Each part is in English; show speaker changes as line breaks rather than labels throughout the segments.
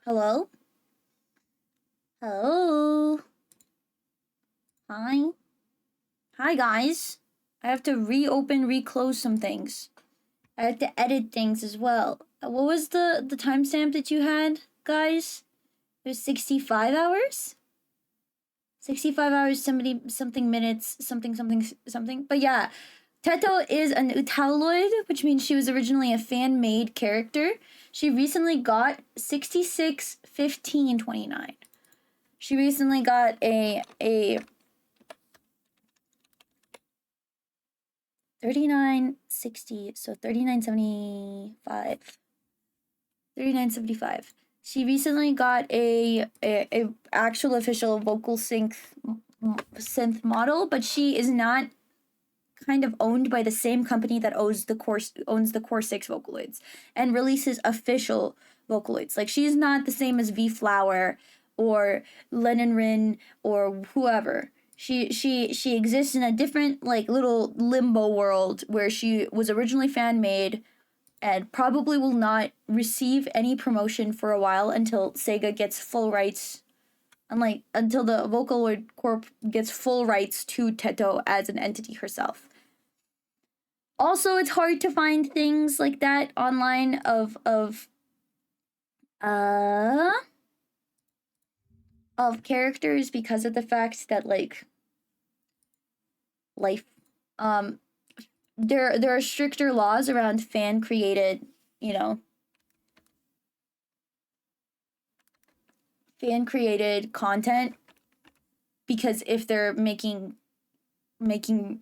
Hello? Hello? Hi? Hi, guys. I have to reclose some things. I have to edit things as well. What was the timestamp that you had, guys? It was 65 hours? 65 hours, something minutes, something. But yeah, Teto is an Utaloid, which means she was originally a fan-made character. She recently got 661529. She recently got a 3960, so 3975. 3975. She recently got a actual official vocal synth model, but she is not kind of owned by the same company that owns the Core 6 Vocaloids and releases official Vocaloids. Like, she's not the same as V Flower or Lennon Rin or whoever. She exists in a different, like, little limbo world where she was originally fan made and probably will not receive any promotion for a while until Sega gets full rights. Until the Vocaloid Corp gets full rights to Teto as an entity herself. Also, it's hard to find things like that online of characters because of the fact that, like, life there are stricter laws around fan created, fan created content, because if they're making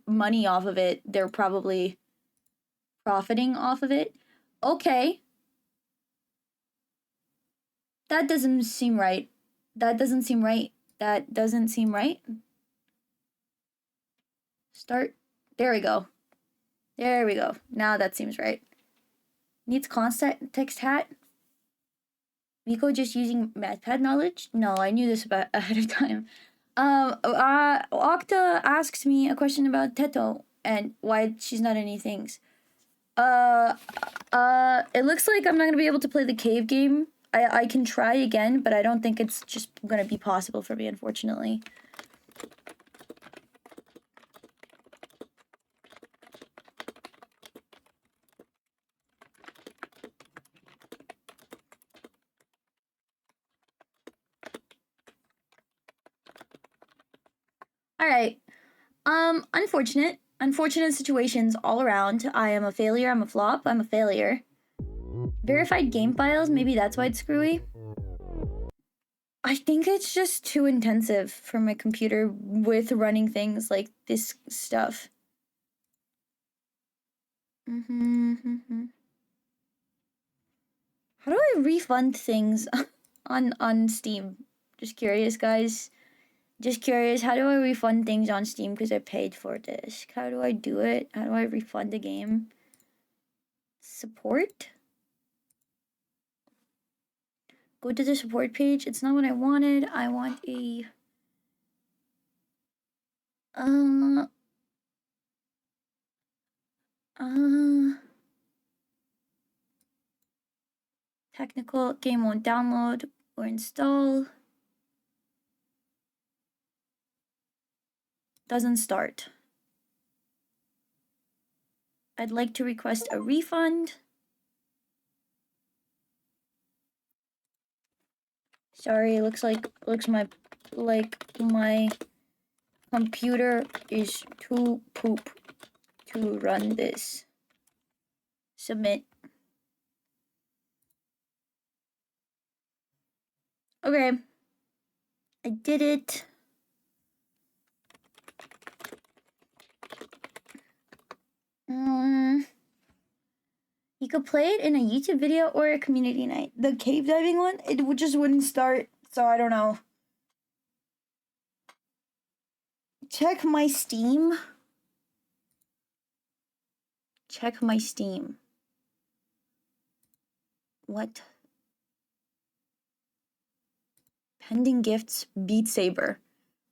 money off of it, they're probably profiting off of it. Okay. That doesn't seem right. That doesn't seem right. That doesn't seem right. Start. There we go. There we go. Now that seems right. Needs context hat. Miko just using MathPad knowledge? No, I knew this about ahead of time. Octa asks me a question about Teto and why she's not in any things. It looks like I'm not gonna be able to play the cave game. I can try again, but I don't think it's just gonna be possible for me, unfortunately. Alright. Unfortunate situations all around. I am a failure, I'm a flop, I'm a failure. Verified game files, maybe that's why it's screwy. I think it's just too intensive for my computer with running things like this stuff. How do I refund things on Steam? Just curious, guys. Just curious, how do I refund things on Steam because I paid for this? How do I do it? How do I refund a game? Support? Go to the support page. It's not what I wanted. I want a... Technical, game won't download or install. Doesn't start. I'd like to request a refund. Sorry, looks like my computer is too poop to run this. Submit. Okay. I did it. You could play it in a YouTube video or a community night. The cave diving one, it just wouldn't start, so I don't know. Check my Steam. Check my Steam. What? Pending gifts, Beat Saber.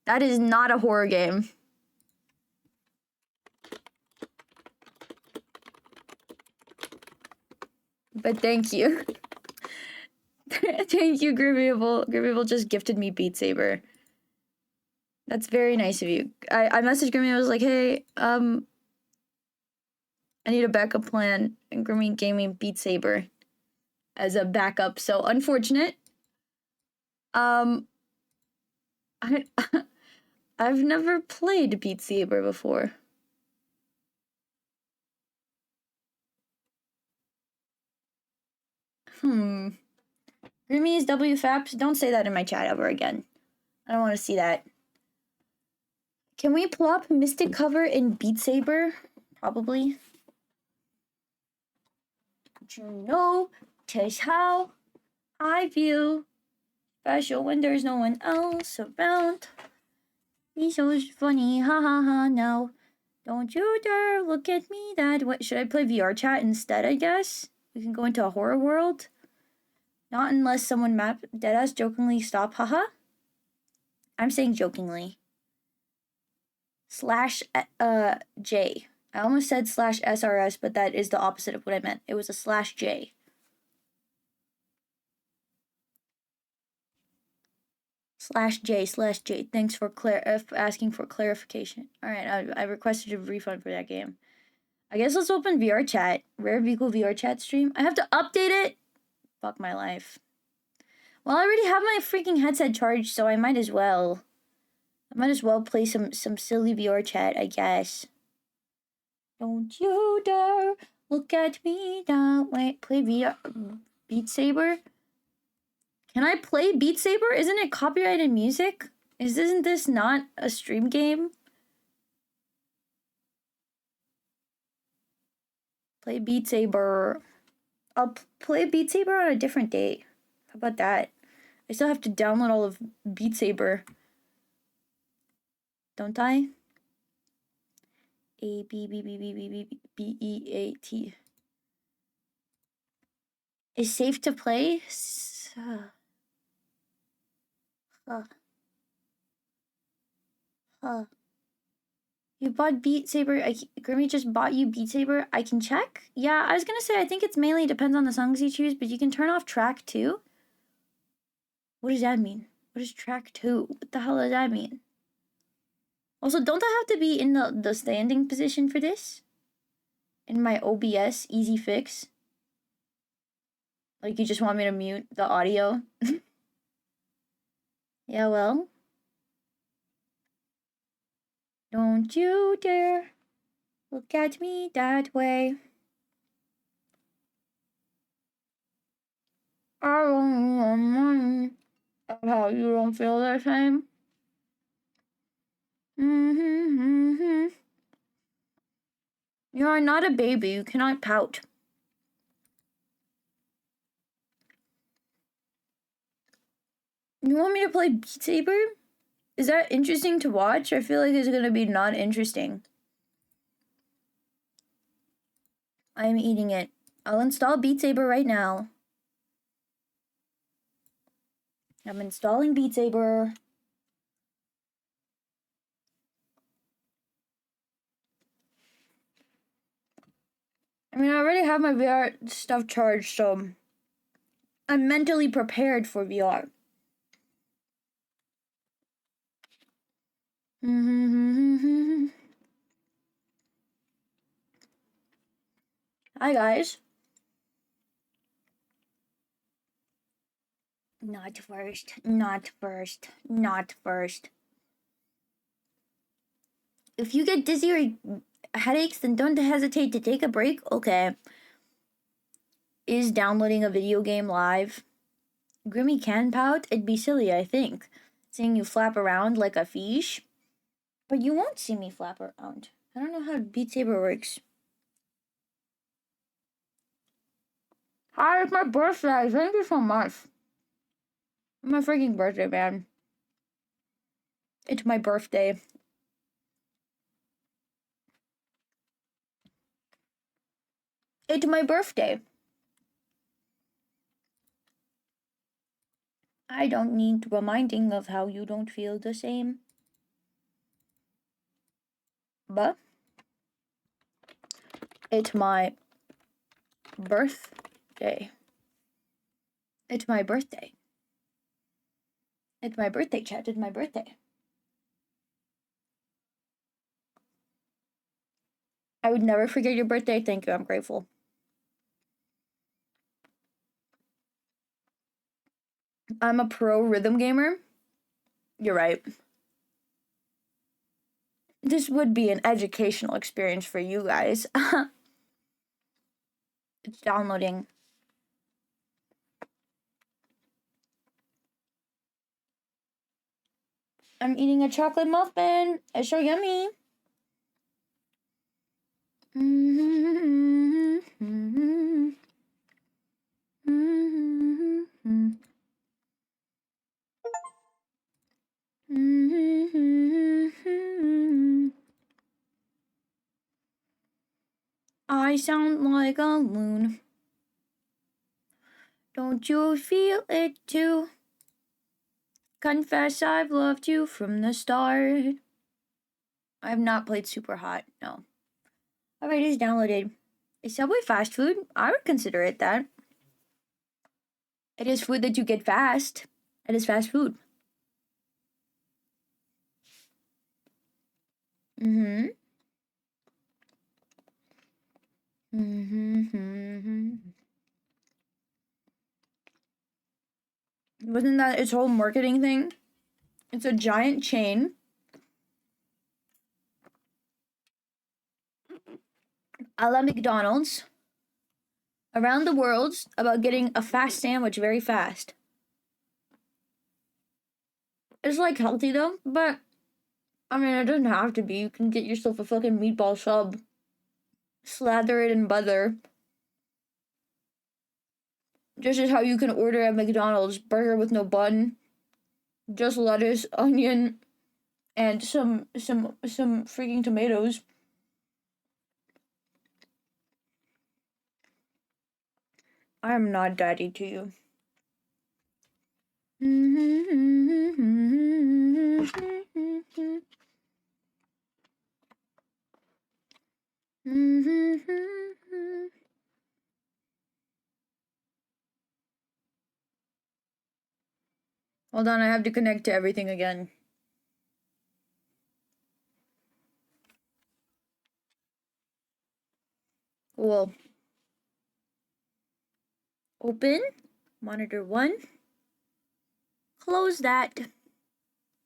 That is not a horror game. But thank you. Thank you, Grimiable. Grimiable just gifted me Beat Saber. That's very nice of you. I messaged Grimmy, I was like, hey, I need a backup plan. And Grimmy gave me Beat Saber as a backup, so unfortunate. I I've never played Beat Saber before. Grimmy's WFAPs? Don't say that in my chat ever again. I don't want to see that. Can we plop Mystic Cover in Beat Saber? Probably. You know, 'tis how I view special when there's no one else around. He's so funny, ha ha ha, no. Don't you dare look at me that way. Should I play VR chat instead, I guess? We can go into a horror world? Not unless someone deadass jokingly stop, haha. I'm saying jokingly. /J. I almost said /SRS, but that is the opposite of what I meant. It was a /J. /J. Thanks for asking for clarification. Alright, I requested a refund for that game. I guess let's open VR chat. Rare Beagle VR chat stream. I have to update it? Fuck my life. Well, I already have my freaking headset charged, so I might as well. I might as well play some silly VR chat, I guess. Don't you dare look at me now. Wait, play VR Beat Saber? Can I play Beat Saber? Isn't it copyrighted music? Isn't this not a stream game? Play Beat Saber. I'll play Beat Saber on a different day. How about that? I still have to download all of Beat Saber. Don't I? ABBBBBBEAT. Is safe to play? You bought Beat Saber. Grimmy just bought you Beat Saber. I can check? Yeah, I was gonna say, I think it's mainly depends on the songs you choose, but you can turn off track 2. What does that mean? What is track 2? What the hell does that mean? Also, don't I have to be in the standing position for this? In my OBS easy fix? Like, you just want me to mute the audio? Yeah, well. Don't you dare look at me that way. I don't want money. How you don't feel the same? You are not a baby. You cannot pout. You want me to play Beat Saber? Is that interesting to watch? I feel like it's gonna be not interesting. I am eating it. I'll install Beat Saber right now. I'm installing Beat Saber. I mean, I already have my VR stuff charged, so I'm mentally prepared for VR. Hi, guys. Not first. Not first. Not first. If you get dizzy or headaches, then don't hesitate to take a break. Okay. Is downloading a video game live? Grimmy can pout? It'd be silly, I think. Seeing you flap around like a fish. But you won't see me flap around. I don't know how Beat Saber works. Hi, it's my birthday. Thank you so much. It's my freaking birthday, man. It's my birthday. It's my birthday. I don't need reminding of how you don't feel the same. But it's my birthday. It's my birthday. It's my birthday, chat. It's my birthday. I would never forget your birthday. Thank you. I'm grateful. I'm a pro rhythm gamer. You're right. This would be an educational experience for you guys. It's downloading. I'm eating a chocolate muffin. It's so yummy. I sound like a loon. Don't you feel it too? Confess I've loved you from the start. I have not played Super Hot, no. Alright, it's downloaded. Is Subway fast food? I would consider it that. It is food that you get fast. It is fast food. Mm-hmm. Mm-hmm. Wasn't that its whole marketing thing? It's a giant chain. A la McDonald's. Around the world about getting a fast sandwich very fast. It's like healthy though, but I mean it doesn't have to be. You can get yourself a fucking meatball sub. Slather it in butter. This is how you can order at McDonald's. Burger with no bun. Just lettuce, onion, and some freaking tomatoes. I am not daddy to you. Hold on, I have to connect to everything again. Cool. Open. Monitor 1. Close that.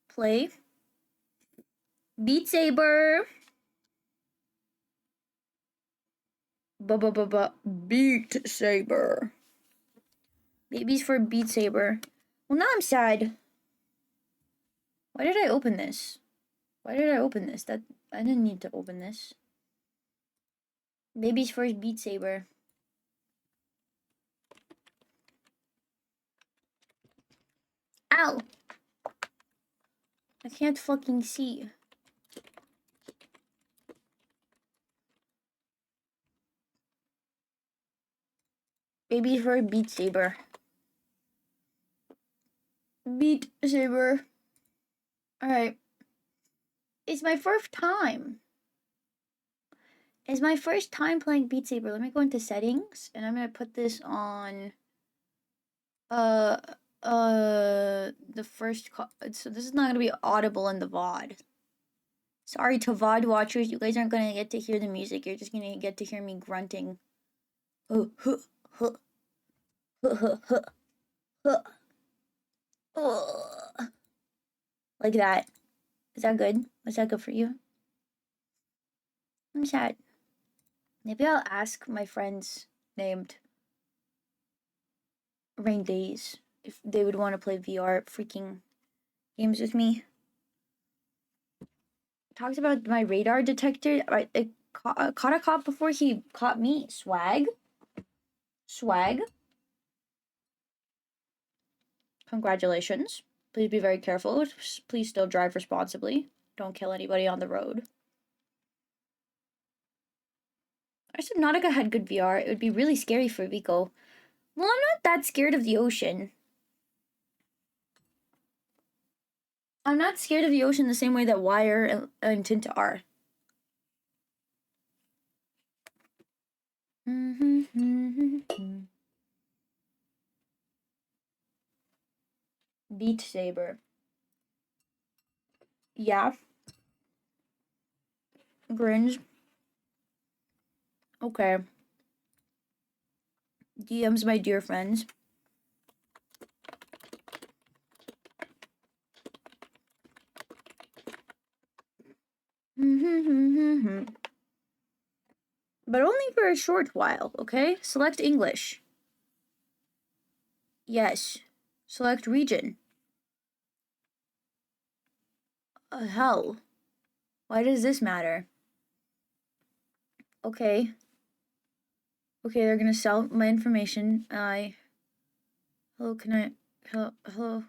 Play. Beat Saber. Beat Saber. Babies for Beat Saber. Well, now I'm sad. Why did I open this? Why did I open this? That I didn't need to open this. Babies for Beat Saber. Ow! I can't fucking see. Babies for Beat Saber. Beat Saber. Alright. It's my first time. It's my first time playing Beat Saber. Let me go into settings and I'm gonna put this on the first so this is not gonna be audible in the VOD. Sorry to VOD watchers, you guys aren't gonna get to hear the music, you're just gonna get to hear me grunting. Like that. Is that good? Was that good for you? I'm sad. Maybe I'll ask my friends named Rain Days if they would want to play VR freaking games with me. Talked about my radar detector. I caught a cop before he caught me. Swag. Swag. Congratulations. Please be very careful. Please still drive responsibly. Don't kill anybody on the road. I Subnautica had good VR. It would be really scary for Vico. Well, I'm not that scared of the ocean. I'm not scared of the ocean the same way that Wire and Tinta are. Beat Saber. Yeah. Grins. Okay. DMs, my dear friends. But only for a short while, okay? Select English. Yes. Select region. Hell. Why does this matter? Okay. Okay, they're gonna sell my information. Hello, can I... Hello.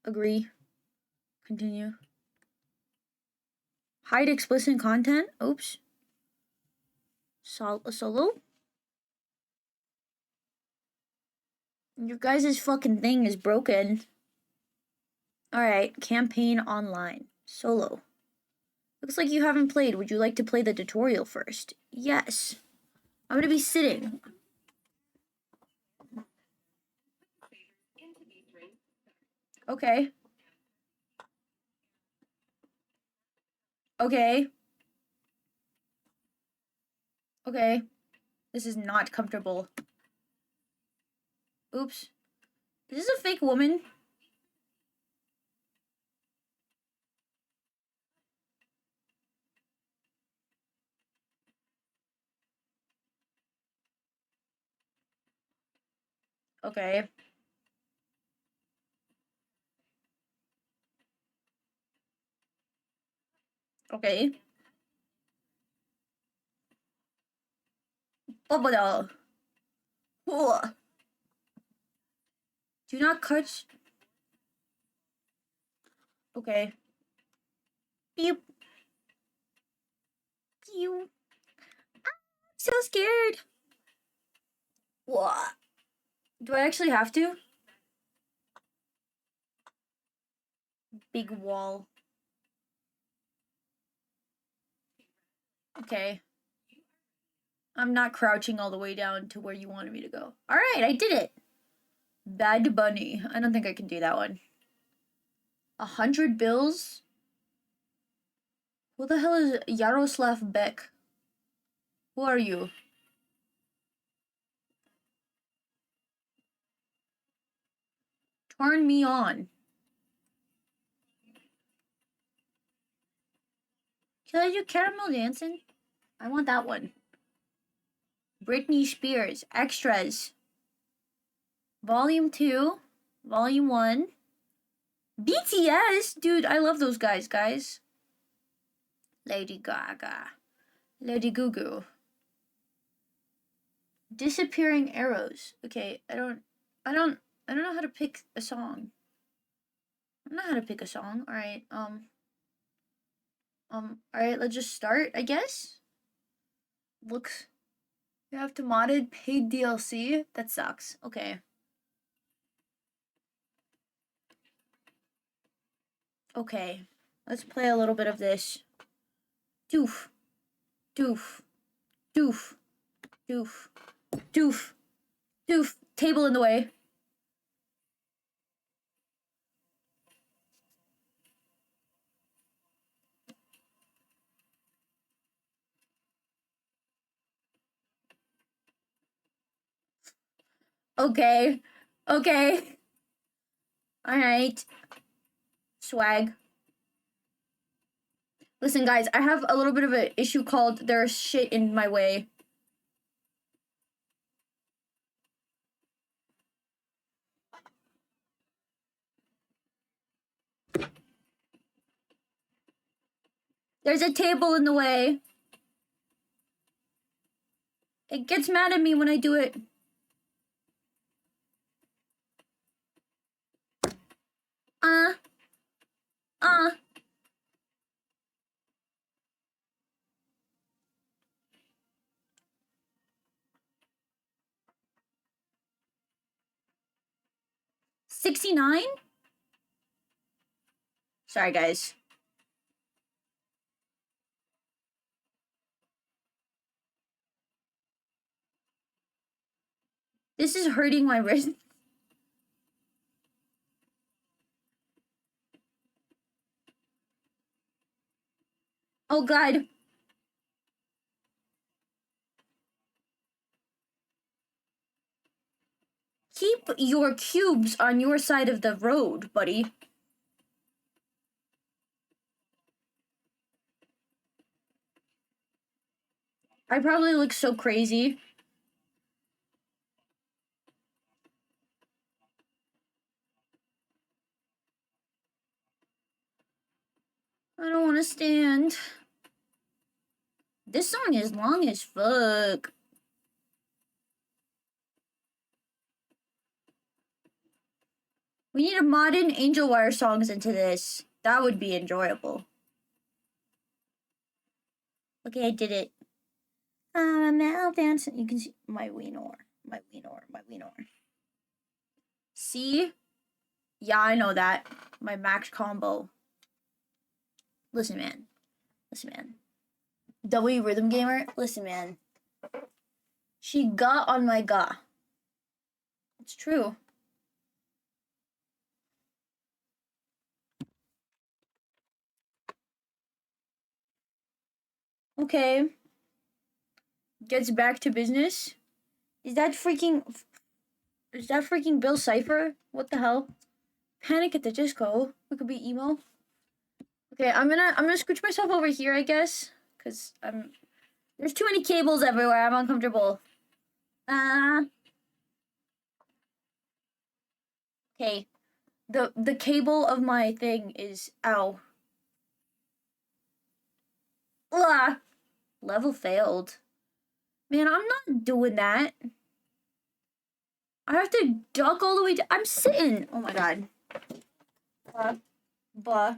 Agree. Continue. Hide explicit content? Oops. Solo? Your guys' fucking thing is broken. Alright, campaign online. Solo. Looks like you haven't played. Would you like to play the tutorial first? Yes. I'm gonna be sitting. Okay. Okay. Okay. This is not comfortable. Oops. Is this a fake woman? Okay. Okay. Oh, but do not cut. Okay. Beep. Pew. So scared. What? Do I actually have to? Big wall. Okay. I'm not crouching all the way down to where you wanted me to go. Alright, I did it. Bad Bunny. I don't think I can do that one. 100 bills? Who the hell is Yaroslav Beck? Who are you? Turn me on. Can I do caramel dancing? I want that one. Britney Spears. Extras. Volume 2. Volume 1. BTS? Dude, I love those guys. Lady Gaga. Lady Gugu. Disappearing arrows. Okay, I don't know how to pick a song. I don't know how to pick a song. Alright, alright, let's just start, I guess. Looks, you have to modded paid DLC? That sucks. Okay. Okay, let's play a little bit of this. Doof. Doof. Doof. Doof. Doof. Doof. Table in the way. Okay. Okay. Alright. Swag. Listen, guys, I have a little bit of an issue called there's shit in my way. There's a table in the way. It gets mad at me when I do it. 69? Sorry, guys. This is hurting my wrist. Oh god. Keep your cubes on your side of the road, buddy. I probably look so crazy. I don't want to stand. This song is long as fuck. We need a modern Angel Wire songs into this. That would be enjoyable. Okay, I did it. Now dancing. You can see my wiener. My wiener. My wiener. See? Yeah, I know that. My max combo. Listen, man. Listen, man. W Rhythm Gamer. Listen, man. She got on my ga. It's true. Okay. Gets back to business. Is that freaking Bill Cipher? What the hell? Panic at the Disco. We could be emo. Okay, I'm gonna scooch myself over here, I guess, cause there's too many cables everywhere. I'm uncomfortable. Okay, the cable of my thing is ow. Ah, level failed. Man, I'm not doing that. I have to duck all the way. I'm sitting. Oh my god. Blah.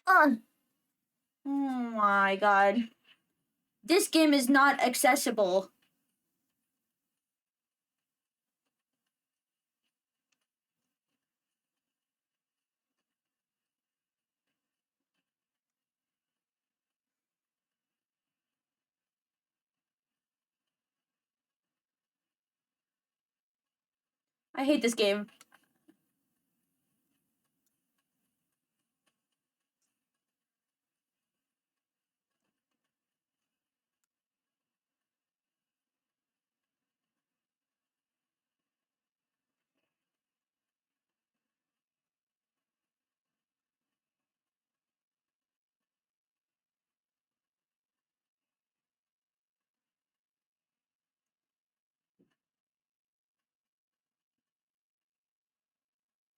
Oh my god. This game is not accessible. I hate this game.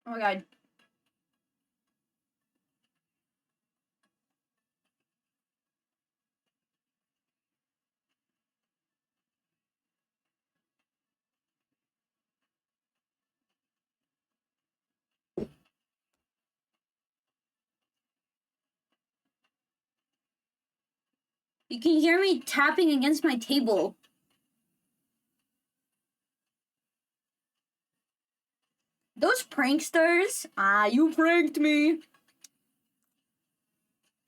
Oh my god. You can hear me tapping against my table. Those pranksters. Ah, you pranked me.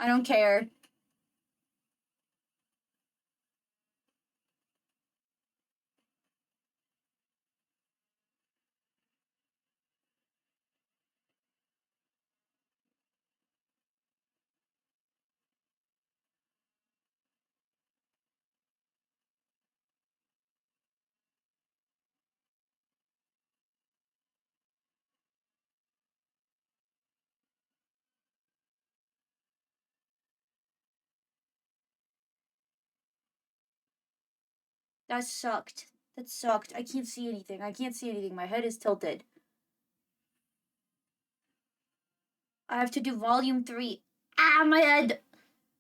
I don't care. That sucked. That sucked. I can't see anything. I can't see anything. My head is tilted. I have to do volume 3. Ah, my head.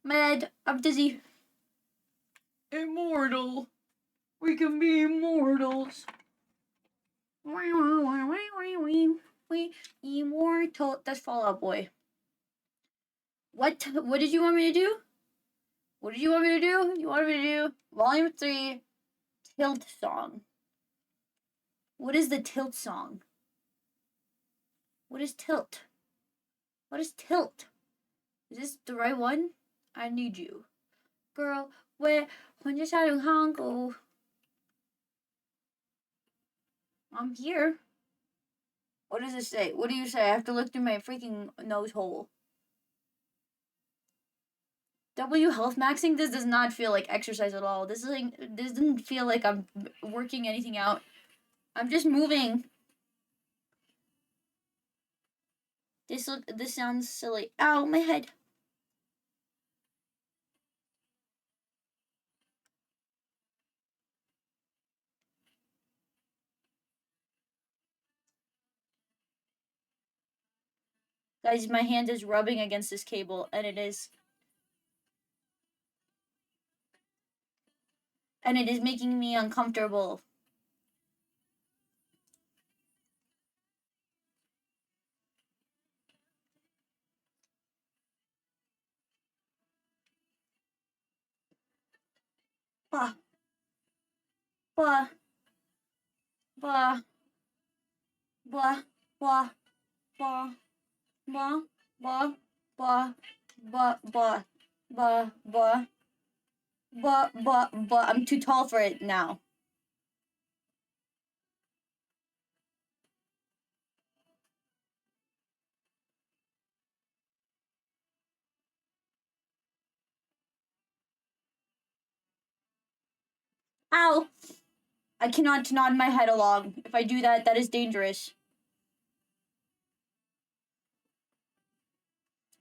My head. I'm dizzy. Immortal. We can be immortals. We immortal. That's Fall Out Boy. What did you want me to do? What did you want me to do? You wanted me to do volume 3 tilt song. What is the tilt song? What is tilt? What is tilt? Is this the right one? I need you. Girl, where when you shout Hongo? I'm here. What does it say? What do you say? I have to look through my freaking nose hole. W health maxing, this does not feel like exercise at all. This doesn't feel like I'm working anything out. I'm just moving. This sounds silly. Ow, my head. Guys, my hand is rubbing against this cable, and it is making me uncomfortable. Bah. Bah. Bah. Bah. Bah. Bah. Bah. Bah. Bah. Bah. Bah. Bah. Bah. But I'm too tall for it now. Ow! I cannot nod my head along. If I do that, that is dangerous.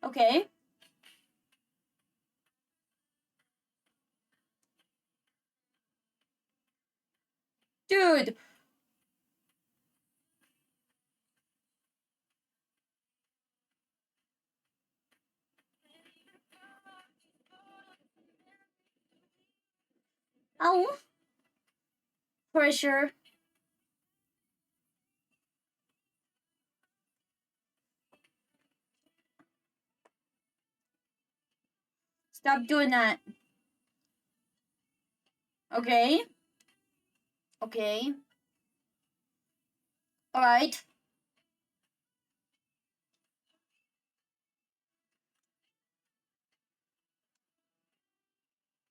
Okay. Dude! Ow! Pressure. Stop doing that. Okay. Okay. Alright.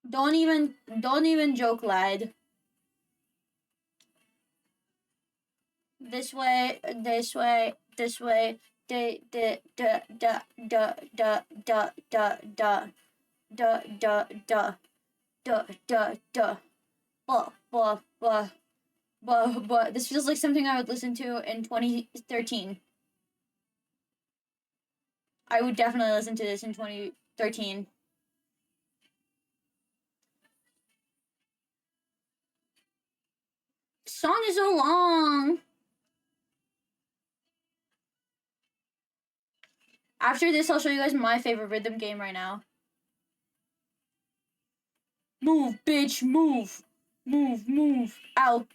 Don't even joke, lad. This way, this way, this way. Da da da da da da da da da da da da da da da. Blah blah blah. But this feels like something I would listen to in 2013. I would definitely listen to this in 2013. The song is so long. After this, I'll show you guys my favorite rhythm game right now. Move, bitch, move. Move, move. Ow.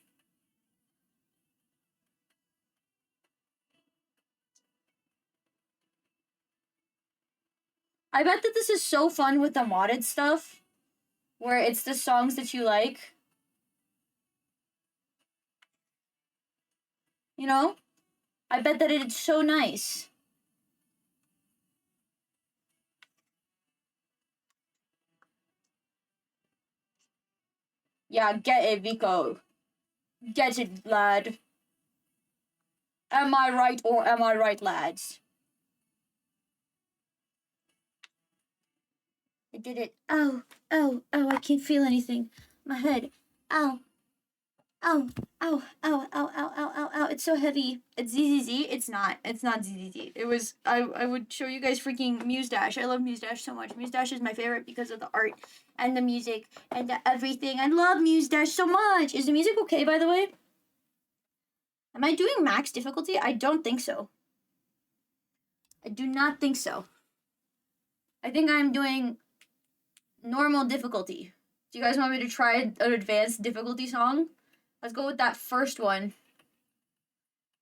I bet that this is so fun with the modded stuff, where it's the songs that you like. You know? I bet that it's so nice. Yeah, get it, Vico. Get it, lad. Am I right or am I right, lads? I did it. Ow, ow, ow, I can't feel anything. My head. Ow. Ow, ow, ow, ow, ow, ow, ow, ow. It's so heavy. It's ZZZ. It's not. It's not ZZZ. It was, I would show you guys freaking Muse Dash. I love Muse Dash so much. Muse Dash is my favorite because of the art and the music and the everything. I love Muse Dash so much. Is the music okay, by the way? Am I doing max difficulty? I don't think so. I do not think so. I think I'm doing normal difficulty. Do you guys want me to try an advanced difficulty song? Let's go with that first one.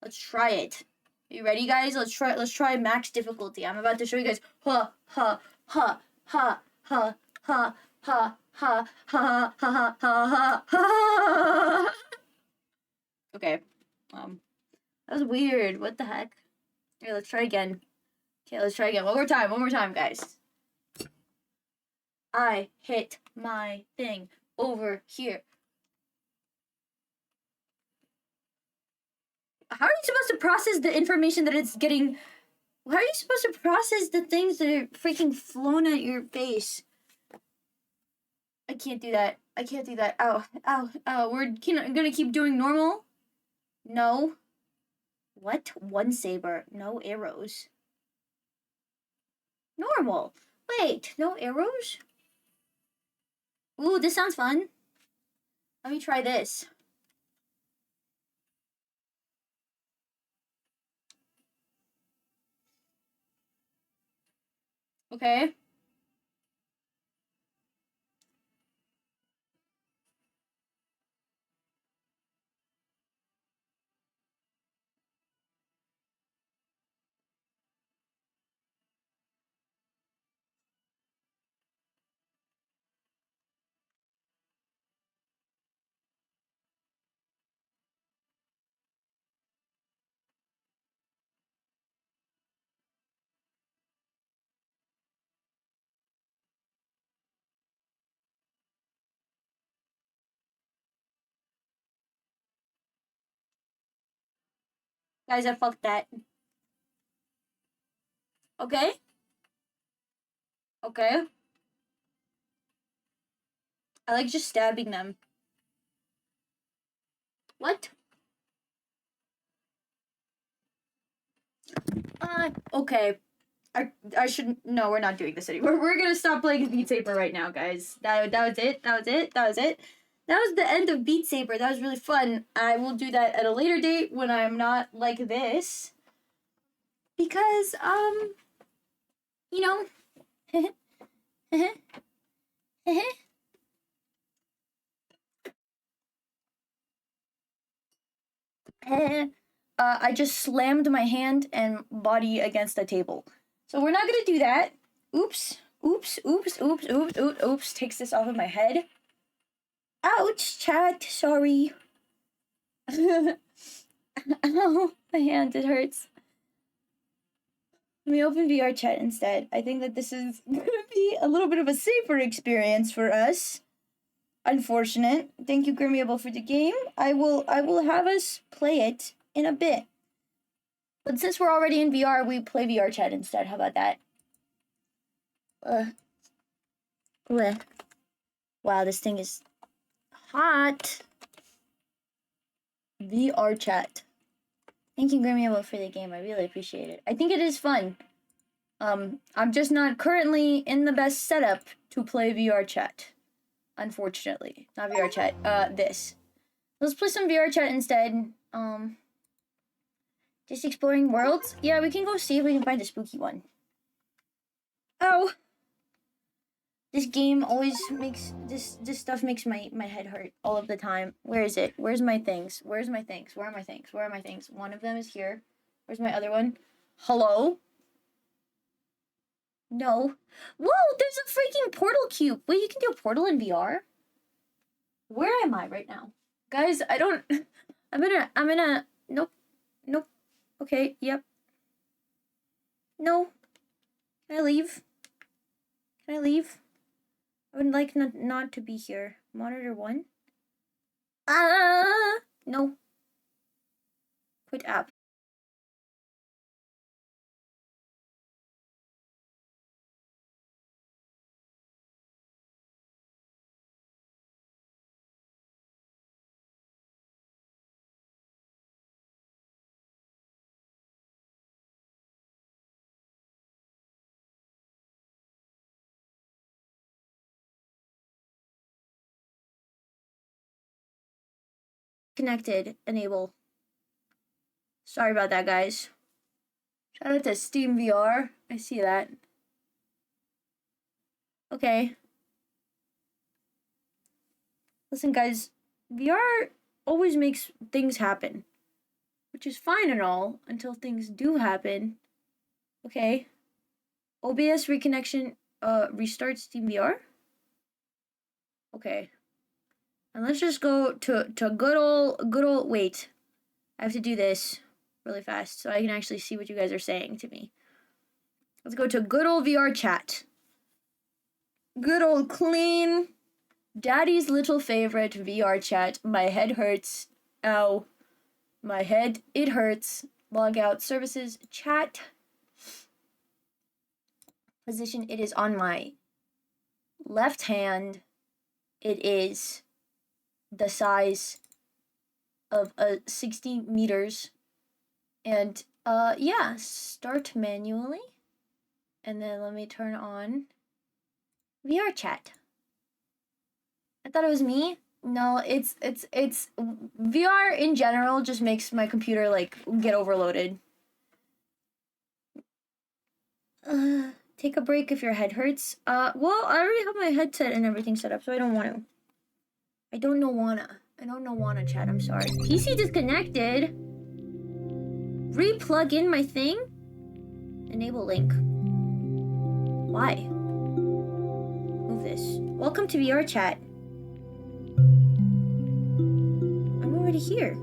Let's try it. Are you ready, guys? Let's try max difficulty. I'm about to show you guys. Ha ha ha ha ha ha ha ha ha ha ha ha. Okay. That was weird. What the heck? Here, let's try again. Okay, let's try again. One more time, guys. I hit my thing over here. How are you supposed to process the information that it's getting? How are you supposed to process the things that are freaking flown at your face? I can't do that. I can't do that. Ow, ow, ow. We're gonna keep doing normal? No. What? One saber. No arrows. Normal. Wait, no arrows? Ooh, this sounds fun. Let me try this. Okay. Guys, I fucked that. Okay. Okay. I like just stabbing them. What? Okay. I shouldn't. No, we're not doing this anymore. We're gonna stop playing Beat Saber right now, guys. That was it. That was it. That was it. That was the end of Beat Saber. That was really fun. I will do that at a later date when I'm not like this. Because, you know. I just slammed my hand and body against the table. So we're not gonna do that. Oops. Oops. Oops. Oops. Oops. Oops. Oops. Takes this off of my head. Ouch, chat. Sorry. Ow, my hand. It hurts. Let me open VR chat instead. I think that this is gonna be a little bit of a safer experience for us. Unfortunate. Thank you, grimiable, for the game. I will have us play it in a bit. But since we're already in VR, we play VR chat instead. How about that? Bleh. Wow, this thing is hot. VR chat. Thank you, grimiable, for the game. I really appreciate it. I think it is fun. I'm just not currently in the best setup to play VR chat. Unfortunately. Not VR chat. This. Let's play some VR chat instead. Just exploring worlds? Yeah, we can go see if we can find a spooky one. Oh! This game always makes... This stuff makes my head hurt all of the time. Where is it? Where's my things? Where's my things? Where are my things? Where are my things? One of them is here. Where's my other one? Hello? No. Whoa! There's a freaking portal cube! Wait, you can do a portal in VR? Where am I right now? Guys, I don't... I'm in a... Nope. Nope. Okay, yep. No. Can I leave? Can I leave? I would like not to be here. Monitor 1? No. Quit app. Connected. Enable. Sorry about that, guys. Shout out to Steam VR. I see that. Okay. Listen, guys. VR always makes things happen. Which is fine and all, until things do happen. Okay. OBS reconnection, restart Steam VR? Okay. And let's just go to good old, wait. I have to do this really fast so I can actually see what you guys are saying to me. Let's go to good old VR chat. Good old clean, daddy's little favorite VR chat. My head hurts. Ow. My head, it hurts. Log out services, chat. Position, it is on my left hand. it is the size of 60 meters. And yeah, start manually. And then let me turn on VR chat. I thought it was me. No, it's VR in general just makes my computer like get overloaded. Take a break if your head hurts. Well, I already have my headset and everything set up, so I don't want to. I don't know wanna chat, I'm sorry. PC disconnected. Replug in my thing. Enable link. Why? Move this. Welcome to VR chat. I'm already here.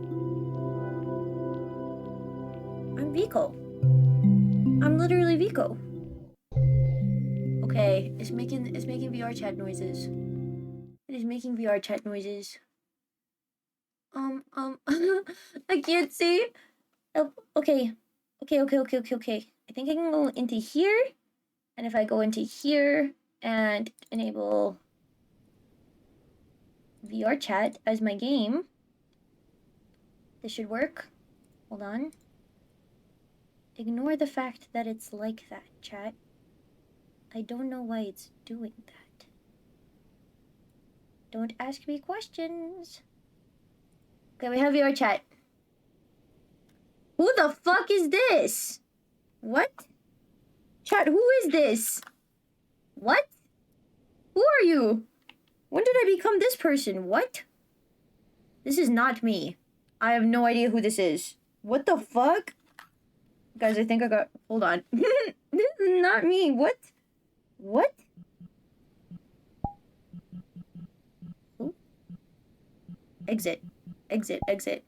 I'm Vico. I'm literally Vico. Okay, it's making VR chat noises. It is making VR chat noises. I can't see. Oh, okay. Okay. I think I can go into here. And if I go into here and enable VR chat as my game, this should work. Hold on. Ignore the fact that it's like that, chat. I don't know why it's doing that. Don't ask me questions. Okay, we have VR chat. Who the fuck is this? What? Chat, who is this? What? Who are you? When did I become this person? What? This is not me. I have no idea who this is. What the fuck? Guys, I think I got... Hold on. This is not me. What? What? Who? Exit. Exit.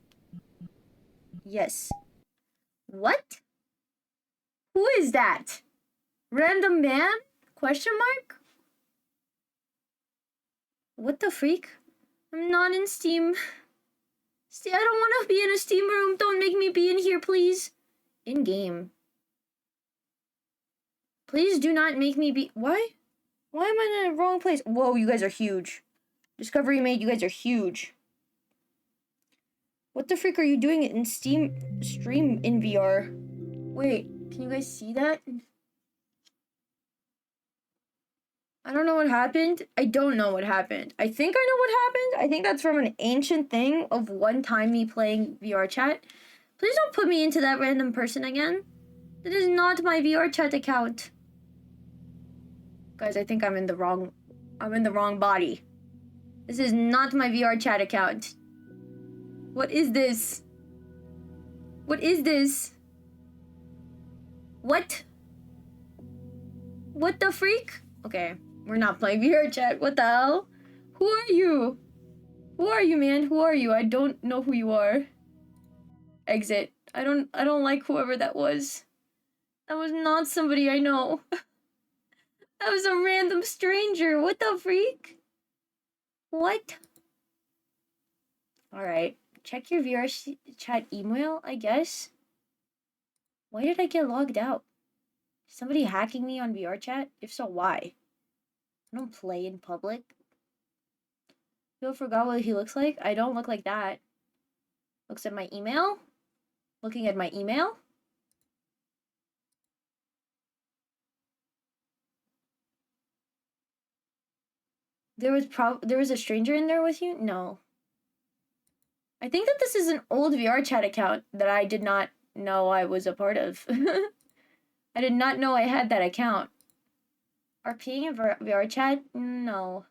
Yes. What? Who is that? Random man? Question mark? What the freak? I'm not in Steam. I don't want to be in a Steam room. Don't make me be in here, please. In game. Please do not make me be... Why? Why am I in the wrong place? Whoa, you guys are huge. Discovery made, you guys are huge. What the freak are you doing in Steam stream in VR? Wait, can you guys see that? I don't know what happened. I don't know what happened. I think I know what happened. I think that's from an ancient thing of one time me playing VR chat. Please don't put me into that random person again. That is not my VR chat account. Guys, I think I'm in the wrong body. This is not my VR chat account. What is this? What is this? What? What the freak? Okay, we're not playing VR chat. What the hell? Who are you? Who are you, man? Who are you? I don't know who you are. Exit. I don't like whoever that was. That was not somebody I know. That was a random stranger. What the freak? What? Alright. Check your VR chat email, I guess. Why did I get logged out? Somebody hacking me on VR chat? If so, why? I don't play in public. You forgot what he looks like? I don't look like that. Looks at my email? Looking at my email? There was a stranger in there with you? No. I think that this is an old VR chat account that I did not know I was a part of. I did not know I had that account. RPing in VR chat? No.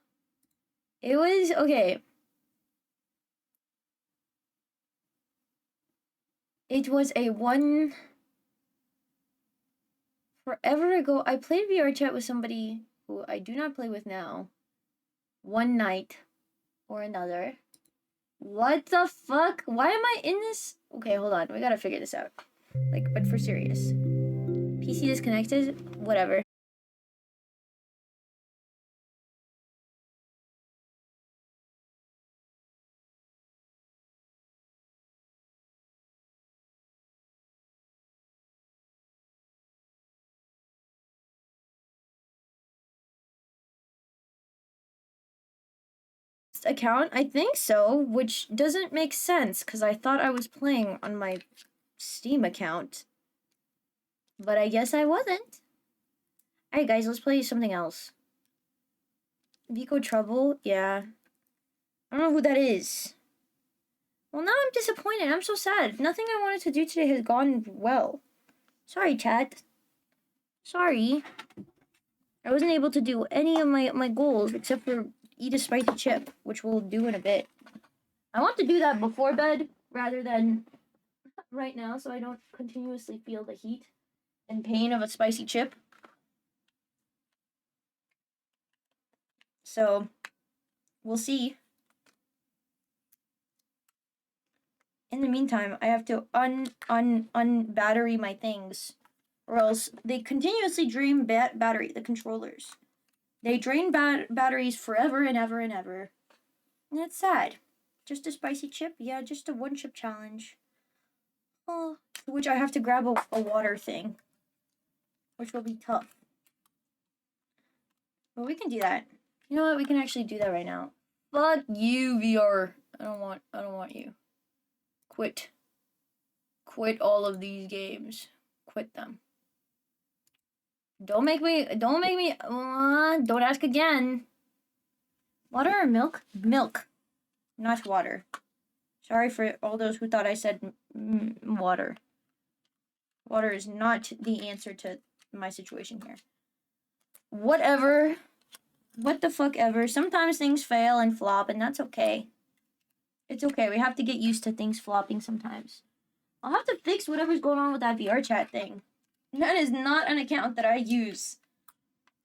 It was, okay. It was a forever ago. I played VR chat with somebody who I do not play with now. One night or another. What the fuck? Why am I in this? Okay, hold on. We gotta figure this out. Like, but for serious. PC disconnected? Whatever. account? I think so, which doesn't make sense because I thought I was playing on my Steam account. But I guess I wasn't. Alright guys, let's play something else. Vico Trouble? Yeah. I don't know who that is. Well, now I'm disappointed. I'm so sad. Nothing I wanted to do today has gone well. Sorry, chat. Sorry. I wasn't able to do any of my goals except for eat a spicy chip, which we'll do in a bit. I want to do that before bed rather than right now so I don't continuously feel the heat and pain of a spicy chip. So, we'll see. In the meantime, I have to unbattery my things, or else they continuously drain battery, the controllers. They drain batteries forever and ever and ever. And it's sad. Just a spicy chip? Yeah, just a one chip challenge. Oh, which I have to grab a water thing, which will be tough. But we can do that. You know what? We can actually do that right now. Fuck you, VR. I don't want you. Quit. Quit all of these games. Quit them. Don't make me, don't ask again. Water or milk? Milk. Not water. Sorry for all those who thought I said water. Water is not the answer to my situation here. Whatever. What the fuck ever. Sometimes things fail and flop, and that's okay. It's okay. We have to get used to things flopping sometimes. I'll have to fix whatever's going on with that VR chat thing. That is not an account that I use.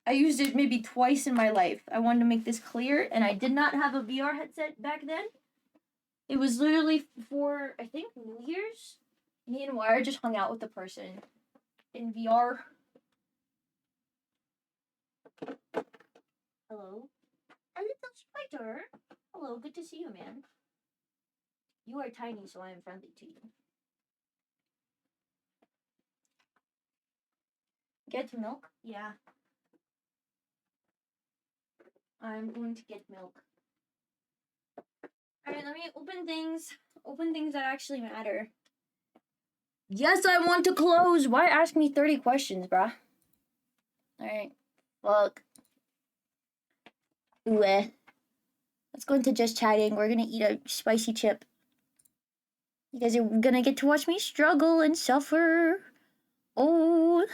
I used it maybe twice in my life. I wanted to make this clear, and I did not have a VR headset back then. It was literally for, I think, New Year's. Me and Wire just hung out with the person in VR. Hello? A little spider. Hello, good to see you, man. You are tiny, so I am friendly to you. Get milk? Yeah. I'm going to get milk. Alright, let me open things. Open things that actually matter. Yes, I want to close. Why ask me 30 questions, bruh? Alright. Fuck. Ooh, let's go into just chatting. We're gonna eat a spicy chip. You guys are gonna get to watch me struggle and suffer. Oh.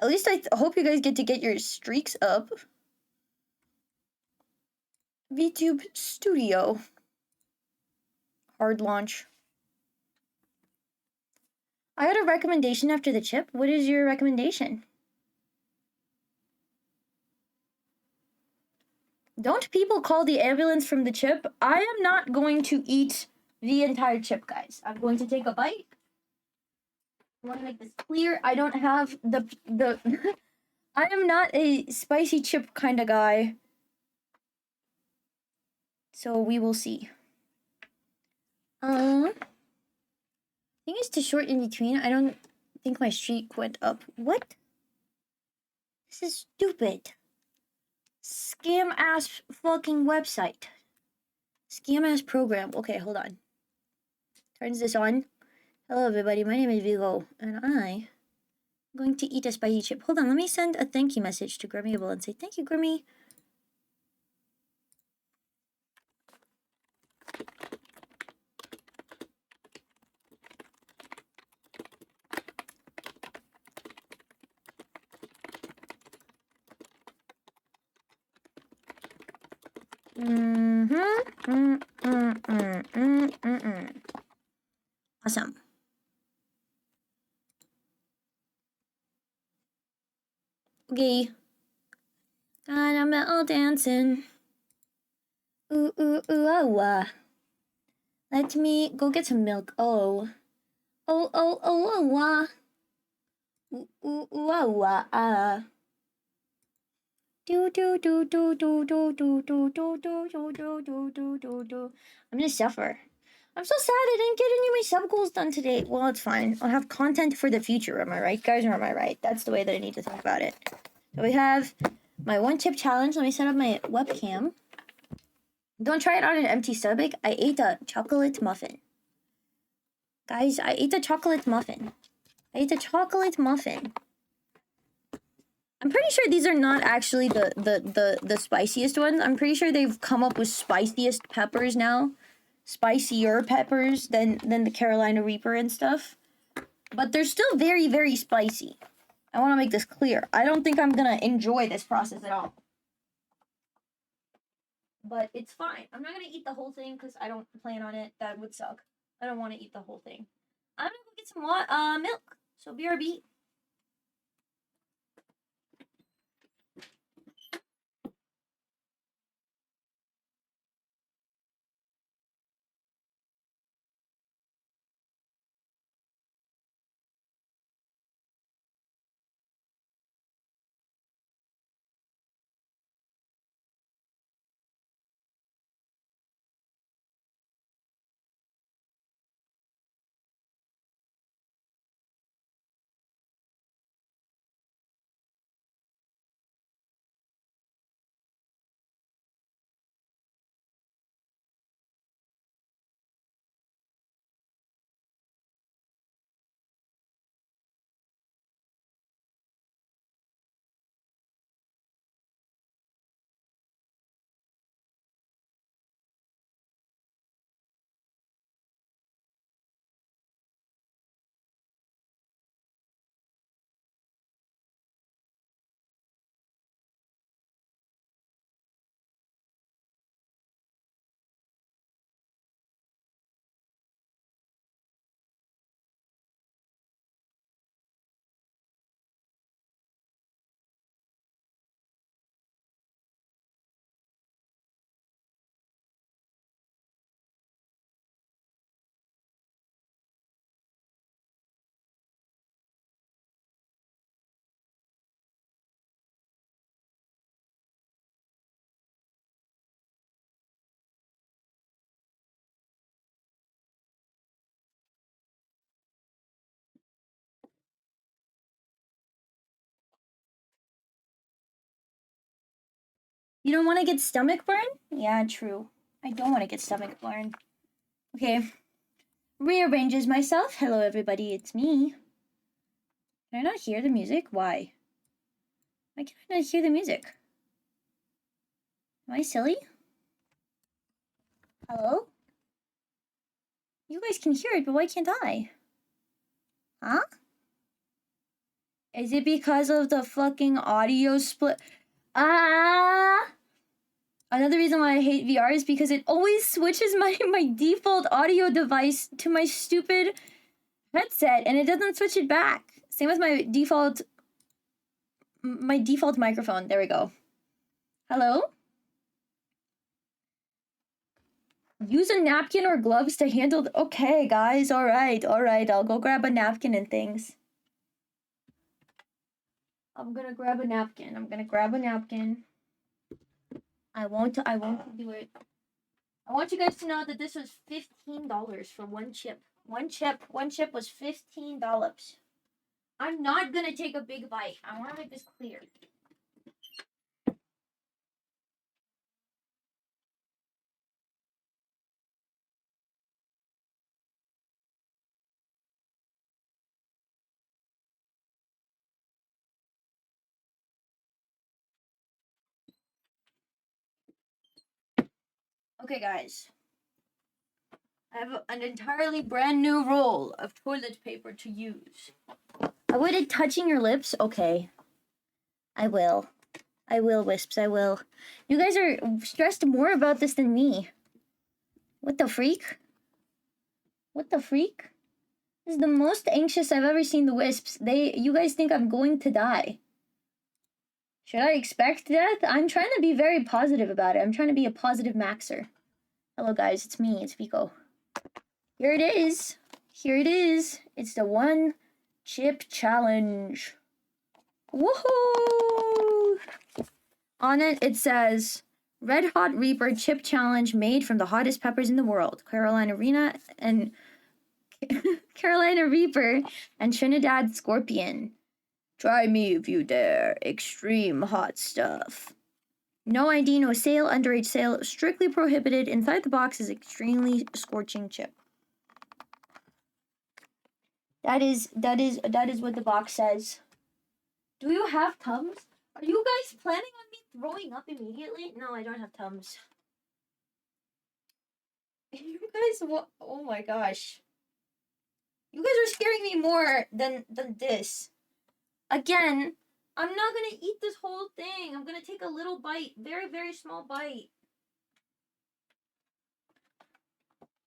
At least I hope you guys get to get your streaks up. VTube Studio. Hard launch. I got a recommendation after the chip. What is your recommendation? Don't people call the ambulance from the chip? I am not going to eat the entire chip, guys. I'm going to take a bite. I want to make this clear. I don't have the I am not a spicy chip kind of guy. So we will see. I think it's too short in between. I don't think my streak went up. What? This is stupid. Scam ass fucking website. Scam ass program. Okay, hold on. Turns this on. Hello everybody, my name is Vigo, and I'm going to eat a spicy chip. Hold on, let me send a thank you message to Grimiable and say, thank you, Grimmy. Awesome. Okay. God, I'm all dancing. Ooh, ooh, ooh, oh, let me go get some milk. Oh. Oh, oh, oh, oh, ooh, ooh, ooh, oh, Do, do, do, do, do, do, do, do, do, do, do, do, do, do, do, do. I'm gonna suffer. I'm so sad I didn't get any of my sub goals done today. Well, it's fine. I'll have content for the future, am I right, guys, or am I right? That's the way that I need to think about it. So we have my one chip challenge. Let me set up my webcam. Don't try it on an empty stomach. I ate a chocolate muffin. Guys, I ate a chocolate muffin. I ate a chocolate muffin. I'm pretty sure these are not actually the spiciest ones. I'm pretty sure they've come up with spiciest peppers now. Spicier peppers than the Carolina Reaper and stuff. But they're still very, very spicy. I want to make this clear. I don't think I'm gonna enjoy this process at all. But it's fine. I'm not gonna eat the whole thing because I don't plan on it. That would suck. I don't want to eat the whole thing. I'm gonna go get some milk. So BRB. You don't want to get stomach burn? Yeah, true. I don't want to get stomach burn. Okay. Rearranges myself. Hello, everybody. It's me. Can I not hear the music? Why? Why can I not hear the music? Am I silly? Hello? You guys can hear it, but why can't I? Huh? Is it because of the fucking audio split? Ah! Another reason why I hate VR is because it always switches my default audio device to my stupid headset, and it doesn't switch it back. Same with my default microphone. There we go. Hello? Use a napkin or gloves to handle okay, guys. All right. I'll go grab a napkin and things. I'm gonna grab a napkin. I won't do it. I want you guys to know that this was $15 for one chip. One chip was $15. I'm not gonna take a big bite. I want to make this clear. Okay, guys. I have an entirely brand new roll of toilet paper to use. Avoided touching your lips? Okay. I will. Wisps, I will. You guys are stressed more about this than me. What the freak? This is the most anxious I've ever seen the Wisps. You guys think I'm going to die. Should I expect death? I'm trying to be very positive about it. I'm trying to be a positive maxer. Hello guys, it's me, it's Pico. Here it is. It's the one chip challenge. Woohoo! On it, it says, Red Hot Reaper chip challenge made from the hottest peppers in the world. Carolina Reaper and Trinidad Scorpion. Try me if you dare. Extreme hot stuff. No ID, no sale, underage sale, strictly prohibited. Inside the box is extremely scorching chip. That is what the box says. Do you have Tums? Are you guys planning on me throwing up immediately? No, I don't have Tums. You guys, what? Oh my gosh. You guys are scaring me more than this. Again, I'm not gonna eat this whole thing. I'm gonna take a little bite. Very, very small bite.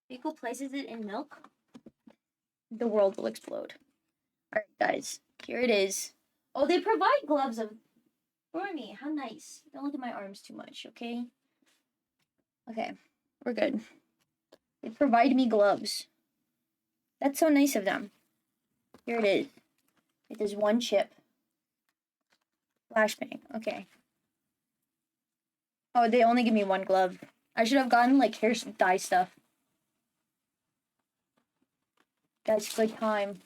Pico places it in milk. The world will explode. Alright, guys. Here it is. Oh, they provide gloves for me. How nice. Don't look at my arms too much, okay? Okay. We're good. They provide me gloves. That's so nice of them. Here it is. It is one chip. Flashbang. Okay. Oh, they only give me one glove. I should have gotten, like, hair dye stuff. That's good time.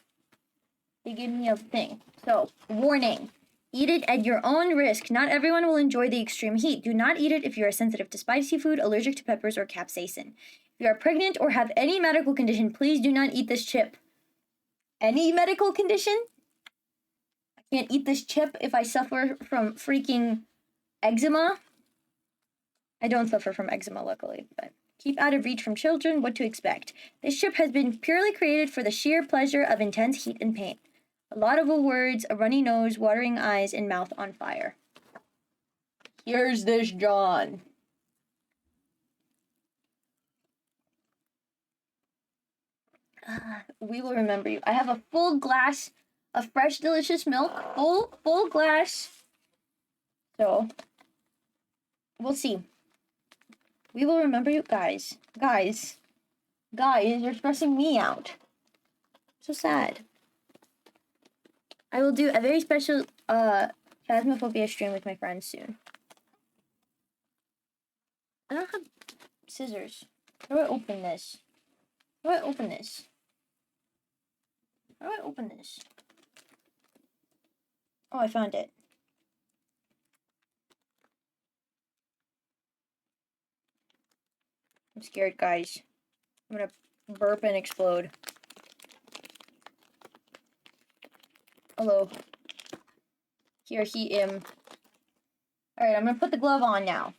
They give me a thing. So, warning. Eat it at your own risk. Not everyone will enjoy the extreme heat. Do not eat it if you are sensitive to spicy food, allergic to peppers, or capsaicin. If you are pregnant or have any medical condition, please do not eat this chip. Any medical condition? I can't eat this chip if I suffer from freaking eczema. I don't suffer from eczema, luckily, but keep out of reach from children. What to expect. This chip has been purely created for the sheer pleasure of intense heat and pain. A lot of words, a runny nose, watering eyes, and mouth on fire. Here's this John. We will remember you. I have a full glass of fresh, delicious milk. Full glass. So, we'll see. We will remember you guys. Guys, you're stressing me out. So sad. I will do a very special Phasmophobia stream with my friends soon. I don't have scissors. How do I open this? How do I open this? How do I open this? Oh, I found it. I'm scared, guys. I'm gonna burp and explode. Hello. Here he am. Alright, I'm gonna put the glove on now.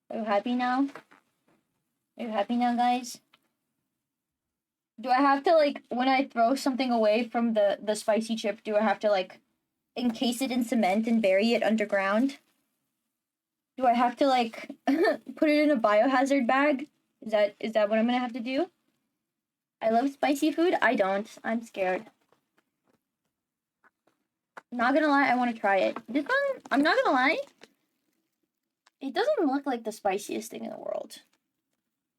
Are you happy now? Are you happy now, guys? Do I have to, like, when I throw something away from the spicy chip, do I have to, like, encase it in cement and bury it underground? Do I have to, like, put it in a biohazard bag? Is that what I'm gonna have to do? I love spicy food. I don't. I'm scared. Not gonna lie, I want to try it. This one, I'm not gonna lie, it doesn't look like the spiciest thing in the world.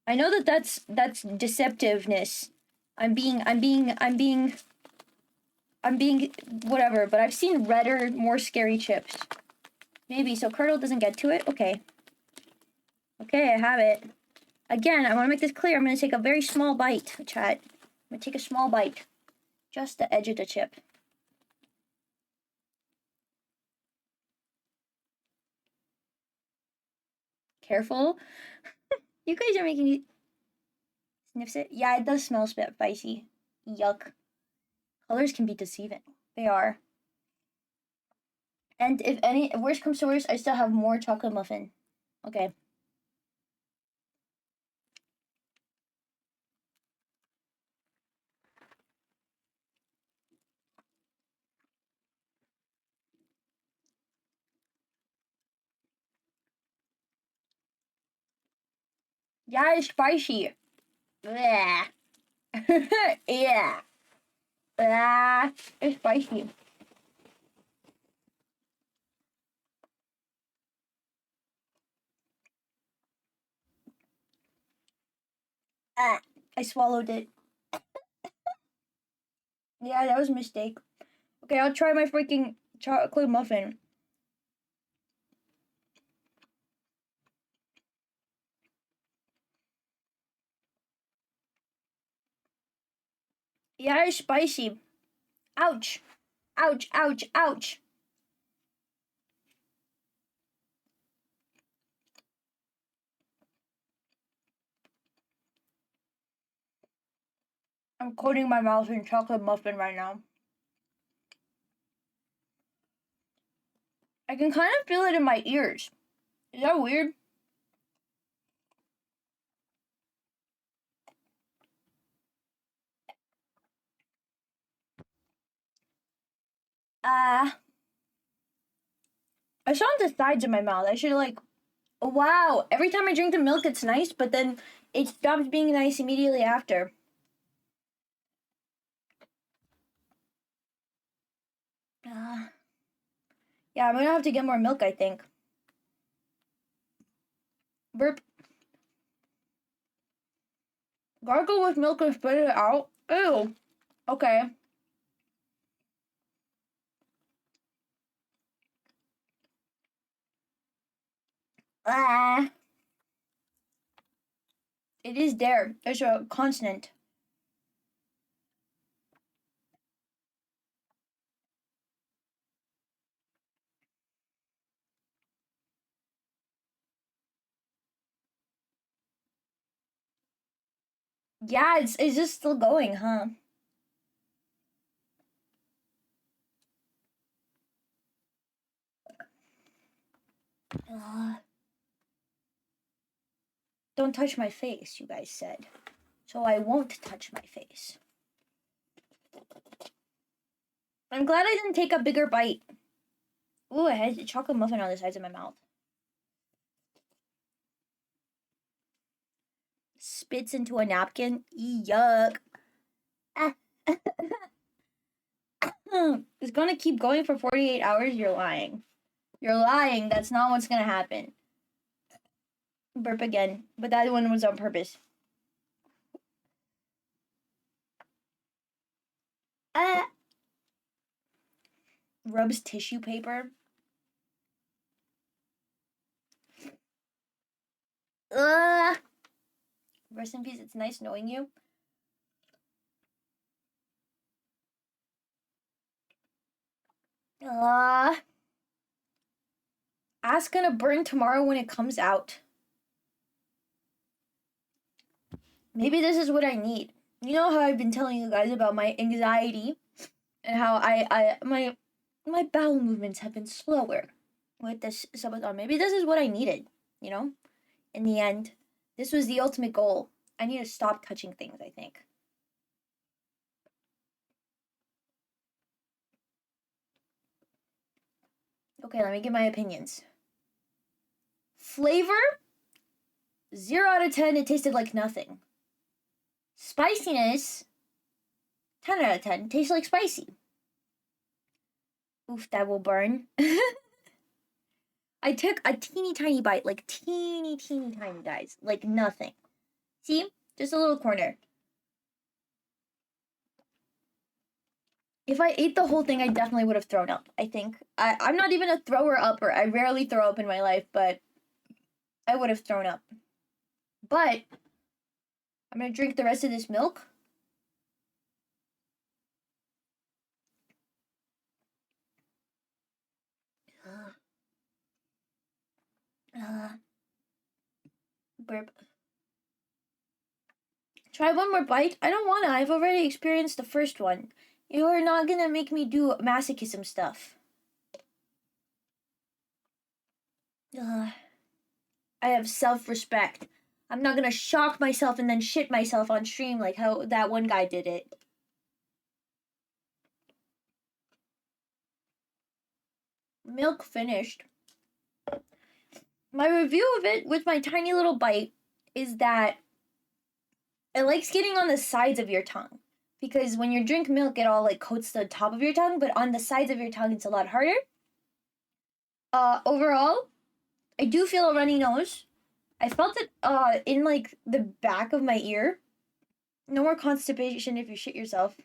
I know that's deceptiveness. I'm being whatever, but I've seen redder, more scary chips. Maybe, so Curdle doesn't get to it? Okay. Okay, I have it. Again, I want to make this clear. I'm going to take a very small bite, chat. I'm going to take a small bite. Just the edge of the chip. Careful. You guys are making me... Sniffs it? Yeah, it does smell spicy. Yuck. Colors can be deceiving. They are. And if worst comes to worst, I still have more chocolate muffin. Okay. Yeah, it's spicy. Bleh. Yeah. It's spicy. I swallowed it. Yeah, that was a mistake. Okay, I'll try my freaking chocolate muffin. Yeah, it's spicy. Ouch. Ouch, ouch, ouch. I'm coating my mouth in chocolate muffin right now. I can kind of feel it in my ears. Is that weird? I saw on the sides of my mouth. I should like, oh, wow. Every time I drink the milk, it's nice, but then it stops being nice immediately after. Yeah, I'm gonna have to get more milk, I think. Burp. Gargle with milk and spit it out. Ew. Okay. Ah. It is there. There's a consonant. Yeah, it's just still going, huh? Don't touch my face, you guys said. So I won't touch my face. I'm glad I didn't take a bigger bite. Ooh, I had a chocolate muffin on the sides of my mouth. Spits into a napkin. Yuck. It's gonna keep going for 48 hours. You're lying. You're lying. That's not what's gonna happen. Burp again. But that one was on purpose. Rubs tissue paper. Rest in peace. It's nice knowing you. Ass gonna burn tomorrow when it comes out. Maybe this is what I need. You know how I've been telling you guys about my anxiety and how my bowel movements have been slower with this subathon. Maybe this is what I needed, you know? In the end, this was the ultimate goal. I need to stop touching things, I think. Okay, let me give my opinions. Flavor, 0 out of 10, it tasted like nothing. Spiciness, 10 out of 10, tastes like spicy. Oof, that will burn. I took a teeny tiny bite, like teeny tiny, guys, like nothing. See? Just a little corner. If I ate the whole thing, I definitely would have thrown up, I think. I'm not even a thrower upper. I rarely throw up in my life, but I would have thrown up. But I'm gonna drink the rest of this milk. Burp. Try one more bite? I don't wanna. I've already experienced the first one. You're not gonna make me do masochism stuff. I have self-respect. I'm not gonna shock myself and then shit myself on stream like how that one guy did it. Milk finished. My review of it with my tiny little bite is that it likes getting on the sides of your tongue. Because when you drink milk, it all like coats the top of your tongue, but on the sides of your tongue, it's a lot harder. Overall, I do feel a runny nose. I felt it in like the back of my ear. No more constipation if you shit yourself.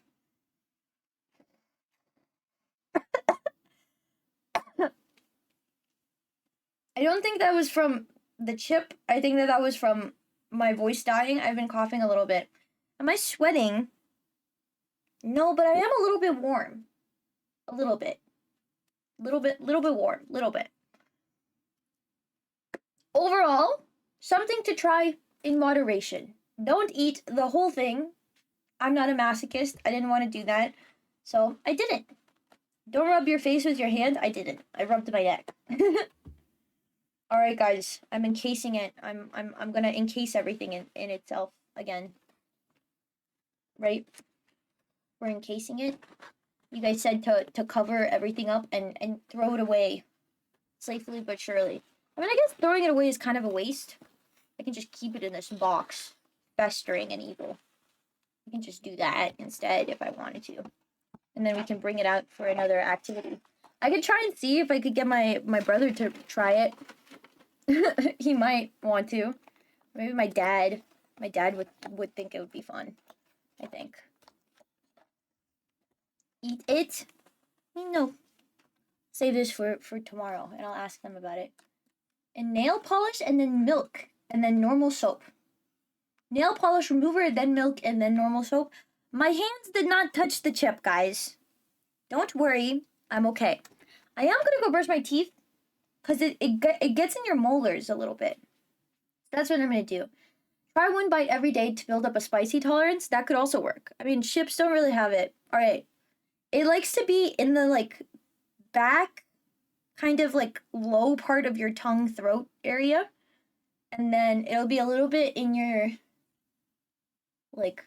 I don't think that was from the chip. I think that was from my voice dying. I've been coughing a little bit. Am I sweating? No, but I am a little bit warm. A little bit. Little bit warm. Little bit. Overall, something to try in moderation. Don't eat the whole thing. I'm not a masochist. I didn't want to do that. So I didn't. Don't rub your face with your hand. I didn't. I rubbed my neck. Alright guys, I'm encasing it. I'm gonna encase everything in itself again. Right? We're encasing it. You guys said to cover everything up and throw it away. Safely but surely. I mean, I guess throwing it away is kind of a waste. I can just keep it in this box, festering and evil. I can just do that instead if I wanted to. And then we can bring it out for another activity. I could try and see if I could get my brother to try it. He might want to. Maybe my dad. My dad would think it would be fun. I think. Eat it? No. Save this for tomorrow, and I'll ask them about it. And nail polish, and then milk, and then normal soap. Nail polish remover, then milk, and then normal soap. My hands did not touch the chip, guys. Don't worry. I'm okay. I am gonna go brush my teeth, because it gets in your molars a little bit. That's what I'm gonna do. Try one bite every day to build up a spicy tolerance. That could also work. I mean, chips don't really have it. Alright. It likes to be in the, like, back, kind of, like, low part of your tongue, throat area. And then it'll be a little bit in your, like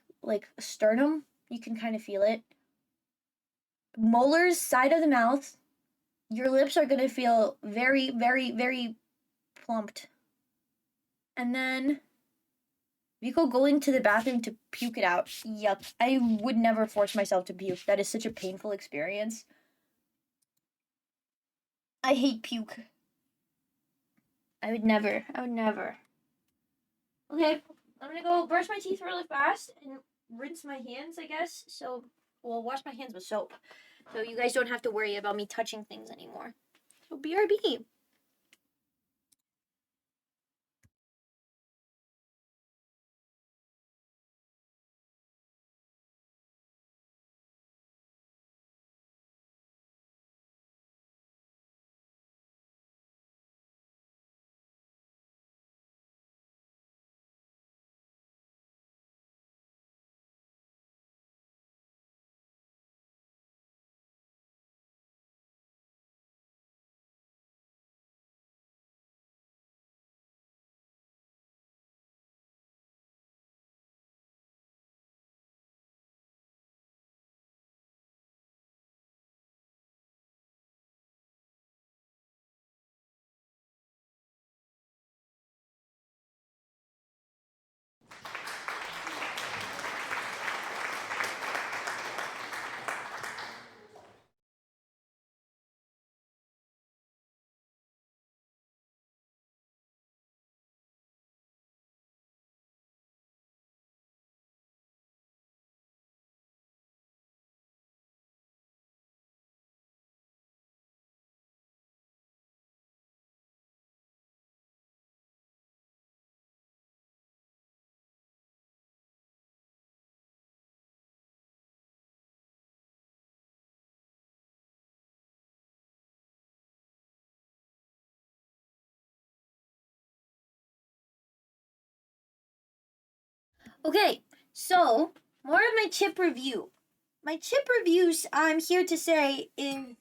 sternum. You can kind of feel it. Molars, side of the mouth. Your lips are gonna feel very, very, very plumped. And then Rico going to the bathroom to puke it out. Yuck. I would never force myself to puke. That is such a painful experience. I hate puke. I would never. Okay, I'm gonna go brush my teeth really fast and rinse my hands, I guess. So, well, wash my hands with soap. So you guys don't have to worry about me touching things anymore. So BRB. Okay, so more of my chip review. My chip reviews, I'm here to say, is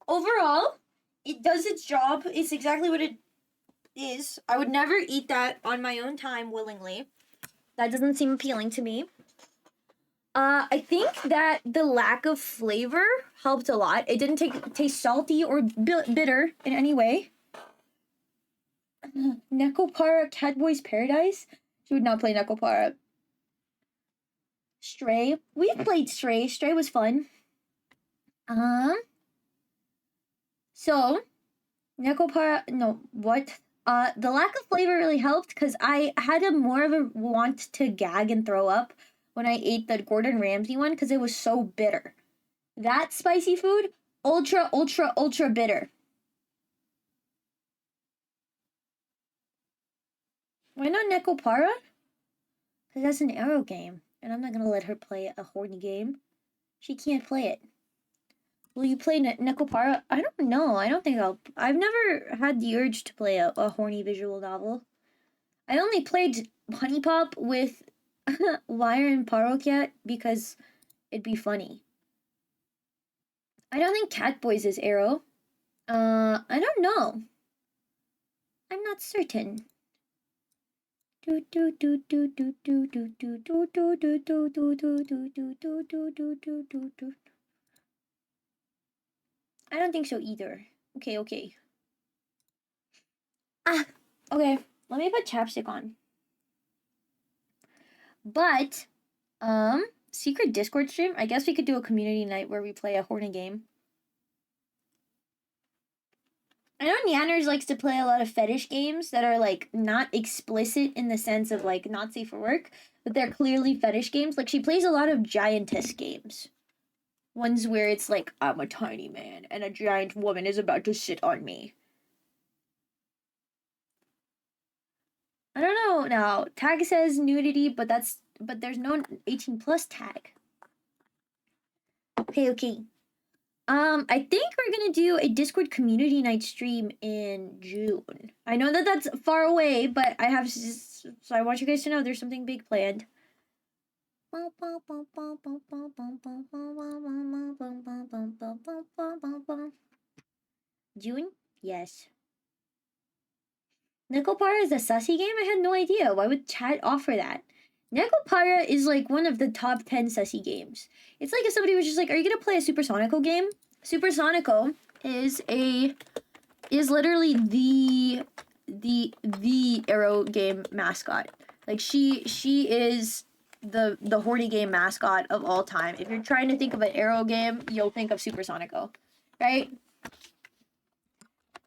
overall, it does its job. It's exactly what it is. I would never eat that on my own time willingly. That doesn't seem appealing to me. I think that the lack of flavor helped a lot. It didn't taste salty or bitter in any way. Nekopara Catboy's Paradise? She would not play Nekopara. Stray. We played Stray. Stray was fun. So, Nekopara, no, what? The lack of flavor really helped because I had more of a want to gag and throw up when I ate the Gordon Ramsay one because it was so bitter. That spicy food, ultra, ultra, ultra bitter. Why not Nekopara? Because that's an arrow game, and I'm not gonna let her play a horny game. She can't play it. Will you play Nekopara? I don't know. I don't think I've never had the urge to play a horny visual novel. I only played Honey Pop with Why are in Paroquiat? Because it'd be funny. I don't think Catboys is Arrow. I don't know. I'm not certain. I don't think so either. Okay. Ah, okay. Let me put chapstick on. But, secret Discord stream? I guess we could do a community night where we play a horny game. I know Nyanners likes to play a lot of fetish games that are like not explicit in the sense of like not safe for work, but they're clearly fetish games. Like she plays a lot of giantess games. Ones where it's like, I'm a tiny man and a giant woman is about to sit on me. I don't know now. Tag says nudity, but there's no 18 plus tag. Okay. I think we're gonna do a Discord community night stream in June. I know that that's far away, but so I want you guys to know there's something big planned. June? Yes. Nekopara is a sussy game? I had no idea. Why would chat offer that? Nekopara is like one of the top 10 sussy games. It's like if somebody was just like, are you gonna play a Supersonico game? Supersonico is literally the Arrow game mascot. Like she is the horny game mascot of all time. If you're trying to think of an Arrow game, you'll think of Supersonico, right?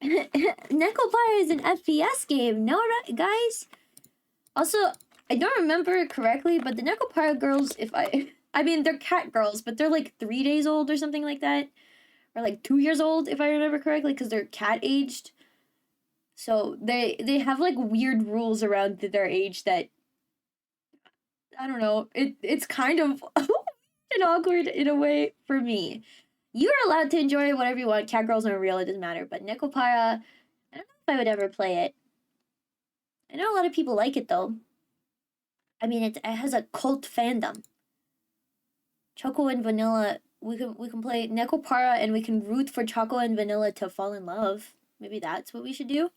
Nekopara is an FPS game. No, guys. Also, I don't remember correctly, but the Nekopara girls, I mean, they're cat girls, but they're like 3 days old or something like that. Or like 2 years old, if I remember correctly, because they're cat aged. So they have like weird rules around their age that, I don't know, it's kind of and awkward in a way for me. You're allowed to enjoy whatever you want. Cat girls aren't real, it doesn't matter. But Nekopara, I don't know if I would ever play it. I know a lot of people like it though. I mean, it has a cult fandom. Choco and Vanilla, we can play Nekopara and we can root for Choco and Vanilla to fall in love. Maybe that's what we should do.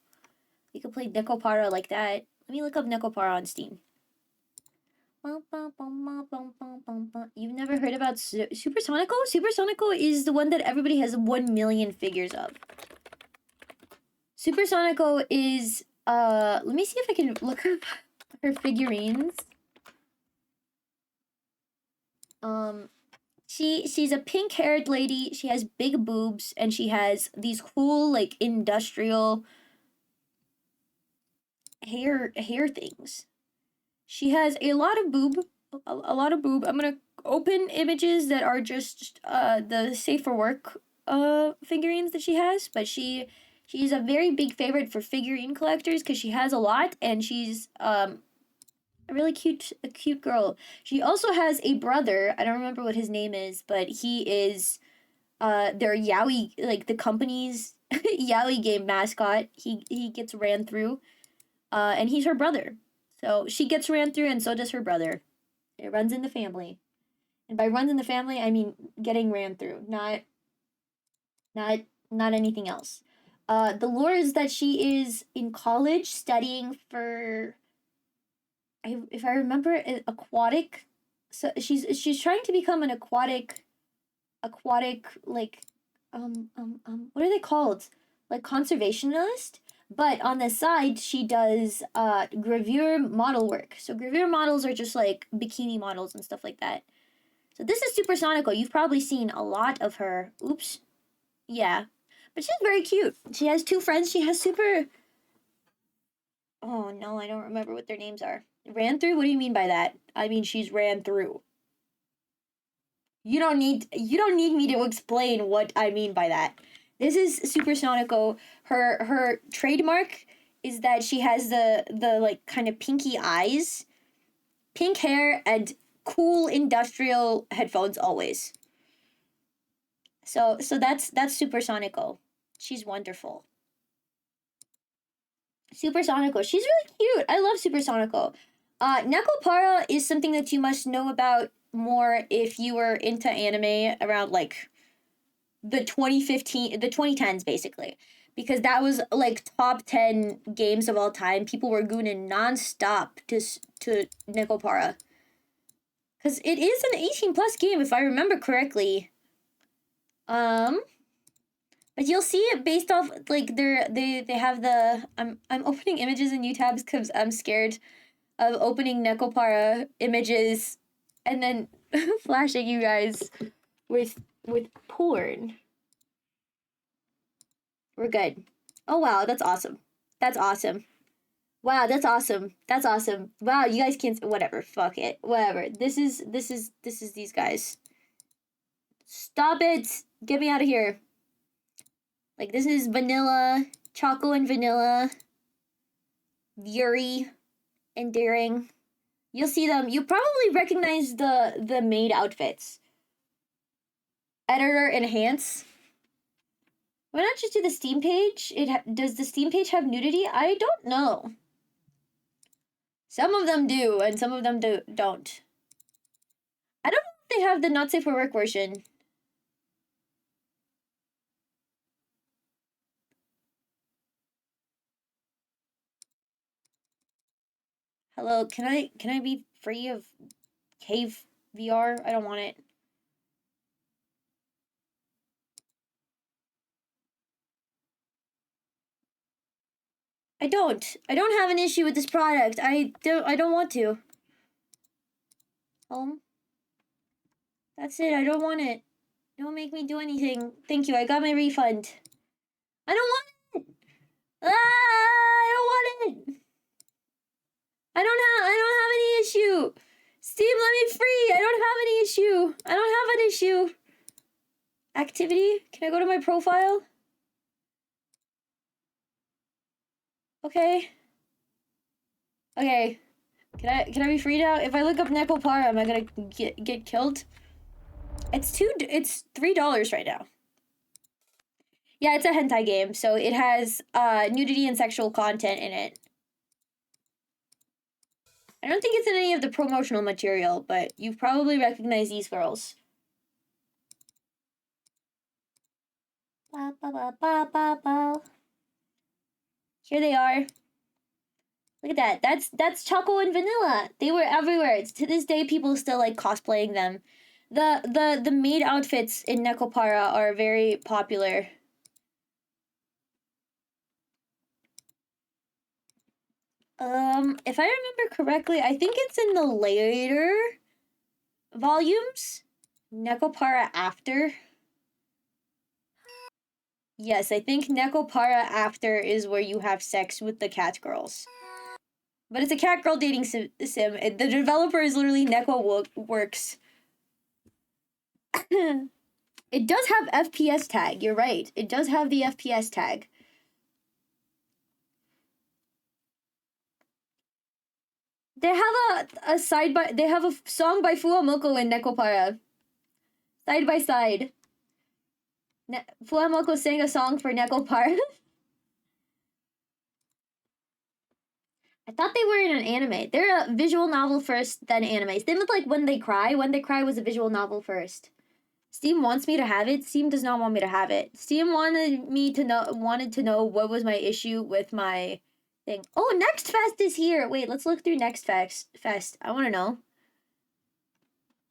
We could play Nekopara like that. Let me look up Nekopara on Steam. You've never heard about Supersonico? Supersonico is the one that everybody has 1 million figures of. Supersonico is, let me see if I can look up her figurines. She's a pink-haired lady. She has big boobs, and she has these cool, like, industrial hair things. She has a lot of boob. A lot of boob. I'm gonna open images that are just the safe for work figurines that she has, but she's a very big favorite for figurine collectors because she has a lot, and she's a cute girl. She also has a brother. I don't remember what his name is, but he is their Yaoi, like the company's Yaoi game mascot. He gets ran through, and he's her brother. So she gets ran through, and so does her brother. It runs in the family, and by runs in the family, I mean getting ran through, not anything else. The lore is that she is in college studying for, if I remember, aquatic. So she's trying to become an aquatic like what are they called? Like conservationist. But on the side, she does gravure model work. So gravure models are just like bikini models and stuff like that. So this is Supersonico. You've probably seen a lot of her. Oops. Yeah. But she's very cute. She has 2 friends. She has super... Oh, no, I don't remember what their names are. Ran through? What do you mean by that? I mean, she's ran through. You don't need me to explain what I mean by that. This is Supersonico. Her trademark is that she has the like kind of pinky eyes, pink hair, and cool industrial headphones always. So that's Supersonico. She's wonderful. Supersonico. She's really cute. I love Supersonico. Nekopara is something that you must know about more if you were into anime around like the 2015, the 2010s basically. Because that was like top 10 games of all time. People were gooning nonstop to Nekopara. Because it is an 18 plus game if I remember correctly. But you'll see it based off like they have the I'm opening images in new tabs because I'm scared of opening Nekopara images and then flashing you guys with porn. We're good. Oh wow, that's awesome. That's awesome. Wow, that's awesome. That's awesome. Wow, you guys can't whatever. Fuck it. Whatever. This is these guys. Stop it. Get me out of here. Like this is vanilla, choco and vanilla, Yuri, and Daring. You'll see them. You probably recognize the maid outfits. Editor enhance. Why not just do the Steam page? Does the Steam page have nudity? I don't know. Some of them do, and some of them don't. I don't know if they have the not safe for work version. Hello, can I be free of cave VR? I don't want it. I don't. I don't have an issue with this product. I don't want to. Home. That's it. I don't want it. Don't make me do anything. Thank you. I got my refund. I don't want it. Ah, I don't want it. I don't have any issue. Steam, let me free. I don't have any issue. I don't have an issue. Activity? Can I go to my profile? Okay. Okay. Can I be freed out? If I look up Nekopara, am I gonna get killed? It's $3 right now. Yeah, it's a hentai game, so it has nudity and sexual content in it. I don't think it's in any of the promotional material, but you've probably recognized these girls. Ba, ba, ba, ba, ba, ba. Here they are. Look at that. That's Choco and Vanilla. They were everywhere. To this day, people still like cosplaying them. The maid outfits in Nekopara are very popular. If I remember correctly, I think it's in the later volumes. Nekopara After. Yes, I think Nekopara After is where you have sex with the cat girls. But it's a cat girl dating sim. The developer is literally Neko Works. It does have FPS tag. You're right. It does have the FPS tag. They have they have a song by Fuamoko and Nekopara. Side by side. Fuamoko sang a song for Nekopara. I thought they were in an anime. They're a visual novel first, then anime. Same with like When They Cry. When They Cry was a visual novel first. Steam wants me to have it. Steam does not want me to have it. Steam wanted to know what was my issue with my thing. Oh, Next Fest is here. Wait, let's look through Next Fest. I want to know.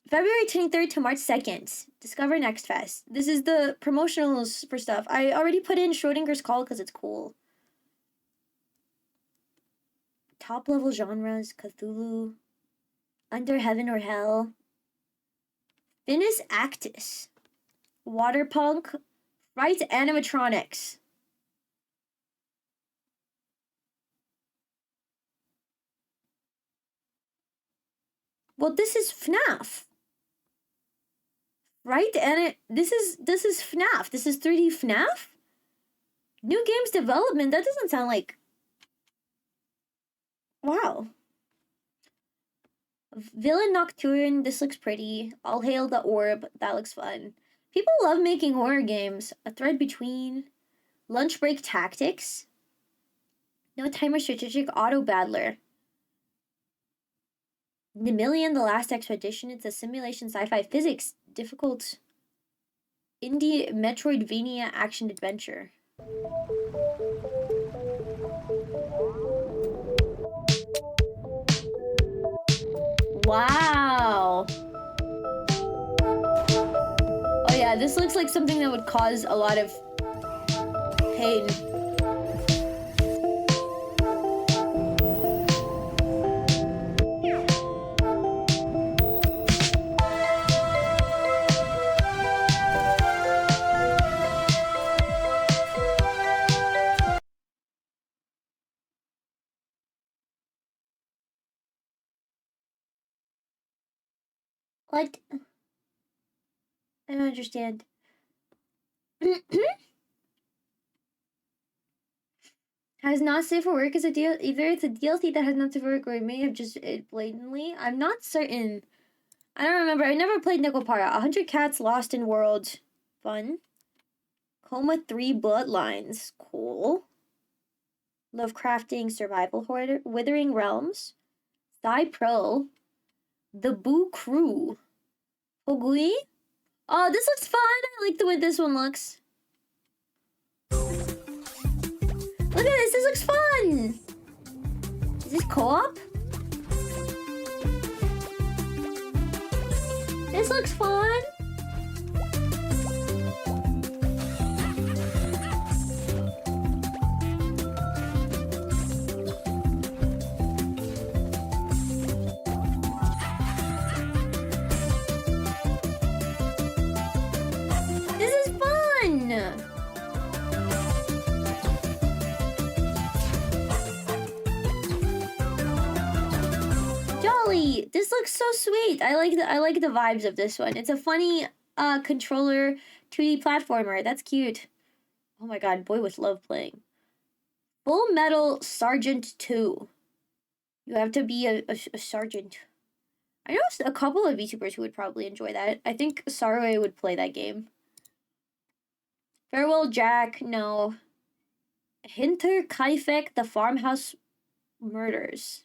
February 23rd to March 2nd. Discover Next Fest. This is the promotionals for stuff. I already put in Schrodinger's Call because it's cool. Top level genres, Cthulhu, Under Heaven or Hell, Finis Actus, Waterpunk, Fright Animatronics. Well, this is FNAF. Right? And this is FNAF. This is 3D FNAF? New games development? That doesn't sound like... Wow. Villain Nocturne, this looks pretty. All Hail the Orb, that looks fun. People love making horror games. A Thread Between. Lunch Break Tactics. No Timer Strategic Auto Battler. Nemilian, The Last Expedition. It's a simulation sci-fi physics difficult indie Metroidvania action adventure. Wow. Oh yeah, this looks like something that would cause a lot of pain. What? I don't understand. Has not safe for work as a deal. Either it's a DLC that has not safe for work, or it may have just it blatantly. I'm not certain. I don't remember. I never played Necopara. 100 Cats Lost in World. Fun. Coma 3 Bloodlines. Cool. Lovecrafting Survival Horde. Withering Realms. Thai Pro. The Boo Crew. Fogui. Oh, this looks fun. I like the way this one looks. Look at this. This looks fun. Is this co-op? This looks fun. This is fun. Jolly. This looks so sweet. I like the vibes of this one. It's a funny controller 2D platformer. That's cute. Oh my god, boy would love playing. Full Metal Sergeant 2. You have to be a sergeant. I know a couple of VTubers who would probably enjoy that. I think Sarwe would play that game. Farewell Jack, no. Hinter Kaifek, The Farmhouse Murders.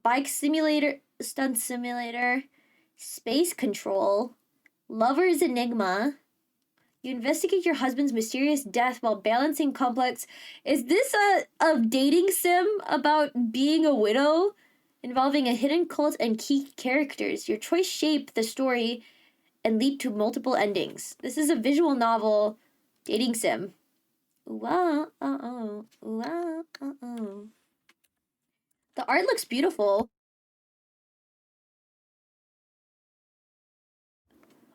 Bike Simulator, Stunt Simulator, Space Control, Lover's Enigma. You investigate your husband's mysterious death while balancing complex. Is this a dating sim about being a widow? Involving a hidden cult and key characters. Your choice shape the story and lead to multiple endings. This is a visual novel dating sim. Ooh-ah, uh-oh. Ooh-ah, uh-oh. The art looks beautiful.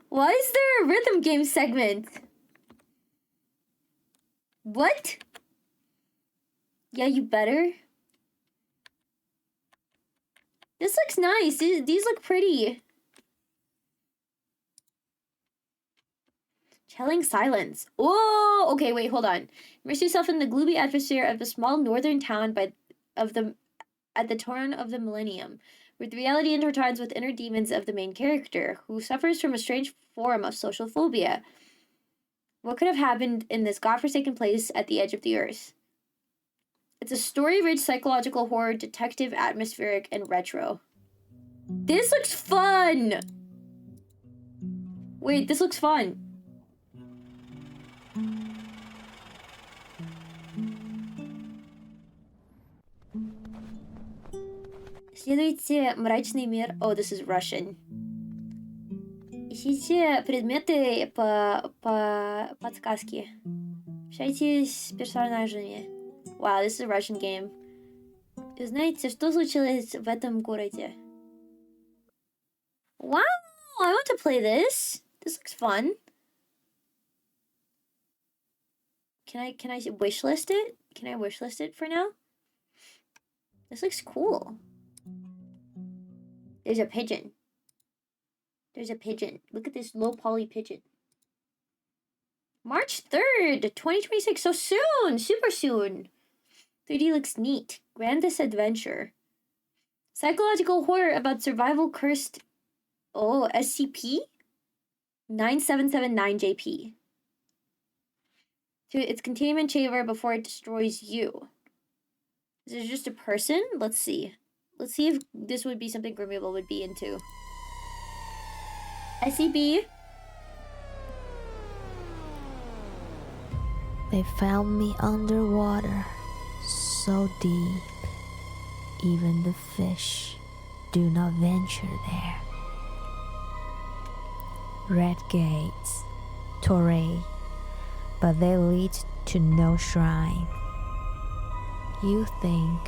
Why is there a rhythm game segment? What? Yeah, you better. This looks nice. These look pretty. Chilling silence. Oh, okay, wait, hold on. Immerse yourself in the gloomy atmosphere of a small northern town at the turn of the millennium, where the reality intertwines with inner demons of the main character, who suffers from a strange form of social phobia. What could have happened in this godforsaken place at the edge of the earth? It's a story-rich psychological horror, detective, atmospheric, and retro. This looks fun! Wait, this looks fun. Исследуйте мрачный мир. Oh, this is Russian. Ищите предметы по подсказке. Общайтесь с персонажами. Wow, this is a Russian game. Знаете, что случилось в этом городе? Wow, I want to play this. This looks fun. Can I wishlist it? Can I wishlist it for now? This looks cool. There's a pigeon. There's a pigeon. Look at this low poly pigeon. March 3rd, 2026. So soon. Super soon. 3D looks neat. Grandest Adventure. Psychological horror about survival cursed. Oh, SCP? 9779JP. To its containment chamber before it destroys you. Is it just a person? Let's see. Let's see if this would be something grimiable would be into. SCP.
They found me underwater, so deep, even the fish do not venture there. Red gates, Torre, but they lead to no shrine. You think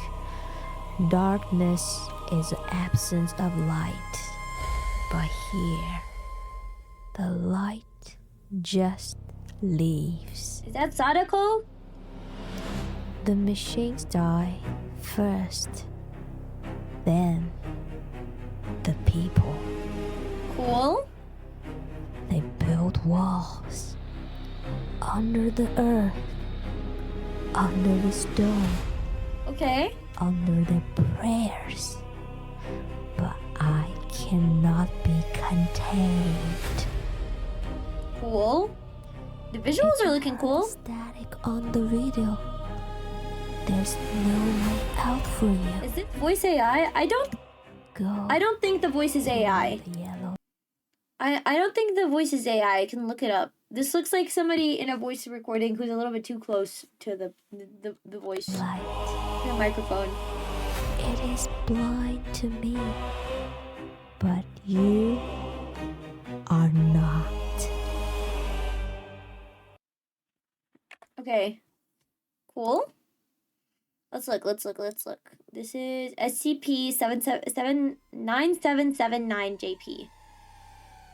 darkness is the absence of light, but here, the light just leaves.
Is that Sadako?
The machines die first, then the people.
Cool.
They build walls under the earth, under the stone,
Okay.
under their prayers. But I cannot be contained.
Cool. The visuals are looking cool.
Static on the video. There's no way out for you.
Is it voice AI? I don't think the voice is AI.
The yellow
I don't think the voice is AI. I can look it up. This looks like somebody in a voice recording who's a little bit too close to the voice.
light.
The microphone.
It is blind to me, but you are not.
Okay. Cool. Let's look. This is SCP-9779JP.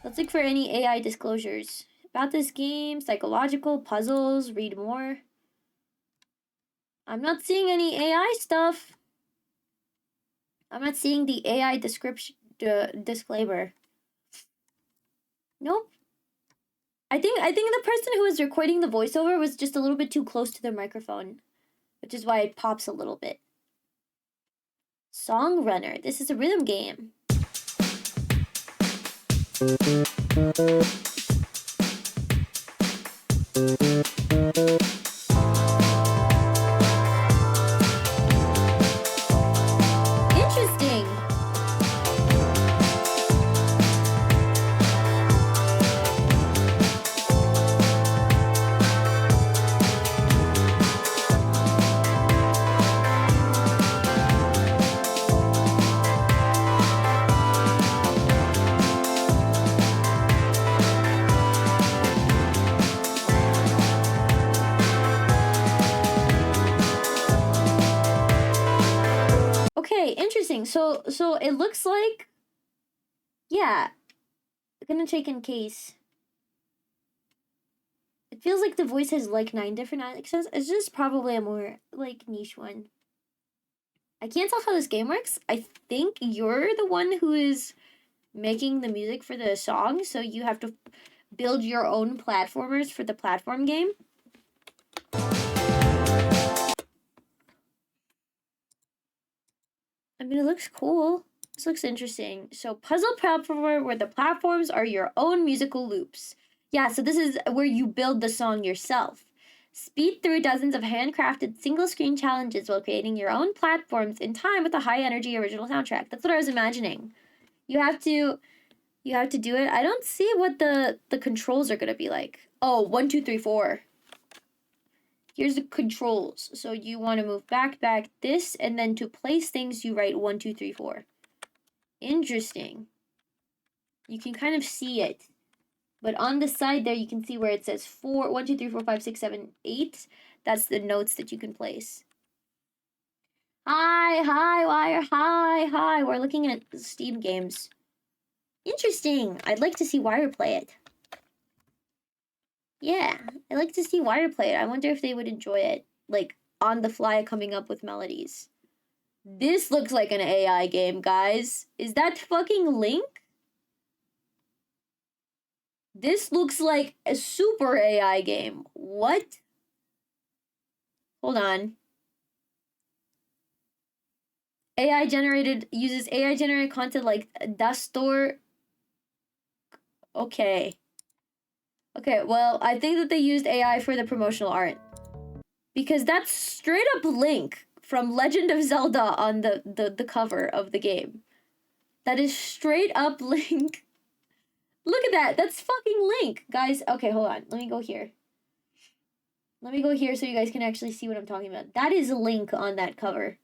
Let's look for any AI disclosures. About this game, psychological, puzzles, read more. I'm not seeing any AI stuff. I'm not seeing the AI description, disclaimer. Nope. I think the person who was recording the voiceover was just a little bit too close to their microphone, which is why it pops a little bit. Song Runner. This is a rhythm game. Interesting. Okay, interesting. So it looks like, yeah. I'm gonna check in case. It feels like the voice has like 9 different accents. It's just probably a more like niche one. I can't tell how this game works. I think you're the one who is making the music for the song, so you have to build your own platformers for the platform game. I mean, it looks cool. This looks interesting. So, puzzle platformer where the platforms are your own musical loops. Yeah, so this is where you build the song yourself. Speed through dozens of handcrafted single-screen challenges while creating your own platforms in time with a high-energy original soundtrack. That's what I was imagining. You have to do it. I don't see what the controls are gonna be like. Oh, 1, 2, 3, 4. Here's the controls. So you want to move back, this, and then to place things, you write 1, 2, 3, 4. Interesting. You can kind of see it. But on the side there, you can see where it says 4, 1, 2, 3, 4, 5, 6, 7, 8. That's the notes that you can place. Hi, Wire, hi. We're looking at Steam games. Interesting. I'd like to see Wire play it. Yeah, I like to see Wire play it. I wonder if they would enjoy it, like, on the fly coming up with melodies. This looks like an AI game, guys. Is that fucking Link? This looks like a super AI game. What? Hold on. Uses AI generated content like Dust Store. Okay. Okay, well, I think that they used AI for the promotional art. Because that's straight up Link from Legend of Zelda on the cover of the game. That is straight up Link. Look at that. That's fucking Link. Guys, okay, hold on. Let me go here. Let me go here so you guys can actually see what I'm talking about. That is Link on that cover.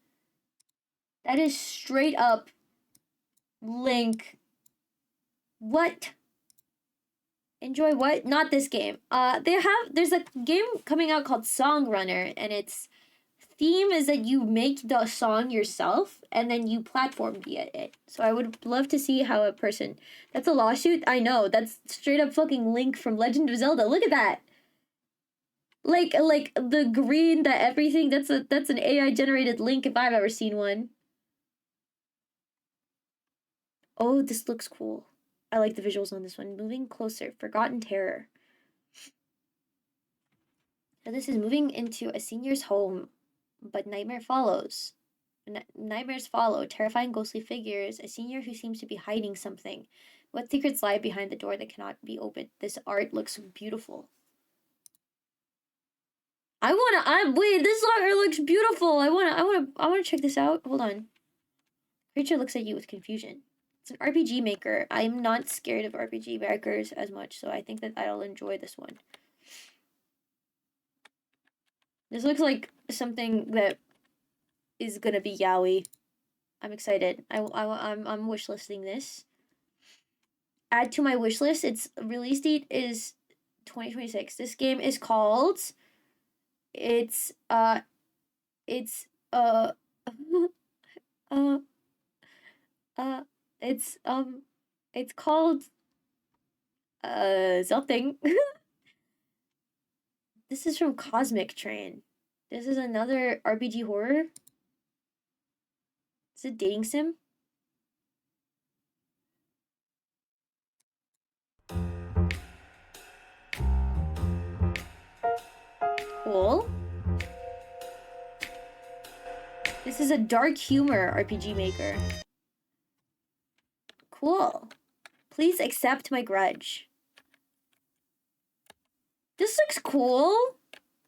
That is straight up Link. What? Enjoy what? Not this game. There's a game coming out called Song Runner, and its theme is that you make the song yourself and then you platform via it. So I would love to see how a person... That's a lawsuit? I know. That's straight up fucking Link from Legend of Zelda. Look at that. Like the green, the everything. That's an AI generated Link if I've ever seen one. Oh, this looks cool. I like the visuals on this one. Moving closer. Forgotten Terror. So this is moving into a senior's home, but nightmare follows. Nightmares follow. Terrifying ghostly figures. A senior who seems to be hiding something. What secrets lie behind the door that cannot be opened? This art looks beautiful. Wait, this art looks beautiful. I wanna check this out. Hold on. Creature looks at you with confusion. It's an RPG maker. I'm not scared of RPG makers as much, so I think that I'll enjoy this one. This looks like something that is gonna be yaoi. I'm excited. I'm wishlisting this. Add to my wish list. Its release date is 2026. This game is called... It's called something. This is from Cosmic Train. This is another RPG horror. It's a dating sim. Cool. This is a dark humor RPG maker. Cool. Please accept my grudge. This looks cool.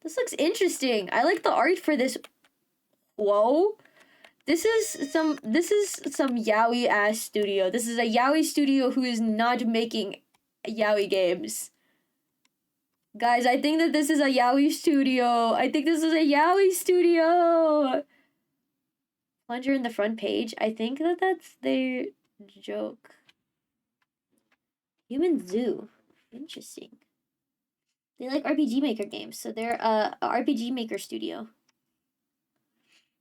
This looks interesting. I like the art for this. Whoa. This is some yaoi ass studio. This is a yaoi studio who is not making yaoi games. Guys, I think that this is a yaoi studio. I think this is a yaoi studio. Plunger in the front page. I think that that's their joke. Human Zoo. Interesting. They like RPG Maker games, so they're a RPG Maker studio.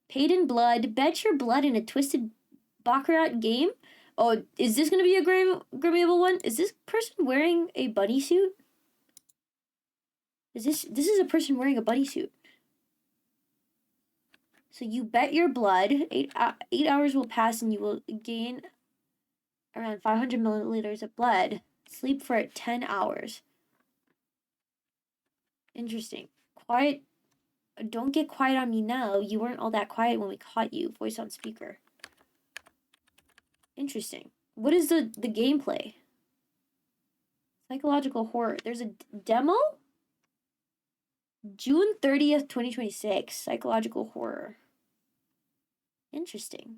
Paid in Blood. Bet your blood in a twisted Baccarat game? Oh, is this gonna be a grimiable one? Is this person wearing a bunny suit? This is a person wearing a bunny suit. So you bet your blood. 8 hours will pass and you will gain around 500 milliliters of blood. Sleep for 10 hours. Interesting. Quiet. Don't get quiet on me now. You weren't all that quiet when we caught you. Voice on speaker. Interesting. What is the gameplay? Psychological horror. There's a demo? June 30th, 2026. Psychological horror. Interesting.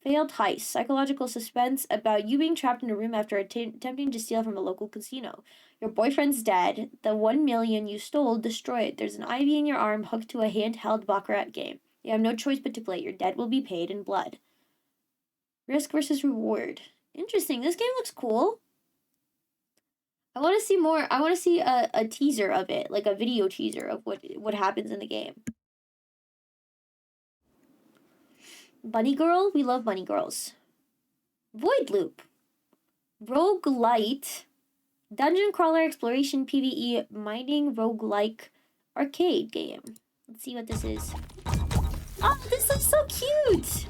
Failed heist. Psychological suspense about you being trapped in a room after attempting to steal from a local casino. Your boyfriend's dead. The 1 million you stole destroyed. There's an IV in your arm hooked to a handheld Baccarat game. You have no choice but to play. Your debt will be paid in blood. Risk versus reward. Interesting. This game looks cool. I want to see more. I want to see a teaser of it, like a video teaser of what happens in the game. Bunny Girl? We love bunny girls. Void Loop. Roguelite. Dungeon crawler exploration PvE mining roguelike arcade game. Let's see what this is. Oh, this looks so cute!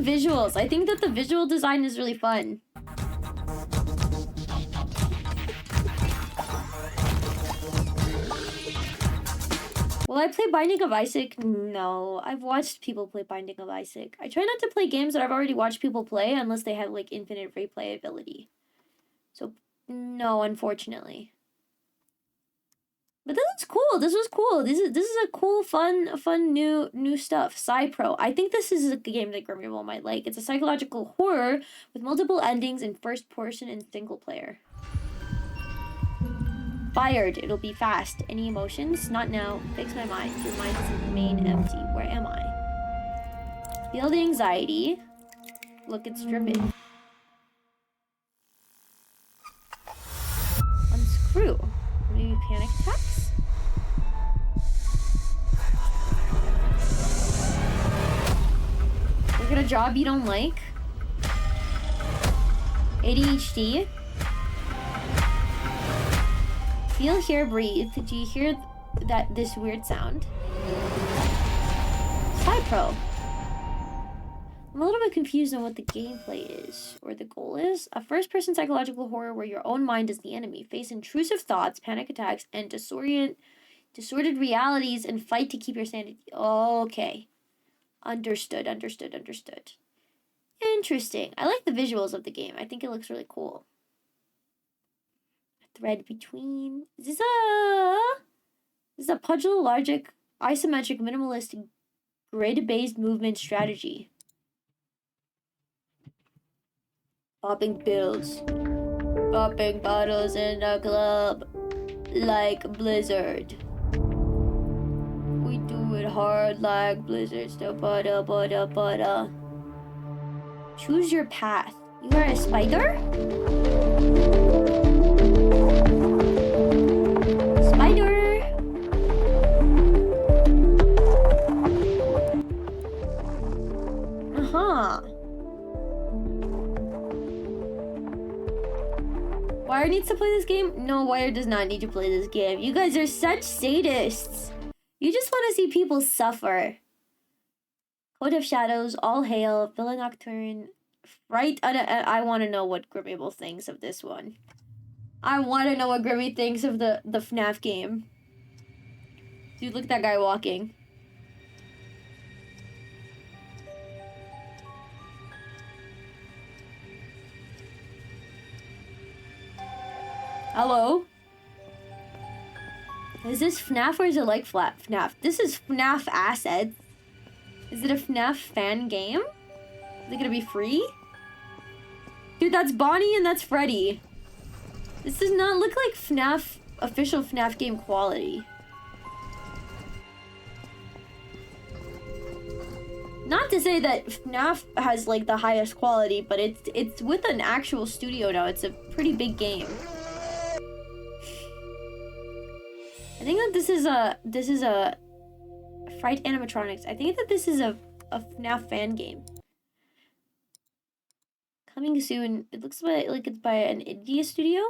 visuals. I think that the visual design is really fun. Will I play Binding of Isaac? No. I've watched people play Binding of Isaac. I try not to play games that I've already watched people play unless they have like infinite replayability. So no, unfortunately. But this is cool. This was cool. This is a cool, fun new stuff. Psy-Pro. I think this is a game that grimiable might like. It's a psychological horror with multiple endings in first person and single player. Fired. It'll be fast. Any emotions? Not now. Fix my mind. Your mind is remain empty. Where am I? Feel the anxiety. Look, it's dripping. Unscrew. Maybe panic attacks? Work at a job you don't like? ADHD? Feel, hear, breathe. Do you hear this weird sound? Psy-Pro. I'm a little bit confused on what the gameplay is, or the goal is. A first-person psychological horror where your own mind is the enemy. Face intrusive thoughts, panic attacks, and distorted realities, and fight to keep your sanity. Okay. Understood. Interesting. I like the visuals of the game. I think it looks really cool. Thread between. This is a puzzle logic, isometric, minimalist, grid-based movement strategy. Popping pills. Popping bottles in a club. Like Blizzard. We do it hard like Blizzard. Bada. Choose your path. You are a spider? Spider! Uh-huh. Wire needs to play this game? No, Wire does not need to play this game. You guys are such sadists. You just want to see people suffer. Code of Shadows, All Hail, Villa Nocturne, Fright. I want to know what grimiable thinks of this one. I want to know what Grimmy thinks of the FNAF game. Dude, look at that guy walking. Hello? Is this FNAF or is it like FNAF? This is FNAF Assets. Is it a FNAF fan game? Is it gonna be free? Dude, that's Bonnie and that's Freddy. This does not look like FNAF, official FNAF game quality. Not to say that FNAF has like the highest quality, but it's with an actual studio now. It's a pretty big game. I think that this is a Fright Animatronics. I think that this is a FNAF fan game. Coming soon. It looks like it's by an indie studio.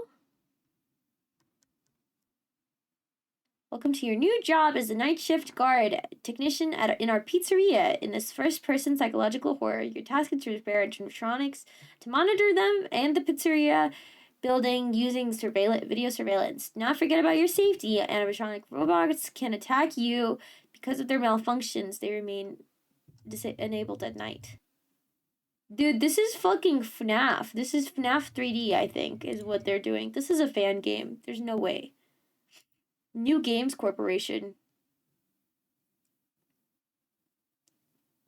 Welcome to your new job as a night shift guard technician in our pizzeria. In this first-person psychological horror, your task is to repair animatronics, to monitor them and the pizzeria building using video surveillance. Do not forget about your safety. Animatronic robots can attack you. Because of their malfunctions, they remain enabled at night. Dude, this is fucking FNAF. This is FNAF 3D, I think, is what they're doing. This is a fan game. There's no way. New Games Corporation.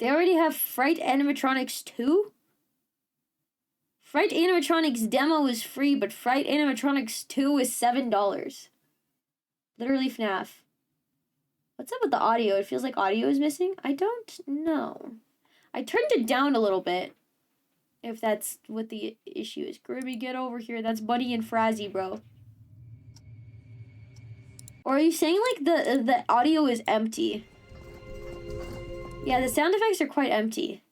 They already have Fright Animatronics 2? Fright Animatronics demo is free, but Fright Animatronics 2 is $7. Literally FNAF. What's up with the audio? It feels like audio is missing. I don't know. I turned it down a little bit. If that's what the issue is. Grimmy, get over here. That's Buddy and Frazzy, bro. Or are you saying like the audio is empty? Yeah, the sound effects are quite empty.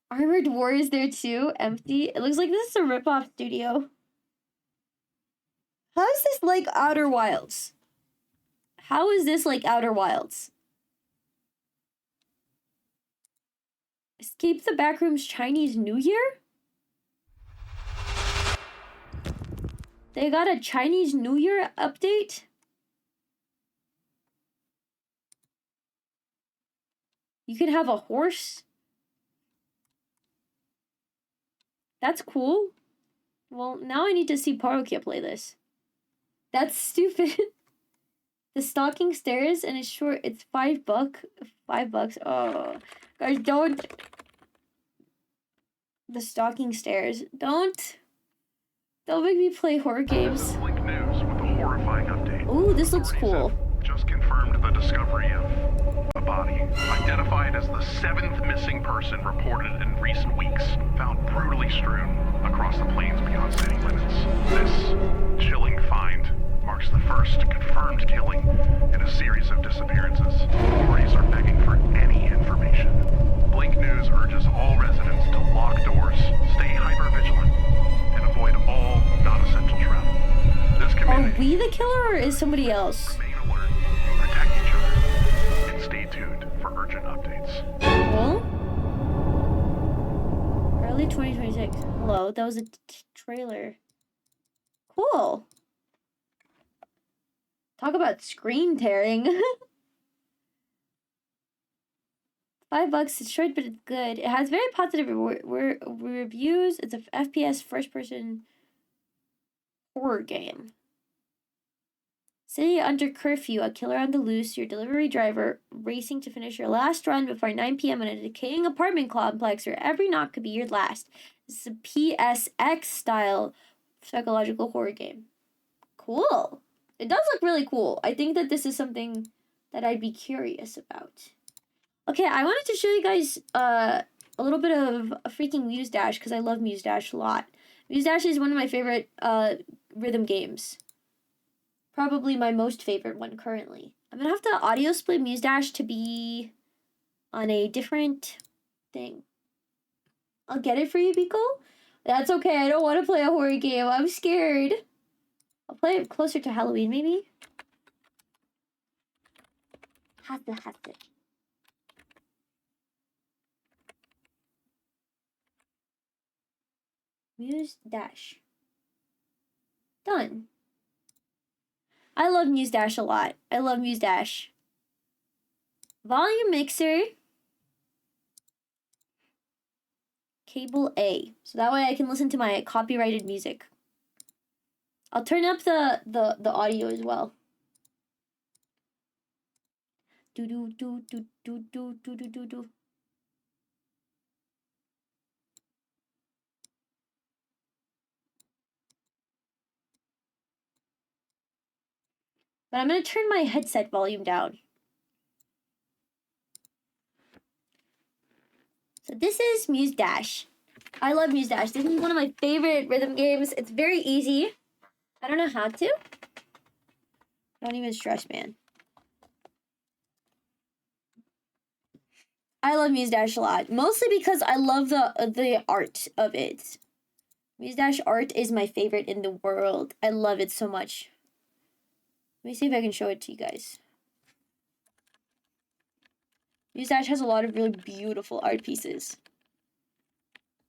Armored War is there too? Empty? It looks like this is a ripoff studio. How is this like Outer Wilds? How is this like Outer Wilds? Escape the Backrooms Chinese New Year? They got a Chinese New Year update? You can have a horse? That's cool. Well, now I need to see Parokia play this. That's stupid. The Stalking Stairs, and it's short. It's $5. $5. Oh, guys, don't. The Stalking Stairs. Don't make me play horror games.
Blink News with a horrifying update.
Ooh, this looks cool.
Just confirmed the discovery of a body identified as the 7th missing person reported in recent weeks, found brutally strewn across the plains beyond city limits. This chilling find marks the first confirmed killing in a series of disappearances. Authorities are begging for any information. Blink News urges all residents to lock doors, stay hyper-vigilant, and avoid all non-essential travel. This community...
Are we the killer or is somebody else?
Remain alert, protect each other, and stay tuned for urgent updates.
Well, early 2026. Hello, that was a trailer. Cool. Talk about screen tearing. $5. It's short, but it's good. It has very positive reviews. It's a FPS first-person horror game. City under curfew, a killer on the loose, your delivery driver racing to finish your last run before 9 p.m. in a decaying apartment complex where every knock could be your last. This is a PSX-style psychological horror game. Cool. It does look really cool. I think that this is something that I'd be curious about. Okay, I wanted to show you guys a little bit of a freaking Muse Dash because I love Muse Dash a lot. Muse Dash is one of my favorite rhythm games. Probably my most favorite one currently. I'm gonna have to audio split Muse Dash to be on a different thing. I'll get it for you, Biko. That's okay, I don't want to play a horror game. I'm scared. I'll play it closer to Halloween, maybe. Have to. Muse Dash. Done. I love Muse Dash a lot. I love Muse Dash. Volume mixer. Cable A. So that way I can listen to my copyrighted music. I'll turn up the audio as well. Do do do do do do do do do do. But I'm gonna turn my headset volume down. So this is Muse Dash. I love Muse Dash. This is one of my favorite rhythm games. It's very easy. I don't know how to. Don't even stress, man. I love Muse Dash a lot. Mostly because I love the art of it. Muse Dash art is my favorite in the world. I love it so much. Let me see if I can show it to you guys. Muse Dash has a lot of really beautiful art pieces.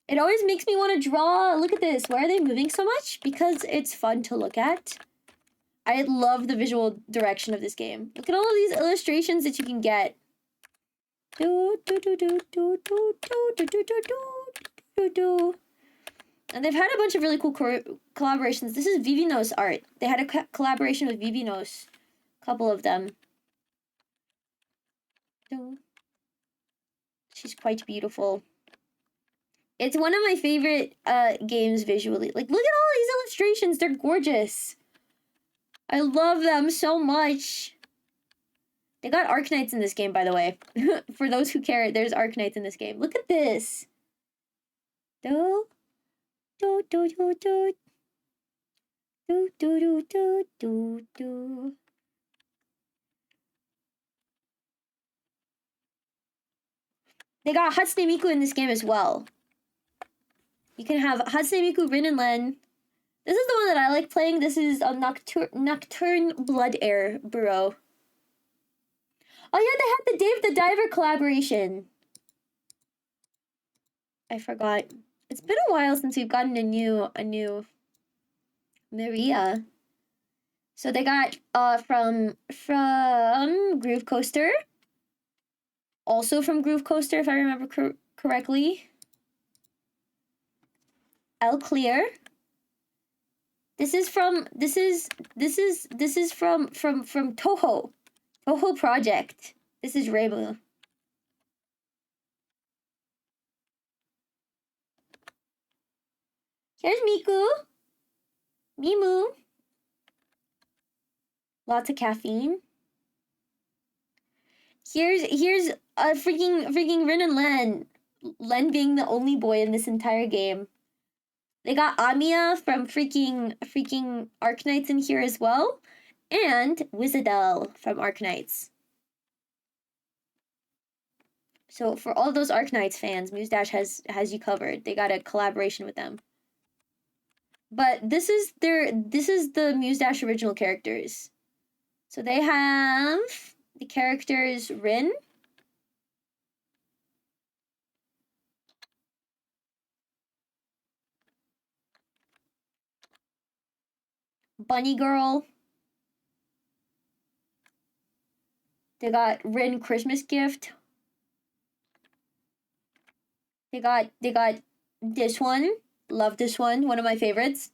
It always makes me want to draw. Look at this. Why are they moving so much? Because it's fun to look at. I love the visual direction of this game. Look at all of these illustrations that you can get. And they've had a bunch of really cool collaborations. This is Vivinos art. They had a collaboration with Vivinos. A couple of them. She's quite beautiful. It's one of my favorite games visually. Like, look at all these illustrations. They're gorgeous. I love them so much. They got Arknights in this game, by the way. For those who care, there's Arknights in this game. Look at this. Do do do do do do do do do do. They got Hatsune Miku in this game as well. You can have Hatsune Miku, Rin, and Len. This is the one that I like playing. This is a Nocturne Blood Air Burrow. Oh yeah, they had the Dave the Diver collaboration. I forgot. It's been a while since we've gotten a new Maria. So they got from Groove Coaster. Also from Groove Coaster, if I remember correctly. L Clear. This is from Toho. Toho Project. This is Reimu. Here's Miku. Mimu. Lots of caffeine. Here's a freaking Rin and Len. Len being the only boy in this entire game. They got Amiya from freaking Arknights in here as well. And Wizardel from Arknights. So for all those Arknights fans, Muse Dash has you covered. They got a collaboration with them. But this is the Muse Dash original characters. So they have the characters Rin, Bunny Girl. They got Rin Christmas Gift. They got this one. Love this one. One of my favorites.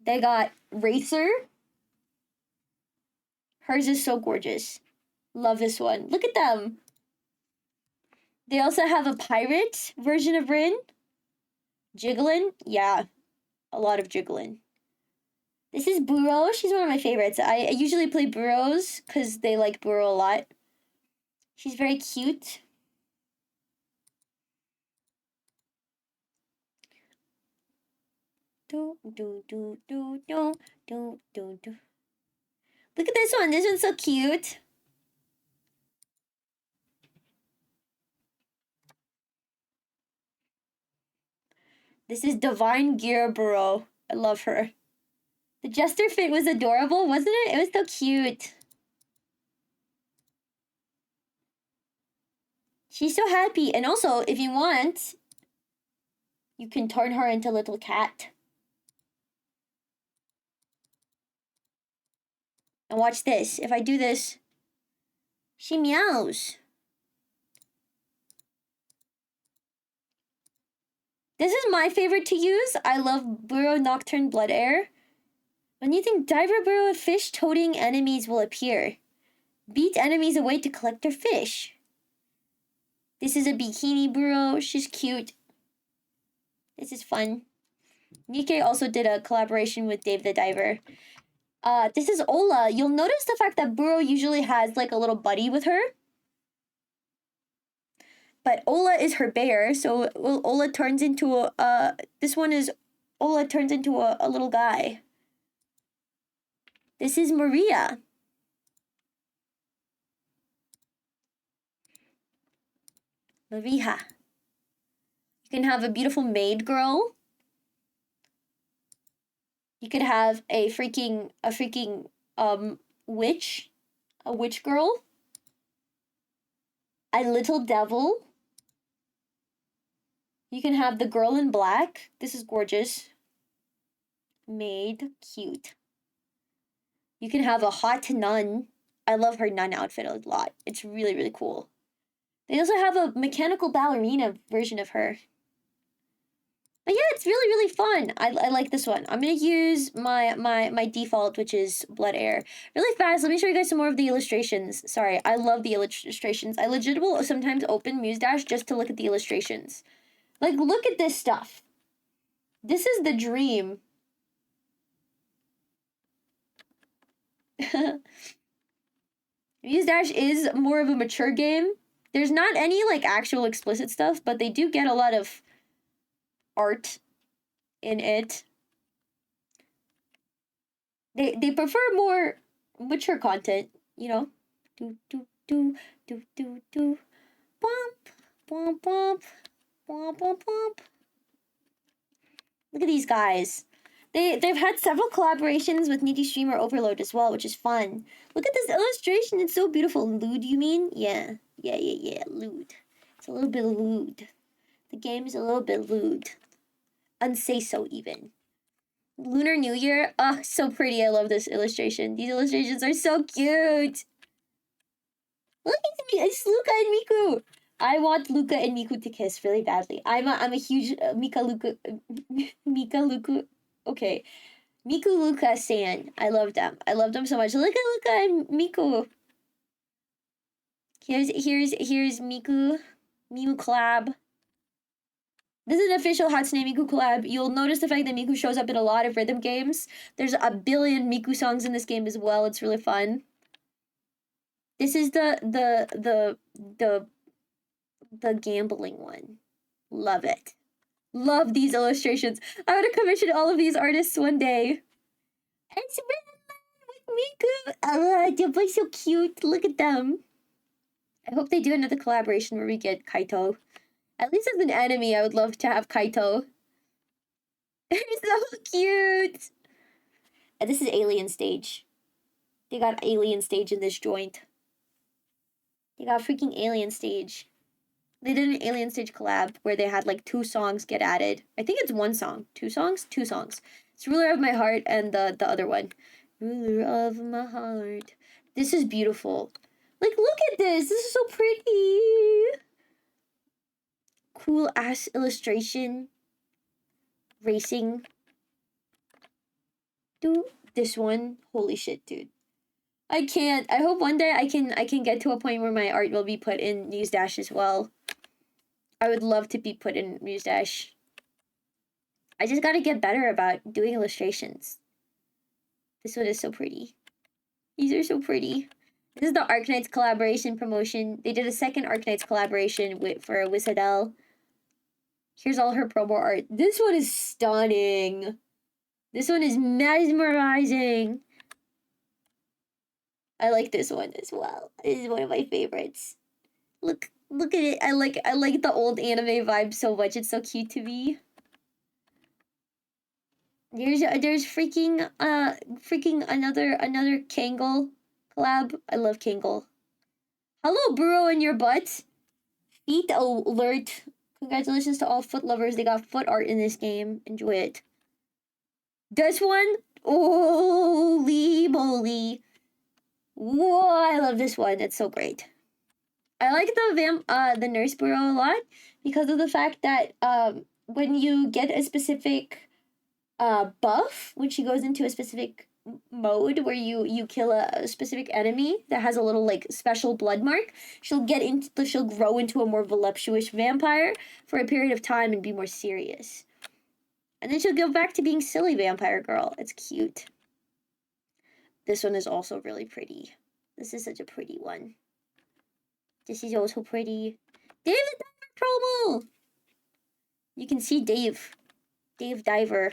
They got Racer. Hers is so gorgeous. Love this one. Look at them. They also have a pirate version of Rin. Jiggling. Yeah. A lot of jiggling. This is Buro. She's one of my favorites. I usually play Buros because they like Buro a lot. She's very cute. Look at this one. This one's so cute. This is Divine Gear Buro. I love her. The Jester fit was adorable, wasn't it? It was so cute. She's so happy. And also, if you want, you can turn her into a little cat. And watch this. If I do this, she meows. This is my favorite to use. I love Burrow Nocturne Blood Air. When using Diver Burrow, fish toting enemies will appear. Beat enemies away to collect their fish. This is a Bikini Burrow. She's cute. This is fun. Nikkei also did a collaboration with Dave the Diver. This is Ola. You'll notice the fact that Burrow usually has like a little buddy with her. But Ola is her bear, so Ola turns into a, Ola turns into a little guy. This is Maria. Maria. You can have a beautiful maid girl. You could have a freaking witch. A witch girl. A little devil. You can have the girl in black. This is gorgeous. Maid. Cute. You can have a hot nun. I love her nun outfit a lot. It's really, really cool. They also have a mechanical ballerina version of her. But yeah, it's really, really fun. I like this one. I'm going to use my default, which is Blood Air. Really fast, let me show you guys some more of the illustrations. Sorry, I love the illustrations. I legit will sometimes open Muse Dash just to look at the illustrations. Like, look at this stuff. This is the dream. Muse Dash is more of a mature game. There's not any, like, actual explicit stuff, but they do get a lot of art in it. They prefer more mature content, you know. Do do do do do do. Bump bump bump bump bump bump. Look at these guys. They've had several collaborations with Niki Streamer Overload as well, which is fun. Look at this illustration. It's so beautiful. Lude, you mean? Yeah. Yeah, lewd. It's a little bit lewd. The game is a little bit lewd. Unsay-so even. Lunar New Year. Oh, so pretty. I love this illustration. These illustrations are so cute. Look at me. It's Luca and Miku. I want Luca and Miku to kiss really badly. I'm a huge Mika Luca. Okay. Miku Luca stan. I love them. I love them so much. Look at Luca and Miku. Here's Miku. Miku collab. This is an official Hatsune Miku collab. You'll notice the fact that Miku shows up in a lot of rhythm games. There's a billion Miku songs in this game as well. It's really fun. This is the gambling one. Love it. Love these illustrations. I want to commission all of these artists one day. It's with Miku. Oh, they're both so cute. Look at them. I hope they do another collaboration where we get Kaito. At least as an enemy, I would love to have Kaito. He's so cute. And this is Alien Stage. They got Alien Stage in this joint. They got freaking Alien Stage. They did an Alien Stage collab where they had like 2 songs get added. I think it's 1 song. 2 songs? 2 songs. It's Ruler of My Heart and the other one. Ruler of My Heart. This is beautiful. Like, look at this. This is so pretty. Cool ass illustration. Racing. Dude, this one. Holy shit, dude. I can't. I hope one day I can get to a point where my art will be put in News Dash as well. I would love to be put in News Dash. I just gotta get better about doing illustrations. This one is so pretty. These are so pretty. This is the Arknights collaboration promotion. They did a second Arknights collaboration for Wizadel. Here's all her promo art. This one is stunning. This one is mesmerizing. I like this one as well. This is one of my favorites. Look at it. I like the old anime vibe so much. It's so cute to me. There's freaking another Kangol collab. I love Kangol. Hello, burrow in your butt. Feet alert. Congratulations to all foot lovers. They got foot art in this game. Enjoy it. This one? Holy moly. Whoa, I love this one. It's so great. I like the nurse burrow a lot because of the fact that when you get a specific buff, when she goes into a specific mode where you kill a specific enemy that has a little like special blood mark, she'll grow into a more voluptuous vampire for a period of time and be more serious. And then she'll go back to being silly vampire girl. It's cute. This one is also really pretty. This is such a pretty one. This is also pretty. Dave the Diver promo! You can see Dave. Dave Diver.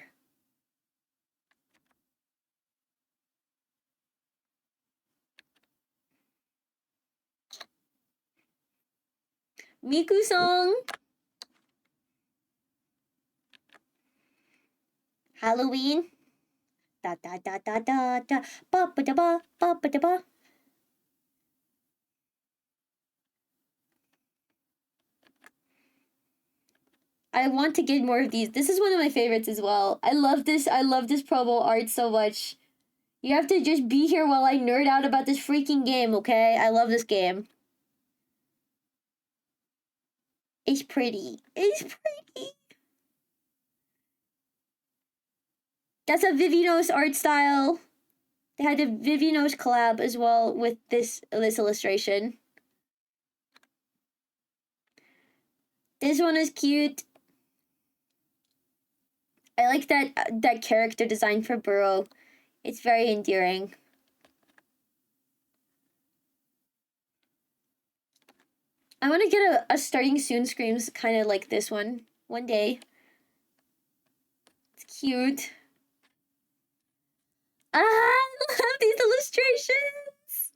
Miku song. Halloween. Da da da da da da ba ba da ba ba ba da ba. I want to get more of these. This is one of my favorites as well. I love this promo art so much. You have to just be here while I nerd out about this freaking game, okay? I love this game. It's pretty. It's pretty. That's a Vivinos art style. They had a Vivinos collab as well with this illustration. This one is cute. I like that character design for Burrow. It's very endearing. I want to get a starting soon screams kind of like this one day. It's cute. I love these illustrations.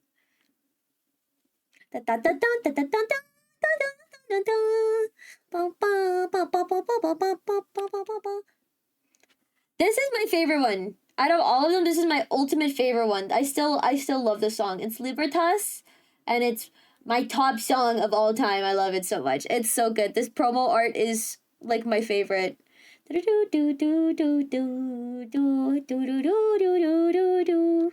This is my favorite one. Out of all of them, this is my ultimate favorite one. I still love this song. It's Libertas, and it's My top song of all time. I love it so much. It's so good. This promo art is like my favorite. Do do do do do do do do do do do do.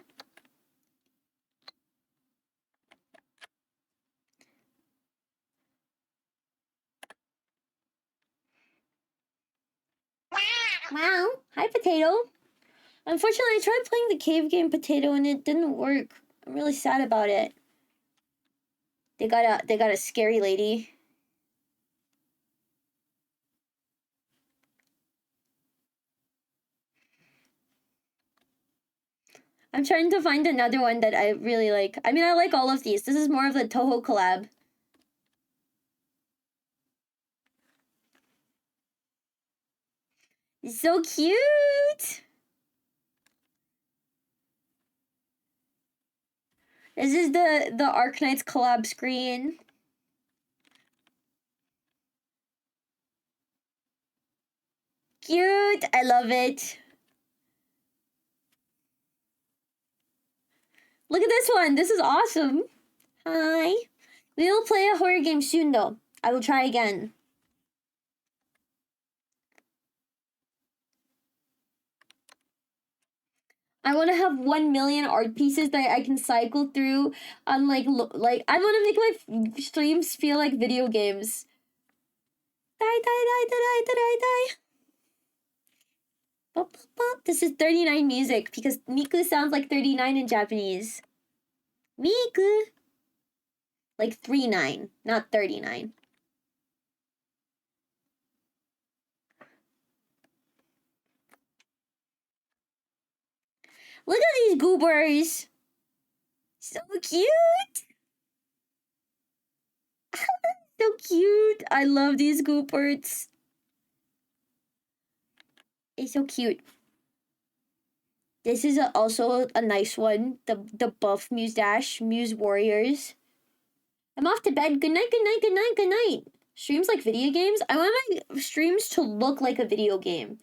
Wow. Hi, Potato. Unfortunately, I tried playing the cave game Potato and it didn't work. I'm really sad about it. They got a scary lady. I'm trying to find another one that I really like. I mean, I like all of these. This is more of the Toho collab. So cute! This is the Arknights collab screen. Cute! I love it. Look at this one. This is awesome. Hi. We will play a horror game soon, though. I will try again. I want to have 1 million art pieces that I can cycle through on like I want to make my streams feel like video games. Die, die, die, die, die, die, die. Bop, bop, bop. This is 39 music because Miku sounds like 39 in Japanese. Miku. Like 39, not 39. Look at these goobers. So cute. So cute. I love these goobers. It's so cute. This is also a nice one. The buff Muse Dash, Muse Warriors. I'm off to bed. Good night, good night, good night, good night. Streams like video games? I want my streams to look like a video game.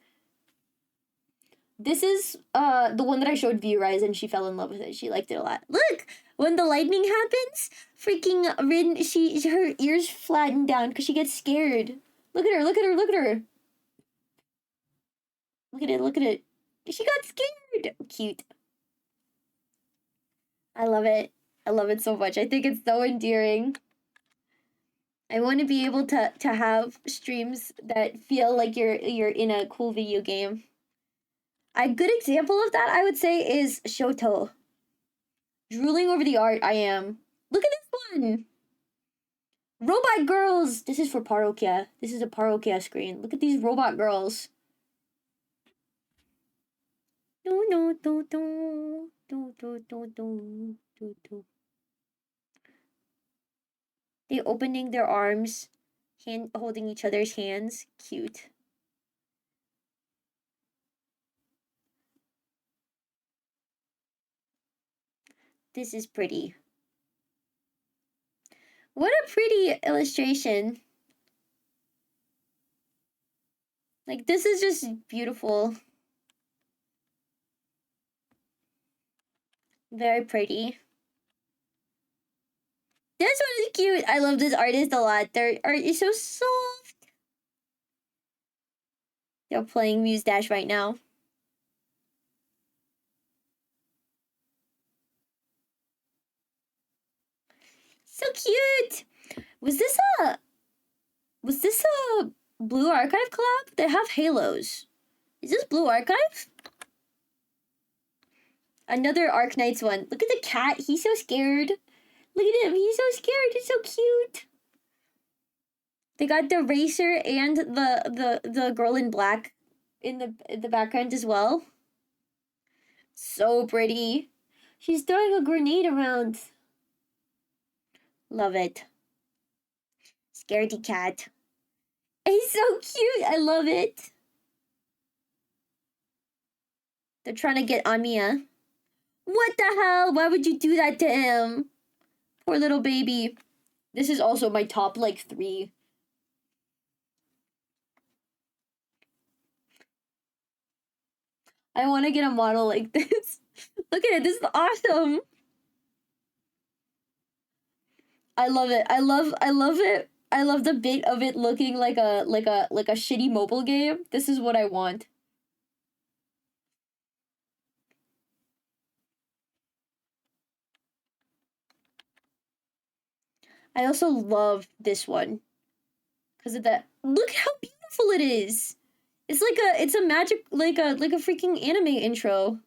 This is the one that I showed View-Rise and she fell in love with it. She liked it a lot. Look! When the lightning happens, freaking Rin, her ears flatten down because she gets scared. Look at her, look at her, look at her. Look at it, look at it. She got scared. Cute. I love it. I love it so much. I think it's so endearing. I want to be able to have streams that feel like you're in a cool video game. A good example of that, I would say, is Shoto. Drooling over the art, I am. Look at this one! Robot girls! This is for Parokia. This is a Parokia screen. Look at these robot girls. Do do do do do do do do do do. They opening their arms, holding each other's hands. Cute. This is pretty. What a pretty illustration. Like, this is just beautiful. Very pretty. This one is cute. I love this artist a lot. Their art is so soft. They're playing Muse Dash right now. So cute. Was this a Blue Archive collab? They have halos. Is this Blue Archive? Another Arknights one. Look at the cat. He's so scared. Look at him. He's so scared. He's so cute. They got the racer and the girl in black in the background as well. So pretty. She's throwing a grenade around. Love it. Scaredy cat. He's so cute. I love it. They're trying to get Amiya. What the hell? Why would you do that to him? Poor little baby. This is also my top, like, 3. I want to get a model like this. Look at it. This is awesome. I love it. I love it. I love the bit of it looking like a shitty mobile game. This is what I want. I also love this one because of that. Look how beautiful it is. It's a magic like a freaking anime intro.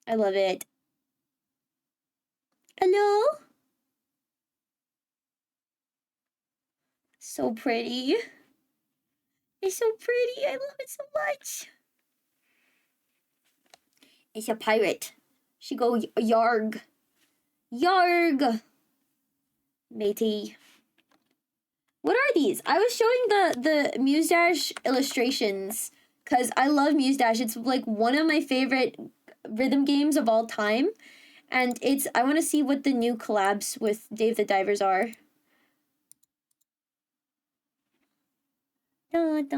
I love it. Hello? So pretty. It's so pretty. I love it so much. It's a pirate. She go yarg. Yarg. Matey. What are these? I was showing the Muse Dash illustrations because I love Muse Dash. It's like one of my favorite rhythm games of all time. And I want to see what the new collabs with Dave the Divers are. Da, da,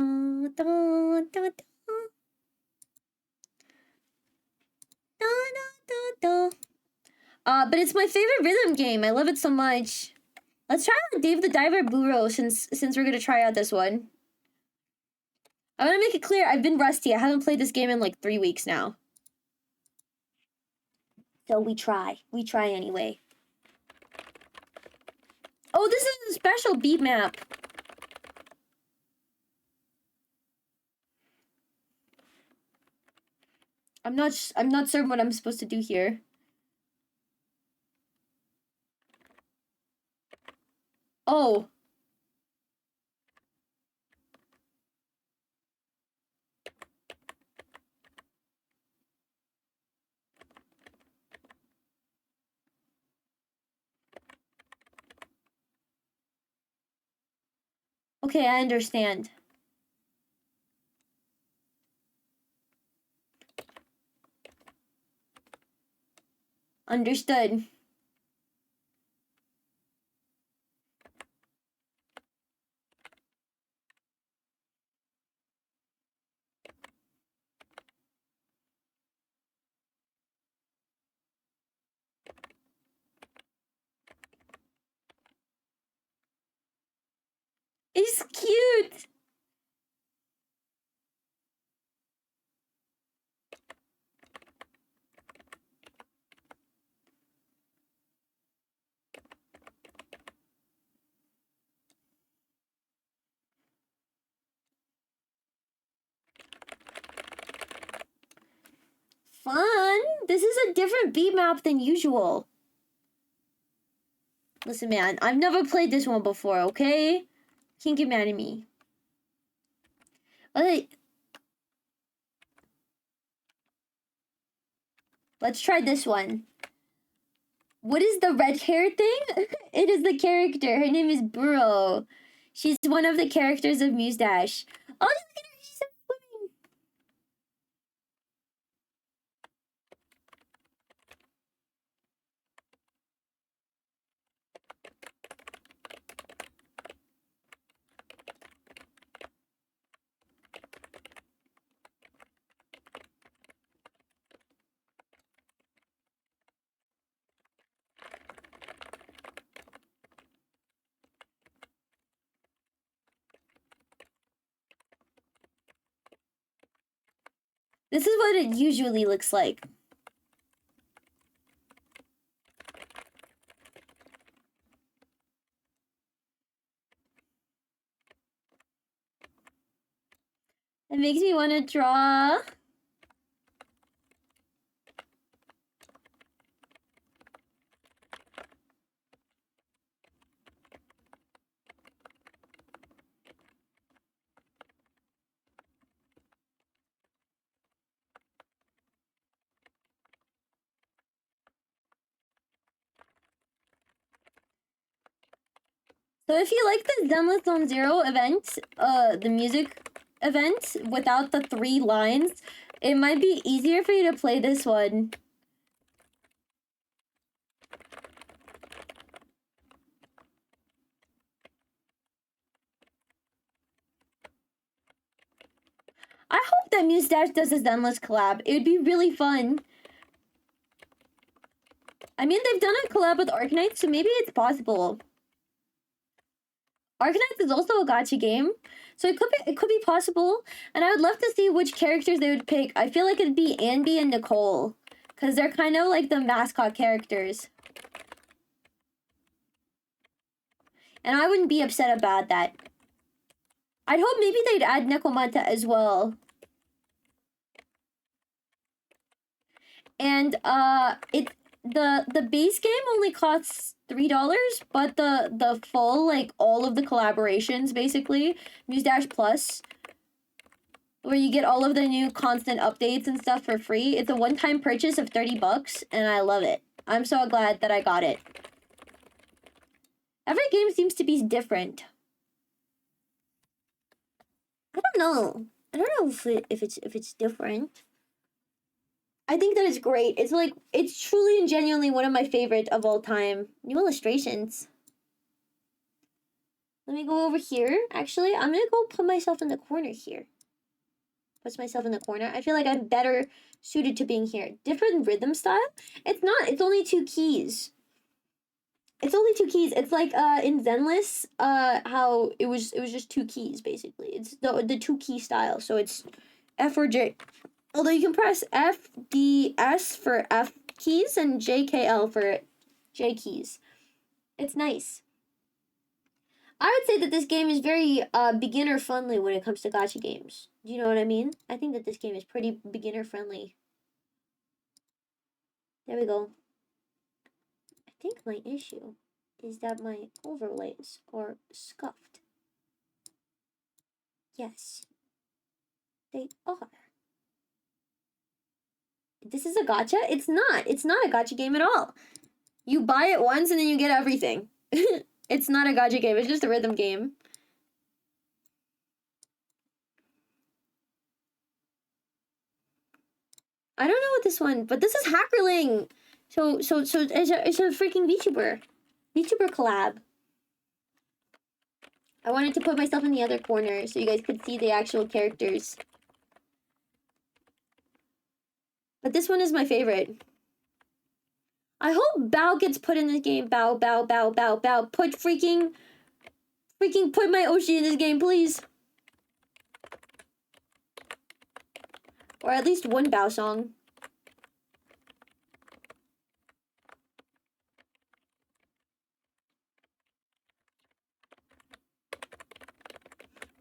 da, da, da. Da, da, da, da. But it's my favorite rhythm game. I love it so much. Let's try out Dave the Diver Buro since we're gonna try out this one. I want to make it clear I've been rusty. I haven't played this game in like 3 weeks now. So we try. We try anyway. Oh, this is a special beat map. I'm not certain what I'm supposed to do here. Oh. Okay, I understand. Understood. It's cute. Fun. This is a different beat map than usual. Listen, man, I've never played this one before, okay? Can't get mad at me. Okay. Let's try this one. What is the red hair thing? It is the character. Her name is Buro. She's one of the characters of Muse Dash. Oh, look at her. She's so funny. This is what it usually looks like. It makes me want to draw. So if you like the Zenless Zone Zero event, the music event without the 3 lines, it might be easier for you to play this one. I hope that Muse Dash does a Zenless collab. It would be really fun. I mean, they've done a collab with Arknights, so maybe it's possible. Arknights is also a gacha game, so it could be possible. And I would love to see which characters they would pick. I feel like it'd be Anby and Nicole, because they're kind of like the mascot characters. And I wouldn't be upset about that. I'd hope maybe they'd add Nekomata as well. And the base game only costs $3, but the full, like, all of the collaborations, basically, Muse Plus, where you get all of the new constant updates and stuff for free. It's a one-time purchase of $30, and I love it. I'm so glad that I got it. Every game seems to be different. I don't know. I don't know if it's different. I think that is great. It's like, it's truly and genuinely one of my favorite of all time. New illustrations. Let me go over here. Actually, I'm gonna go put myself in the corner here. Puts myself in the corner. I feel like I'm better suited to being here. Different rhythm style? It's not. It's only 2 keys. It's only 2 keys. It's like in Zenless, how it was just 2 keys basically. It's the 2 key style. So it's F or J. Although you can press F, D, S for F keys and J, K, L for J keys. It's nice. I would say that this game is very beginner friendly when it comes to gacha games. Do you know what I mean? I think that this game is pretty beginner friendly. There we go. I think my issue is that my overlays are scuffed. Yes, they are. This is a gacha? It's not. It's not a gacha game at all. You buy it once and then you get everything. It's not a gacha game. It's just a rhythm game. I don't know what this one, but this is Hackerling. So it's a freaking VTuber. VTuber collab. I wanted to put myself in the other corner so you guys could see the actual characters. But this one is my favorite. I hope Bao gets put in this game. Bao, Bao, Bao, Bao, Bao. Put freaking put my Oshi in this game, please. Or at least one Bao song.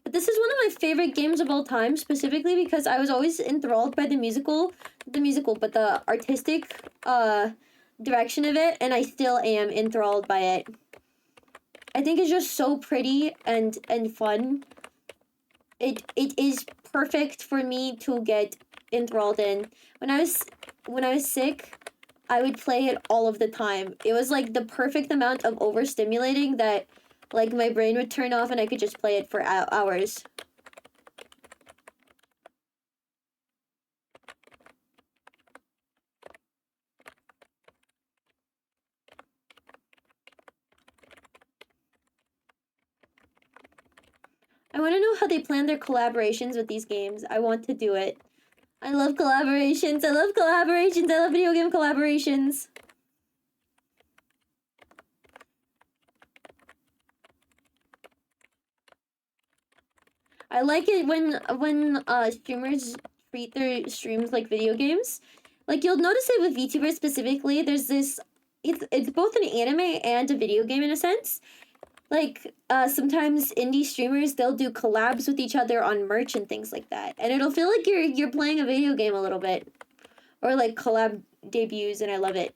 But this is one of my favorite games of all time, specifically because I was always enthralled by but the artistic direction of it, and I still am enthralled by it. I think it's just so pretty and fun. It is perfect for me to get enthralled in. When I was sick, I would play it all of the time. It was like the perfect amount of overstimulating that like my brain would turn off and I could just play it for hours. I want to know how they plan their collaborations with these games. I want to do it. I love collaborations. I love collaborations. I love video game collaborations. I like it when streamers treat their streams like video games. Like, you'll notice it with VTubers specifically. There's this... It's both an anime and a video game in a sense. Like, sometimes indie streamers, they'll do collabs with each other on merch and things like that. And it'll feel like you're playing a video game a little bit. Or, like, collab debuts, and I love it.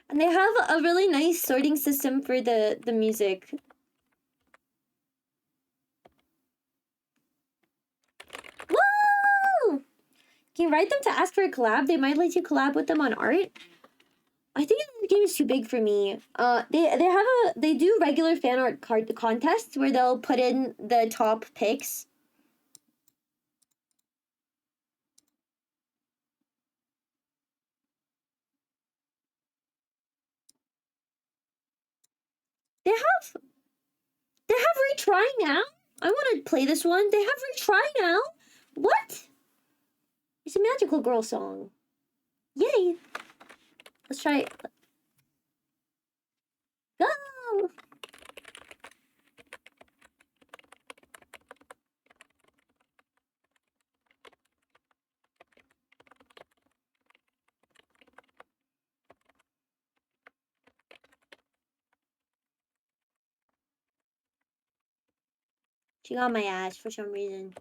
And they have a really nice sorting system for the music. Woo! Can you write them to ask for a collab? They might let you collab with them on art. I think in the game
seems too big for me. They do regular fan art card contests where they'll put in the top picks. They have retry now. I want to play this one. They have retry now. What? It's a magical girl song. Yay! Let's try it. Go! She got my ass for some reason.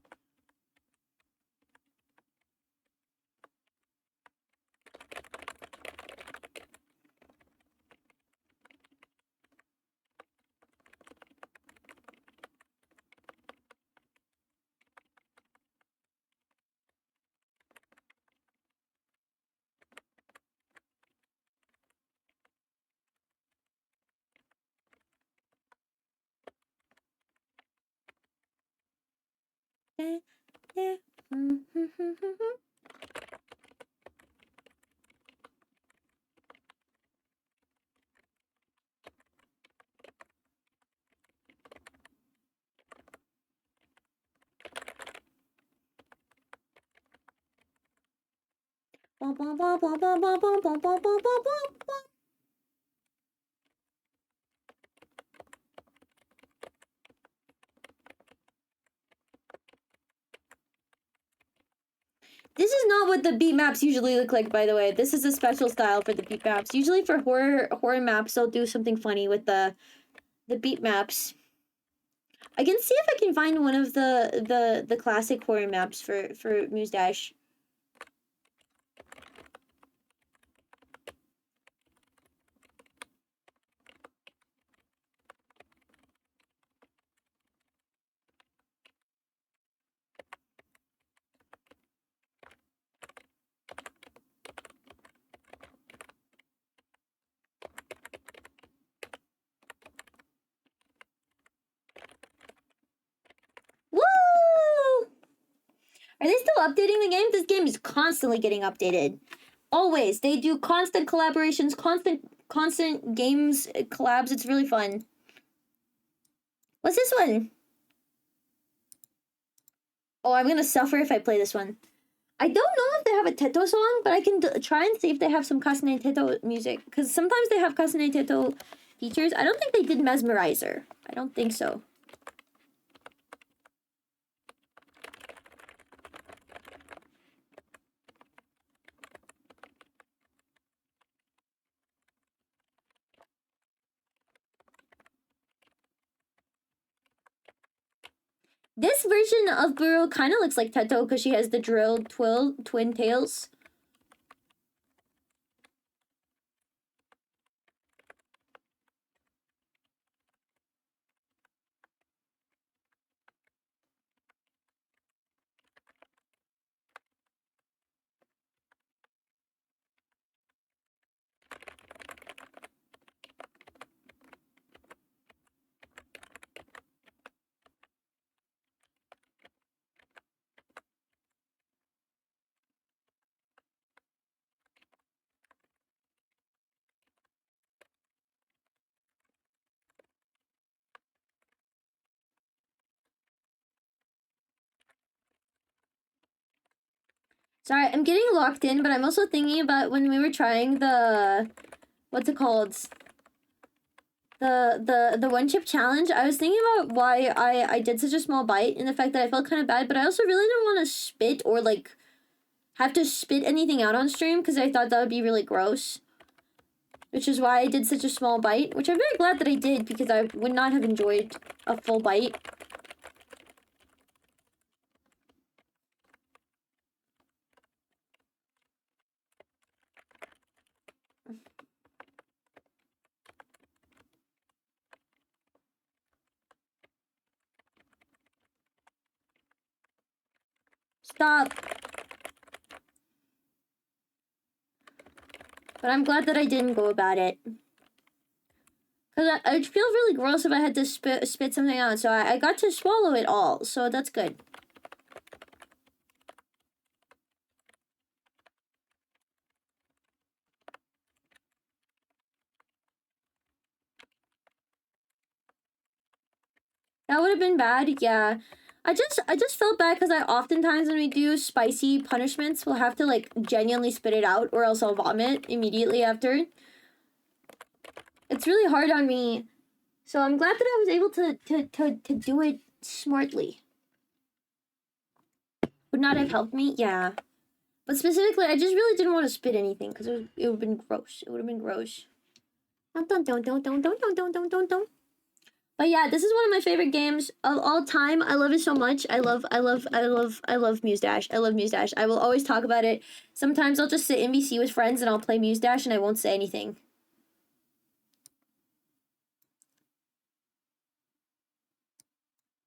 This is not what the beat maps usually look like, by the way. This is a special style for the beat maps. Usually for horror maps, they'll do something funny with the beat maps. I can see if I can find one of the classic horror maps for Muse Dash. Woo! Are they still updating the game? This game is constantly getting updated. Always. They do constant collaborations, constant games collabs. It's really fun. What's this one? Oh, I'm gonna suffer if I play this one. I don't know if they have a Teto song, but I can try and see if they have some Kasane Teto music. Because sometimes they have Kasane Teto features. I don't think they did Mesmerizer. I don't think so. This version of Buro kind of looks like Teto because she has the drilled twin tails. Sorry, I'm getting locked in, but I'm also thinking about when we were trying the... What's it called? The one chip challenge. I was thinking about why I did such a small bite and the fact that I felt kind of bad, but I also really didn't want to spit or, like, have to spit anything out on stream because I thought that would be really gross. Which is why I did such a small bite, which I'm very glad that I did because I would not have enjoyed a full bite. Stop. But I'm glad that I didn't go about it. Because I'd feel really gross if I had to spit something out. So I got to swallow it all. So that's good. That would have been bad, yeah. I just felt bad because I oftentimes when we do spicy punishments, we'll have to like genuinely spit it out or else I'll vomit immediately after. It's really hard on me. So I'm glad that I was able to do it smartly. Would not have helped me, yeah. But specifically, I just really didn't want to spit anything because it would have been gross. It would have been gross. Dun, dun, dun, dun, dun, dun, dun, dun, dun, dun. But yeah, this is one of my favorite games of all time. I love it so much. I love Muse Dash. I love Muse Dash. I will always talk about it. Sometimes I'll just sit in VC with friends and I'll play Muse Dash and I won't say anything.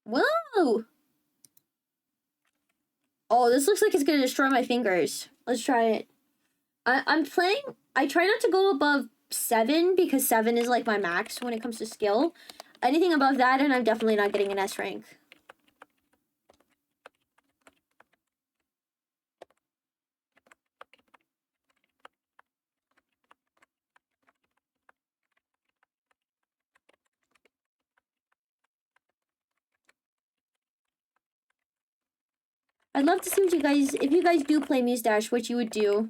Whoa! Oh, this looks like it's gonna destroy my fingers. Let's try it. I'm playing... I try not to go above 7 because 7 is like my max when it comes to skill. Anything above that and I'm definitely not getting an S rank. I'd love to see what you guys... If you guys do play Muse Dash, what you would do.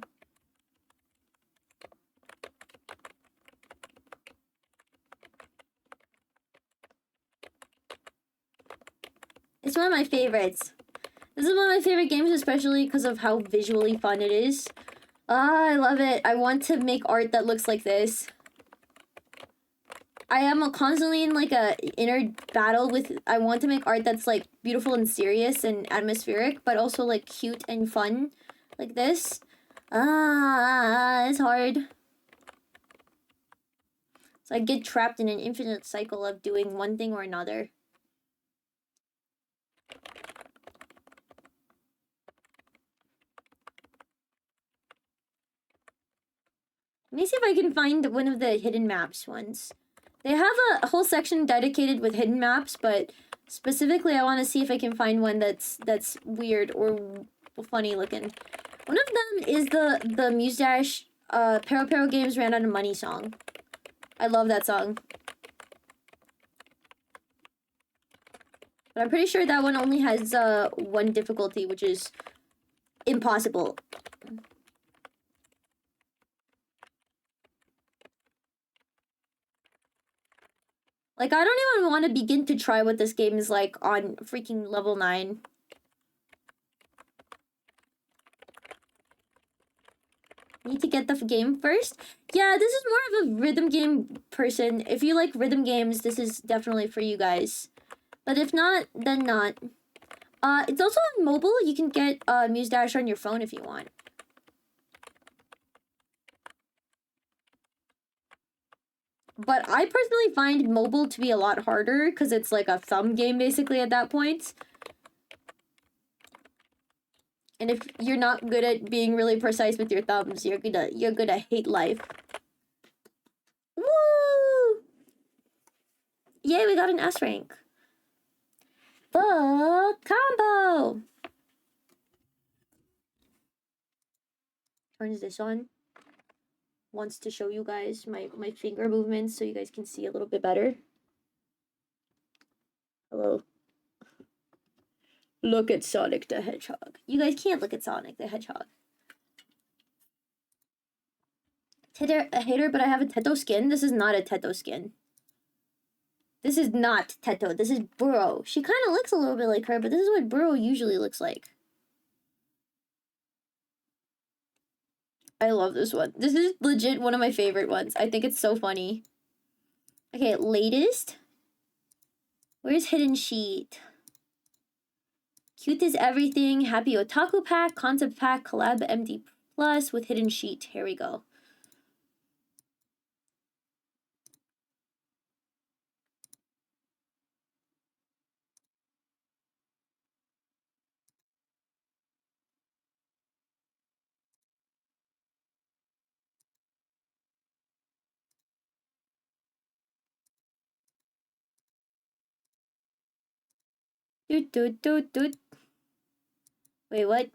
It's one of my favorites. This is one of my favorite games, especially because of how visually fun it is. Ah, I love it. I want to make art that looks like this. I am constantly in like a inner battle with... I want to make art that's like beautiful and serious and atmospheric, but also like cute and fun, like this. Ah, it's hard. So I get trapped in an infinite cycle of doing one thing or another. Let me see if I can find one of the hidden maps ones. They have a whole section dedicated with hidden maps, but specifically I want to see if I can find one that's weird or funny looking. One of them is the Muse Dash Pero Games Ran Out of Money song. I love that song. But I'm pretty sure that one only has one difficulty, which is impossible. Like, I don't even want to begin to try what this game is like on freaking level 9. Need to get the game first? Yeah, this is more of a rhythm game person. If you like rhythm games, this is definitely for you guys. But if not, then not. It's also on mobile. You can get Muse Dash on your phone if you want. But I personally find mobile to be a lot harder because it's like a thumb game basically at that point. And if you're not good at being really precise with your thumbs, you're gonna hate life. Woo! Yay, we got an S rank. Full combo! Turns this on. Wants to show you guys my finger movements so you guys can see a little bit better. Hello. Look at Sonic the Hedgehog. You guys can't look at Sonic the Hedgehog. A hater, but I have a Teto skin. This is not a Teto skin. This is not Teto. This is Burrow. She kind of looks a little bit like her, but this is what Burrow usually looks like. I love this one. This is legit one of my favorite ones. I think it's so funny. Okay, latest. Where's Hidden Sheet? Cute is everything. Happy Otaku Pack, Concept Pack, Collab MD Plus with Hidden Sheet. Here we go. Doot doot doot doot. Wait, what?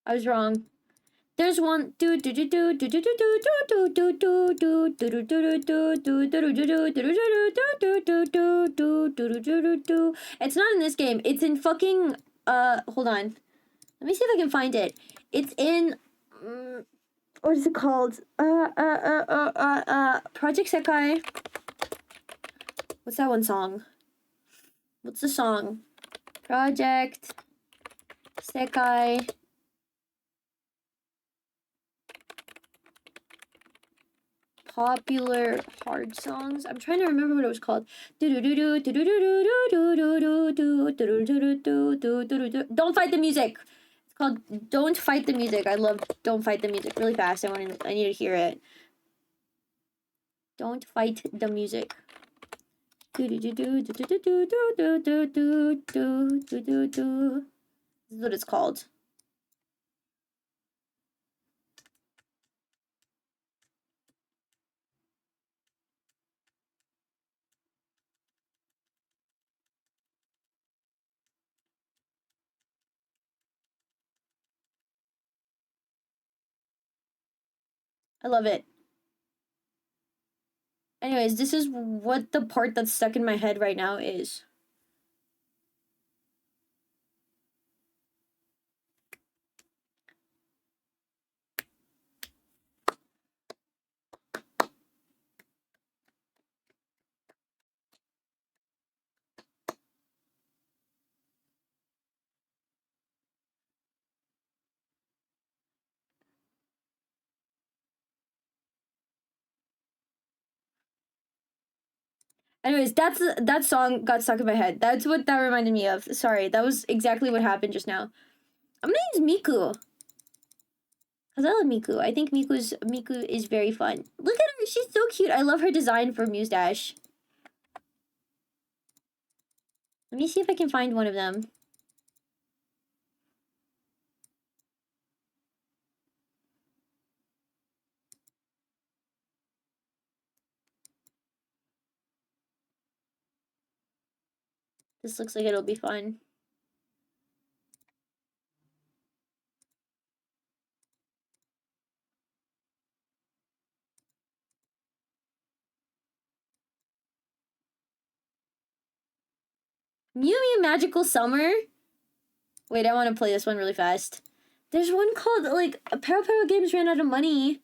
I was wrong. There's one. It's not in this game. It's in fucking. Hold on. Let me see if I can find it. It's in. What is it called? Project Sekai. What's that one song? What's the song? Project Sekai. Popular hard songs. I'm trying to remember what it was called. Don't fight the music. It's called Don't Fight the Music. I love Don't Fight the Music. Really fast. I need to hear it. Don't fight the music. This is what it's called. I love it. Anyways, this is what the part that's stuck in my head right now is. Anyways, that song got stuck in my head. That's what that reminded me of. Sorry, that was exactly what happened just now. I'm gonna use Miku. Cause I love Miku. I think Miku is very fun. Look at her, she's so cute. I love her design for Mustache. Let me see if I can find one of them. This looks like it'll be fun. Mew Mew Magical Summer? Wait, I want to play this one really fast. There's one called, like, Pero Games ran out of money.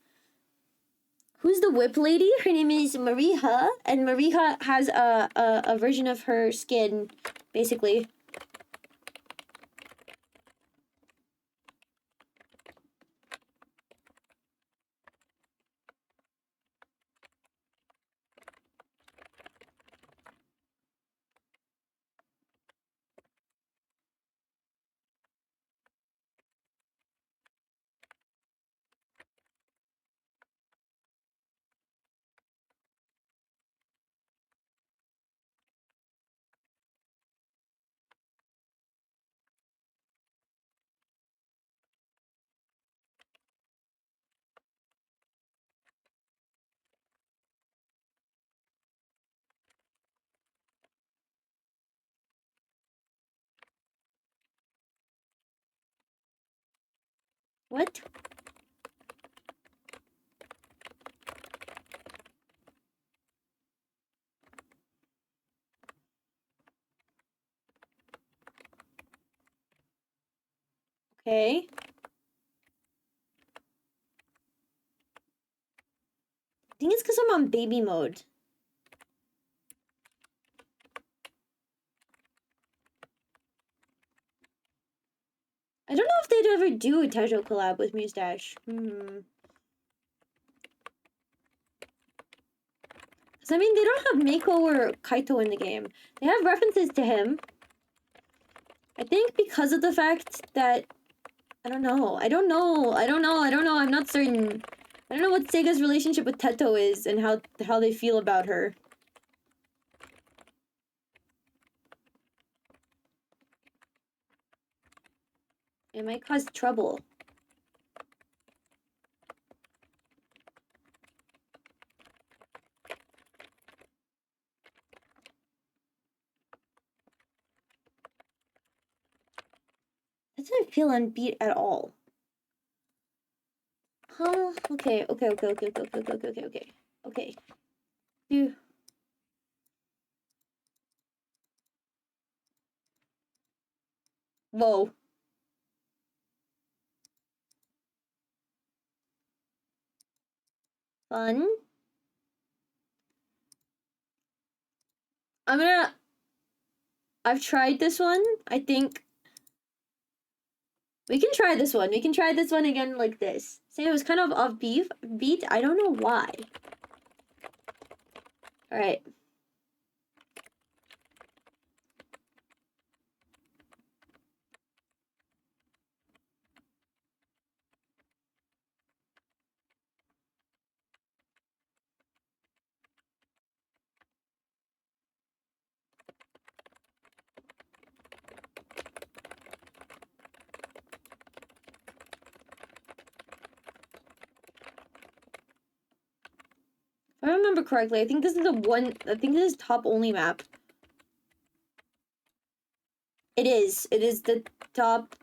Who's the whip lady? Her name is Mariha, and Mariha has a version of her skin, basically. What? Okay. I think it's because I'm on baby mode. I don't know if they'd ever do a Tejo collab with Mustache. Because, I mean, they don't have Meiko or Kaito in the game. They have references to him. I think because of the fact that... I don't know. I'm not certain. I don't know what Sega's relationship with Teto is and how they feel about her. It might cause trouble. That didn't feel unbeat at all. Huh? Okay. Phew. Whoa. Fun. I've tried this one. I think we can try this one. We can try this one again like this. See, it was kind of off beat. I don't know why. All right. If I remember correctly, I think this is I think this is top only map. It is. It is the top.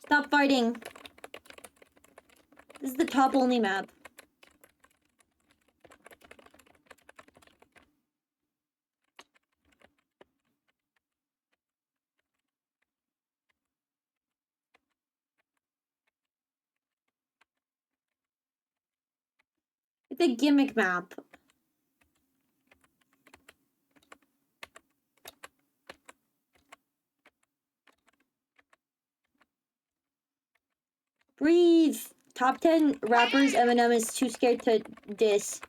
Stop fighting. This is the top only map. It's a gimmick map. Breathe. Top 10 rappers Eminem is too scared to diss.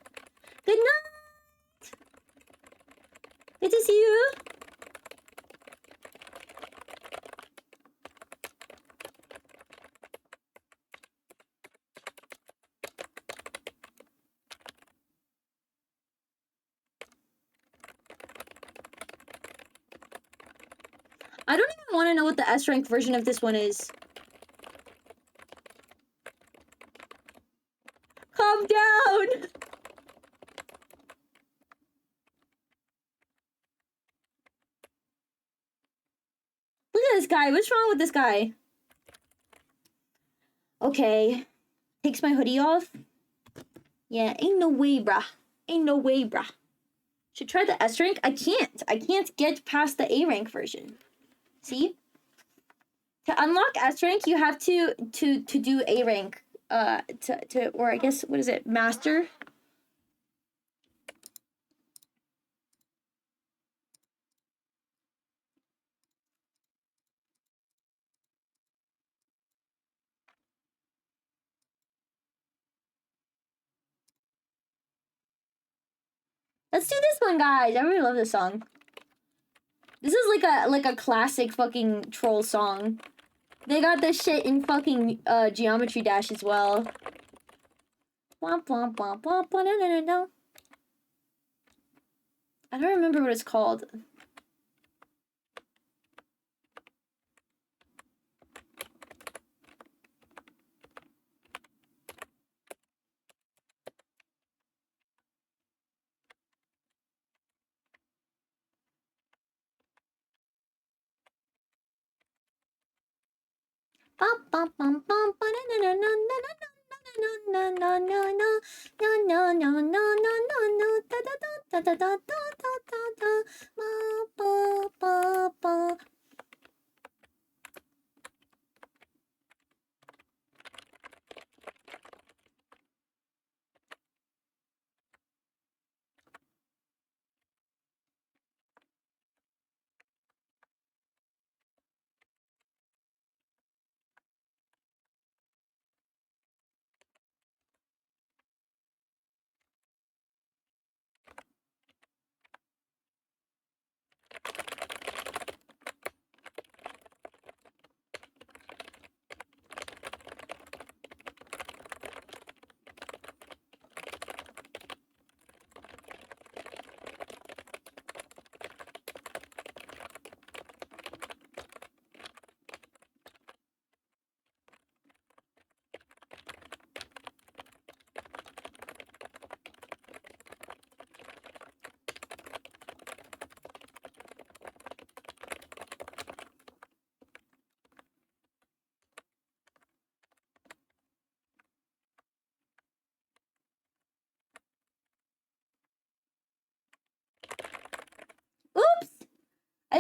Good night. Good to see you. I don't even want to know what the S rank version of this one is. Calm down. Look at this guy. What's wrong with this guy? Okay. Takes my hoodie off. Yeah, ain't no way, bruh. Ain't no way, bruh. Should try the S rank. I can't get past the A rank version. See? To unlock S rank, you have to do A rank. Or I guess, what is it? Master? Let's do this one, guys. I really love this song. This is like a classic fucking troll song. They got this shit in fucking Geometry Dash as well. Womp womp womp womp womp no no no. I don't remember what it's called. Bum bum bum bum no no no no no no no no no no no no no no no da da da da da da da da ba ba ba.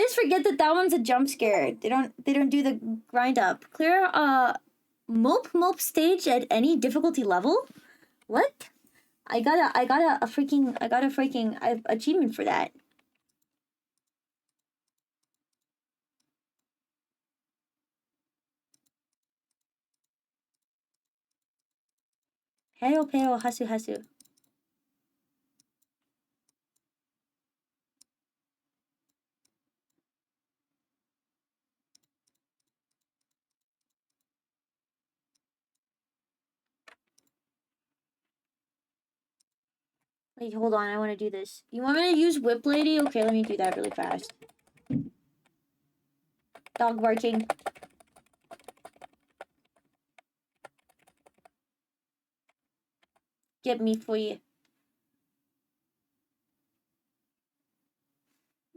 just forget that that one's a jump scare. They don't do the grind up. Clear mope stage at any difficulty level? What? I got a freaking achievement for that. Pero hasu. Wait, hold on, I want to do this. You want me to use Whip Lady? Okay, let me do that really fast. Dog barking. Get me for you.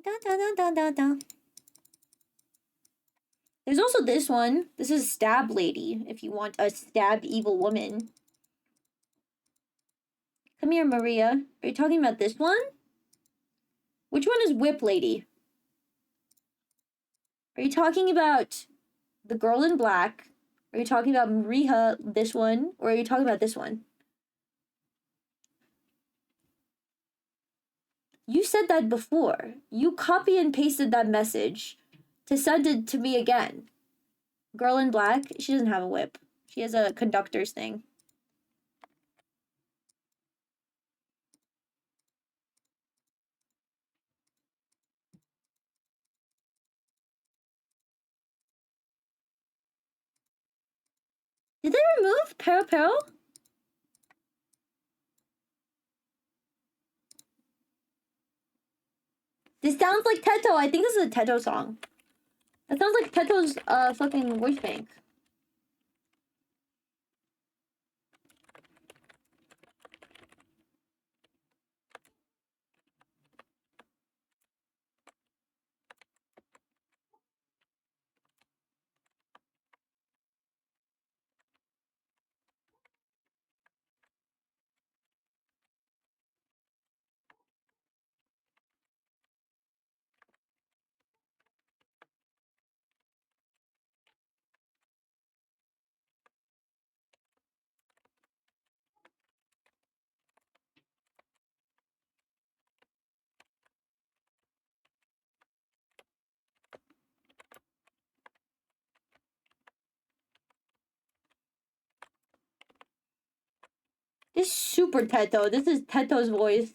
Dun. There's also this one. This is Stab Lady, if you want a stabbed evil woman. Come here, Maria. Are you talking about this one? Which one is Whip Lady? Are you talking about the girl in black? Are you talking about Maria, this one? Or are you talking about this one? You said that before. You copy and pasted that message to send it to me again. Girl in black, she doesn't have a whip. She has a conductor's thing. Did they remove Pero? This sounds like Teto. I think this is a Teto song. That sounds like Teto's fucking voice bank. This is super Teto. This is Teto's voice.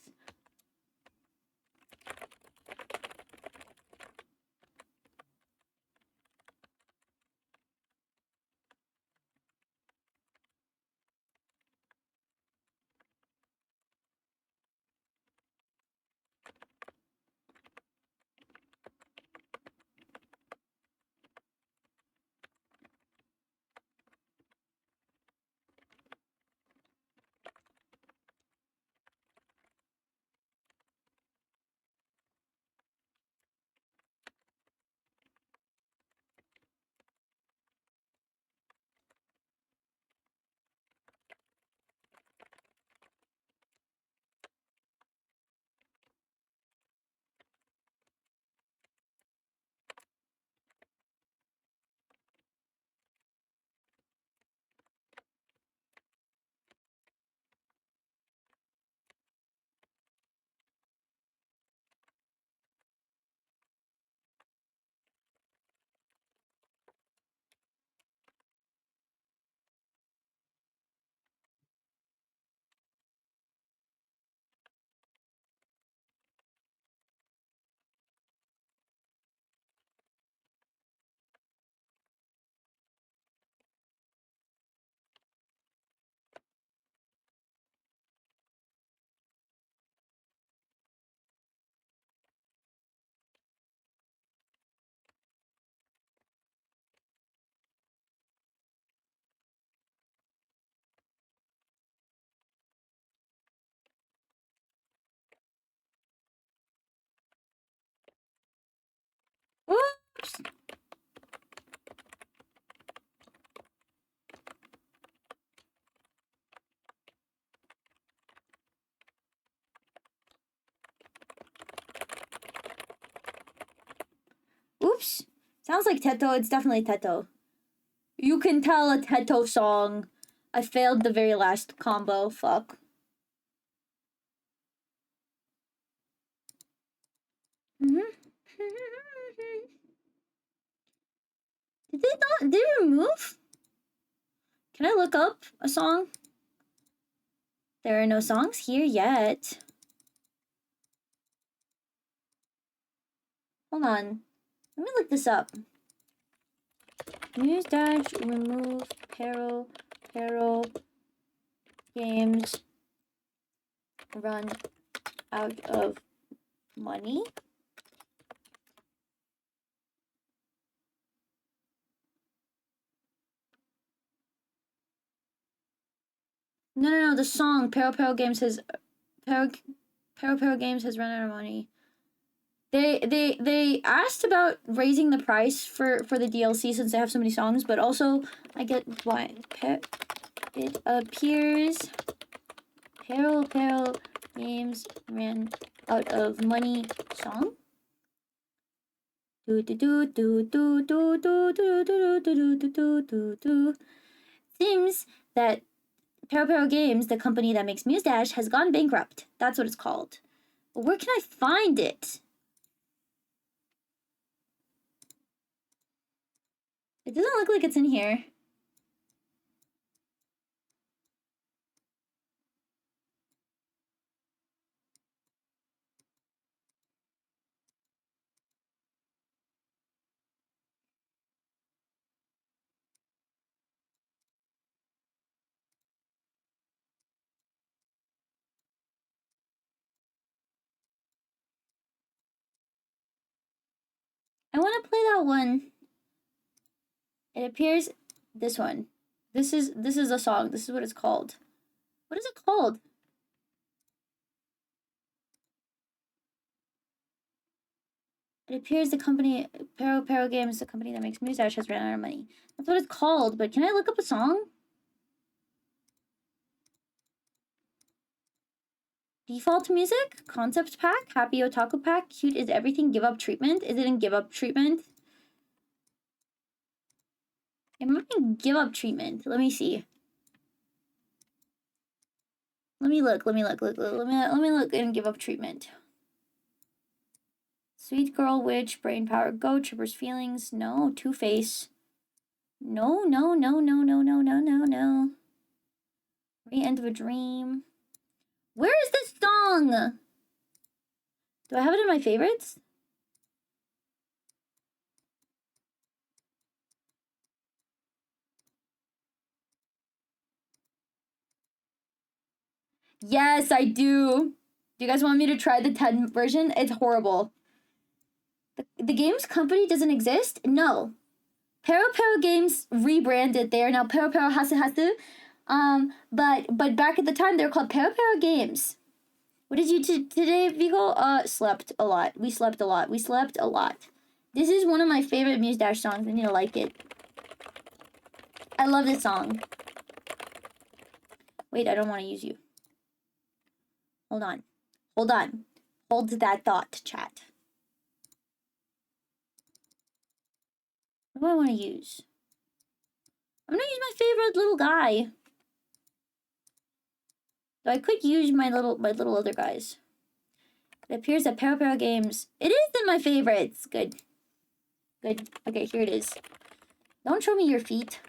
Oops. Sounds like Teto. It's definitely Teto. You can tell a Teto song. I failed the very last combo. Fuck. Did they not? Did they remove? Can I look up a song? There are no songs here yet. Hold on. Let me look this up. Muse dash remove Pero games run out of money. No. The song Pero Games has Pero Games has run out of money. They asked about raising the price for the DLC since they have so many songs, but also I get why it appears Pero Games ran out of money song. Seems that Pero Games, the company that makes Muse Dash, has gone bankrupt. That's what it's called. But where can I find it? It doesn't look like it's in here. I want to play that one. It appears this one. This is a song. This is what it's called. What is it called? It appears the company Pero Games, the company that makes Muse Dash, has ran out of money. That's what it's called. But can I look up a song? Default music, concept pack, happy otaku pack, cute is everything, give up treatment. Is it in give up treatment? It might be give up treatment. Let me see. Let me look and give up treatment. Sweet girl, witch, brain power, go, Tripper's feelings. No, Two-Face. No. Re-end of a dream. Where is this song? Do I have it in my favorites? Yes, I do. Do you guys want me to try the 10 version? It's horrible. The game's company doesn't exist? No. Pero Games rebranded. They are now Pero Hasu. But back at the time, they were called Pero Games. What did you do today, Vigo? Slept a lot. We slept a lot. This is one of my favorite Muse Dash songs. I need to like it. I love this song. Wait, I don't want to use you. Hold on. Hold that thought, chat. What do I want to use? I'm gonna use my favorite little guy. So I could use my little other guys. It appears that Pero Games. It is in my favorites. Good. Okay, here it is. Don't show me your feet.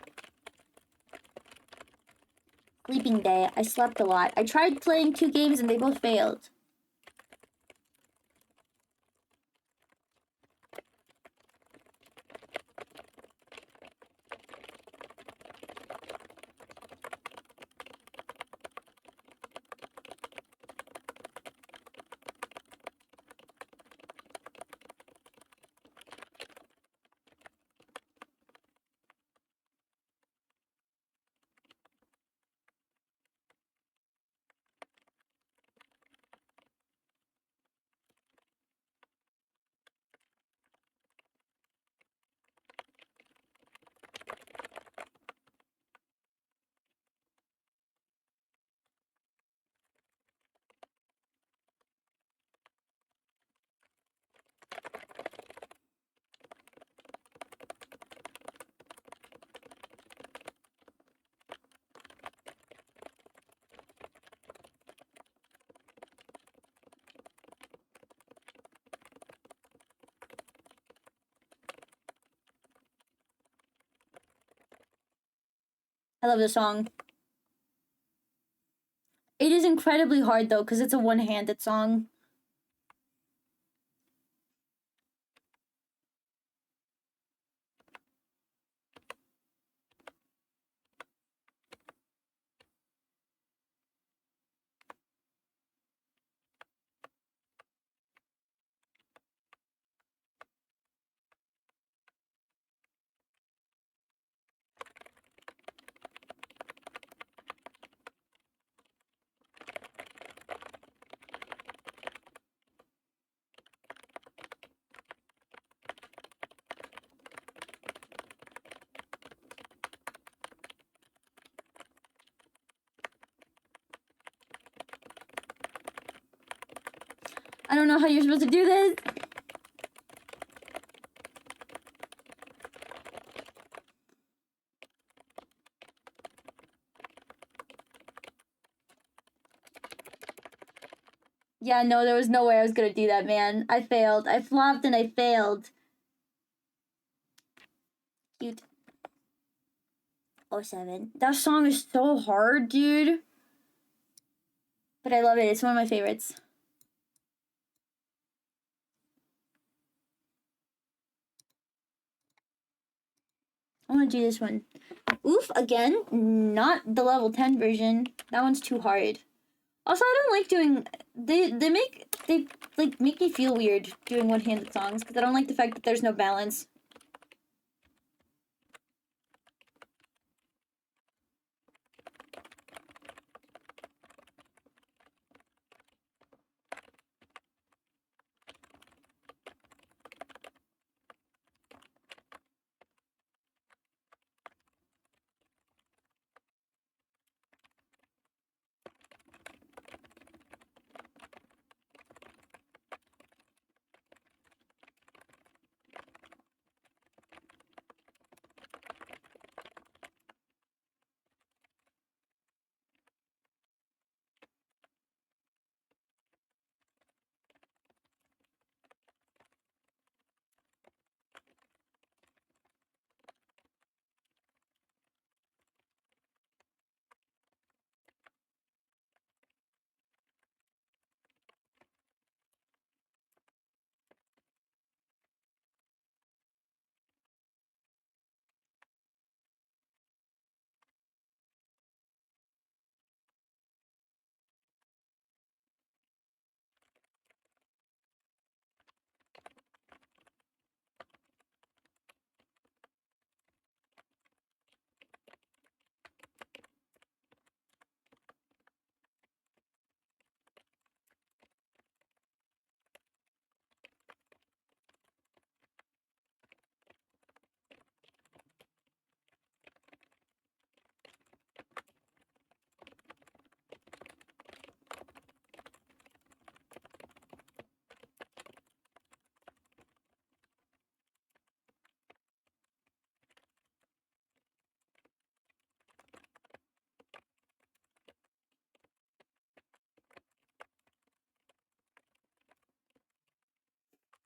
Sleeping day. I slept a lot. I tried playing 2 games and they both failed. I love this song. It is incredibly hard though, because it's a one-handed song. I don't know how you're supposed to do this. Yeah, no, there was no way I was gonna do that, man. I failed. I flopped and I failed. Cute. 07. That song is so hard, dude. But I love it. It's one of my favorites. I want to do this one. Oof, again. Not the level 10 version. That one's too hard. Also, I don't like doing... They make me feel weird doing one-handed songs. Because I don't like the fact that there's no balance.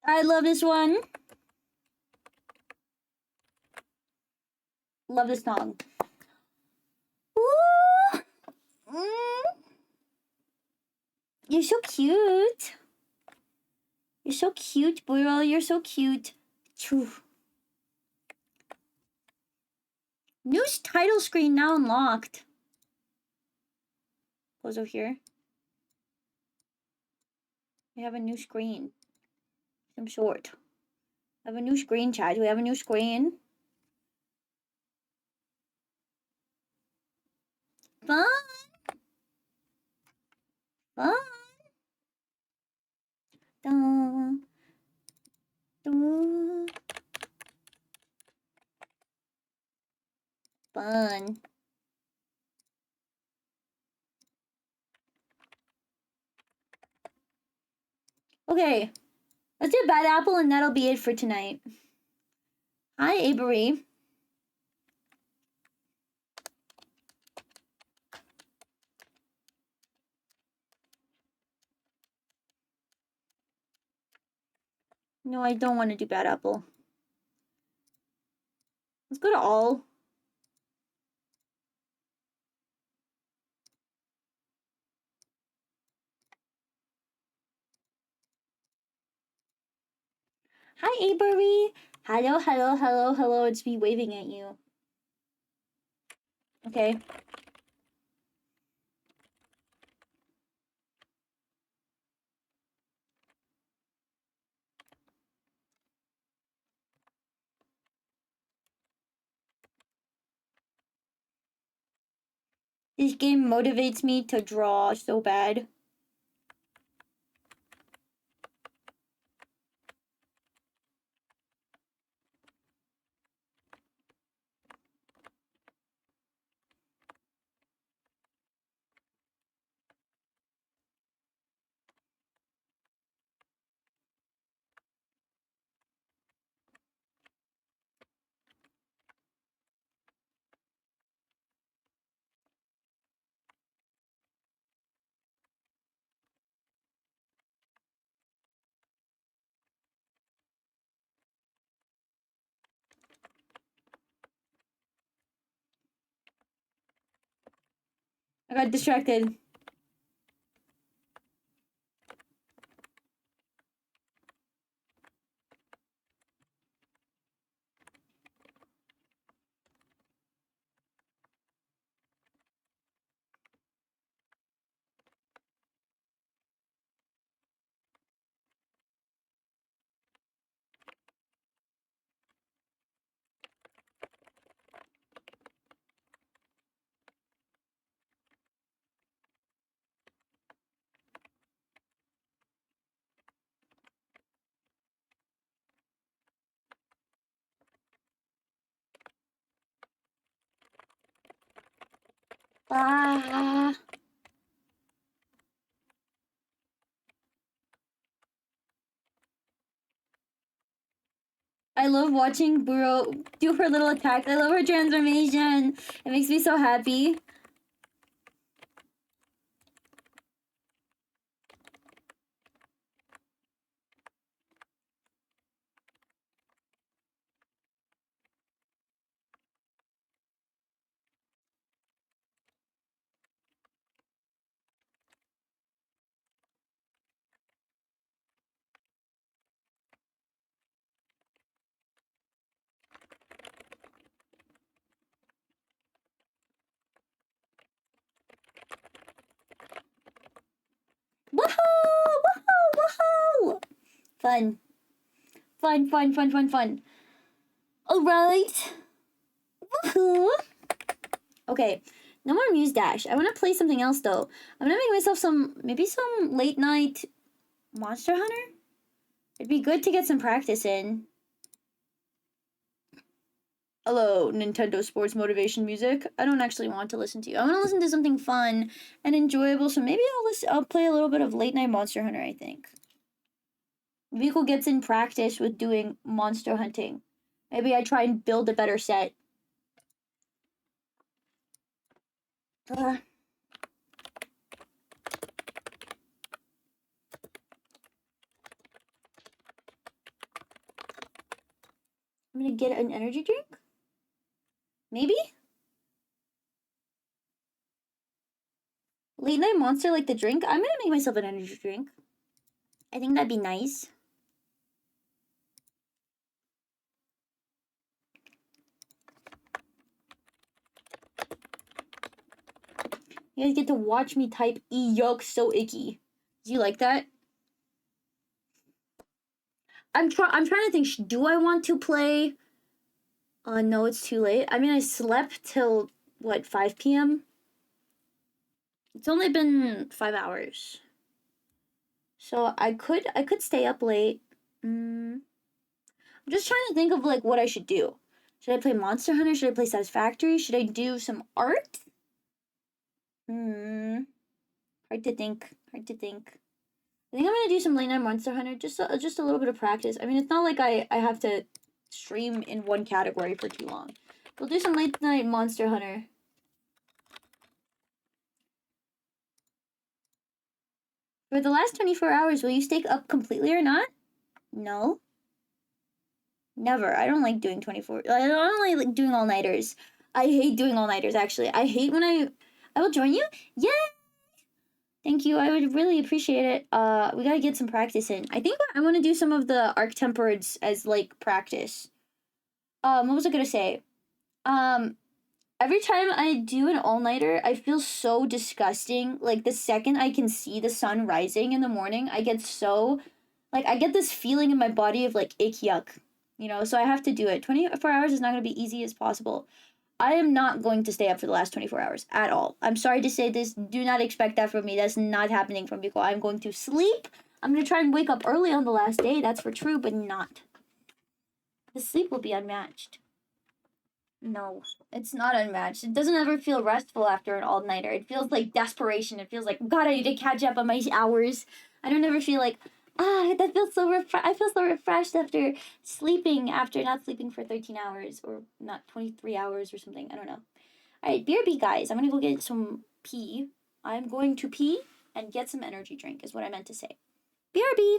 I love this one. Love this song. Ooh. You're so cute. You're so cute, Burrow. You're so cute. Phew. New title screen now unlocked. Pozo here. We have a new screen. Some sort. We have a new screen, chat. We have a new screen. Fun. Fun. Dun. Dun. Fun. Okay. Let's do Bad Apple and that'll be it for tonight. Hi, Avery. No, I don't want to do Bad Apple. Let's go to all. Hi, Avery. Hello, hello, hello, hello. It's me waving at you. Okay. This game motivates me to draw so bad. I got distracted. Ah. I love watching Buro do her little attack. I love her transformation. It makes me so happy. Woohoo! Woohoo! Woohoo! Fun. Fun, fun, fun, fun, fun. Alright. Woohoo! Okay, no more Muse Dash. I want to play something else though. I'm gonna make myself maybe some late night Monster Hunter? It'd be good to get some practice in. Hello, Nintendo Sports Motivation Music. I don't actually want to listen to you. I want to listen to something fun and enjoyable, so maybe I'll play a little bit of Late Night Monster Hunter, I think. Vico gets in practice with doing monster hunting. Maybe I try and build a better set. I'm gonna get an energy drink? Maybe? Late Night Monster like the drink? I'm gonna make myself an energy drink. I think that'd be nice. You guys get to watch me type yuck, so icky. Do you like that? I'm trying to think, do I want to play? No, it's too late. I mean, I slept till, what, 5 p.m.? It's only been 5 hours. So I could stay up late. I'm just trying to think of, like, what I should do. Should I play Monster Hunter? Should I play Satisfactory? Should I do some art? Hard to think. Hard to think. I think I'm gonna do some late night Monster Hunter, just a little bit of practice. I mean, it's not like I have to stream in one category for too long. We'll do some late night Monster Hunter. For the last 24 hours, will you stay up completely or not? No. Never. I don't like doing 24. I don't like doing all-nighters. I hate doing all-nighters, actually. I hate when I will join you. Yay! Thank you. I would really appreciate it. We gotta get some practice in. I think I want to do some of the arc tempereds as like practice. What was I gonna say? Every time I do an all-nighter, I feel so disgusting. Like the second I can see the sun rising in the morning, I get so, like I get this feeling in my body of like ick yuck, you know. So I have to do it. 24 hours is not gonna be easy as possible. I am not going to stay up for the last 24 hours at all. I'm sorry to say this. Do not expect that from me. That's not happening from Biko. I'm going to sleep. I'm going to try and wake up early on the last day. That's for true, but not. The sleep will be unmatched. No, it's not unmatched. It doesn't ever feel restful after an all-nighter. It feels like desperation. It feels like, God, I need to catch up on my hours. I don't ever feel like, that feels so I feel so refreshed after sleeping, after not sleeping for 13 hours or not 23 hours or something. I don't know. All right, BRB, guys. I'm going to go get some pee. I'm going to pee and get some energy drink is what I meant to say. BRB.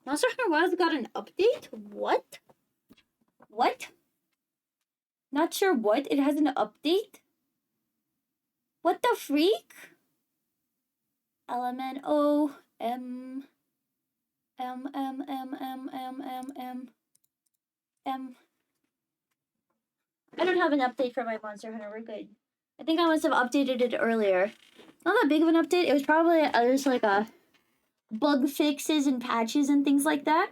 Monster Hunter Wilds got an update? What? What? Not sure what? It has an update? What the freak? LMNO M M M M M M M M M. I don't have an update for my Monster Hunter. We're good. I think I must have updated it earlier. Not that big of an update. It was probably just like a bug fixes and patches and things like that.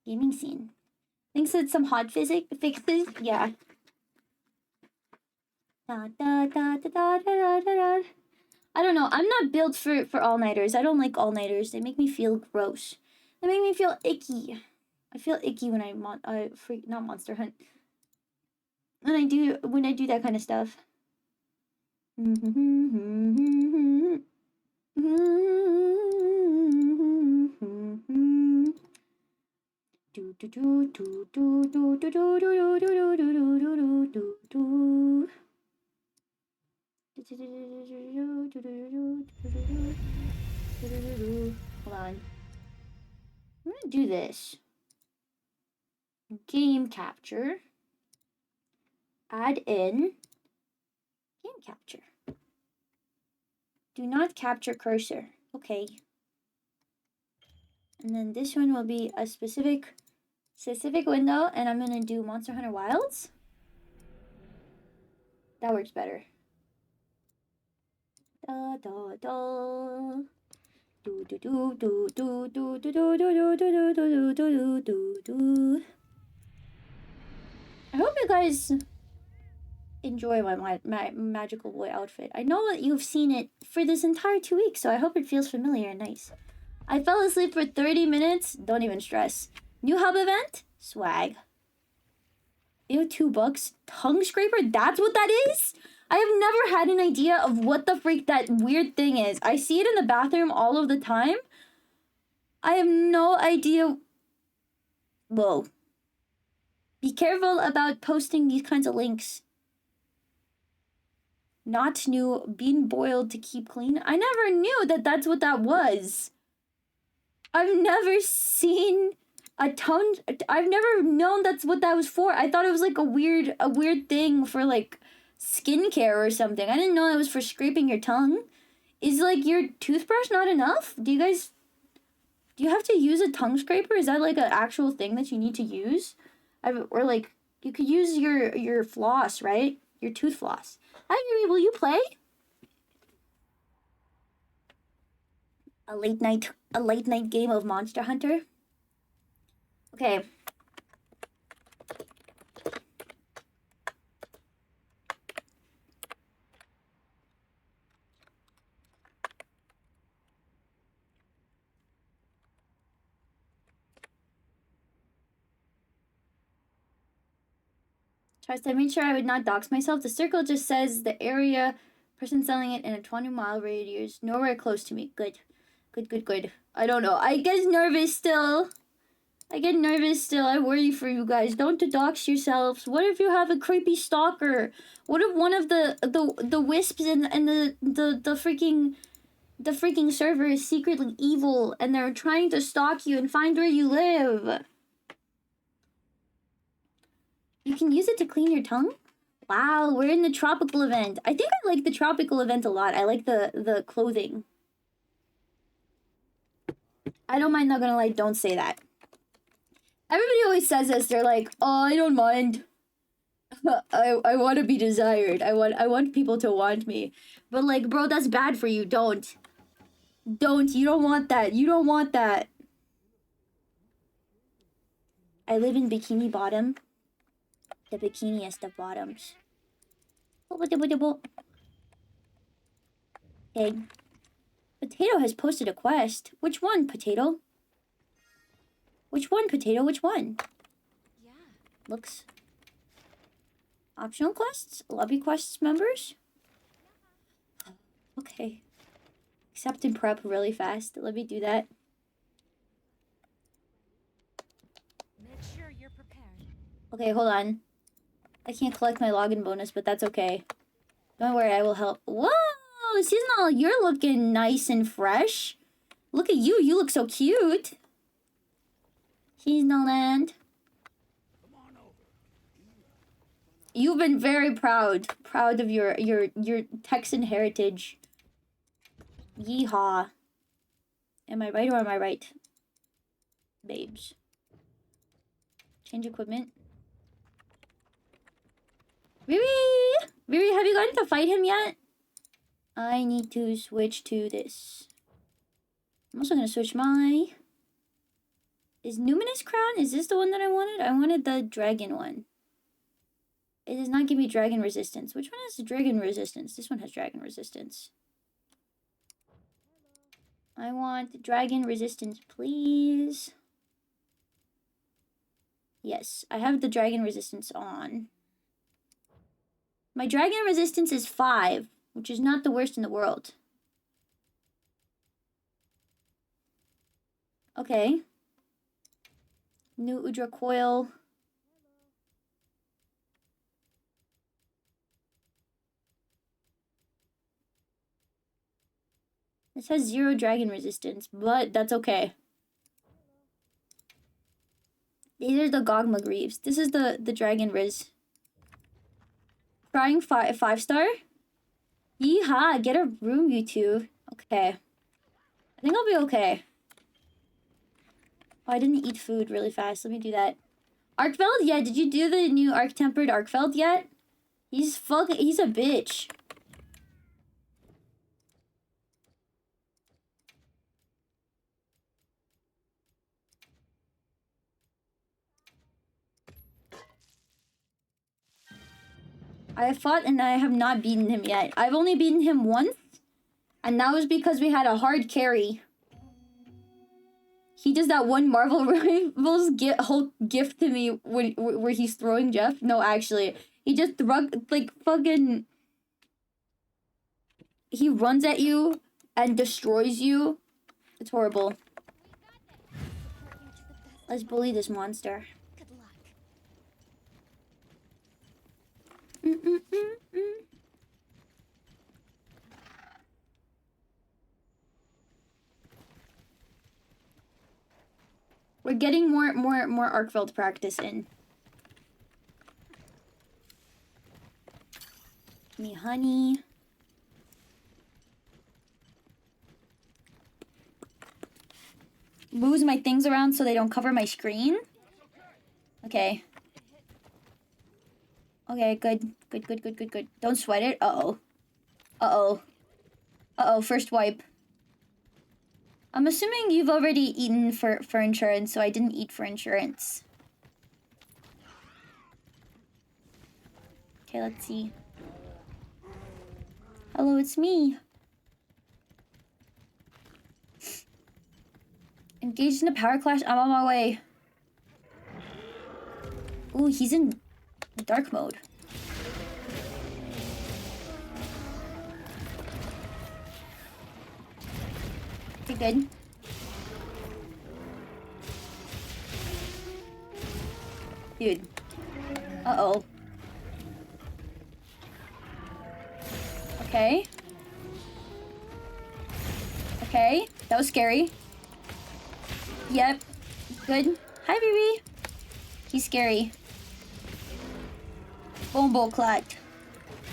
Gaming scene. Thinks it's some hot fixes? Yeah. Da, da, da, da, da, da, da, da. I don't know. I'm not built for all-nighters. I don't like all-nighters. They make me feel gross. They make me feel icky. I feel icky when I not Monster Hunt. When I do that kind of stuff. Hold on. I'm gonna do this. Game capture. Add in game capture. Do not capture cursor. Okay. And then this one will be a specific window, and I'm gonna do Monster Hunter Wilds. That works better. Da da da. Do do do do do do do do do do do do do do do. I hope you guys enjoy my magical boy outfit. I know that you've seen it for this entire 2 weeks, so I hope it feels familiar and nice. I fell asleep for 30 minutes. Don't even stress. New hub event? Swag. Ew, $2. Tongue scraper? That's what that is? I have never had an idea of what the freak that weird thing is. I see it in the bathroom all of the time. I have no idea. Whoa. Be careful about posting these kinds of links. Not new, being boiled to keep clean. I never knew that that's what that was. I've never seen a tongue. I've never known that's what that was for. I thought it was like a weird thing for like skincare or something. I didn't know that was for scraping your tongue. Is like your toothbrush not enough? Do you have to use a tongue scraper? Is that like an actual thing that you need to use? Or like you could use your floss, right? Your tooth floss. Hi, Yuri, will you play? A late night game of Monster Hunter. Okay. Trust, I made sure I would not dox myself. The circle just says the area, person selling it in a 20-mile radius, nowhere close to me. Good. Good. I don't know. I get nervous still. I worry for you guys. Don't dox yourselves. What if you have a creepy stalker? What if one of the wisps and the freaking server is secretly evil and they're trying to stalk you and find where you live? You can use it to clean your tongue? Wow, we're in the tropical event. I think I like the tropical event a lot. I like the clothing. I don't mind, not gonna lie, don't say that. Everybody always says this, they're like, oh, I don't mind. I want to be desired. I want people to want me. But like, bro, that's bad for you. Don't. You don't want that. You don't want that. I live in Bikini Bottom. The bikiniest of bottoms. Okay. Potato has posted a quest. Which one, Potato? Which one, Potato? Which one?
Yeah.
Looks... Optional quests? Lobby quests members? Okay. Accept and prep really fast. Let me do that.
Make sure you're prepared.
Okay, hold on. I can't collect my login bonus, but that's okay. Don't worry, I will help. Whoa! Seasonal, you're looking nice and fresh. Look at you. You look so cute. Seasonal land. You've been very proud of your Texan heritage. Yeehaw. Am I right or am I right? Babes. Change equipment. Riri, have you gotten to fight him yet? I need to switch to this. I'm also gonna switch my Is Numinous Crown? Is this the one that I wanted? I wanted the dragon one. It does not give me dragon resistance. Which one has dragon resistance? This one has dragon resistance. I want dragon resistance, please. Yes, I have the dragon resistance on. My dragon resistance is 5, which is not the worst in the world. Okay. New Udra Coil. This has 0 dragon resistance, but that's okay. These are the Gogma Greaves. This is the dragon riz. Trying 5-star? Yeehaw, get a room, you two. Okay. I think I'll be okay. Oh, I didn't eat food really fast. Let me do that. Arkfeld? Yeah, did you do the new Arc-Tempered Arkfeld yet? He's a bitch. I have fought and I have not beaten him yet. I've only beaten him once, and that was because we had a hard carry. He does that one Marvel Rivals whole gift to me where he's throwing Jeff. No, actually, he just like fucking. He runs at you and destroys you. It's horrible. Let's bully this monster.
Good luck.
We're getting more Arkfeld practice in. Give me honey. Moves my things around so they don't cover my screen. Okay. Okay, good. Good. Don't sweat it. Uh-oh, first wipe. I'm assuming you've already eaten for insurance, so I didn't eat for insurance. Okay, let's see. Hello, it's me. Engaged in a power clash. I'm on my way. Ooh, he's in dark mode. Okay, good. Dude. Uh-oh. Okay. Okay, that was scary. Yep. Good. Hi, baby. He's scary. Bomboclat.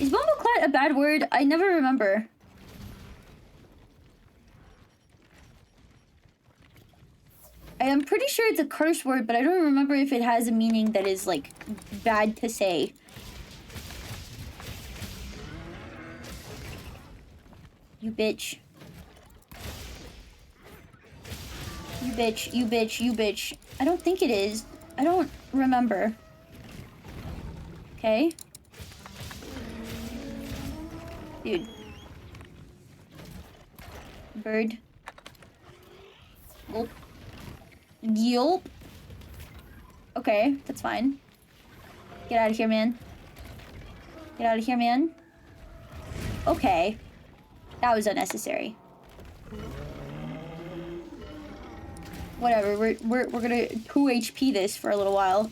Is bomboclat a bad word? I never remember. I am pretty sure it's a curse word, but I don't remember if it has a meaning that is, like, bad to say. You bitch. You bitch, you bitch, you bitch. I don't think it is. I don't remember. Okay. Dude. Bird. Gulp. Yelp. Okay, that's fine. Get out of here, man. Get out of here, man. Okay. That was unnecessary. Whatever, we're gonna 2 HP this for a little while.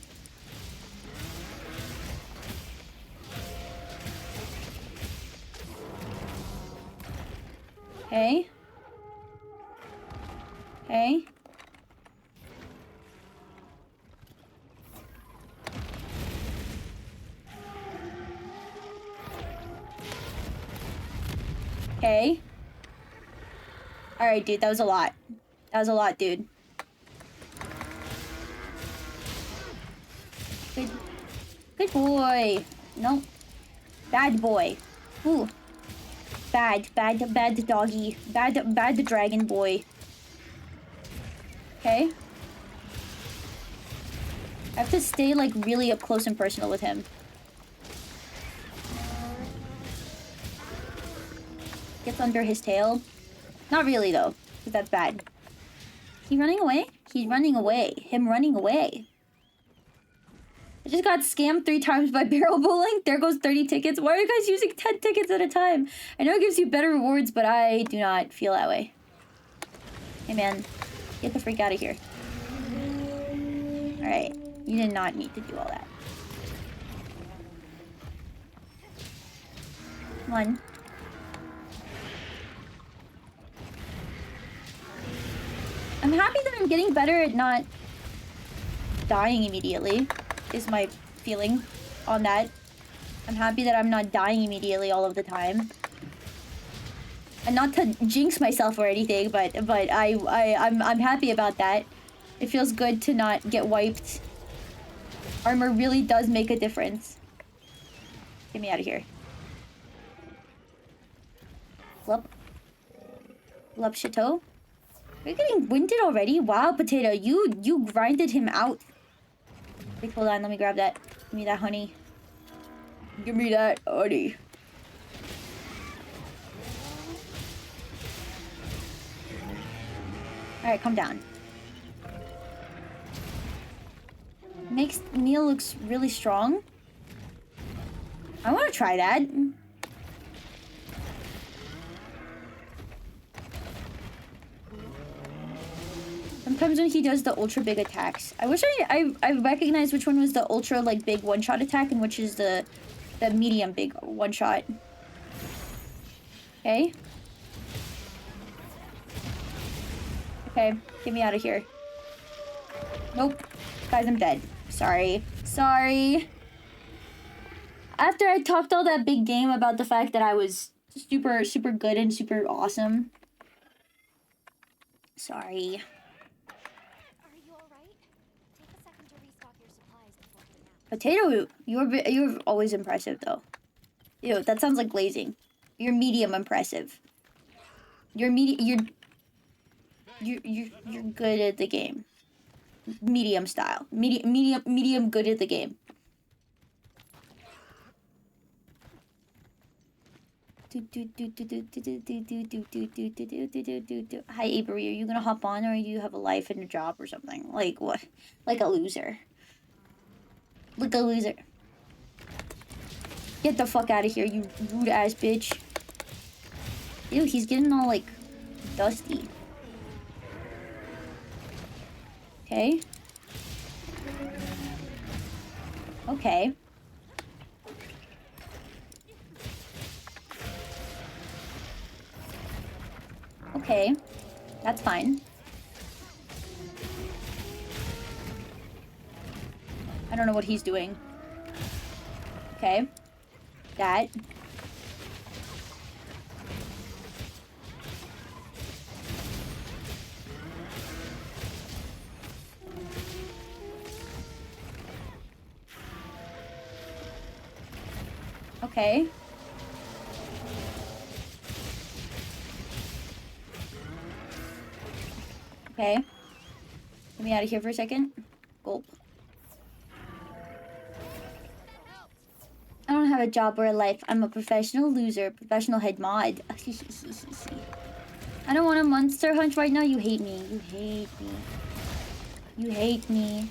Okay. Okay. Okay. Alright, dude, that was a lot. That was a lot, dude. Good boy. No. Bad boy. Ooh. Bad doggy. Bad dragon boy. Okay. I have to stay, like, really up close and personal with him. Gets under his tail. Not really, though, because that's bad. He running away? He's running away. Him running away. I just got scammed 3 times by barrel bowling. There goes 30 tickets. Why are you guys using 10 tickets at a time? I know it gives you better rewards, but I do not feel that way. Hey, man. Get the freak out of here. Alright. You did not need to do all that. Come on. I'm happy that I'm getting better at not dying immediately, is my feeling on that. I'm happy that I'm not dying immediately all of the time. And not to jinx myself or anything, but I'm happy about that. It feels good to not get wiped. Armor really does make a difference. Get me out of here. Blup. Blup Chateau. Are you getting winded already? Wow, Potato, you grinded him out. Wait, hold on, let me grab that. Give me that honey. Give me that honey. Alright, calm down. Makes Neil looks really strong. I want to try that. Sometimes when he does the ultra big attacks. I wish I recognized which one was the ultra like big one-shot attack and which is the medium big one-shot. Okay. Okay, get me out of here. Nope. Guys, I'm dead. Sorry. Sorry. After I talked all that big game about the fact that I was super, super good and super awesome. Sorry.
Are you alright? Take a second to restock your supplies before heading out.
Potato, you're always impressive though. Ew, that sounds like glazing. You're medium impressive. You're good at the game. Medium style. Medium good at the game. Hi Avery, are you gonna hop on or you have a life and a job or something? Like what? Like a loser. Like a loser. Get the fuck out of here, you rude ass bitch. Ew, he's getting all like dusty. Okay. Okay. Okay. That's fine. I don't know what he's doing. Okay. That. Okay. Okay. Get me out of here for a second. Gulp. I don't have a job or a life. I'm a professional loser. Professional head mod. I don't want a monster hunt right now. You hate me. You hate me. You hate me.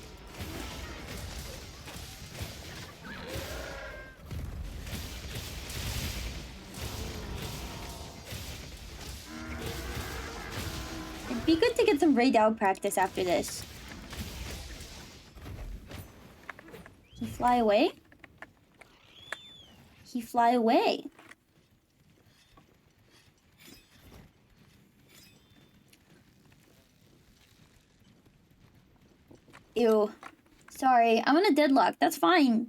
It'd be good to get some raid out practice after this. He fly away? He fly away. Ew. Sorry, I'm on a deadlock. That's fine.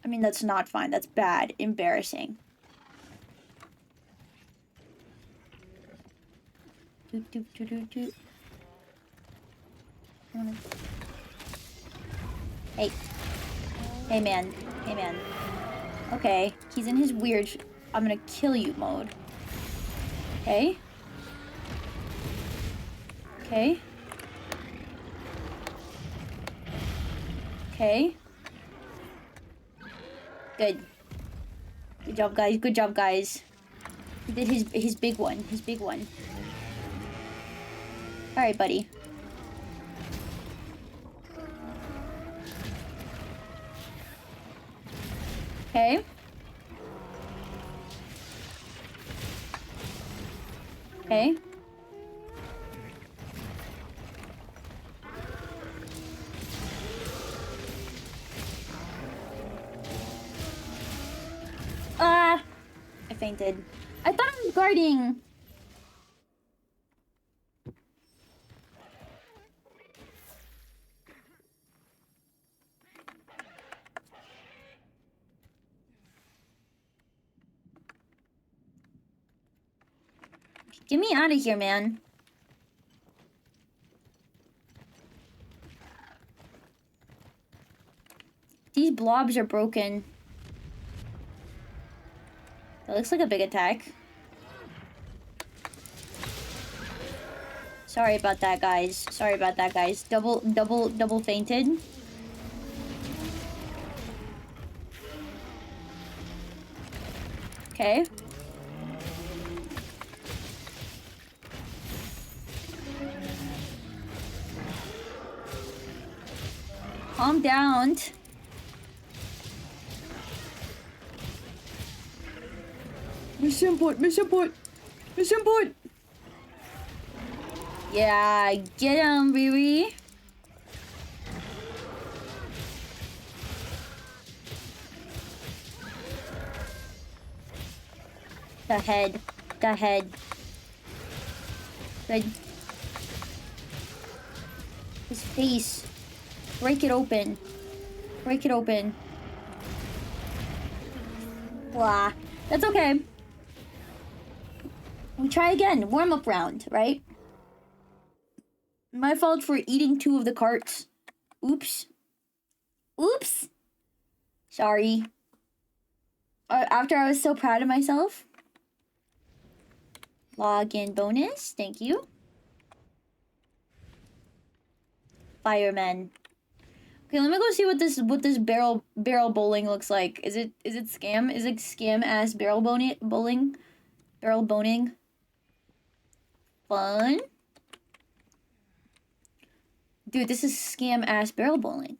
I mean, that's not fine. That's bad. Embarrassing. Doot, doot, doot, doot, doot. Hey. Hey, man. Hey, man. Okay. He's in his weird I'm gonna kill you mode. Okay. Okay. Okay. Good. Good job, guys. Good job, guys. He did his big one. His big one. All right, buddy. Okay. Okay. Ah! I fainted. I thought I was guarding. Get me out of here, man. These blobs are broken. That looks like a big attack. Sorry about that, guys. Sorry about that, guys. Double fainted. Okay. Calm down. Mission point, mission point, mission point. Yeah, get him, Riri. The head, the head. Good. His face. Break it open. Break it open. Blah. That's okay. We try again. Warm-up round, right? My fault for eating 2 of the carts. Oops. Oops. Sorry. After I was so proud of myself. Login bonus. Thank you. Fireman. Okay, let me go see what this barrel bowling looks like. Is it scam? Is it scam ass bowling? Barrel boning. Fun. Dude, this is scam ass barrel bowling.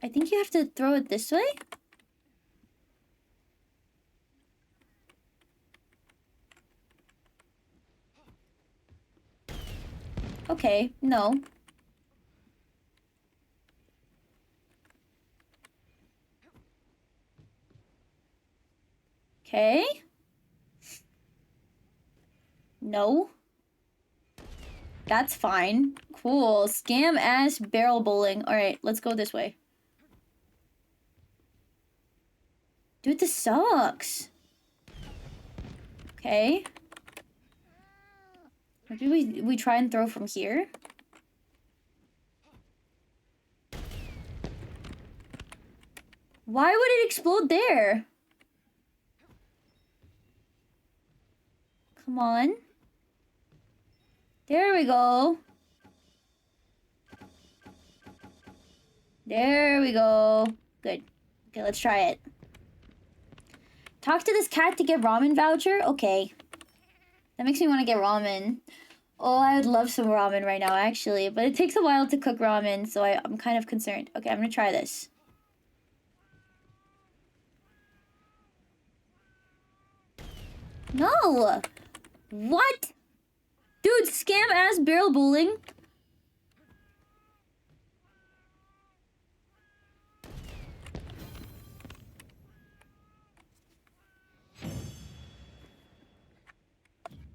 I think you have to throw it this way. Okay, no. Okay. No. That's fine. Cool. Scam ass barrel bowling. Alright, let's go this way. Dude, this sucks. Okay. Maybe we try and throw from here. Why would it explode there? Come on. There we go. There we go. Good. Okay, let's try it. Talk to this cat to get ramen voucher? Okay. That makes me want to get ramen. Oh, I would love some ramen right now, actually. But it takes a while to cook ramen, so I'm kind of concerned. Okay, I'm gonna try this. No! What? Dude, scam ass barrel bowling.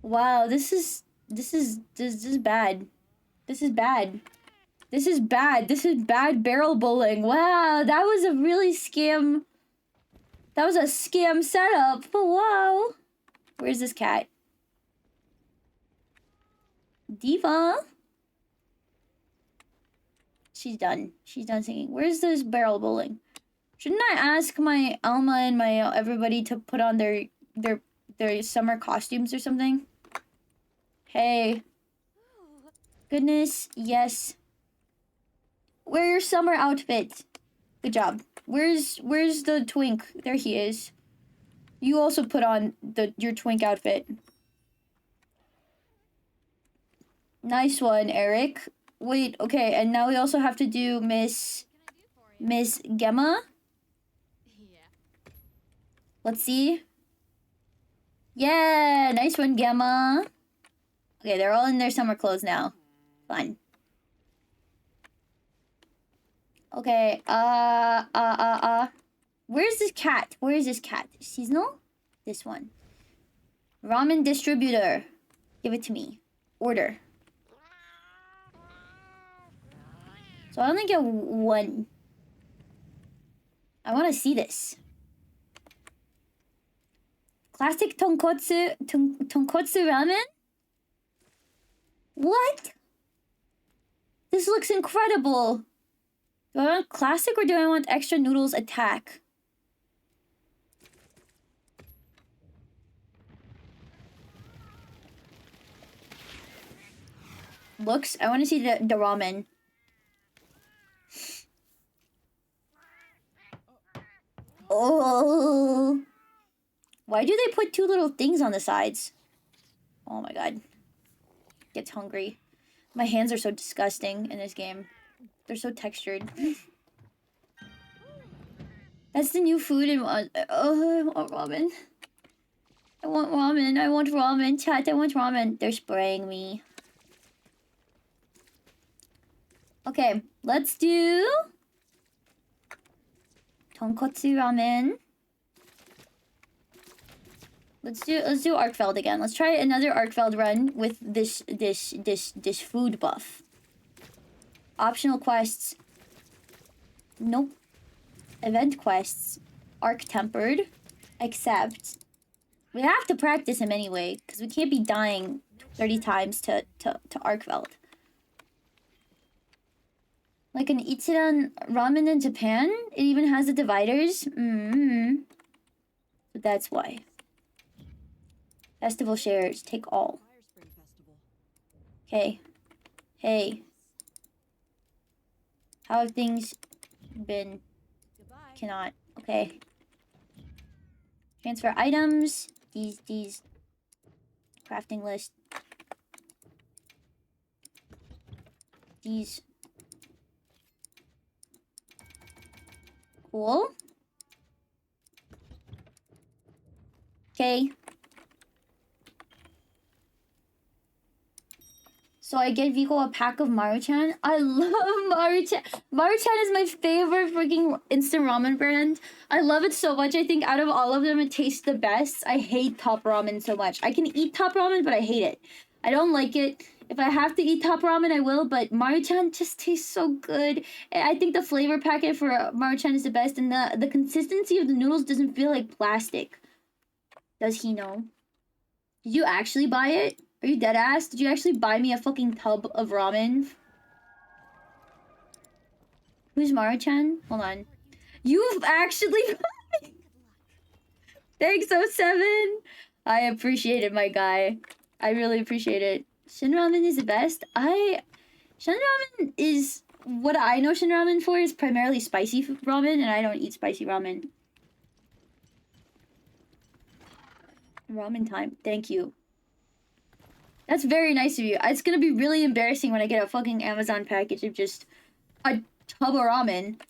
Wow, this is bad. This is bad. This is bad. This is bad barrel bowling. Wow, that was a really scam. That was a scam setup. But wow. Where's this cat? Diva. She's done. She's done singing. Where's this barrel bowling? Shouldn't I ask my Alma and my everybody to put on their their summer costumes or something. Hey. Goodness, yes. Wear your summer outfit. Good job. Where's the twink? There he is. You also put on your twink outfit. Nice one, Eric. Wait, okay, and now we also have to do Miss Gemma. Let's see. Yeah, nice one, Gemma. Okay, they're all in their summer clothes now. Fine. Okay, where's this cat? Where is this cat? Seasonal? This one. Ramen distributor. Give it to me. Order. So I only get one. I want to see this. Classic tonkotsu ramen? What? This looks incredible. Do I want classic or do I want extra noodles attack? Looks, I want to see the ramen. Oh. Why do they put two little things on the sides? Oh my god. Gets hungry. My hands are so disgusting in this game. They're so textured. That's the new food in oh, I want ramen. I want ramen. I want ramen. Chat, I want ramen. They're spraying me. Okay, let's do tonkotsu ramen. Let's do Arkfeld again. Let's try another Arkfeld run with this food buff. Optional quests. Nope. Event quests. Arc tempered. Accept. We have to practice him anyway, because we can't be dying 30 times to Arkfeld. Like an Ichiran ramen in Japan? It even has the dividers? So that's why. Festival shares. Take all. Okay. Hey. How have things been? Cannot. Okay. Transfer items. These. Crafting list. These. Cool. Okay. So I get Vico a pack of Maruchan. I love Maruchan. Maruchan is my favorite freaking instant ramen brand. I love it so much. I think out of all of them, it tastes the best. I hate Top Ramen so much. I can eat Top Ramen, but I hate it. I don't like it. If I have to eat Top Ramen, I will, but Maruchan just tastes so good. I think the flavor packet for Maruchan is the best, and the consistency of the noodles doesn't feel like plastic. Does he know? Did you actually buy it? Are you dead ass? Did you actually buy me a fucking tub of ramen? Who's Maruchan? Hold on. You've actually... Thanks, 07! I appreciate it, my guy. I really appreciate it. Shin Ramen is the best. Shin Ramen is... What I know Shin Ramen for is primarily spicy ramen, and I don't eat spicy ramen. Ramen time. Thank you. That's very nice of you. It's gonna be really embarrassing when I get a fucking Amazon package of just a tub of ramen.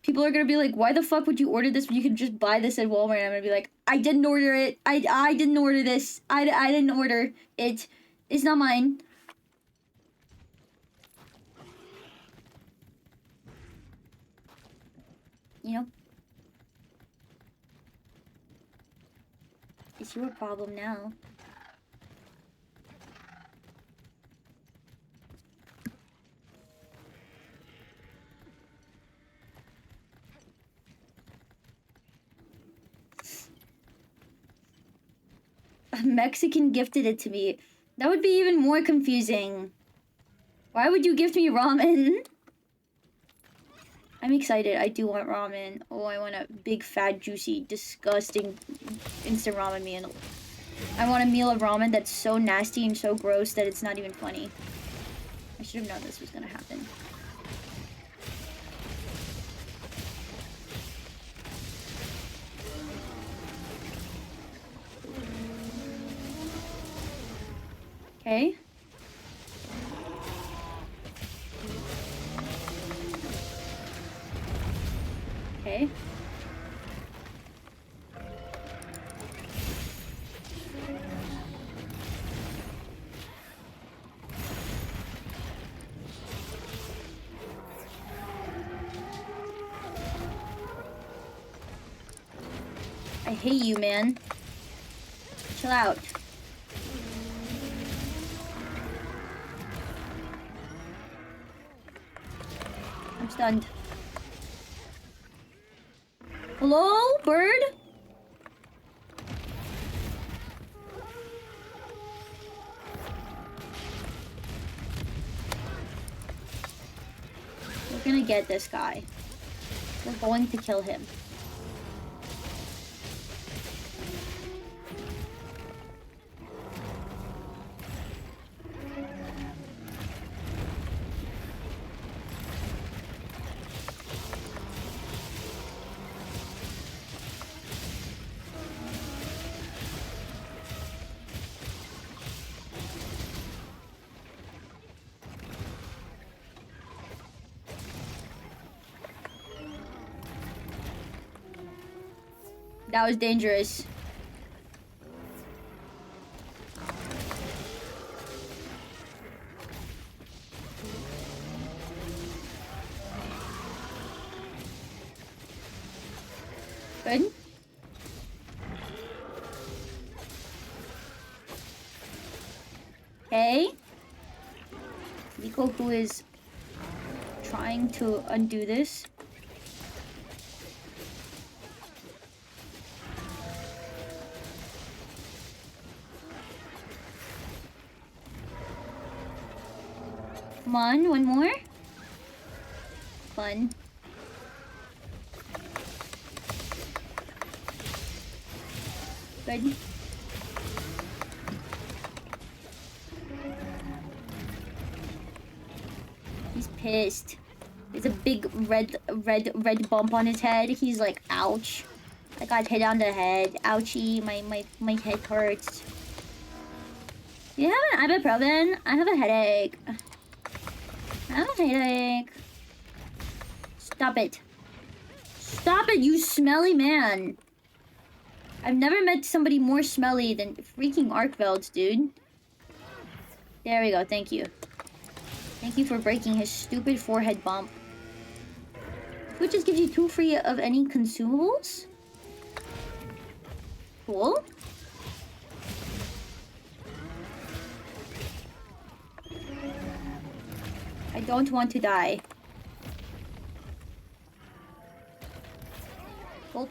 People are gonna be like, why the fuck would you order this when you could just buy this at Walmart? And I'm gonna be like, I didn't order it. I didn't order this. I didn't order it. It's not mine. You know? It's your problem now. A Mexican gifted it to me. That would be even more confusing. Why would you gift me ramen? I'm excited. I do want ramen. Oh, I want a big, fat, juicy, disgusting instant ramen meal. I want a meal of ramen that's so nasty and so gross that it's not even funny. I should have known this was gonna happen. Okay. Okay. I hate you, man. Chill out. I'm stunned. Hello, bird? We're gonna get this guy. We're going to kill him. That was dangerous. Good. Okay. Nico, who is trying to undo this. Come on, one more. Fun. Good. He's pissed. There's a big red bump on his head. He's like, ouch. I got hit on the head. Ouchie, my head hurts. You have an ibuprofen? I have a headache. I have a headache. Stop it. Stop it, you smelly man. I've never met somebody more smelly than freaking Arkveld, dude. There we go, thank you. Thank you for breaking his stupid forehead bump. Which just gives you 2 free of any consumables? Cool. I don't want to die. Oh.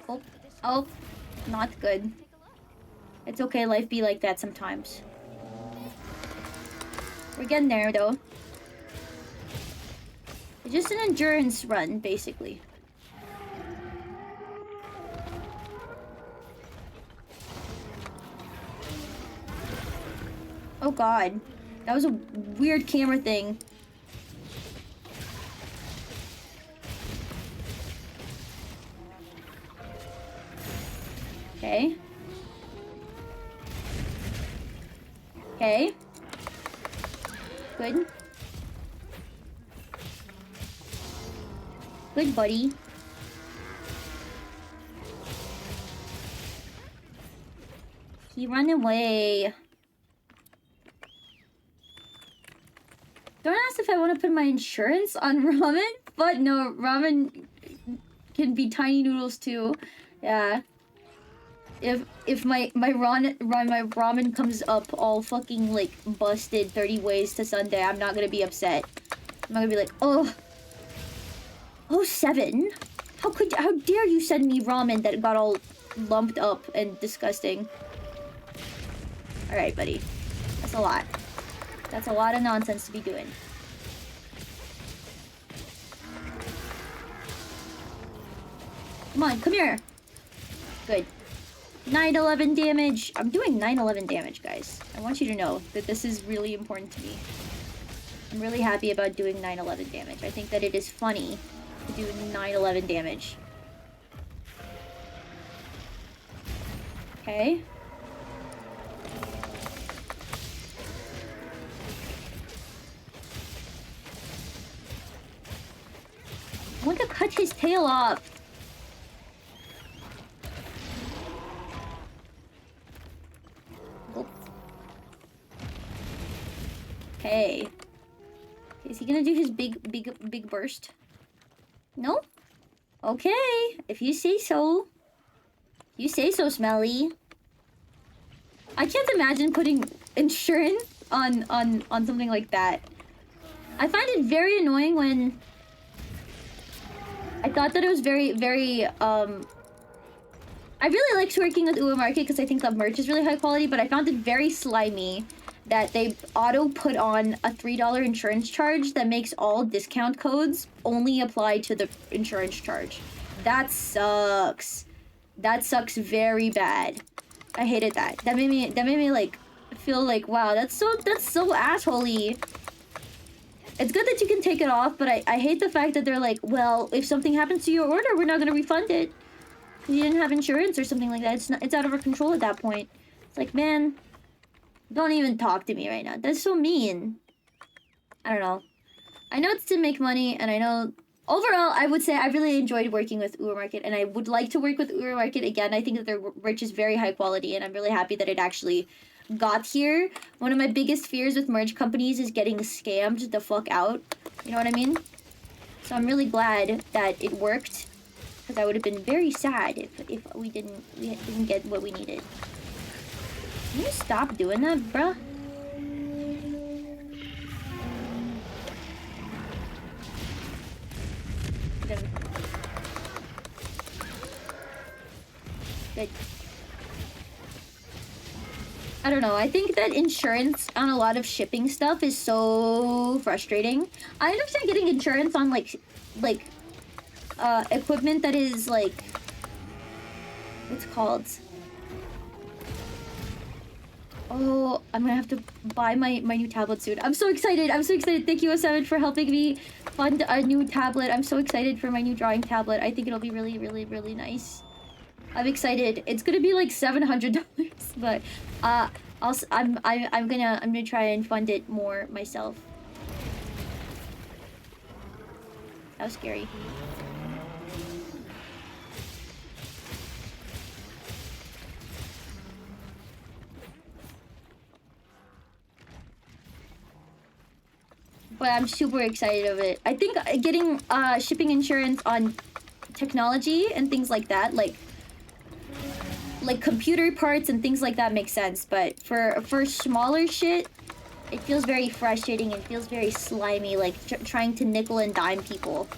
Oh. Oh. Not good. It's okay, life be like that sometimes. We're getting there, though. It's just an endurance run, basically. Oh god. That was a weird camera thing. Okay. Okay. Good. Good, buddy. He ran away. Don't ask if I want to put my insurance on ramen, but no, ramen can be tiny noodles too. Yeah. If my ramen comes up all fucking like busted 30 ways to Sunday, I'm not gonna be upset. I'm not gonna be like, oh, 7. How dare you send me ramen that got all lumped up and disgusting. All right, buddy. That's a lot. That's a lot of nonsense to be doing. Come on, come here. Good. 911 damage. I'm doing 911 damage, guys. I want you to know that this is really important to me. I'm really happy about doing 911 damage. I think that it is funny to do 911 damage. Okay. I want to cut his tail off. Okay. Is he gonna do his big burst? No? Okay. If you say so. You say so, Smelly. I can't imagine putting insurance on something like that. I find it very annoying when... I thought that it was very, I really liked working with Uwe Market because I think the merch is really high quality, but I found it very slimy that they auto put on a $3 insurance charge that makes all discount codes only apply to the insurance charge. That sucks. That sucks very bad. I hated that. That made me like feel like, wow, that's so assholey. It's good that you can take it off, but I hate the fact that they're like, well, if something happens to your order, we're not gonna refund it. You didn't have insurance or something like that. It's out of our control at that point. It's like, man, don't even talk to me right now. That's so mean. I don't know. I know it's to make money, and I know overall I would say I really enjoyed working with Uwe Market, and I would like to work with Uwe Market again. I think that their merch is very high quality, and I'm really happy that it actually got here. One of my biggest fears with merch companies is getting scammed the fuck out. You know what I mean? So I'm really glad that it worked. Because I would have been very sad if we didn't get what we needed. Can you stop doing that, bruh? Good. I don't know. I think that insurance on a lot of shipping stuff is so frustrating. I understand getting insurance on like equipment that is like, what's it called? Oh, I'm gonna have to buy my new tablet soon. I'm so excited. I'm so excited. Thank you, O7, for helping me fund a new tablet. I'm so excited for my new drawing tablet. I think it'll be really, really, really nice. I'm excited. It's gonna be like $700, but I'm gonna try and fund it more myself. That was scary. But I'm super excited of it. I think getting shipping insurance on technology and things like that, like computer parts and things like that, makes sense. But for smaller shit, it feels very frustrating and feels very slimy, like trying to nickel and dime people.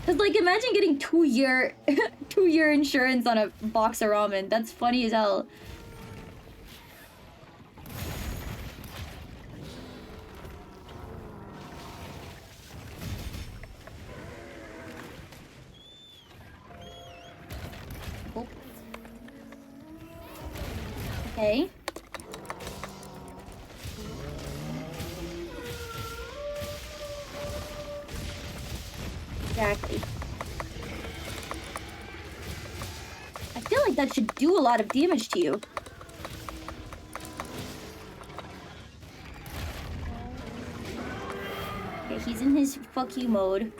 Cause like imagine getting 2-year insurance on a box of ramen. That's funny as hell. Okay. Exactly. I feel like that should do a lot of damage to you. Okay, he's in his fuck you mode.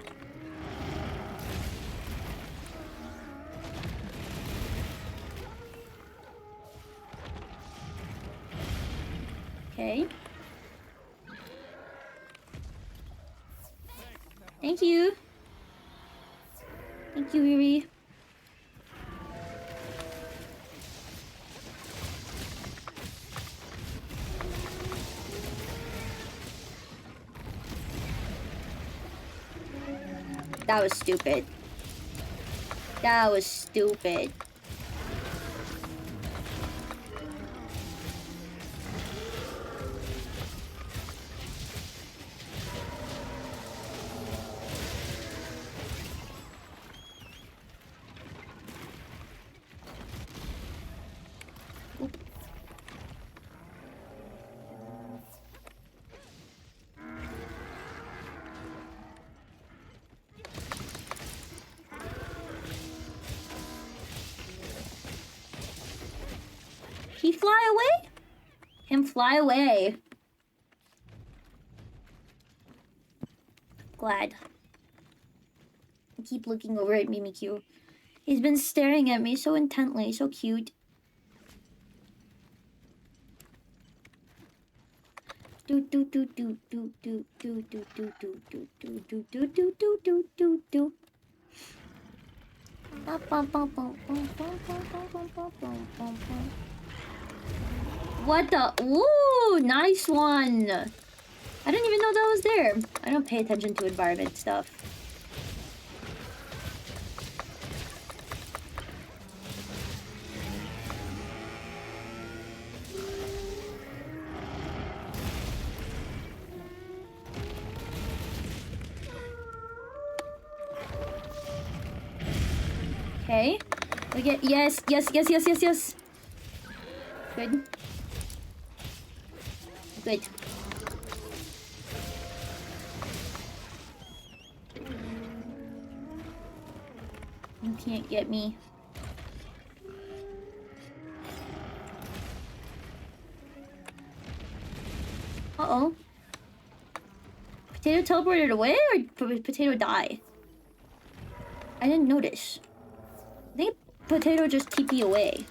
Okay. Thank you. Thank you, Riri. That was stupid. That was stupid. He fly away? Him fly away. Glad. I keep looking over at Mimikyu. He's been staring at me so intently, so cute. Do do do do do do do do do do do do do do do do do do. What the? Ooh, nice one. I didn't even know that was there. I don't pay attention to environment stuff. Okay. We get yes. Good. Good. You can't get me. Uh-oh. Potato teleported away or potato die? I didn't notice. I think potato just TP away.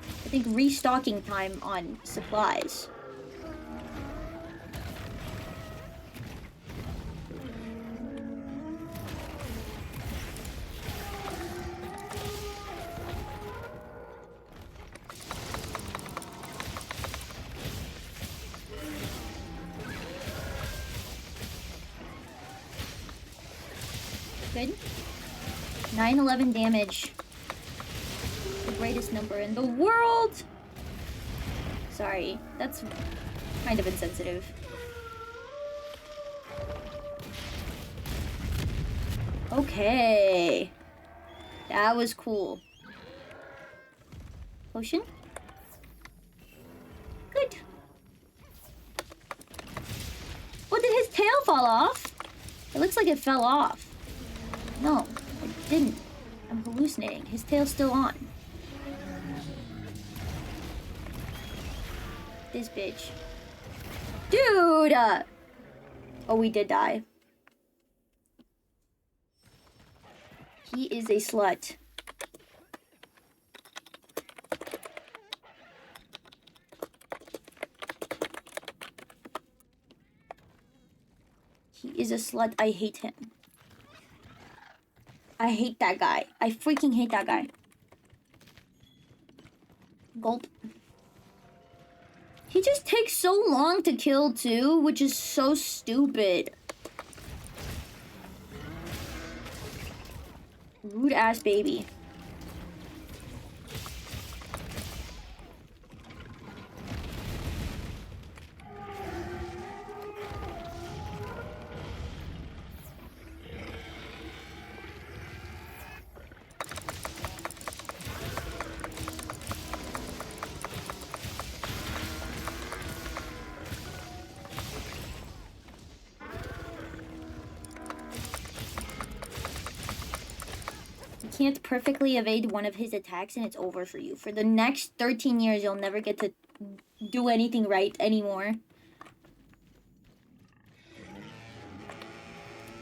I think restocking time on supplies. Good. 911 damage. The greatest number in the world! Sorry, that's kind of insensitive. Okay. That was cool. Potion? Good. What, did his tail fall off? It looks like it fell off. No, it didn't. I'm hallucinating. His tail's still on. This bitch. Dude! Oh, we did die. He is a slut. He is a slut. I hate him. I hate that guy. I freaking hate that guy. Gulp. He just takes so long to kill too, which is so stupid. Rude ass baby. Can't perfectly evade one of his attacks and it's over for you. For the next 13 years, you'll never get to do anything right anymore.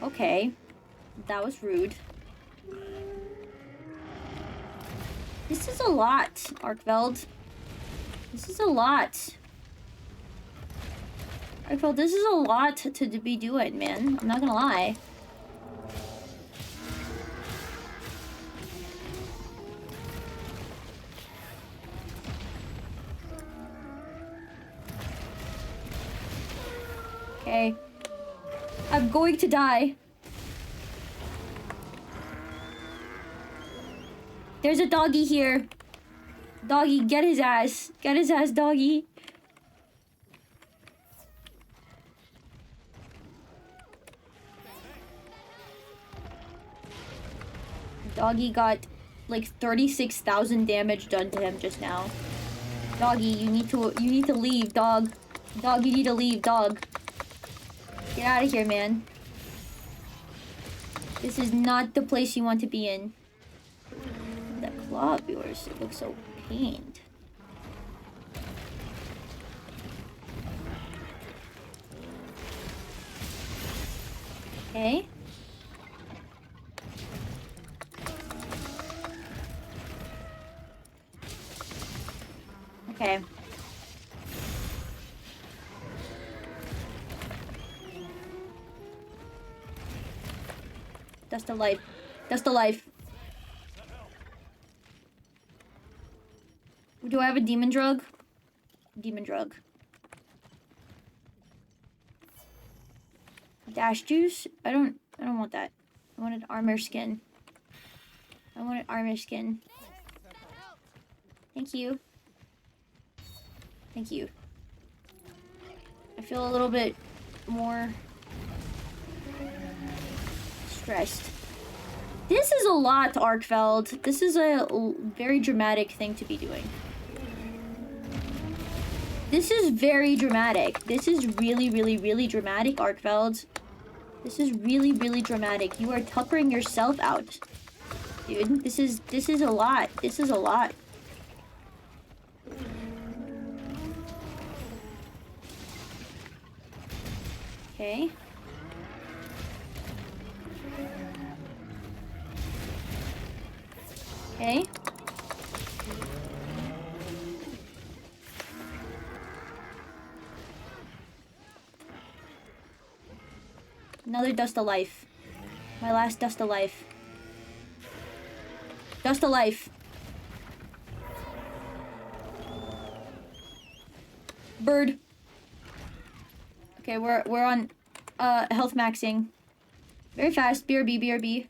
Okay. That was rude. This is a lot, Arkveld. This is a lot. Arkveld, this is a lot to be doing, man. I'm not gonna lie. Okay. I'm going to die. There's a doggy here. Doggy, get his ass. Get his ass, doggy. Doggy got like 36,000 damage done to him just now. Doggy, you need to leave, dog. Dog, you need to leave, dog. Get out of here, man. This is not the place you want to be in. That claw of yours, it looks so pained. Okay. Okay. Dust of life. Dust of life. Do I have a demon drug? Demon drug. Dash juice? I don't want that. I wanted armor skin. I wanted armor skin. Thank you. Thank you. I feel a little bit more stressed. This is a lot, Arkfeld. This is a very dramatic thing to be doing. This is very dramatic. This is really, really, really dramatic, Arkfeld. This is really, really dramatic. You are tuckering yourself out. Dude, this is a lot. This is a lot. Okay. Okay. Another dust of life. My last dust of life. Dust of life. Bird. Okay, we're on health maxing. Very fast. BRB, BRB.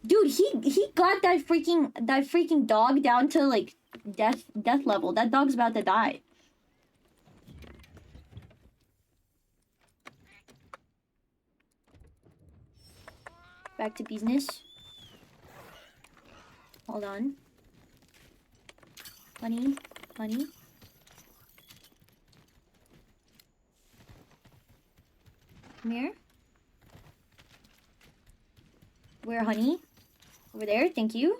Dude, he got that freaking dog down to like death level. That dog's about to die. Back to business. Hold on. Honey, honey. Come here. Where, honey? Over there, thank you.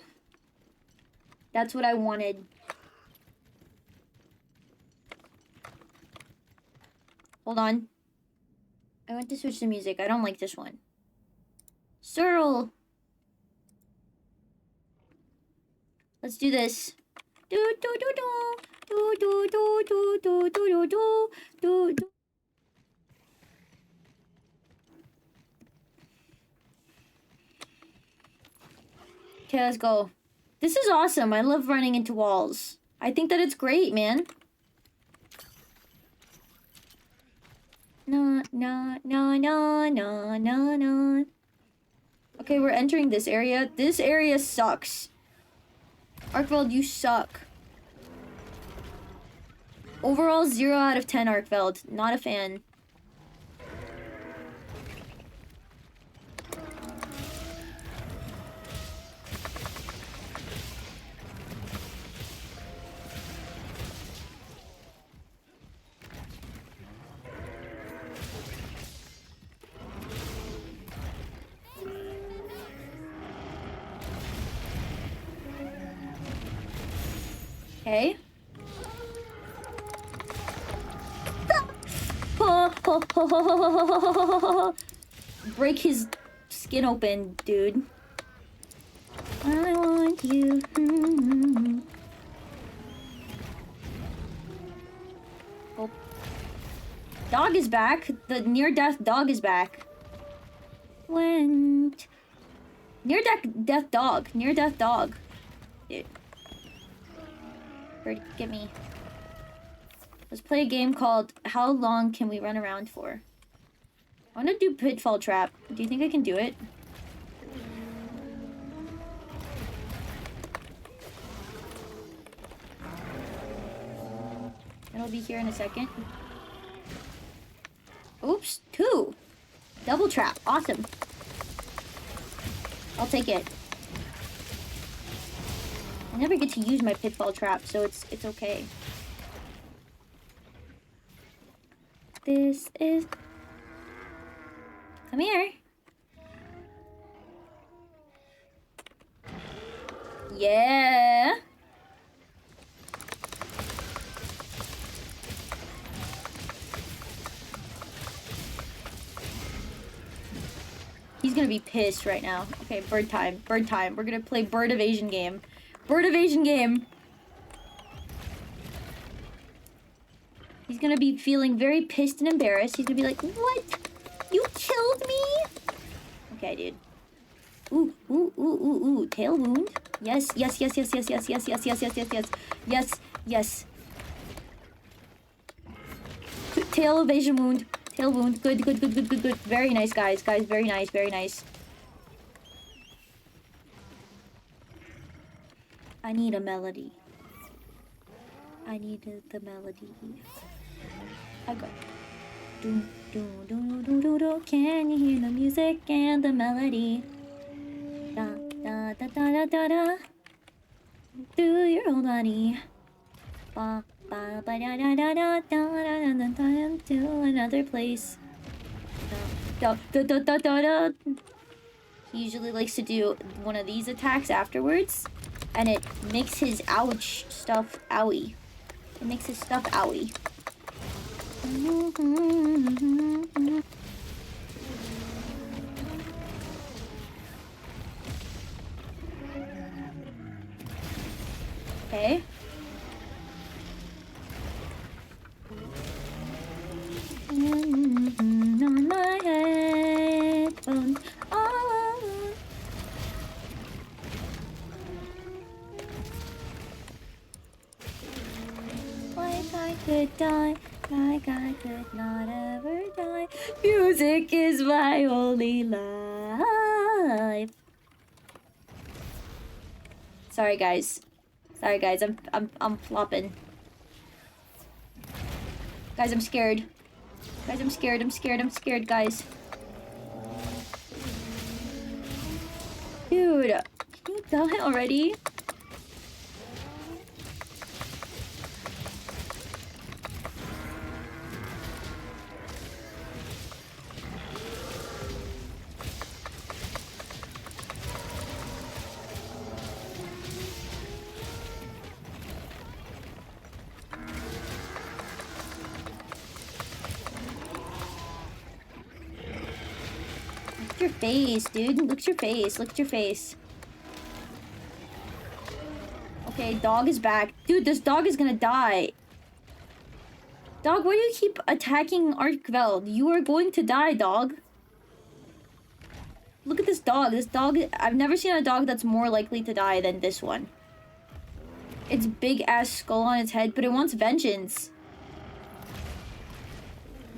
That's what I wanted. Hold on. I want to switch the music. I don't like this one. Searle! Let's do this. Do do do do do do do do do do do do do. Okay, let's go. This is awesome. I love running into walls. I think that it's great, man. No, no, no, no, no, no, no. Okay, we're entering this area. This area sucks. Arkveld, you suck. Overall, 0 out of 10, Arkveld. Not a fan. Okay. Break his skin open, dude. I want you. Oh. Dog is back. The near-death dog is back. Went. Near-death dog. Near-death dog. Dude. Bird, get me. Let's play a game called How Long Can We Run Around For? I want to do Pitfall Trap. Do you think I can do it? It'll be here in a second. Oops, 2. Double trap. Awesome. I'll take it. I never get to use my pitfall trap, so it's okay. This is... Come here. Yeah. He's gonna be pissed right now. Okay, bird time. Bird time. We're gonna play bird evasion game. Bird evasion game. He's gonna be feeling very pissed and embarrassed. He's gonna be like, what? You killed me? Okay, dude. Ooh, ooh, ooh, ooh, ooh. Tail wound. Yes, yes, yes, yes, yes, yes, yes, yes, yes, yes, yes, yes. Yes, yes. Tail evasion wound. Tail wound. Good, good, good, good, good, good. Very nice, guys. Guys, very nice, very nice. I need a melody. I need the melody. I go. Do, do, do, do, do, do. Can you hear the music and the melody? Da, da, da, da, da, da, da. Do your whole body. Ba, ba, ba, da, da, da, da, da, da, da, da, da, to another place. Da, da, da, da, da, da. He usually likes to do one of these attacks afterwards, and it makes his ouch stuff owie. It makes his stuff owie. Okay. On my headphones. Oh. Like I could die, like I could not ever die. Music is my only life. Sorry, guys. Sorry, guys. I'm flopping. Guys, I'm scared. Guys, I'm scared. I'm scared. I'm scared, guys. Dude, can you die already? Look at your face, dude. Look at your face. Look at your face. Okay, dog is back. Dude, this dog is gonna die. Dog, why do you keep attacking Arkveld? You are going to die, dog. Look at this dog. This dog... I've never seen a dog that's more likely to die than this one. Its big-ass skull on its head, but it wants vengeance.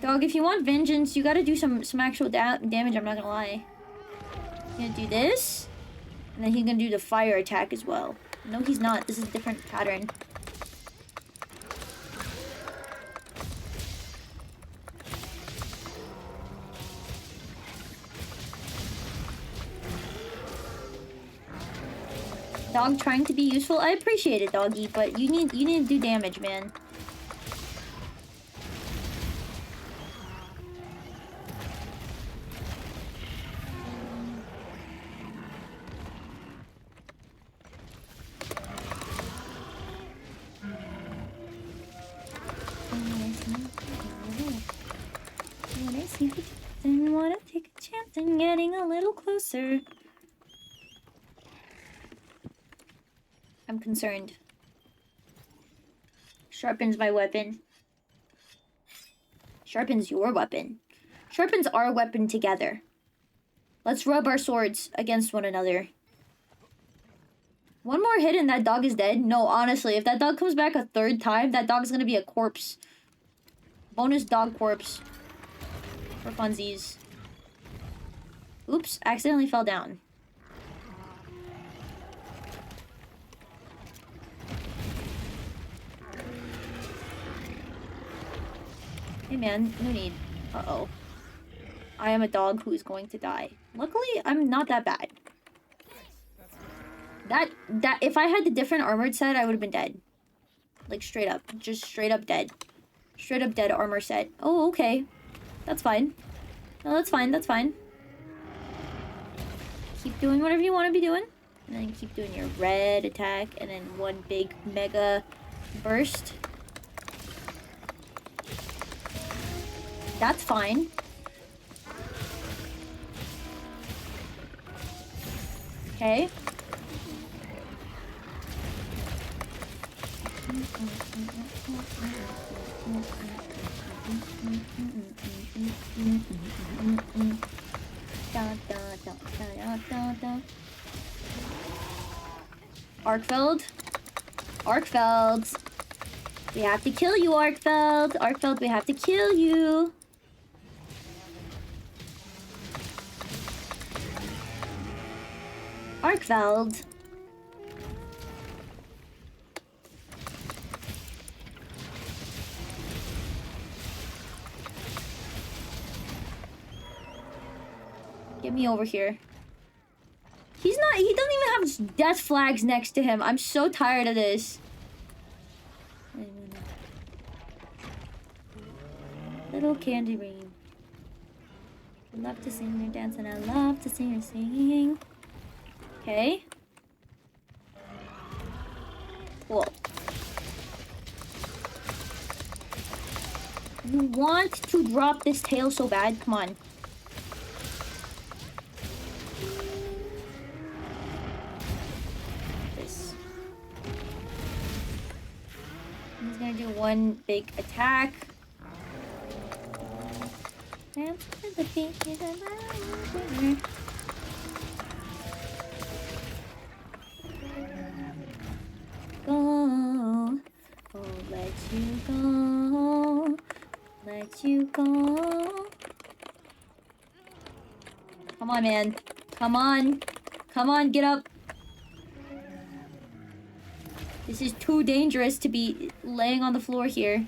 Dog, if you want vengeance, you gotta do some actual damage, I'm not gonna lie. He's gonna do this, and then he's gonna do the fire attack as well. No, he's not. This is a different pattern. Dog trying to be useful. I appreciate it, doggy, but you need to do damage, man. Didn't want to take a chance on getting a little closer. I'm concerned. Sharpens my weapon. Sharpens your weapon. Sharpens our weapon together. Let's rub our swords against one another. One more hit and that dog is dead? No, honestly, if that dog comes back a third time, that dog is gonna be a corpse. Bonus dog corpse. For funsies. Oops, accidentally fell down. Hey man, no need. Uh-oh. I am a dog who is going to die. Luckily, I'm not that bad. That if I had the different armored set, I would have been dead. Like straight up. Just straight up dead. Straight up dead armor set. Oh, okay. That's fine. No, that's fine, that's fine. Keep doing whatever you want to be doing. And then keep doing your red attack, and then one big mega burst. That's fine. Okay. Arkfeld? Arkfeld! We have to kill you, Arkfeld! Arkfeld, we have to kill you! Arkfeld! Get me over here. He doesn't even have death flags next to him. I'm so tired of this. Little candy rain. I love to sing her dance and I love to see her singing. Okay. Cool. You want to drop this tail so bad? Come on. This. He's gonna do one big attack. Go, oh, let you go, let you go. Come on, man. Come on. Come on, get up. This is too dangerous to be laying on the floor here.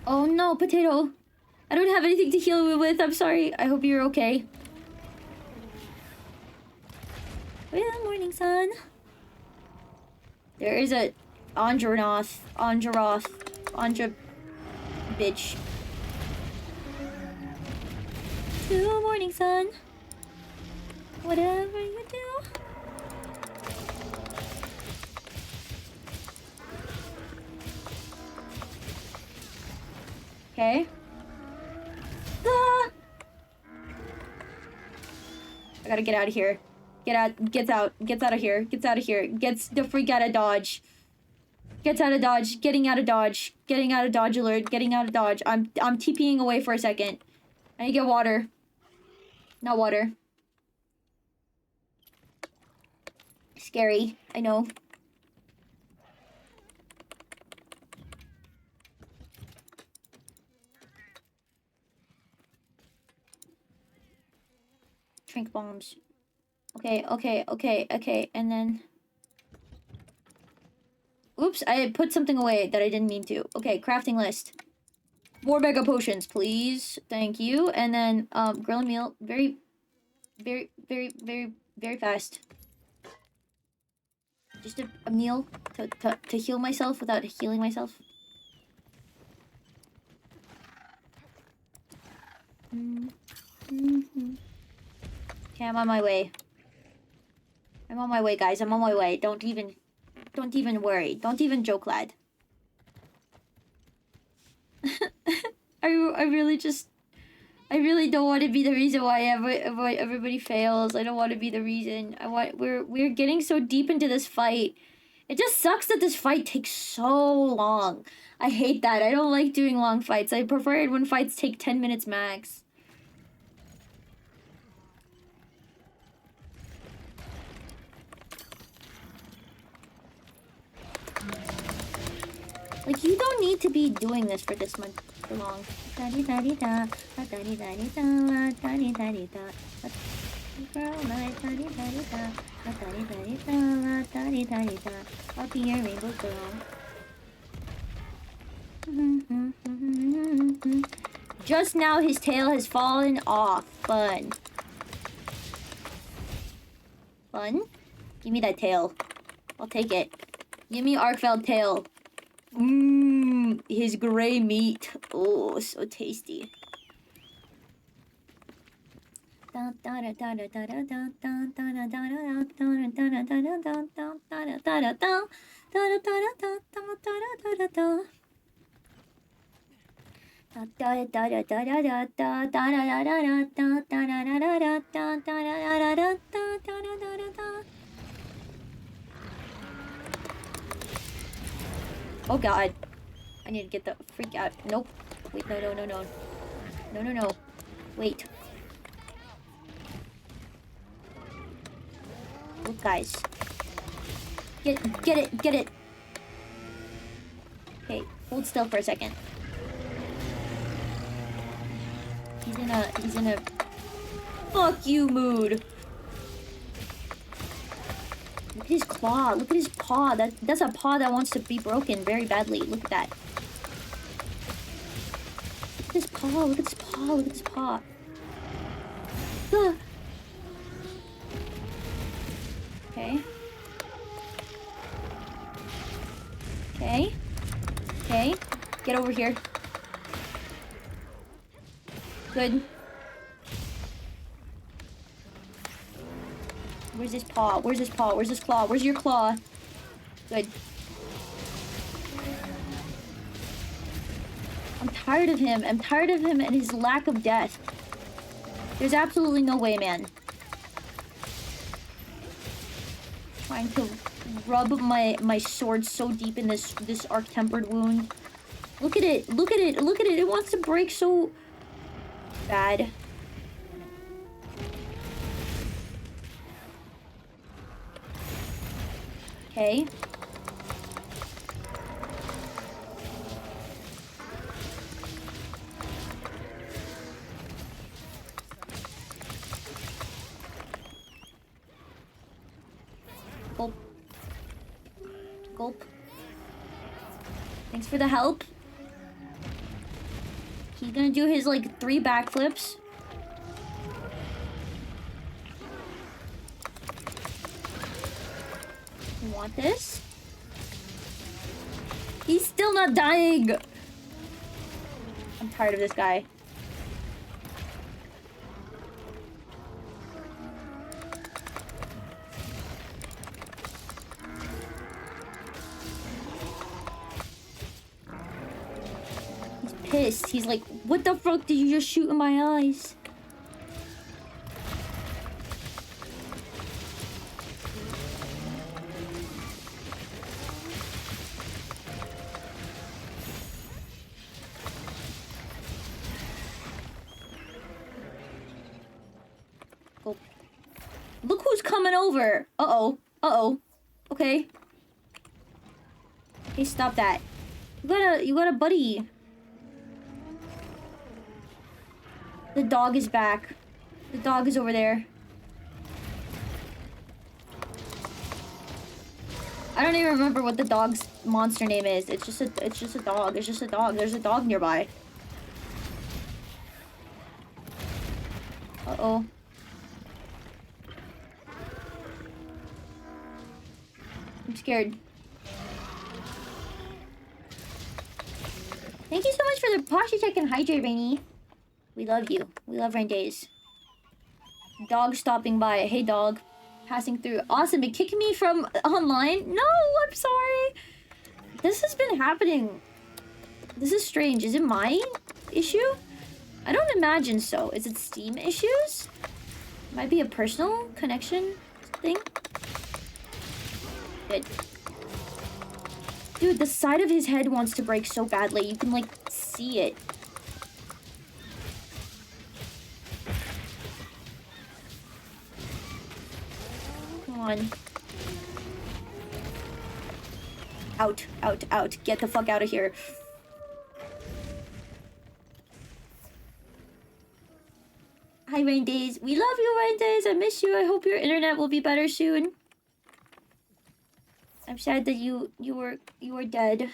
Oh no, Potato. I don't have anything to heal you with. I'm sorry. I hope you're okay. Good morning, sun. There is a Andra bitch. Good morning, sun. Whatever you do. Okay. Ah! I gotta get out of here. Gets out of here. Gets out of here. Gets the freak out of Dodge. Gets out of Dodge. Getting out of Dodge. Getting out of Dodge alert. Getting out of Dodge. I'm TPing away for a second. I need to get water. Not water. Scary. I know. Trink bombs. Okay. And then... Oops, I put something away that I didn't mean to. Okay, crafting list. More mega potions, please. Thank you. And then, grill meal. Very fast. Just a meal to heal myself without healing myself. Okay, I'm on my way. I'm on my way, guys. I'm on my way. Don't even worry. Don't even joke, lad. I really don't want to be the reason why everybody fails. I don't want to be the reason. We're getting so deep into this fight. It just sucks that this fight takes so long. I hate that. I don't like doing long fights. I prefer it when fights take 10 minutes max. Like, you don't need to be doing this for this much for long. Girl, I'll be your rainbow girl. Just now his tail has fallen off. Fun. Fun? Give me that tail. I'll take it. Give me Arkfeld tail. Mmm, his gray meat. Oh, so tasty. Oh god. I need to get the freak out. Nope. Wait, no. No. Wait. Look, guys. Get it. Okay, hold still for a second. He's in a fuck you mood. Look at his claw. Look at his paw. That's a paw that wants to be broken very badly. Look at that. Look at his paw. Look at his paw. Look at his paw. Ah. Okay. Okay. Get over here. Good. Where's his paw? Where's his paw? Where's his claw? Where's your claw? Good. I'm tired of him. I'm tired of him and his lack of death. There's absolutely no way, man. Trying to rub my sword so deep in this arc-tempered wound. Look at it. Look at it. Look at it. It wants to break so bad. Okay. Gulp. Gulp. Thanks for the help. He's gonna do his, like, 3 backflips. You want this? He's still not dying! I'm tired of this guy. Pissed. He's like, what the fuck did you just shoot in my eyes? Oh. Look who's coming over. Uh-oh. Okay. Okay, stop that. You got a buddy. The dog is back. The dog is over there. I don't even remember what the dog's monster name is. It's just a dog. It's just a dog. There's a dog nearby. Uh-oh. I'm scared. Thank you so much for the posture check and hydrate, Rainy. We love you. We love rain days. Dog stopping by. Hey, dog. Passing through. Awesome. It kicked me from online? No, I'm sorry. This has been happening. This is strange. Is it my issue? I don't imagine so. Is it Steam issues? Might be a personal connection thing. Good. Dude, the side of his head wants to break so badly. You can, like, see it. Come on. Out. Get the fuck out of here. Hi, Rain Days. We love you, Rain Days. I miss you. I hope your internet will be better soon. I'm sad that you were dead.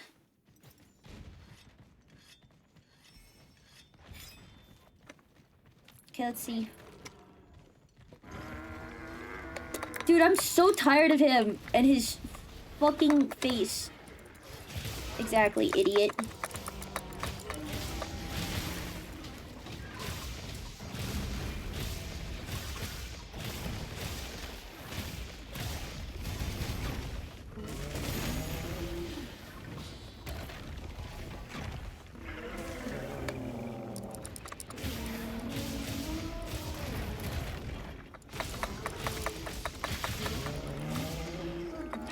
Okay, let's see. Dude, I'm so tired of him and his fucking face. Exactly, idiot.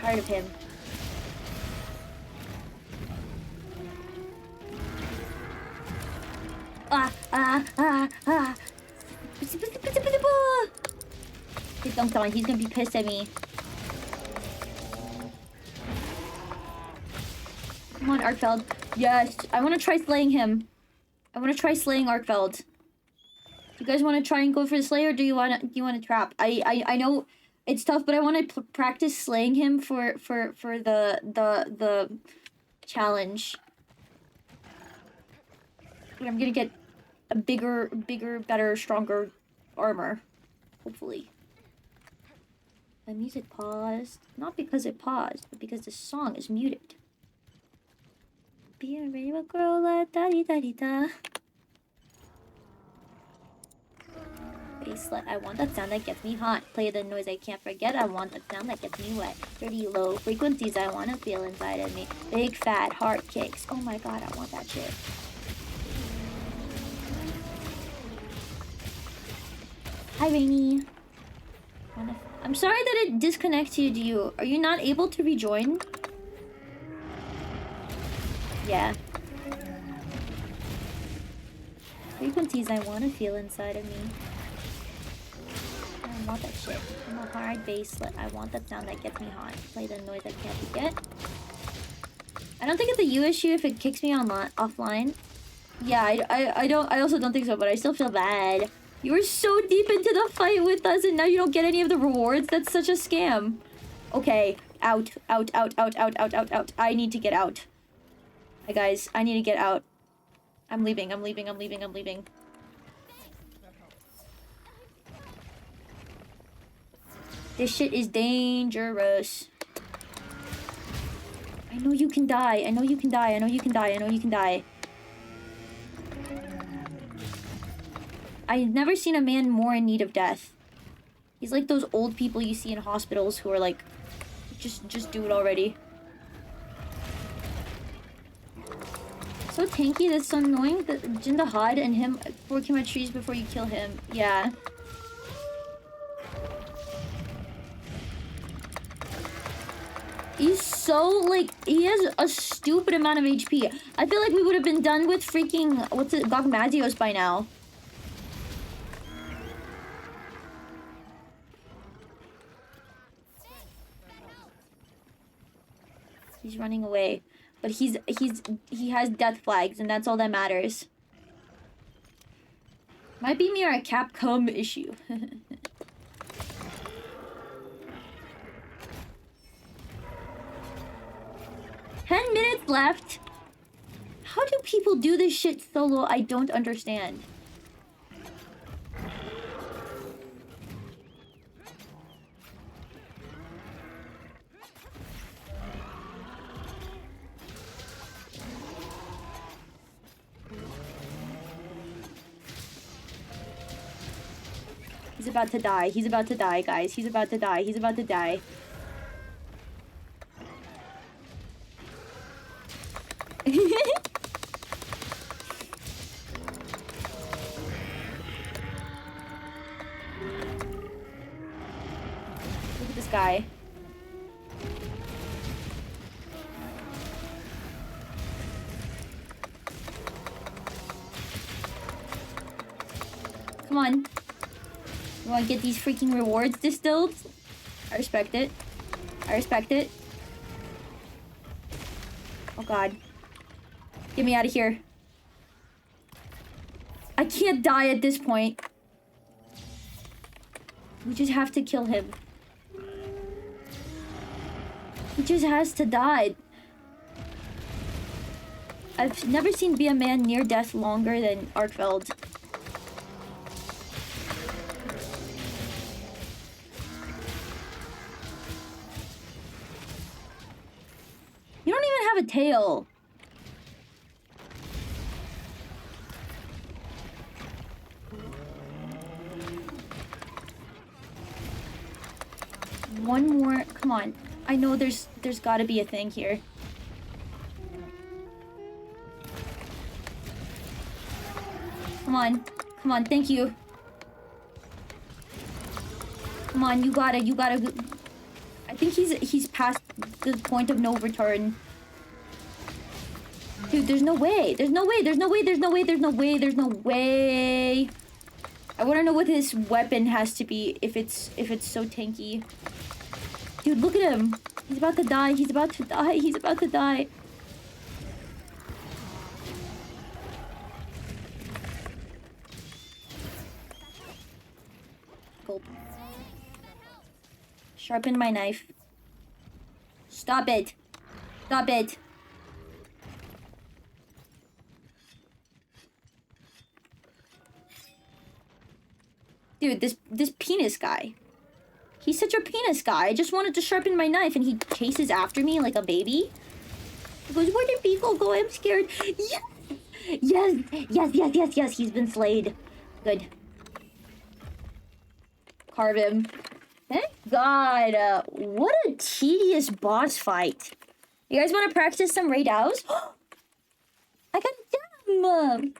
tired of him. Get dunked on. He's gonna be pissed at me. Come on, Arkfeld. Yes, I want to try slaying him. I want to try slaying Arkfeld. You guys want to try and go for the slay, or do you want to trap? I know it's tough, but I want to practice slaying him for the challenge. But I'm gonna get a bigger, better, stronger armor, hopefully. The music paused, not because it paused, but because the song is muted. Be a rainbow girl, la da di da di da. Basslet, I want that sound that gets me hot. Play the noise I can't forget. I want that sound that gets me wet. Dirty low frequencies I want to feel inside of me. Big fat heart kicks. Oh my god, I want that shit. Hi, Rainy. I'm sorry that it disconnected you. Are you not able to rejoin? Yeah. Frequencies I want to feel inside of me. I want that shit. I'm a hard basslet. I want that sound that gets me hot. Play the noise I can't forget. I don't think it's a you issue if it kicks me offline. Yeah, I also don't think so, but I still feel bad. You were so deep into the fight with us and now you don't get any of the rewards? That's such a scam. Okay, out. I need to get out. Hi guys, I need to get out. I'm leaving. This shit is dangerous. I know you can die. I've never seen a man more in need of death. He's like those old people you see in hospitals who are like, just do it already. So tanky, that's so annoying. The Jinda Had and him working my trees before you kill him. Yeah. He's so, like, he has a stupid amount of HP. I feel like we would have been done with freaking, Gogmazios by now. He's running away. But he has death flags, and that's all that matters. Might be me or a Capcom issue. 10 minutes left? How do people do this shit solo? I don't understand. He's about to die. He's about to die, guys. He's about to die. He's about to die. Look at this guy. Come on. You want to get these freaking rewards distilled? I respect it. I respect it. Oh god. Get me out of here. I can't die at this point. We just have to kill him. He just has to die. I've never seen be a man near death longer than Arkfeld. You don't even have a tail. One more. Come on. I know there's gotta be a thing here. Come on. Come on. Thank you. Come on. You gotta. I think he's past the point of no return. Dude, there's no way. There's no way. There's no way. There's no way. There's no way. There's no way. I want to know what his weapon has to be if it's so tanky. Dude, look at him. He's about to die. He's about to die. He's about to die. Gulp. Sharpen my knife. Stop it. Stop it. Dude, this penis guy. He's such a penis guy. I just wanted to sharpen my knife and he chases after me like a baby. He goes, where did Beagle go? I'm scared. Yes! Yes! Yes, yes, yes, yes. He's been slayed. Good. Carve him. Thank God. What a tedious boss fight. You guys want to practice some raid ows? I got a gem!
Coloration.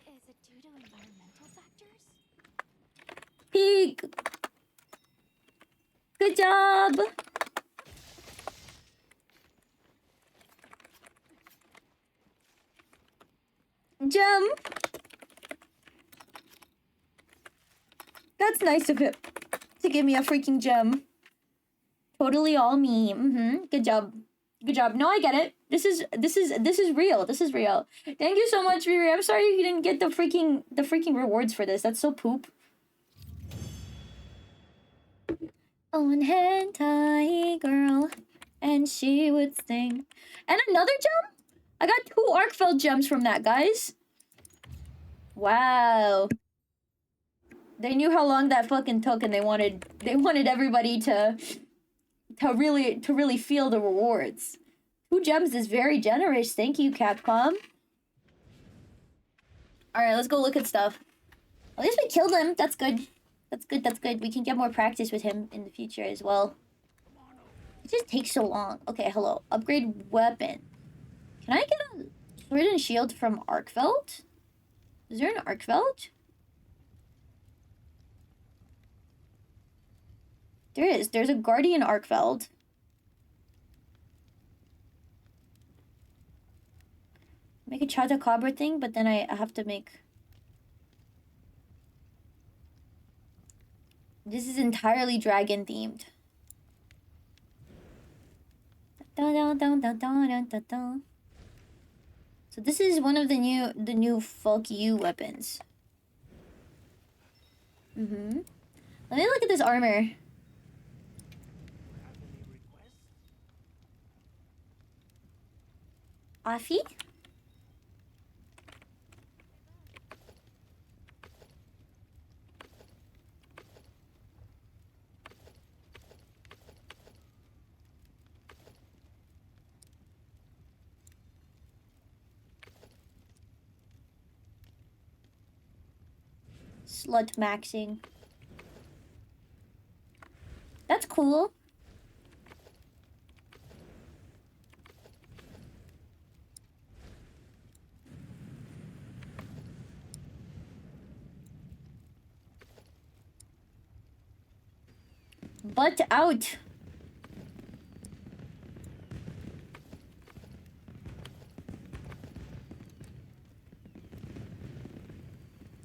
Is it due to environmental factors?
Peek! Good job! Gem! That's nice of him to give me a freaking gem. Totally all me. Good job. Good job. No, I get it. This is real. This is real. Thank you so much, Riri. I'm sorry you didn't get the freaking rewards for this. That's so poop. On hentai girl, and she would sing. And another gem? I got 2 Arkfeld gems from that, guys. Wow. They knew how long that fucking took, and they wanted everybody to really feel the rewards. 2 gems is very generous. Thank you, Capcom. Alright, let's go look at stuff. At least we killed him. That's good. That's good, that's good. We can get more practice with him in the future as well. It just takes so long. Okay, hello. Upgrade weapon. Can I get a sword and shield from Arkfeld? Is there an Arkfeld? There is. There's a Guardian Arkfeld. Make a Chata Cobra thing, but then I have to make... This is entirely dragon themed. So this is one of the new fuck you weapons. Let me look at this armor. Afi? Slut maxing. That's cool. Butt out.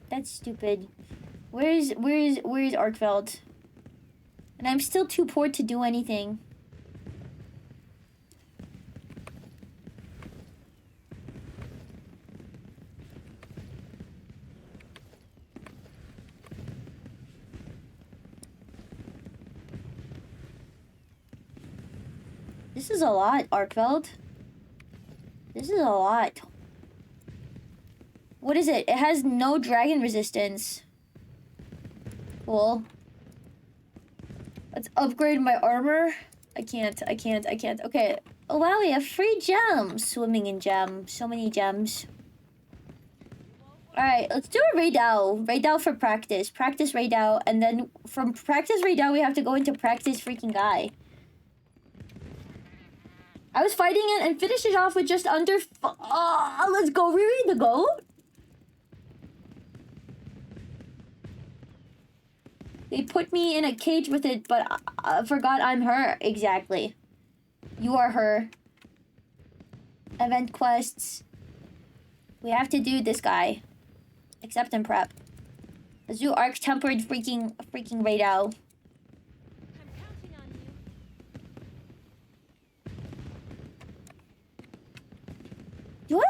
That's stupid. Where's Arkfeld? And I'm still too poor to do anything. This is a lot, Arkfeld. This is a lot. What is it? It has no dragon resistance. Cool. Let's upgrade my armor. I can't. Okay. Oh wow, we have free gems. Swimming in gems. So many gems. Alright, let's do a Raidao. Raidao for practice. Practice Raidao. And then from practice Raidao, we have to go into practice freaking guy. I was fighting it and finished it off with just under... let's go. Riri the goat. They put me in a cage with it, but I forgot I'm her. Exactly. You are her. Event quests. We have to do this guy. Accept and prep. Zoo arc tempered freaking radar.
I'm counting on you.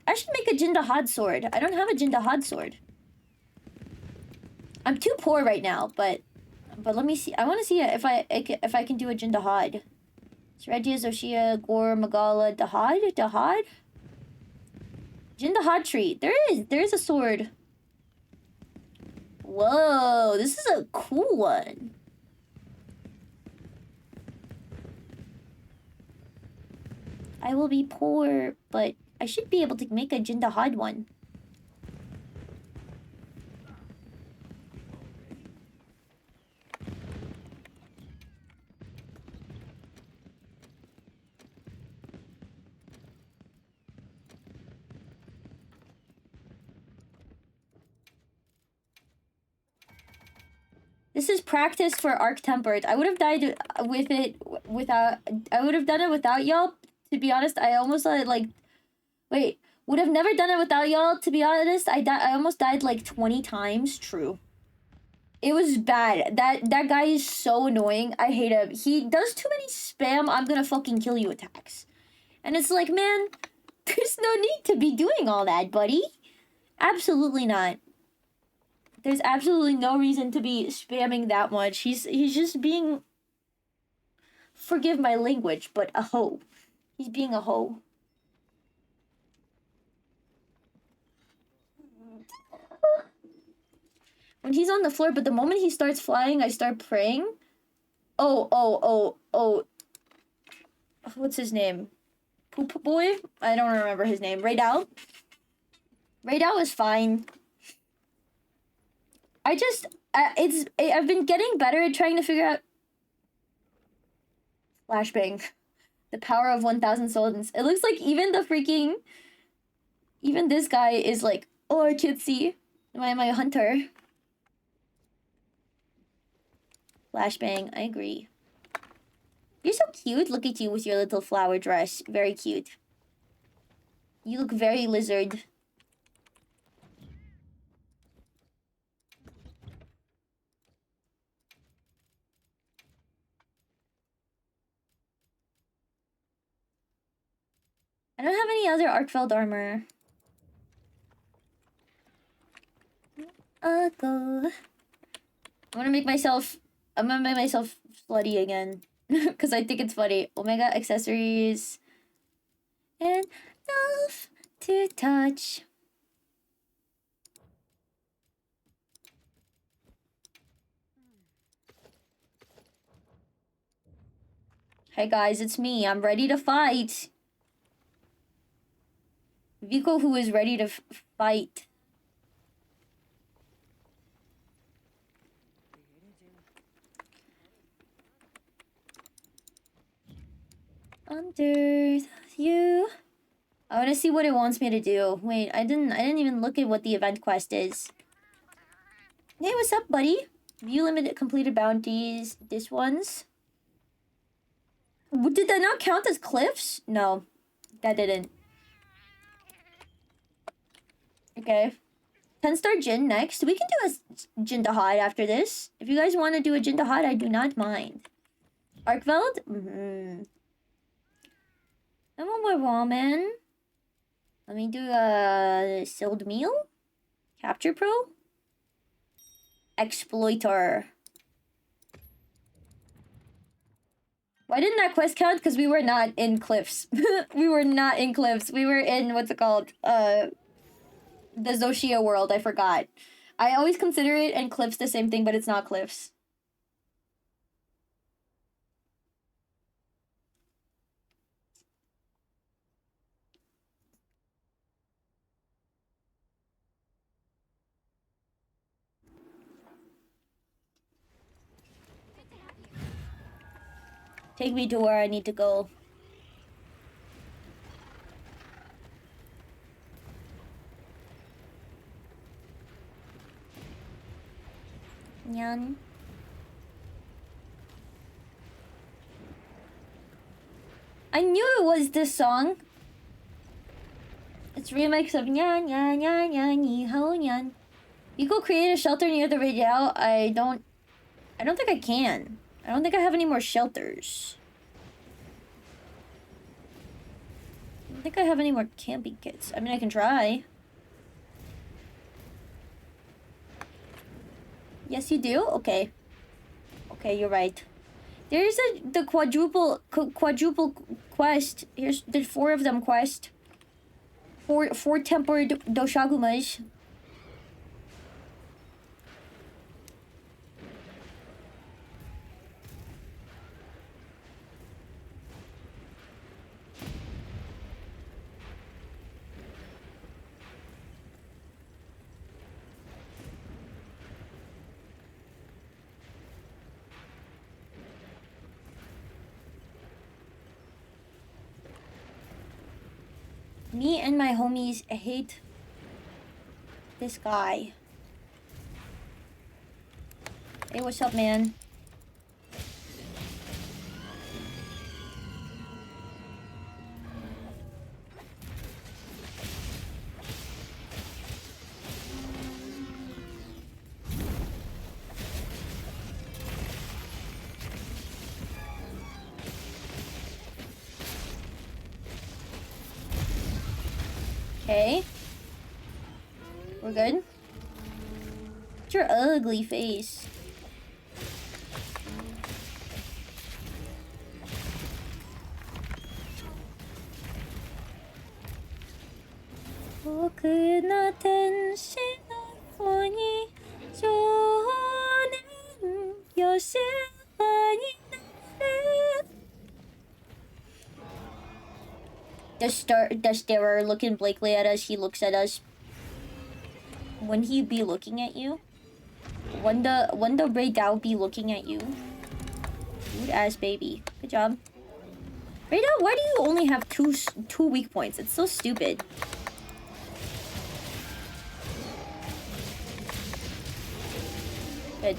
I should make a Jindahad sword. I don't have a Jindahad sword. I'm too poor right now, but let me see. I want to see if I can do a Jindahad. Regia, Zoshia, Gore, Magala, Dahad? Jindahad tree. There is a sword. Whoa, this is a cool one. I will be poor, but I should be able to make a Jindahad one. This is practice for Arc Tempered. I would have died with it without. I would have done it without y'all. To be honest, I almost would have never done it without y'all. To be honest, I almost died like 20 times. True. It was bad. That guy is so annoying. I hate him. He does too many spam. I'm gonna fucking kill you attacks, and it's like, man, there's no need to be doing all that, buddy. Absolutely not. There's absolutely no reason to be spamming that much. He's just being, forgive my language, but a hoe. He's being a hoe. When he's on the floor, but the moment he starts flying, I start praying. Oh. What's his name? Poop boy? I don't remember his name. Raydal? Raydal is fine. I've been getting better at trying to figure out flashbang. The power of 1,000 souls. It looks like even this guy is like, oh, I can't see. My hunter. Flashbang, I agree. You're so cute. Look at you with your little flower dress. Very cute. You look very lizard. I don't have any other Arkfeld armor. I'm gonna make myself slutty again. Because I think it's funny. Omega accessories. And love to touch. Hey guys, it's me. I'm ready to fight. Vico, who is ready to fight. Under you. I want to see what it wants me to do. Wait, I didn't even look at what the event quest is. Hey, what's up, buddy? View limited completed bounties. This one's. Did that not count as cliffs? No, that didn't. Okay. 10-star Jin next. We can do a Jindahad after this. If you guys want to do a Jindahad, I do not mind. Arkveld? I want more ramen. Let me do a sealed meal. Capture Pro. Exploiter. Why didn't that quest count? Because we were not in cliffs. We were not in cliffs. We were in, what's it called? The Zoshia world. I forgot. I always consider it and cliffs the same thing, but it's not cliffs. Take me to where I need to go. Nyan. I knew it was this song. It's remix of Nyan Nyan Nyan Nyan Ni Ho Nyan. You go create a shelter near the radio. I don't think I can. I don't think I have any more shelters. I don't think I have any more camping kits. I mean, I can try. Yes, you do? Okay. Okay, you're right. There's the quadruple quest. Here's the 4 of them quest. Four tempered doshagumas. Me and my homies hate this guy. Hey, what's up, man? Okay. We're good? It's your ugly face. The starer looking blankly at us, he looks at us. When he be looking at you? When the Ray Dao be looking at you? Rude ass baby. Good job. Ray Dao, why do you only have two weak points? It's so stupid. Good.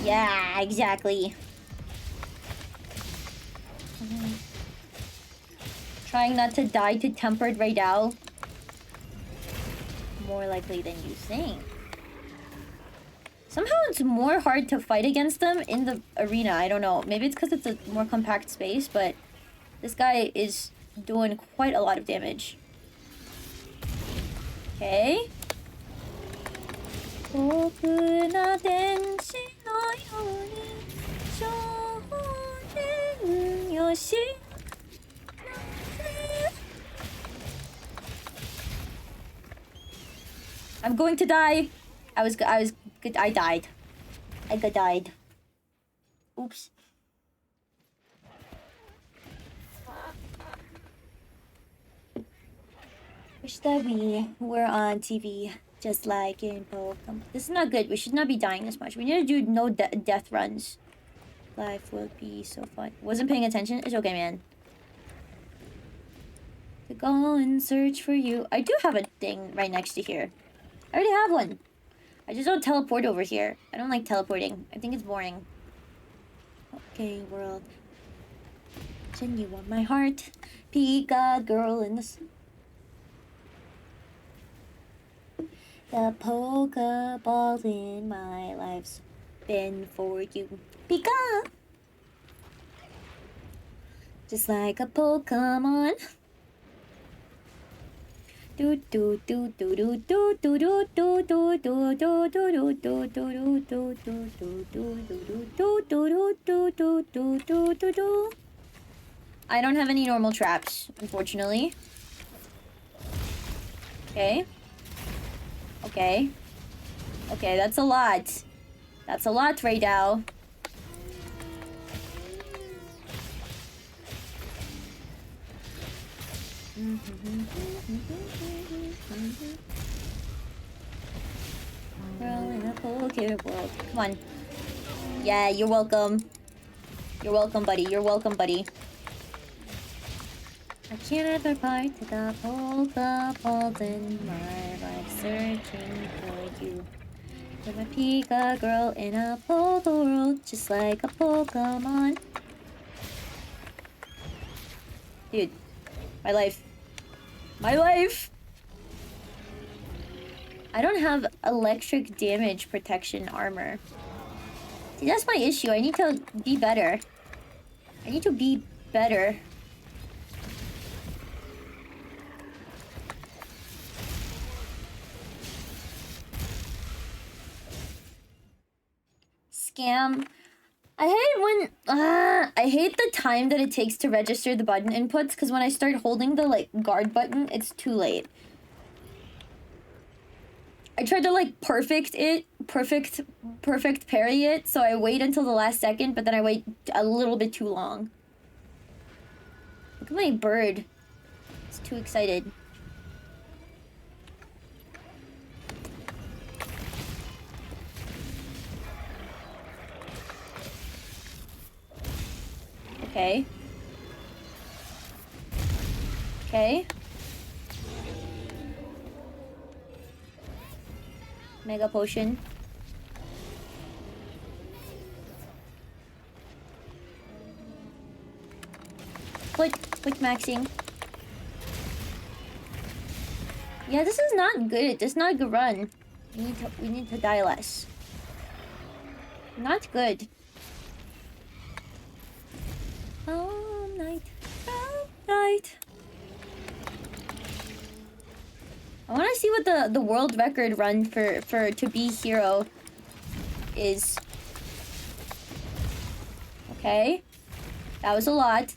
Yeah, exactly. Trying not to die to tempered Ray Dao. More likely than you think. Somehow it's more hard to fight against them in the arena. I don't know. Maybe it's because it's a more compact space, but this guy is doing quite a lot of damage. Okay. I'm going to die. I died. I died. Oops. Wish that we were on TV, just like in Pokemon. This is not good. We should not be dying this much. We need to do no death runs. Life will be so fun. Wasn't paying attention? It's okay, man. To go and search for you. I do have a thing right next to here. I already have one. I just don't teleport over here. I don't like teleporting. I think it's boring. Okay, world. Send you on my heart. Pika girl in the... The Pokeball in my life's been for you. Pika! Just like a Pokemon. Do do do do do do do do do do do do do do do do do do do. I don't have any normal traps, unfortunately. Okay. Okay. Okay, that's a lot. That's a lot, Ray Dao. girl in a Poke world. Come on. Yeah, you're welcome. You're welcome, buddy. You're welcome, buddy. I can't ever part to the polka balls in my life, searching for you. I'm a Pika girl in a polka world, just like a Pokemon. Dude, my life. My life! I don't have electric damage protection armor. See, that's my issue. I need to be better. I need to be better. Scam. I hate when I hate the time that it takes to register the button inputs, because when I start holding the like guard button, it's too late. I tried to like perfect parry it, so I wait until the last second, but then I wait a little bit too long. Look at my bird. It's too excited. Okay. Okay. Mega potion. Quick maxing. Yeah, this is not good. This is not a good run. We need to die less. Not good. All night. I want to see what the world record run for to be hero is. Okay. That was a lot.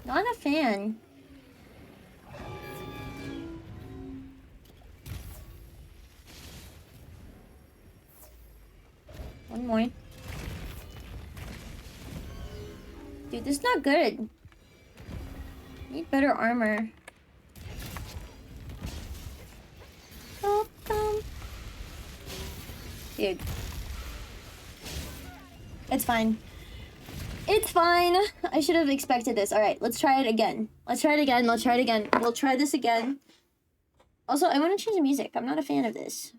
Not a fan. One more. Dude, this is not good. Need better armor. Dude. It's fine. It's fine. I should have expected this. Alright, let's try it again. Let's try it again. Let's try it again. We'll try this again. Also, I want to change the music. I'm not a fan of this.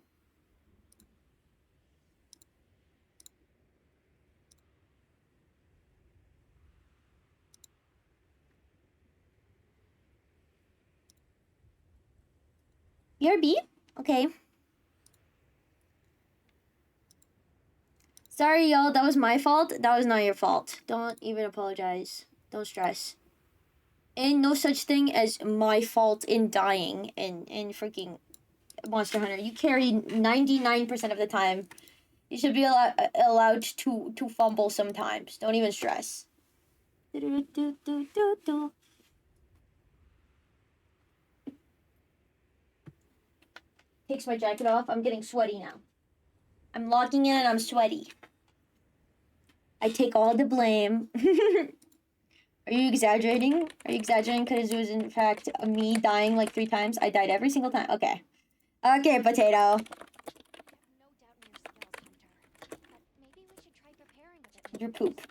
BRB? Okay. Sorry, y'all. That was my fault. That was not your fault. Don't even apologize. Don't stress. Ain't no such thing as my fault in dying in freaking Monster Hunter. You carry 99% of the time. You should be allowed to fumble sometimes. Don't even stress. Takes my jacket off. I'm getting sweaty now. I'm locking in and I'm sweaty. I take all the blame. Are you exaggerating? Are you exaggerating? Because it was in fact me dying like 3 times. I died every single time. Okay. Okay, potato.
No doubt in your skills, Hunter. But maybe we should try preparing a bit.
You're poop.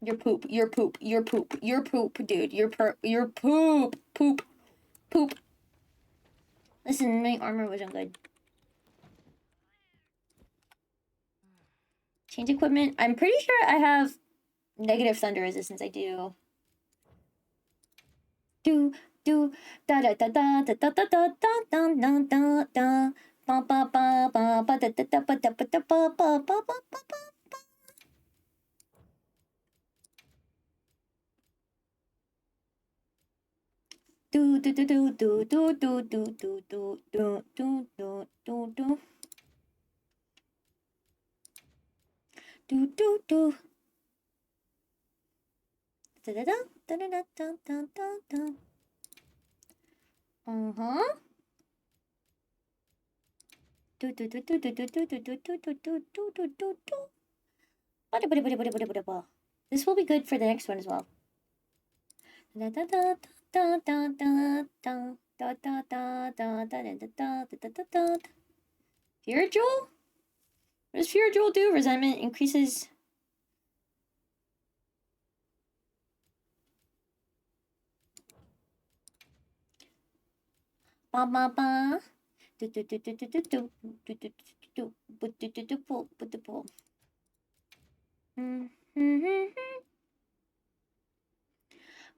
You're poop. You're poop. You're poop. You're poop, dude. You're poop. Poop. Poop. Listen, my armor wasn't good. Change equipment. I'm pretty sure I have negative thunder resistance. I do. Do da da da da da da da da da da da da ba ba ba ba ba da da da ba da ba da ba ba ba ba ba. Do do do do do do do do do do do do do do do. Do do do. Da da da da da da da da da. Do do do do do do do do do do do do do do do. This will be good for the next one as well. Da da da da da da da da da da da da da da da da da. Fear Jewel? What does Fear Jewel do? Resentment increases. Ba ba ba. Do do do do do do do do do do do do do do pull put the pull.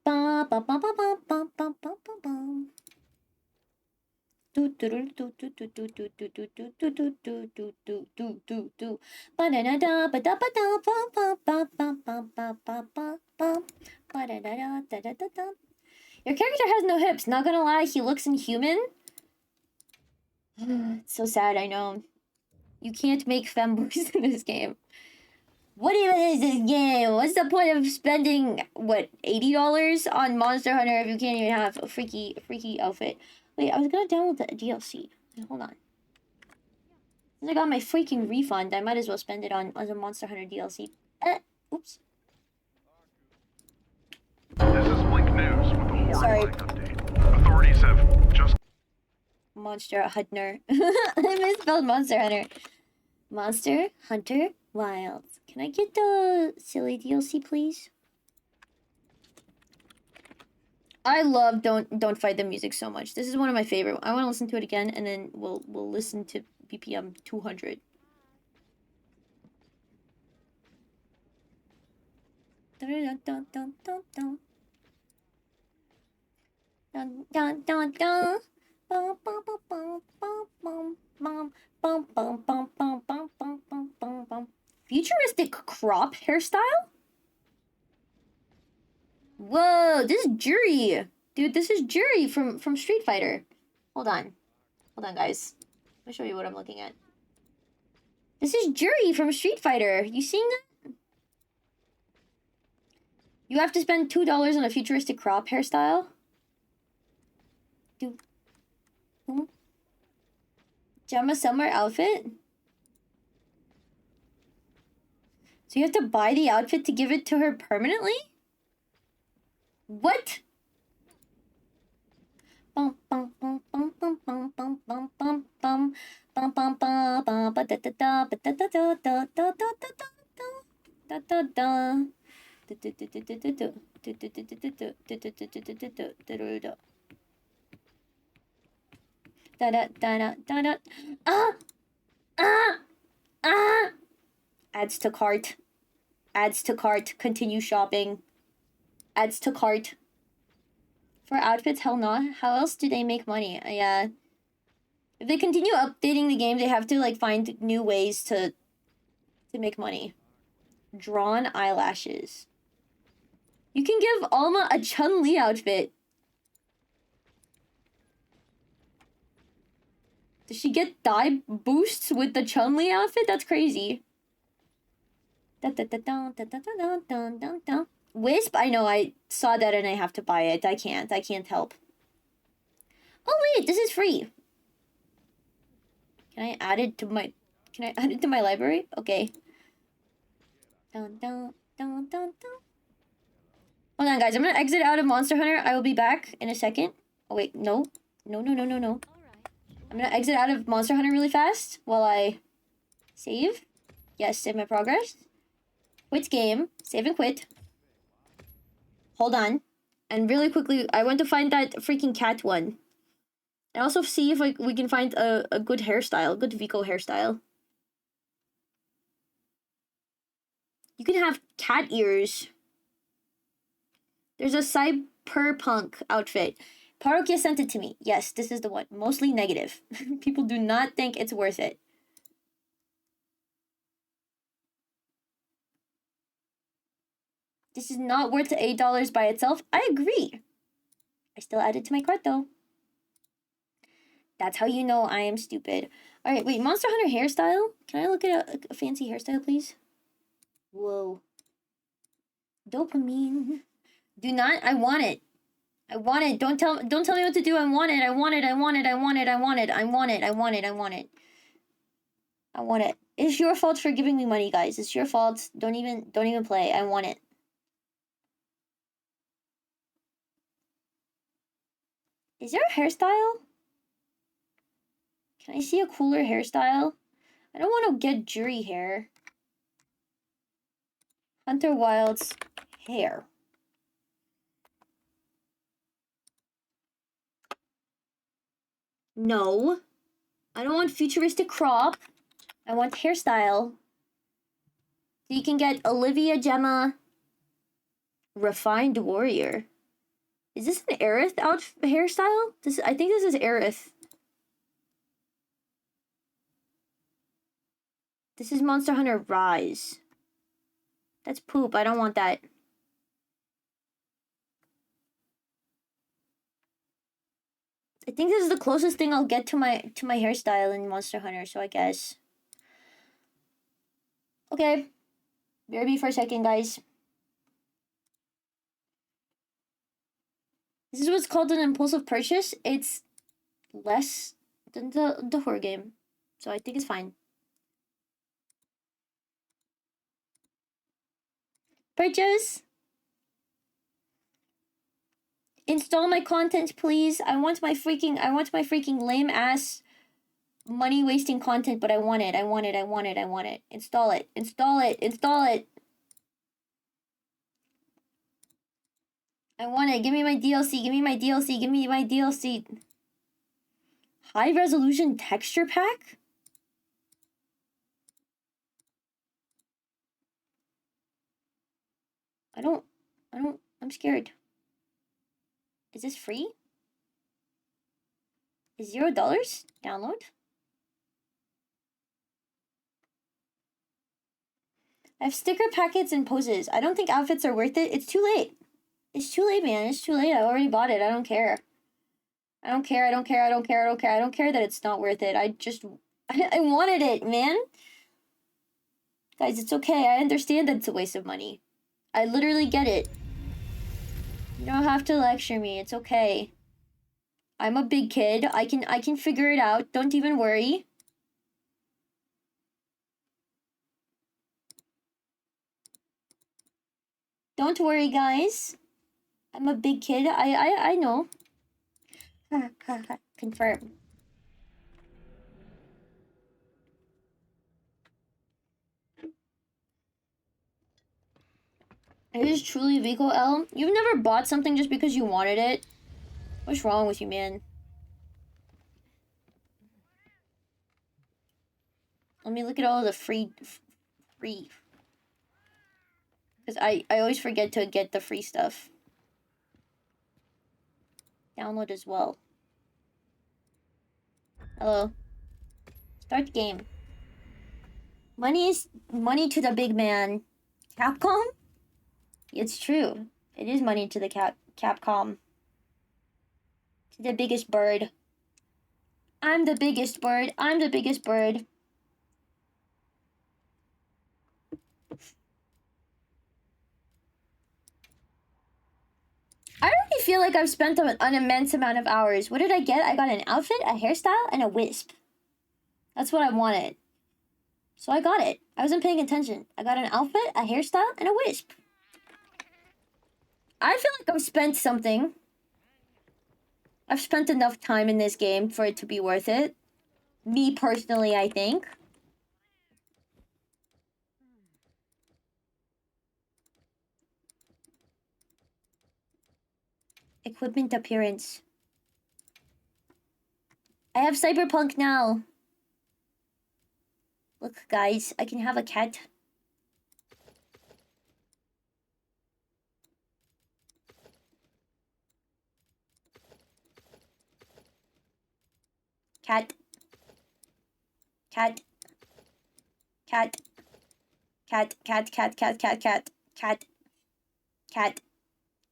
Ba ba ba ba ba ba ba ba ba ba. Do do do do do do do do do do do do do do do do do do do. Ba da da da ba da ba da ba ba ba ba ba ba ba ba ba ba da da da da da da da. Your character has no hips. Not gonna lie, he looks inhuman. It's so sad, I know. You can't make femboys in this game. What even is this game? What's the point of spending, what, $80 on Monster Hunter if you can't even have a freaky outfit? Wait, I was gonna download the DLC. Hold on. Since I got my freaking refund, I might as well spend it on a Monster Hunter DLC. Oops.
This is Blink News with a
Sorry.
horrifying update. Authorities have just
Monster Hunter. I misspelled Monster Hunter. Monster Hunter Wilds. Can I get the silly DLC, please? I love Don't Fight the music so much. This is one of my favorite. I want to listen to it again, and then we'll listen to BPM 200. Dun dun dun dun dun. Dun dun dun dun. Bum bum bum bum bum bum bum bum bum bum bum bum bum bum bum. Futuristic crop hairstyle? Whoa, this is Jury. Dude, this is Jury from Street Fighter. Hold on, guys. Let me show you what I'm looking at. This is Jury from Street Fighter. You seeing that? You have to spend $2 on a futuristic crop hairstyle. Do. Gemma Summer outfit? So you have to buy the outfit to give it to her permanently? What? Bum bum bum bum bum bum bum bum bum bum bum bum bum bum ba da da da ba da da da da da da da da da da. Da da da da da. Ah! Ah! Ah! Adds to cart. Adds to cart. Continue shopping. Adds to cart. For outfits, hell no. How else do they make money? Yeah. If they continue updating the game, they have to like find new ways to make money. Drawn eyelashes. You can give Alma a Chun-Li outfit. Does she get dye boosts with the Chun-Li outfit? That's crazy. Wisp? I know, I saw that and I have to buy it. I can't help. Oh wait, this is free. Can I add it to my library? Okay. Dun, dun, dun, dun, dun. Hold on, guys. I'm gonna exit out of Monster Hunter. I will be back in a second. Oh, wait. No. No. I'm gonna exit out of Monster Hunter really fast while I save. Yes, save my progress. Quit game. Save and quit. Hold on. And really quickly, I want to find that freaking cat one. And also see if we can find a good hairstyle. A good Vico hairstyle. You can have cat ears. There's a cyberpunk outfit. Parokia sent it to me. Yes, this is the one. Mostly negative. People do not think it's worth it. This is not worth $8 by itself. I agree. I still add it to my cart though. That's how you know I am stupid. Alright, wait, Monster Hunter hairstyle? Can I look at a fancy hairstyle, please? Whoa. Dopamine. Do not, I want it. I want it. Don't tell me what to do. I want it. I want it. I want it. I want it. I want it. I want it. I want it. I want it. I want it. It's your fault for giving me money, guys. It's your fault. Don't even play. I want it. Is there a hairstyle? Can I see a cooler hairstyle? I don't want to get jury hair. Hunter Wild's hair. No. I don't want futuristic crop. I want hairstyle. So you can get Olivia Gemma Refined Warrior. Is this an Aerith hairstyle? I think this is Aerith. This is Monster Hunter Rise. That's poop. I don't want that. I think this is the closest thing I'll get to my hairstyle in Monster Hunter, so I guess. Okay. BRB for a second, guys. This is what's called an impulsive purchase. It's less than the horror game. So I think it's fine. Purchase. Install my content, please. I want my freaking lame ass money wasting content, but I want it. I want it. Install it. I want it. Give me my DLC. High resolution texture pack? I'm scared. Is this free? Is $0? Download? I have sticker packets and poses. I don't think outfits are worth it. It's too late. It's too late, man. It's too late. I already bought it. I don't care. I don't care that it's not worth it. I wanted it, man. Guys, it's okay. I understand that it's a waste of money. I literally get it. You don't have to lecture me. It's okay. I'm a big kid. I can figure it out. Don't even worry. Don't worry, guys. I'm a big kid. I know. Confirm. It is truly Vico L. You've never bought something just because you wanted it? What's wrong with you, man? Let me look at all the free. Because I always forget to get the free stuff. Download as well. Hello. Start game. Money to the big man. Capcom? It's true. It is money to the Capcom. To the biggest bird. I'm the biggest bird. I already feel like I've spent an immense amount of hours. What did I get? I got an outfit, a hairstyle, and a wisp. That's what I wanted. So I got it. I wasn't paying attention. I got an outfit, a hairstyle, and a wisp. I feel like I've spent something. I've spent enough time in this game for it to be worth it. Me personally, I think. Equipment appearance. I have Cyberpunk now. Look, guys, I can have a cat. Cat. Cat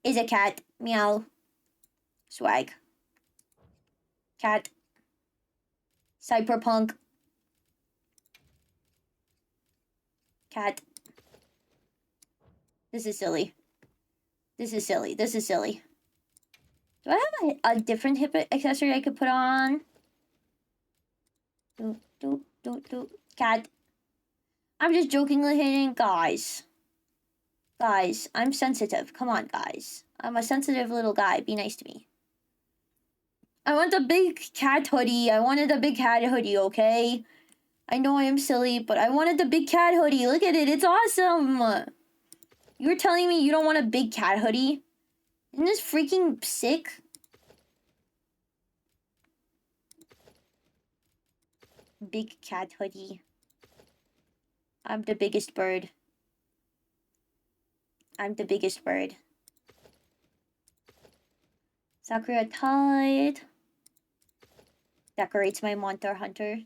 is a cat. Meow. Swag. Cat. Cyberpunk. Cat. This is silly. Do I have a different hip accessory I could put on? Cat. I'm just jokingly hitting. Guys, I'm sensitive. Come on, guys. I'm a sensitive little guy. Be nice to me. I want a big cat hoodie. I wanted a big cat hoodie, okay? I know I am silly, but I wanted the big cat hoodie. Look at it. It's awesome. You were telling me you don't want a big cat hoodie? Isn't this freaking sick? Big cat hoodie. I'm the biggest bird. I'm the biggest bird. Sakura Tide. Decorates my Monster Hunter.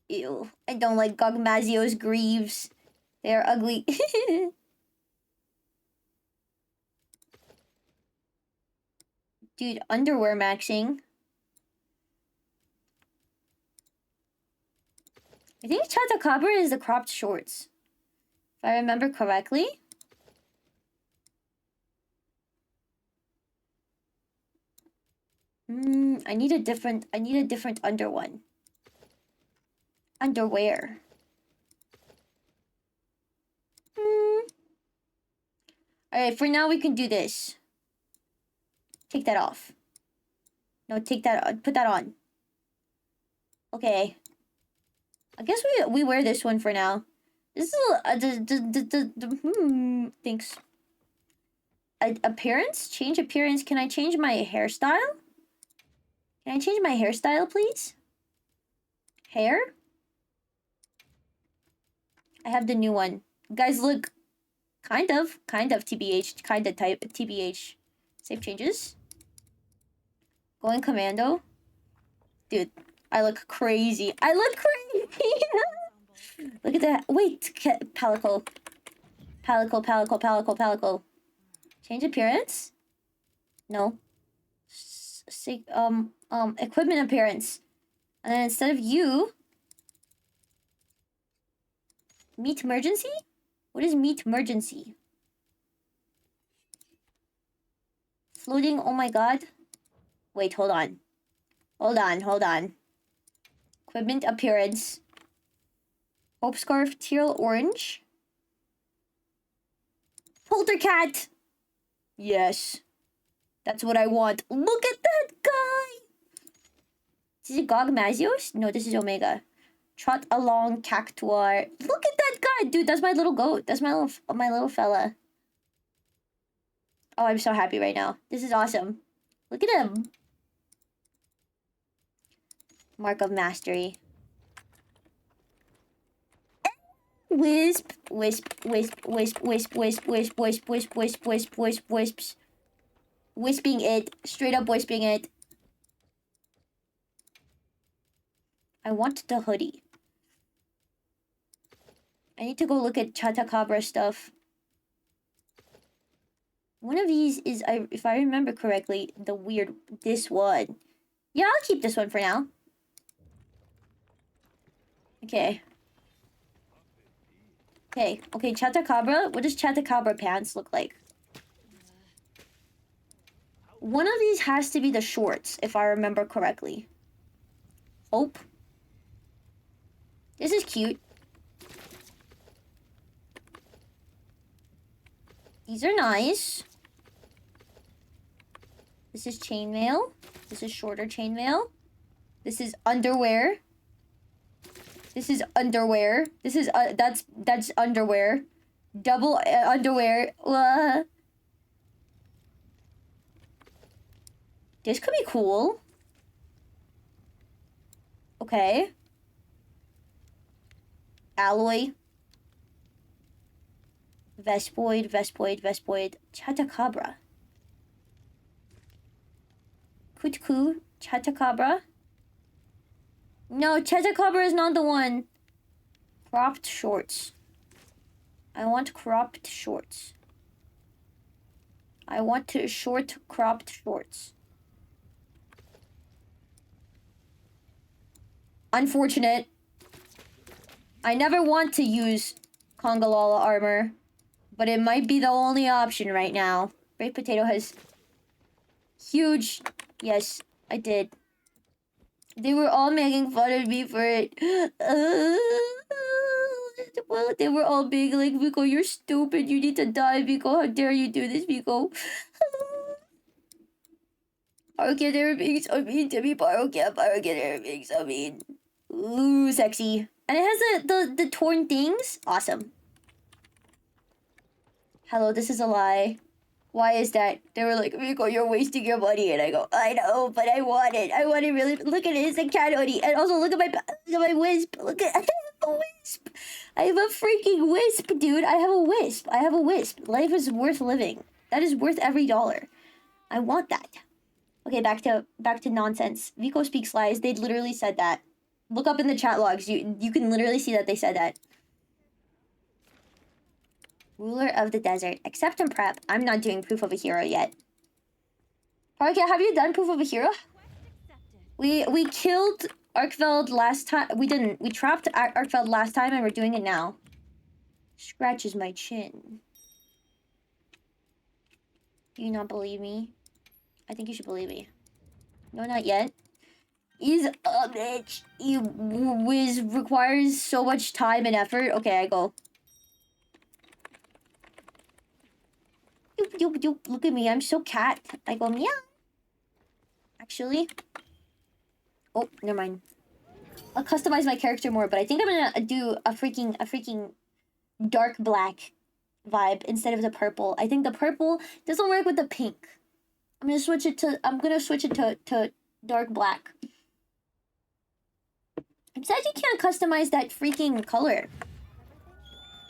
Ew. I don't like Gogmazio's greaves. They're ugly. Dude, underwear maxing. I think Chatakabra is the cropped shorts. If I remember correctly. I need a different under one. Underwear. Alright, for now we can do this. Take that off. No, take that, put that on. Okay. I guess we wear this one for now. This is thanks. Appearance? Change appearance. Can I change my hairstyle? Can I change my hairstyle, please? Hair? I have the new one. Guys, look. Kind of TBH. Kind of type TBH. Save changes. Going commando. Dude, I look crazy. I look crazy! Look at that. Wait, Palico. Palico. Change appearance? No. Equipment appearance. And then instead of you... Meet emergency? What is meet emergency? Floating, oh my god. Wait, hold on. Hold on. Equipment appearance. Hope scarf, teal, orange. Poltercat! Yes. That's what I want. Look at that guy! Is it Gogmazios? No, this is Omega. Trot along Cactuar. Look at that guy! Dude, that's my little goat. That's my little fella. Oh, I'm so happy right now. This is awesome. Look at him. Mark of Mastery. Wisp. Wisping it. Straight up wisping it. I want the hoodie. I need to go look at Chatakabra stuff. One of these is, if I remember correctly, this one. Yeah, I'll keep this one for now. Okay, Chatakabra. What does Chatakabra pants look like? One of these has to be the shorts, if I remember correctly. Hope. This is cute. These are nice. This is chainmail. This is shorter chainmail. This is underwear. This is underwear. This is that's underwear. Double underwear. This could be cool. Okay. Alloy. Vespoid. Chatakabra. Kutku. Chatakabra. No, Chatakabra is not the one. Cropped shorts. I want cropped shorts. I want short cropped shorts. Unfortunate. I never want to use Kongalala armor, but it might be the only option right now. Baked Potato has huge... Yes, I did. They were all making fun of me for it. Well, they were all being like, Vico, you're stupid. You need to die, Vico. How dare you do this, Vico? Parokia, they're being so mean to me. Parokia, they're being so mean. Ooh, sexy. And it has the torn things. Awesome. Hello, this is a lie. Why is that? They were like, Rico, you're wasting your money. And I go, I know, but I want it. I want it really. Look at it. It's a cat hoodie. And also, look at my wisp. Look at I have a wisp. I have a freaking wisp, dude. I have a wisp. I have a wisp. Life is worth living. That is worth every dollar. I want that. Okay, back to nonsense. Vico speaks lies. They literally said that. Look up in the chat logs. You can literally see that they said that. Ruler of the desert. Accept and prep. I'm not doing proof of a hero yet. Parkia, have you done proof of a hero? We killed Arkfeld last time. We didn't. We trapped Arkfeld last time and we're doing it now. Scratches my chin. Do you not believe me? I think you should believe me. No, not yet. Is a bitch. Requires so much time and effort. Okay, I go. Look at me, I'm so cat. I go meow. Actually. Oh, never mind. I'll customize my character more, but I think I'm gonna do a freaking dark black vibe instead of the purple. I think the purple doesn't work with the pink. I'm gonna switch it to dark black. I'm sad you can't customize that freaking color.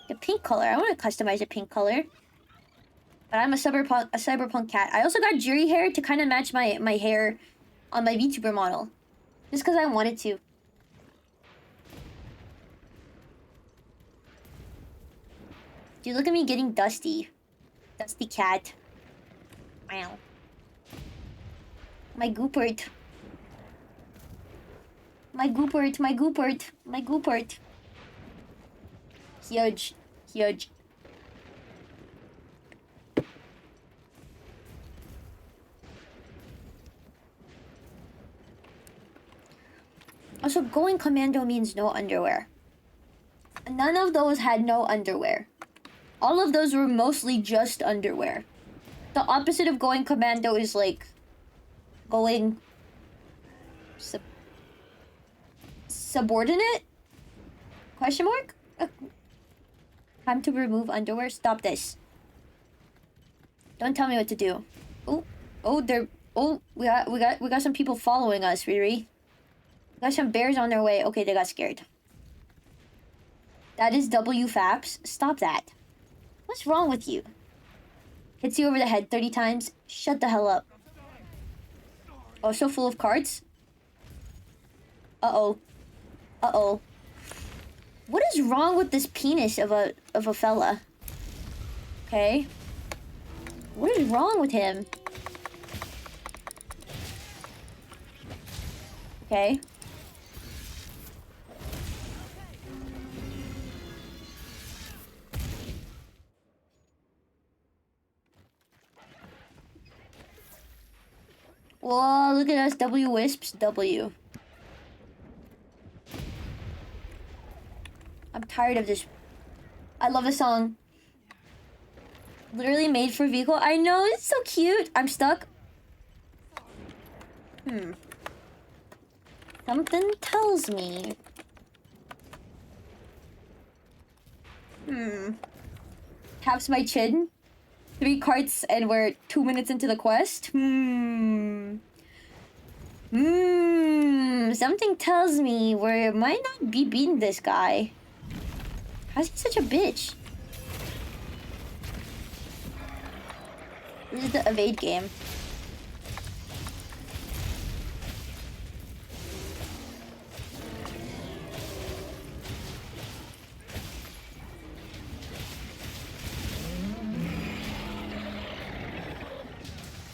The pink color. I want to customize a pink color. But I'm a cyberpunk cat. I also got jury hair to kind of match my hair on my VTuber model. Just because I wanted to. Dude, look at me getting dusty. Dusty cat. Wow. My goopert. My goopert, my goopert, my goopert. Huge. Huge. Also, going commando means no underwear. None of those had no underwear. All of those were mostly just underwear. The opposite of going commando is like going subordinate? Question mark? Time to remove underwear. Stop this. Don't tell me what to do. We got some people following us, Riri. We got some bears on their way. Okay, they got scared. That is WFAPS. Stop that. What's wrong with you? Hits you over the head 30 times. Shut the hell up. Oh, so full of cards? Uh-oh. Uh-oh. What is wrong with this penis of a fella? Okay. What is wrong with him? Okay. Whoa, look at us, W-Wisps, W. I'm tired of this. I love the song. Literally made for vehicle. I know, it's so cute. I'm stuck. Something tells me. Taps my chin. 3 carts and we're 2 minutes into the quest. Something tells me we might not be beating this guy. How's he such a bitch? This is the evade game.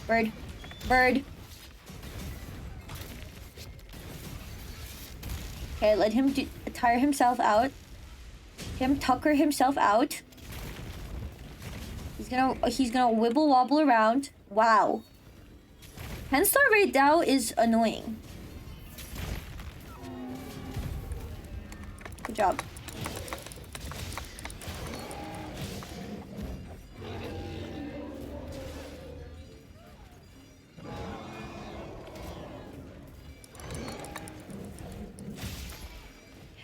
Bird. Bird. Okay, let him tire himself out. Him tucker himself out. He's gonna wibble wobble around. Wow. 10-star right now is annoying. Good job.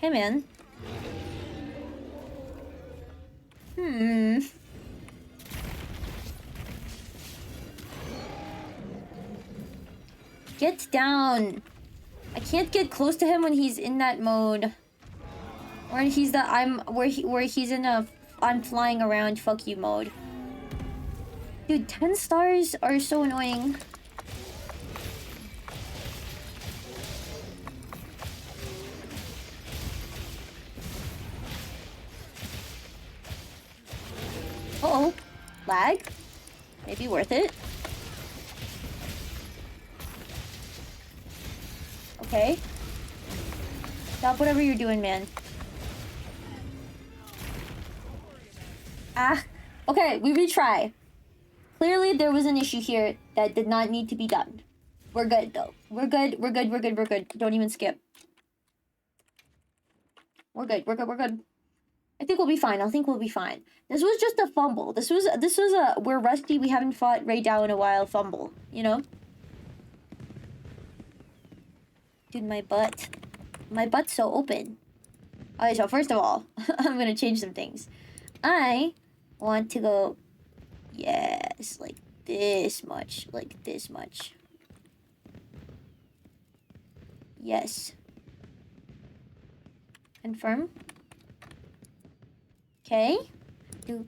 Hey, man. Get down. I can't get close to him when he's in that mode. Or he's the where he's in a I'm flying around fuck you mode. Dude, 10 stars are so annoying. Uh-oh. Lag? Maybe worth it. Okay. Stop whatever you're doing, man. Ah. Okay, we retry. Clearly, there was an issue here that did not need to be done. We're good, though. We're good. Don't even skip. We're good. I think we'll be fine. I think we'll be fine. This was just a fumble. This was a we're rusty, we haven't fought Ray Dow in a while fumble, you know? Dude, my butt's so open. Okay, so first of all, I'm gonna change some things. I want to go, yes, like this much. Yes. Confirm. Okay. Does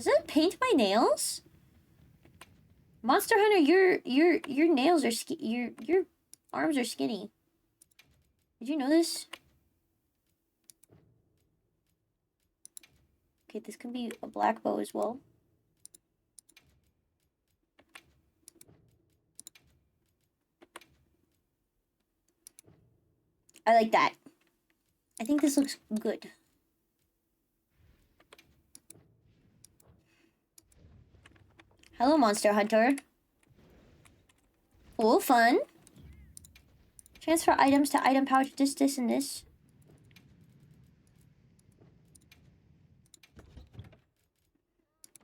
it paint my nails? Monster Hunter, your nails are your arms are skinny. Did you know this? Okay, this can be a black bow as well. I like that. I think this looks good. Hello, Monster Hunter. Cool, fun. Transfer items to item pouch, this, and this.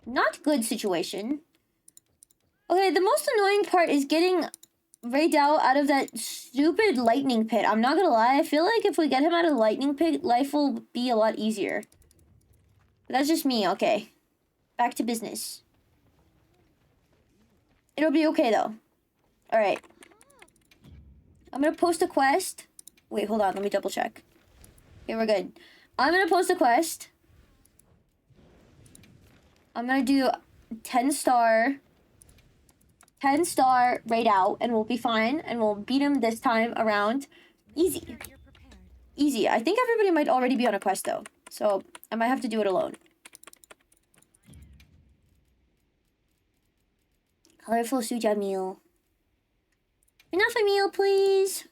Not good situation. Okay, the most annoying part is getting Ray Dow out of that stupid lightning pit. I'm not gonna lie, I feel like if we get him out of the lightning pit, life will be a lot easier. But that's just me, okay. Back to business. It'll be okay, though. Alright. I'm gonna post a quest. Wait, hold on. Let me double check. Okay, we're good. I'm gonna post a quest. I'm gonna do 10 star raid out, and we'll be fine. And we'll beat him this time around. Easy. Easy. I think everybody might already be on a quest, though. So, I might have to do it alone. Colorful suja meal. Enough a meal, please.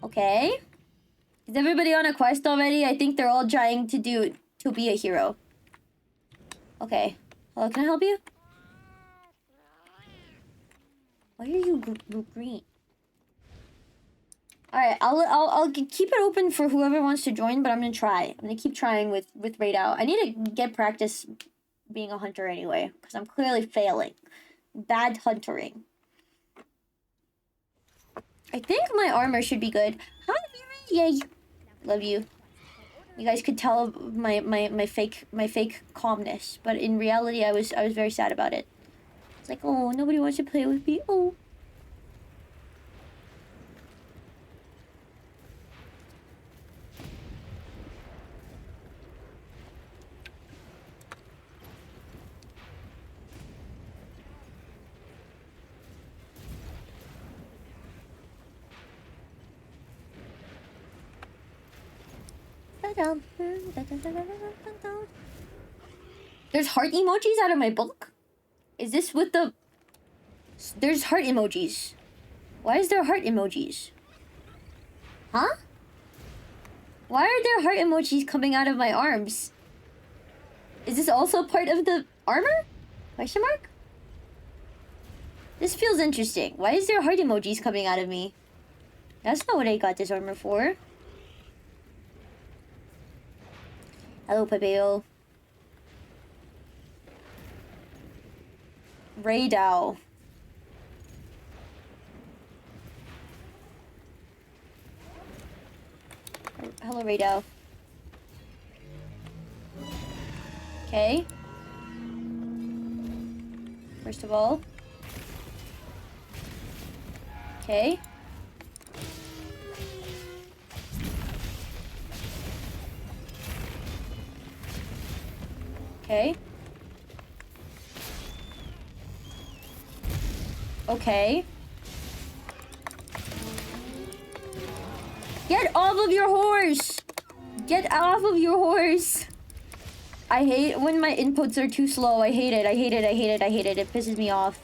Okay. Is everybody on a quest already? I think they're all trying to be a hero. Okay. Hello, can I help you? Why are you green? Alright, I'll keep it open for whoever wants to join, but I'm gonna try. I'm gonna keep trying with Raid Out. I need to get practice being a hunter anyway, because I'm clearly failing. Bad huntering. I think my armor should be good. Hi, Miri! Yay! Love you. You guys could tell my fake calmness, but in reality, I was very sad about it. It's like, oh, nobody wants to play with me. Oh. There's heart emojis out of my book? Is this with the... There's heart emojis. Why is there heart emojis? Huh? Why are there heart emojis coming out of my arms?
Is this also part of the armor? Question mark? This feels interesting. Why is there heart emojis coming out of me? That's not what I got this armor for. Hello, Pepeo. Raydao. Hello, Raydao. Okay. First of all. Okay. Okay. Okay. Get off of your horse! Get off of your horse! I hate when my inputs are too slow. I hate it. I hate it. I hate it. I hate it. It pisses me off.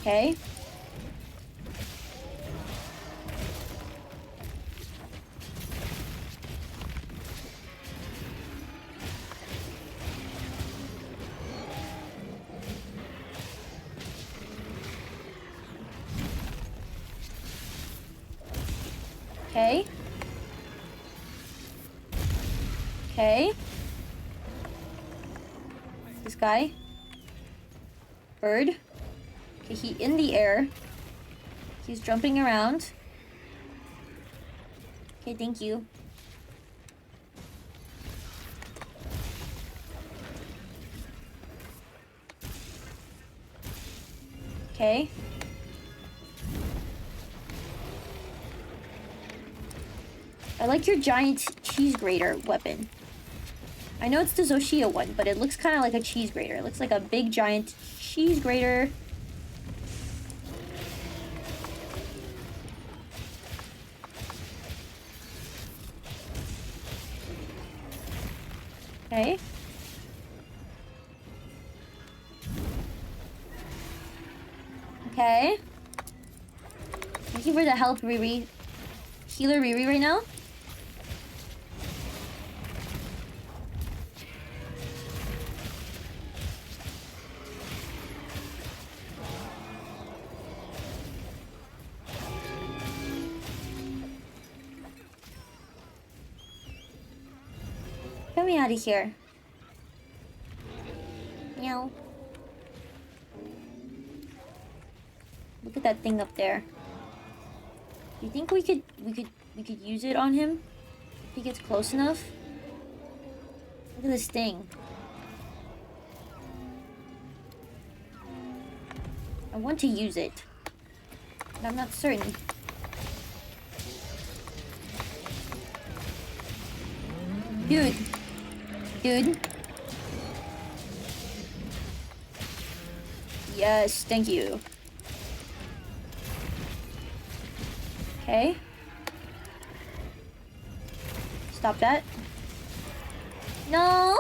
Okay. Okay. Okay. This guy. Bird. Okay, he in the air. He's jumping around. Okay, thank you. Okay. I like your giant cheese grater weapon. I know it's the Zoshia one, but it looks kind of like a cheese grater. It looks like a big giant cheese grater. Okay. Okay. Thank you for the help, Riri. Healer Riri right now. Get me out of here. Meow. Look at that thing up there. Do you think we could use it on him? If he gets close enough? Look at this thing. I want to use it, but I'm not certain. Dude. Dude. Yes, thank you. Okay. Stop that. No!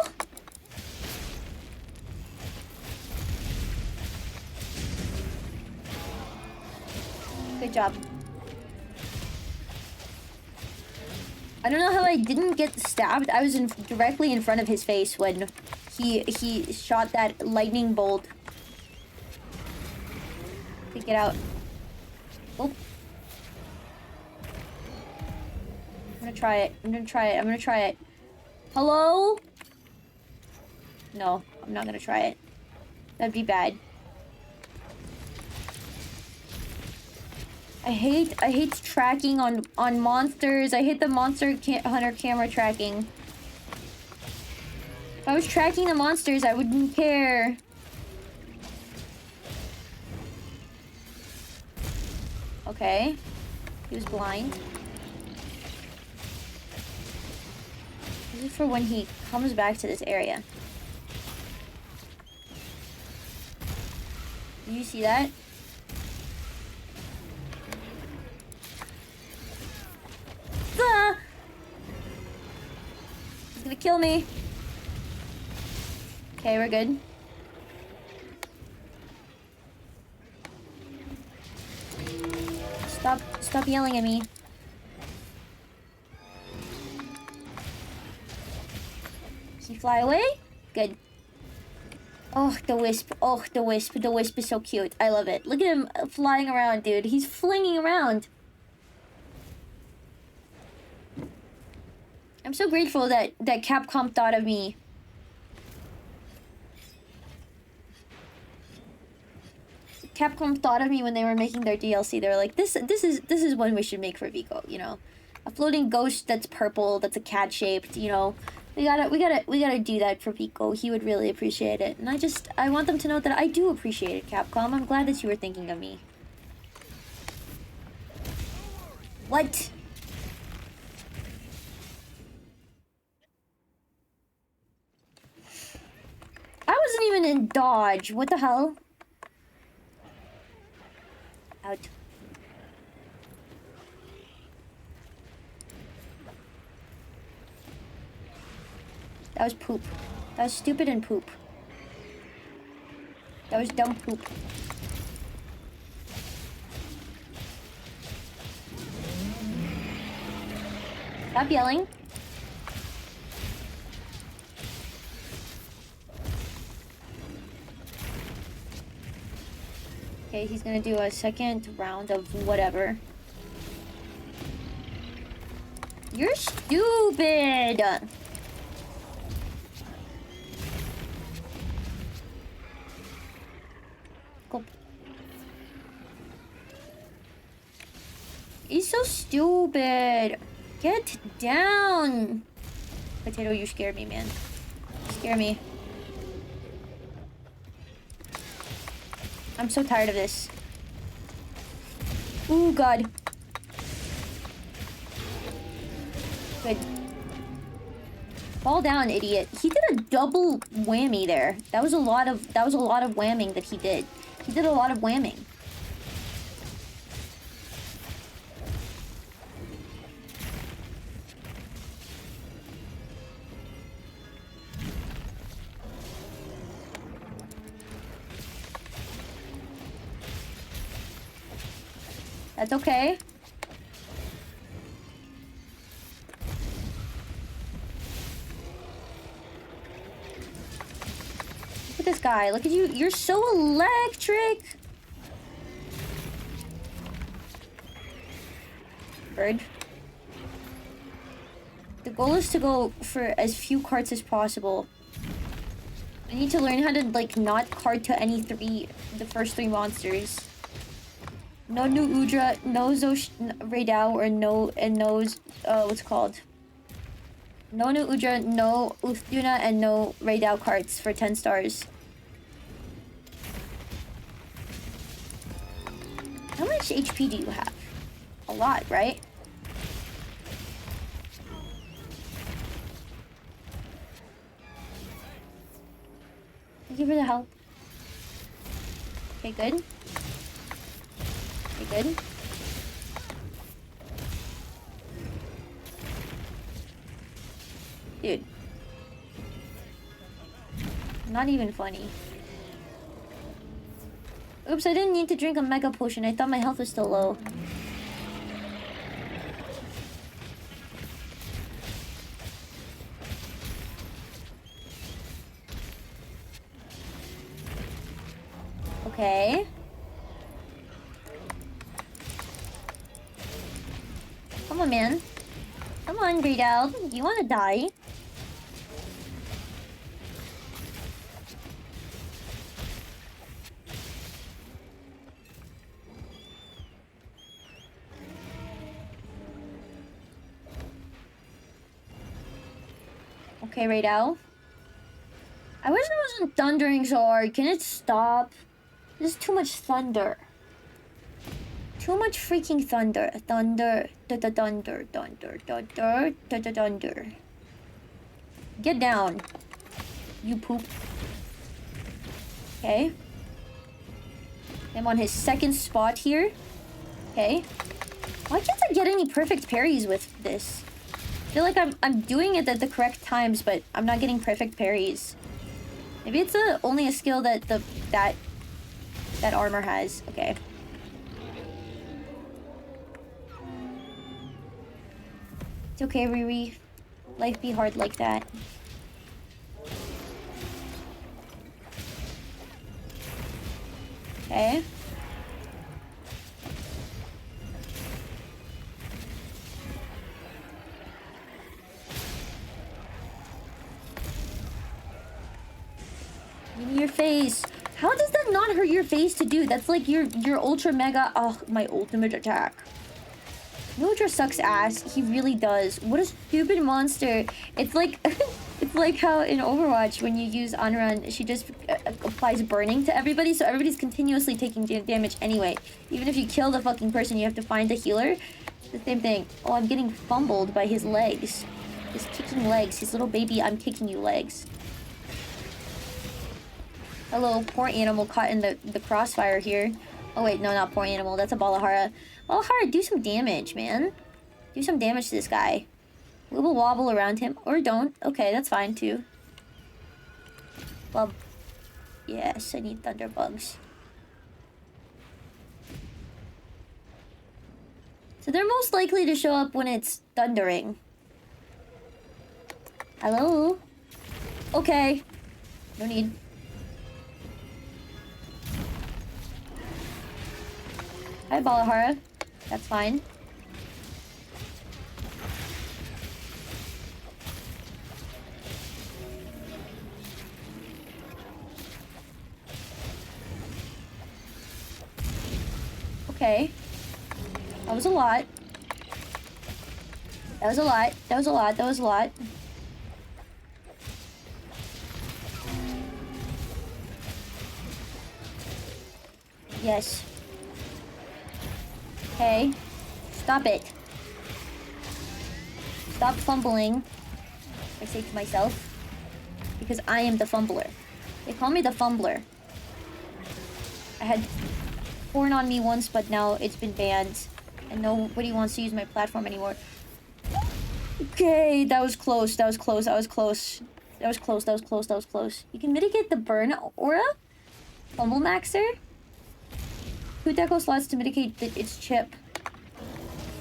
Good job. I don't know how I didn't get stabbed. I was directly in front of his face when he shot that lightning bolt. Okay, get out. Oh. I'm gonna try it. I'm gonna try it. I'm gonna try it. Hello? No, I'm not gonna try it. That'd be bad. I hate tracking on monsters. I hate the monster hunter camera tracking. If I was tracking the monsters, I wouldn't care. Okay. He was blind. This is for when he comes back to this area. Do you see that? Ah! He's gonna kill me. Okay, we're good.
Stop yelling at me. Does he fly away? Good. Oh, the wisp. Oh, the wisp. The wisp is so cute. I love it. Look at him flying around, dude. He's flinging around. I'm so grateful that Capcom thought of me. Capcom thought of me when they were making their DLC. They were like, this is one we should make for Vico, you know. A floating ghost that's purple, that's a cat shaped, you know. We gotta do that for Vico. He would really appreciate it. And I want them to know that I do appreciate it, Capcom. I'm glad that you were thinking of me. What? I wasn't even in dodge. What the hell? Out. That was poop. That was stupid and poop. That was dumb poop. Stop yelling. Okay, he's gonna do a second round of whatever. You're stupid! Go. He's so stupid! Get down! Potato, you scare me, man. You scare me. I'm so tired of this. Ooh, God. Good. Fall down, idiot. He did a double whammy there. That was a lot of whamming that he did. He did a lot of whamming. That's okay. Look at this guy. Look at you. You're so electric. Bird. The goal is to go for as few carts as possible. I need to learn how to, like, not cart to the first three monsters. No new Udra, no Raydao, or no what's it called? No new Udra, no Uthduna, and no Raydao carts for 10 stars. How much HP do you have? A lot, right? Thank you for the help. Okay, good. Okay, good. Dude. Not even funny. Oops, I didn't need to drink a mega potion. I thought my health was still low. Okay. Come on, man. Come on, Greedo. You wanna die? Okay, Greedo. I wish it wasn't thundering so hard. Can it stop? There's too much thunder. Too much freaking thunder. Thunder. Thunder. Thunder. Thunder. Thunder. Get down. You poop. Okay. I'm on his second spot here. Okay. Why can't I get any perfect parries with this? I feel like I'm doing it at the correct times, but I'm not getting perfect parries. Maybe it's only a skill that that armor has. Okay. It's okay, Riri. Life be hard like that. Okay. Give me your face. How does that not hurt your face to do? That's like your ultra mega. Oh, my ultimate attack. Nodra sucks ass. He really does. What a stupid monster. It's like it's like how in Overwatch when you use Anran, she just applies burning to everybody, so everybody's continuously taking damage anyway. Even if you kill the fucking person, you have to find a healer. It's the same thing. Oh, I'm getting fumbled by his legs. His kicking legs. His little baby, I'm kicking you legs. Hello, poor animal caught in the crossfire here. Oh wait, no, not poor animal. That's a Balahara. Balahara, do some damage, man. Do some damage to this guy. Wibble wobble around him. Or don't. Okay, that's fine too. Well, yes, I need thunderbugs. So they're most likely to show up when it's thundering. Hello? Okay. No need. Hi, Balahara. That's fine. Okay. That was a lot. That was a lot. That was a lot. That was a lot. Yes. Okay. Stop it. Stop fumbling. I say to myself. Because I am the fumbler. They call me the fumbler. I had porn on me once, but now it's been banned. And nobody wants to use my platform anymore. Okay, that was close. That was close. That was close. That was close. That was close. That was close. You can mitigate the burn aura? Fumble Maxer? 2 deco slots to mitigate its chip.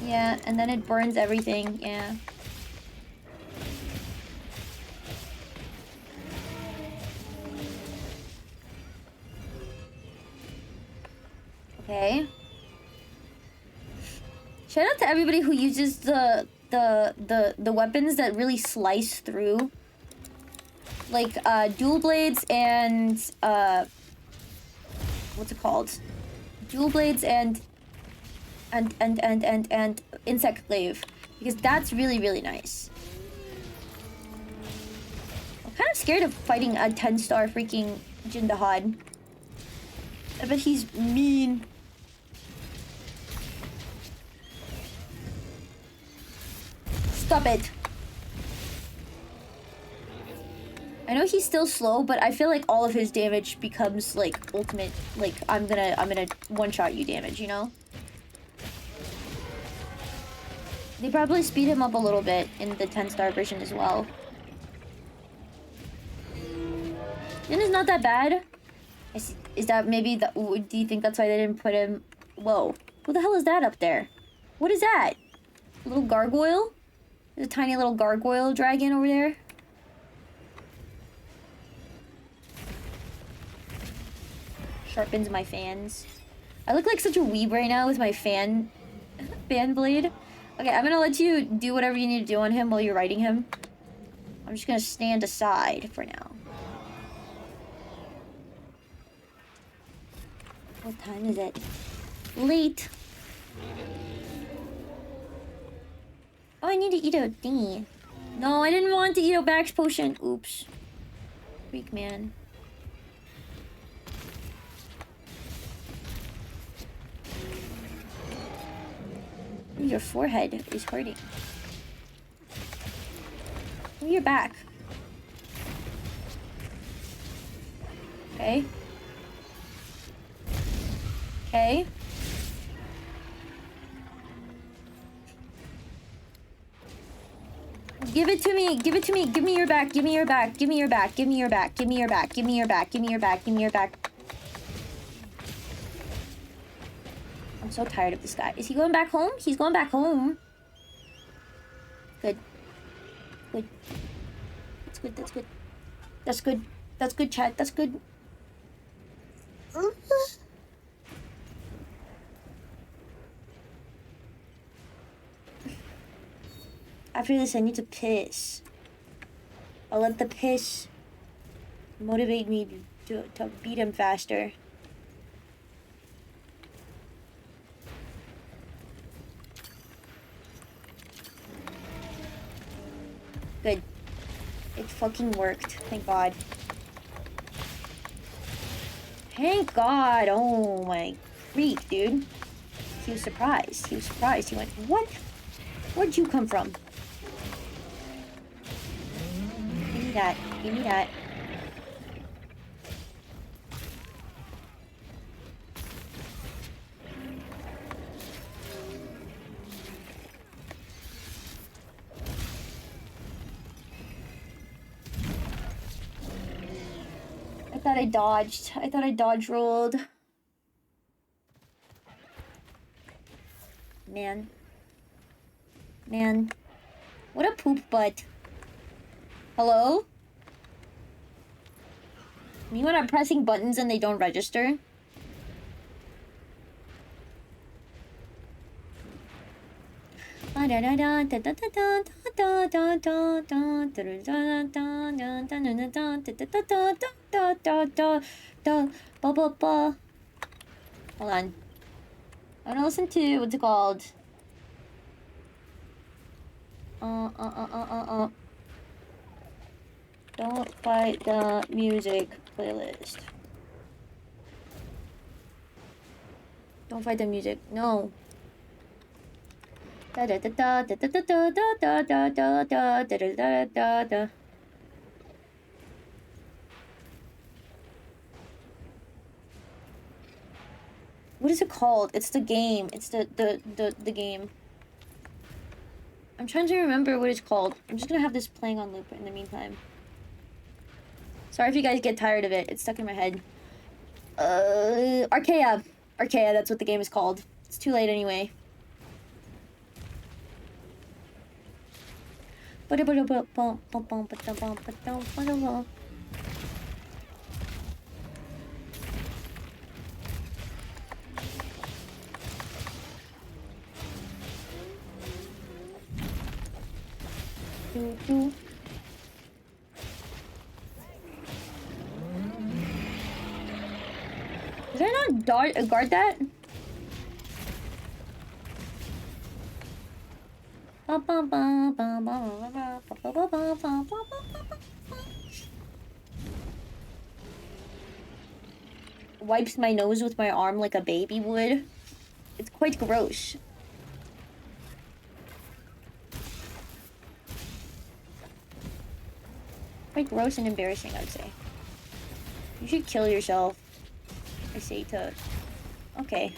Yeah, and then it burns everything. Yeah. Okay. Shout out to everybody who uses the weapons that really slice through. Like dual blades and what's it called? Dual blades and insect glaive, because that's really, really nice. I'm kind of scared of fighting a 10-star freaking Jindahad. I bet he's mean. Stop it. I know he's still slow, but I feel like all of his damage becomes like ultimate, like I'm gonna one-shot you damage, you know? They probably speed him up a little bit in the 10-star version as well. And it's not that bad. Is that maybe the, do you think that's why they didn't put him? Whoa, who the hell is that up there? What is that? A little gargoyle? There's a tiny little gargoyle dragon over there. Sharpens my fans. I look like such a weeb right now with my fan blade. Okay, I'm gonna let you do whatever you need to do on him while you're riding him. I'm just gonna stand aside for now. What time is it? Late. Oh, I need to eat a thingy. No, I didn't want to eat a Bax potion. Oops. Freak man. Ooh, your forehead is hurting. Ooh, your back. Okay. Okay. Give it to me. Give it to me. Give me your back. Give me your back. Give me your back. Give me your back. Give me your back. Give me your back. Give me your back. Give me your back. I'm so tired of this guy. Is he going back home? He's going back home. Good. Good. That's good, that's good. That's good. That's good, chat. That's good. After this, I need to piss. I'll let the piss motivate me to beat him faster. Good. It fucking worked. Thank God. Thank God. Oh my freak, dude. He was surprised. He was surprised. He went, what? Where'd you come from? Give me that. Give me that. I thought I dodged. I thought I dodge rolled. Man. Man. What a poop butt. Hello? Me when I'm pressing buttons and they don't register? Hold on. I wanna listen to what's it called? Don't fight the music playlist. Don't fight the music. No. Da da da da da da da da da da da da da da da. What is it called? It's the game. It's the game. I'm trying to remember what it's called. I'm just gonna have this playing on loop in the meantime. Sorry if you guys get tired of it. It's stuck in my head. Archaea. Archaea, that's what the game is called. It's too late anyway. Did I not guard that? Wipes my nose with my arm like a baby would. It's quite gross. Quite gross and embarrassing, I'd say. You should kill yourself. I say to... Okay.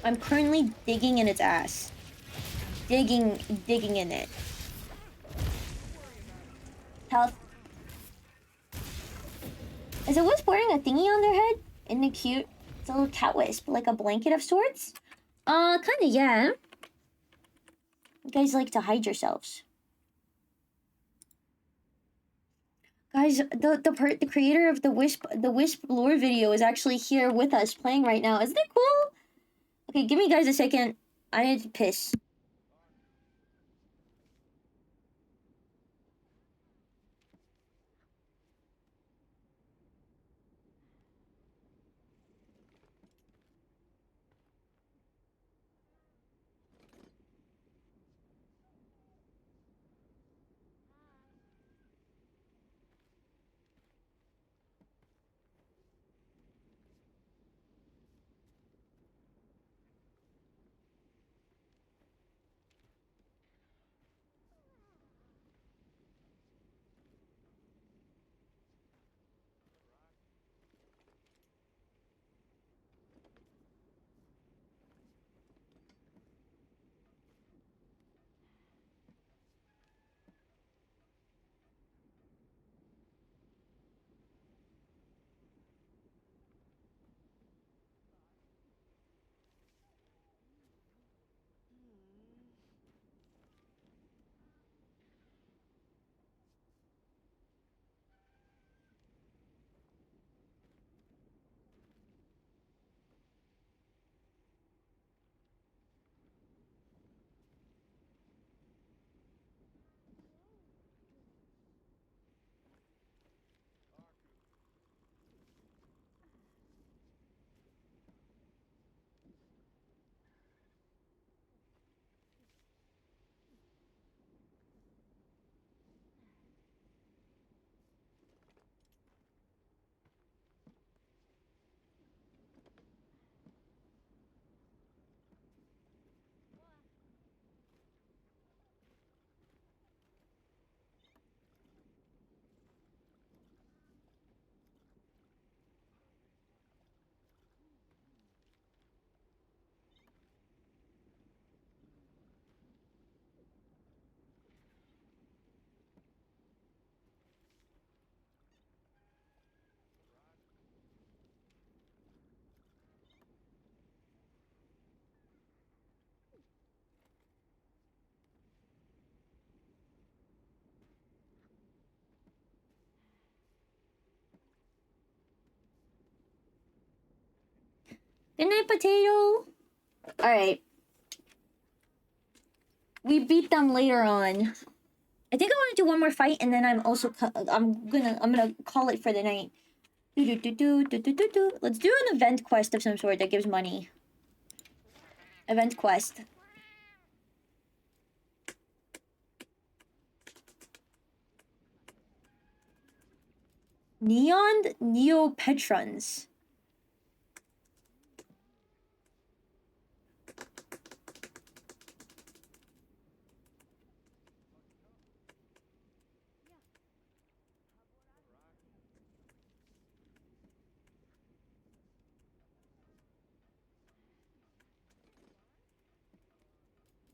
I'm currently digging in its ass. Digging in it. Health. Is a wisp wearing a thingy on their head? Isn't it cute? It's a little cat wisp, like a blanket of sorts? Kinda, yeah. You guys like to hide yourselves. Guys, the creator of the wisp lore video is actually here with us playing right now. Isn't it cool? Okay, give me guys a second. I need to piss. Good night, potato. Alright. We beat them later on. I think I want to do one more fight, and then I'm gonna call it for the night. Let's do an event quest of some sort that gives money. Event quest. Neon Neopetrons.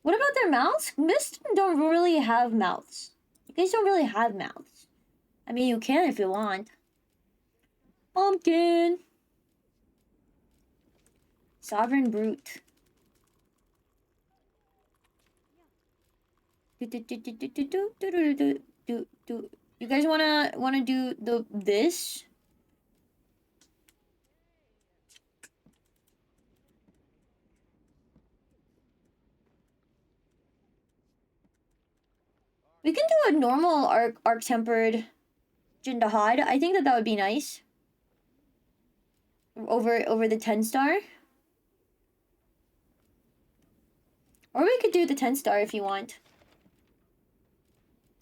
What about their mouths? Mist don't really have mouths. You guys don't really have mouths. I mean, you can if you want. Pumpkin. Sovereign Brute. You guys wanna do this? We can do a normal arc tempered Jindahad. I think that would be nice. Over the 10-star. Or we could do the 10-star if you want.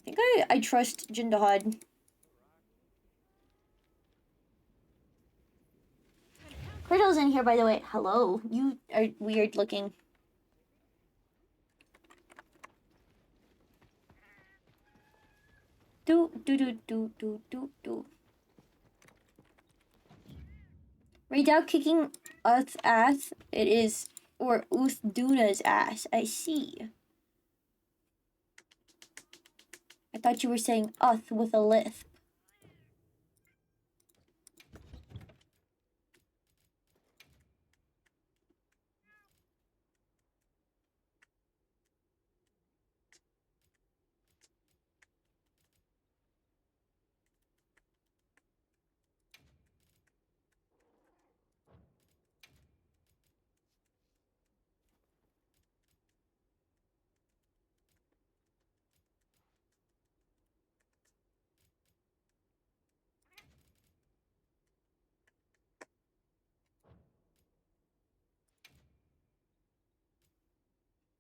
I think I trust Jindahad. Criddle's in here, by the way. Hello. You are weird looking. Do. Right now, kicking Uth's ass. It is, or Duna's ass. I see. I thought you were saying Uth with a lisp.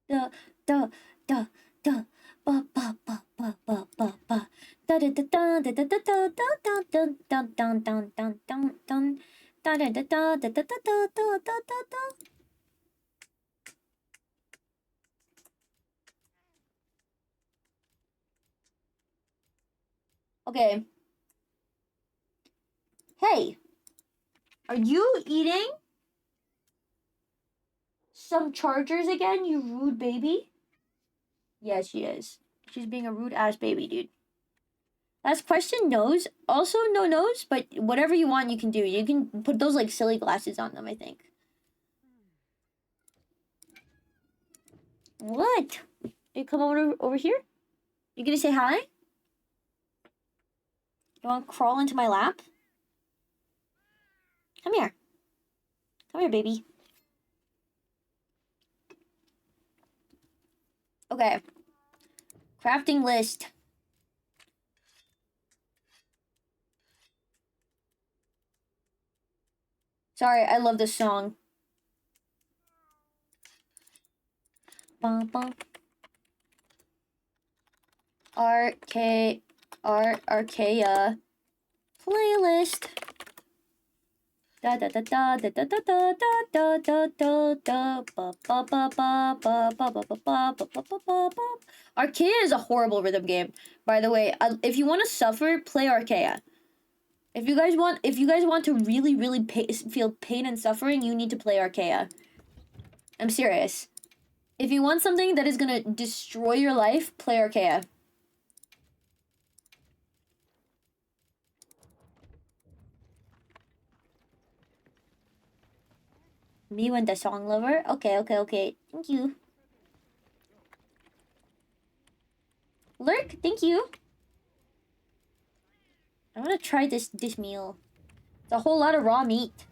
Da ba ba ba ba ba ba ba da da da da da da da da da da dun dun dun dun dun da da da da da da da da da da da. Okay. Hey, are you eating some chargers again, you rude baby? Yes, she is. She's being a rude ass baby, dude. Last question, nose. Also, no nose, but whatever you want, you can do. You can put those like silly glasses on them, I think. What? You come over here? You gonna say hi? You wanna crawl into my lap? Come here. Come here, baby. Okay. Crafting list. Sorry, I love this song. Bum, bum. Arcea playlist. Da da da da da da da da da da da da ba ba ba ba ba ba ba ba ba ba ba ba ba. Arcea is a horrible rhythm game, by the way. If you want to suffer, play Arcea. If you guys want to really feel pain and suffering, you need to play Arcea. I'm serious. If you want something that is gonna destroy your life, play Arcea. Me and the song lover? Okay. Thank you. Lurk, thank you. I want to try this meal. It's a whole lot of raw meat.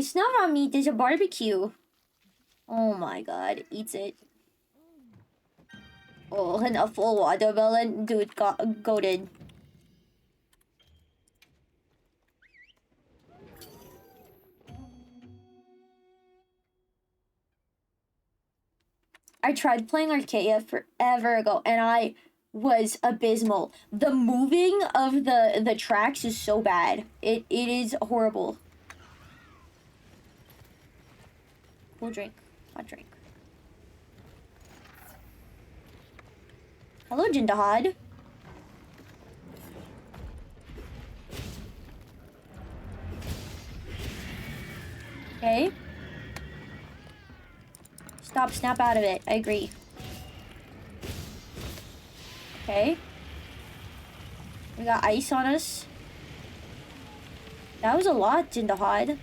It's not raw meat, it's a barbecue. Oh my god, eats it. Oh, and a full watermelon? Dude, goated. I tried playing Arcadia forever ago, and I was abysmal. The moving of the tracks is so bad. It is horrible. Cool drink. Hot drink. Hello, Jindahad. Okay. Stop, snap out of it. I agree. Okay. We got ice on us. That was a lot, Jindahad.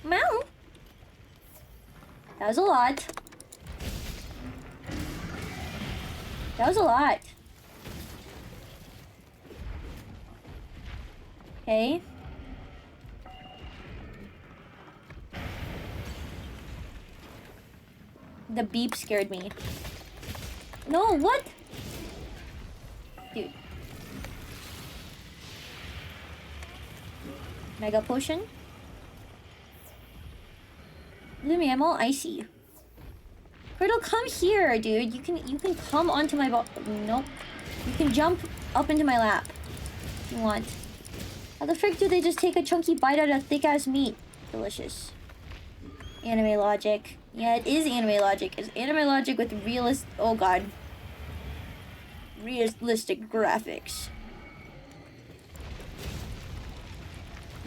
Meow. That was a lot. That was a lot. Okay. The beep scared me. No, what? Dude. Mega potion? Lumi, I'm all icy. Criddle, come here, dude. You can come onto my nope. You can jump up into my lap if you want. How the frick do they just take a chunky bite out of thick ass meat? Delicious. Anime logic. Yeah, it is anime logic. It's anime logic with oh god. Realistic graphics.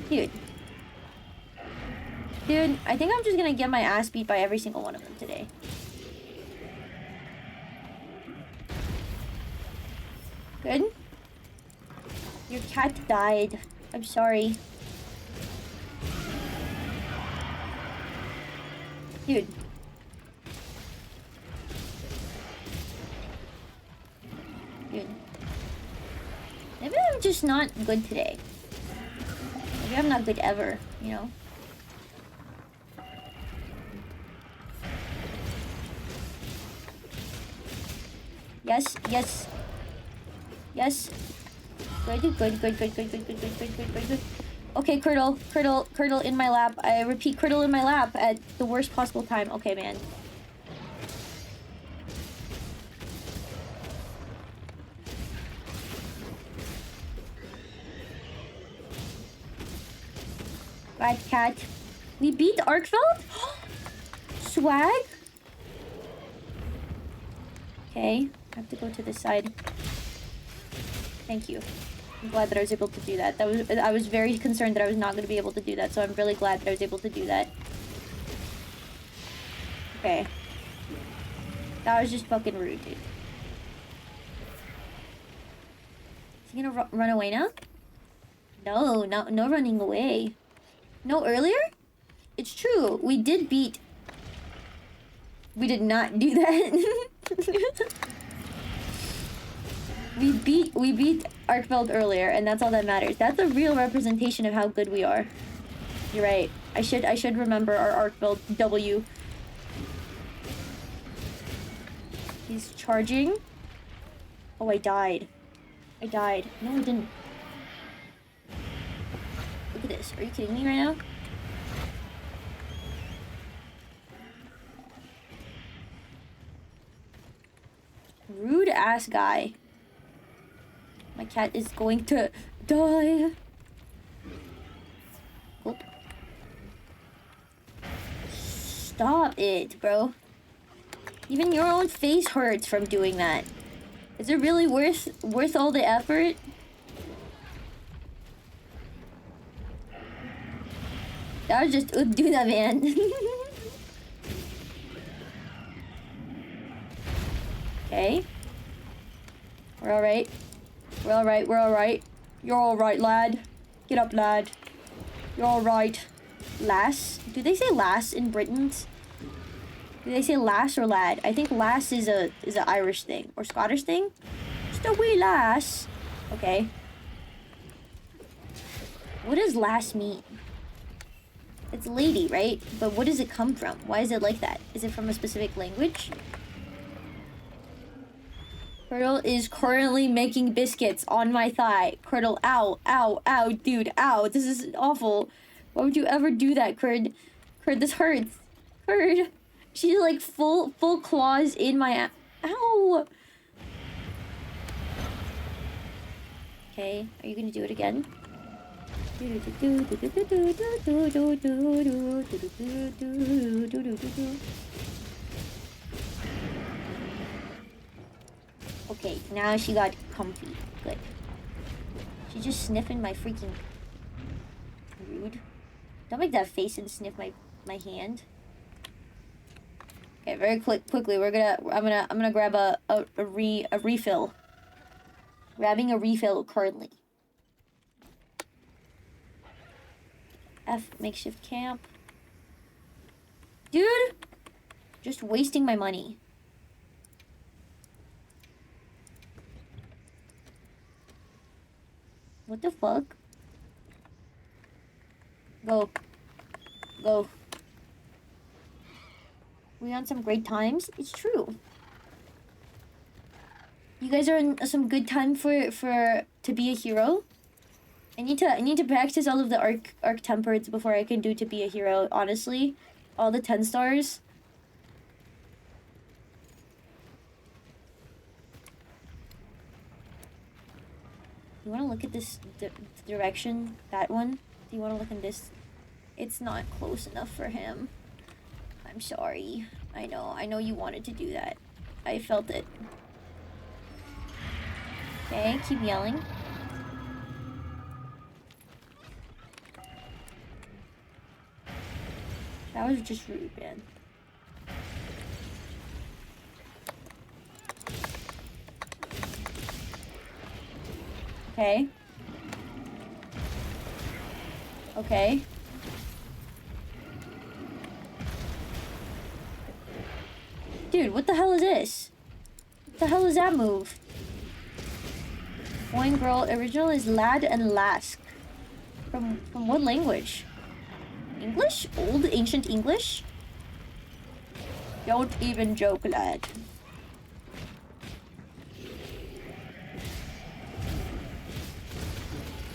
Dude. Dude, I think I'm just gonna get my ass beat by every single one of them today. Good? Your cat died. I'm sorry. Dude. Dude. Maybe I'm just not good today. Maybe I'm not good ever, you know? Yes, yes. Yes. Good. Okay, Curdle in my lap. I repeat, Curdle in my lap at the worst possible time. Okay, man. Bad cat. We beat Arkfeld? Swag? Okay, I have to go to this side. Thank you. I'm glad that I was able to do that. I was very concerned that I was not going to be able to do that, so I'm really glad that I was able to do that. Okay. That was just fucking rude, dude. Is he gonna run away now? No, no running away. No earlier? It's true. We did beat... We did not do that. We beat Arkfeld earlier, and that's all that matters. That's a real representation of how good we are. You're right. I should remember our Arkfeld W. He's charging. Oh, I died. No, I didn't. Look at this. Are you kidding me right now? Rude ass guy. My cat is going to die. Oh. Stop it, bro. Even your own face hurts from doing that. Is it really worth all the effort? That was just do that, man. Okay. We're alright. You're alright, lad. Get up, lad. You're alright. Lass? Do they say lass in Britain? Do they say lass or lad? I think lass is a Irish thing or Scottish thing. Just a wee lass. Okay. What does lass mean? It's lady, right? But what does it come from? Why is it like that? Is it from a specific language? Curdle is currently making biscuits on my thigh. Curdle, ow, ow, ow, dude, ow. This is awful. Why would you ever do that, Curd? Curd, this hurts. Curd. She's like full claws in my ow. Okay, are you gonna do it again? Okay, now she got comfy. Good. She's just sniffing my freaking... Rude. Don't make that face and sniff my hand. Okay, very quickly, I'm gonna grab a refill. Grabbing a refill currently. F makeshift camp. Dude! Just wasting my money. What the fuck? Go. Go. We on some great times? It's true. You guys are in some good time for to be a hero. I need to practice all of the arc tempereds before I can do to be a hero, honestly. All the 10 stars. You want to look at this direction? That one? Do you want to look in this? It's not close enough for him. I'm sorry. I know you wanted to do that. I felt it. Okay, keep yelling. That was just rude, man. Okay. Okay. Dude, what the hell is this? What the hell is that move? Boy and girl, original is lad and lask. From what language? English? Old ancient English? Don't even joke, lad.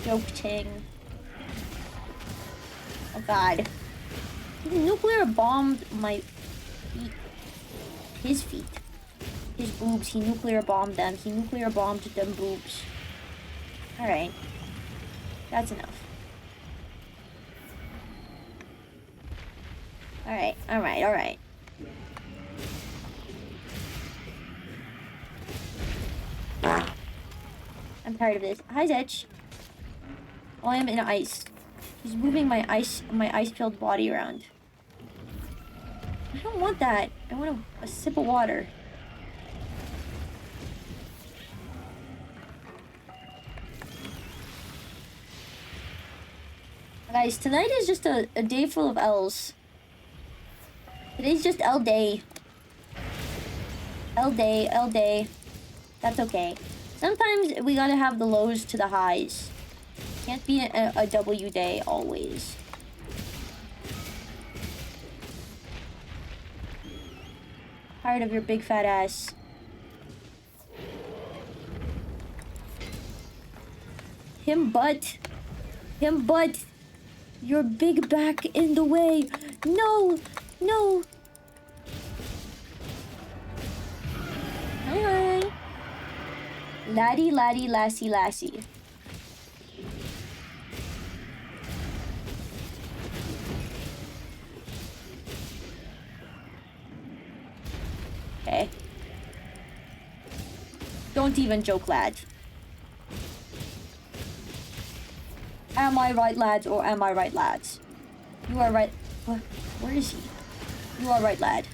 Joking. Oh god. He nuclear bombed my feet. His feet. His boobs. He nuclear bombed them. He nuclear bombed them boobs. Alright. That's enough. Alright, alright, alright. I'm tired of this. Hi, Zetch. Oh, I am in ice. He's moving my ice-filled body around. I don't want that. I want a sip of water. Guys, tonight is just a day full of L's. Today's just L day. L day, L day. That's okay. Sometimes we gotta have the lows to the highs. Can't be a W day always. Tired of your big fat ass. Him butt. Your big back in the way. No. No. Hi. Laddie, laddie, lassie, lassie. Okay. Don't even joke, lad. Am I right, lads, or am I right, lads? You are right. What? Where is he? You are right, lad.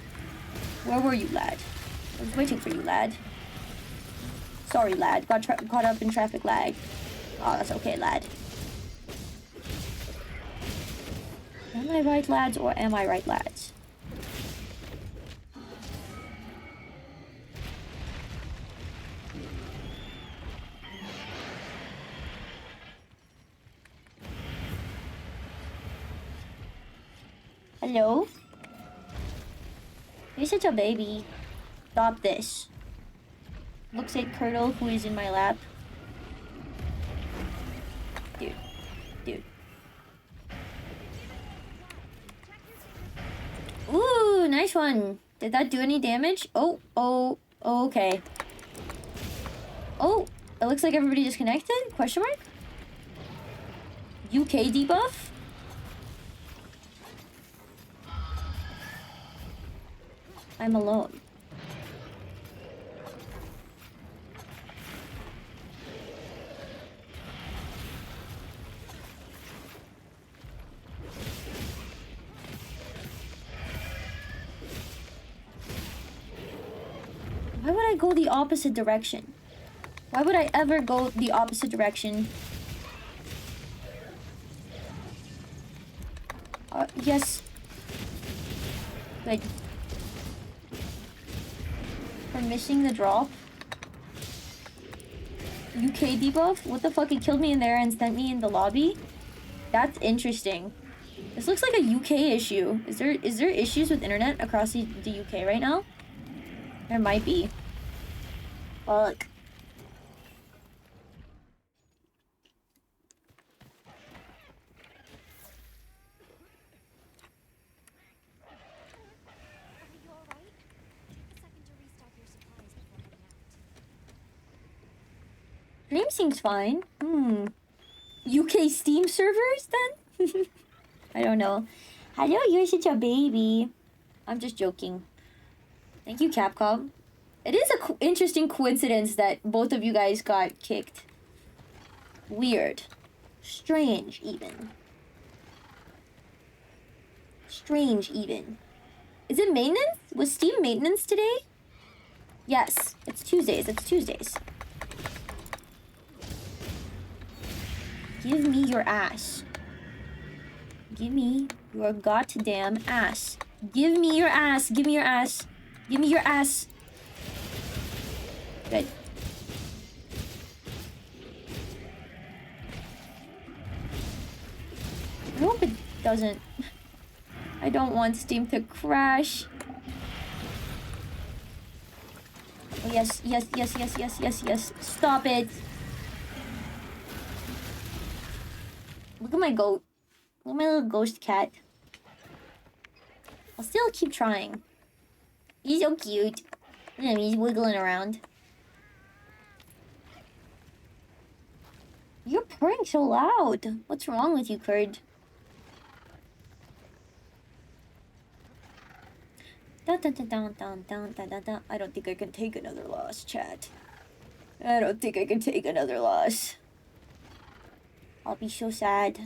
Where were you, lad? I was waiting for you, lad. Sorry, lad. Got caught up in traffic lag. Oh, that's okay, lad. Am I right, lads, or am I right, lads?
Hello? You're such a baby. Stop this. Looks like Curdle, who is in my lap. Dude. Dude. Ooh, nice one. Did that do any damage? Oh, okay. Oh, it looks like everybody disconnected? Question mark? UK debuff? I'm alone. Why would I go the opposite direction? Why would I ever go the opposite direction? Yes. Good. For missing the drop. UK debuff? What the fuck? It killed me in there and sent me in the lobby? That's interesting. This looks like a UK issue. Is there issues with internet across the UK right now? There might be. Fuck.
Are you alright? Take a second to restock your supplies before heading out.
Stream seems fine. UK Steam servers then? I don't know. Hello, you're such a baby. I'm just joking. Thank you, Capcom. It is a interesting coincidence that both of you guys got kicked. Weird. Strange, even. Strange, even. Is it maintenance? Was Steam maintenance today? Yes, it's Tuesdays. It's Tuesdays. Give me your ass. Give me your goddamn ass. Give me your ass. Give me your ass. Give me your ass. Good. I hope it doesn't. I don't want Steam to crash. Oh, yes, yes, yes, yes, yes, yes, yes. Stop it. Look at my goat. Look at my little ghost cat. I'll still keep trying. He's so cute. Look at him, he's wiggling around. You're purring so loud. What's wrong with you, Kurd? Dun, dun, dun, dun, dun, dun, dun, dun, dun. I don't think I can take another loss, chat. I don't think I can take another loss. I'll be so sad.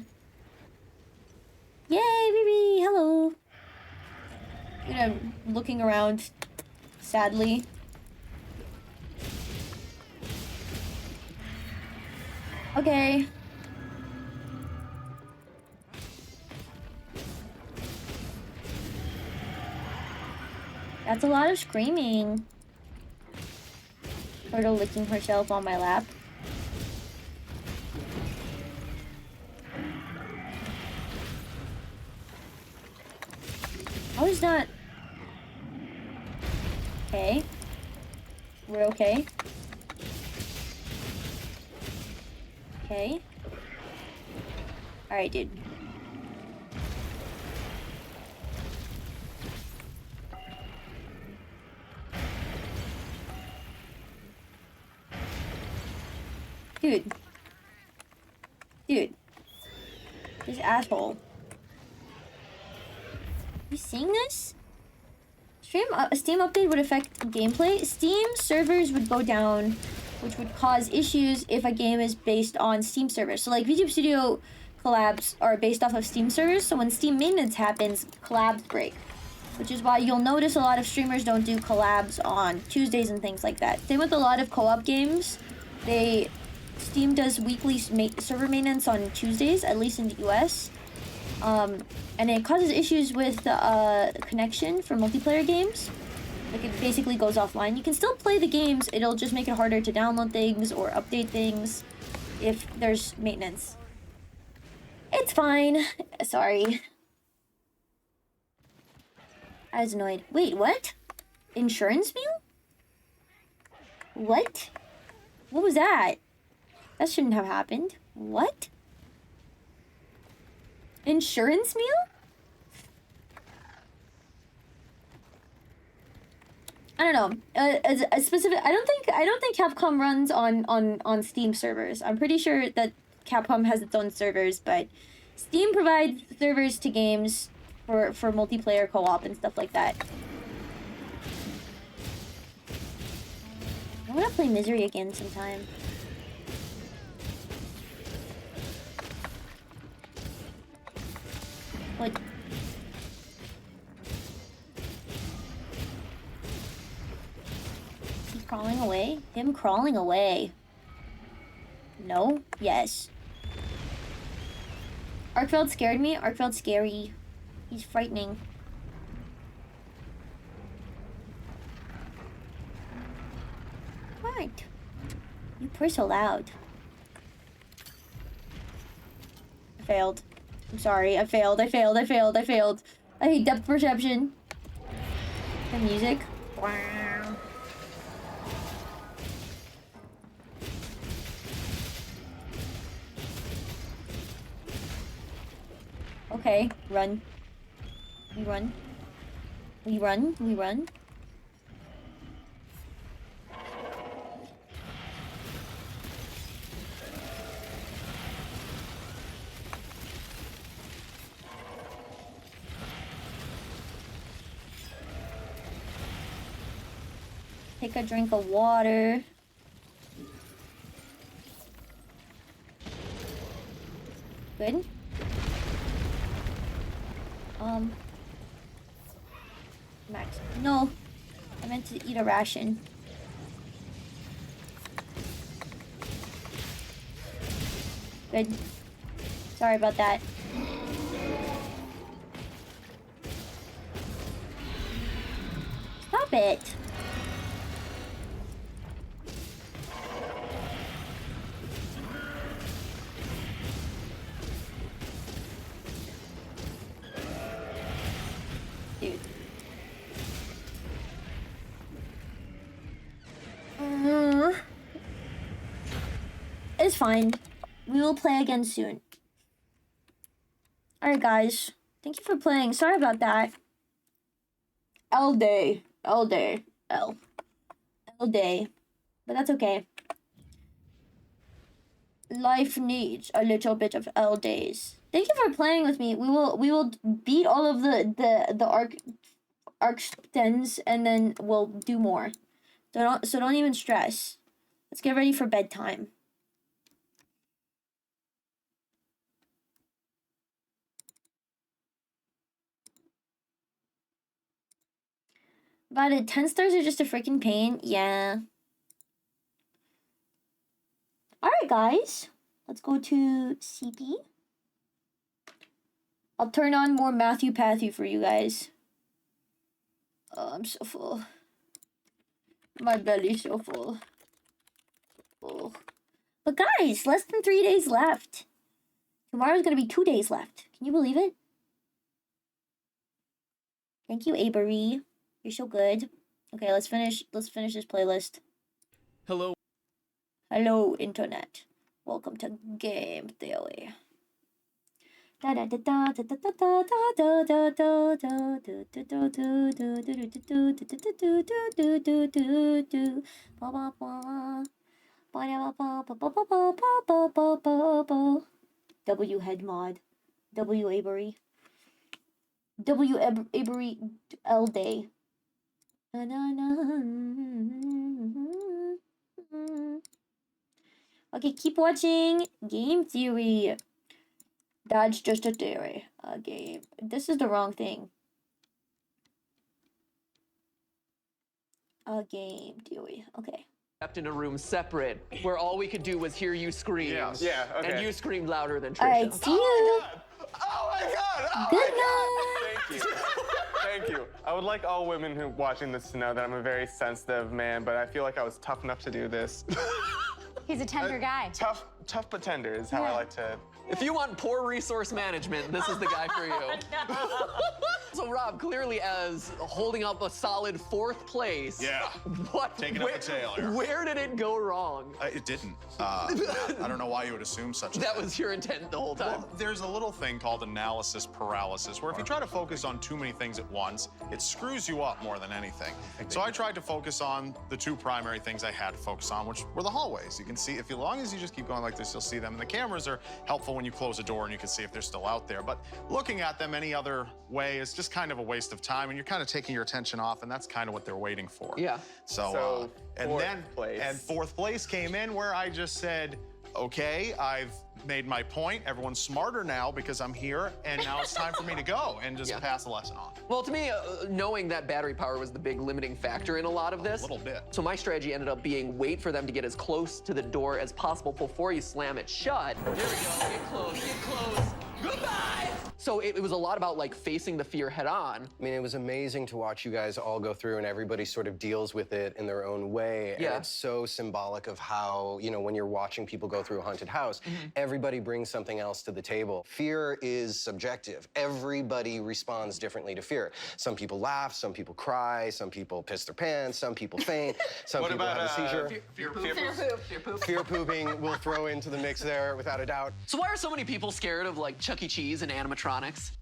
Yay, baby! Hello. I'm looking around sadly. Okay. That's a lot of screaming. Turtle licking herself on my lap. How is that? Okay. We're okay. Okay. Alright, dude. Dude. Dude. This asshole. You seeing this? Steam update would affect gameplay. Steam servers would go down, which would cause issues if a game is based on Steam servers. So like YouTube Studio collabs are based off of Steam servers, so when Steam maintenance happens, collabs break. Which is why you'll notice a lot of streamers don't do collabs on Tuesdays and things like that. Same with a lot of co-op games. Steam does weekly server maintenance on Tuesdays, at least in the US. And it causes issues with connection for multiplayer games. Like, it basically goes offline. You can still play the games, it'll just make it harder to download things or update things if there's maintenance. It's fine. Sorry. I was annoyed. Wait, what? Insurance meal? What? What was that? That shouldn't have happened. What? Insurance meal? I don't know. A specific. I don't think Capcom runs on Steam servers. I'm pretty sure that Capcom has its own servers, but Steam provides servers to games for multiplayer co-op and stuff like that. I want to play Misery again sometime. What? He's crawling away? Him crawling away. No? Yes. Arkfeld scared me. Arkfeld's scary. He's frightening. What? You purr so loud. I failed. I'm sorry. I failed. I hate depth perception. The music. Wow. Okay, run. We run. We run. We run. Take a drink of water. Good. Max. No. I meant to eat a ration. Good. Sorry about that. Stop it. Dude. It's fine. We will play again soon. Alright, guys. Thank you for playing. Sorry about that. L day. L day. L. L day. But that's okay. Life needs a little bit of L days. Thank you for playing with me. We will beat all of the arc extends, and then we'll do more. So don't even stress. Let's get ready for bedtime. But 10 stars are just a freaking pain. Yeah. Alright, guys. Let's go to CP. I'll turn on more Matthew Pathy for you guys. Oh, I'm so full. My belly's so full. Oh. But guys, less than 3 days left. Tomorrow's gonna be 2 days left. Can you believe it? Thank you, Avery. You're so good. Okay, let's finish this playlist.
Hello.
Hello, internet. Welcome to Game Theory. W head mod. W Avery. W Avery L day. Okay, keep watching Game Theory. That's just a theory. A game. This is the wrong thing. A game theory. Okay.
Kept in a room separate where all we could do was hear you scream.
Yeah, okay.
And you screamed louder than Trisha.
Alright, see you.
Oh my god! Oh
Good
my
night.
God. Thank you. Thank you. I would like all women who watching this to know that I'm a very sensitive man, but I feel like I was tough enough to do this.
He's a tender guy.
Tough but tender is how I like to.
If you want poor resource management, this is the guy for you. So Rob, clearly as holding up a solid 4th place.
Yeah.
What?
Taking up the tail here.
Where did it go wrong?
It didn't. I don't know why you would assume such a
That
thing.
was your intent the whole time.
Well, there's a little thing called analysis paralysis, where if you try to focus on too many things at once, it screws you up more than anything. So I tried to focus on the 2 primary things I had to focus on, which were the hallways. You can see, as long as you just keep going like this, you'll see them. And the cameras are helpful when you close a door and you can see if they're still out there. But looking at them any other way is just kind of a waste of time, and you're kind of taking your attention off, and that's kind of what they're waiting for.
Yeah.
So,
and
fourth
then
place.
and 4th place came in where I just said, okay, I've made my point. Everyone's smarter now because I'm here, and now it's time for me to go and just pass the lesson on.
Well, to me, knowing that battery power was the big limiting factor in a lot of this.
A little bit.
So my strategy ended up being wait for them to get as close to the door as possible before you slam it shut. Here we go, get close, get close. Goodbye! So it was a lot about like facing the fear head on.
I mean, it was amazing to watch you guys all go through and everybody sort of deals with it in their own way.
Yeah.
And it's so symbolic of how, you know, when you're watching people go through a haunted house, everybody brings something else to the table. Fear is subjective. Everybody responds differently to fear. Some people laugh, some people cry, some people piss their pants, some people faint, some
What
people
about
have a seizure.
fear poop?
Fear poop.
Fear pooping we'll throw into the mix there without a doubt.
So why are so many people scared of like Chuck E. Cheese and animatronics?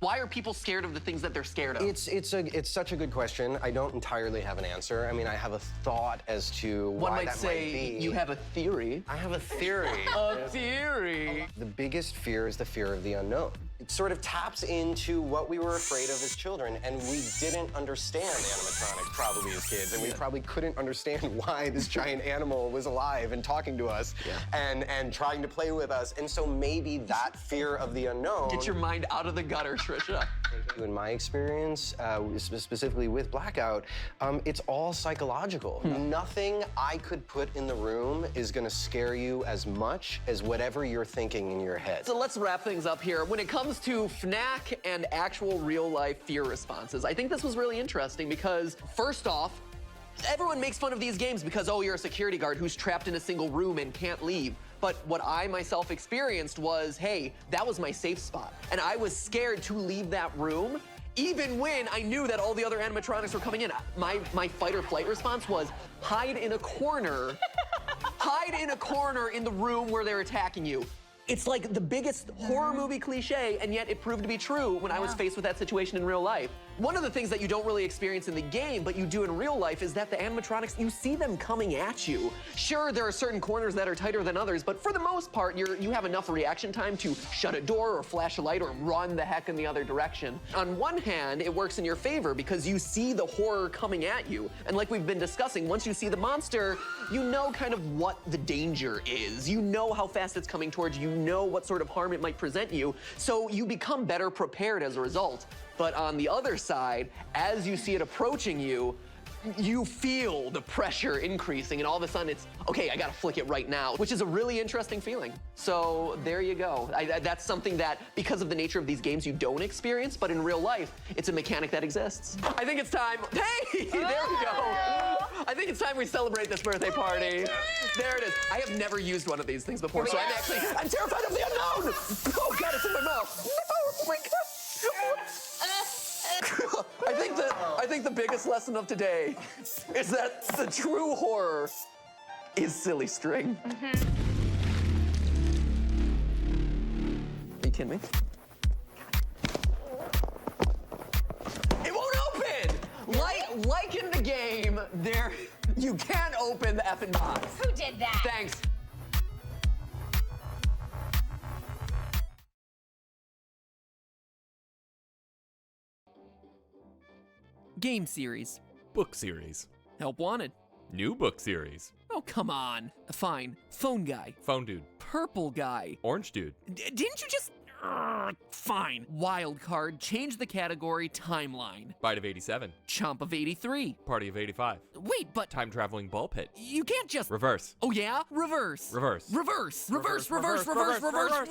Why are people scared of the things that they're scared of?
It's such a good question. I don't entirely have an answer. I mean, I have a thought as to
One
why
might
that
say
might be.
you have a theory.
I have a theory.
A theory.
The biggest fear is the fear of the unknown. It sort of taps into what we were afraid of as children, and we didn't understand animatronics probably as kids, and we probably couldn't understand why this giant animal was alive and talking to us and trying to play with us. And so maybe that fear of the unknown.
Get your mind out of the gutter, Trisha.
In my experience, specifically with Blackout, it's all psychological. Nothing I could put in the room is gonna scare you as much as whatever you're thinking in your head.
So let's wrap things up here. When it comes to FNAC and actual real-life fear responses, I think this was really interesting because, first off, everyone makes fun of these games because, oh, you're a security guard who's trapped in a single room and can't leave. But what I myself experienced was, hey, that was my safe spot. And I was scared to leave that room even when I knew that all the other animatronics were coming in. My fight or flight response was hide in a corner. Hide in a corner in the room where they're attacking you. It's like the biggest horror movie cliche, and yet it proved to be true when I was faced with that situation in real life. One of the things that you don't really experience in the game, but you do in real life, is that the animatronics, you see them coming at you. Sure, there are certain corners that are tighter than others, but for the most part, you have enough reaction time to shut a door or flash a light or run the heck in the other direction. On one hand, it works in your favor because you see the horror coming at you. And like we've been discussing, once you see the monster, you know kind of what the danger is. You know how fast it's coming towards you. You know what sort of harm it might present you. So you become better prepared as a result. But on the other side, as you see it approaching you, you feel the pressure increasing, and all of a sudden it's, okay, I gotta flick it right now, which is a really interesting feeling. So there you go. That's something that, because of the nature of these games, you don't experience, but in real life, it's a mechanic that exists. I think it's time, hey, there we go. I think it's time we celebrate this birthday party. There it is. I have never used one of these things before, so I'm terrified of the unknown. Oh God, it's in my mouth. Oh my God. I think the biggest lesson of today is that the true horror is silly string. Are you kidding me? It won't open! Like in the game, you can't open the effing box.
Who did that?
Thanks.
Game series.
Book series.
Help wanted.
New book series.
Oh, come on. Fine. Phone guy.
Phone dude.
Purple guy.
Orange dude.
Didn't you just... Fine. Wild card. Change the category. Timeline.
Bite of 87.
Chomp of 83.
Party of 85.
Wait, but...
Time traveling ball pit.
You can't just...
Reverse.
Oh, yeah? Reverse.
Reverse.
Reverse.
Reverse.
Reverse. Reverse. Reverse. Reverse.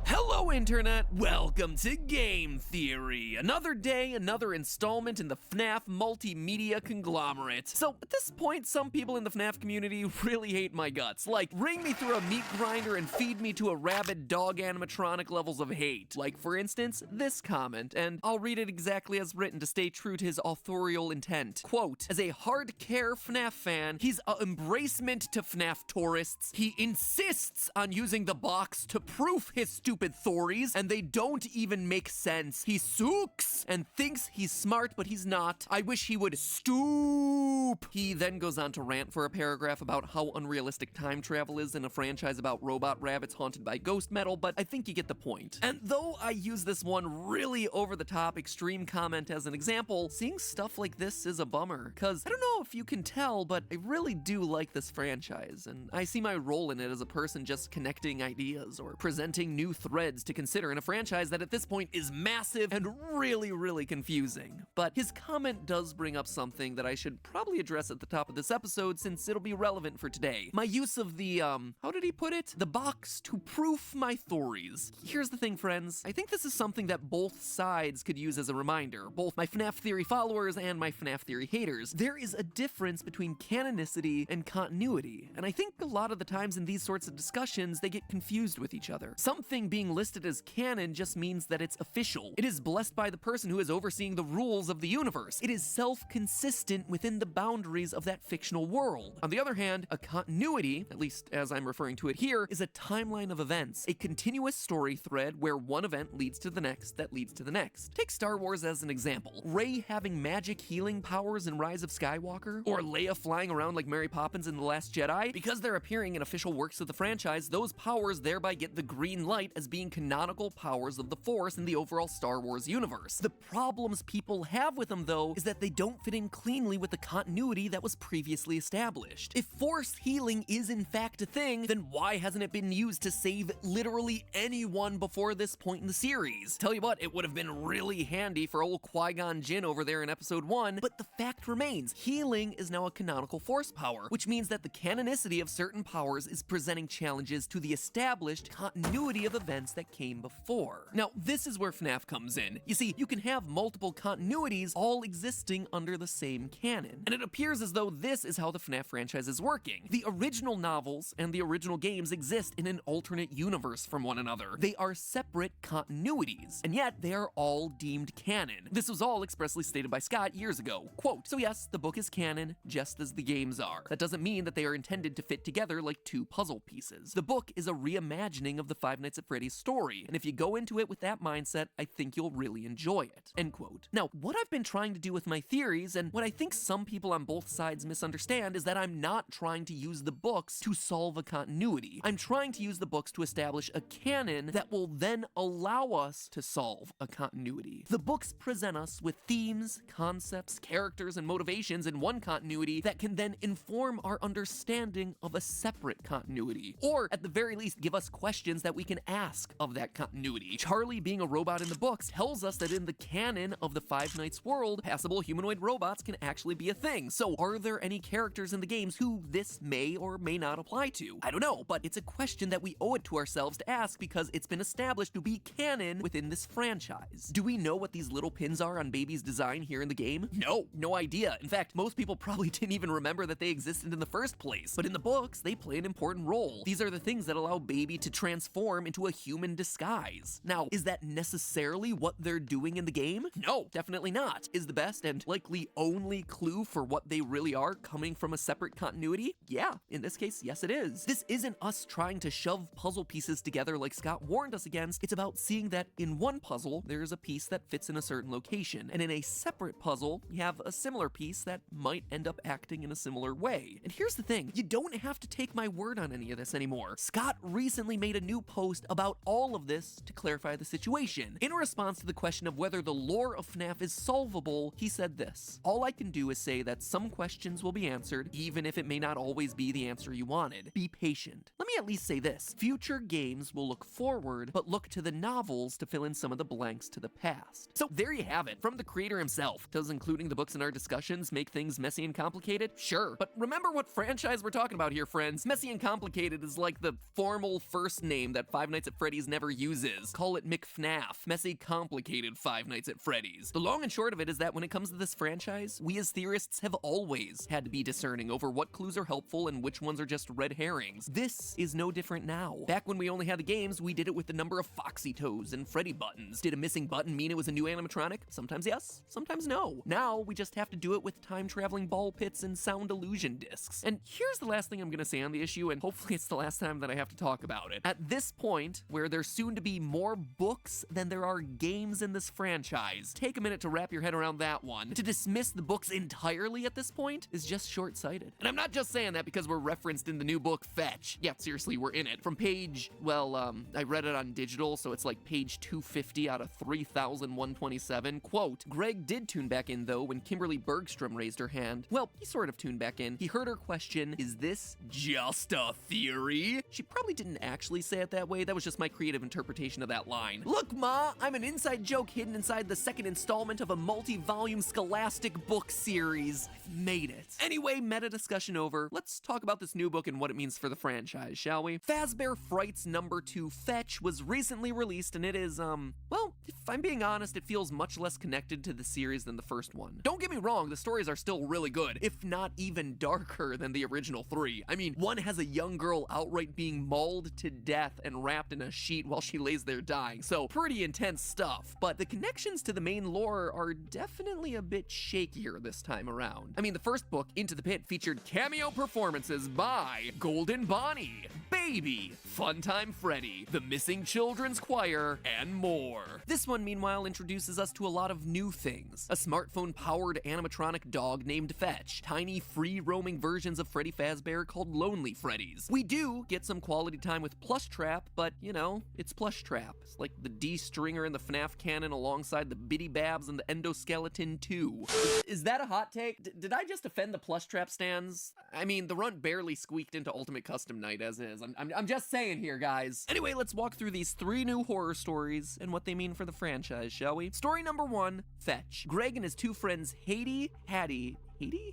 Hello Hello, Internet! Welcome to Game Theory! Another day, another installment in the FNAF multimedia conglomerate. So, at this point, some people in the FNAF community really hate my guts. Like, ring me through a meat grinder and feed me to a rabid dog animatronic levels of hate. Like, for instance, this comment, and I'll read it exactly as written to stay true to his authorial intent. Quote, as a hard-care FNAF fan, he's a embracement to FNAF tourists. He insists on using the box to proof his stupid theories, and they don't even make sense. He sooks and thinks he's smart, but he's not. I wish he would stoop. He then goes on to rant for a paragraph about how unrealistic time travel is in a franchise about robot rabbits haunted by ghost metal, but I think you get the point. And though I use this one really over-the-top extreme comment as an example, seeing stuff like this is a bummer, cause I don't know if you can tell, but I really do like this franchise, and I see my role in it as a person just connecting ideas or presenting new threads to consider in a franchise that at this point is massive and really confusing. But his comment does bring up something that I should probably address at the top of this episode since it'll be relevant for today. My use of the, how did he put it? The box to proof my theories. Here's the thing, friends. I think this is something that both sides could use as a reminder, both my FNAF theory followers and my FNAF theory haters. There is a difference between canonicity and continuity, and I think a lot of the times in these sorts of discussions, they get confused with each other. Something being listed as canon just means that it's official. It is blessed by the person who is overseeing the rules of the universe. It is self-consistent within the boundaries of that fictional world. On the other hand, a continuity, at least as I'm referring to it here, is a timeline of events, a continuous story thread where one event leads to the next that leads to the next. Take Star Wars as an example. Rey having magic healing powers in Rise of Skywalker, or Leia flying around like Mary Poppins in The Last Jedi. Because they're appearing in official works of the franchise, those powers thereby get the green light as being canonical powers of the Force in the overall Star Wars universe. The problems people have with them, though, is that they don't fit in cleanly with the continuity that was previously established. If Force healing is in fact a thing, then why hasn't it been used to save literally anyone before this point in the series? Tell you what, it would have been really handy for old Qui-Gon Jinn over there in episode 1, but the fact remains, healing is now a canonical Force power, which means that the canonicity of certain powers is presenting challenges to the established continuity of events that came before. Now, this is where FNAF comes in. You see, you can have multiple continuities all existing under the same canon, and it appears as though this is how the FNAF franchise is working. The original novels and the original games exist in an alternate universe from one another. They are separate continuities, and yet they are all deemed canon. This was all expressly stated by Scott years ago. Quote, so yes, the book is canon, just as the games are. That doesn't mean that they are intended to fit together like two puzzle pieces. The book is a reimagining of the Five Nights at Freddy's story, and if you go into it with that mindset, I think you'll really enjoy it. End quote. Now, what I've been trying to do with my theories, and what I think some people on both sides misunderstand, is that I'm not trying to use the books to solve a continuity. I'm trying to use the books to establish a canon that will then allow us to solve a continuity. The books present us with themes, concepts, characters, and motivations in one continuity that can then inform our understanding of a separate continuity, or at the very least give us questions that we can ask of that continuity. Charlie being a robot in the books tells us that in the canon of the Five Nights world, passable humanoid robots can actually be a thing. So are there any characters in the games who this may or may not apply to? I don't know, but it's a question that we owe it to ourselves to ask because it's been established to be canon within this franchise. Do we know what these little pins are on Baby's design here in the game? No idea. In fact, most people probably didn't even remember that they existed in the first place. But in the books, they play an important role. These are the things that allow Baby to transform into a human disguise. Now, is that necessarily what they're doing in the game? No, definitely not. Is the best and likely only clue for what they really are coming from a separate continuity? Yeah, in this case, yes it is. This isn't us trying to shove puzzle pieces together like Scott warned us against. It's about seeing that in one puzzle, there's a piece that fits in a certain location, and in a separate puzzle, you have a similar piece that might end up acting in a similar way. And here's the thing, you don't have to take my word on any of this anymore. Scott recently made a new post about all of this to clarify the situation. In response to the question of whether the lore of FNAF is solvable, he said this: all I can do is say that some questions will be answered, even if it may not always be the answer you wanted. Be patient. Let me at least say this: future games will look forward, but look to the novels to fill in some of the blanks to the past. So there you have it, from the creator himself. Does including the books in our discussions make things messy and complicated? Sure, but remember what franchise we're talking about here, friends. Messy and complicated is like the formal first name that Five Nights at Freddy's never uses. Call it McFNAF, messy, complicated Five Nights at Freddy's. The long and short of it is that when it comes to this franchise, we as theorists have always had to be discerning over what clues are helpful and which ones are just red herrings. This is no different now. Back when we only had the games, we did it with the number of Foxy Toes and Freddy buttons. Did a missing button mean it was a new animatronic? Sometimes yes, sometimes no. Now we just have to do it with time-traveling ball pits and sound illusion discs. And here's the last thing I'm gonna say on the issue, and hopefully it's the last time that I have to talk about it. At this point, where there's soon to be more books than there are games in this franchise, take a minute to wrap your head around that one. To dismiss the books entirely at this point is just short-sighted. And I'm not just saying that because we're referenced in the new book, Fetch. Yeah, seriously, we're in it. From page, I read it on digital, so it's like page 250 out of 3,127. Quote, Greg did tune back in, though, when Kimberly Bergstrom raised her hand. Well, he sort of tuned back in. He heard her question, is this just a theory? She probably didn't actually say it that way. That was just my creative interpretation of that line. Look, Ma, I'm an inside joke hidden inside the second installment of a multi-volume scholastic book series. I've made it. Anyway, meta discussion over. Let's talk about this new book and what it means for the franchise, shall we? Fazbear Frights #2 Fetch was recently released, and it is, well, if I'm being honest, it feels much less connected to the series than the first one. Don't get me wrong, the stories are still really good, if not even darker than the original three. I mean, one has a young girl outright being mauled to death and wrapped in a sheet while she lays there dying, so pretty intense stuff. But the connections to the main lore are definitely a bit shakier this time around. I mean, the first book, Into the Pit, featured cameo performances by Golden Bonnie, Baby, Funtime Freddy, the Missing Children's Choir, and more. This one, meanwhile, introduces us to a lot of new things. A smartphone-powered animatronic dog named Fetch, tiny free-roaming versions of Freddy Fazbear called Lonely Freddies. We do get some quality time with Plush Trap, but, you know, it's Plush Trap. It's like the D-stringer in the FNAF canon alongside the Bitty Babs and the Endoskeleton 2. Is that a hot take? Did I just offend the Plush Trap stands? I mean, the runt barely squeaked into Ultimate Custom Night as is. I'm just saying here, guys. Anyway, let's walk through these 3 new horror stories and what they mean for the franchise, shall we? Story number 1, Fetch. Greg and his 2 friends, Hattie,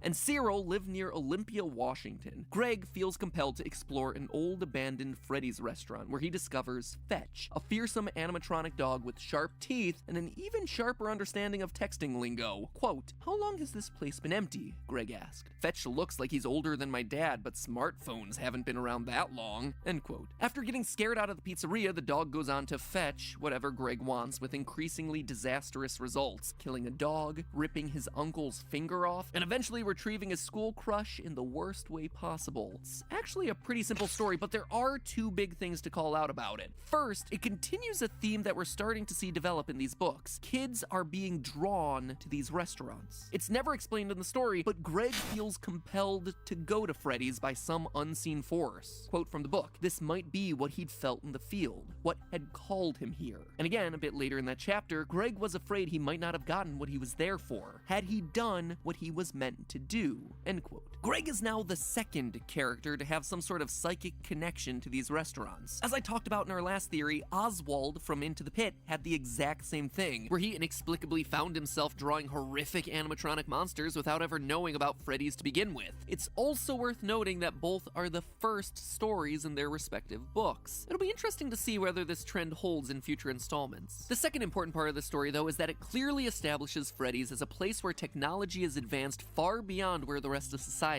and Cyril live near Olympia, Washington. Greg feels compelled to explore an old abandoned Freddy's restaurant where he discovers Fetch, a fearsome animatronic dog with sharp teeth and an even sharper understanding of texting lingo. Quote, how long has this place been empty? Greg asked. Fetch looks like he's older than my dad, but smartphones haven't been around that long. End quote. After getting scared out of the pizzeria, the dog goes on to fetch whatever Greg wants with increasingly disastrous results, killing a dog, ripping his uncle's finger off, and eventually retrieving his school crush in the worst way possible. It's actually a pretty simple story, but there are 2 big things to call out about it. First, it continues a theme that we're starting to see develop in these books. Kids are being drawn to these restaurants. It's never explained in the story, but Greg feels compelled to go to Freddy's by some unseen force. Quote from the book, this might be what he'd felt in the field, what had called him here. And again, a bit later in that chapter, Greg was afraid he might not have gotten what he was there for, had he done what he was meant to do, end quote. Greg is now the second character to have some sort of psychic connection to these restaurants. As I talked about in our last theory, Oswald from Into the Pit had the exact same thing, where he inexplicably found himself drawing horrific animatronic monsters without ever knowing about Freddy's to begin with. It's also worth noting that both are the first stories in their respective books. It'll be interesting to see whether this trend holds in future installments. The second important part of the story, though, is that it clearly establishes Freddy's as a place where technology is advanced far beyond where the rest of society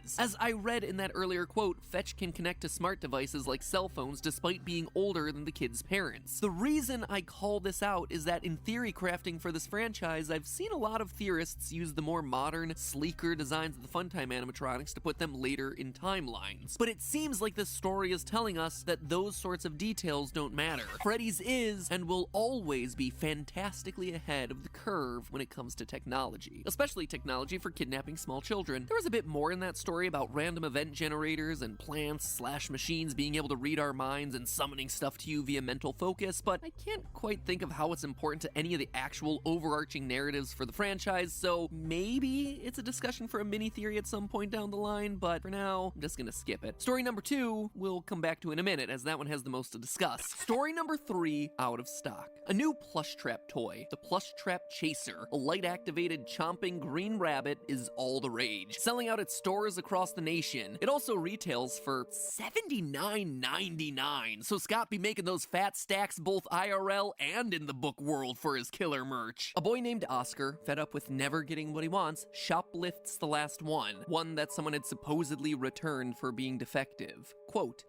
is. As I read in that earlier quote, Fetch can connect to smart devices like cell phones despite being older than the kid's parents. The reason I call this out is that in theory crafting for this franchise, I've seen a lot of theorists use the more modern, sleeker designs of the Funtime animatronics to put them later in timelines. But it seems like this story is telling us that those sorts of details don't matter. Freddy's is and will always be fantastically ahead of the curve when it comes to technology, especially technology for kidnapping small children. There was a bit more in that story about random event generators and plants/machines being able to read our minds and summoning stuff to you via mental focus, but I can't quite think of how it's important to any of the actual overarching narratives for the franchise, so maybe it's a discussion for a mini theory at some point down the line, but for now, I'm just gonna skip it. Story number 2, we'll come back to in a minute, as that one has the most to discuss. Story number 3, out of stock. A new Plush Trap toy, the Plush Trap Chaser, a light-activated chomping green rabbit, is all the rage, selling out at stores across the nation. It also retails for $79.99, so Scott be making those fat stacks both IRL and in the book world for his killer merch. A boy named Oscar, fed up with never getting what he wants, shoplifts the last one that someone had supposedly returned for being defective. Quote,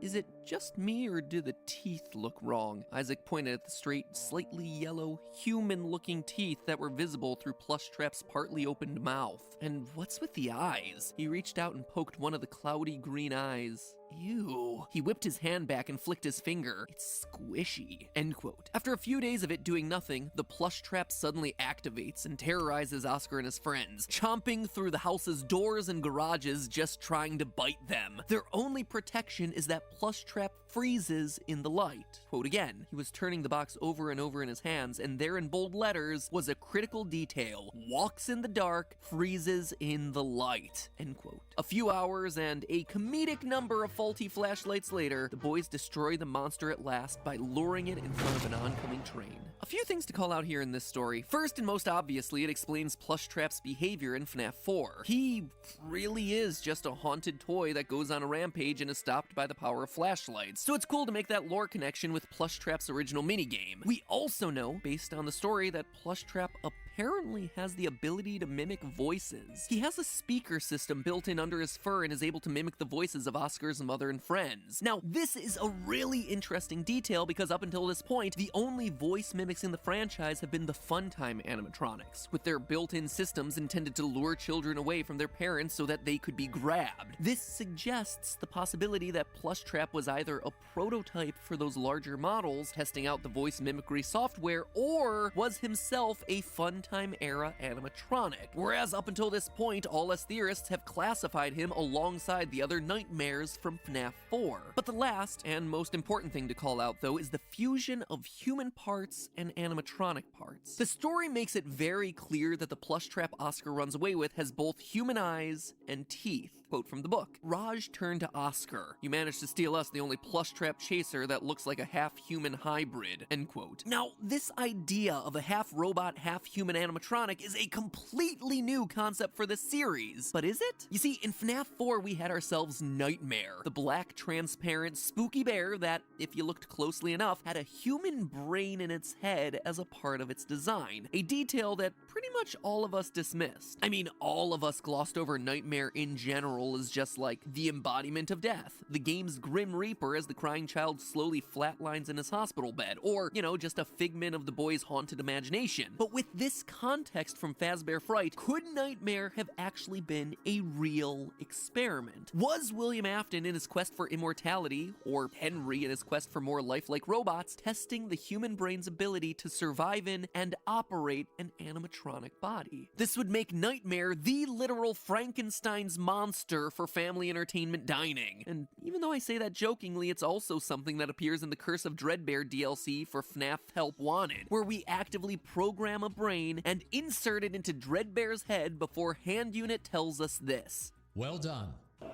is it just me or do the teeth look wrong? Isaac pointed at the straight, slightly yellow, human-looking teeth that were visible through Plushtrap's partly opened mouth. And what's with the eyes? He reached out and poked one of the cloudy green eyes. Ew. He whipped his hand back and flicked his finger. It's squishy. End quote. After a few days of it doing nothing, the plush trap suddenly activates and terrorizes Oscar and his friends, chomping through the house's doors and garages just trying to bite them. Their only protection is that plush trap freezes in the light. Quote again, he was turning the box over and over in his hands, and there in bold letters was a critical detail. Walks in the dark, freezes in the light. End quote. A few hours and a comedic number of faulty flashlights later, the boys destroy the monster at last by luring it in front of an oncoming train. A few things to call out here in this story. First and most obviously, it explains Plushtrap's behavior in FNAF 4. He really is just a haunted toy that goes on a rampage and is stopped by the power of flashlights. So it's cool to make that lore connection with Plushtrap's original minigame. We also know, based on the story, that Plushtrap apparently has the ability to mimic voices. He has a speaker system built in under his fur and is able to mimic the voices of Oscar's mother and friends. Now, this is a really interesting detail because up until this point, the only voice mimics in the franchise have been the Funtime animatronics, with their built-in systems intended to lure children away from their parents so that they could be grabbed. This suggests the possibility that Plushtrap was either a prototype for those larger models, testing out the voice mimicry software, or was himself a Funtime-era animatronic. Whereas up until this point, all us theorists have classified him alongside the other nightmares from FNAF 4. But the last and most important thing to call out, though, is the fusion of human parts and animatronic parts. The story makes it very clear that the Plushtrap Oscar runs away with has both human eyes and teeth. Quote from the book, Raj turned to Oscar. You managed to steal us the only Plushtrap chaser that looks like a half-human hybrid. End quote. Now, this idea of a half-robot, half-human animatronic is a completely new concept for the series. But is it? You see, in FNAF 4, we had ourselves Nightmare, the black, transparent, spooky bear that, if you looked closely enough, had a human brain in its head as a part of its design. A detail that pretty much all of us dismissed. I mean, all of us glossed over Nightmare in general is just like the embodiment of death, the game's Grim Reaper as the crying child slowly flatlines in his hospital bed, or, you know, just a figment of the boy's haunted imagination. But with this context from Fazbear Fright, could Nightmare have actually been a real experiment? Was William Afton in his quest for immortality, or Henry in his quest for more lifelike robots, testing the human brain's ability to survive in and operate an animatronic body? This would make Nightmare the literal Frankenstein's monster for family entertainment dining. And even though I say that jokingly, it's also something that appears in the Curse of Dreadbear DLC for FNAF Help Wanted, where we actively program a brain and insert it into Dreadbear's head before Hand Unit tells us this.
Well done.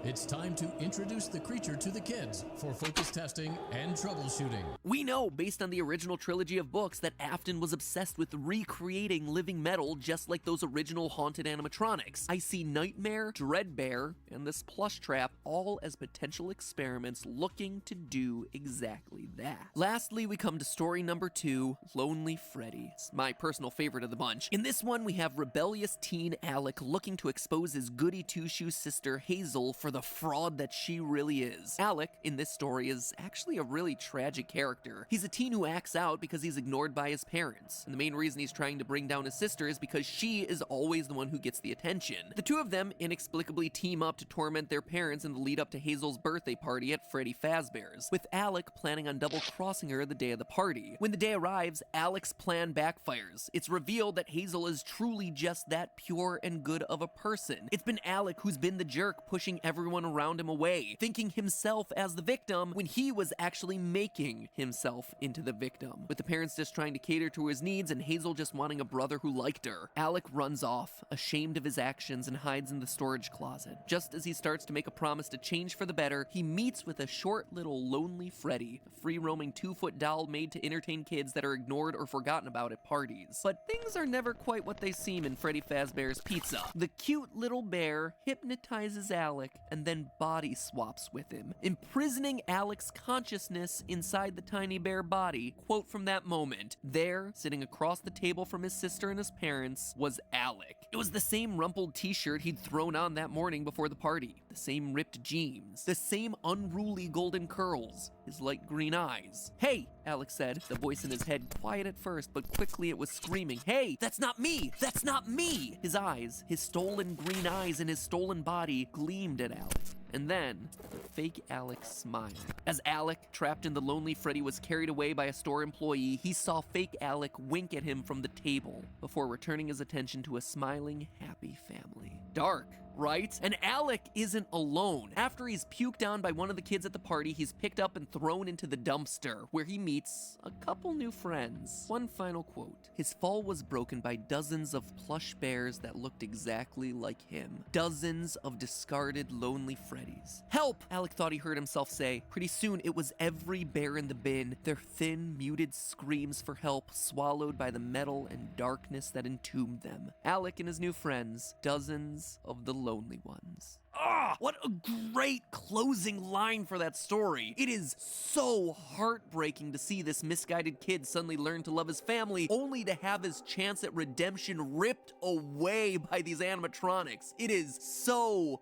It's time to introduce the creature to the kids for focus testing and troubleshooting.
We know, based on the original trilogy of books, that Afton was obsessed with recreating living metal just like those original haunted animatronics. I see Nightmare, Dreadbear, and this Plushtrap all as potential experiments looking to do exactly that. Lastly, we come to story number 2, Lonely Freddy. It's my personal favorite of the bunch. In this one, we have rebellious teen Alec looking to expose his goody two-shoes sister Hazel for the fraud that she really is. Alec, in this story, is actually a really tragic character. He's a teen who acts out because he's ignored by his parents, and the main reason he's trying to bring down his sister is because she is always the one who gets the attention. The two of them inexplicably team up to torment their parents in the lead up to Hazel's birthday party at Freddy Fazbear's, with Alec planning on double-crossing her the day of the party. When the day arrives, Alec's plan backfires. It's revealed that Hazel is truly just that pure and good of a person. It's been Alec who's been the jerk pushing everyone around him away, thinking himself as the victim when he was actually making himself into the victim. With the parents just trying to cater to his needs and Hazel just wanting a brother who liked her, Alec runs off, ashamed of his actions, and hides in the storage closet. Just as he starts to make a promise to change for the better, he meets with a short little lonely Freddy, a free-roaming 2-foot doll made to entertain kids that are ignored or forgotten about at parties. But things are never quite what they seem in Freddy Fazbear's Pizza. The cute little bear hypnotizes Alec and then body swaps with him, imprisoning Alec's consciousness inside the tiny bear body. Quote from that moment, there, sitting across the table from his sister and his parents, was Alec. It was the same rumpled t-shirt he'd thrown on that morning before the party, the same ripped jeans, the same unruly golden curls, his light green eyes. "Hey," Alex said, the voice in his head quiet at first, but quickly it was screaming, "Hey, that's not me! That's not me!" His eyes, his stolen green eyes in his stolen body, gleamed at Alex. And then, the fake Alex smiled. As Alec, trapped in the lonely Freddy, was carried away by a store employee, he saw fake Alec wink at him from the table before returning his attention to a smiling, happy family. Dark, right? And Alec isn't alone. After he's puked down by one of the kids at the party, he's picked up and thrown into the dumpster, where he meets a couple new friends. One final quote. His fall was broken by dozens of plush bears that looked exactly like him. Dozens of discarded lonely Freddys. "Help!" Alec thought he heard himself say. Pretty soon, it was every bear in the bin, their thin, muted screams for help swallowed by the metal and darkness that entombed them. Alec and his new friends, dozens of the lonely ones. Ah, what a great closing line for that story. It is so heartbreaking to see this misguided kid suddenly learn to love his family, only to have his chance at redemption ripped away by these animatronics. It is so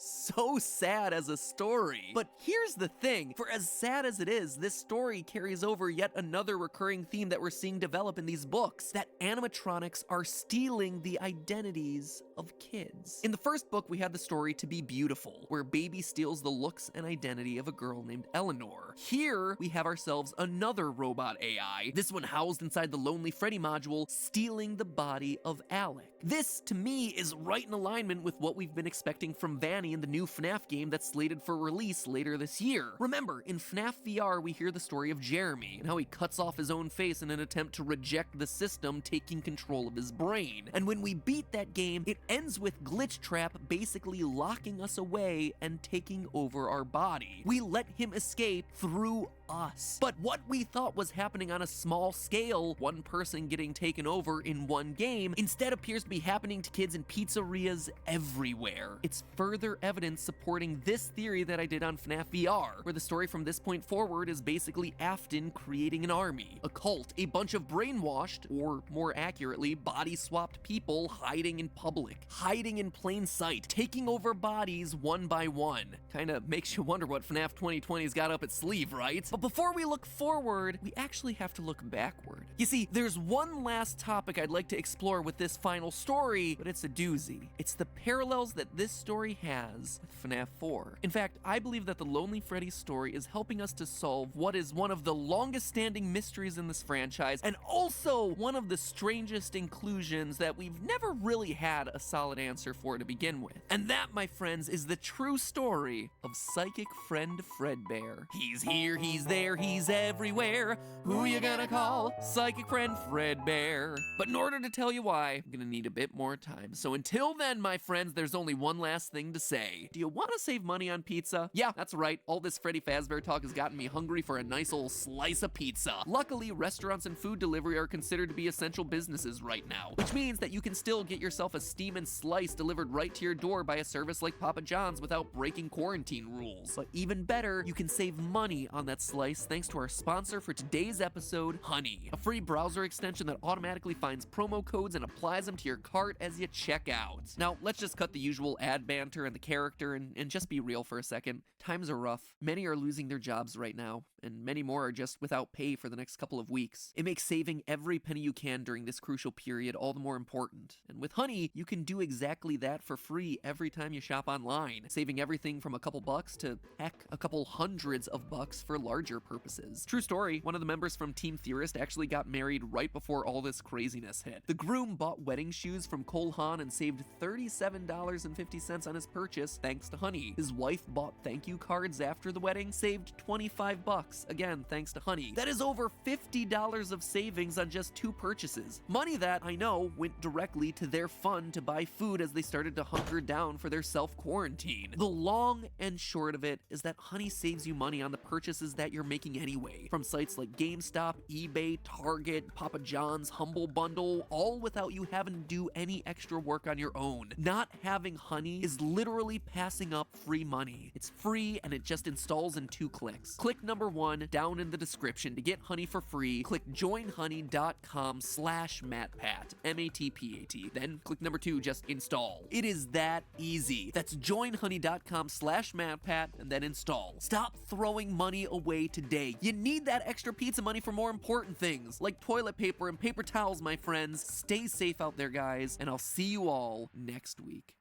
sad as a story. But here's the thing, for as sad as it is, this story carries over yet another recurring theme that we're seeing develop in these books, that animatronics are stealing the identities of kids. In the first book, we had the story To Be Beautiful, where Baby steals the looks and identity of a girl named Eleanor. Here, we have ourselves another robot AI, this one housed inside the Lonely Freddy module, stealing the body of Alec. This, to me, is right in alignment with what we've been expecting from Vanny in the new FNAF game that's slated for release later this year. Remember, in FNAF VR, we hear the story of Jeremy, and how he cuts off his own face in an attempt to reject the system taking control of his brain. And when we beat that game, it ends with Glitch Trap basically locking us away and taking over our body. We let him escape through us. But what we thought was happening on a small scale, one person getting taken over in one game, instead appears to be happening to kids in pizzerias everywhere. It's further evidence supporting this theory that I did on FNAF VR, where the story from this point forward is basically Afton creating an army, a cult, a bunch of brainwashed, or more accurately, body-swapped people hiding in public, hiding in plain sight, taking over bodies one by one. Kinda makes you wonder what FNAF 2020's got up its sleeve, right? But before we look forward, we actually have to look backward. You see, there's one last topic I'd like to explore with this final story, but it's a doozy. It's the parallels that this story has with FNAF 4. In fact, I believe that the Lonely Freddy story is helping us to solve what is one of the longest standing mysteries in this franchise, and also one of the strangest inclusions that we've never really had a solid answer for to begin with. And that, my friends, is the true story of Psychic Friend Fredbear. He's here, he's there, he's everywhere. Who you gonna call? Psychic Friend Fredbear. But in order to tell you why, I'm gonna need a bit more time. So until then, my friends, there's only one last thing to say. Do you wanna save money on pizza? Yeah, that's right. All this Freddy Fazbear talk has gotten me hungry for a nice old slice of pizza. Luckily, restaurants and food delivery are considered to be essential businesses right now, which means that you can still get yourself a steamin' slice delivered right to your door by a service like Papa John's without breaking quarantine rules. But even better, you can save money on that slice thanks to our sponsor for today's episode, Honey, a free browser extension that automatically finds promo codes and applies them to your cart as you check out. Now, let's just cut the usual ad banter and the character and just be real for a second. Times are rough. Many are losing their jobs right now, and many more are just without pay for the next couple of weeks. It makes saving every penny you can during this crucial period all the more important. And with Honey, you can do exactly that for free every time you shop online. $1.99, saving everything from a couple bucks to, heck, a couple hundreds of bucks for larger purposes. True story, one of the members from Team Theorist actually got married right before all this craziness hit. The groom bought wedding shoes from Cole Haan and saved $37.50 on his purchase thanks to Honey. His wife bought thank you cards after the wedding, saved 25 bucks, again thanks to Honey. That is over $50 of savings on just 2 purchases. Money that, I know, went directly to their fund to buy food as they started to hunker down for their self-quarantine. The long and short of it is that Honey saves you money on the purchases that you're making anyway, from sites like GameStop, eBay, Target, Papa John's, Humble Bundle, all without you having to do any extra work on your own. Not having Honey is literally passing up free money. It's free and it just installs in 2 clicks. Click number 1 down in the description to get Honey for free. Click joinhoney.com/MattPat, M-A-T-P-A-T. Then click number 2, just install. It is that easy. That's joinhoney.com/MattPat and then install. Stop throwing money away today. You need that extra pizza money for more important things, like toilet paper and paper towels, my friends. Stay safe out there, guys, and I'll see you all next week.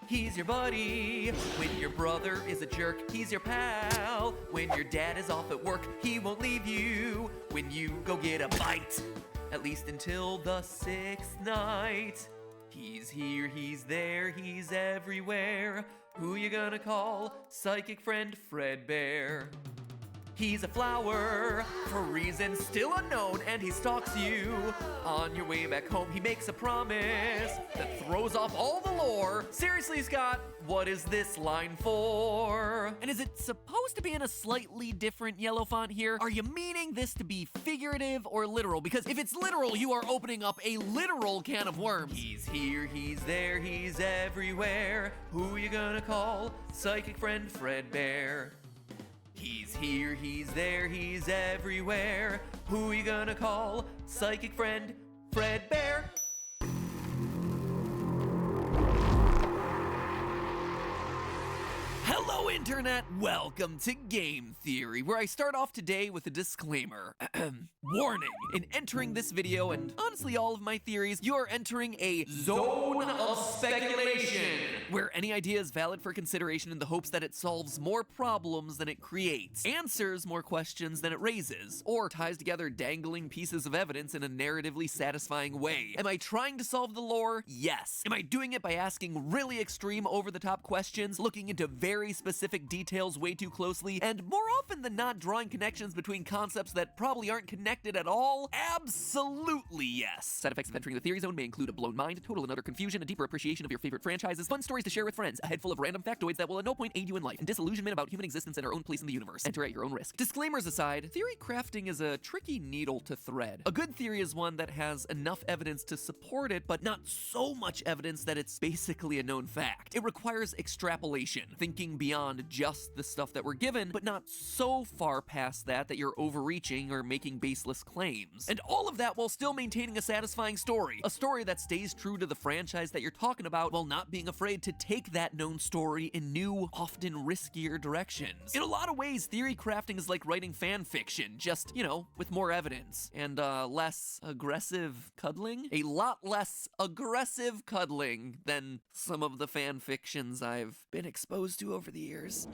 He's your buddy when your brother is a jerk. He's your pal when your dad is off at work. He won't leave you when you go get a bite, at least until the 6th night. He's here, he's there, he's everywhere. Who you gonna call? Psychic friend Fredbear. He's a flower for reasons still unknown, and he stalks you on your way back home. He makes a promise that throws off all the lore. Seriously, Scott, what is this line for? And is it supposed to be in a slightly different yellow font here? Are you meaning this to be figurative or literal? Because if it's literal, you are opening up a literal can of worms. He's here, he's there, he's everywhere. Who you gonna call? Psychic friend Fredbear. He's here, he's there, he's everywhere. Who you gonna call? Psychic friend Fredbear. Hello, Internet! Welcome to Game Theory, where I start off today with a disclaimer. Warning! In entering this video, and honestly all of my theories, you are entering a zone of speculation, where any idea is valid for consideration in the hopes that it solves more problems than it creates, answers more questions than it raises, or ties together dangling pieces of evidence in a narratively satisfying way. Am I trying to solve the lore? Yes. Am I doing it by asking really extreme, over-the-top questions, looking into very specific details way too closely, and more often than not drawing connections between concepts that probably aren't connected at all? Absolutely yes. Side effects of entering the theory zone may include a blown mind, total and utter confusion, a deeper appreciation of your favorite franchises, fun stories to share with friends, a head full of random factoids that will at no point aid you in life, and disillusionment about human existence and our own place in the universe. Enter at your own risk. Disclaimers aside, theory crafting is a tricky needle to thread. A good theory is one that has enough evidence to support it, but not so much evidence that it's basically a known fact. It requires extrapolation, thinking beyond just the stuff that we're given, but not so far past that you're overreaching or making baseless claims. And all of that while still maintaining a satisfying story. A story that stays true to the franchise that you're talking about while not being afraid to take that known story in new, often riskier directions. In a lot of ways, theory crafting is like writing fan fiction, just, you know, with more evidence and less aggressive cuddling. A lot less aggressive cuddling than some of the fan fictions I've been exposed to over the years.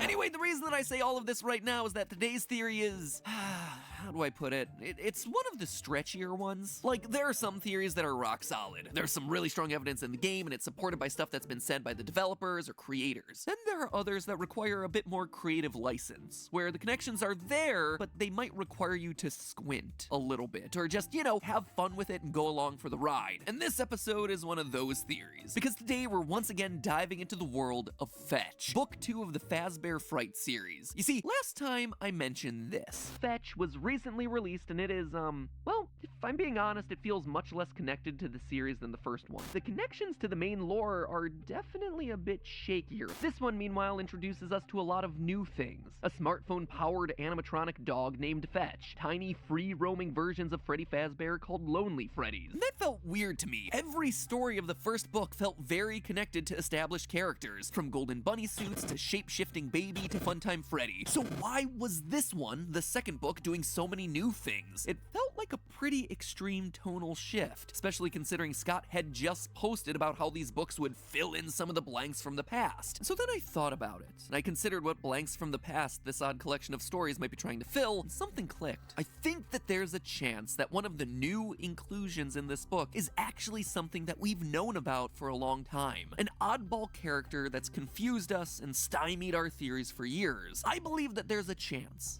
Anyway, the reason that I say all of this right now is that today's theory is, how do I put it? It's one of the stretchier ones. Like, there are some theories that are rock solid. There's some really strong evidence in the game, and it's supported by stuff that's been said by the developers or creators. Then there are others that require a bit more creative license, where the connections are there, but they might require you to squint a little bit, or just, you know, have fun with it and go along for the ride. And this episode is one of those theories, because today we're once again diving into the world of Fetch, Book 2 of the Fazbear Fright series. You see, last time I mentioned this. Fetch was recently released, and it is, well, if I'm being honest, it feels much less connected to the series than the first one. The connections to the main lore are definitely a bit shakier. This one, meanwhile, introduces us to a lot of new things. A smartphone-powered animatronic dog named Fetch, tiny free-roaming versions of Freddy Fazbear called Lonely Freddy's. And that felt weird to me. Every story of the first book felt very connected to established characters, from golden bunny suits to shape-shifting baby to Funtime Freddy. So why was this one, the second book, doing so so many new things. It felt like a pretty extreme tonal shift, especially considering Scott had just posted about how these books would fill in some of the blanks from the past. So then I thought about it, and I considered what blanks from the past this odd collection of stories might be trying to fill, and something clicked. I think that there's a chance that one of the new inclusions in this book is actually something that we've known about for a long time. An oddball character that's confused us and stymied our theories for years. I believe that there's a chance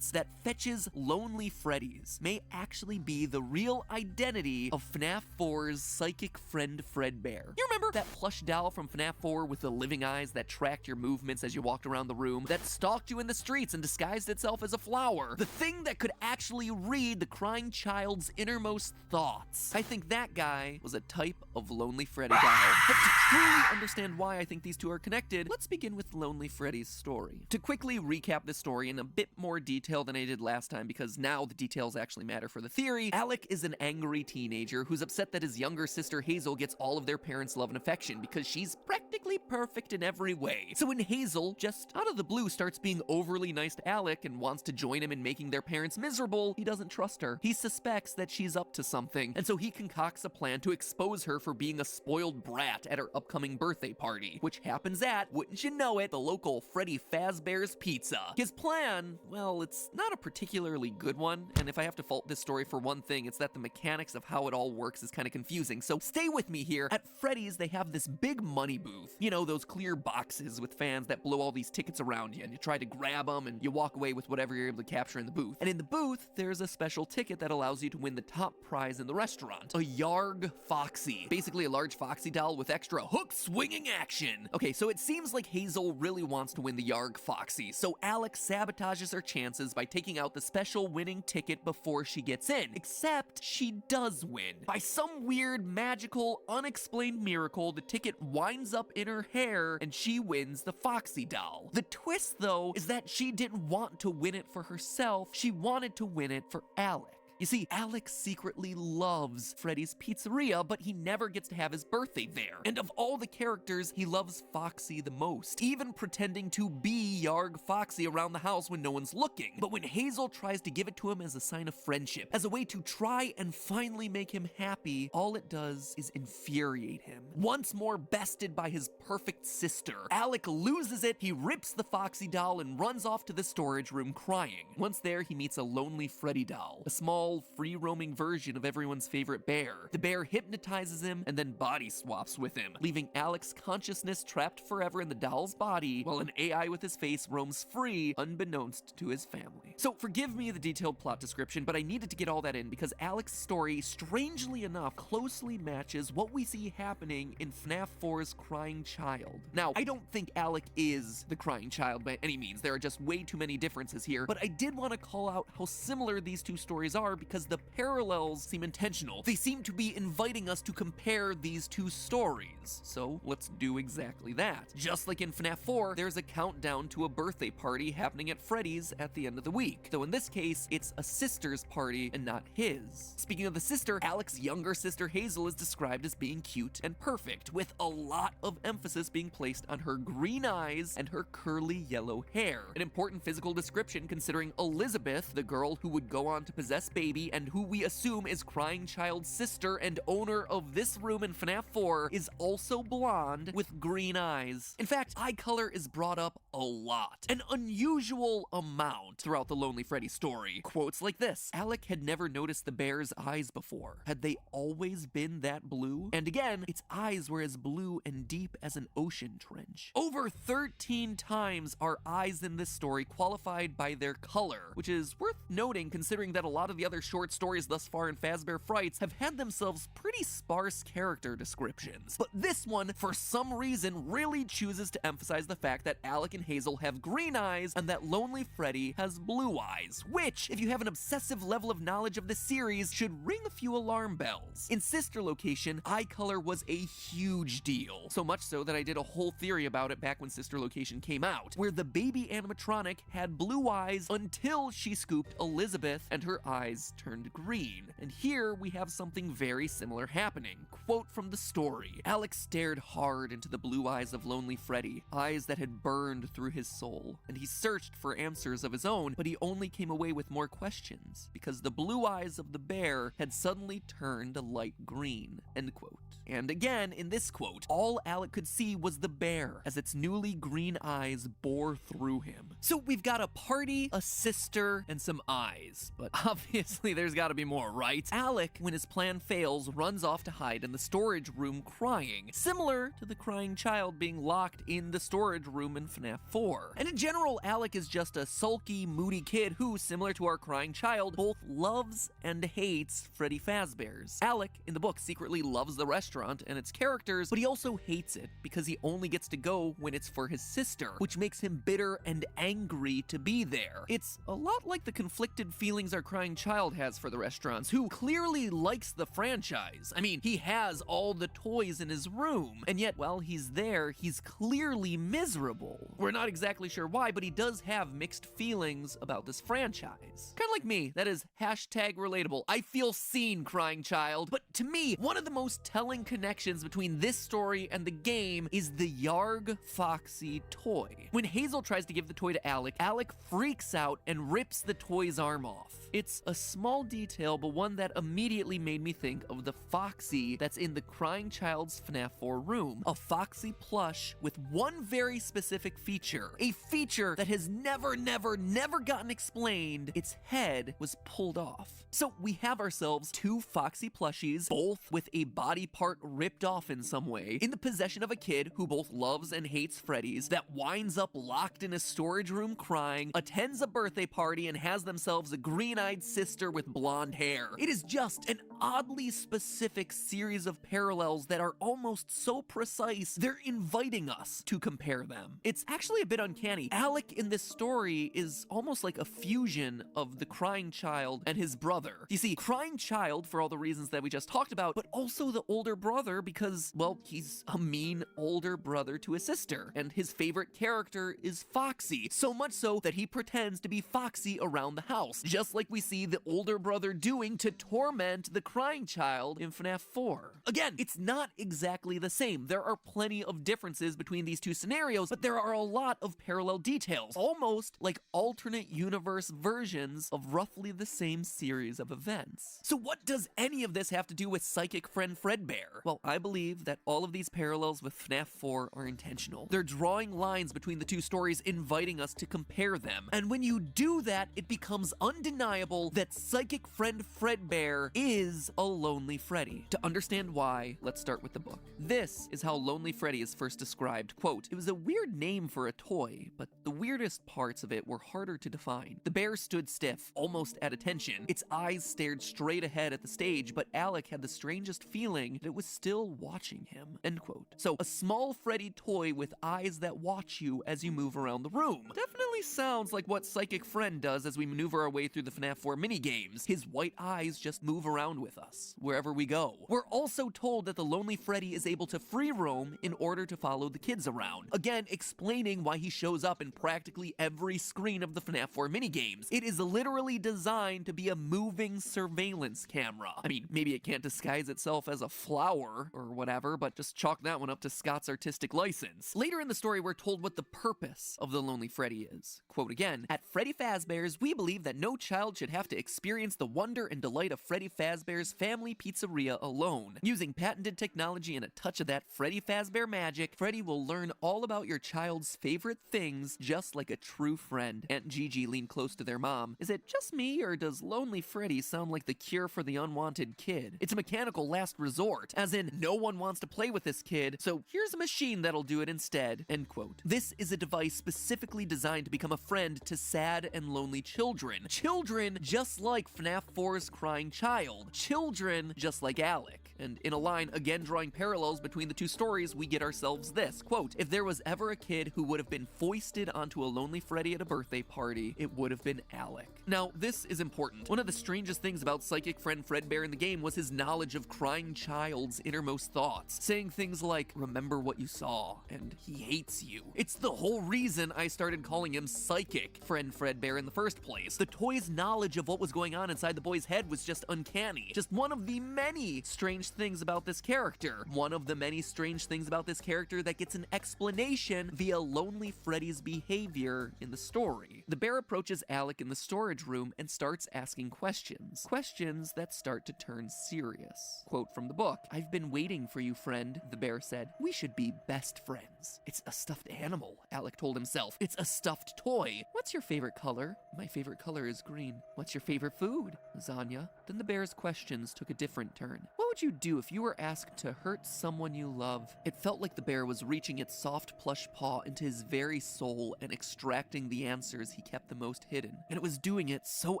that Fetch's Lonely Freddy's may actually be the real identity of FNAF 4's psychic friend Fredbear. You remember that plush doll from FNAF 4 with the living eyes that tracked your movements as you walked around the room, that stalked you in the streets and disguised itself as a flower? The thing that could actually read the crying child's innermost thoughts. I think that guy was a type of Lonely Freddy doll. But to truly understand why I think these two are connected, let's begin with Lonely Freddy's story. To quickly recap the story in a bit more detail than I did last time, because now the details actually matter for the theory, Alec is an angry teenager who's upset that his younger sister Hazel gets all of their parents' love and affection because she's practically perfect in every way. So when Hazel, just out of the blue, starts being overly nice to Alec and wants to join him in making their parents miserable, he doesn't trust her. He suspects that she's up to something, and so he concocts a plan to expose her for being a spoiled brat at her upcoming birthday party, which happens at, wouldn't you know it, the local Freddy Fazbear's Pizza. His plan, well, it's not a particularly good one, and if I have to fault this story for one thing, it's that the mechanics of how it all works is kind of confusing, so stay with me here. At Freddy's, they have this big money booth. You know, those clear boxes with fans that blow all these tickets around you, and you try to grab them, and you walk away with whatever you're able to capture in the booth. And in the booth, there's a special ticket that allows you to win the top prize in the restaurant, a Yarg Foxy. Basically a large Foxy doll with extra hook-swinging action. Okay, so it seems like Hazel really wants to win the Yarg Foxy, so Alex sabotages her chances by taking out the special winning ticket before she gets in. Except she does win. By some weird, magical, unexplained miracle, the ticket winds up in her hair and she wins the Foxy doll. The twist, though, is that she didn't want to win it for herself, she wanted to win it for Alec. You see, Alex secretly loves Freddy's Pizzeria, but he never gets to have his birthday there. And of all the characters, he loves Foxy the most, even pretending to be Yarg Foxy around the house when no one's looking. But when Hazel tries to give it to him as a sign of friendship, as a way to try and finally make him happy, all it does is infuriate him. Once more bested by his perfect sister, Alec loses it, he rips the Foxy doll and runs off to the storage room crying. Once there, he meets a Lonely Freddy doll, a small, free-roaming version of everyone's favorite bear. The bear hypnotizes him and then body swaps with him, leaving Alec's consciousness trapped forever in the doll's body, while an AI with his face roams free, unbeknownst to his family. So forgive me the detailed plot description, but I needed to get all that in because Alec's story, strangely enough, closely matches what we see happening in FNAF 4's Crying Child. Now, I don't think Alec is the crying child by any means. There are just way too many differences here, but I did want to call out how similar these two stories are because the parallels seem intentional. They seem to be inviting us to compare these two stories. So let's do exactly that. Just like in FNAF 4, there's a countdown to a birthday party happening at Freddy's at the end of the week. Though in this case, it's a sister's party and not his. Speaking of the sister, Alec's younger sister Hazel is described as being cute and perfect, with a lot of emphasis being placed on her green eyes and her curly yellow hair. An important physical description considering Elizabeth, the girl who would go on to possess Baby and who we assume is Crying Child's sister and owner of this room in FNAF 4, is also blonde with green eyes. In fact, eye color is brought up a lot, an unusual amount throughout the Lonely Freddy story. Quotes like this: Alec had never noticed the bear's eyes before. Had they always been that blue? And again, its eyes were as blue and deep as an ocean trench. Over 13 times are eyes in this story qualified by their color, which is worth noting considering that a lot of the other short stories thus far in Fazbear Frights have had themselves pretty sparse character descriptions. But this one, for some reason, really chooses to emphasize the fact that Alec and Hazel have green eyes and that Lonely Freddy has blue eyes, which, if you have an obsessive level of knowledge of the series, should ring a few alarm bells. In Sister Location, eye color was a huge deal, so much so that I did a whole theory about it back when Sister Location came out, where the baby animatronic had blue eyes until she scooped Elizabeth and her eyes eyes turned green. And here we have something very similar happening. Quote from the story: Alex stared hard into the blue eyes of lonely Freddy, eyes that had burned through his soul, and he searched for answers of his own, but he only came away with more questions, because the blue eyes of the bear had suddenly turned a light green. End quote. And again, in this quote, all Alec could see was the bear as its newly green eyes bore through him. So we've got a party, a sister, and some eyes. But obviously there's gotta be more, right? Alec, when his plan fails, runs off to hide in the storage room crying, similar to the crying child being locked in the storage room in FNAF 4. And in general, Alec is just a sulky, moody kid who, similar to our crying child, both loves and hates Freddy Fazbear's. Alec, in the book, secretly loves the restaurant and its characters, but he also hates it because he only gets to go when it's for his sister, which makes him bitter and angry to be there. It's a lot like the conflicted feelings our crying child has for the restaurants, who clearly likes the franchise. I mean, he has all the toys in his room, and yet while he's there, he's clearly miserable. We're not exactly sure why, but he does have mixed feelings about this franchise. Kind of like me, that is hashtag relatable. I feel seen, crying child. But to me, one of the most telling connections between this story and the game is the Yarg Foxy toy. When Hazel tries to give the toy to Alec, Alec freaks out and rips the toy's arm off. It's a small detail, but one that immediately made me think of the Foxy that's in the crying child's FNAF 4 room. A Foxy plush with one very specific feature. A feature that has never gotten explained. Its head was pulled off. So we have ourselves two Foxy plushies, both with a body part ripped off in some way, in the possession of a kid who both loves and hates Freddy's, that winds up locked in a storage room crying, attends a birthday party, and has themselves a green-eyed sister with blonde hair. It is just an oddly specific series of parallels that are almost so precise, they're inviting us to compare them. It's actually a bit uncanny. Alec in this story is almost like a fusion of the crying child and his brother. You see, crying child for all the reasons that we just talked about, but also the older brother because, well, he's a mean older brother to his sister, and his favorite character is Foxy, so much so that he pretends to be Foxy around the house, just like we see the older brother doing to torment the crying child in FNAF 4. Again, it's not exactly the same. There are plenty of differences between these two scenarios, but there are a lot of parallel details, almost like alternate universe versions of roughly the same series of events. So what does any of this have to do with Psychic Friend Fredbear? Well, I believe that all of these parallels with FNAF 4 are intentional. They're drawing lines between the two stories, inviting us to compare them. And when you do that, it becomes undeniable that Psychic Friend Fredbear is a Lonely Freddy. To understand why, let's start with the book. This is how Lonely Freddy is first described. Quote, "It was a weird name for a toy, but the weirdest parts of it were harder to define. The bear stood stiff, almost at attention. Its eyes stared straight ahead at the stage, but Alec had the strangest feeling that it was still watching him." End quote. So, a small Freddy toy with eyes that watch you as you move around the room. Definitely sounds like what Psychic Friend does as we maneuver our way through the FNAF 4 minigames. His white eyes just move around with us, wherever we go. We're also told that the Lonely Freddy is able to free roam in order to follow the kids around. Again, explaining why he shows up in practically every screen of the FNAF 4 minigames. It is literally designed to be a moving surveillance camera. I mean, maybe it can't disguise itself as a flower or whatever, but just chalk that one up to Scott's artistic license. Later in the story, we're told what the purpose of the Lonely Freddy is. Quote again, "At Freddy Fazbear's, we believe that no child should have to experience the wonder and delight of Freddy Fazbear's Family Pizzeria alone. Using patented technology and a touch of that Freddy Fazbear magic, Freddy will learn all about your child's favorite things just like a true friend." Aunt Gigi leaned close to their mom. "Is it just me, or does Lonely Freddy sound like the cure for the unwanted kid? It's a mechanical last resort, as in no one wants to play with this kid, so here's a machine that'll do it instead." End quote. This is a device specifically designed to become a friend to sad and lonely children. Children just like FNAF 4's crying child. Children just like Alec. And in a line, again drawing parallels between the two stories, we get ourselves this, quote, if there was ever a kid who would have been foisted onto a lonely Freddy at a birthday party, it would have been Alec. Now, this is important. One of the strangest things about psychic friend Fredbear in the game was his knowledge of crying child's innermost thoughts, saying things like, remember what you saw, and he hates you. It's the whole reason I started calling him Psychic Friend Fredbear in the first place. The toy's knowledge of what was going on inside the boy's head was just uncanny. Just one of the many strange things about this character. One of the many strange things about this character that gets an explanation via Lonely Freddy's behavior in the story. The bear approaches Alec in the storage room and starts asking questions. Questions that start to turn serious. Quote from the book, I've been waiting for you, friend, the bear said. We should be best friends. It's a stuffed animal, Alec told himself. It's a stuffed toy. What's your favorite color? My favorite color is green. What's your favorite food? Lasagna. Then the bear's questions took a different turn. What would you do if you were asked to hurt someone you love? It felt like the bear was reaching its soft plush paw into his very soul and extracting the answers he kept the most hidden. And it was doing it so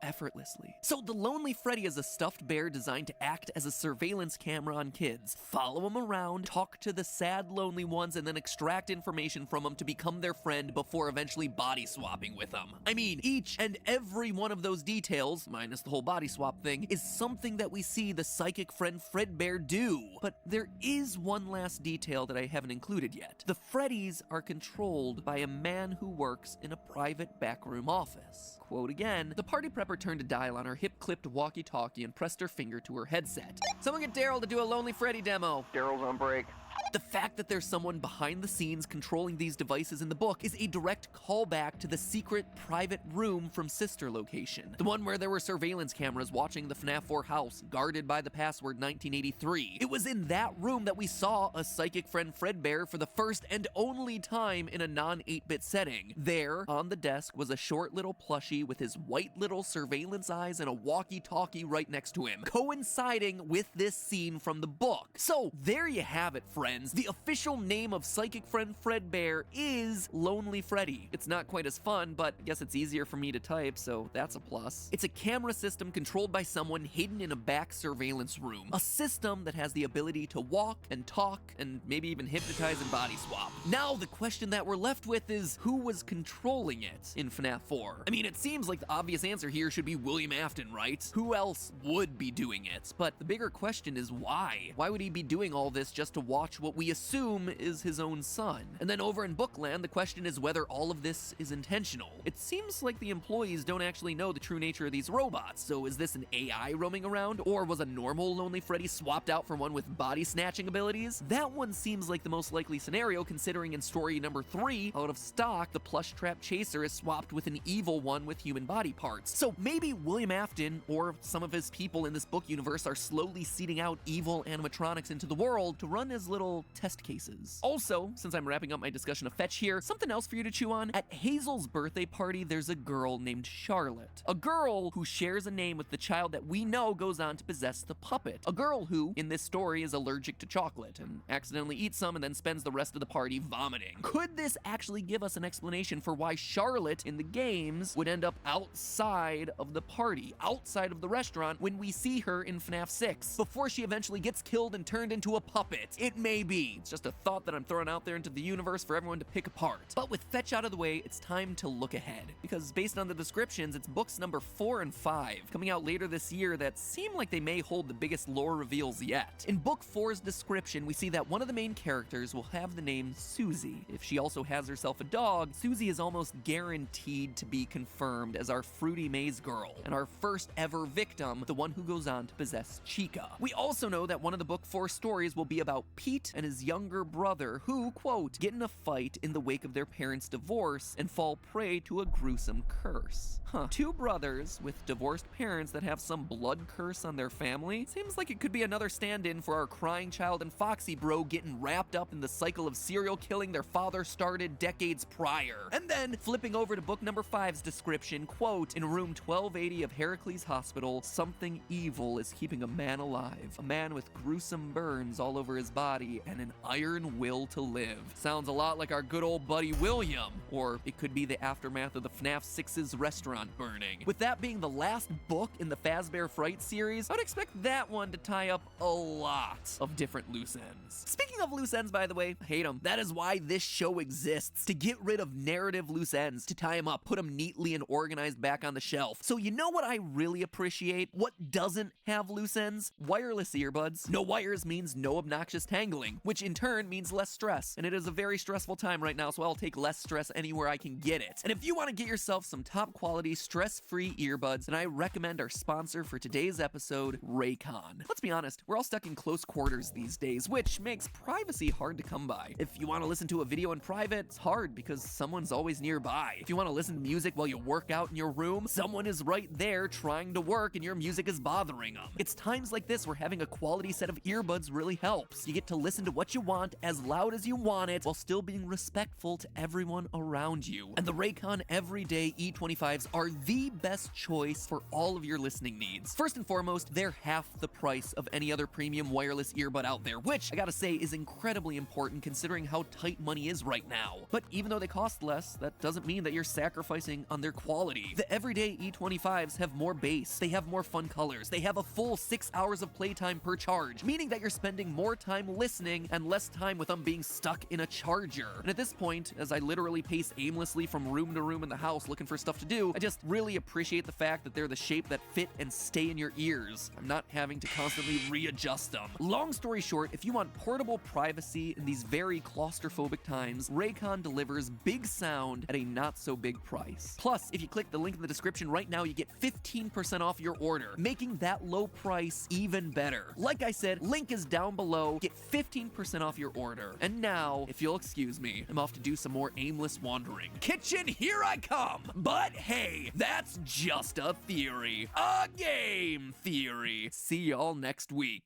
effortlessly. So the Lonely Freddy is a stuffed bear designed to act as a surveillance camera on kids. Follow them around, talk to the sad lonely ones, and then extract information from them to become their friend before eventually body swapping with them. I mean, each and every one of those details, minus the whole body swap thing, is something that we see the psychic friend Fredbear do. But there is one last detail that I haven't included yet. The Freddys are controlled by a man who works in a private backroom office. Quote again, the party prepper turned a dial on her hip-clipped walkie-talkie and pressed her finger to her headset. Someone get Daryl to do a Lonely Freddy demo.
Daryl's on break.
The fact that there's someone behind the scenes controlling these devices in the book is a direct callback to the secret private room from Sister Location. The one where there were surveillance cameras watching the FNAF 4 house, guarded by the password 1983. It was in that room that we saw a psychic friend Fredbear for the first and only time in a non-8-bit setting. There, on the desk, was a short little plushie with his white little surveillance eyes and a walkie-talkie right next to him, coinciding with this scene from the book. So, there you have it, friends. The official name of psychic friend Fredbear is Lonely Freddy. It's not quite as fun, but I guess it's easier for me to type, so that's a plus. It's a camera system controlled by someone hidden in a back surveillance room. A system that has the ability to walk and talk and maybe even hypnotize and body swap. Now the question that we're left with is, who was controlling it in FNAF 4? I mean, it seems like the obvious answer here should be William Afton, right? Who else would be doing it? But the bigger question is why? Why would he be doing all this just to watch what we assume is his own son? And then over in Bookland, the question is whether all of this is intentional. It seems like the employees don't actually know the true nature of these robots, so is this an AI roaming around, or was a normal Lonely Freddy swapped out for one with body snatching abilities? That one seems like the most likely scenario, considering in story number 3, out of stock, the plush trap chaser is swapped with an evil one with human body parts. So maybe William Afton, or some of his people in this book universe, are slowly seeding out evil animatronics into the world to run as little test cases. Also, since I'm wrapping up my discussion of Fetch here, something else for you to chew on. At Hazel's birthday party, there's a girl named Charlotte. A girl who shares a name with the child that we know goes on to possess the puppet. A girl who, in this story, is allergic to chocolate and accidentally eats some and then spends the rest of the party vomiting. Could this actually give us an explanation for why Charlotte in the games would end up outside of the party, outside of the restaurant, when we see her in FNAF 6, before she eventually gets killed and turned into a puppet? It may be. It's just a thought that I'm throwing out there into the universe for everyone to pick apart. But with Fetch out of the way, it's time to look ahead. Because based on the descriptions, it's books number 4 and 5, coming out later this year, that seem like they may hold the biggest lore reveals yet. In book 4's description, we see that one of the main characters will have the name Susie. If she also has herself a dog, Susie is almost guaranteed to be confirmed as our Fruity Maze girl, and our first ever victim, the one who goes on to possess Chica. We also know that one of the book 4 stories will be about Pete and his younger brother who, quote, get in a fight in the wake of their parents' divorce and fall prey to a gruesome curse. Two brothers with divorced parents that have some blood curse on their family? Seems like it could be another stand-in for our crying child and Foxy bro getting wrapped up in the cycle of serial killing their father started decades prior. And then, flipping over to book number 5's description, quote, in room 1280 of Heracles Hospital, something evil is keeping a man alive. A man with gruesome burns all over his body body and an iron will to live. Sounds a lot like our good old buddy William, or it could be the aftermath of the FNAF 6's restaurant burning. With that being the last book in the Fazbear Fright series, I'd expect that one to tie up a lot of different loose ends. Speaking of loose ends, by the way, I hate them. That is why this show exists, to get rid of narrative loose ends, to tie them up, put them neatly and organized back on the shelf. So you know what I really appreciate? What doesn't have loose ends? Wireless earbuds. No wires means no obnoxious tangling, which in turn means less stress. And it is a very stressful time right now, so I'll take less stress anywhere I can get it. And if you want to get yourself some top quality, stress-free earbuds, then I recommend our sponsor for today's episode, Raycon. Let's be honest, we're all stuck in close quarters these days, which makes privacy hard to come by. If you want to listen to a video in private, it's hard because someone's always nearby. If you want to listen to music while you work out in your room, someone is right there trying to work and your music is bothering them. It's times like this where having a quality set of earbuds really helps. You get to listen to what you want as loud as you want it while still being respectful to everyone around you. And the Raycon Everyday E25s are the best choice for all of your listening needs. First and foremost, they're half the price of any other premium wireless earbud out there, which I gotta say is incredibly important considering how tight money is right now. But even though they cost less, that doesn't mean that you're sacrificing on their quality. The Everyday E25s have more bass, they have more fun colors, they have a full 6 hours of playtime per charge, meaning that you're spending more time listening and less time with them being stuck in a charger. And at this point, as I literally pace aimlessly from room to room in the house looking for stuff to do, I just really appreciate the fact that they're the shape that fit and stay in your ears. I'm not having to constantly readjust them. Long story short, if you want portable privacy in these very claustrophobic times, Raycon delivers big sound at a not so big price. Plus, if you click the link in the description right now, you get 15% off your order, making that low price even better. Like I said, link is down below. Get 15% off your order. And now, if you'll excuse me, I'm off to do some more aimless wandering. Kitchen, here I come! But hey, that's just a theory. A game theory. See y'all next week.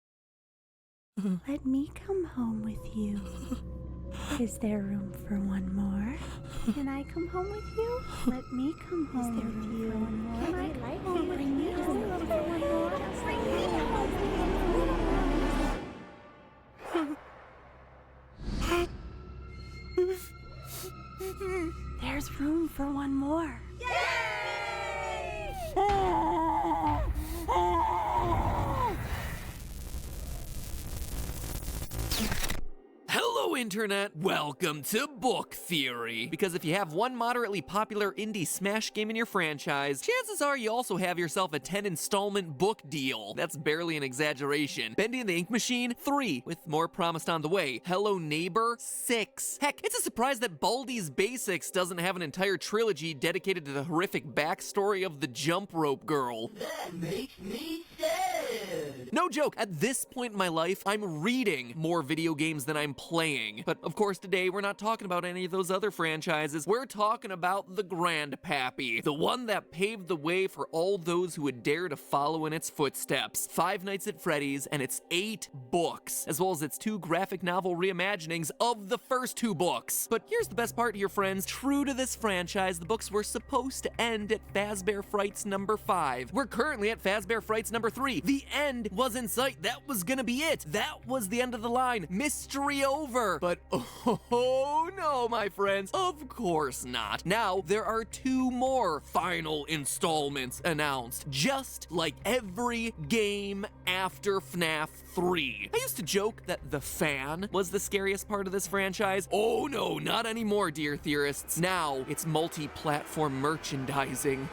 Let me come home with you. Is there room for one more? Can I come home with you? Let me come home with you. Can I come home with you? Bring me home. There's room for one more.
Hello, Internet! Welcome to Book Theory! Because if you have one moderately popular indie Smash game in your franchise, chances are you also have yourself a 10-installment book deal. That's barely an exaggeration. Bendy and the Ink Machine? 3, with more promised on the way. Hello Neighbor? 6. Heck, it's a surprise that Baldi's Basics doesn't have an entire trilogy dedicated to the horrific backstory of the Jump Rope Girl.
That makes me sad.
No joke, at this point in my life, I'm reading more video games than I'm playing. But of course today, we're not talking about any of those other franchises. We're talking about the Grandpappy, the one that paved the way for all those who would dare to follow in its footsteps. 5 Nights at Freddy's and its 8 books, as well as its 2 graphic novel reimaginings of the first 2 books. But here's the best part here, friends. True to this franchise, the books were supposed to end at Fazbear Frights number 5. We're currently at Fazbear Frights number 3. The end was in sight. That was gonna be it. That was the end of the line. Mystery over. But oh no, my friends, of course not. Now, there are 2 more final installments announced, just like every game after FNAF 3. I used to joke that the fan was the scariest part of this franchise. Oh no, not anymore, dear theorists. Now, it's multi-platform merchandising.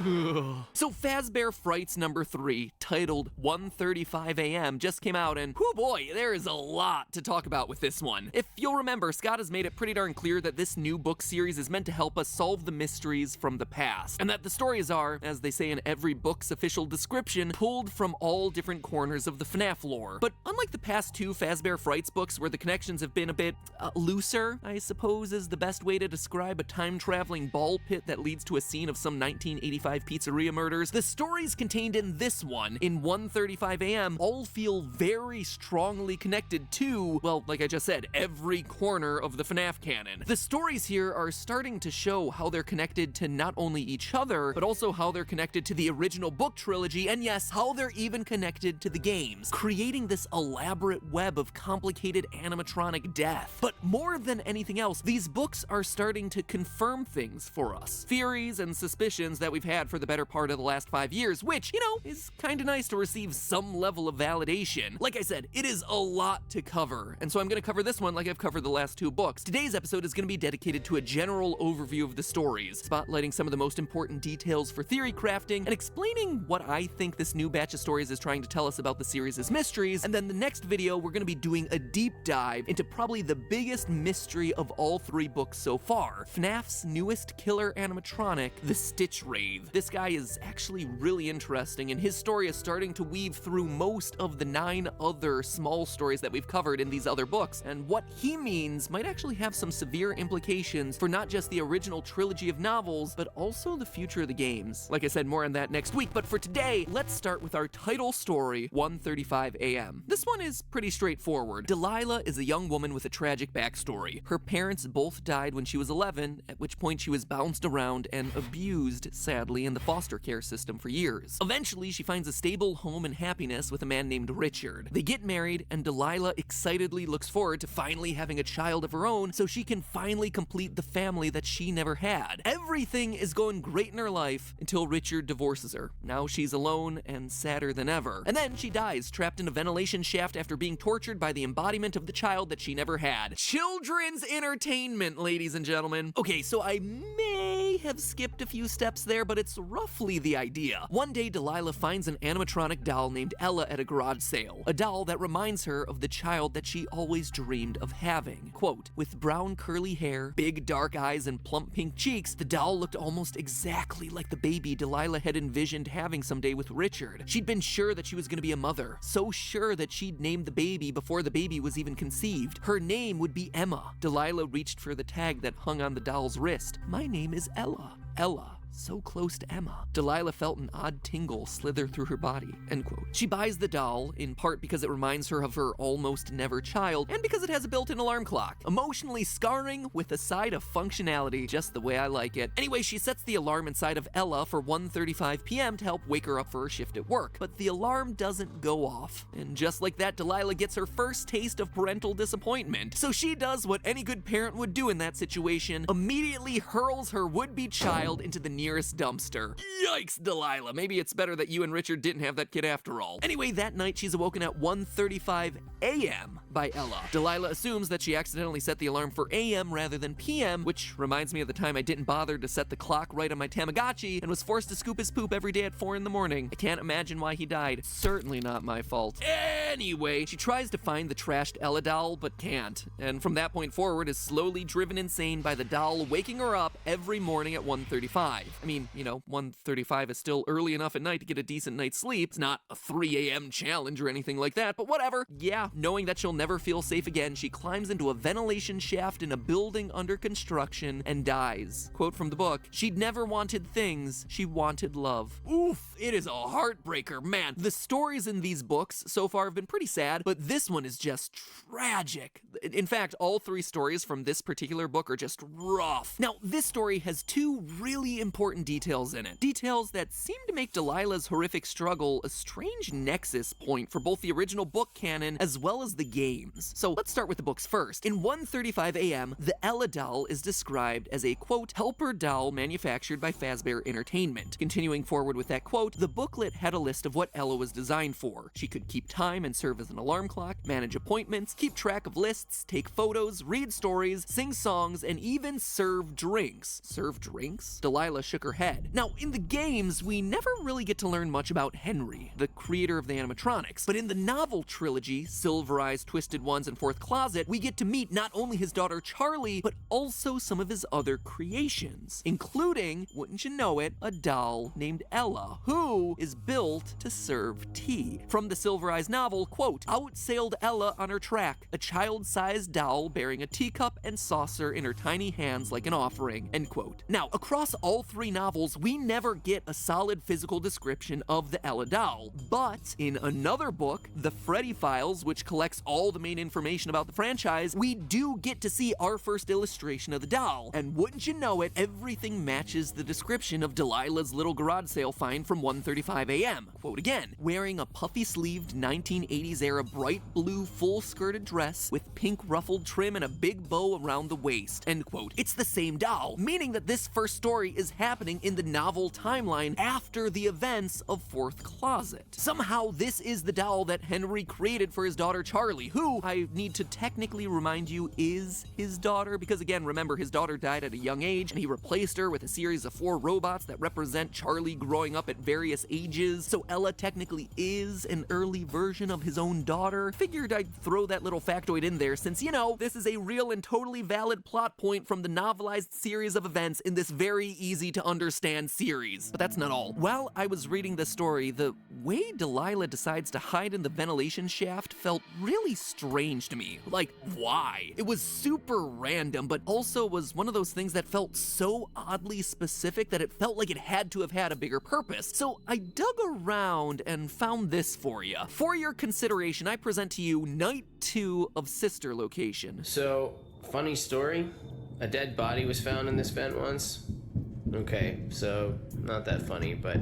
So Fazbear Frights number 3, titled 1:35 a.m., just came out, and whoo boy, there is a lot to talk about with this one. If you'll remember, Scott has made it pretty darn clear that this new book series is meant to help us solve the mysteries from the past, and that the stories are, as they say in every book's official description, pulled from all different corners of the FNAF lore. But unlike the past 2 Fazbear Frights books where the connections have been a bit looser, I suppose is the best way to describe a time-traveling ball pit that leads to a scene of some 1985 pizzeria murders, the stories contained in this one, in 1:35 a.m., all feel very strongly connected to, well, like I just said, every corner of the FNAF canon. The stories here are starting to show how they're connected to not only each other, but also how they're connected to the original book trilogy, and yes, how they're even connected to the games, creating this elaborate web of complicated animatronic death. But more than anything else, these books are starting to confirm things for us. Theories and suspicions that we've had for the better part of the last 5 years, which, you know, is kinda nice to receive some level of validation. Like I said, it is a lot to cover, and so I'm gonna cover this one like I've covered the last 2 books. Today's episode is gonna be dedicated to a general overview of the stories, spotlighting some of the most important details for theory crafting, and explaining what I think this new batch of stories is trying to tell us about the series' mysteries. And then the next video, we're gonna be doing a deep dive into probably the biggest mystery of all 3 books so far, FNAF's newest killer animatronic, the Stitch Wraith. This guy is actually really interesting, and his story is starting to weave through most of the 9 other small stories that we've covered in these other books, and what he means might actually have some severe implications for not just the original trilogy of novels, but also the future of the games. Like I said, more on that next week, but for today, let's start with our title story, 1:35 a.m. This one is pretty straightforward. Delilah is a young woman with a tragic backstory. Her parents both died when she was 11, at which point she was bounced around and abused, sadly, in the foster care system for years. Eventually, she finds a stable home and happiness with a man named Richard. They get married, and Delilah excitedly looks forward to finally having a child of her own so she can finally complete the family that she never had. Everything is going great in her life until Richard divorces her. Now she's alone and sadder than ever. And then she dies, trapped in a ventilation shaft after being tortured by the embodiment of the child that she never had. Children's entertainment, ladies and gentlemen. Okay, so I may have skipped a few steps there, but it's roughly the idea. One day, Delilah finds an animatronic doll named Ella at a garage sale. A doll that reminds her of the child that she always dreamed of having. Quote, with brown curly hair, big dark eyes, and plump pink cheeks, the doll looked almost exactly like the baby Delilah had envisioned having someday with Richard. She'd been sure that she was gonna be a mother, so sure that she'd named the baby before the baby was even conceived. Her name would be Emma. Delilah reached for the tag that hung on the doll's wrist. My name is Ella. Ella. So close to Emma. Delilah felt an odd tingle slither through her body, end quote. She buys the doll, in part because it reminds her of her almost never child, and because it has a built-in alarm clock. Emotionally scarring with a side of functionality, just the way I like it. Anyway, she sets the alarm inside of Ella for 1:35 p.m. to help wake her up for her shift at work, but the alarm doesn't go off. And just like that, Delilah gets her first taste of parental disappointment. So she does what any good parent would do in that situation, immediately hurls her would-be child into the nearest dumpster. Yikes, Delilah. Maybe it's better that you and Richard didn't have that kid after all. Anyway, that night she's awoken at 1:35 a.m. by Ella. Delilah assumes that she accidentally set the alarm for a.m. rather than p.m., which reminds me of the time I didn't bother to set the clock right on my Tamagotchi and was forced to scoop his poop every day at 4 in the morning. I can't imagine why he died. Certainly not my fault. Anyway, she tries to find the trashed Ella doll, but can't. And from that point forward is slowly driven insane by the doll waking her up every morning at 1:35. I mean, you know, 1:35 is still early enough at night to get a decent night's sleep. It's not a 3 a.m. challenge or anything like that, but whatever. Yeah, knowing that she'll never feel safe again, she climbs into a ventilation shaft in a building under construction and dies. Quote from the book, she'd never wanted things, she wanted love. Oof, it is a heartbreaker. Man, the stories in these books so far have been pretty sad, but this one is just tragic. In fact, all 3 stories from this particular book are just rough. Now, this story has 2 really important details in it. Details that seem to make Delilah's horrific struggle a strange nexus point for both the original book canon as well as the games. So let's start with the books first. In 1:35 a.m., the Ella doll is described as a, quote, helper doll manufactured by Fazbear Entertainment. Continuing forward with that quote, the booklet had a list of what Ella was designed for. She could keep time and serve as an alarm clock, manage appointments, keep track of lists, take photos, read stories, sing songs, and even serve drinks. Serve drinks? Delilah shook her head. Now, in the games, we never really get to learn much about Henry, the creator of the animatronics, but in the novel trilogy, Silver Eyes, Twisted Ones, and Fourth Closet, we get to meet not only his daughter Charlie, but also some of his other creations, including, wouldn't you know it, a doll named Ella, who is built to serve tea. From the Silver Eyes novel, quote, out sailed Ella on her track, a child-sized doll bearing a teacup and saucer in her tiny hands like an offering, end quote. Now, across all 3 three novels, we never get a solid physical description of the Ella doll. But in another book, The Freddy Files, which collects all the main information about the franchise, we do get to see our first illustration of the doll. And wouldn't you know it, everything matches the description of Delilah's little garage sale find from 1:35 a.m. Quote again, wearing a puffy-sleeved 1980s-era bright blue full-skirted dress with pink ruffled trim and a big bow around the waist, end quote. It's the same doll, meaning that this first story is happening in the novel timeline after the events of Fourth Closet. Somehow, this is the doll that Henry created for his daughter Charlie, who, I need to technically remind you, is his daughter, because again, remember, his daughter died at a young age, and he replaced her with a series of 4 robots that represent Charlie growing up at various ages, so Ella technically is an early version of his own daughter. Figured I'd throw that little factoid in there since, you know, this is a real and totally valid plot point from the novelized series of events in this very easy to understand series. But that's not all. While I was reading this story, the way Delilah decides to hide in the ventilation shaft felt really strange to me. Like, why? It was super random, but also was one of those things that felt so oddly specific that it felt like it had to have had a bigger purpose. So I dug around and found this for you. For your consideration, I present to you Night 2 of Sister Location.
So, funny story. A dead body was found in this vent once. Okay, so not that funny, but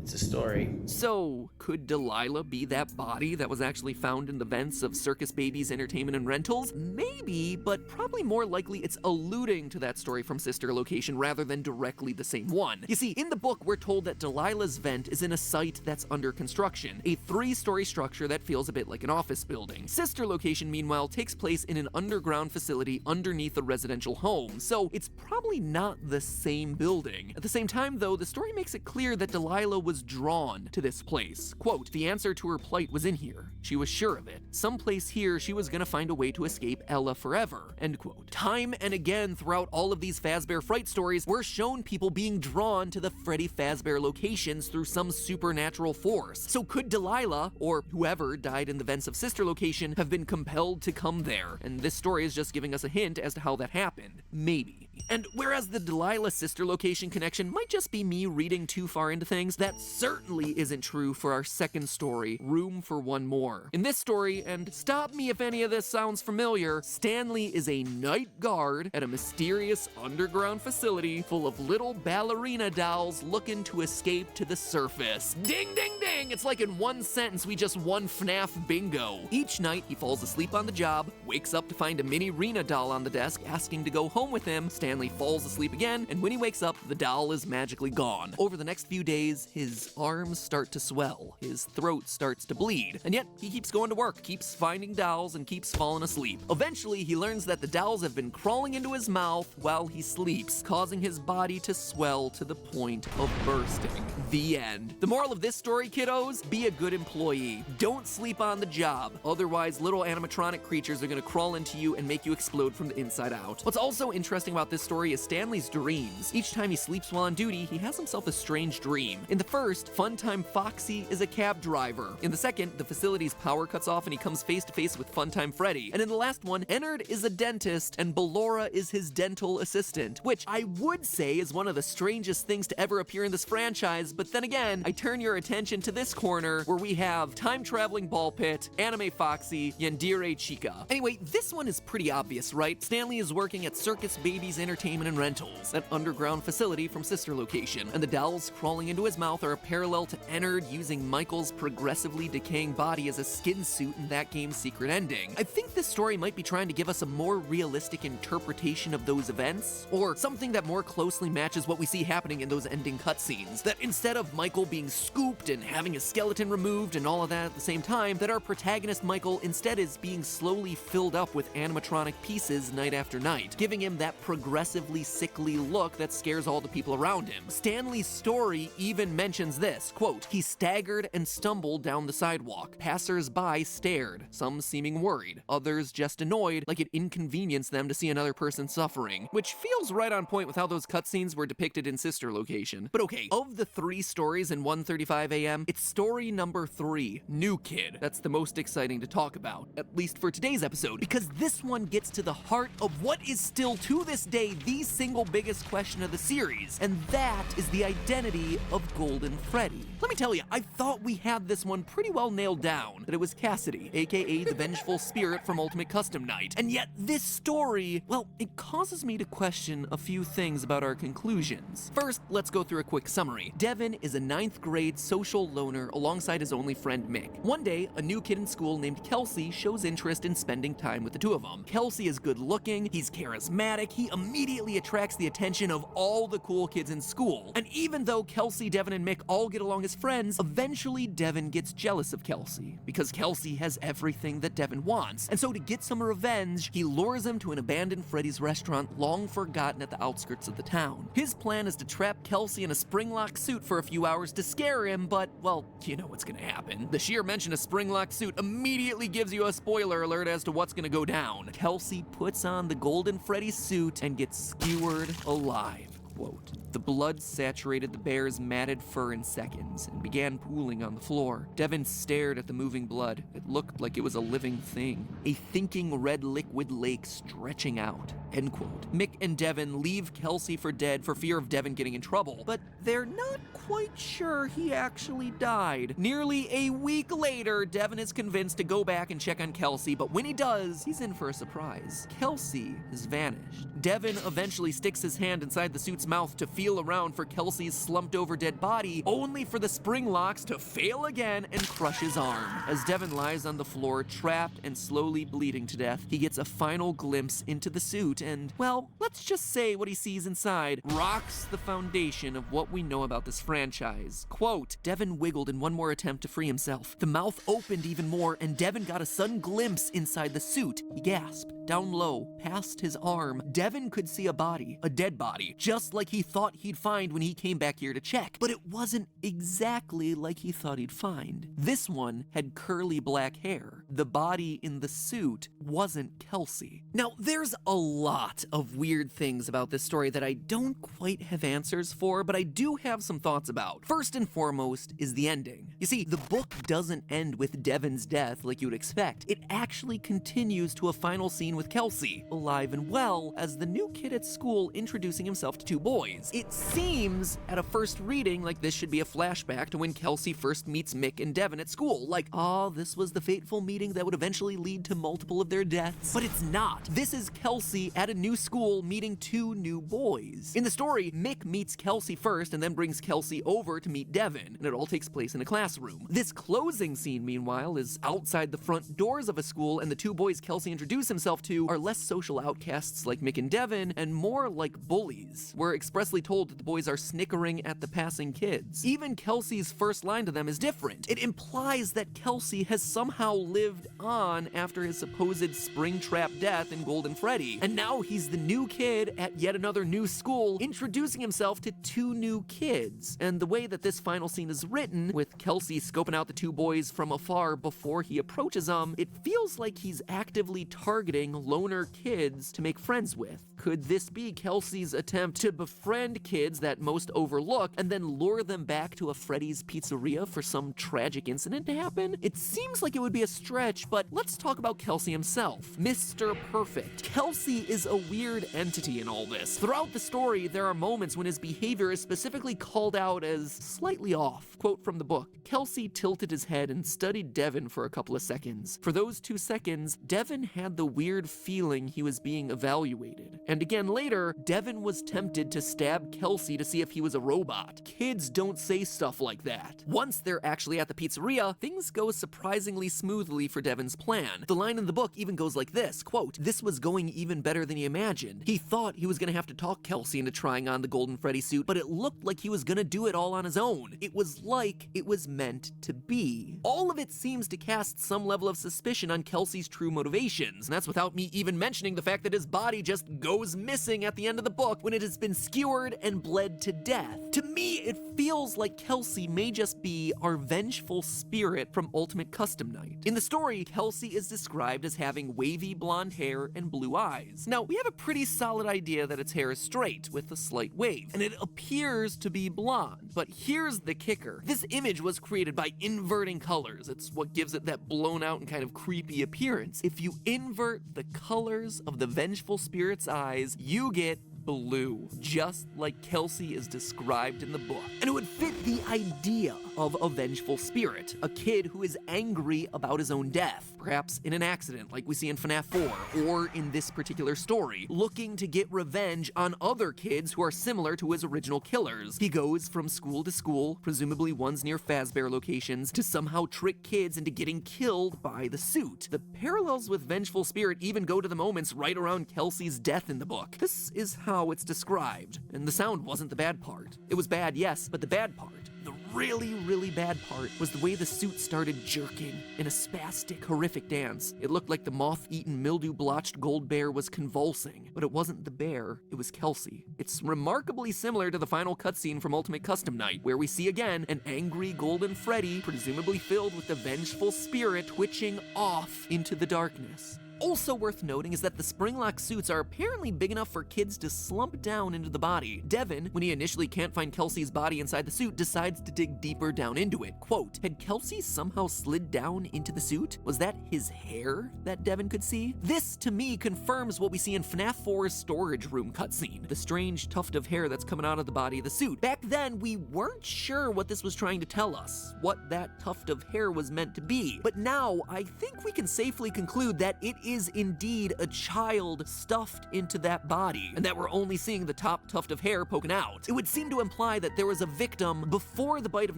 it's a story.
So, could Delilah be that body that was actually found in the vents of Circus Baby's Entertainment and Rentals? Maybe, but probably more likely it's alluding to that story from Sister Location rather than directly the same one. You see, in the book, we're told that Delilah's vent is in a site that's under construction, a 3-story structure that feels a bit like an office building. Sister Location, meanwhile, takes place in an underground facility underneath a residential home, so it's probably not the same building. At the same time, though, the story makes it clear that Delilah was drawn to this place. Quote, the answer to her plight was in here. She was sure of it. Someplace here she was gonna find a way to escape Ella forever, end quote. Time and again throughout all of these Fazbear Fright stories, we're shown people being drawn to the Freddy Fazbear locations through some supernatural force. So could Delilah, or whoever died in the vents of Sister Location, have been compelled to come there? And this story is just giving us a hint as to how that happened. Maybe. And whereas the Delilah Sister Location connection might just be me reading too far into things, that certainly isn't true for our second story, Room for One More. In this story, and stop me if any of this sounds familiar, Stanley is a night guard at a mysterious underground facility full of little ballerina dolls looking to escape to the surface. Ding, ding, ding! It's like in one sentence we just won FNAF bingo. Each night he falls asleep on the job, wakes up to find a mini Rena doll on the desk asking to go home with him. Stanley falls asleep again, and when he wakes up, the doll is magically gone. Over the next few days, his arms start to swell, his throat starts to bleed, and yet he keeps going to work, keeps finding dolls, and keeps falling asleep. Eventually, he learns that the dolls have been crawling into his mouth while he sleeps, causing his body to swell to the point of bursting. The end. The moral of this story, kiddos, be a good employee. Don't sleep on the job, otherwise little animatronic creatures are gonna crawl into you and make you explode from the inside out. What's also interesting about this story is Stanley's dreams. Each time he sleeps while on duty, he has himself a strange dream. In the first, Funtime Foxy is a cab driver. In the second, the facility's power cuts off and he comes face to face with Funtime Freddy. And in the last one, Ennard is a dentist and Ballora is his dental assistant, which I would say is one of the strangest things to ever appear in this franchise, but then again, I turn your attention to this corner where we have time-traveling ball pit, anime Foxy, Yandere Chica. Anyway, this one is pretty obvious, right? Stanley is working at Circus Baby's Entertainment and Rentals, that underground facility from Sister Location, and the dolls crawling into his mouth are a parallel to Ennard using Michael's progressively decaying body as a skin suit in that game's secret ending. I think this story might be trying to give us a more realistic interpretation of those events, or something that more closely matches what we see happening in those ending cutscenes. That instead of Michael being scooped and having his skeleton removed and all of that at the same time, that our protagonist Michael instead is being slowly filled up with animatronic pieces night after night, giving him that progressively sickly look that scares all the people around him. Stanley's story even mentions this, quote, he staggered and stumbled down the sidewalk. Passers-by stared, some seeming worried, others just annoyed, like it inconvenienced them to see another person suffering, which feels right on point with how those cutscenes were depicted in Sister Location. But okay, of the 3 stories in 1:35 a.m., it's story number 3, New Kid, that's the most exciting to talk about, at least for today's episode, because this one gets to the heart of what is still to this day away the single biggest question of the series, and that is the identity of Golden Freddy. Let me tell you, I thought we had this one pretty well nailed down, that it was Cassidy, aka the vengeful spirit from Ultimate Custom Night. And yet this story, well, it causes me to question a few things about our conclusions. First, let's go through a quick summary. Devin is a 9th grade social loner alongside his only friend Mick. One day, a new kid in school named Kelsey shows interest in spending time with the two of them. Kelsey is good looking, he's charismatic, he immediately attracts the attention of all the cool kids in school. And even though Kelsey, Devin, and Mick all get along as friends, eventually Devin gets jealous of Kelsey because Kelsey has everything that Devin wants. And so to get some revenge, he lures him to an abandoned Freddy's restaurant long forgotten at the outskirts of the town. His plan is to trap Kelsey in a spring-lock suit for a few hours to scare him, but, well, you know what's gonna happen. The sheer mention of spring-lock suit immediately gives you a spoiler alert as to what's gonna go down. Kelsey puts on the Golden Freddy suit and gets skewered alive. Quote, "The blood saturated the bear's matted fur in seconds and began pooling on the floor. Devin stared at the moving blood. It looked like it was a living thing. A thinking red liquid lake stretching out." End quote. Mick and Devin leave Kelsey for dead for fear of Devin getting in trouble, but they're not quite sure he actually died. Nearly a week later, Devin is convinced to go back and check on Kelsey, but when he does, he's in for a surprise. Kelsey has vanished. Devin eventually sticks his hand inside the suit's mouth to feel around for Kelsey's slumped over dead body, only for the spring locks to fail again and crush his arm. As Devin lies on the floor, trapped and slowly bleeding to death, he gets a final glimpse into the suit and, well, let's just say what he sees inside rocks the foundation of what we know about this franchise. Quote, "Devin wiggled in one more attempt to free himself. The mouth opened even more and Devin got a sudden glimpse inside the suit. He gasped. Down low, past his arm, Devin could see a body, a dead body, just like he thought he'd find when he came back here to check. But it wasn't exactly like he thought he'd find. This one had curly black hair. The body in the suit wasn't Kelsey." Now, there's a lot of weird things about this story that I don't quite have answers for, but I do have some thoughts about. First and foremost is the ending. You see, the book doesn't end with Devin's death like you would expect. It actually continues to a final scene with Kelsey, alive and well, as the new kid at school introducing himself to two boys. It seems, at a first reading, like this should be a flashback to when Kelsey first meets Mick and Devin at school. Like, oh, this was the fateful meeting that would eventually lead to multiple of their deaths. But it's not. This is Kelsey at a new school meeting two new boys. In the story, Mick meets Kelsey first and then brings Kelsey over to meet Devin, and it all takes place in a classroom. This closing scene, meanwhile, is outside the front doors of a school, and the two boys Kelsey introduced himself to are less social outcasts like Mick and Devin, and more like bullies. We're expressly told that the boys are snickering at the passing kids. Even Kelsey's first line to them is different. It implies that Kelsey has somehow lived on after his supposed Springtrap death in Golden Freddy, and now he's the new kid at yet another new school, introducing himself to two new kids. And the way that this final scene is written, with Kelsey scoping out the two boys from afar before he approaches them, it feels like he's actively targeting loner kids to make friends with. Could this be Kelsey's attempt to befriend kids that most overlook and then lure them back to a Freddy's Pizzeria for some tragic incident to happen? It seems like it would be a stretch, but let's talk about Kelsey himself. Mr. Perfect. Kelsey is a weird entity in all this. Throughout the story, there are moments when his behavior is specifically called out as slightly off. Quote from the book, "Kelsey tilted his head and studied Devin for a couple of seconds. For those 2 seconds, Devin had the weird feeling he was being evaluated. And again later, Devin was tempted to stab Kelsey to see if he was a robot. Kids don't say stuff like that." Once they're actually at the pizzeria, things go surprisingly smoothly for Devin's plan. The line in the book even goes like this, quote, "This was going even better than he imagined. He thought he was gonna have to talk Kelsey into trying on the Golden Freddy suit, but it looked like he was gonna do it all on his own. It was like it was meant to be." All of it seems to cast some level of suspicion on Kelsey's true motivations, and that's without me even mentioning the fact that his body just goes missing at the end of the book when it has been skewered and bled to death. To me, it feels like Kelsey may just be our vengeful spirit from Ultimate Custom Night. In the story, Kelsey is described as having wavy blonde hair and blue eyes. Now, we have a pretty solid idea that its hair is straight, with a slight wave, and it appears to be blonde. But here's the kicker. This image was created by inverting colors. It's what gives it that blown out and kind of creepy appearance. If you invert the colors of the vengeful spirit's eyes, you get blue, just like Kelsey is described in the book. And it would fit the idea of a vengeful spirit, a kid who is angry about his own death, perhaps in an accident like we see in FNAF 4, or in this particular story, looking to get revenge on other kids who are similar to his original killers. He goes from school to school, presumably ones near Fazbear locations, to somehow trick kids into getting killed by the suit. The parallels with Vengeful Spirit even go to the moments right around Kelsey's death in the book. This is how it's described, and the sound wasn't the bad part. It was bad, yes, but the bad part, the really bad part, was the way the suit started jerking in a spastic, horrific dance. It looked like the moth-eaten, mildew-blotched gold bear was convulsing, but it wasn't the bear, it was Kelsey. It's remarkably similar to the final cutscene from Ultimate Custom Night, where we see again an angry Golden Freddy, presumably filled with the vengeful spirit, twitching off into the darkness. Also worth noting is that the spring-lock suits are apparently big enough for kids to slump down into the body. Devin, when he initially can't find Kelsey's body inside the suit, decides to dig deeper down into it. Quote, had Kelsey somehow slid down into the suit? Was that his hair that Devin could see? This, to me, confirms what we see in FNAF 4's storage room cutscene, the strange tuft of hair that's coming out of the body of the suit. Back then, we weren't sure what this was trying to tell us, what that tuft of hair was meant to be. But now, I think we can safely conclude that it is indeed a child stuffed into that body, and that we're only seeing the top tuft of hair poking out. It would seem to imply that there was a victim before the bite of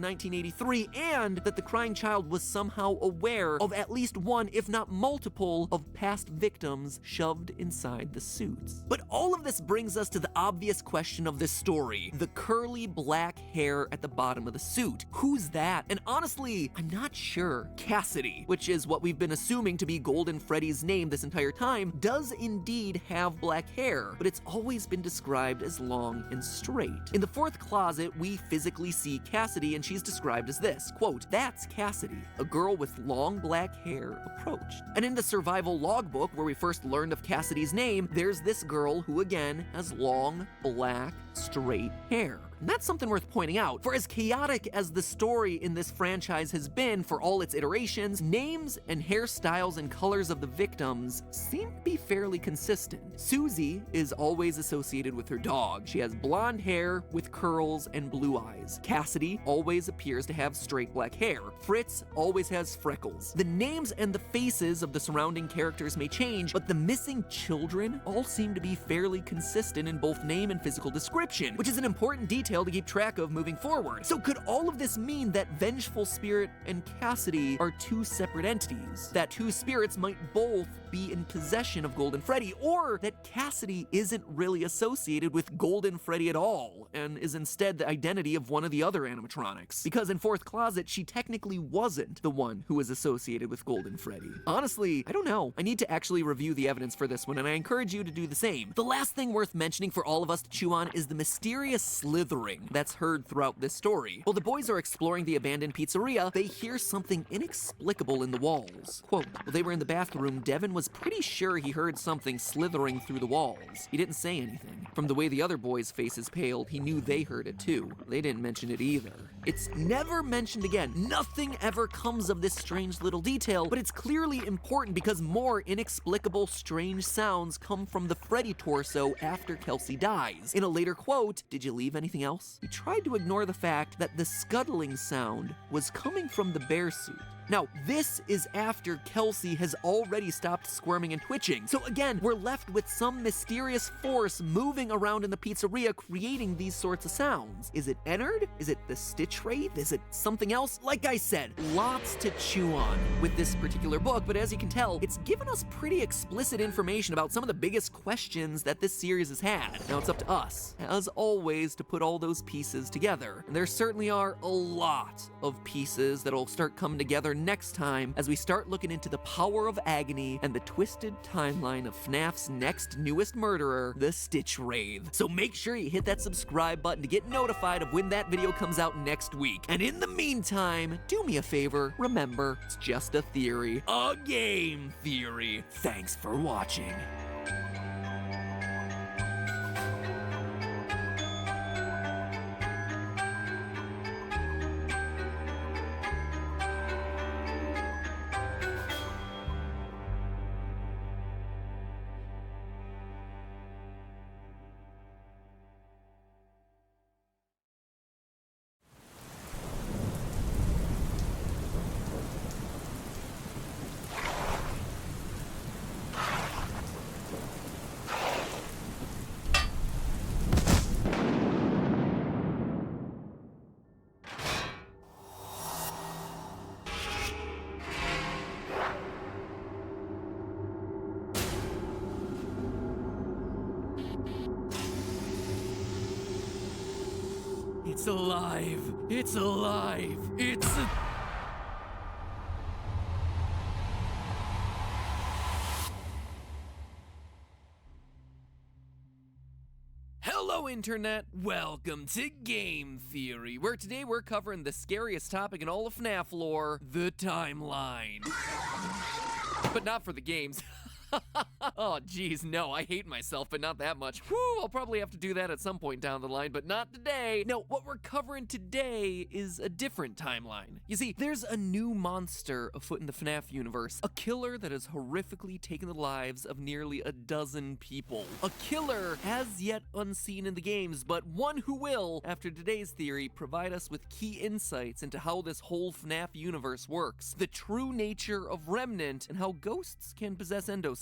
1983, and that the crying child was somehow aware of at least one, if not multiple, of past victims shoved inside the suits. But all of this brings us to the obvious question of this story, the curly black hair at the bottom of the suit. Who's that? And honestly, I'm not sure. Cassidy, which is what we've been assuming to be Golden Freddy's name this entire time, does indeed have black hair, but it's always been described as long and straight. In the fourth closet, we physically see Cassidy, and she's described as this, quote, that's Cassidy, a girl with long black hair approached. And in the survival logbook, where we first learned of Cassidy's name, there's this girl who again has long, black, straight hair. And that's something worth pointing out, for as chaotic as the story in this franchise has been for all its iterations, names and hairstyles and colors of the victims seem to be fairly consistent. Susie is always associated with her dog. She has blonde hair with curls and blue eyes. Cassidy always appears to have straight black hair. Fritz always has freckles. The names and the faces of the surrounding characters may change, but the missing children all seem to be fairly consistent in both name and physical description, which is an important detail to keep track of moving forward. So could all of this mean that Vengeful Spirit and Cassidy are two separate entities? That two spirits might both be in possession of Golden Freddy, or that Cassidy isn't really associated with Golden Freddy at all, and is instead the identity of one of the other animatronics? Because in Fourth Closet, she technically wasn't the one who was associated with Golden Freddy. Honestly, I don't know. I need to actually review the evidence for this one, and I encourage you to do the same. The last thing worth mentioning for all of us to chew on is the mysterious slithering that's heard throughout this story. While the boys are exploring the abandoned pizzeria, they hear something inexplicable in the walls. Quote, while they were in the bathroom, Devin was pretty sure he heard something slithering through the walls. He didn't say anything. From the way the other boys' faces paled, he knew they heard it too. They didn't mention it either. It's never mentioned again. Nothing ever comes of this strange little detail, but it's clearly important because more inexplicable, strange sounds come from the Freddy torso after Kelsey dies. In a later quote, did you leave anything else? He tried to ignore the fact that the scuttling sound was coming from the bear suit. Now, this is after Kelsey has already stopped squirming and twitching. So again, we're left with some mysterious force moving around in the pizzeria, creating these sorts of sounds. Is it Ennard? Is it the Stitch Wraith? Is it something else? Like I said, lots to chew on with this particular book, but as you can tell, it's given us pretty explicit information about some of the biggest questions that this series has had. Now it's up to us, as always, to put all those pieces together. And there certainly are a lot of pieces that'll start coming together next time as we start looking into the power of agony and the twisted timeline of FNAF's next newest murderer, the Stitch Wraith. So make sure you hit that subscribe button to get notified of when that video comes out next week. And in the meantime, do me a favor, remember, it's just a theory, a game theory. Thanks for watching. It's alive. It's alive. Hello, Internet. Welcome to Game Theory, where today we're covering the scariest topic in all of FNAF lore, the timeline. But not for the games. Oh, geez, no, I hate myself, but not that much. Whew, I'll probably have to do that at some point down the line, but not today. No, what we're covering today is a different timeline. You see, there's a new monster afoot in the FNAF universe, a killer that has horrifically taken the lives of nearly a dozen people. A killer as yet unseen in the games, but one who will, after today's theory, provide us with key insights into how this whole FNAF universe works, the true nature of Remnant, and how ghosts can possess endoskeletons.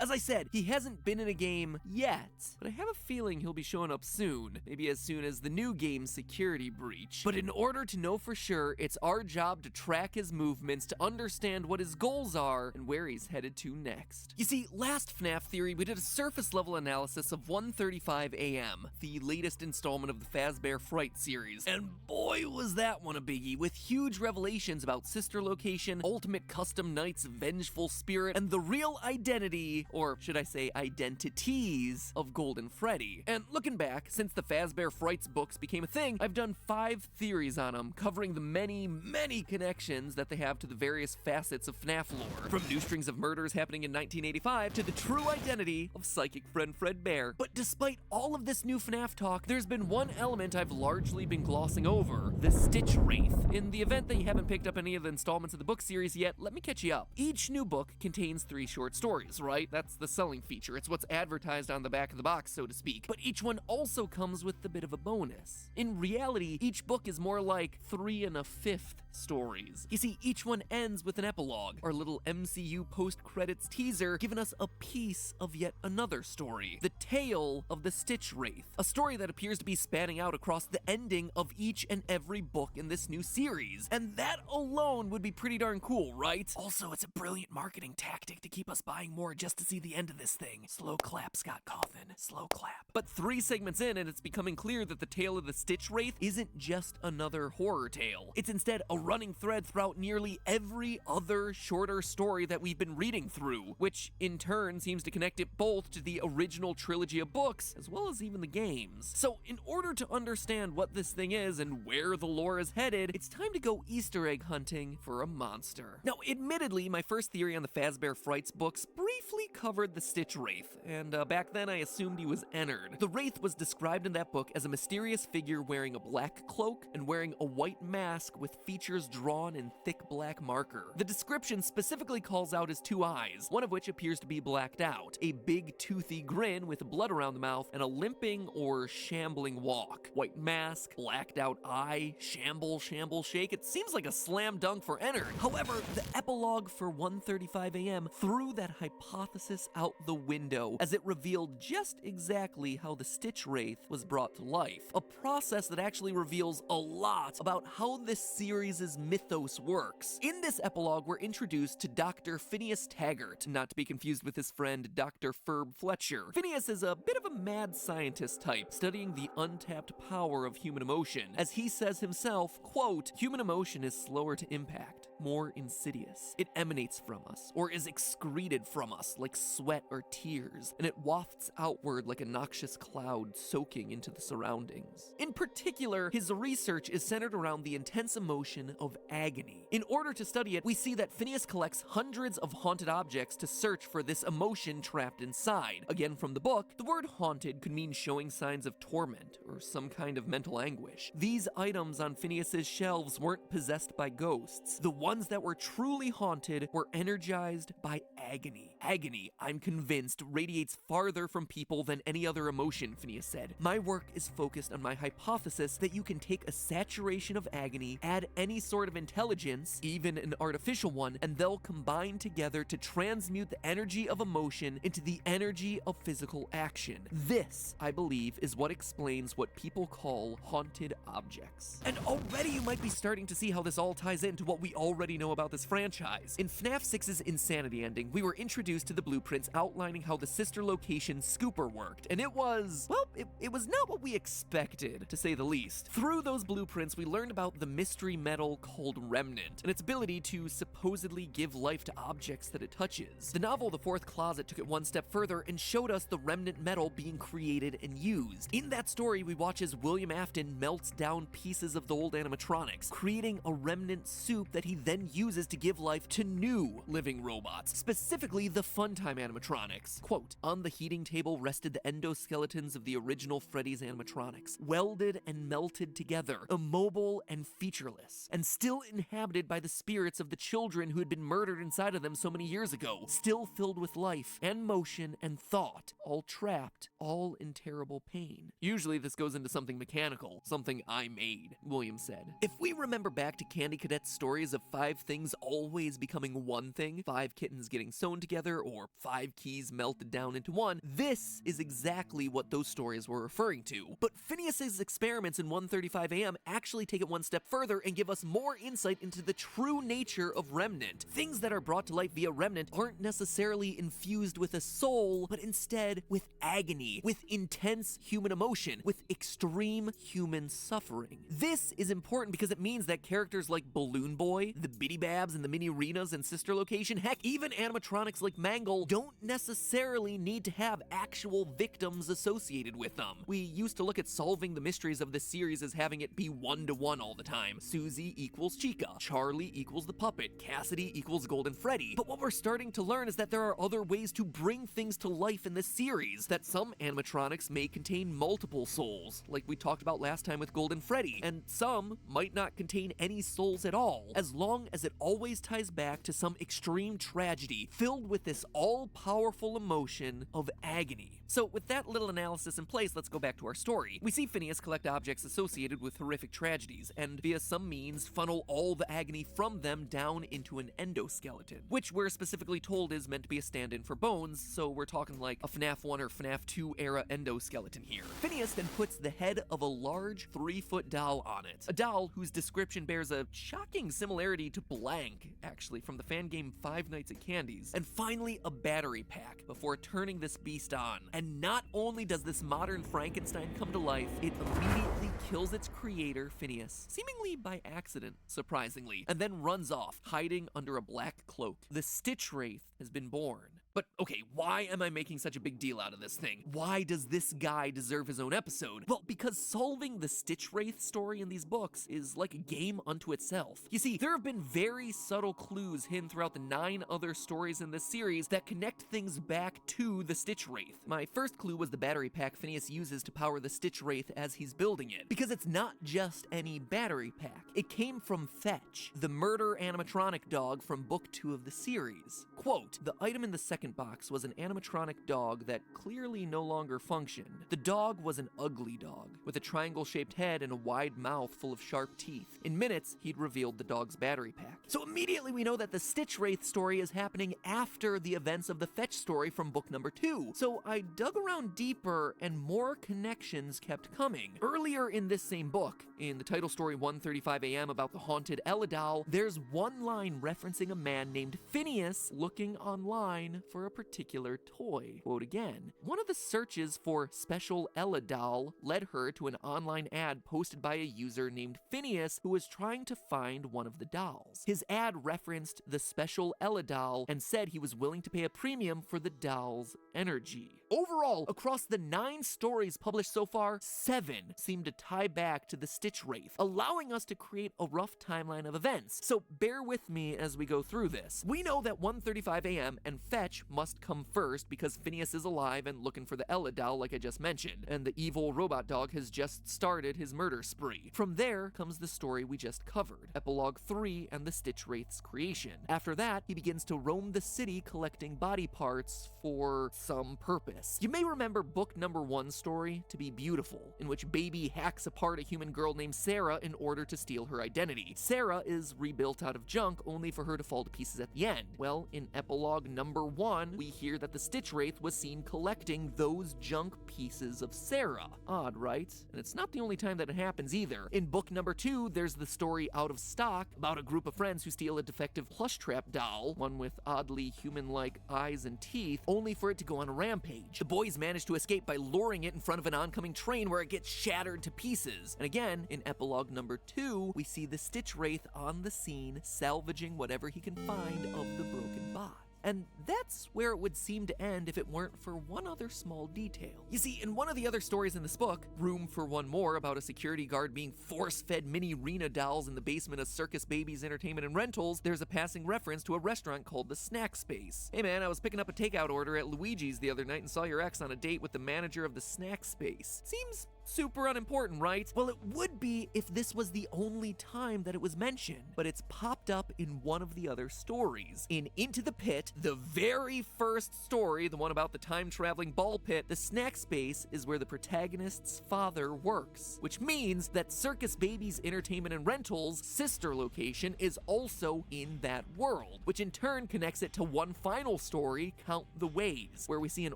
As I said, he hasn't been in a game yet, but I have a feeling he'll be showing up soon, maybe as soon as the new game's security breach. But in order to know for sure, it's our job to track his movements, to understand what his goals are, and where he's headed to next. You see, last FNAF theory, we did a surface level analysis of 1:35 AM, the latest installment of the Fazbear Fright series, and boy was that one a biggie, with huge revelations about sister location, ultimate custom knight's vengeful spirit, and the real identity, or should I say identities, of Golden Freddy. And looking back, since the Fazbear Frights books became a thing, I've done 5 theories on them, covering the many connections that they have to the various facets of FNAF lore, from new strings of murders happening in 1985 to the true identity of psychic friend Fredbear. But despite all of this new FNAF talk, there's been one element I've largely been glossing over, the Stitch Wraith. In the event that you haven't picked up any of the installments of the book series yet, let me catch you up. Each new book contains 3 short stories, right? That's the selling feature. It's what's advertised on the back of the box, so to speak. But each one also comes with a bit of a bonus. In reality, each book is more like 3 1/5 stories. You see, each one ends with an epilogue, our little MCU post-credits teaser, giving us a piece of yet another story. The tale of the Stitch Wraith, a story that appears to be spanning out across the ending of each and every book in this new series. And that alone would be pretty darn cool, right? Also, it's a brilliant marketing tactic to keep us buying more just to see the end of this thing. Slow clap, Scott Cawthon. Slow clap. But 3 segments in, and it's becoming clear that the tale of the Stitch Wraith isn't just another horror tale. It's instead a running thread throughout nearly every other shorter story that we've been reading through, which in turn seems to connect it both to the original trilogy of books, as well as even the games. So in order to understand what this thing is and where the lore is headed, it's time to go Easter egg hunting for a monster. Now, admittedly, my first theory on the Fazbear Frights books briefly covered the Stitch Wraith, and back then I assumed he was Ennard. The Wraith was described in that book as a mysterious figure wearing a black cloak and wearing a white mask with features drawn in thick black marker. The description specifically calls out his 2 eyes, one of which appears to be blacked out, a big toothy grin with blood around the mouth, and a limping or shambling walk. White mask, blacked out eye, shamble, shake. It seems like a slam dunk for Ennard. However, the epilogue for 1:35 AM threw that hypothesis out the window, as it revealed just exactly how the Stitch Wraith was brought to life. A process that actually reveals a lot about how this series' mythos works. In this epilogue, we're introduced to Dr. Phineas Taggart, not to be confused with his friend Dr. Ferb Fletcher. Phineas is a bit of a mad scientist type, studying the untapped power of human emotion. As he says himself, quote, "Human emotion is slower to impact, more insidious. It emanates from us, or is excreted from us like sweat or tears, and it wafts outward like a noxious cloud soaking into the surroundings." In particular, his research is centered around the intense emotion of agony. In order to study it, we see that Phineas collects hundreds of haunted objects to search for this emotion trapped inside. Again, from the book, the word haunted could mean showing signs of torment or some kind of mental anguish. These items on Phineas's shelves weren't possessed by ghosts. The ones that were truly haunted were energized by agony. Agony, I'm convinced, radiates farther from people than any other emotion, Phineas said. My work is focused on my hypothesis that you can take a saturation of agony, add any sort of intelligence, even an artificial one, and they'll combine together to transmute the energy of emotion into the energy of physical action. This, I believe, is what explains what people call haunted objects. And already you might be starting to see how this all ties into what we already already know about this franchise. In FNAF 6's Insanity ending, we were introduced to the blueprints outlining how the sister location Scooper worked, and it was, well, it was not what we expected, to say the least. Through those blueprints, we learned about the mystery metal called Remnant, and its ability to supposedly give life to objects that it touches. The novel The Fourth Closet took it one step further and showed us the Remnant metal being created and used. In that story, we watch as William Afton melts down pieces of the old animatronics, creating a remnant soup that he then uses to give life to new living robots, specifically the Funtime animatronics. Quote, on the heating table rested the endoskeletons of the original Freddy's animatronics, welded and melted together, immobile and featureless, and still inhabited by the spirits of the children who had been murdered inside of them so many years ago, still filled with life and motion and thought, all trapped, all in terrible pain. Usually this goes into something mechanical, something I made, William said. If we remember back to Candy Cadet's stories of 5 things always becoming one thing, 5 kittens getting sewn together, or 5 keys melted down into one, this is exactly what those stories were referring to. But Phineas's experiments in 1:35 AM actually take it one step further and give us more insight into the true nature of Remnant. Things that are brought to life via Remnant aren't necessarily infused with a soul, but instead with agony, with intense human emotion, with extreme human suffering. This is important because it means that characters like Balloon Boy, the Bitty Babs and the Mini Renas and Sister Location, heck, even animatronics like Mangle, don't necessarily need to have actual victims associated with them. We used to look at solving the mysteries of this series as having it be one-to-one all the time. Susie equals Chica, Charlie equals the puppet, Cassidy equals Golden Freddy. But what we're starting to learn is that there are other ways to bring things to life in this series, that some animatronics may contain multiple souls, like we talked about last time with Golden Freddy, and some might not contain any souls at all, as long as it always ties back to some extreme tragedy filled with this all-powerful emotion of agony. So with that little analysis in place, let's go back to our story. We see Phineas collect objects associated with horrific tragedies, and via some means funnel all the agony from them down into an endoskeleton, which we're specifically told is meant to be a stand-in for bones, so we're talking like a FNAF 1 or FNAF 2 era endoskeleton here. Phineas then puts the head of a large 3-foot doll on it, a doll whose description bears a shocking similarity to Blank, actually, from the fan game Five Nights at Candy's, and finally a battery pack before turning this beast on. And not only does this modern Frankenstein come to life, it immediately kills its creator, Phineas, seemingly by accident, surprisingly, and then runs off, hiding under a black cloak. The Stitch Wraith has been born. But okay, why am I making such a big deal out of this thing? Why does this guy deserve his own episode? Well, because solving the Stitch Wraith story in these books is like a game unto itself. You see, there have been very subtle clues hidden throughout the 9 other stories in this series that connect things back to the Stitch Wraith. My first clue was the battery pack Phineas uses to power the Stitch Wraith as he's building it, because it's not just any battery pack. It came from Fetch, the murder animatronic dog from book 2 of the series. Quote, the item in the second box was an animatronic dog that clearly no longer functioned. The dog was an ugly dog, with a triangle-shaped head and a wide mouth full of sharp teeth. In minutes, he'd revealed the dog's battery pack. So immediately we know that the Stitch Wraith story is happening after the events of the Fetch story from book number 2. So I dug around deeper and more connections kept coming. Earlier in this same book, in the title story 1:35 AM about the haunted Ella doll, there's one line referencing a man named Phineas looking online for a particular toy. Quote again, one of the searches for special Ella doll led her to an online ad posted by a user named Phineas who was trying to find one of the dolls. His ad referenced the special Ella doll and said he was willing to pay a premium for the doll's energy. Overall, across the 9 stories published so far, 7 seem to tie back to the Stitch Wraith, allowing us to create a rough timeline of events. So bear with me as we go through this. We know that 1:35 AM and Fetch must come first because Phineas is alive and looking for the Ella doll like I just mentioned, and the evil robot dog has just started his murder spree. From there comes the story we just covered, Epilogue 3 and the Stitch Wraith's creation. After that, he begins to roam the city collecting body parts for some purpose. this. You may remember book number 1's story to be Beautiful, in which Baby hacks apart a human girl named Sarah in order to steal her identity. Sarah is rebuilt out of junk only for her to fall to pieces at the end. Well, in epilogue number 1, we hear that the Stitch Wraith was seen collecting those junk pieces of Sarah. Odd, right? And it's not the only time that it happens either. In book number 2, there's the story Out of Stock about a group of friends who steal a defective plush trap doll, one with oddly human-like eyes and teeth, only for it to go on a rampage. The boys manage to escape by luring it in front of an oncoming train where it gets shattered to pieces. And again, in epilogue number 2, we see the Stitch Wraith on the scene salvaging whatever he can find of the broken bot. And that's where it would seem to end if it weren't for one other small detail. You see, in one of the other stories in this book, Room for One More, about a security guard being force-fed mini Rena dolls in the basement of Circus Baby's Entertainment and Rentals, there's a passing reference to a restaurant called the Snack Space. Hey man, I was picking up a takeout order at Luigi's the other night and saw your ex on a date with the manager of the Snack Space. Seems super unimportant, right? Well, it would be if this was the only time that it was mentioned, but it's popped up in one of the other stories. In Into the Pit, the very first story, the one about the time-traveling ball pit, the Snack Space is where the protagonist's father works, which means that Circus Baby's Entertainment and Rentals' sister location is also in that world, which in turn connects it to one final story, Count the Ways, where we see an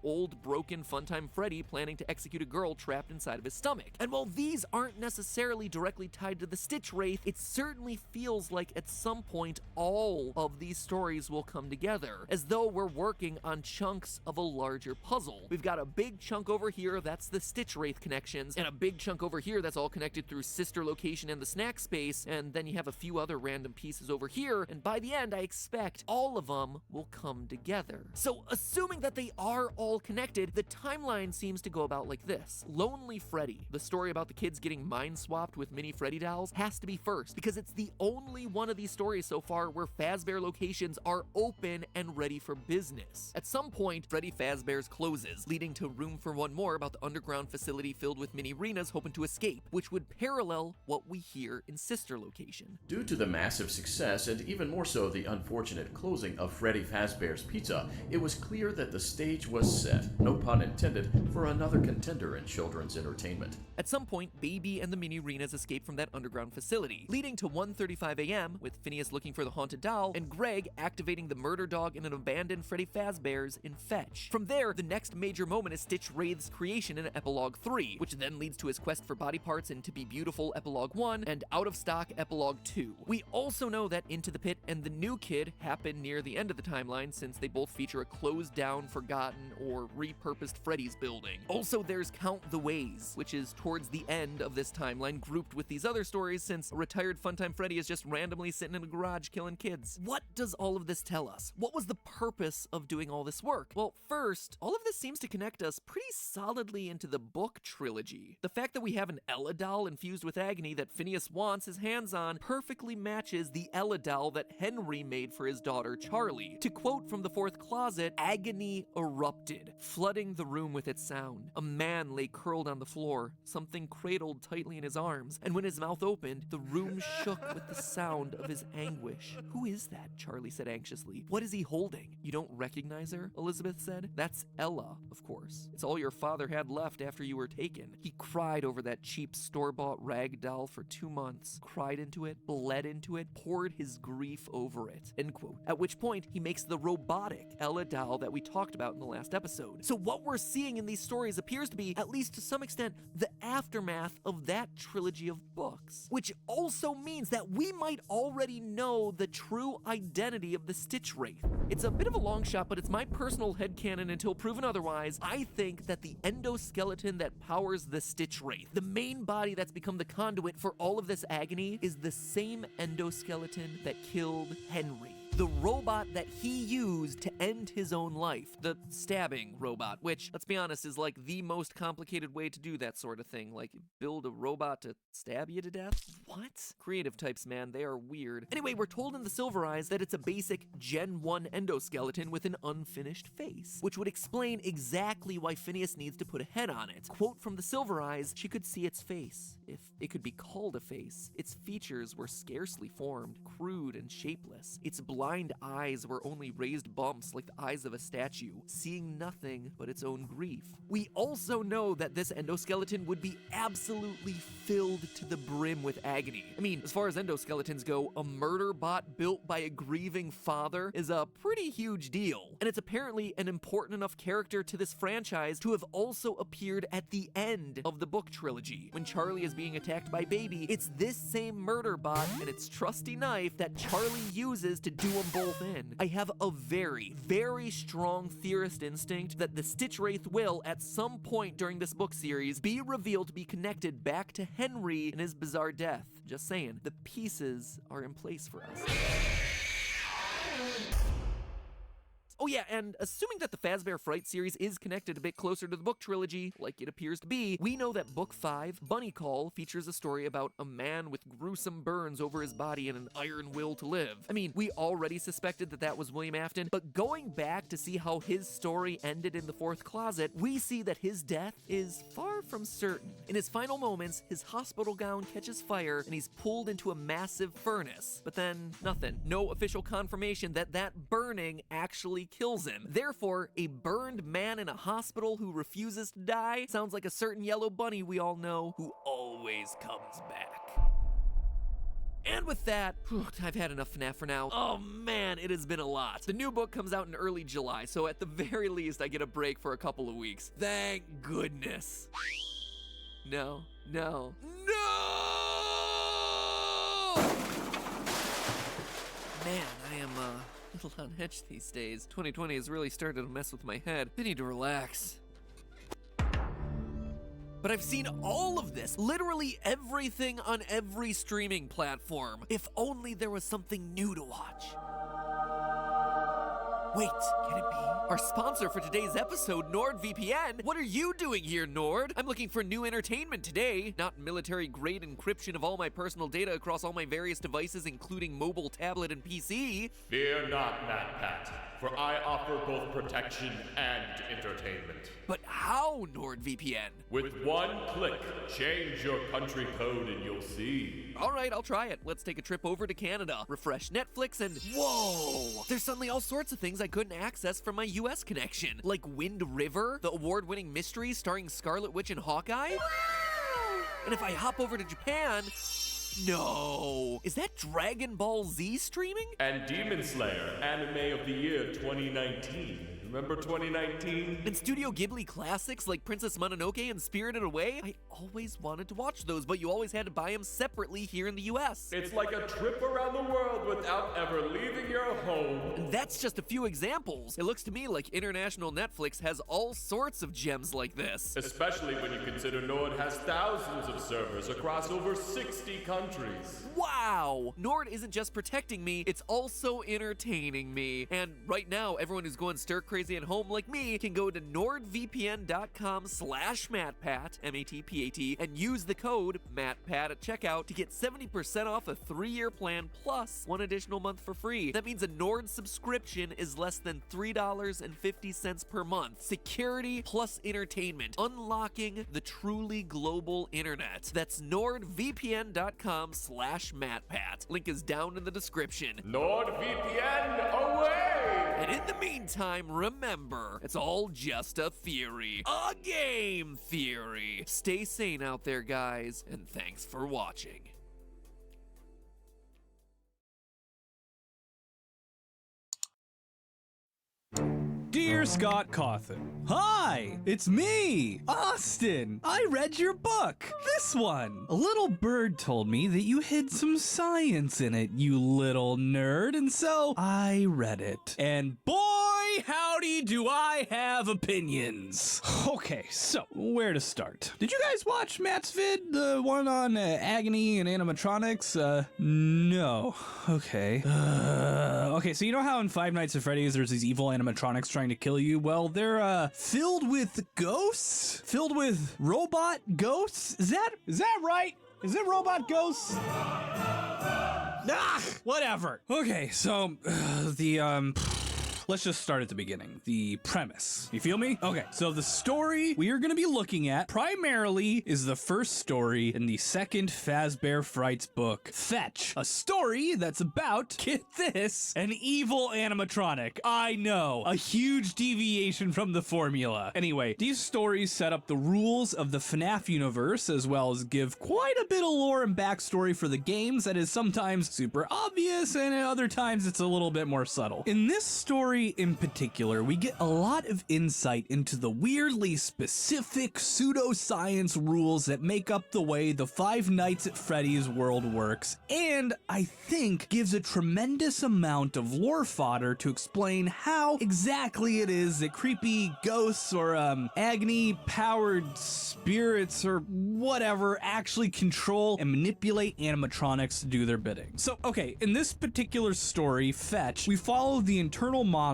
old, broken Funtime Freddy planning to execute a girl trapped inside of his stomach. And while these aren't necessarily directly tied to the Stitch Wraith, it certainly feels like at some point all of these stories will come together, as though we're working on chunks of a larger puzzle. We've got a big chunk over here, that's the Stitch Wraith connections, and a big chunk over here that's all connected through sister location and the Snack Space, and then you have a few other random pieces over here, and by the end I expect all of them will come together. So assuming that they are all connected, the timeline seems to go about like this. Lonely Freddy, the story about the kids getting mind swapped with mini Freddy dolls, has to be first, because it's the only one of these stories so far where Fazbear locations are open and ready for business. At some point, Freddy Fazbear's closes, leading to Room for One More about the underground facility filled with mini Renas hoping to escape, which would parallel what we hear in Sister Location.
Due to the massive success, and even more so the unfortunate closing of Freddy Fazbear's Pizza, it was clear that the stage was set, no pun intended, for another contender in children's entertainment.
At some point, Baby and the mini Renas escape from that underground facility, leading to 1:35 a.m. with Phineas looking for the haunted doll and Greg activating the murder dog in an abandoned Freddy Fazbear's in Fetch. From there, the next major moment is Stitch Wraith's creation in Epilogue 3, which then leads to his quest for body parts in To Be Beautiful Epilogue 1 and Out of Stock Epilogue 2. We also know that Into the Pit and The New Kid happen near the end of the timeline, since they both feature a closed down, forgotten, or repurposed Freddy's building. Also, there's Count the Ways, which is towards the end of this timeline, grouped with these other stories, since a retired Funtime Freddy is just randomly sitting in a garage killing kids. What does all of this tell us? What was the purpose of doing all this work? Well, first, all of this seems to connect us pretty solidly into the book trilogy. The fact that we have an Ella doll infused with agony that Phineas wants his hands on perfectly matches the Ella doll that Henry made for his daughter Charlie. To quote from The Fourth Closet, agony erupted, flooding the room with its sound. A man lay curled on the floor, something cradled tightly in his arms, and when his mouth opened, the room shook with the sound of his anguish. Who is that? Charlie said anxiously. What is he holding? You don't recognize her? Elizabeth said. That's Ella, of course. It's all your father had left after you were taken. He cried over that cheap store-bought rag doll for 2 months, cried into it, bled into it, poured his grief over it, end quote. At which point, he makes the robotic Ella doll that we talked about in the last episode. So what we're seeing in these stories appears to be, at least to some extent, the aftermath of that trilogy of books, which also means that we might already know the true identity of the Stitch Wraith. It's a bit of a long shot, but it's my personal headcanon until proven otherwise. I think that the endoskeleton that powers the Stitch Wraith, the main body that's become the conduit for all of this agony, is the same endoskeleton that killed Henry. The robot that he used to end his own life. The stabbing robot, which, let's be honest, is like the most complicated way to do that sort of thing. Like, build a robot to stab you to death? What? Creative types, man, they are weird. Anyway, we're told in the Silver Eyes that it's a basic Gen 1 endoskeleton with an unfinished face, which would explain exactly why Phineas needs to put a head on it. Quote from the Silver Eyes, she could see its face, if it could be called a face. Its features were scarcely formed, crude and shapeless. Its blood blind eyes were only raised bumps like the eyes of a statue, seeing nothing but its own grief. We also know that this endoskeleton would be absolutely filled to the brim with agony. I mean, as far as endoskeletons go, a murder bot built by a grieving father is a pretty huge deal. And it's apparently an important enough character to this franchise to have also appeared at the end of the book trilogy. When Charlie is being attacked by Baby, it's this same murder bot and its trusty knife that Charlie uses to do them both in. I have a very, very strong theorist instinct that the Stitch Wraith will, at some point during this book series, be revealed to be connected back to Henry and his bizarre death. Just saying, the pieces are in place for us. Oh yeah, and assuming that the Fazbear Fright series is connected a bit closer to the book trilogy, like it appears to be, we know that Book 5, Bunny Call, features a story about a man with gruesome burns over his body and an iron will to live. I mean, we already suspected that that was William Afton, but going back to see how his story ended in the fourth closet, we see that his death is far from certain. In his final moments, his hospital gown catches fire and he's pulled into a massive furnace. But then, nothing. No official confirmation that that burning actually kills him. Therefore, a burned man in a hospital who refuses to die sounds like a certain yellow bunny we all know who always comes back. And with that, I've had enough FNAF for now. Oh man, it has been a lot. The new book comes out in early July, so at the very least I get a break for a couple of weeks. Thank goodness. No. Man, I am a little on edge these days. 2020 has really started to mess with my head. I need to relax. But I've seen all of this, literally everything on every streaming platform. If only there was something new to watch. Wait, can it be? Our sponsor for today's episode, NordVPN. What are you doing here, Nord? I'm looking for new entertainment today, not military-grade encryption of all my personal data across all my various devices, including mobile, tablet, and PC.
Fear not, MatPat, for I offer both protection and entertainment.
But how, NordVPN?
With one click, change your country code and you'll see.
All right, I'll try it. Let's take a trip over to Canada, refresh Netflix, and whoa! There's suddenly all sorts of things I couldn't access from my US connection, like Wind River, the award-winning mystery starring Scarlet Witch and Hawkeye. And if I hop over to Japan, no! Is that Dragon Ball Z streaming?
And Demon Slayer, Anime of the Year 2019. Remember 2019?
And Studio Ghibli classics like Princess Mononoke and Spirited Away? I always wanted to watch those, but you always had to buy them separately here in the US.
It's like a trip around the world without ever leaving your home.
And that's just a few examples. It looks to me like international Netflix has all sorts of gems like this.
Especially when you consider Nord has thousands of servers across over 60 countries.
Wow! Nord isn't just protecting me, it's also entertaining me. And right now, everyone who's going stir-crazy at home like me can go to nordvpn.com/MatPat, M-A-T-P-A-T, and use the code MatPat at checkout to get 70% off a 3-year plan plus 1 additional month for free. That means a Nord subscription is less than $3.50 per month. Security plus entertainment, unlocking the truly global internet. That's nordvpn.com/MatPat. Link is down in the description.
NordVPN away!
And in the meantime, remember, it's all just a theory. A game theory. Stay sane out there, guys, and thanks for watching.
Dear Scott Cawthon, hi, it's me, Austin. I read your book, this one. A little bird told me that you hid some science in it, you little nerd, and so I read it. And boy, howdy do I have opinions. Okay, so where to start? Did you guys watch Matt's vid, the one on agony and animatronics? No. Okay. Okay, so you know how in Five Nights at Freddy's there's these evil animatronics trying to kill you? Well, they're filled with ghosts? Filled with robot ghosts? Is that right? Is it robot ghosts? Whatever. Okay, so let's just start at the beginning. The premise. You feel me? Okay, so the story we are going to be looking at primarily is the first story in the second Fazbear Frights book, Fetch. A story that's about, get this, an evil animatronic. I know, a huge deviation from the formula. Anyway, these stories set up the rules of the FNAF universe, as well as give quite a bit of lore and backstory for the games that is sometimes super obvious, and at other times it's a little bit more subtle. In this story in particular, we get a lot of insight into the weirdly specific pseudoscience rules that make up the way the Five Nights at Freddy's world works, and I think gives a tremendous amount of lore fodder to explain how exactly it is that creepy ghosts or agony-powered spirits or whatever actually control and manipulate animatronics to do their bidding. So, okay, in this particular story, Fetch, we follow the internal monologue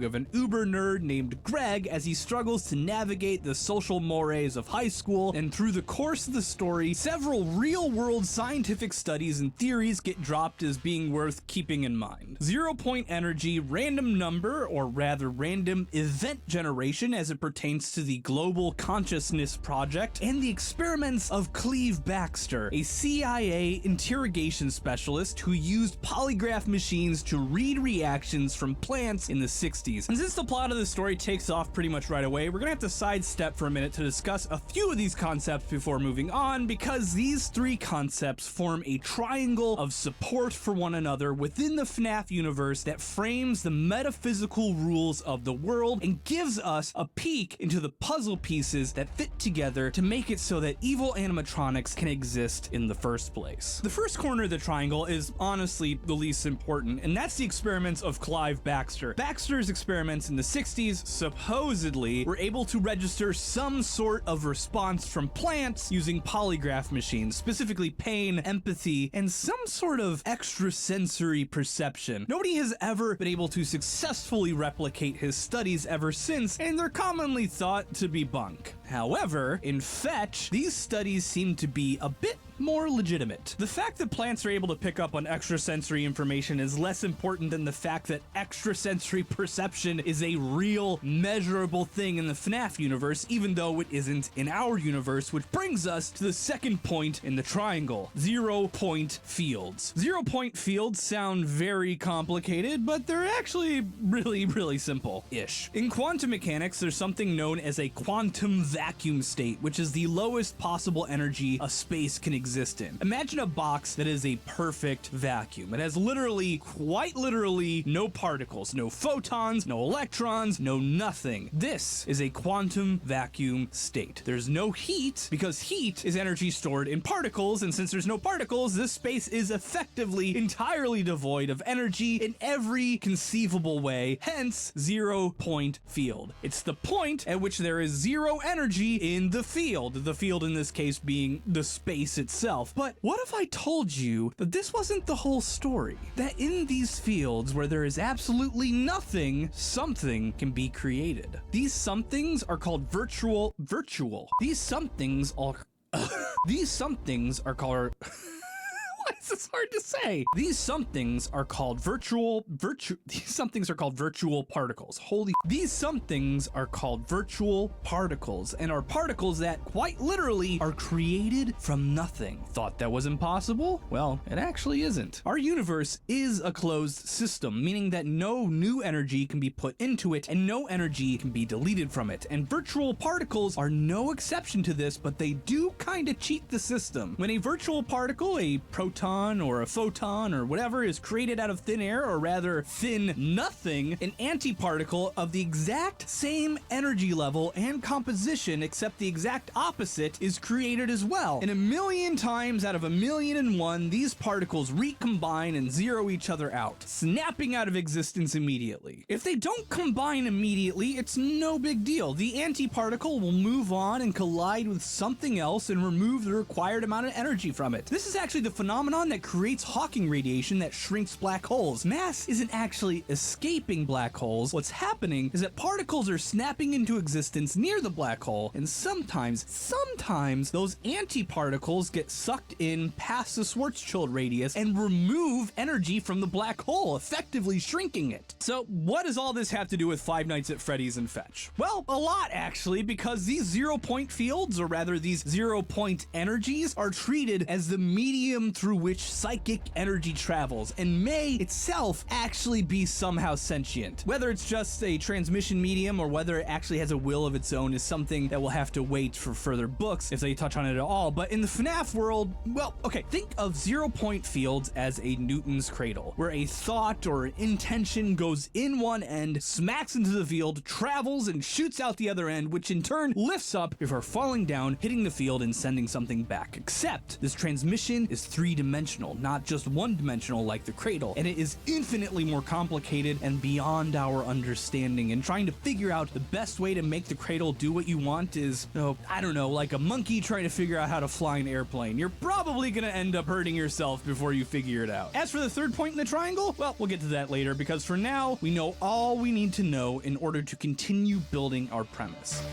of an uber nerd named Greg as he struggles to navigate the social mores of high school, and through the course of the story, several real-world scientific studies and theories get dropped as being worth keeping in mind. 0 point energy, random number, or rather random event generation as it pertains to the Global Consciousness Project, and the experiments of Cleve Baxter, a CIA interrogation specialist who used polygraph machines to read reactions from plants in the 60s. And since the plot of the story takes off pretty much right away, we're gonna have to sidestep for a minute to discuss a few of these concepts before moving on, because these three concepts form a triangle of support for one another within the FNAF universe that frames the metaphysical rules of the world and gives us a peek into the puzzle pieces that fit together to make it so that evil animatronics can exist in the first place. The first corner of the triangle is honestly the least important, and that's the experiments of Clive Baxter. Baxter's experiments in the 60s supposedly were able to register some sort of response from plants using polygraph machines, specifically pain, empathy, and some sort of extrasensory perception. Nobody has ever been able to successfully replicate his studies ever since, and they're commonly thought to be bunk. However, in Fetch, these studies seem to be a bit more legitimate. The fact that plants are able to pick up on extrasensory information is less important than the fact that extrasensory perception is a real, measurable thing in the FNAF universe, even though it isn't in our universe, which brings us to the second point in the triangle, 0 point fields. 0 point fields sound very complicated, but they're actually really simple-ish. In quantum mechanics, there's something known as a quantum vacuum state, which is the lowest possible energy a space can exist in. Imagine a box that is a perfect vacuum. It has quite literally, no particles, no photons, no electrons, no nothing. This is a quantum vacuum state. There's no heat, because heat is energy stored in particles, and since there's no particles, this space is effectively entirely devoid of energy in every conceivable way, hence 0 point field. It's the point at which there is zero energy in the field in this case being the space itself. But what if I told you that this wasn't the whole story? That in these fields where there is absolutely nothing, something can be created. These somethings are called virtual. These somethings are called why is this hard to say? These somethings are called virtual particles. These somethings are called virtual particles, and are particles that quite literally are created from nothing. Thought that was impossible? Well, it actually isn't. Our universe is a closed system, meaning that no new energy can be put into it, and no energy can be deleted from it. And virtual particles are no exception to this, but they do kind of cheat the system. When a virtual particle, a proton or a photon or whatever, is created out of thin air, or rather thin nothing, an antiparticle of the exact same energy level and composition except the exact opposite is created as well. And 1,000,000 times out of 1,000,001, these particles recombine and zero each other out, snapping out of existence immediately. If they don't combine immediately, it's no big deal. The antiparticle will move on and collide with something else and remove the required amount of energy from it. This is actually the phenomenon phenomenon that creates Hawking radiation that shrinks black holes. Mass isn't actually escaping black holes. What's happening is that particles are snapping into existence near the black hole, and sometimes those antiparticles get sucked in past the Schwarzschild radius and remove energy from the black hole, effectively shrinking it. So what does all this have to do with Five Nights at Freddy's and Fetch? Well, a lot actually, because these 0-point fields, or rather these 0-point energies, are treated as the medium through which psychic energy travels, and may itself actually be somehow sentient. Whether it's just a transmission medium or whether it actually has a will of its own is something that we'll have to wait for further books if they touch on it at all. But in the FNAF world, well, okay, think of 0-point fields as a Newton's cradle, where a thought or an intention goes in one end, smacks into the field, travels, and shoots out the other end, which in turn lifts up before falling down, hitting the field, and sending something back. Except this transmission is 3-dimensional, not just 1-dimensional like the cradle, and it is infinitely more complicated and beyond our understanding, and trying to figure out the best way to make the cradle do what you want is, oh, I don't know, like a monkey trying to figure out how to fly an airplane. You're probably gonna end up hurting yourself before you figure it out. As for the third point in the triangle, well, we'll get to that later, because for now, we know all we need to know in order to continue building our premise.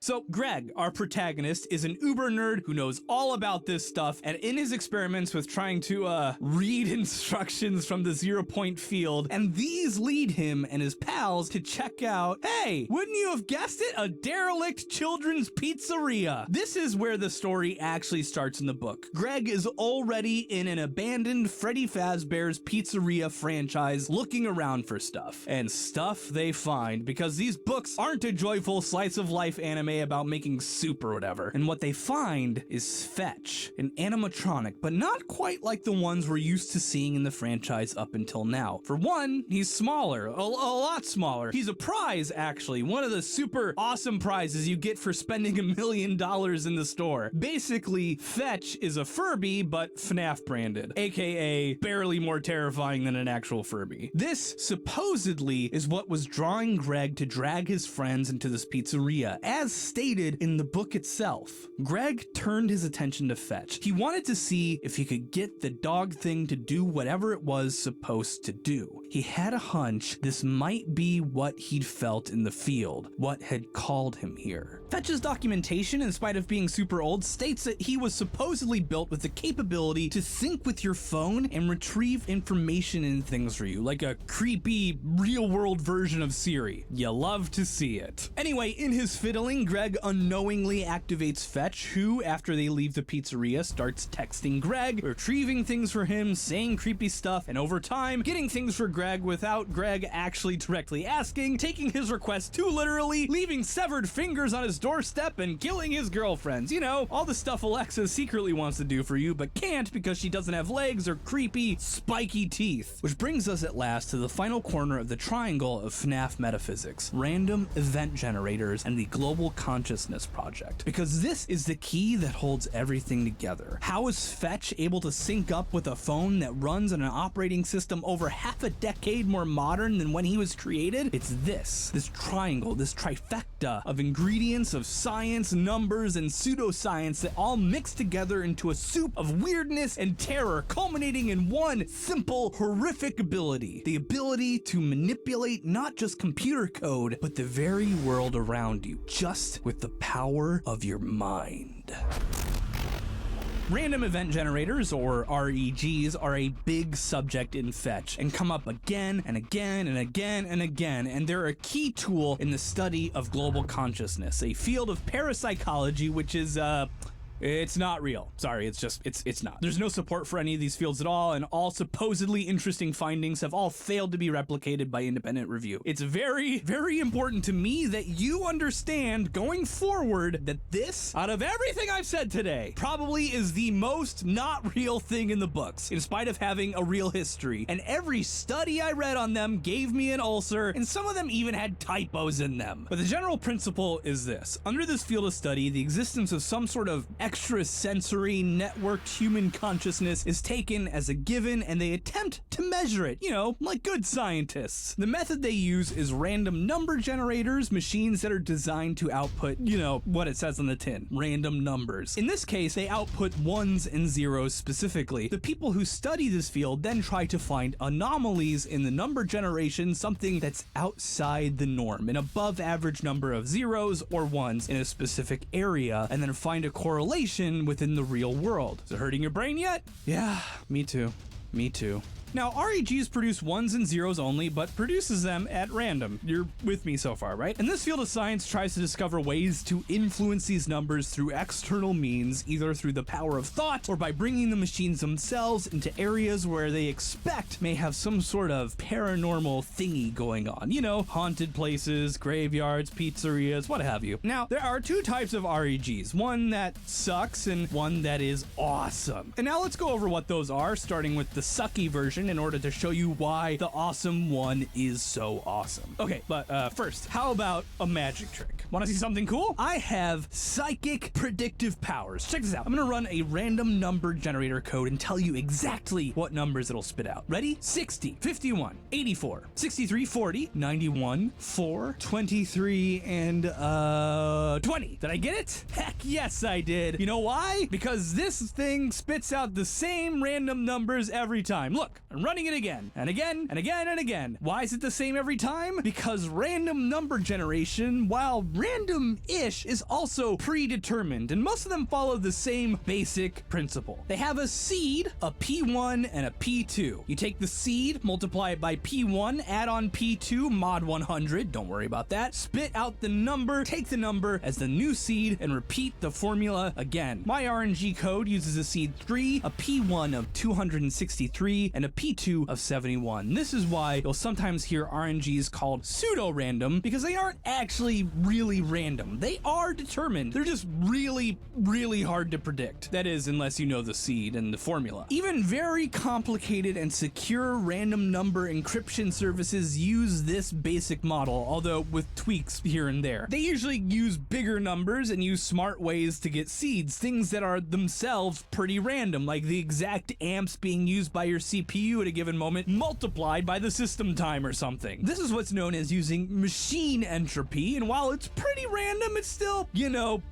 So Greg, our protagonist, is an uber nerd who knows all about this stuff, and in his experiments with trying to read instructions from the 0-point field, and these lead him and his pals to check out, hey, wouldn't you have guessed it, a derelict children's pizzeria. This is where the story actually starts in the book. Greg is already in an abandoned Freddy Fazbear's Pizzeria franchise looking around for stuff. And stuff they find, because these books aren't a joyful slice of life anime about making soup or whatever. And what they find is Fetch, an animatronic, but not quite like the ones we're used to seeing in the franchise up until now. For one, he's smaller, a lot smaller. He's a prize, actually, one of the super awesome prizes you get for spending $1 million in the store. Basically, Fetch is a Furby, but FNAF branded, aka barely more terrifying than an actual Furby. This supposedly is what was drawing Greg to drag his friends into this pizzeria, as stated in the book itself. Greg turned his attention to Fetch. He wanted to see if he could get the dog thing to do whatever it was supposed to do. He had a hunch this might be what he'd felt in the field, what had called him here. Fetch's documentation, in spite of being super old, states that he was supposedly built with the capability to sync with your phone and retrieve information and things for you, like a creepy real-world version of Siri. You love to see it. Anyway, in his fiddling, Greg unknowingly activates Fetch, who, after they leave the pizzeria, starts texting Greg, retrieving things for him, saying creepy stuff, and over time, getting things for Greg without Greg actually directly asking, taking his request too literally, leaving severed fingers on his doorstep, and killing his girlfriends. You know, all the stuff Alexa secretly wants to do for you, but can't because she doesn't have legs or creepy, spiky teeth. Which brings us at last to the final corner of the triangle of FNAF metaphysics: random event generators and the global consciousness project, because this is the key that holds everything together. How is Fetch able to sync up with a phone that runs on an operating system over half a decade more modern than when he was created? It's this triangle, this trifecta of ingredients of science, numbers, and pseudoscience that all mix together into a soup of weirdness and terror, culminating in one simple, horrific ability: the ability to manipulate not just computer code, but the very world around you, just with the power of your mind. Random event generators, or REGs, are a big subject in Fetch and come up again and again and again and again, and they're a key tool in the study of global consciousness, a field of parapsychology which is, it's not real. Sorry, it's not. There's no support for any of these fields at all, and all supposedly interesting findings have all failed to be replicated by independent review. It's very, very important to me that you understand going forward that this, out of everything I've said today, probably is the most not real thing in the books, in spite of having a real history. And every study I read on them gave me an ulcer, and some of them even had typos in them. But the general principle is this: under this field of study, the existence of some sort of extrasensory networked human consciousness is taken as a given and they attempt to measure it, like good scientists. The method they use is random number generators, machines that are designed to output, what it says on the tin, random numbers. In this case, they output ones and zeros specifically. The people who study this field then try to find anomalies in the number generation, something that's outside the norm, an above average number of zeros or ones in a specific area, and then find a correlation within the real world. Is it hurting your brain yet? Yeah, me too. Me too. Now, REGs produce ones and zeros only, but produces them at random. You're with me so far, right? And this field of science tries to discover ways to influence these numbers through external means, either through the power of thought or by bringing the machines themselves into areas where they expect may have some sort of paranormal thingy going on. Haunted places, graveyards, pizzerias, what have you. Now, there are two types of REGs, one that sucks and one that is awesome. And now let's go over what those are, starting with the sucky version, in order to show you why the awesome one is so awesome. Okay, but first, how about a magic trick? Want to see something cool? I have psychic predictive powers. Check this out. I'm gonna run a random number generator code and tell you exactly what numbers it'll spit out. Ready? 60, 51, 84, 63, 40, 91, 4, 23, and 20. Did I get it? Heck yes, I did. You know why? Because this thing spits out the same random numbers every time. Look, I'm running it again, and again, and again, and again. Why is it the same every time? Because random number generation, while random-ish, is also predetermined, and most of them follow the same basic principle. They have a seed, a P1, and a P2. You take the seed, multiply it by P1, add on P2, mod 100, don't worry about that, spit out the number, take the number as the new seed, and repeat the formula again. My RNG code uses a seed 3, a P1 of 263, and a P2 of 71. This is why you'll sometimes hear RNGs called pseudo-random, because they aren't actually really random. They are determined. They're just really, really hard to predict. That is, unless you know the seed and the formula. Even very complicated and secure random number encryption services use this basic model, although with tweaks here and there. They usually use bigger numbers and use smart ways to get seeds, things that are themselves pretty random, like the exact amps being used by your CPU at a given moment multiplied by the system time or something. This is what's known as using machine entropy, and while it's pretty random, it's still,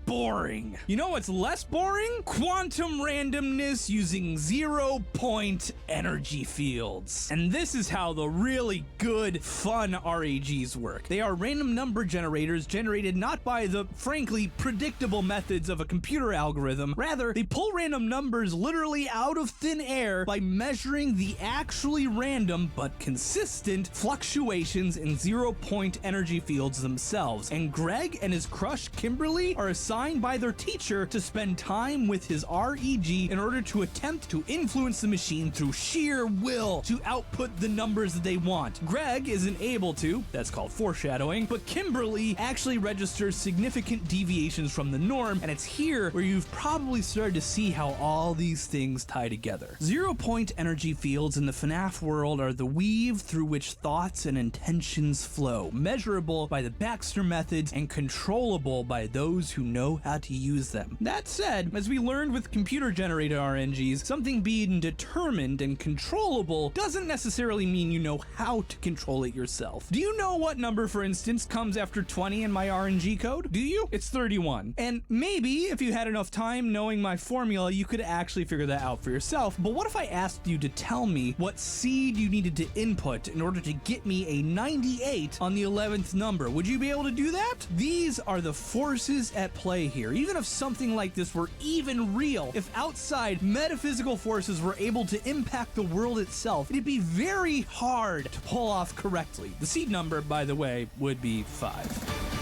boring. You know what's less boring? Quantum randomness using 0-point energy fields. And this is how the really good, fun REGs work. They are random number generators generated not by the, frankly, predictable methods of a computer algorithm. Rather, they pull random numbers literally out of thin air by measuring the actually random but consistent fluctuations in 0-point energy fields themselves. And Greg and his crush Kimberly are assigned by their teacher to spend time with his REG in order to attempt to influence the machine through sheer will to output the numbers that they want. Greg isn't able to, that's called foreshadowing, but Kimberly actually registers significant deviations from the norm, and it's here where you've probably started to see how all these things tie together. 0-point energy fields in the FNAF world are the weave through which thoughts and intentions flow, measurable by the Baxter methods and controllable by those who know how to use them. That said, as we learned with computer-generated RNGs, something being determined and controllable doesn't necessarily mean you know how to control it yourself. Do you know what number, for instance, comes after 20 in my RNG code? Do you? It's 31. And maybe, if you had enough time knowing my formula, you could actually figure that out for yourself. But what if I asked you to tell me what seed you needed to input in order to get me a 98 on the 11th number? Would you be able to do that? These are the forces at play here. Even if something like this were even real, if outside metaphysical forces were able to impact the world itself, it'd be very hard to pull off correctly. The seed number, by the way, would be 5.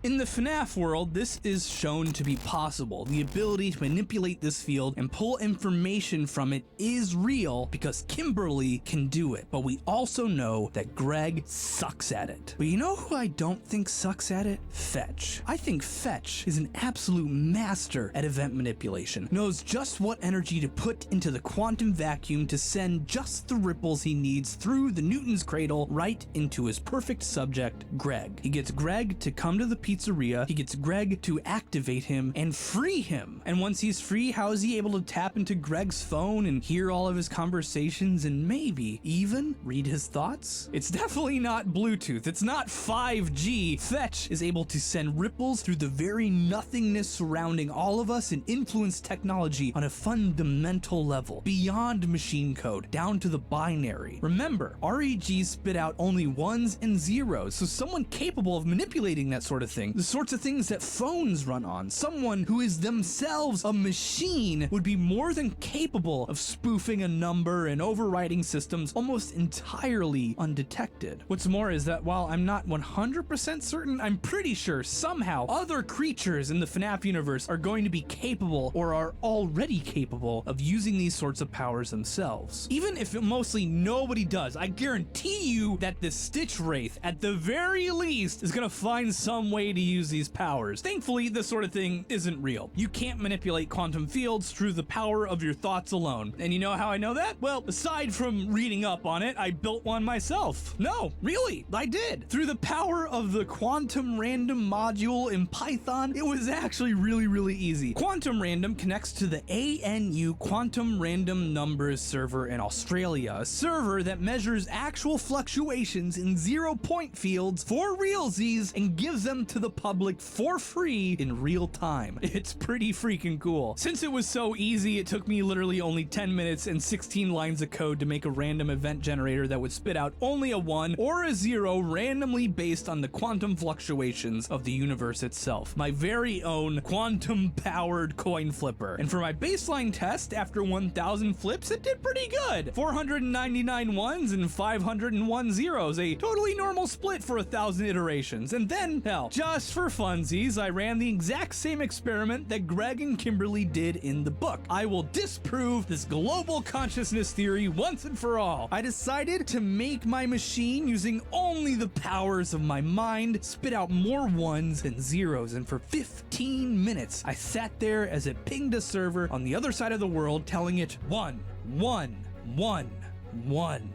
In the FNAF world, this is shown to be possible. The ability to manipulate this field and pull information from it is real because Kimberly can do it. But we also know that Greg sucks at it. But you know who I don't think sucks at it? Fetch. I think Fetch is an absolute master at event manipulation. Knows just what energy to put into the quantum vacuum to send just the ripples he needs through the Newton's cradle right into his perfect subject, Greg. He gets Greg to come to the pizza pizzeria, he gets Greg to activate him and free him. And once he's free, how is he able to tap into Greg's phone and hear all of his conversations and maybe even read his thoughts? It's definitely not Bluetooth. It's not 5G. Fetch is able to send ripples through the very nothingness surrounding all of us and influence technology on a fundamental level, beyond machine code, down to the binary. Remember, REGs spit out only ones and zeros, so someone capable of manipulating that sort of thing, the sorts of things that phones run on, someone who is themselves a machine, would be more than capable of spoofing a number and overriding systems almost entirely undetected. What's more is that while I'm not 100% certain, I'm pretty sure somehow other creatures in the FNAF universe are going to be capable or are already capable of using these sorts of powers themselves. Even if mostly nobody does, I guarantee you that the Stitch Wraith, at the very least, is gonna find some way to use these powers. Thankfully, this sort of thing isn't real. You can't manipulate quantum fields through the power of your thoughts alone. And you know how I know that? Well, aside from reading up on it, I built one myself. No, really, I did. Through the power of the quantum random module in Python, it was actually really easy. Quantum random connects to the ANU Quantum Random Numbers server in Australia, a server that measures actual fluctuations in 0-point fields for realsies and gives them to the public for free in real time. It's pretty freaking cool. Since it was so easy, it took me literally only 10 minutes and 16 lines of code to make a random event generator that would spit out only a 1 or a 0 randomly based on the quantum fluctuations of the universe itself. My very own quantum-powered coin flipper. And for my baseline test, after 1,000 flips, it did pretty good. 499 ones and 501 zeros, a totally normal split for 1,000 iterations. And then, hell, just for funsies, I ran the exact same experiment that Greg and Kimberly did in the book. I will disprove this global consciousness theory once and for all. I decided to make my machine using only the powers of my mind spit out more ones than zeros, and for 15 minutes I sat there as it pinged a server on the other side of the world telling it 1, 1, 1, 1.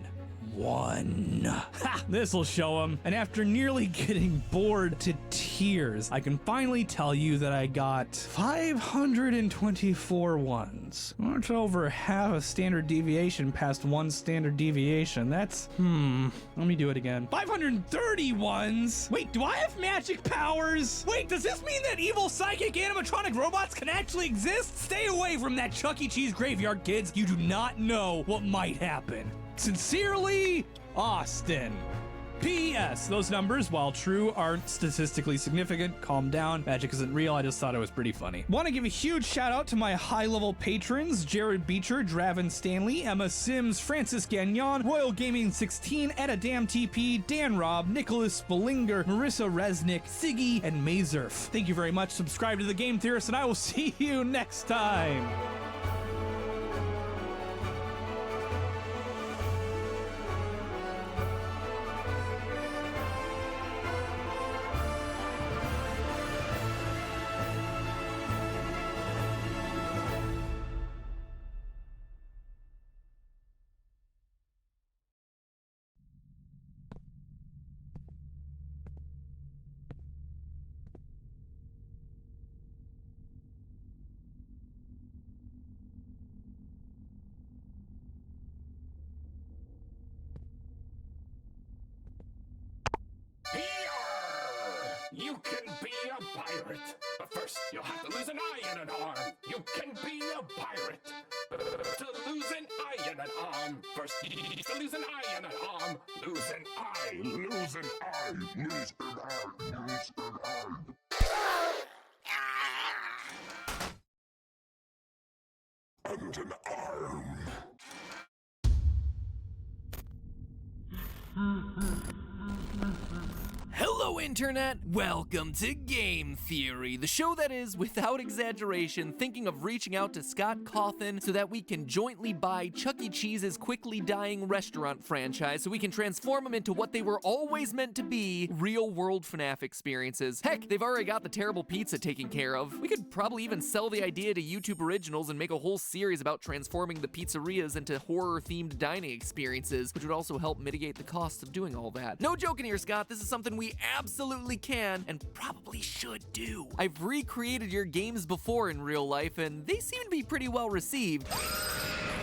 Ha! This'll show him. And after nearly getting bored to tears, I can finally tell you that I got 524 ones. Much over half a standard deviation past one standard deviation. That's, let me do it again. 530 ones? Wait, do I have magic powers? Wait, does this mean that evil psychic animatronic robots can actually exist? Stay away from that Chuck E. Cheese graveyard, kids. You do not know what might happen. Sincerely, Austin. P.S. Those numbers, while true, aren't statistically significant. Calm down. Magic isn't real. I just thought it was pretty funny. Want to give a huge shout out to my high-level patrons: Jared Beecher, Draven Stanley, Emma Sims, Francis Gagnon, Royal Gaming 16, Etta Dam TP, Dan Robb, Nicholas Spalinger, Marissa Resnick, Siggy, and Mazurf. Thank you very much. Subscribe to The Game Theorist, and I will see you next time.
You can be a pirate, but first you'll have to lose an eye and an arm. You can be a pirate. To lose an eye and an arm. First, to lose an eye and an arm. Lose an eye, lose an eye, lose an eye, lose an eye. And an arm.
Hello, Internet! Welcome to Game Theory, the show that is, without exaggeration, thinking of reaching out to Scott Cawthon so that we can jointly buy Chuck E. Cheese's quickly dying restaurant franchise so we can transform them into what they were always meant to be, real-world FNAF experiences. Heck, they've already got the terrible pizza taken care of. We could probably even sell the idea to YouTube Originals and make a whole series about transforming the pizzerias into horror-themed dining experiences, which would also help mitigate the costs of doing all that. No joking here, Scott, this is something we absolutely absolutely can and probably should do. I've recreated your games before in real life, and they seem to be pretty well received.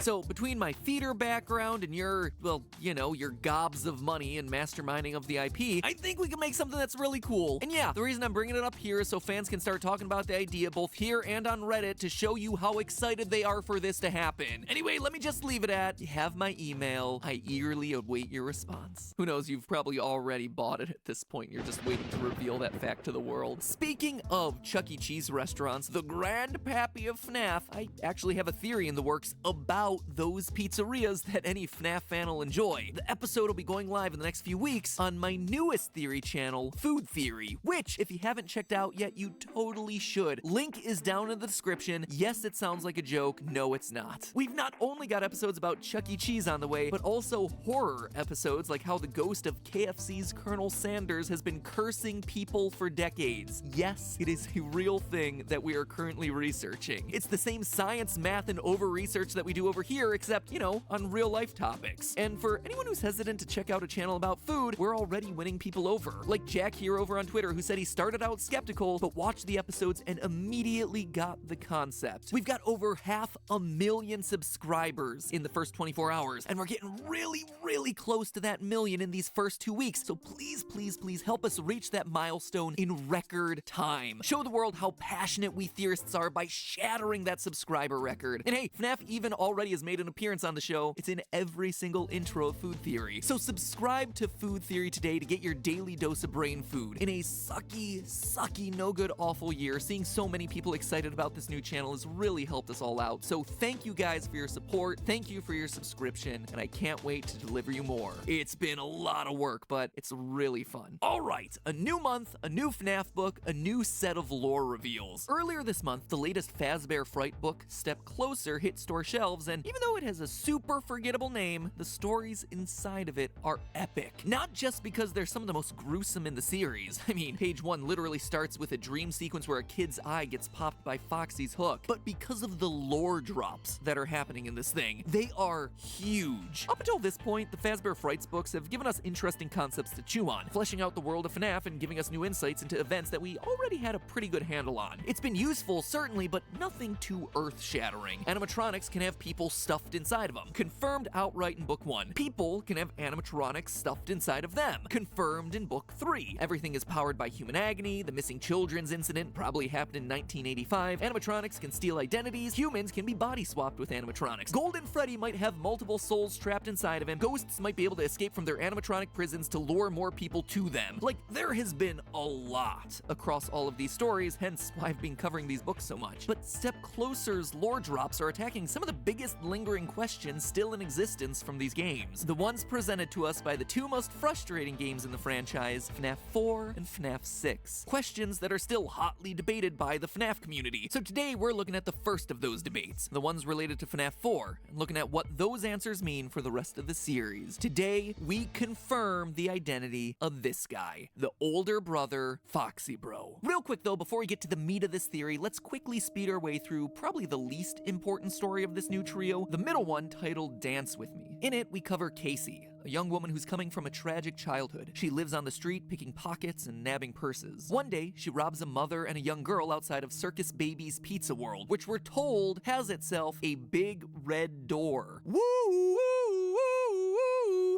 So between my feeder background and your, well, you know, your gobs of money and masterminding of the IP, I think we can make something that's really cool. And yeah, the reason I'm bringing it up here is so fans can start talking about the idea both here and on Reddit to show you how excited they are for this to happen. Anyway, let me just leave it at, you have my email. I eagerly await your response. Who knows, you've probably already bought it at this point. You're just waiting to reveal that fact to the world. Speaking of Chuck E. Cheese restaurants, the grandpappy of FNAF, I actually have a theory in the works about those pizzerias that any FNAF fan will enjoy. The episode will be going live in the next few weeks on my newest theory channel, Food Theory, which, if you haven't checked out yet, you totally should. Link is down in the description. Yes, it sounds like a joke. No, it's not. We've not only got episodes about Chuck E. Cheese on the way, but also horror episodes like how the ghost of KFC's Colonel Sanders has been cursing people for decades. Yes, it is a real thing that we are currently researching. It's the same science, math, and over-research that we do over here, except, you know, on real-life topics. And for anyone who's hesitant to check out a channel about food, we're already winning people over. Like Jack here over on Twitter, who said he started out skeptical, but watched the episodes and immediately got the concept. We've got over 500,000 subscribers in the first 24 hours, and we're getting really, really close to that million in these first 2 weeks. So please, please, please help us reach that milestone in record time. Show the world how passionate we theorists are by shattering that subscriber record. And hey, FNAF even already has made an appearance on the show. It's in every single intro of Food Theory. So subscribe to Food Theory today to get your daily dose of brain food. In a sucky, no good, awful year, seeing so many people excited about this new channel has really helped us all out. So thank you guys for your support. Thank you for your subscription, and I can't wait to deliver you more. It's been a lot of work, but it's really fun. All right, a new month, a new FNAF book, a new set of lore reveals. Earlier this month, the latest Fazbear Fright book, Step Closer, hit store shelves, and even though it has a super forgettable name, the stories inside of it are epic. Not just because they're some of the most gruesome in the series. I mean, page 1 literally starts with a dream sequence where a kid's eye gets popped by Foxy's hook, but because of the lore drops that are happening in this thing, they are huge. Up until this point, the Fazbear Frights books have given us interesting concepts to chew on, fleshing out the world of FNAF and giving us new insights into events that we already had a pretty good handle on. It's been useful, certainly, but nothing too earth-shattering. Animatronics can have people stuffed inside of them. Confirmed outright in book 1. People can have animatronics stuffed inside of them. Confirmed in book 3. Everything is powered by human agony. The missing children's incident probably happened in 1985. Animatronics can steal identities. Humans can be body swapped with animatronics. Golden Freddy might have multiple souls trapped inside of him. Ghosts might be able to escape from their animatronic prisons to lure more people to them. Like, there has been a lot across all of these stories, hence why I've been covering these books so much. But Step Closer's lore drops are attacking some of the biggest lingering questions still in existence from these games. The ones presented to us by the two most frustrating games in the franchise, FNAF 4 and FNAF 6. Questions that are still hotly debated by the FNAF community. So today we're looking at the first of those debates, the ones related to FNAF 4, and looking at what those answers mean for the rest of the series. Today, we confirm the identity of this guy, the older brother, Foxy Bro. Real quick though, before we get to the meat of this theory, let's quickly speed our way through probably the least important story of this new trio, the middle one titled Dance With Me. In it, we cover Casey, a young woman who's coming from a tragic childhood. She lives on the street picking pockets and nabbing purses. One day, she robs a mother and a young girl outside of Circus Baby's Pizza World, which we're told has itself a big red door. Woo!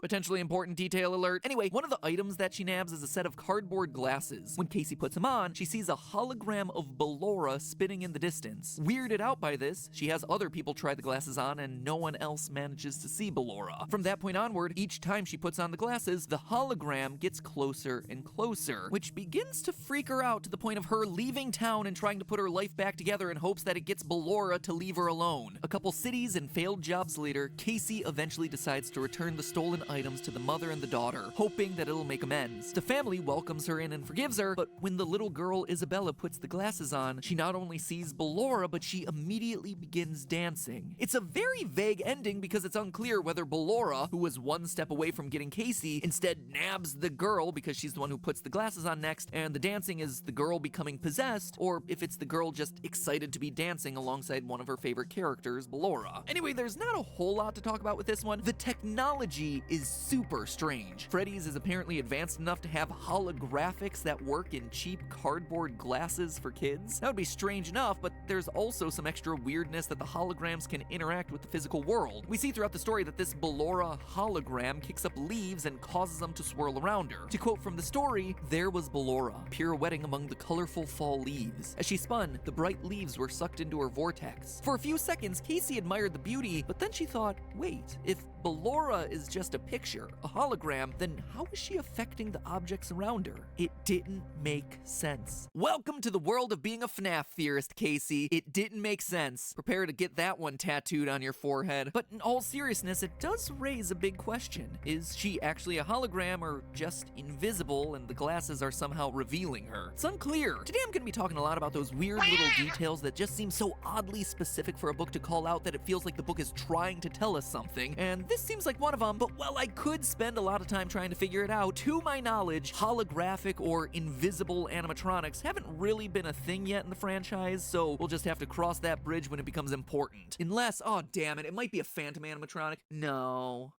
Potentially important detail alert. Anyway, one of the items that she nabs is a set of cardboard glasses. When Casey puts them on, she sees a hologram of Ballora spinning in the distance. Weirded out by this, she has other people try the glasses on and no one else manages to see Ballora. From that point onward, each time she puts on the glasses, the hologram gets closer and closer, which begins to freak her out to the point of her leaving town and trying to put her life back together in hopes that it gets Ballora to leave her alone. A couple cities and failed jobs later, Casey eventually decides to return the stolen items to the mother and the daughter, hoping that it'll make amends. The family welcomes her in and forgives her, but when the little girl Isabella puts the glasses on, she not only sees Ballora, but she immediately begins dancing. It's a very vague ending because it's unclear whether Ballora, who was one step away from getting Casey, instead nabs the girl because she's the one who puts the glasses on next, and the dancing is the girl becoming possessed, or if it's the girl just excited to be dancing alongside one of her favorite characters, Ballora. Anyway, there's not a whole lot to talk about with this one. The technology is is super strange. Freddy's is apparently advanced enough to have holographics that work in cheap cardboard glasses for kids. That would be strange enough, but there's also some extra weirdness that the holograms can interact with the physical world. We see throughout the story that this Ballora hologram kicks up leaves and causes them to swirl around her. To quote from the story, there was Ballora, pirouetting among the colorful fall leaves. As she spun, the bright leaves were sucked into her vortex. For a few seconds, Casey admired the beauty, but then she thought, wait, if Ballora is just a picture, a hologram, then how is she affecting the objects around her? It didn't make sense. Welcome to the world of being a FNAF theorist, Casey. It didn't make sense. Prepare to get that one tattooed on your forehead. But in all seriousness, it does raise a big question. Is she actually a hologram or just invisible and the glasses are somehow revealing her? It's unclear. Today I'm going to be talking a lot about those weird little details that just seem so oddly specific for a book to call out that it feels like the book is trying to tell us something, and this seems like one of them, but while I could spend a lot of time trying to figure it out, to my knowledge, holographic or invisible animatronics haven't really been a thing yet in the franchise, so we'll just have to cross that bridge when it becomes important. Unless, oh damn it might be a phantom animatronic. No,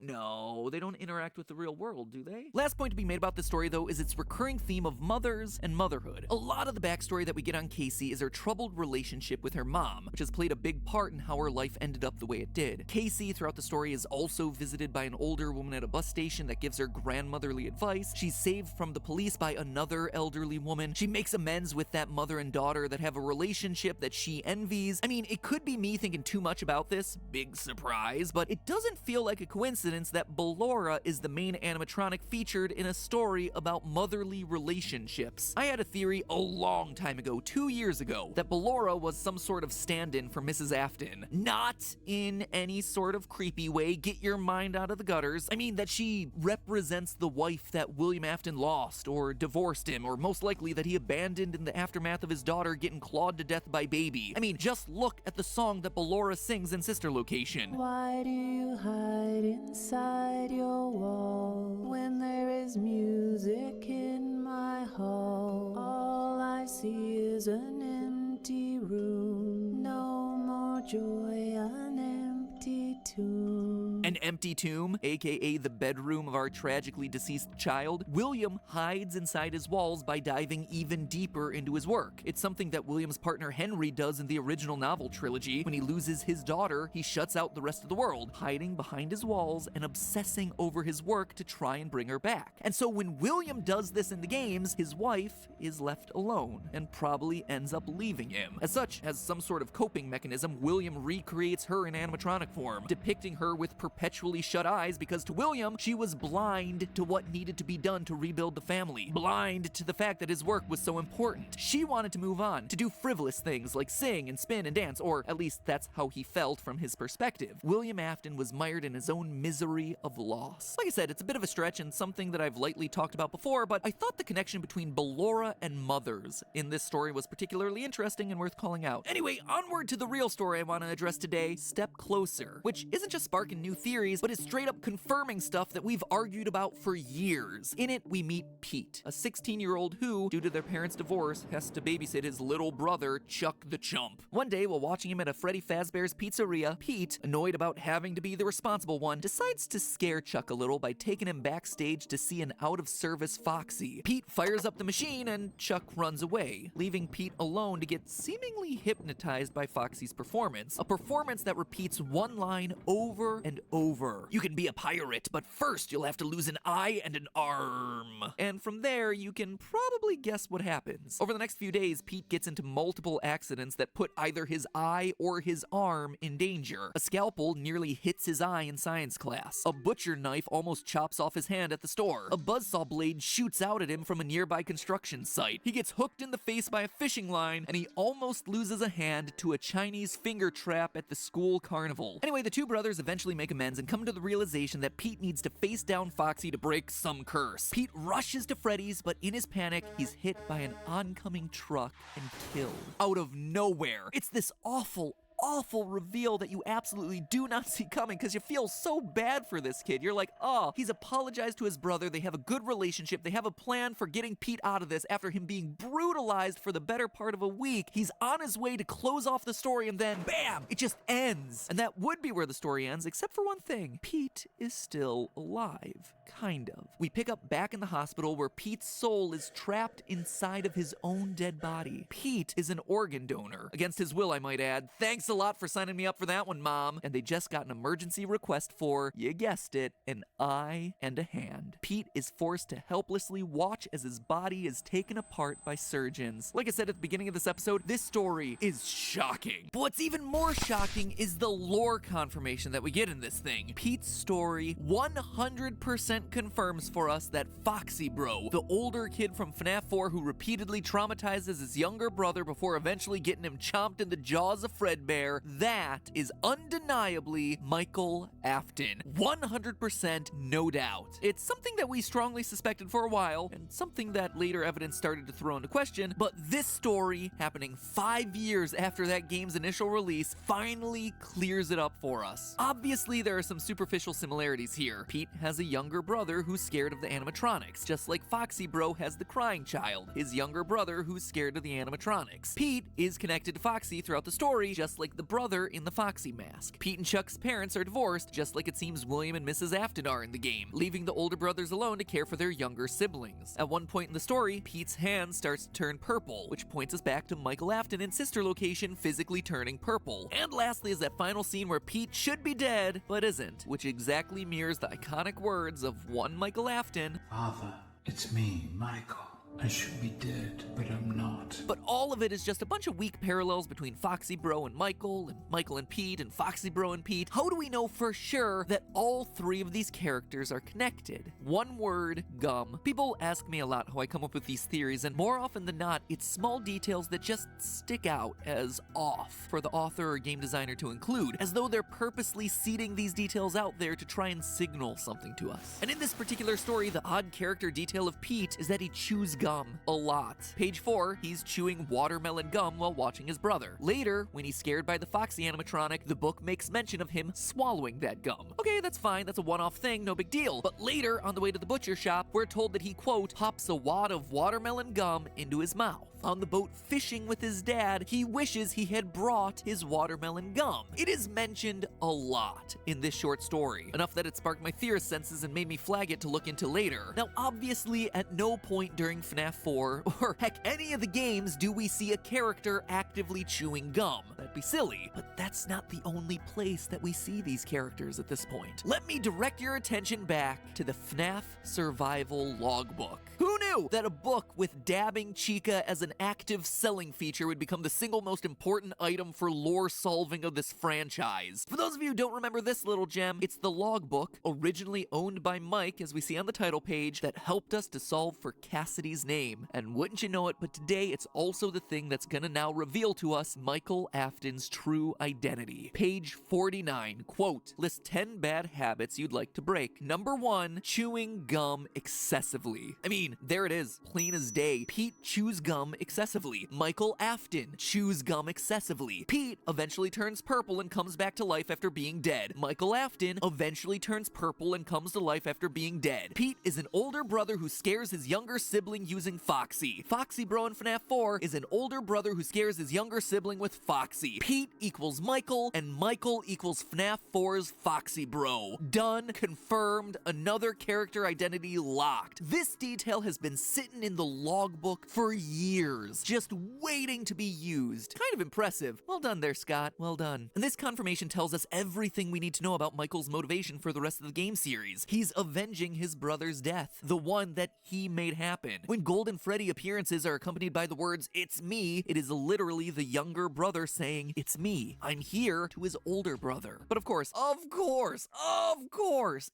they don't interact with the real world, do they? Last point to be made about this story, though, is its recurring theme of mothers and motherhood. A lot of the backstory that we get on Casey is her troubled relationship with her mom, which has played a big part in how her life ended up the way it did. Casey, throughout the story, is also visited by an older woman at a bus station that gives her grandmotherly advice. She's saved from the police by another elderly woman. She makes amends with that mother and daughter that have a relationship that she envies. I mean, it could be me thinking too much about this, big surprise, but it doesn't feel like a coincidence that Ballora is the main animatronic featured in a story about motherly relationships. I had a theory a long time ago, 2 years ago, that Ballora was some sort of stand-in for Mrs. Afton. Not in any sort of creepy way, get your mind out of the gutters. I mean that she represents the wife that William Afton lost or divorced him, or most likely that he abandoned in the aftermath of his daughter getting clawed to death by Baby. I mean, just look at the song that Ballora sings in Sister Location.
Why do you hide inside your wall when there is music in my hall? All I see is an empty room, no more joy, an empty tomb.
An empty tomb, aka the bedroom of our tragically deceased child. William hides inside his walls by diving even deeper into his work. It's something that William's partner Henry does in the original novel trilogy. When he loses his daughter, he shuts out the rest of the world, hiding behind his walls and obsessing over his work to try and bring her back. And so when William does this in the games, his wife is left alone and probably ends up leaving him. As such, as some sort of coping mechanism, William recreates her in animatronic form, depicting her with perpetually shut eyes because to William, she was blind to what needed to be done to rebuild the family, blind to the fact that his work was so important. She wanted to move on, to do frivolous things like sing and spin and dance, or at least that's how he felt from his perspective. William Afton was mired in his own misery of loss. Like I said, it's a bit of a stretch and something that I've lightly talked about before, but I thought the connection between Ballora and mothers in this story was particularly interesting and worth calling out. Anyway, onward to the real story I want to address today, Step Closer, which isn't just sparking new theories, but is straight up confirming stuff that we've argued about for years. In it, we meet Pete, a 16-year-old who, due to their parents' divorce, has to babysit his little brother, Chuck the Chump. One day, while watching him at a Freddy Fazbear's Pizzeria, Pete, annoyed about having to be the responsible one, decides to scare Chuck a little by taking him backstage to see an out-of-service Foxy. Pete fires up the machine and Chuck runs away, leaving Pete alone to get seemingly hypnotized by Foxy's performance. A performance that repeats one line over and over. You can be a pirate, but first you'll have to lose an eye and an arm. And from there, you can probably guess what happens. Over the next few days, Pete gets into multiple accidents that put either his eye or his arm in danger. A scalpel nearly hits his eye in science class. A butcher knife almost chops off his hand at the store. A buzzsaw blade shoots out at him from a nearby construction site. He gets hooked in the face by a fishing line, and he almost loses a hand to a Chinese finger trap at the school carnival. Anyway, the two brothers eventually make amends and come to the realization that Pete needs to face down Foxy to break some curse. Pete rushes to Freddy's, but in his panic, he's hit by an oncoming truck and killed. Out of nowhere. It's this awful, awful reveal that you absolutely do not see coming because you feel so bad for this kid. You're like, oh, he's apologized to his brother. They have a good relationship. They have a plan for getting Pete out of this after him being brutalized for the better part of a week. He's on his way to close off the story and then, bam, it just ends. And that would be where the story ends, except for one thing. Pete is still alive. Kind of. We pick up back in the hospital where Pete's soul is trapped inside of his own dead body. Pete is an organ donor. Against his will, I might add. Thanks a lot for signing me up for that one, Mom. And they just got an emergency request for, you guessed it, an eye and a hand. Pete is forced to helplessly watch as his body is taken apart by surgeons. Like I said at the beginning of this episode, this story is shocking. But what's even more shocking is the lore confirmation that we get in this thing. Pete's story 100% confirms for us that Foxy Bro, the older kid from FNAF 4 who repeatedly traumatizes his younger brother before eventually getting him chomped in the jaws of Fredbear, that is undeniably Michael Afton. 100% no doubt. It's something that we strongly suspected for a while, and something that later evidence started to throw into question, but this story, happening 5 years after that game's initial release, finally clears it up for us. Obviously, there are some superficial similarities here. Pete has a younger brother who's scared of the animatronics, just like Foxy Bro has the crying child, his younger brother who's scared of the animatronics. Pete is connected to Foxy throughout the story, just like the brother in the Foxy mask. Pete and Chuck's parents are divorced, just like it seems William and Mrs. Afton are in the game, leaving the older brothers alone to care for their younger siblings. At one point in the story, Pete's hand starts to turn purple, which points us back to Michael Afton and sister location physically turning purple. And lastly is that final scene where Pete should be dead, but isn't, which exactly mirrors the iconic words of one Michael Afton,
"Father, it's me, Michael. I should be dead, but I'm not."
But all of it is just a bunch of weak parallels between Foxy Bro and Michael and Pete, and Foxy Bro and Pete. How do we know for sure that all three of these characters are connected? One word, gum. People ask me a lot how I come up with these theories, and more often than not, it's small details that just stick out as off for the author or game designer to include, as though they're purposely seeding these details out there to try and signal something to us. And in this particular story, the odd character detail of Pete is that he chews gum a lot. Page 4, he's chewing watermelon gum while watching his brother. Later, when he's scared by the Foxy animatronic, the book makes mention of him swallowing that gum. Okay, that's fine, that's a one-off thing, no big deal. But later, on the way to the butcher shop, we're told that he, quote, pops a wad of watermelon gum into his mouth. On the boat fishing with his dad, he wishes he had brought his watermelon gum. It is mentioned a lot in this short story, enough that it sparked my theorist senses and made me flag it to look into later. Now, obviously, at no point during FNAF 4, or heck, any of the games, do we see a character actively chewing gum. That'd be silly, but that's not the only place that we see these characters at this point. Let me direct your attention back to the FNAF Survival Logbook. Who knew that a book with dabbing Chica as an active selling feature would become the single most important item for lore solving of this franchise? For those of you who don't remember this little gem, it's the logbook, originally owned by Mike, as we see on the title page, that helped us to solve for Cassidy's name. And wouldn't you know it, but today it's also the thing that's gonna now reveal to us Michael Afton's true identity. Page 49, quote, list 10 bad habits you'd like to break. Number 1, chewing gum excessively. I mean, there it is, plain as day. Pete chews gum excessively. Michael Afton chews gum excessively. Pete eventually turns purple and comes back to life after being dead. Michael Afton eventually turns purple and comes to life after being dead. Pete is an older brother who scares his younger sibling using Foxy. Foxy Bro in FNAF 4 is an older brother who scares his younger sibling with Foxy. Pete equals Michael, and Michael equals FNAF 4's Foxy Bro. Done, confirmed, another character identity locked. This detail has been sitting in the logbook for years, just waiting to be used. Kind of impressive. Well done there, Scott. Well done. And this confirmation tells us everything we need to know about Michael's motivation for the rest of the game series. He's avenging his brother's death, the one that he made happen. When Golden Freddy appearances are accompanied by the words, "It's me," it is literally the younger brother saying, "It's me. I'm here," to his older brother. But of course,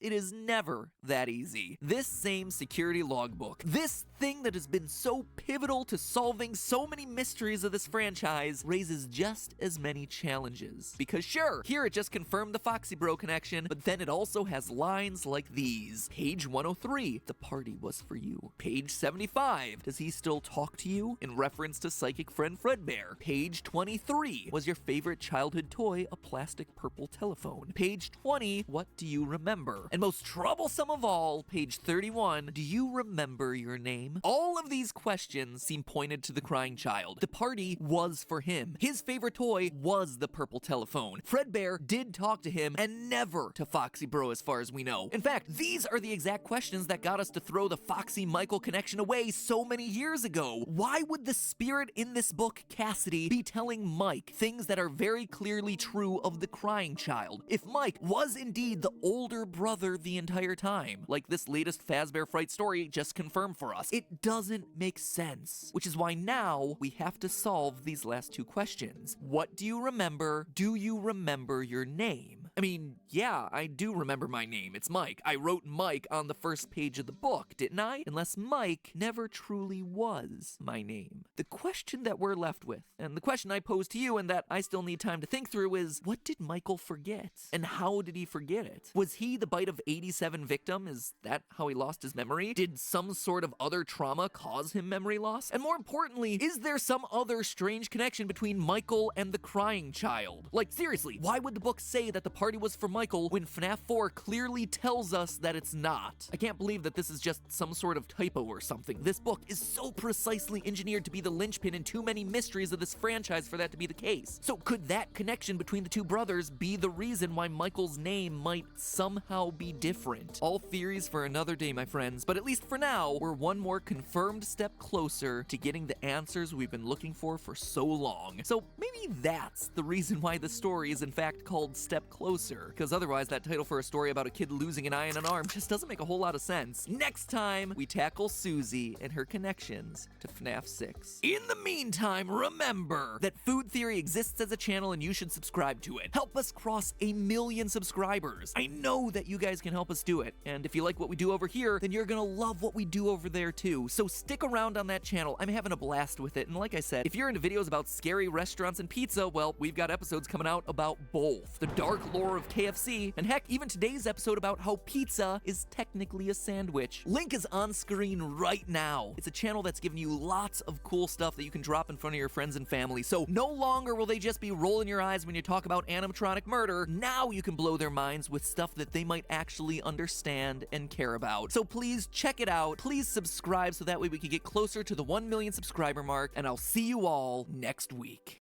it is never that easy. This same security logbook, this This thing that has been so pivotal to solving so many mysteries of this franchise raises just as many challenges. Because sure, here it just confirmed the Foxy Bro connection, but then it also has lines like these. Page 103, the party was for you. Page 75, does he still talk to you? In reference to psychic friend Fredbear. Page 23, was your favorite childhood toy a plastic purple telephone? Page 20, what do you remember? And most troublesome of all, page 31, do you remember your name? All of these questions seem pointed to the crying child. The party was for him. His favorite toy was the purple telephone. Fredbear did talk to him and never to Foxy Bro as far as we know. In fact, these are the exact questions that got us to throw the Foxy Michael connection away so many years ago. Why would the spirit in this book, Cassidy, be telling Mike things that are very clearly true of the crying child? If Mike was indeed the older brother the entire time, like this latest Fazbear Fright story just confirmed for us, it doesn't make sense. Which is why now we have to solve these last two questions. What do you remember? Do you remember your name? I mean, yeah, I do remember my name. It's Mike. I wrote Mike on the first page of the book, didn't I? Unless Mike never truly was my name. The question that we're left with, and the question I pose to you and that I still need time to think through is, what did Michael forget? And how did he forget it? Was he the bite of 87 victim? Is that how he lost his memory? Did some sort of other trauma cause him memory loss? And more importantly, is there some other strange connection between Michael and the crying child? Like, seriously, why would the book say that the party was for Michael when FNAF 4 clearly tells us that it's not? I can't believe that this is just some sort of typo or something. This book is so precisely engineered to be the linchpin in too many mysteries of this franchise for that to be the case. So could that connection between the two brothers be the reason why Michael's name might somehow be different? All theories for another day, my friends, but at least for now, we're one more confirmed step closer to getting the answers we've been looking for so long. So maybe that's the reason why the story is in fact called Step Closer, because otherwise that title for a story about a kid losing an eye and an arm just doesn't make a whole lot of sense. Next time, we tackle Susie and her connections to FNAF 6. In the meantime, remember that Food Theory exists as a channel and you should subscribe to it. Help us cross 1 million subscribers. I know that you guys can help us do it, and if you like what we do over here, then you're gonna love what we do over there too. So stick around on that channel. I'm having a blast with it, and like I said, if you're into videos about scary restaurants and pizza, well, we've got episodes coming out about both. The dark lore of KFC, and heck, even today's episode about how pizza is technically a sandwich. Link is on screen right now. It's a channel that's giving you lots of cool stuff that you can drop in front of your friends and family. So no longer will they just be rolling your eyes when you talk about animatronic murder. Now you can blow their minds with stuff that they might actually understand and care about. So please check it out. Please subscribe so that way we can get closer to the 1 million subscriber mark, and I'll see you all next week.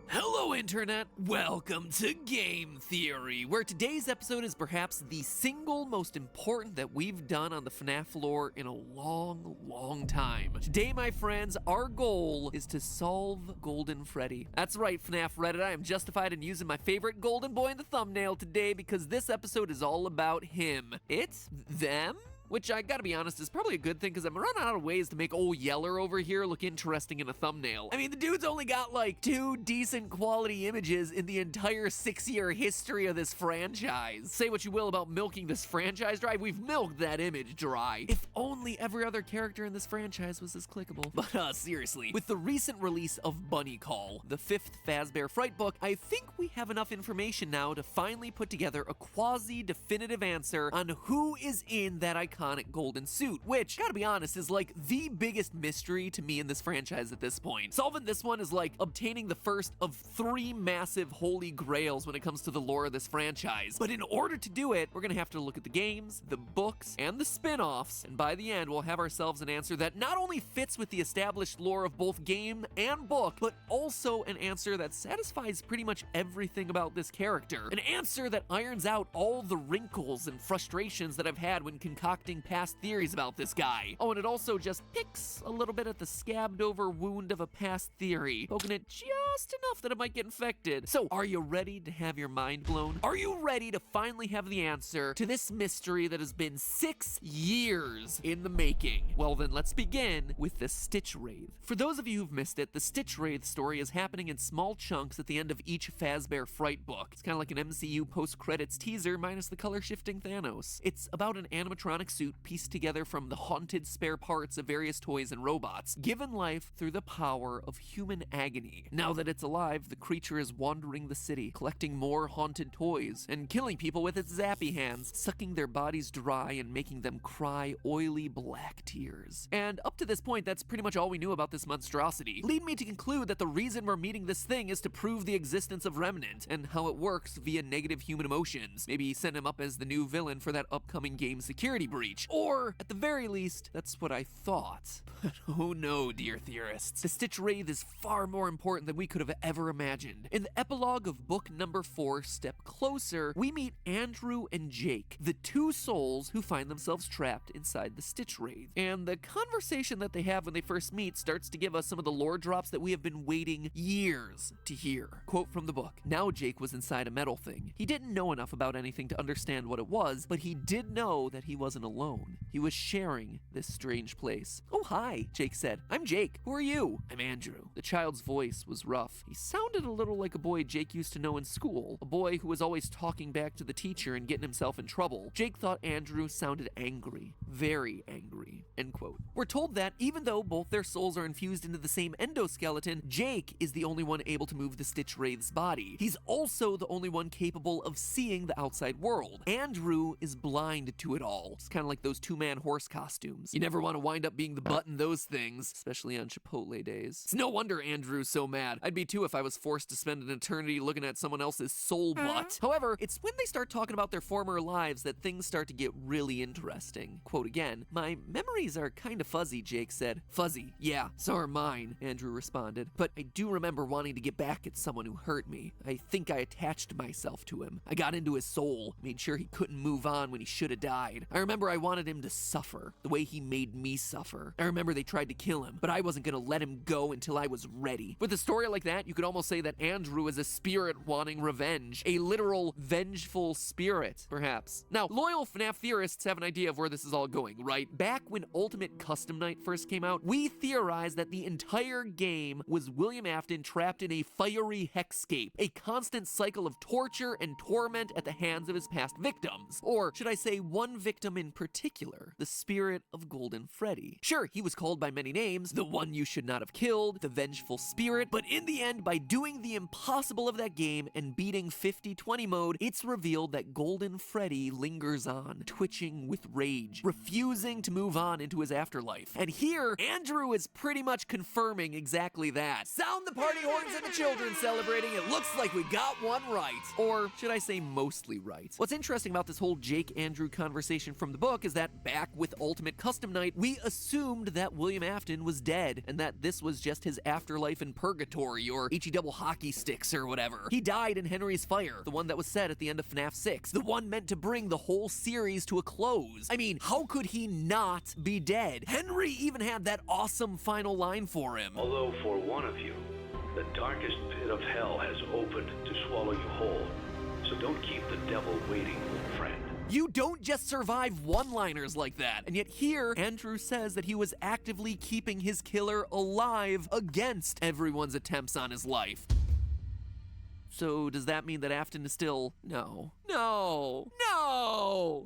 Hello, Internet! Welcome to Game Theory, where today's episode is perhaps the single most important that we've done on the FNAF lore in a long, long time. Today, my friends, our goal is to solve Golden Freddy. That's right, FNAF Reddit, I am justified in using my favorite golden boy in the thumbnail today because this episode is all about him. It's them? Which I gotta be honest is probably a good thing because I'm running out of ways to make old Yeller over here look interesting in a thumbnail. I mean, the dude's only got like 2 decent quality images in the entire 6-year history of this franchise. Say what you will about milking this franchise dry, we've milked that image dry. If only every other character in this franchise was as clickable. But seriously, with the recent release of Bunny Call, the 5th Fazbear Fright book, I think we have enough information now to finally put together a quasi-definitive answer on who is in that iconic iconic golden suit, which, gotta be honest, is like the biggest mystery to me in this franchise at this point. Solving this one is like obtaining the first of 3 massive holy grails when it comes to the lore of this franchise. But in order to do it, we're gonna have to look at the games, the books, and the spin-offs, and by the end, we'll have ourselves an answer that not only fits with the established lore of both game and book, but also an answer that satisfies pretty much everything about this character. An answer that irons out all the wrinkles and frustrations that I've had when concocting past theories about this guy. Oh, and it also just picks a little bit at the scabbed over wound of a past theory, poking it just enough that it might get infected. So, are you ready to have your mind blown? Are you ready to finally have the answer to this mystery that has been 6 years in the making? Well then, let's begin with the Stitch Wraith. For those of you who've missed it, the Stitch Wraith story is happening in small chunks at the end of each Fazbear Fright book. It's kind of like an MCU post-credits teaser minus the color-shifting Thanos. It's about an animatronic suit pieced together from the haunted spare parts of various toys and robots, given life through the power of human agony. Now that it's alive, the creature is wandering the city, collecting more haunted toys, and killing people with its zappy hands, sucking their bodies dry and making them cry oily black tears. And up to this point, that's pretty much all we knew about this monstrosity. Lead me to conclude that the reason we're meeting this thing is to prove the existence of Remnant, and how it works via negative human emotions. Maybe set him up as the new villain for that upcoming game security breach. Or, at the very least, that's what I thought. But oh no, dear theorists. The Stitch Wraith is far more important than we could have ever imagined. In the epilogue of book number 4, Step Closer, we meet Andrew and Jake, the 2 souls who find themselves trapped inside the Stitch Wraith. And the conversation that they have when they first meet starts to give us some of the lore drops that we have been waiting years to hear. Quote from the book: "Now Jake was inside a metal thing. He didn't know enough about anything to understand what it was, but he did know that he wasn't alone. He was sharing this strange place." "Oh, hi," Jake said. "I'm Jake. Who are you?" "I'm Andrew." The child's voice was rough. He sounded a little like a boy Jake used to know in school, a boy who was always talking back to the teacher and getting himself in trouble. Jake thought Andrew sounded angry. Very angry. End quote. We're told that even though both their souls are infused into the same endoskeleton, Jake is the only one able to move the Stitch Wraith's body. He's also the only one capable of seeing the outside world. Andrew is blind to it all. It's kind of like those 2-man horse costumes. You never want to wind up being the butt in those things, especially on Chipotle days. It's no wonder Andrew's so mad. I'd be too if I was forced to spend an eternity looking at someone else's soul butt. However, it's when they start talking about their former lives that things start to get really interesting. Quote again, "My memories are kind of fuzzy," Jake said. "Fuzzy, yeah, so are mine," Andrew responded. "But I do remember wanting to get back at someone who hurt me. I think I attached myself to him. I got into his soul, made sure he couldn't move on when he should have died. I remember I wanted him to suffer, the way he made me suffer. I remember they tried to kill him, but I wasn't gonna let him go until I was ready." With a story like that, you could almost say that Andrew is a spirit wanting revenge, a literal vengeful spirit, perhaps. Now, loyal FNAF theorists have an idea of where this is all going, right? Back when Ultimate Custom Night first came out, we theorized that the entire game was William Afton trapped in a fiery hexscape, a constant cycle of torture and torment at the hands of his past victims. Or should I say one victim in particular, the spirit of Golden Freddy. Sure, he was called by many names, the one you should not have killed, the vengeful spirit, but in the end, by doing the impossible of that game and beating 50-20 mode, it's revealed that Golden Freddy lingers on, twitching with rage, refusing to move on into his afterlife. And here, Andrew is pretty much confirming exactly that. Sound the party horns and the children celebrating. It looks like we got one right. Or should I say mostly right? What's interesting about this whole Jake-Andrew conversation from the book is that back with Ultimate Custom Night, we assumed that William Afton was dead and that this was just his afterlife in purgatory or HE-double hockey sticks or whatever. He died in Henry's Fire, the one that was set at the end of FNAF 6, the one meant to bring the whole series to a close. I mean, how could he not be dead? Henry even had that awesome final line for him.
"Although for one of you, the darkest pit of hell has opened to swallow you whole. So don't keep the devil waiting, friend."
You don't just survive one-liners like that. And yet here, Andrew says that he was actively keeping his killer alive against everyone's attempts on his life. So does that mean that Afton is still... No.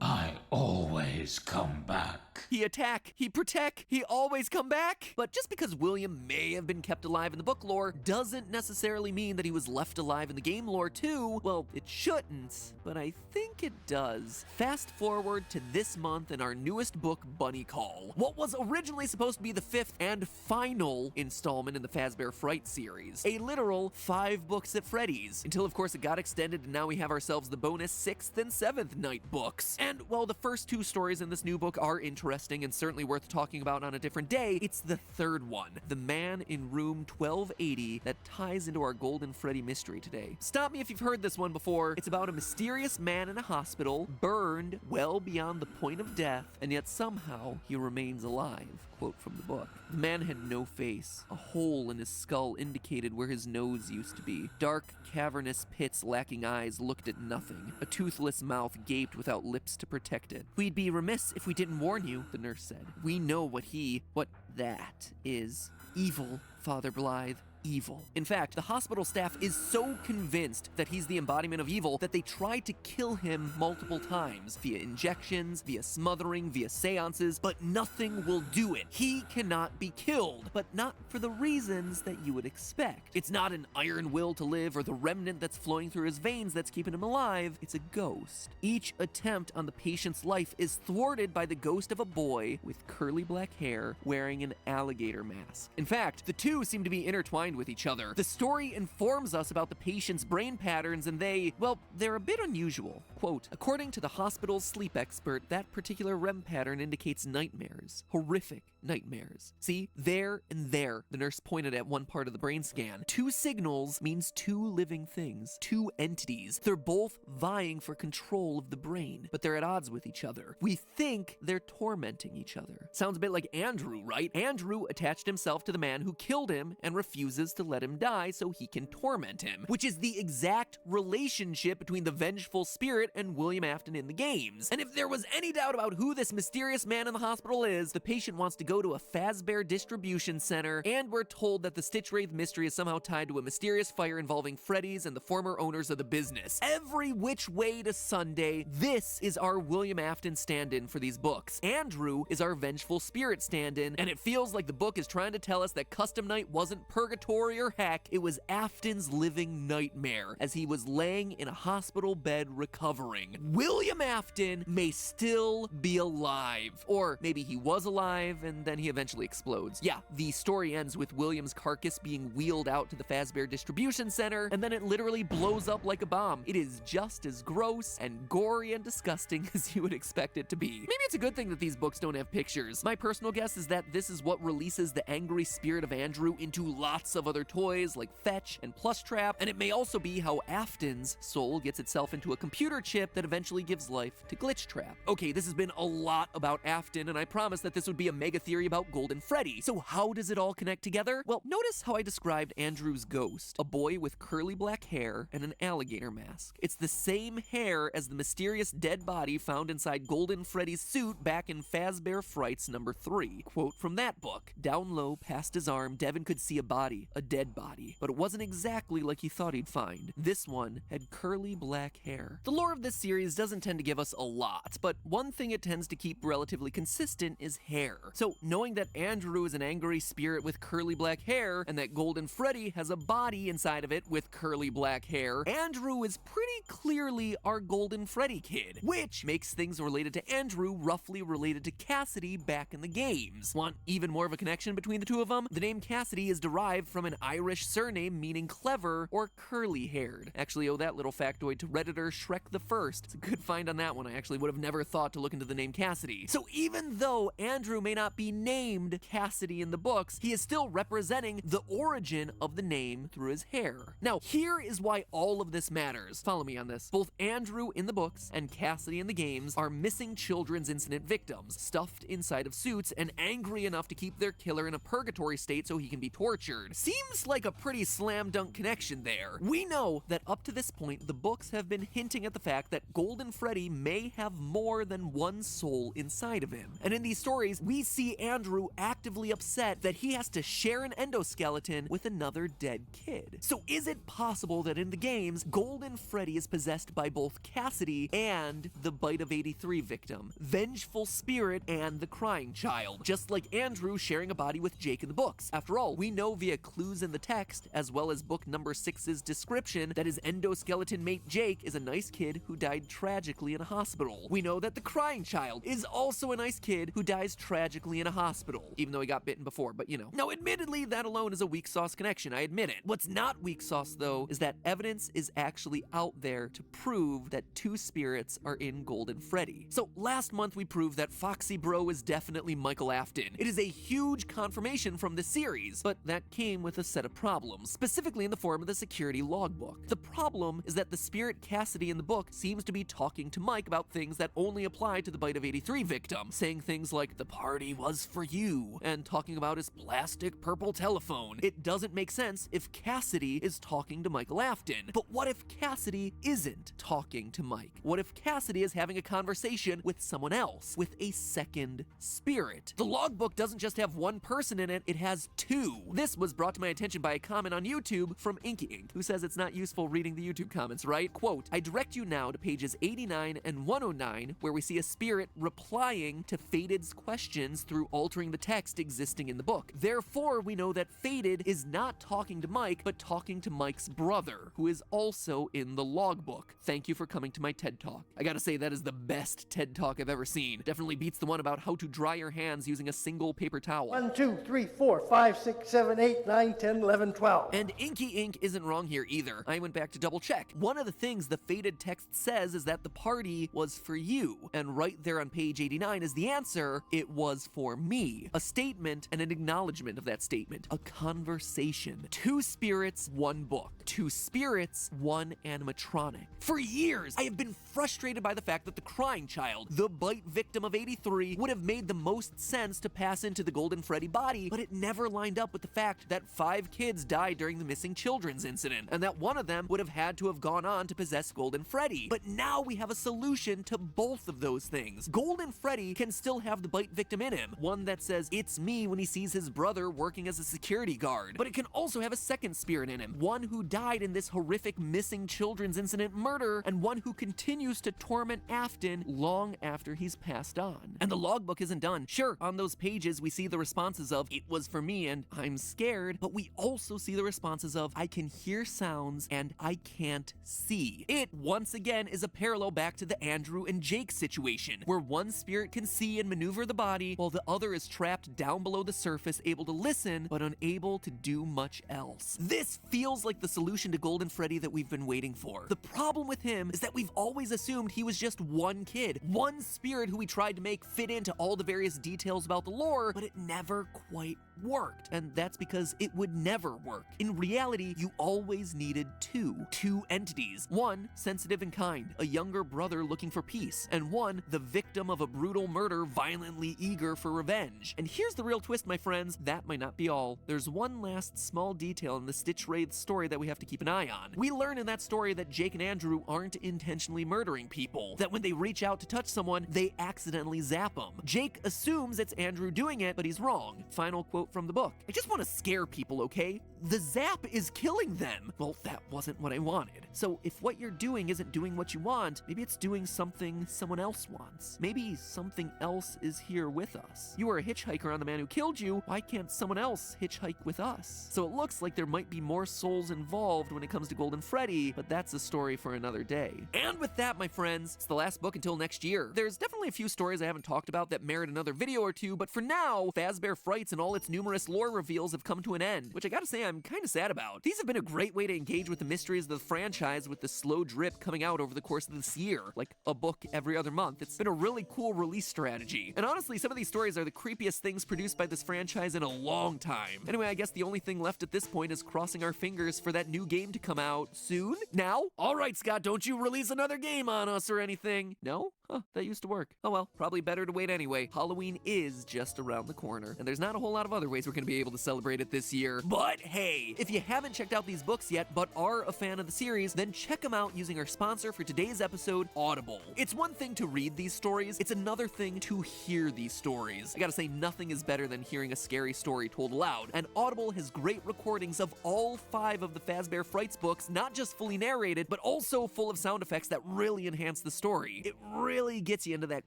I always come back.
He attack, he protect, he always come back. But just because William may have been kept alive in the book lore doesn't necessarily mean that he was left alive in the game lore too. Well, it shouldn't, but I think it does. Fast forward to this month in our newest book, Bunny Call. What was originally supposed to be the 5th and final installment in the Fazbear Fright series. A literal 5 books at Freddy's. Until of course it got extended and now we have ourselves the bonus 6th and 7th night books. And while the first 2 stories in this new book are interesting and certainly worth talking about on a different day, it's the 3rd one, The Man in Room 1280, that ties into our Golden Freddy mystery today. Stop me if you've heard this one before. It's about a mysterious man in a hospital, burned well beyond the point of death, and yet somehow he remains alive. Quote from the book. The man had no face. A hole in his skull indicated where his nose used to be. Dark, cavernous pits lacking eyes looked at nothing. A toothless mouth gaped without lips to protect it. We'd be remiss if we didn't warn you, the nurse said. We know what that is. Evil, Father Blythe. Evil. In fact, the hospital staff is so convinced that he's the embodiment of evil that they tried to kill him multiple times, via injections, via smothering, via seances, but nothing will do it. He cannot be killed, but not for the reasons that you would expect. It's not an iron will to live or the remnant that's flowing through his veins that's keeping him alive. It's a ghost. Each attempt on the patient's life is thwarted by the ghost of a boy with curly black hair wearing an alligator mask. In fact, the two seem to be intertwined with each other. The story informs us about the patient's brain patterns and they're a bit unusual. Quote, according to the hospital's sleep expert, that particular REM pattern indicates nightmares. Horrific nightmares. See, there and there, the nurse pointed at one part of the brain scan. 2 signals means 2 living things, 2 entities. They're both vying for control of the brain, but they're at odds with each other. We think they're tormenting each other. Sounds a bit like Andrew, right? Andrew attached himself to the man who killed him and refuses to let him die so he can torment him, which is the exact relationship between the vengeful spirit and William Afton in the games. And if there was any doubt about who this mysterious man in the hospital is, the patient wants to go to a Fazbear distribution center, and we're told that the Stitch Wraith mystery is somehow tied to a mysterious fire involving Freddy's and the former owners of the business. Every which way to Sunday, this is our William Afton stand-in for these books. Andrew is our vengeful spirit stand-in, and it feels like the book is trying to tell us that Custom Night wasn't purgatory or heck, it was Afton's living nightmare as he was laying in a hospital bed recovering. William Afton may still be alive, or maybe he was alive and then he eventually explodes. Yeah, the story ends with William's carcass being wheeled out to the Fazbear distribution center, and then it literally blows up like a bomb. It is just as gross and gory and disgusting as you would expect it to be. Maybe it's a good thing that these books don't have pictures. My personal guess is that this is what releases the angry spirit of Andrew into lots of other toys like Fetch and Plush Trap, and it may also be how Afton's soul gets itself into a computer chip that eventually gives life to Glitch Trap. Okay, this has been a lot about Afton, and I promised that this would be a mega theory about Golden Freddy. So how does it all connect together? Well, notice how I described Andrew's ghost, a boy with curly black hair and an alligator mask. It's the same hair as the mysterious dead body found inside Golden Freddy's suit back in Fazbear Frights number 3. Quote from that book, down low past his arm, Devin could see a body, a dead body, but it wasn't exactly like he thought he'd find. This one had curly black hair. The lore of this series doesn't tend to give us a lot, but one thing it tends to keep relatively consistent is hair. So knowing that Andrew is an angry spirit with curly black hair, and that Golden Freddy has a body inside of it with curly black hair, Andrew is pretty clearly our Golden Freddy kid, which makes things related to Andrew roughly related to Cassidy back in the games. Want even more of a connection between the two of them? The name Cassidy is derived from an Irish surname meaning clever or curly-haired. Actually owe that little factoid to Redditor Shrek the First. It's a good find on that one. I actually would have never thought to look into the name Cassidy. So even though Andrew may not be named Cassidy in the books, he is still representing the origin of the name through his hair. Now, here is why all of this matters. Follow me on this. Both Andrew in the books and Cassidy in the games are missing children's incident victims, stuffed inside of suits and angry enough to keep their killer in a purgatory state so he can be tortured. seems like a pretty slam dunk connection there. We know that up to this point, the books have been hinting at the fact that Golden Freddy may have more than one soul inside of him. And in these stories, we see Andrew actively upset that he has to share an endoskeleton with another dead kid. So is it possible that in the games, Golden Freddy is possessed by both Cassidy and the Bite of 83 victim, Vengeful Spirit and the Crying Child, just like Andrew sharing a body with Jake in the books? After all, we know via clues in the text, as well as book number 6's description, that his endoskeleton mate Jake is a nice kid who died tragically in a hospital. We know that the Crying Child is also a nice kid who dies tragically in a hospital, even though he got bitten before, but you know. Now, admittedly, that alone is a weak sauce connection, I admit it. What's not weak sauce, though, is that evidence is actually out there to prove that two spirits are in Golden Freddy. So last month we proved that Foxy Bro is definitely Michael Afton. It is a huge confirmation from the series, but that came with a set of problems, specifically in the form of the security logbook. The problem is that the spirit Cassidy in the book seems to be talking to Mike about things that only apply to the Bite of 83 victim, saying things like, "The party was for you," and talking about his plastic purple telephone. It doesn't make sense if Cassidy is talking to Michael Afton. But what if Cassidy isn't talking to Mike? What if Cassidy is having a conversation with someone else, with a second spirit? The logbook doesn't just have one person in it, it has two. This was brought to my attention by a comment on YouTube from Inky Ink, who says it's not useful reading the YouTube comments, right? Quote, "I direct you now to pages 89 and 109, where we see a spirit replying to Fated's questions through altering the text existing in the book. Therefore, we know that Fated is not talking to Mike, but talking to Mike's brother, who is also in the logbook. Thank you for coming to my TED Talk." I gotta say, that is the best TED Talk I've ever seen. Definitely beats the one about how to dry your hands using a single paper towel.
1, 2, 3, 4, 5, 6, 7, 8, 9, 10, 11, 12.
And Inky Ink isn't wrong here either. I went back to double check. One of the things the Fated text says is that the party was for you. And right there on page 89 is the answer, "It was for me." A statement and an acknowledgement of that statement. A conversation. Two spirits, one book. Two spirits, one animatronic. For years, I have been frustrated by the fact that the Crying Child, the Bite victim of 83, would have made the most sense to pass into the Golden Freddy body, but it never lined up with the fact that 5 kids died during the missing children's incident, and that one of them would have had to have gone on to possess Golden Freddy. But now we have a solution to both of those things. Golden Freddy can still have the Bite victim in him, one that says, "It's me," when he sees his brother working as a security guard. But it can also have a second spirit in him, one who died in this horrific missing children's incident murder, and one who continues to torment Afton long after he's passed on. And the logbook isn't done. Sure, on those pages we see the responses of, "It was for me," and "I'm scared," but we also see the responses of, "I can hear sounds," and "I can't see." It, once again, is a parallel back to the Andrew and Jake situation, where one spirit can see and maneuver the body, while the other is trapped down below the surface, able to listen, but unable to do much else. This feels like the solution to Golden Freddy that we've been waiting for. The problem with him is that we've always assumed he was just one kid, one spirit who we tried to make fit into all the various details about the lore, but it never quite worked. And that's because it would never work. In reality, you always needed two entities. One, sensitive and kind, a younger brother looking for peace, and one, the victim of a brutal murder, violently eager for revenge. And here's the real twist, my friends, that might not be all. There's one last small detail in the Stitch Wraith story that we have to keep an eye on. We learn in that story that Jake and Andrew aren't intentionally murdering people, that when they reach out to touch someone, they accidentally zap them. Jake assumes it's Andrew doing it, but he's wrong. Final quote from the book. "I just want to scare people, okay? The zap is killing them." Well, that wasn't what I wanted. So if what you're doing isn't doing what you want, maybe it's doing something someone else wants. Maybe something else is here with us. You were a hitchhiker on the man who killed you. Why can't someone else hitchhike with us? So it looks like there might be more souls involved when it comes to Golden Freddy, but that's a story for another day. And with that, my friends, it's the last book until next year. There's definitely a few stories I haven't talked about that merit another video or two, but for now, Fazbear Frights and all its numerous lore reveals have come to an end, which I gotta say I'm kinda sad about. These have been a great way to engage with the mysteries of the franchise with the slow drip coming out over the course of this year, like a book every other month. It's been a really cool release strategy. And honestly, some of these stories are the creepiest things produced by this franchise in a long time. Anyway, I guess the only thing left at this point is crossing our fingers for that new game to come out soon? Now? Alright, Scott, don't you release another game on us or anything. No? Huh, that used to work. Oh well, probably better to wait anyway. Halloween is just around the corner, and there's not a whole lot of other ways we're gonna be able to celebrate it this year. But hey, if you haven't checked out these books yet, but are a fan of the series, then check them out using our sponsor for today's episode, Audible. It's one thing to read these stories, it's another thing to hear these stories. I gotta say, nothing is better than hearing a scary story told aloud, and Audible has great recordings of all 5 of the Fazbear Frights books, not just fully narrated, but also full of sound effects that really enhance the story. It really gets you into that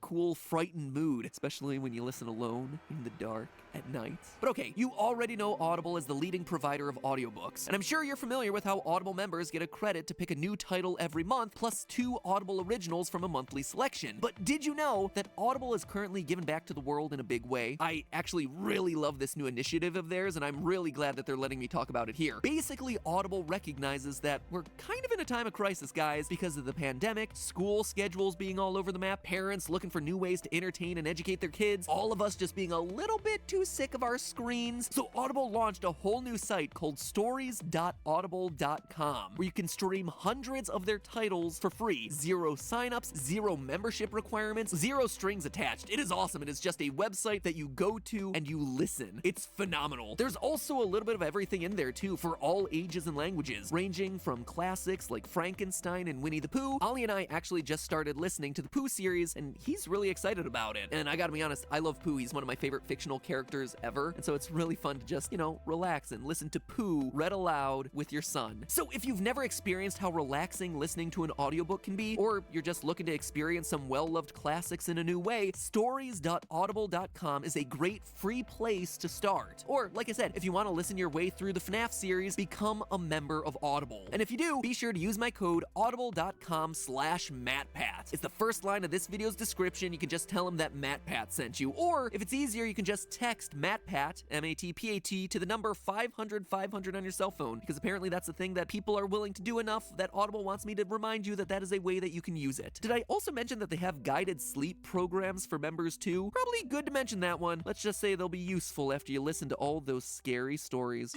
cool, frightened mood, especially when you listen alone in the dark at night. But okay, you already know Audible as the leading provider of audiobooks, and I'm sure you're familiar with how Audible members get a credit to pick a new title every month, plus 2 Audible originals from a monthly selection. But did you know that Audible is currently giving back to the world in a big way? I actually really love this new initiative of theirs, and I'm really glad that they're letting me talk about it here. Basically, Audible recognizes that we're kind of in a time of crisis, guys, because of the pandemic, school schedules being all over the map, parents looking for new ways to entertain and educate their kids, all of us just being a little bit too sick of our screens. So Audible launched a whole new site called stories.audible.com, where you can stream hundreds of their titles for free. 0 signups, 0 membership requirements, 0 strings attached. It is awesome. It is just a website that you go to and you listen. It's phenomenal. There's also a little bit of everything in there too, for all ages and languages, ranging from classics like Frankenstein and Winnie the Pooh. Ollie and I actually just started listening to the Pooh series, and he's really excited about it. And I gotta be honest, I love Pooh. He's one of my favorite fictional characters ever, and so it's really fun to just, relax and listen to Pooh read aloud with your son. So if you've never experienced how relaxing listening to an audiobook can be, or you're just looking to experience some well-loved classics in a new way, stories.audible.com is a great free place to start. Or, like I said, if you want to listen your way through the FNAF series, become a member of Audible. And if you do, be sure to use my code audible.com/MattPat. It's the first line of this video's description. You can just tell them that MattPat sent you. Or, if it's easier, you can just text MattPat, M-A-T-P-A-T, to the number 500-500 on your cell phone, because apparently that's a thing that people are willing to do enough that Audible wants me to remind you that that is a way that you can use it. Did I also mention that they have guided sleep programs for members too? Probably good to mention that one. Let's just say they'll be useful after you listen to all those scary stories.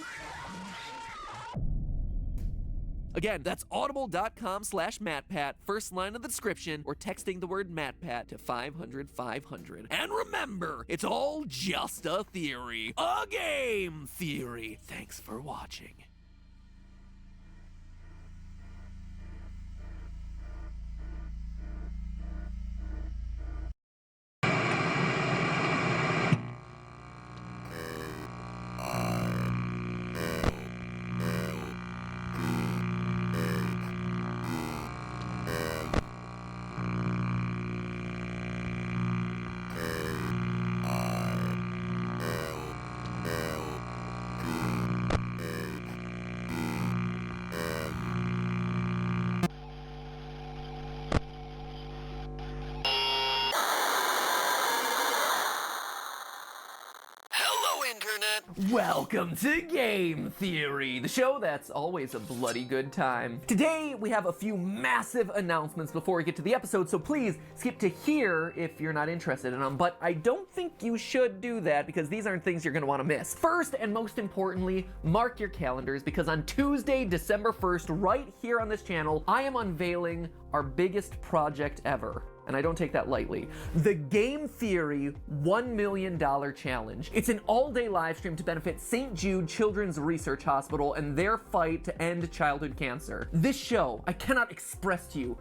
Again, that's audible.com/MattPat, first line of the description, or texting the word MattPat to 500-500. And remember, it's all just a theory. A game theory. Thanks for watching. Welcome to Game Theory, the show that's always a bloody good time. Today, we have a few massive announcements before we get to the episode, so please skip to here if you're not interested in them, but I don't think you should do that because these aren't things you're gonna wanna miss. First, and most importantly, mark your calendars because on Tuesday, December 1st, right here on this channel, I am unveiling our biggest project ever. And I don't take that lightly. The Game Theory $1 million Challenge. It's an all-day live stream to benefit St. Jude Children's Research Hospital and their fight to end childhood cancer. This show, I cannot express to you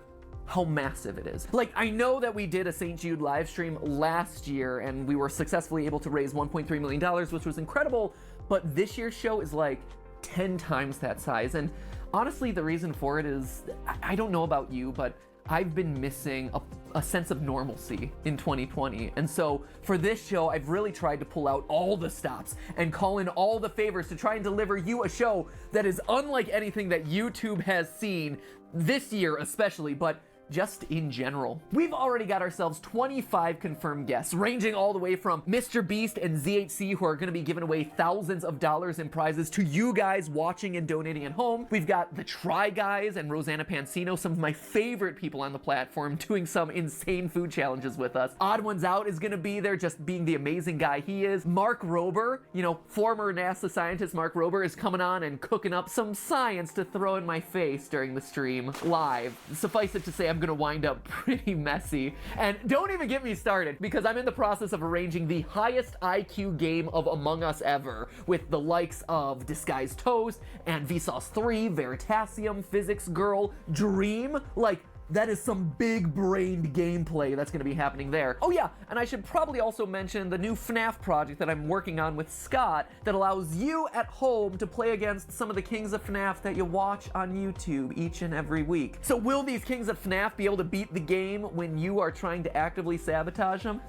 how massive it is. Like, I know that we did a St. Jude live stream last year and we were successfully able to raise $1.3 million, which was incredible, but this year's show is like 10 times that size. And honestly, the reason for it is, I don't know about you, but I've been missing a sense of normalcy in 2020. And so for this show, I've really tried to pull out all the stops and call in all the favors to try and deliver you a show that is unlike anything that YouTube has seen this year especially, but just in general. We've already got ourselves 25 confirmed guests, ranging all the way from Mr. Beast and ZHC, who are gonna be giving away thousands of dollars in prizes to you guys watching and donating at home. We've got the Try Guys and Rosanna Pansino, some of my favorite people on the platform, doing some insane food challenges with us. Odd Ones Out is gonna be there, just being the amazing guy he is. Mark Rober, former NASA scientist Mark Rober, is coming on and cooking up some science to throw in my face during the stream live. Suffice it to say, I'm
gonna wind up pretty messy. And don't even get me started, because I'm in the process of arranging the highest IQ game of Among Us ever, with the likes of Disguised Toast and Vsauce 3, Veritasium, Physics Girl, Dream. Like, that is some big-brained gameplay that's going to be happening there. Oh yeah, and I should probably also mention the new FNAF project that I'm working on with Scott that allows you at home to play against some of the kings of FNAF that you watch on YouTube each and every week. So will these kings of FNAF be able to beat the game when you are trying to actively sabotage them?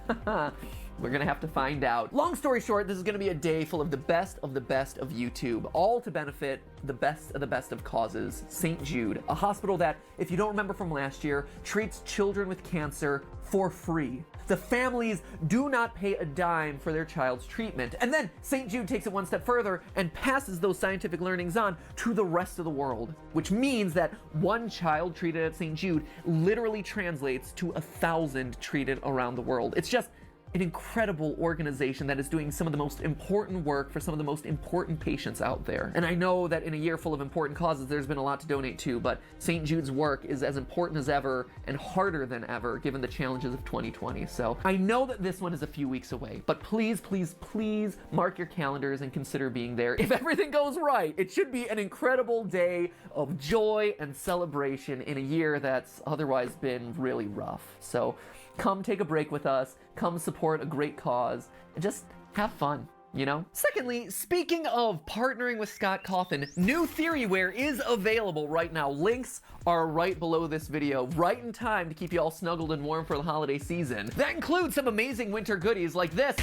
We're gonna have to find out. Long story short, this is gonna be a day full of the best of YouTube, all to benefit the best of causes. St. Jude, a hospital that, if you don't remember from last year, treats children with cancer for free. The families do not pay a dime for their child's treatment. And then St. Jude takes it one step further and passes those scientific learnings on to the rest of the world, which means that one child treated at St. Jude literally translates to 1,000 treated around the world. It's just an incredible organization that is doing some of the most important work for some of the most important patients out there. And I know that in a year full of important causes, there's been a lot to donate to, but St. Jude's work is as important as ever and harder than ever given the challenges of 2020. So I know that this one is a few weeks away, but please, please, please mark your calendars and consider being there. If everything goes right, it should be an incredible day of joy and celebration in a year that's otherwise been really rough. So come take a break with us, come support a great cause, and just have fun, you know? Secondly, speaking of partnering with Scott Cawthon, new Theoryware is available right now. Links are right below this video, right in time to keep you all snuggled and warm for the holiday season. That includes some amazing winter goodies like this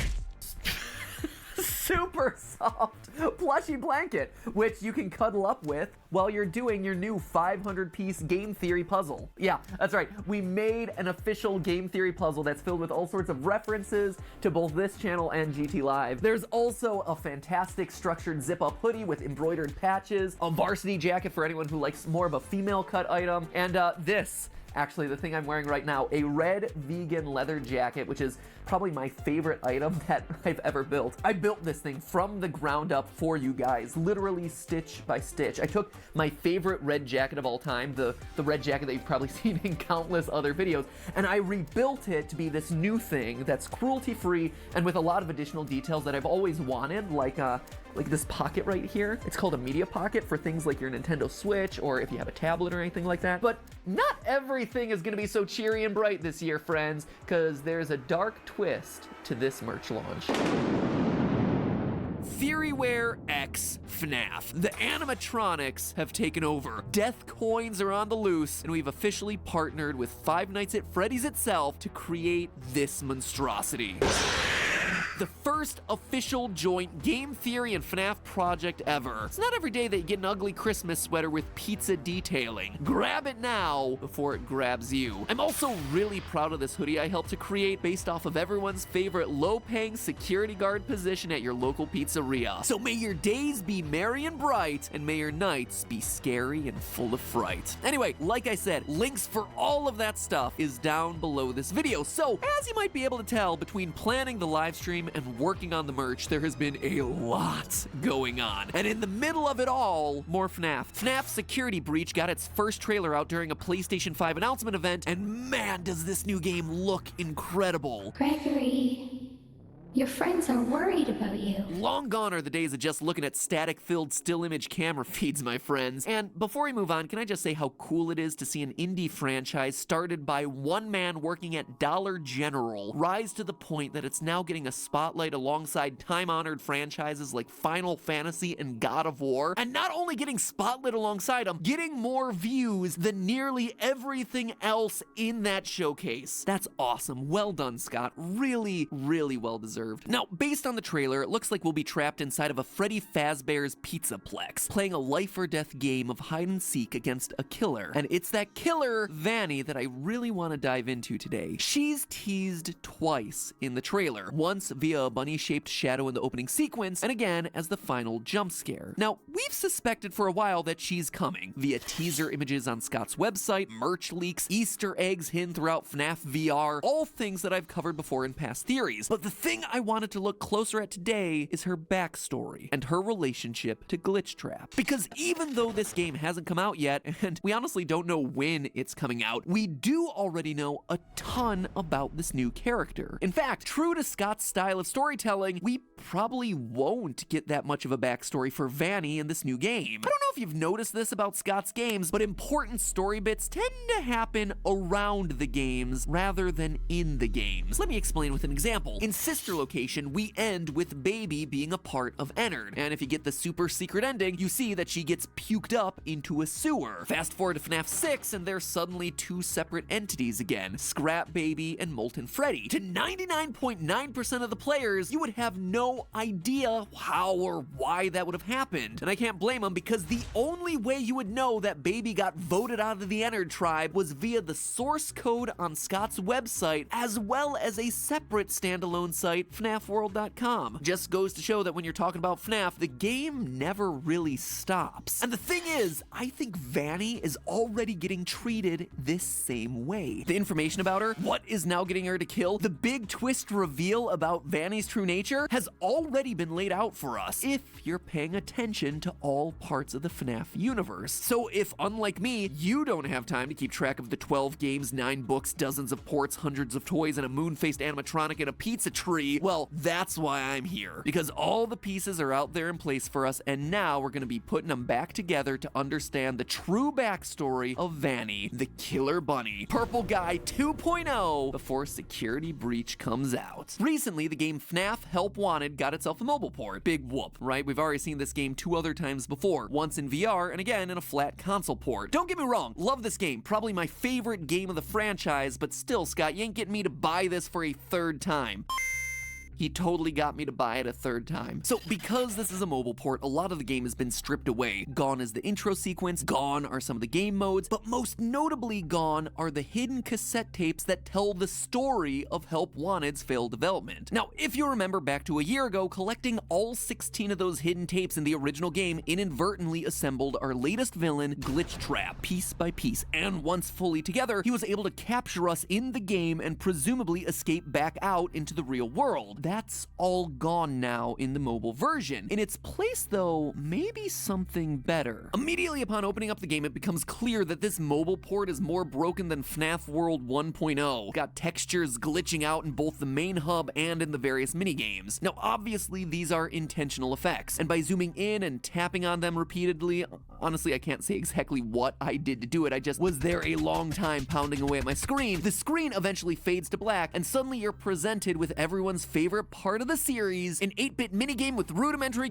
super soft plushy blanket, which you can cuddle up with while you're doing your new 500-piece game theory puzzle. Yeah, that's right. We made an official game theory puzzle that's filled with all sorts of references to both this channel and GT Live. There's also a fantastic structured zip-up hoodie with embroidered patches, a varsity jacket for anyone who likes more of a female cut item, and this, actually the thing I'm wearing right now, a red vegan leather jacket, which is probably my favorite item that I've ever built. I built this thing from the ground up for you guys, literally stitch by stitch. I took my favorite red jacket of all time, the red jacket that you've probably seen in countless other videos, and I rebuilt it to be this new thing that's cruelty-free and with a lot of additional details that I've always wanted, like this pocket right here. It's called a media pocket for things like your Nintendo Switch or if you have a tablet or anything like that. But not everything is gonna be so cheery and bright this year, friends, because there's a dark twist to this merch launch.
Theoryware X FNAF. The animatronics have taken over. Death coins are on the loose, and we've officially partnered with Five Nights at Freddy's itself to create this monstrosity. The first official joint game theory and FNAF project ever. It's not every day that you get an ugly Christmas sweater with pizza detailing. Grab it now before it grabs you. I'm also really proud of this hoodie I helped to create based off of everyone's favorite low-paying security guard position at your local pizzeria. So may your days be merry and bright, and may your nights be scary and full of fright. Anyway, like I said, links for all of that stuff is down below this video. So, as you might be able to tell, between planning the live stream and working on the merch, there has been a lot going on. And in the middle of it all, more FNAF. FNAF Security Breach got its first trailer out during a PlayStation 5 announcement event, and man, does this new game look incredible.
Gregory, your friends are worried about you.
Long gone are the days of just looking at static-filled still image camera feeds, my friends. And before we move on, can I just say how cool it is to see an indie franchise started by one man working at Dollar General rise to the point that it's now getting a spotlight alongside time-honored franchises like Final Fantasy and God of War. And not only getting spotlight alongside them, getting more views than nearly everything else in that showcase. That's awesome. Well done, Scott. Really, really well deserved. Now, based on the trailer, it looks like we'll be trapped inside of a Freddy Fazbear's Pizzaplex, playing a life or death game of hide and seek against a killer. And it's that killer, Vanny, that I really want to dive into today. She's teased twice in the trailer, once via a bunny-shaped shadow in the opening sequence, and again as the final jump scare. Now, we've suspected for a while that she's coming, via teaser images on Scott's website, merch leaks, Easter eggs hidden throughout FNAF VR, all things that I've covered before in past theories. But the thing I wanted to look closer at today is her backstory and her relationship to Glitchtrap. Because even though this game hasn't come out yet, and we honestly don't know when it's coming out, we do already know a ton about this new character. In fact, true to Scott's style of storytelling, we probably won't get that much of a backstory for Vanny in this new game. I don't know if you've noticed this about Scott's games, but important story bits tend to happen around the games rather than in the games. Let me explain with an example. In Sister Location, we end with Baby being a part of Ennard, and if you get the super secret ending, you see that she gets puked up into a sewer. Fast forward to FNAF 6, and there's suddenly two separate entities again, Scrap Baby and Molten Freddy. To 99.9% of the players, you would have no idea how or why that would have happened. And I can't blame them, because the only way you would know that Baby got voted out of the Ennard tribe was via the source code on Scott's website, as well as a separate standalone site, FNAFworld.com. Just goes to show that when you're talking about FNAF, the game never really stops. And the thing is, I think Vanny is already getting treated this same way. The information about her, what is now getting her to kill, the big twist reveal about Vanny's true nature has already been laid out for us, if you're paying attention to all parts of the FNAF universe. So if, unlike me, you don't have time to keep track of the 12 games, 9 books, dozens of ports, hundreds of toys, and a moon-faced animatronic and a pizza tree, well, that's why I'm here. Because all the pieces are out there in place for us, and now we're gonna be putting them back together to understand the true backstory of Vanny, the Killer Bunny, Purple Guy 2.0, before Security Breach comes out. Recently, the game FNAF Help Wanted got itself a mobile port. Big whoop, right? We've already seen this game 2 other times before, once in VR and again in a flat console port. Don't get me wrong, love this game, probably my favorite game of the franchise, but still, Scott, you ain't getting me to buy this for a 3rd time. He totally got me to buy it a 3rd time. So because this is a mobile port, a lot of the game has been stripped away. Gone is the intro sequence, gone are some of the game modes, but most notably gone are the hidden cassette tapes that tell the story of Help Wanted's failed development. Now, if you remember back to a year ago, collecting all 16 of those hidden tapes in the original game inadvertently assembled our latest villain, Glitchtrap, piece by piece, and once fully together, he was able to capture us in the game and presumably escape back out into the real world. That's all gone now in the mobile version. In its place, though, maybe something better. Immediately upon opening up the game, it becomes clear that this mobile port is more broken than FNAF World 1.0. Got textures glitching out in both the main hub and in the various minigames. Now, obviously, these are intentional effects, and by zooming in and tapping on them repeatedly, honestly, I can't say exactly what I did to do it. I just was there a long time pounding away at my screen. The screen eventually fades to black, and suddenly you're presented with everyone's favorite part of the series, an 8-bit minigame with rudimentary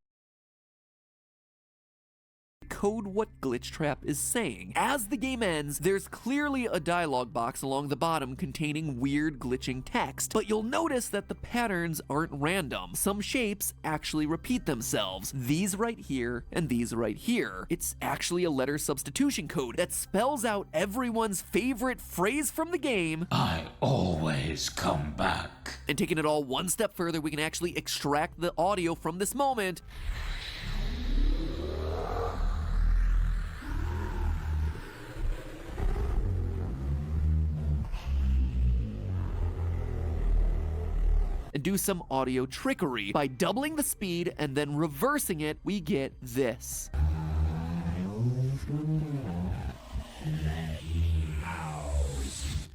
code what Glitchtrap is saying. As the game ends, there's clearly a dialogue box along the bottom containing weird glitching text, but you'll notice that the patterns aren't random. Some shapes actually repeat themselves. These right here and these right here. It's actually a letter substitution code that spells out everyone's favorite phrase from the game.
I always come back.
And taking it all one step further, we can actually extract the audio from this moment and do some audio trickery. By doubling the speed and then reversing it, we get this.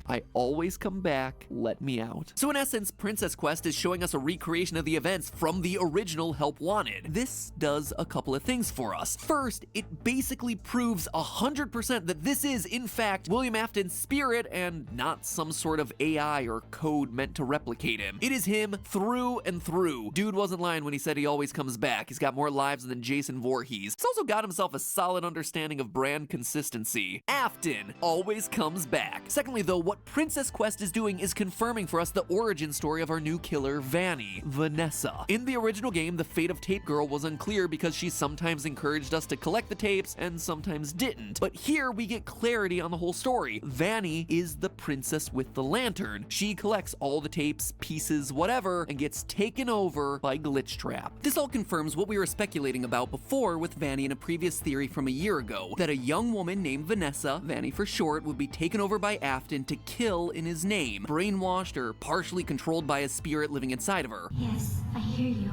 I always come back, let me out. So in essence, Princess Quest is showing us a recreation of the events from the original Help Wanted. This does a couple of things for us. First, it basically proves 100% that this is, in fact, William Afton's spirit and not some sort of AI or code meant to replicate him. It is him through and through. Dude wasn't lying when he said he always comes back. He's got more lives than Jason Voorhees. He's also got himself a solid understanding of brand consistency. Afton always comes back. Secondly, though, what Princess Quest is doing is confirming for us the origin story of our new killer, Vanny, Vanessa. In the original game, the fate of Tape Girl was unclear because she sometimes encouraged us to collect the tapes and sometimes didn't. But here we get clarity on the whole story. Vanny is the princess with the lantern. She collects all the tapes, pieces, whatever, and gets taken over by Glitchtrap. This all confirms what we were speculating about before with Vanny in a previous theory from a year ago, that a young woman named Vanessa, Vanny for short, would be taken over by Afton to kill in his name, brainwashed or partially controlled by a spirit living inside of her.
Yes, I hear you.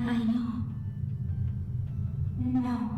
I know. No.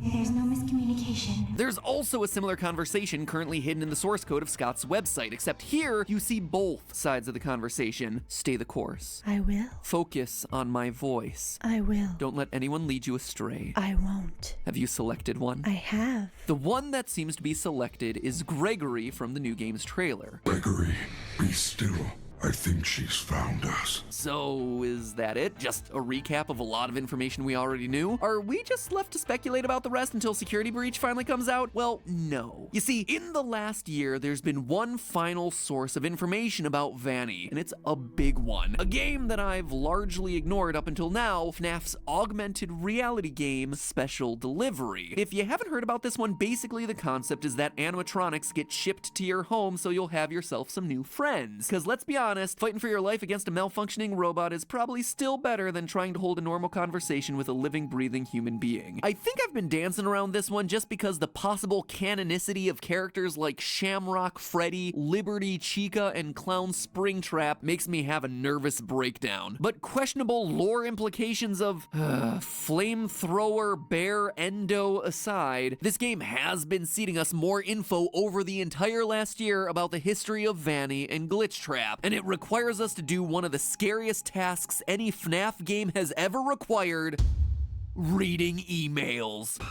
There's no miscommunication.
There's also a similar conversation currently hidden in the source code of Scott's website, except here you see both sides of the conversation. Stay the course.
I will.
Focus on my voice.
I will.
Don't let anyone lead you astray.
I won't.
Have you selected one?
I have.
The one that seems to be selected is Gregory from the new game's trailer.
Gregory, be still. I think she's found us.
So, is that it? Just a recap of a lot of information we already knew? Are we just left to speculate about the rest until Security Breach finally comes out? Well, no. You see, in the last year, there's been one final source of information about Vanny, and it's a big one. A game that I've largely ignored up until now, FNAF's augmented reality game, Special Delivery. If you haven't heard about this one, basically the concept is that animatronics get shipped to your home so you'll have yourself some new friends. Because let's be honest, fighting for your life against a malfunctioning robot is probably still better than trying to hold a normal conversation with a living, breathing human being. I think I've been dancing around this one just because the possible canonicity of characters like Shamrock Freddy, Liberty Chica, and Clown Springtrap makes me have a nervous breakdown. But questionable lore implications of flamethrower bear endo aside, this game has been seeding us more info over the entire last year about the history of Vanny and Glitchtrap, and it requires us to do one of the scariest tasks any FNAF game has ever required: reading emails.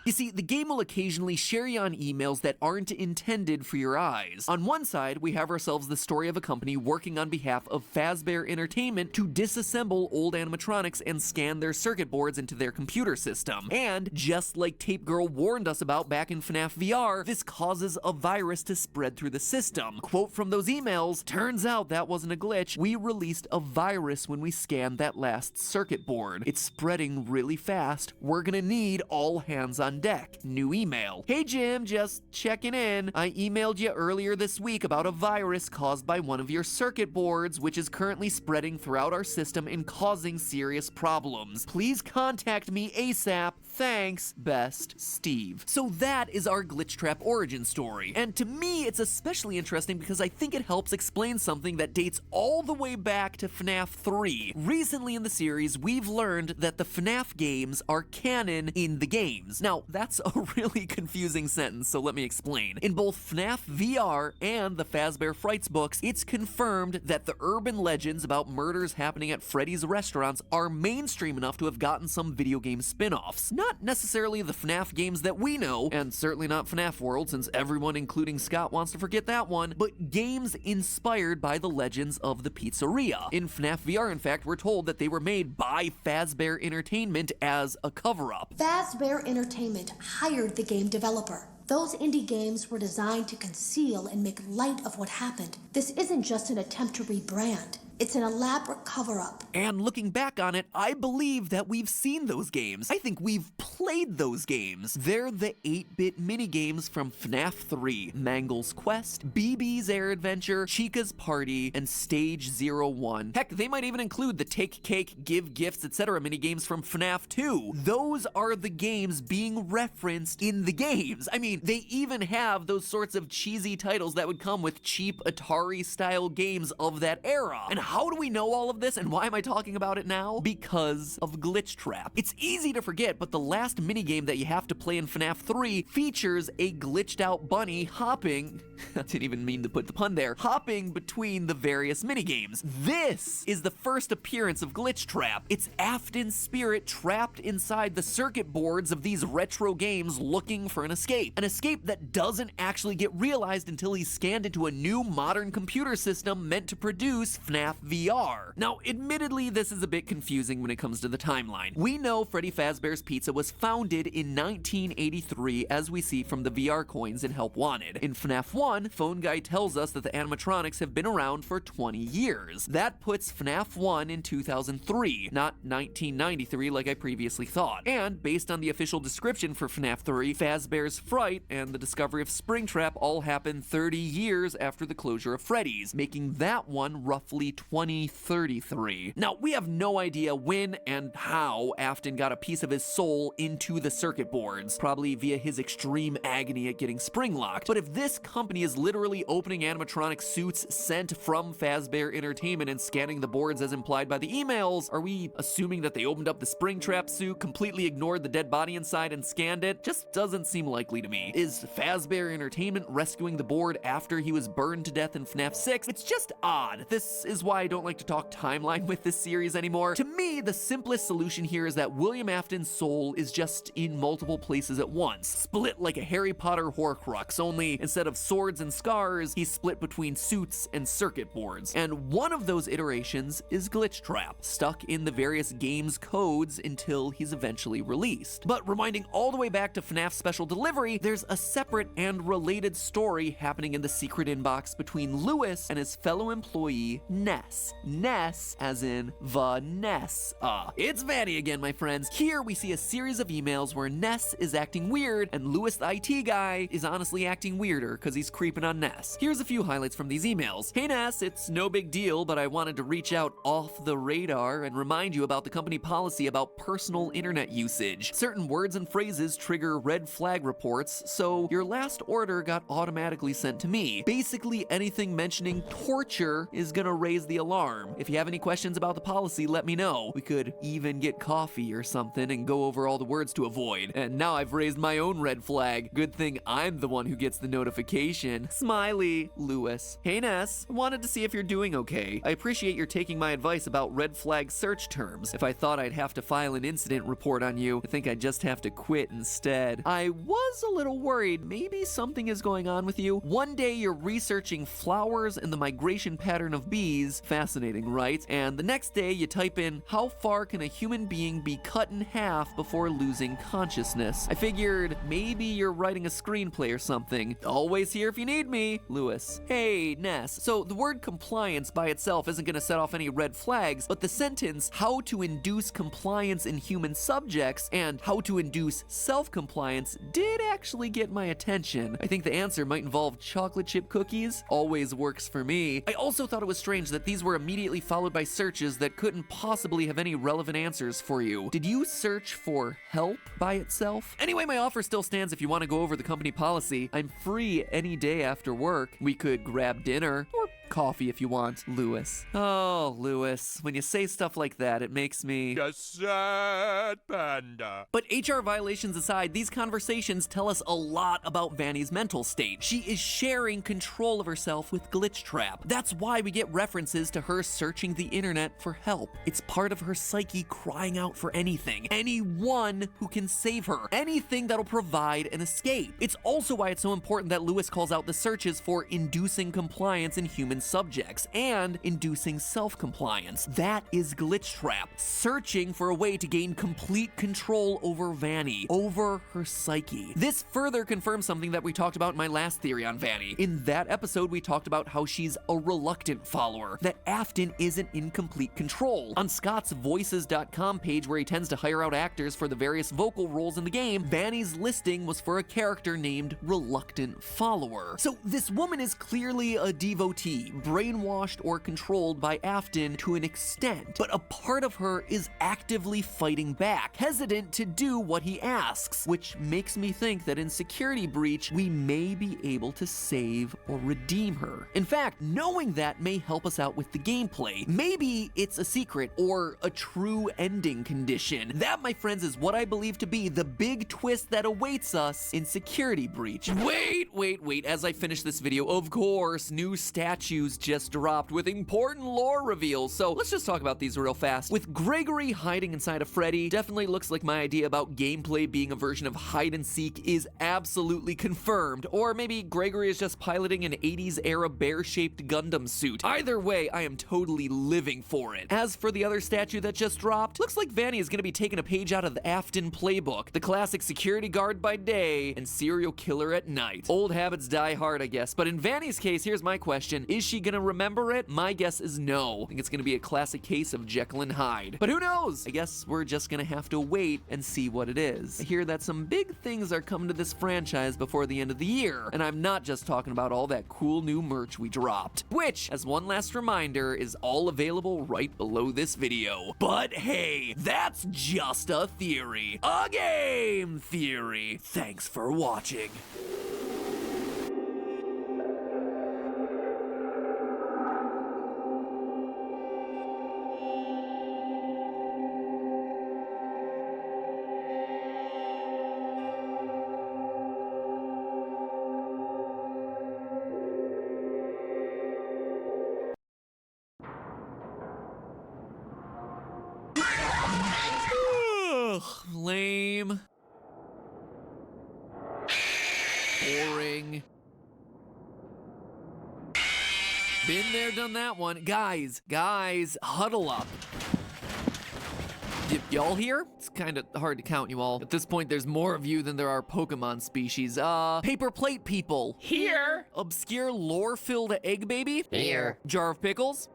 You see, the game will occasionally share you on emails that aren't intended for your eyes. On one side, we have ourselves the story of a company working on behalf of Fazbear Entertainment to disassemble old animatronics and scan their circuit boards into their computer system. And, just like Tape Girl warned us about back in FNAF VR, this causes a virus to spread through the system. Quote from those emails, "Turns out that wasn't a glitch. We released a virus when we scanned that last circuit board. It's spreading really fast. We're gonna need all hands on deck." New email. "Hey Jim, just checking in. I emailed you earlier this week about a virus caused by one of your circuit boards, which is currently spreading throughout our system and causing serious problems. Please contact me ASAP. Thanks, best, Steve." So that is our Glitchtrap origin story. And to me, it's especially interesting because I think it helps explain something that dates all the way back to FNAF 3. Recently in the series, we've learned that the FNAF games are canon in the games. Now, that's a really confusing sentence, so let me explain. In both FNAF VR and the Fazbear Frights books, it's confirmed that the urban legends about murders happening at Freddy's restaurants are mainstream enough to have gotten some video game spin-offs. Not necessarily the FNAF games that we know, and certainly not FNAF World, since everyone, including Scott, wants to forget that one, but games inspired by the legends of the pizzeria. In FNAF VR, in fact, we're told that they were made by Fazbear Entertainment as a cover-up.
Fazbear Entertainment hired the game developer. Those indie games were designed to conceal and make light of what happened. This isn't just an attempt to rebrand. It's an elaborate cover-up.
And looking back on it, I believe that we've seen those games. I think we've played those games. They're the 8-bit minigames from FNAF 3, Mangle's Quest, BB's Air Adventure, Chica's Party, and Stage 01. Heck, they might even include the Take Cake, Give Gifts, etc. minigames from FNAF 2. Those are the games being referenced in the games. I mean, they even have those sorts of cheesy titles that would come with cheap Atari-style games of that era. And how do we know all of this, and why am I talking about it now? Because of Glitchtrap. It's easy to forget, but the last minigame that you have to play in FNAF 3 features a glitched out bunny hopping, I didn't even mean to put the pun there, hopping between the various minigames. This is the first appearance of Glitchtrap. It's Afton's spirit trapped inside the circuit boards of these retro games looking for an escape. An escape that doesn't actually get realized until he's scanned into a new modern computer system meant to produce FNAF VR. Now, admittedly, this is a bit confusing when it comes to the timeline. We know Freddy Fazbear's Pizza was founded in 1983, as we see from the VR coins in Help Wanted. In FNAF 1, Phone Guy tells us that the animatronics have been around for 20 years. That puts FNAF 1 in 2003, not 1993 like I previously thought. And based on the official description for FNAF 3, Fazbear's Fright and the discovery of Springtrap all happened 30 years after the closure of Freddy's, making that one roughly 2033. Now, we have no idea when and how Afton got a piece of his soul into the circuit boards, probably via his extreme agony at getting spring-locked. But if this company is literally opening animatronic suits sent from Fazbear Entertainment and scanning the boards as implied by the emails, are we assuming that they opened up the Springtrap suit, completely ignored the dead body inside, and scanned it? Just doesn't seem likely to me. Is Fazbear Entertainment rescuing the board after he was burned to death in FNAF 6? It's just odd. This is why I don't like to talk timeline with this series anymore. To me, the simplest solution here is that William Afton's soul is just in multiple places at once, split like a Harry Potter Horcrux, only instead of swords and scars, he's split between suits and circuit boards. And one of those iterations is Glitchtrap, stuck in the various game's codes until he's eventually released. But reminding all the way back to FNAF Special Delivery, there's a separate and related story happening in the secret inbox between Lewis and his fellow employee, Ness. Ness, as in Vanessa. It's Vanny again, my friends. Here we see a series of emails where Ness is acting weird, and Lewis, the IT guy, is honestly acting weirder because he's creeping on Ness. Here's a few highlights from these emails. Hey Ness, it's no big deal, but I wanted to reach out off the radar and remind you about the company policy about personal internet usage. Certain words and phrases trigger red flag reports, so your last order got automatically sent to me. Basically, anything mentioning torture is gonna raise the alarm. If you have any questions about the policy, let me know. We could even get coffee or something and go over all the words to avoid. And now I've raised my own red flag. Good thing I'm the one who gets the notification. Smiley, Lewis. Hey Ness, wanted to see if you're doing okay. I appreciate your taking my advice about red flag search terms. If I thought I'd have to file an incident report on you, I think I'd just have to quit instead. I was a little worried. Maybe something is going on with you. One day you're researching flowers and the migration pattern of bees. Fascinating, right? And the next day you type in, how far can a human being be cut in half before losing consciousness? I figured maybe you're writing a screenplay or something. Always here if you need me, Lewis. Hey, Ness. So the word compliance by itself isn't gonna set off any red flags, but the sentence, how to induce compliance in human subjects and how to induce self-compliance did actually get my attention. I think the answer might involve chocolate chip cookies. Always works for me. I also thought it was strange that these were immediately followed by searches that couldn't possibly have any relevant answers for you. Did you search for help by itself? Anyway, my offer still stands if you want to go over the company policy. I'm free any day after work. We could grab dinner or coffee if you want, Lewis. Oh, Lewis, when you say stuff like that, it makes me a sad panda. But HR violations aside, these conversations tell us a lot about Vanny's mental state. She is sharing control of herself with Glitchtrap. That's why we get references to her searching the internet for help. It's part of her psyche crying out for anything, anyone who can save her, anything that'll provide an escape. It's also why it's so important that Lewis calls out the searches for inducing compliance in human subjects and inducing self-compliance. That is Glitchtrap, searching for a way to gain complete control over Vanny, over her psyche. This further confirms something that we talked about in my last theory on Vanny. In that episode, we talked about how she's a reluctant follower, that Afton isn't in complete control. On Scott's Voices.com page, where he tends to hire out actors for the various vocal roles in the game, Vanny's listing was for a character named Reluctant Follower. So this woman is clearly a devotee, brainwashed or controlled by Afton to an extent, but a part of her is actively fighting back, hesitant to do what he asks, which makes me think that in Security Breach, we may be able to save or redeem her. In fact, knowing that may help us out with the gameplay. Maybe it's a secret or a true ending condition. That, my friends, is what I believe to be the big twist that awaits us in Security Breach. Wait, as I finish this video, of course, new statues just dropped with important lore reveals, so let's just talk about these real fast. With Gregory hiding inside of Freddy, definitely looks like my idea about gameplay being a version of hide and seek is absolutely confirmed, or maybe Gregory is just piloting an 80s era bear-shaped Gundam suit. Either way, I am totally living for it. As for the other statue that just dropped, looks like Vanny is gonna be taking a page out of the Afton playbook, the classic security guard by day and serial killer at night. Old habits die hard, I guess, but in Vanny's case, here's my question. Is she gonna remember it? My guess is no. I think it's gonna be a classic case of Jekyll and Hyde. But who knows? I guess we're just gonna have to wait and see what it is. I hear that some big things are coming to this franchise before the end of the year, and I'm not just talking about all that cool new merch we dropped, which, as one last reminder, is all available right below this video. But hey, that's just a theory. A game theory. Thanks for watching. Ugh, lame. Boring. Been there, done that one. Guys, huddle up. Y'all here? It's kind of hard to count you all. At this point, there's more of you than there are Pokemon species. Paper plate people.
Here.
Obscure lore-filled egg baby.
Here.
Jar of pickles.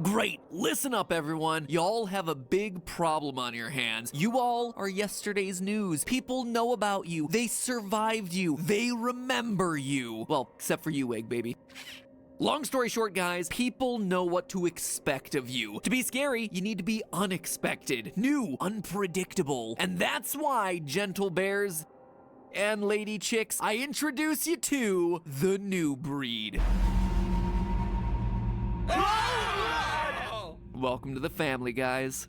Great, listen up everyone. Y'all have a big problem on your hands. You all are yesterday's news. People know about you. They survived you. They remember you. Well, except for you, egg baby. Long story short, guys, people know what to expect of you. To be scary, you need to be unexpected, new, unpredictable. And that's why, gentle bears and lady chicks, I introduce you to the new breed. Welcome to the family, guys.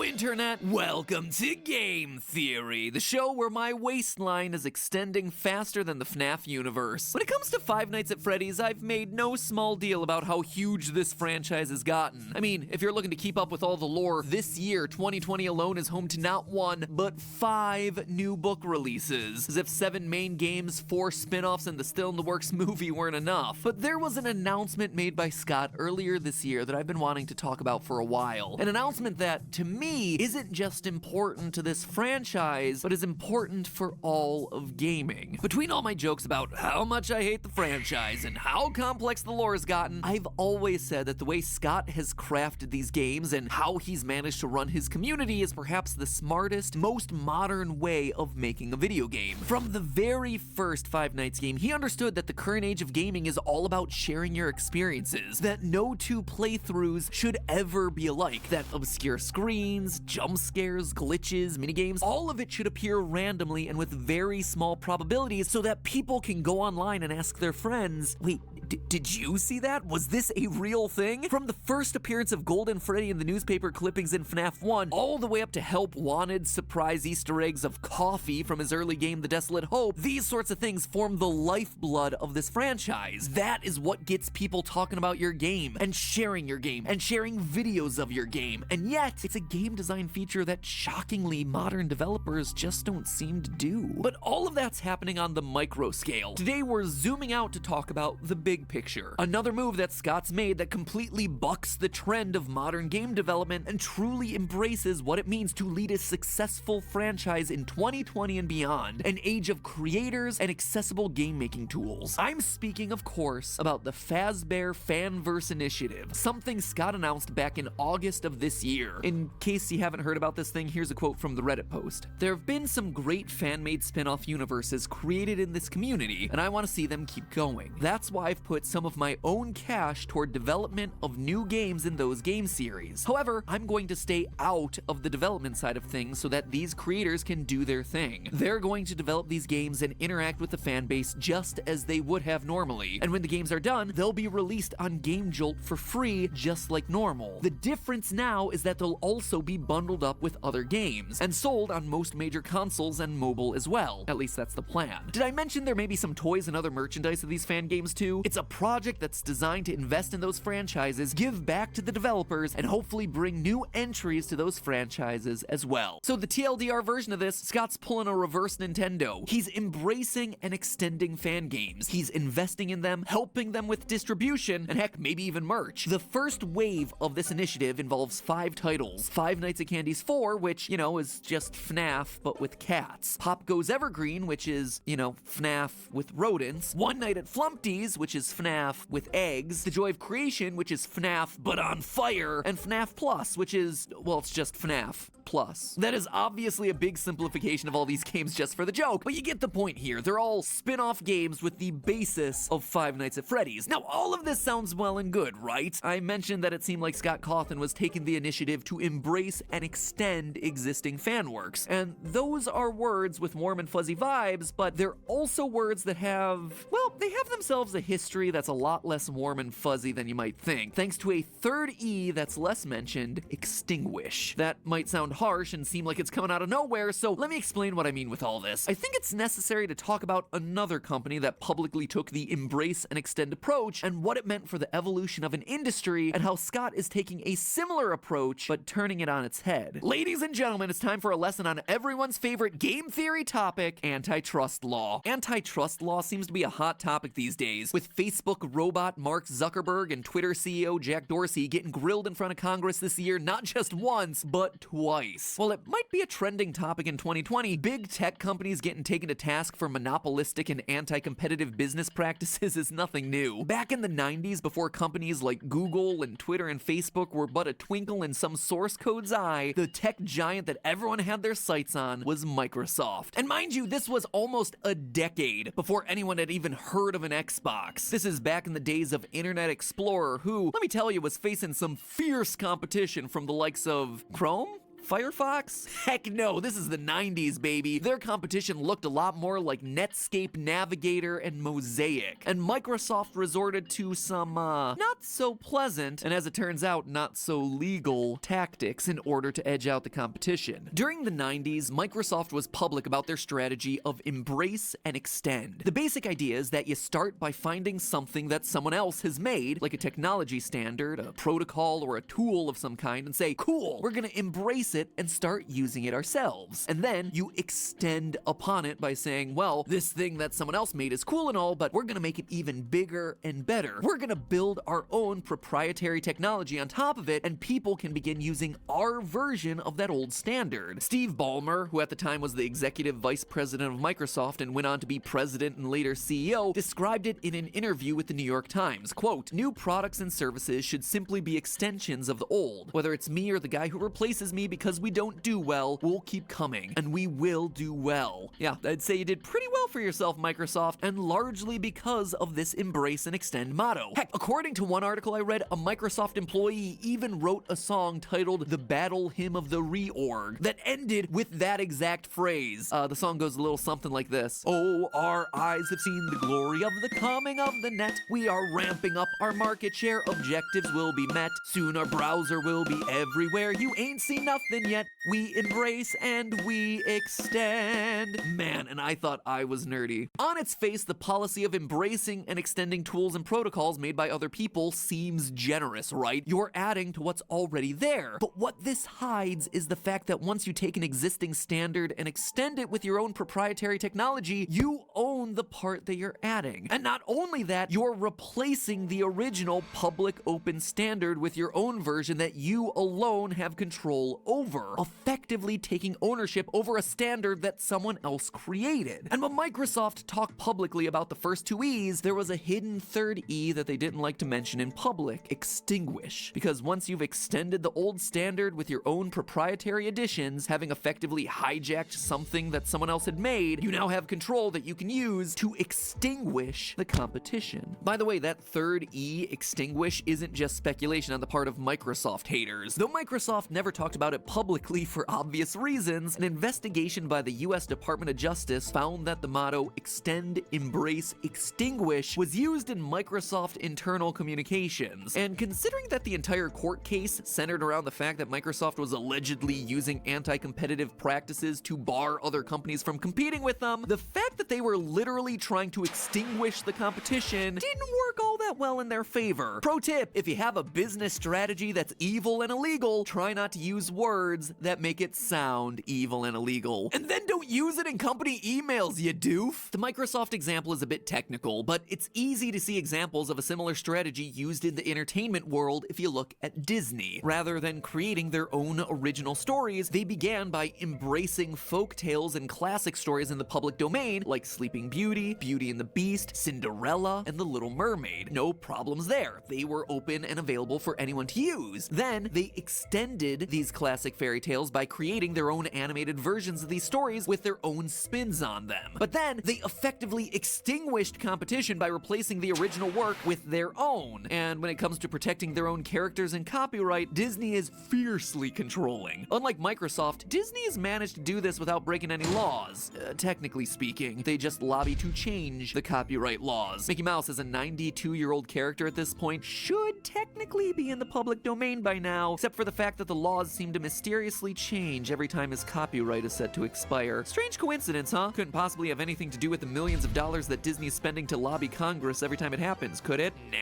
Internet, welcome to Game Theory, the show where my waistline is extending faster than the FNAF universe. When it comes to Five Nights at Freddy's, I've made no small deal about how huge this franchise has gotten. I mean, if you're looking to keep up with all the lore, this year, 2020 alone is home to not 1, but 5 new book releases. As if 7 main games, 4 spin-offs, and the Still in the Works movie weren't enough. But there was an announcement made by Scott earlier this year that I've been wanting to talk about for a while. An announcement that, to me, isn't just important to this franchise, but is important for all of gaming. Between all my jokes about how much I hate the franchise and how complex the lore has gotten, I've always said that the way Scott has crafted these games and how he's managed to run his community is perhaps the smartest, most modern way of making a video game. From the very first Five Nights game, he understood that the current age of gaming is all about sharing your experiences, that no 2 playthroughs should ever be alike, that obscure screens, jump scares, glitches, minigames, all of it should appear randomly and with very small probabilities so that people can go online and ask their friends, wait, did you see that? Was this a real thing? From the first appearance of Golden Freddy in the newspaper clippings in FNAF 1, all the way up to Help Wanted surprise Easter eggs of coffee from his early game The Desolate Hope, these sorts of things form the lifeblood of this franchise. That is what gets people talking about your game, and sharing videos of your game. And yet, it's a game design feature that shockingly modern developers just don't seem to do. But all of that's happening on the micro scale. Today we're zooming out to talk about the big picture. Another move that Scott's made that completely bucks the trend of modern game development and truly embraces what it means to lead a successful franchise in 2020 and beyond, an age of creators and accessible game-making tools. I'm speaking, of course, about the Fazbear Fanverse Initiative, something Scott announced back in August of this year. In case you haven't heard about this thing, here's a quote from the Reddit post. There have been some great fan-made spin-off universes created in this community, and I want to see them keep going. That's why I've put some of my own cash toward development of new games in those game series. However, I'm going to stay out of the development side of things so that these creators can do their thing. They're going to develop these games and interact with the fan base just as they would have normally. And when the games are done, they'll be released on Game Jolt for free, just like normal. The difference now is that they'll also be bundled up with other games and sold on most major consoles and mobile as well. At least that's the plan. Did I mention there may be some toys and other merchandise of these fan games too? It's It's a project that's designed to invest in those franchises, give back to the developers, and hopefully bring new entries to those franchises as well. So the TLDR version of this, Scott's pulling a reverse Nintendo. He's embracing and extending fan games. He's investing in them, helping them with distribution, and heck, maybe even merch. The first wave of this initiative involves 5 titles. Five Nights at Candy's 4, which, you know, is just FNAF, but with cats. Pop Goes Evergreen, which is, you know, FNAF with rodents. One Night at Flumpty's, which is FNAF with eggs. The Joy of Creation, which is FNAF, but on fire. And FNAF Plus, which is, well, it's just FNAF Plus. That is obviously a big simplification of all these games just for the joke, but you get the point here. They're all spin-off games with the basis of Five Nights at Freddy's. Now, all of this sounds well and good, right? I mentioned that it seemed like Scott Cawthon was taking the initiative to embrace and extend existing fan works, and those are words with warm and fuzzy vibes, but they're also words that have, well, they have themselves a history that's a lot less warm and fuzzy than you might think, thanks to a third E that's less mentioned, extinguish. That might sound harsh and seem like it's coming out of nowhere, so let me explain what I mean with all this. I think it's necessary to talk about another company that publicly took the embrace and extend approach and what it meant for the evolution of an industry and how Scott is taking a similar approach but turning it on its head. Ladies and gentlemen, it's time for a lesson on everyone's favorite game theory topic, antitrust law. Antitrust law seems to be a hot topic these days, with Facebook robot Mark Zuckerberg and Twitter CEO Jack Dorsey getting grilled in front of Congress this year not just once, but twice. While it might be a trending topic in 2020, big tech companies getting taken to task for monopolistic and anti-competitive business practices is nothing new. Back in the 90s, before companies like Google and Twitter and Facebook were but a twinkle in some source code's eye, the tech giant that everyone had their sights on was Microsoft. And mind you, this was almost a decade before anyone had even heard of an Xbox. This is back in the days of Internet Explorer, who, let me tell you, was facing some fierce competition from the likes of Chrome? Firefox? Heck no, this is the 90s, baby. Their competition looked a lot more like Netscape Navigator and Mosaic. And Microsoft resorted to some, not so pleasant, and as it turns out, not so legal tactics in order to edge out the competition. During the 90s, Microsoft was public about their strategy of embrace and extend. The basic idea is that you start by finding something that someone else has made, like a technology standard, a protocol, or a tool of some kind, and say, cool, we're gonna embrace it and start using it ourselves. And then you extend upon it by saying, well, this thing that someone else made is cool and all, but we're gonna make it even bigger and better. We're gonna build our own proprietary technology on top of it, and people can begin using our version of that old standard. Steve Ballmer, who at the time was the executive vice president of Microsoft and went on to be president and later CEO, described it in an interview with the New York Times. Quote, new products and services should simply be extensions of the old. Whether it's me or the guy who replaces me because we don't do well, we'll keep coming, and we will do well. Yeah, I'd say you did pretty well for yourself, Microsoft, and largely because of this embrace and extend motto. Heck, according to one article I read, a Microsoft employee even wrote a song titled The Battle Hymn of the Reorg that ended with that exact phrase. The song goes a little something like this. Oh, our eyes have seen the glory of the coming of the net. We are ramping up our market share. Objectives will be met. Soon our browser will be everywhere. You ain't seen nothing yet. We embrace and we extend. Man, and I thought I was nerdy. On its face, the policy of embracing and extending tools and protocols made by other people seems generous, right? You're adding to what's already there. But what this hides is the fact that once you take an existing standard and extend it with your own proprietary technology, you own the part that you're adding. And not only that, you're replacing the original public open standard with your own version that you alone have control over, effectively taking ownership over a standard that someone else created. And when Microsoft talked publicly about the first two E's, there was a hidden third E that they didn't like to mention in public, extinguish. Because once you've extended the old standard with your own proprietary additions, having effectively hijacked something that someone else had made, you now have control that you can use to extinguish the competition. By the way, that third E, extinguish, isn't just speculation on the part of Microsoft haters. Though Microsoft never talked about it publicly for obvious reasons, an investigation by the US Department of Justice found that the motto extend, embrace, extinguish was used in Microsoft internal communications. And considering that the entire court case centered around the fact that Microsoft was allegedly using anti-competitive practices to bar other companies from competing with them, the fact that they were literally trying to extinguish the competition didn't work all that well in their favor. Pro tip, if you have a business strategy that's evil and illegal, try not to use words that make it sound evil and illegal. And then don't use it in company emails, you doof. The Microsoft example is a bit technical, but it's easy to see examples of a similar strategy used in the entertainment world if you look at Disney. Rather than creating their own original stories, they began by embracing folk tales and classic stories in the public domain, like Sleeping Beauty, Beauty and the Beast, Cinderella, and The Little Mermaid. No problems there. They were open and available for anyone to use. Then, they extended these classic fairy tales by creating their own animated versions of these stories with their own spins on them. But then, they effectively extinguished competition by replacing the original work with their own. And when it comes to protecting their own characters and copyright, Disney is fiercely controlling. Unlike Microsoft, Disney has managed to do this without breaking any laws. Technically speaking, they just lobby to change the copyright laws. Mickey Mouse is a 92-year-old character at this point, should technically be in the public domain by now, except for the fact that the laws seem to mysteriously change every time his copyright is set to expire. Strange coincidence, huh? Couldn't possibly have anything to do with the millions of dollars that Disney's spending to lobby Congress every time it happens, could it? Nah.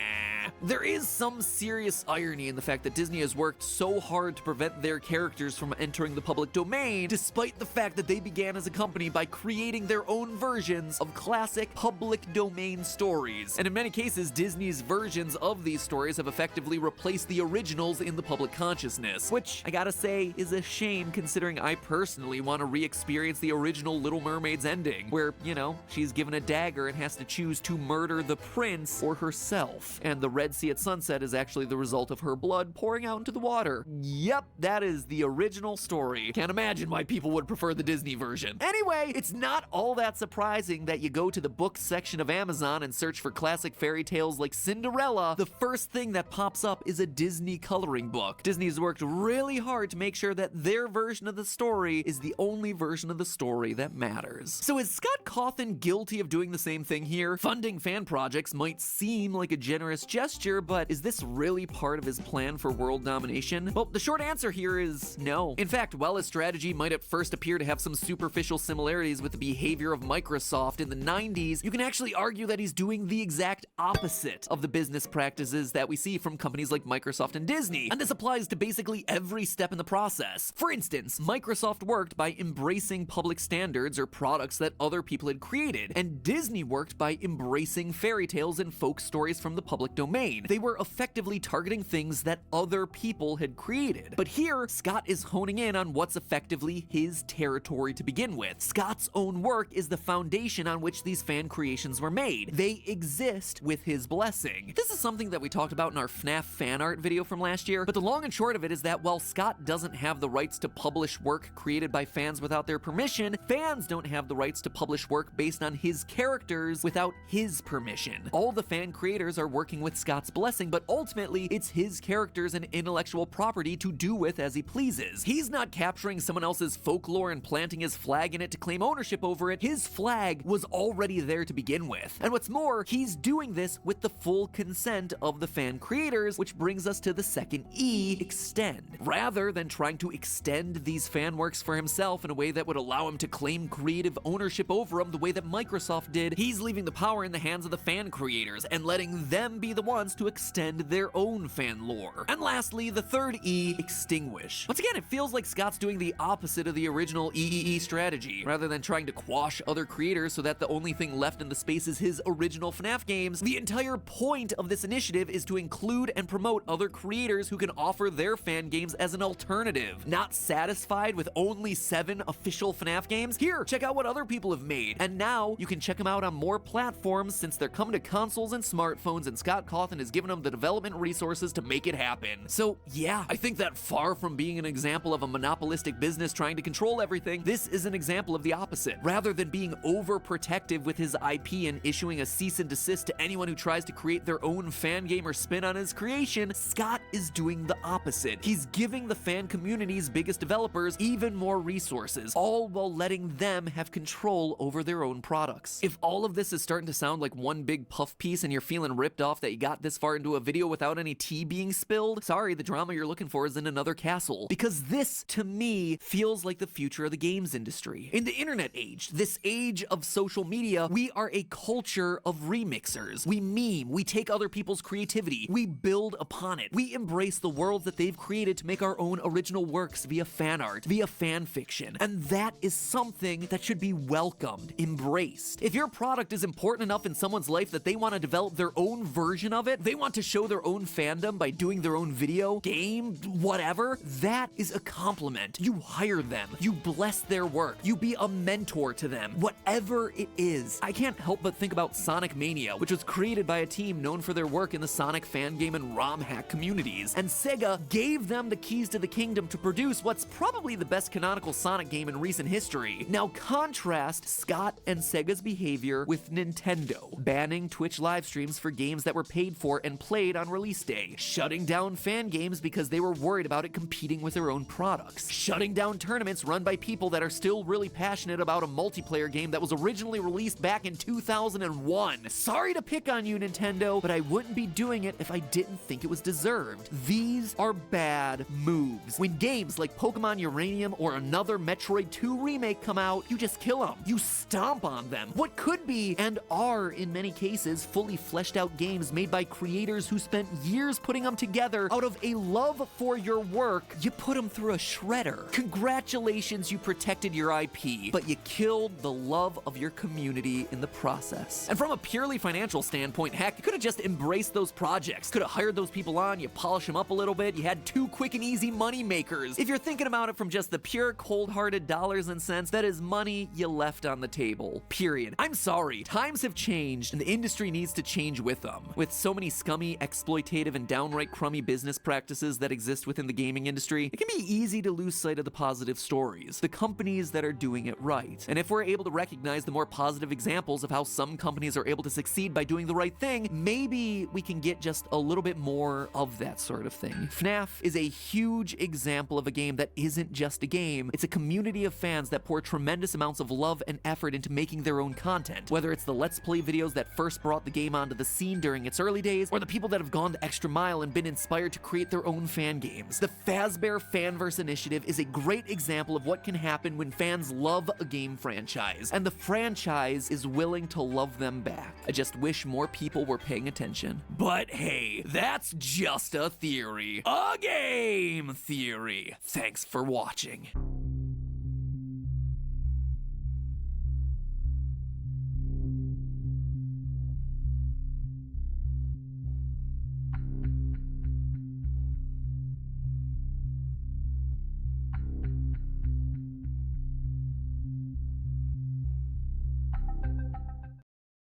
There is some serious irony in the fact that Disney has worked so hard to prevent their characters from entering the public domain, despite the fact that they began as a company by creating their own versions of classic public domain stories. And in many cases, Disney's versions of these stories have effectively replaced the originals in the public consciousness, which I gotta say is a shame considering I personally want to re-experience the original Little Mermaid's ending, where, you know, she's given a dagger and has to choose to murder the prince or herself. And the Red Sea at sunset is actually the result of her blood pouring out into the water. Yep, that is the original story. Can't imagine why people would prefer the Disney version. Anyway, it's not all that surprising that you go to the books section of Amazon and search for classic fairy tales like Cinderella. The first thing that pops up is a Disney coloring book. Disney's worked really hard to make sure that their version of the story is the only version of the story that matters. So is Scott Cawthon guilty of doing the same thing here? Funding fan projects might seem like a generous gesture, but is this really part of his plan for world domination? Well, the short answer here is no. In fact, while his strategy might at first appear to have some superficial similarities with the behavior of Microsoft in the 90s, you can actually argue that he's doing the exact opposite of the business practices that we see from companies like Microsoft and Disney. And this applies to basically every step in the process. For instance, Microsoft worked by embracing public standards or products that other people had created, and Disney worked by embracing fairy tales and folk stories from the public domain. They were effectively targeting things that other people had created. But here, Scott is honing in on what's effectively his territory to begin with. Scott's own work is the foundation on which these fan creations were made. They exist with his blessing. This is something that we talked about in our FNAF fan art video from last year, but the long and short of it is that while Scott doesn't have the rights to publish work created by fans without their permission, fans don't have the rights to publish work based on his characters without his permission. All the fan creators are working with Scott's blessing, but ultimately it's his characters and intellectual property to do with as he pleases. He's not capturing someone else's folklore and planting his flag in it to claim ownership over it. His flag was already there to begin with. And what's more, he's doing this with the full consent of the fan creators, which brings us to the second E, extend. Rather than trying to extend these fan works for himself in a way that would allow him to claim creative ownership over them the way that Microsoft did, he's leaving the power in the hands of the fan creators and letting them be the ones to extend their own fan lore. And lastly, the third E, extinguish. Once again, it feels like Scott's doing the opposite of the original EEE strategy. Rather than trying to quash other creators so that the only thing left in the space is his original FNAF games, the entire point of this initiative is to include and promote other creators who can offer their fan games as an alternative. Not satisfied with only 7 official FNAF games? Here, check out what other people have made. And now, you can check them out on more platforms since they're coming to consoles and smartphones, and Scott Cawthon has given them the development resources to make it happen. So yeah, I think that far from being an example of a monopolistic business trying to control everything, this is an example of the opposite. Rather than being overprotective with his IP and issuing a cease and desist to anyone who tries to create their own fan game or spin on his creation, Scott is doing the opposite. He's giving the fan community's biggest developers even more resources, all while letting them have control over their own products. If all of this is starting to sound like one big puff piece and you're feeling ripped off that you got got this far into a video without any tea being spilled, sorry, the drama you're looking for is in another castle. Because this, to me, feels like the future of the games industry. In the internet age, this age of social media, we are a culture of remixers. We meme, we take other people's creativity, we build upon it. We embrace the world that they've created to make our own original works via fan art, via fan fiction. And that is something that should be welcomed, embraced. If your product is important enough in someone's life that they want to develop their own version of it, they want to show their own fandom by doing their own video, game, whatever, that is a compliment. You hire them, you bless their work, you be a mentor to them, whatever it is. I can't help but think about Sonic Mania, which was created by a team known for their work in the Sonic fan game and ROM hack communities, and Sega gave them the keys to the kingdom to produce what's probably the best canonical Sonic game in recent history. Now contrast Scott and Sega's behavior with Nintendo, banning Twitch live streams for games that were paid for and played on release day, shutting down fan games because they were worried about it competing with their own products, shutting down tournaments run by people that are still really passionate about a multiplayer game that was originally released back in 2001. Sorry to pick on you, Nintendo, but I wouldn't be doing it if I didn't think it was deserved. These are bad moves. When games like Pokemon Uranium or another Metroid 2 remake come out, you just kill them. You stomp on them. What could be, and are in many cases, fully fleshed out games made by creators who spent years putting them together out of a love for your work, you put them through a shredder. Congratulations, you protected your IP, but you killed the love of your community in the process. And from a purely financial standpoint, heck, you could have just embraced those projects. Could have hired those people on, you polish them up a little bit, you had 2 quick and easy money makers. If you're thinking about it from just the pure cold-hearted dollars and cents, that is money you left on the table. Period. I'm sorry, times have changed and the industry needs to change with them. With so many scummy, exploitative, and downright crummy business practices that exist within the gaming industry, it can be easy to lose sight of the positive stories, the companies that are doing it right. And if we're able to recognize the more positive examples of how some companies are able to succeed by doing the right thing, maybe we can get just a little bit more of that sort of thing. FNAF is a huge example of a game that isn't just a game, it's a community of fans that pour tremendous amounts of love and effort into making their own content. Whether it's the Let's Play videos that first brought the game onto the scene during its early days, or the people that have gone the extra mile and been inspired to create their own fan games. The Fazbear Fanverse Initiative is a great example of what can happen when fans love a game franchise, and the franchise is willing to love them back. I just wish more people were paying attention. But hey, that's just a theory. A game theory. Thanks for watching.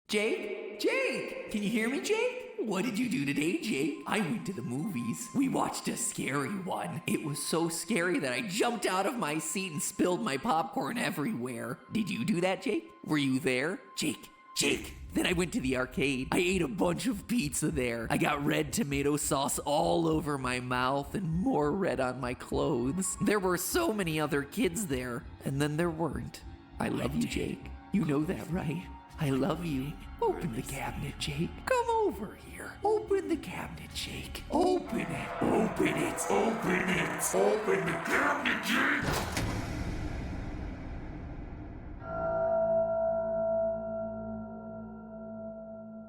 Jake, can you hear me, Jake? What did you do today, Jake? I went to the movies. We watched a scary one. It was so scary that I jumped out of my seat and spilled my popcorn everywhere. Did you do that, Jake? Were you there? Jake. Then I went to the arcade. I ate a bunch of pizza there. I got red tomato sauce all over my mouth and more red on my clothes. There were so many other kids there, and then there weren't. I love you, Jake. You know that, right? I love you. Open the cabinet, Jake. Come over here. Open the cabinet, Jake. Open it. Open it. Open it. Open the cabinet, Jake.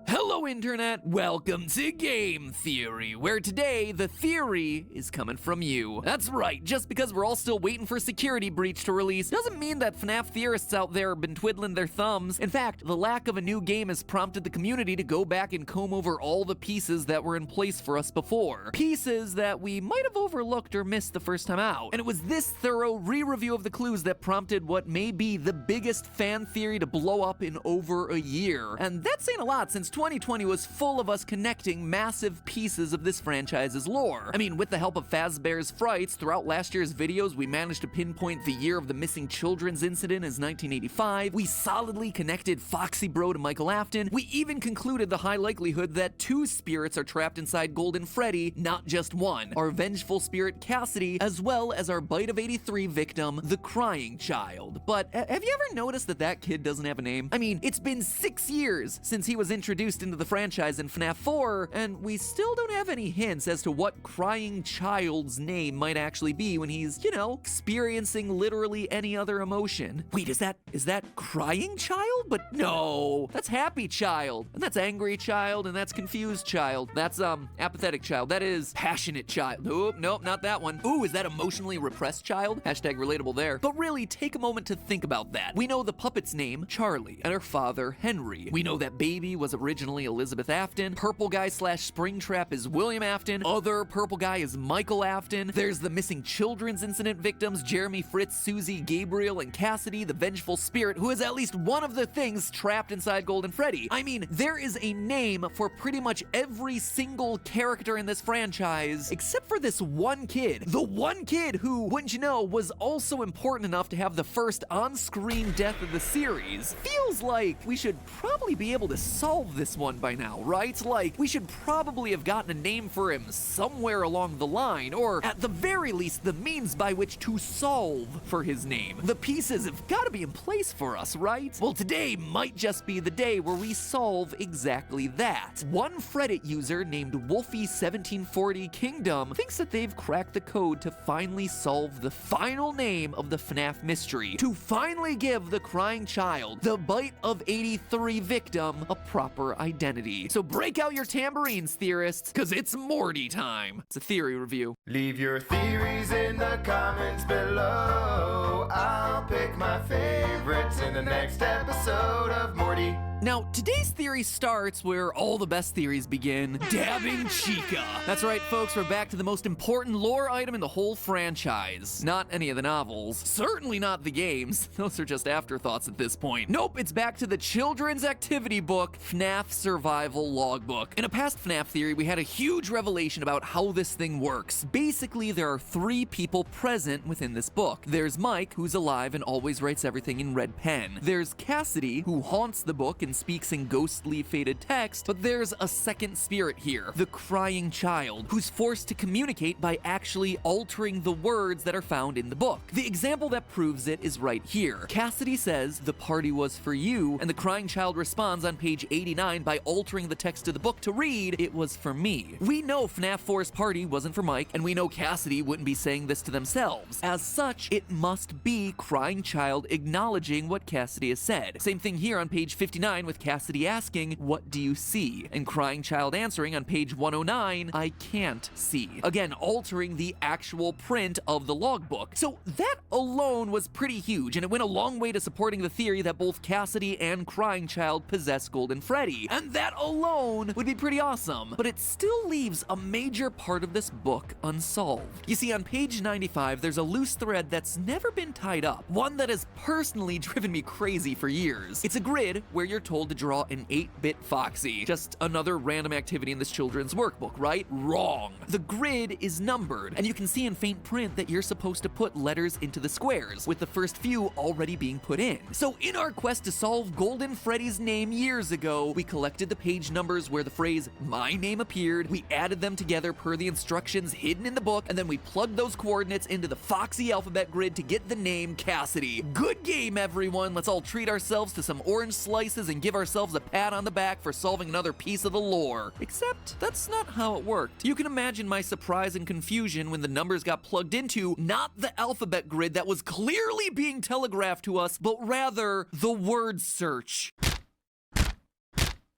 Hello, Internet. Welcome to Game Theory, where today the theory is coming from you. That's right, just because we're all still waiting for Security Breach to release doesn't mean that FNAF theorists out there have been twiddling their thumbs. In fact, the lack of a new game has prompted the community to go back and comb over all the pieces that were in place for us before. Pieces that we might have overlooked or missed the first time out. And it was this thorough re-review of the clues that prompted what may be the biggest fan theory to blow up in over a year. And that's saying a lot since 2020 was full of us connecting massive pieces of this franchise's lore. I mean, with the help of Fazbear's Frights, throughout last year's videos, we managed to pinpoint the year of the missing children's incident as 1985. We solidly connected Foxy Bro to Michael Afton. We even concluded the high likelihood that 2 spirits are trapped inside Golden Freddy, not just one. Our vengeful spirit Cassidy, as well as our Bite of 83 victim, the Crying Child. But have you ever noticed that that kid doesn't have a name? I mean, it's been 6 years since he was introduced into the the franchise in FNAF 4, and we still don't have any hints as to what Crying Child's name might actually be when he's, you know, experiencing literally any other emotion. Wait, is that Crying Child? But no, that's Happy Child, and that's Angry Child, and that's Confused Child. That's Apathetic Child. That is Passionate Child. Nope, not that one. Ooh, is that Emotionally Repressed Child? Hashtag relatable there. But really, take a moment to think about that. We know the puppet's name, Charlie, and her father, Henry. We know that baby was originally Elizabeth Afton. Purple guy / Springtrap is William Afton. Other purple guy is Michael Afton. There's the missing children's incident victims, Jeremy, Fritz, Susie, Gabriel, and Cassidy, the vengeful spirit, who is at least one of the things trapped inside Golden Freddy. I mean, there is a name for pretty much every single character in this franchise, except for this one kid. The one kid who, wouldn't you know, was also important enough to have the first on-screen death of the series. Feels like we should probably be able to solve this one by now, right? Like, we should probably have gotten a name for him somewhere along the line, or at the very least, the means by which to solve for his name. The pieces have got to be in place for us, right? Well, today might just be the day where we solve exactly that. One Reddit user named Wolfie1740 Kingdom thinks that they've cracked the code to finally solve the final name of the FNAF mystery, to finally give the Crying Child, the Bite of 83 victim, a proper identity. So break out your tambourines, theorists, because it's Morty time. It's a theory review.
Leave your theories in the comments below. I'll pick my favorites in the next episode of Morty.
Now, today's theory starts where all the best theories begin, dabbing Chica. That's right, folks, we're back to the most important lore item in the whole franchise. Not any of the novels, certainly not the games. Those are just afterthoughts at this point. Nope, it's back to the children's activity book, FNAF Survival Logbook. In a past FNAF theory, we had a huge revelation about how this thing works. Basically, there are 3 people present within this book. There's Mike, who's alive and always writes everything in red pen. There's Cassidy, who haunts the book and speaks in ghostly faded text, but there's a second spirit here, the Crying Child, who's forced to communicate by actually altering the words that are found in the book. The example that proves it is right here. Cassidy says, "The party was for you," and the Crying Child responds on page 89 by altering the text of the book to read, "It was for me." We know FNAF 4's party wasn't for Mike, and we know Cassidy wouldn't be saying this to themselves. As such, it must be Crying Child acknowledging what Cassidy has said. Same thing here on page 59 with Cassidy asking, "What do you see?" and Crying Child answering on page 109, "I can't see." Again, altering the actual print of the logbook. So that alone was pretty huge, and it went a long way to supporting the theory that both Cassidy and Crying Child possess Golden Freddy. And that alone would be pretty awesome, but it still leaves a major part of this book unsolved. You see, on page 95, there's a loose thread that's never been tied up, one that has personally driven me crazy for years. It's a grid where you're told to draw an 8-bit Foxy. Just another random activity in this children's workbook, right? Wrong. The grid is numbered, and you can see in faint print that you're supposed to put letters into the squares, with the first few already being put in. So in our quest to solve Golden Freddy's name years ago, we collected the page numbers where the phrase "my name" appeared, we added them together per the instructions hidden in the book, and then we plugged those coordinates into the Foxy alphabet grid to get the name Cassidy. Good game, everyone. Let's all treat ourselves to some orange slices and give ourselves a pat on the back for solving another piece of the lore. Except that's not how it worked. You can imagine my surprise and confusion when the numbers got plugged into not the alphabet grid that was clearly being telegraphed to us, but rather the word search.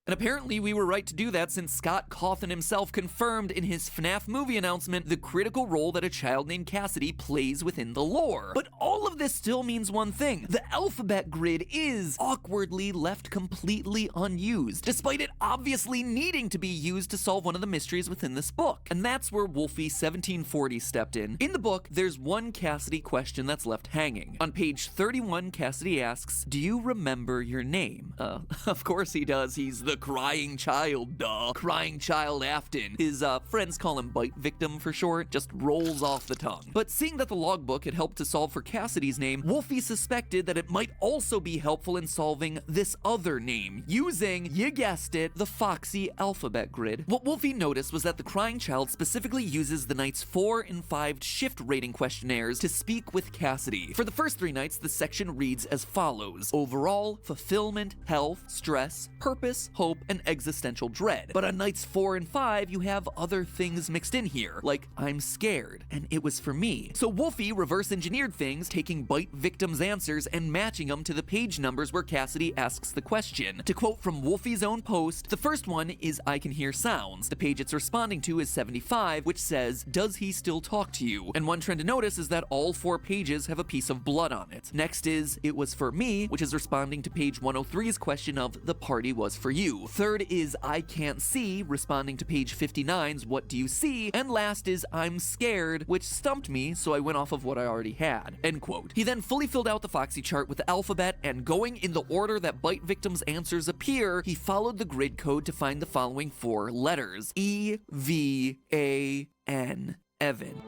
And apparently we were right to do that, since Scott Cawthon himself confirmed in his FNAF movie announcement the critical role that a child named Cassidy plays within the lore. But all of this still means one thing. The alphabet grid is awkwardly left completely unused, despite it obviously needing to be used to solve one of the mysteries within this book. And that's where Wolfie1740 stepped in. In the book, there's one Cassidy question that's left hanging. On page 31, Cassidy asks, "Do you remember your name?" Of course he does. He's the Crying Child, duh. Crying Child Afton. His friends call him Bite Victim for short, just rolls off the tongue. But seeing that the logbook had helped to solve for Cassidy's name, Wolfie suspected that it might also be helpful in solving this other name, using, you guessed it, the Foxy alphabet grid. What Wolfie noticed was that the Crying Child specifically uses the night's 4 and 5 shift rating questionnaires to speak with Cassidy. For the first 3 nights, the section reads as follows: overall, fulfillment, health, stress, purpose, hope, hope and existential dread. But on nights 4 and 5, you have other things mixed in here, like I'm scared, and it was for me. So Wolfie reverse engineered things, taking bite victims' answers and matching them to the page numbers where Cassidy asks the question. To quote from Wolfie's own post, the first one is I can hear sounds. The page it's responding to is 75, which says, does he still talk to you? And one trend to notice is that all 4 pages have a piece of blood on it. Next is it was for me, which is responding to page 103's question of the party was for you. Third is I can't see, responding to page 59's what do you see? And last is I'm scared, which stumped me, so I went off of what I already had. End quote. He then fully filled out the Foxy chart with the alphabet, and going in the order that bite victims' answers appear, he followed the grid code to find the following 4 letters. E-V-A-N. Evan.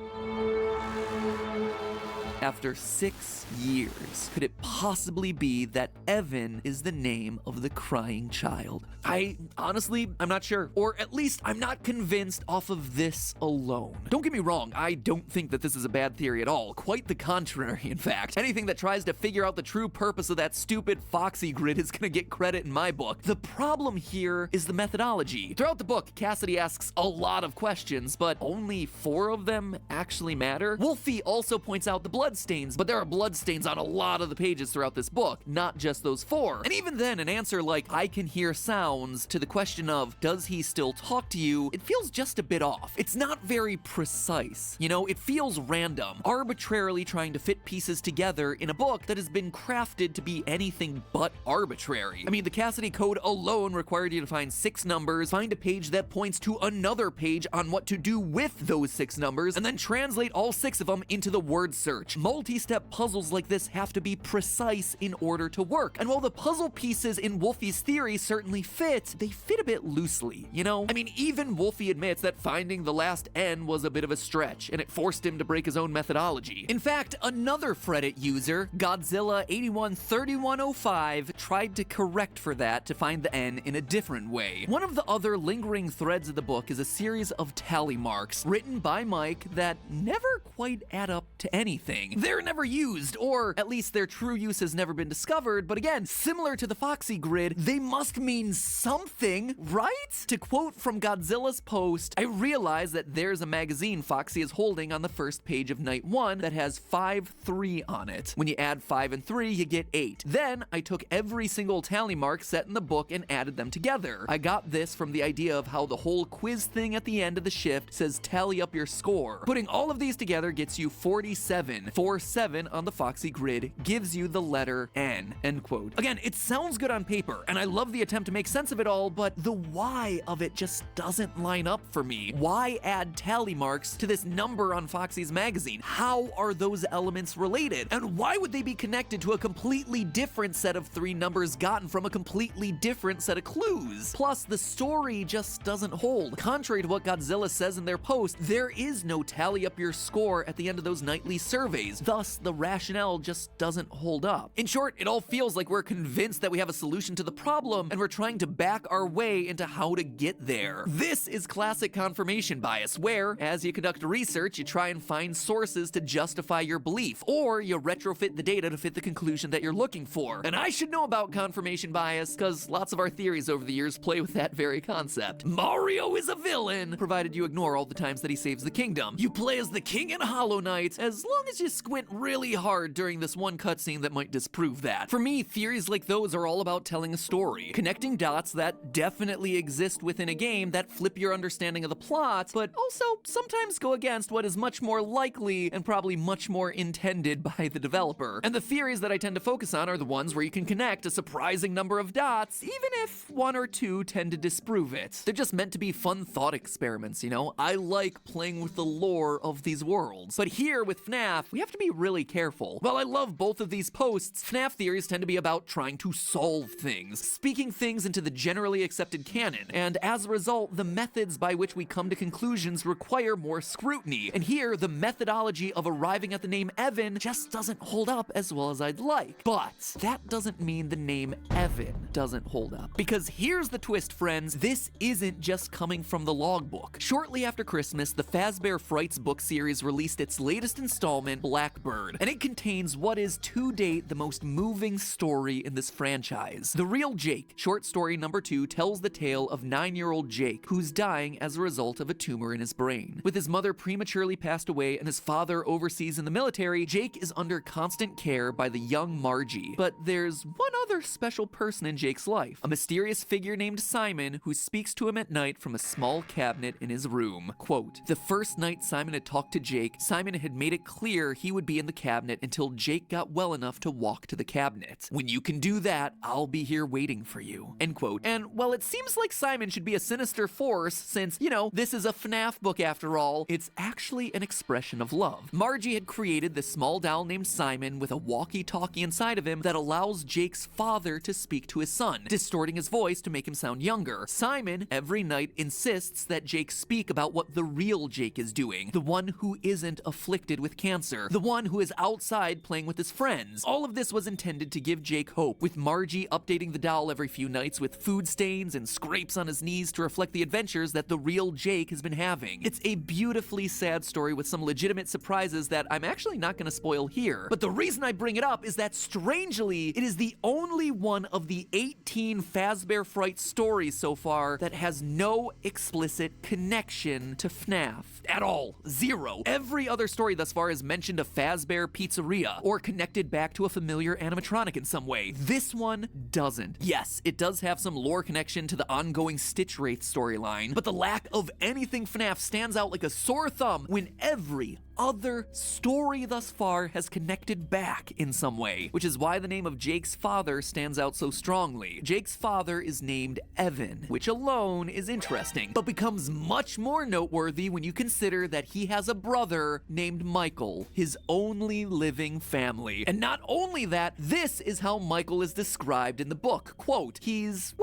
After 6 years, could it possibly be that Evan is the name of the crying child? I'm not sure. Or at least I'm not convinced off of this alone. Don't get me wrong, I don't think that this is a bad theory at all. Quite the contrary, in fact. Anything that tries to figure out the true purpose of that stupid Foxy grid is gonna get credit in my book. The problem here is the methodology. Throughout the book, Cassidy asks a lot of questions, but only 4 of them actually matter. Wolfie also points out the bloodstains, but there are bloodstains on a lot of the pages throughout this book, not just those 4. And even then, an answer like I can hear sounds to the question of does he still talk to you, it feels just a bit off. It's not very precise. You know, it feels random, arbitrarily trying to fit pieces together in a book that has been crafted to be anything but arbitrary. I mean, the Cassidy code alone required you to find 6 numbers, find a page that points to another page on what to do with those 6 numbers, and then translate all 6 of them into the word search. Multi-step puzzles like this have to be precise in order to work. And while the puzzle pieces in Wolfie's theory certainly fit, they fit a bit loosely, you know? I mean, even Wolfie admits that finding the last N was a bit of a stretch, and it forced him to break his own methodology. In fact, another Reddit user, Godzilla813105, tried to correct for that to find the N in a different way. One of the other lingering threads of the book is a series of tally marks written by Mike that never quite add up to anything. They're never used, or at least their true use has never been discovered, but again, similar to the Foxy grid, they must mean something, right? To quote from Godzilla's post, I realize that there's a magazine Foxy is holding on the first page of night 1 that has 5-3 on it. When you add 5 and 3, you get 8. Then I took every single tally mark set in the book and added them together. I got this from the idea of how the whole quiz thing at the end of the shift says tally up your score. Putting all of these together gets you 47. 4-7 on the Foxy grid gives you the letter N. End quote. Again, it sounds good on paper, and I love the attempt to make sense of it all, but the why of it just doesn't line up for me. Why add tally marks to this number on Foxy's magazine? How are those elements related? And why would they be connected to a completely different set of 3 numbers gotten from a completely different set of clues? Plus, the story just doesn't hold. Contrary to what Godzilla says in their post, there is no tally up your score at the end of those nightly surveys. Thus, the rationale just doesn't hold up. In short, it all feels like we're convinced that we have a solution to the problem, and we're trying to back our way into how to get there. This is classic confirmation bias, where, as you conduct research, you try and find sources to justify your belief, or you retrofit the data to fit the conclusion that you're looking for. And I should know about confirmation bias, because lots of our theories over the years play with that very concept. Mario is a villain, provided you ignore all the times that he saves the kingdom. You play as the king in Hollow Knight, as long as you squint really hard during this one cutscene that might disprove that. For me, theories like those are all about telling a story, connecting dots that definitely exist within a game that flip your understanding of the plot, but also sometimes go against what is much more likely and probably much more intended by the developer. And the theories that I tend to focus on are the ones where you can connect a surprising number of dots, even if 1 or 2 tend to disprove it. They're just meant to be fun thought experiments, you know? I like playing with the lore of these worlds. But here with FNAF, we have to be really careful. While I love both of these posts, FNAF theories tend to be about trying to solve things, speaking things into the generally accepted canon, and as a result, the methods by which we come to conclusions require more scrutiny. And here, the methodology of arriving at the name Evan just doesn't hold up as well as I'd like. But that doesn't mean the name Evan doesn't hold up. Because here's the twist, friends, this isn't just coming from the logbook. Shortly after Christmas, the Fazbear Frights book series released its latest installment, Blackbird, and it contains what is to date the most moving story in this franchise. The Real Jake, short story number 2, tells the tale of 9-year-old Jake, who's dying as a result of a tumor in his brain. With his mother prematurely passed away and his father overseas in the military, Jake is under constant care by the young Margie. But there's one other special person in Jake's life, a mysterious figure named Simon who speaks to him at night from a small cabinet in his room. Quote, the first night Simon had talked to Jake, Simon had made it clear he would be in the cabinet until Jake got well enough to walk to the cabinet. When you can do that, I'll be here waiting for you. End quote. And while it seems like Simon should be a sinister force since, you know, this is a FNAF book after all, it's actually an expression of love. Margie had created this small doll named Simon with a walkie-talkie inside of him that allows Jake's father to speak to his son, distorting his voice to make him sound younger. Simon, every night, insists that Jake speak about what the real Jake is doing, the one who isn't afflicted with cancer, the one who is outside playing with his friends. All of this was intended to give Jake hope, with Margie updating the doll every few nights with food stains and scrapes on his knees to reflect the adventures that the real Jake has been having. It's a beautifully sad story with some legitimate surprises that I'm actually not going to spoil here. But the reason I bring it up is that strangely, it is the only one of the 18 Fazbear Fright stories so far that has no explicit connection to FNAF. At all. Zero. Every other story thus far has mentioned a Fazbear pizzeria or connected back to a familiar animatronic in some way. This one doesn't. Yes, it does have some lore connection to the ongoing Stitch Wraith storyline, but the lack of anything FNAF stands out like a sore thumb when every other story thus far has connected back in some way, which is why the name of Jake's father stands out so strongly. Jake's father is named Evan, which alone is interesting, but becomes much more noteworthy when you consider that he has a brother named Michael, his only living family. And not only that, this is how Michael is described in the book. Quote, he's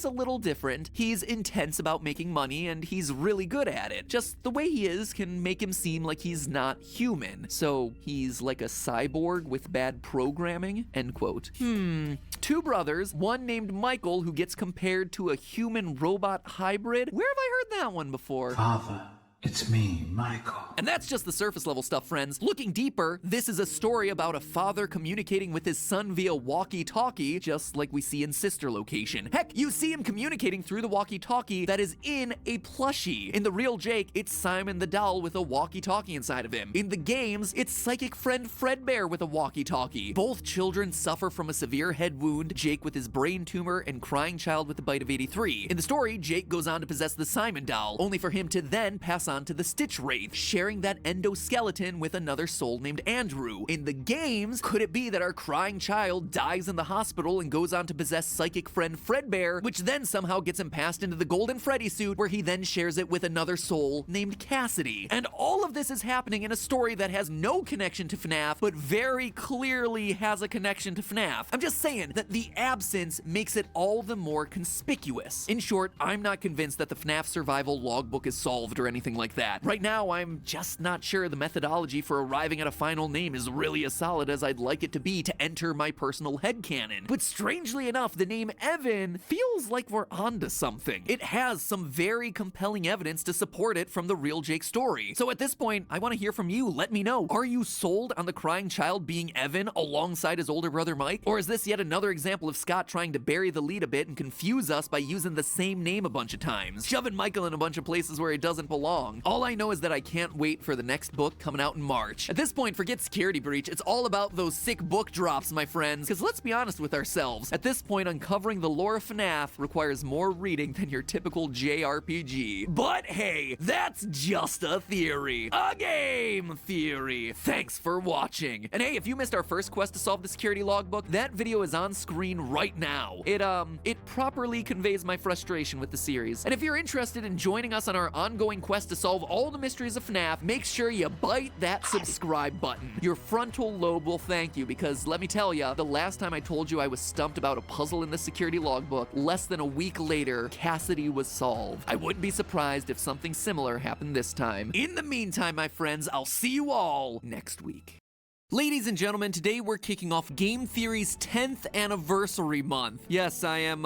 a little different. He's intense about making money and he's really good at it. Just the way he is can make him seem like he's not human. So he's like a cyborg with bad programming, end quote. Two brothers, one named Michael who gets compared to a human-robot hybrid. Where have I heard that one before?
Father, it's me, Michael.
And that's just the surface level stuff, friends. Looking deeper, this is a story about a father communicating with his son via walkie-talkie, just like we see in Sister Location. Heck, you see him communicating through the walkie-talkie that is in a plushie. In the real Jake, it's Simon the doll with a walkie-talkie inside of him. In the games, it's psychic friend Fredbear with a walkie-talkie. Both children suffer from a severe head wound, Jake with his brain tumor and crying child with the bite of 83. In the story, Jake goes on to possess the Simon doll, only for him to then pass on to the Stitch Wraith, sharing that endoskeleton with another soul named Andrew. In the games, could it be that our crying child dies in the hospital and goes on to possess psychic friend Fredbear, which then somehow gets him passed into the Golden Freddy suit, where he then shares it with another soul named Cassidy? And all of this is happening in a story that has no connection to FNAF, but very clearly has a connection to FNAF. I'm just saying that the absence makes it all the more conspicuous. In short, I'm not convinced that the FNAF survival logbook is solved or anything like that. Right now, I'm just not sure the methodology for arriving at a final name is really as solid as I'd like it to be to enter my personal headcanon. But strangely enough, the name Evan feels like we're onto something. It has some very compelling evidence to support it from the real Jake story. So at this point, I want to hear from you. Let me know. Are you sold on the crying child being Evan alongside his older brother Mike? Or is this yet another example of Scott trying to bury the lead a bit and confuse us by using the same name a bunch of times, shoving Michael in a bunch of places where he doesn't belong? All I know is that I can't wait for the next book coming out in March. At this point, forget Security Breach. It's all about those sick book drops, my friends. Because let's be honest with ourselves. At this point, uncovering the lore of FNAF requires more reading than your typical JRPG. But hey, that's just a theory. A game theory. Thanks for watching. And hey, if you missed our first quest to solve the security logbook, that video is on screen right now. It properly conveys my frustration with the series. And if you're interested in joining us on our ongoing quest to solve all the mysteries of FNAF, make sure you bite that subscribe button. Your frontal lobe will thank you, because let me tell you, the last time I told you I was stumped about a puzzle in the security logbook, less than a week later, Cassidy was solved. I wouldn't be surprised if something similar happened this time. In the meantime, my friends, I'll see you all next week. Ladies and gentlemen, today we're kicking off Game Theory's 10th anniversary month. Yes, I am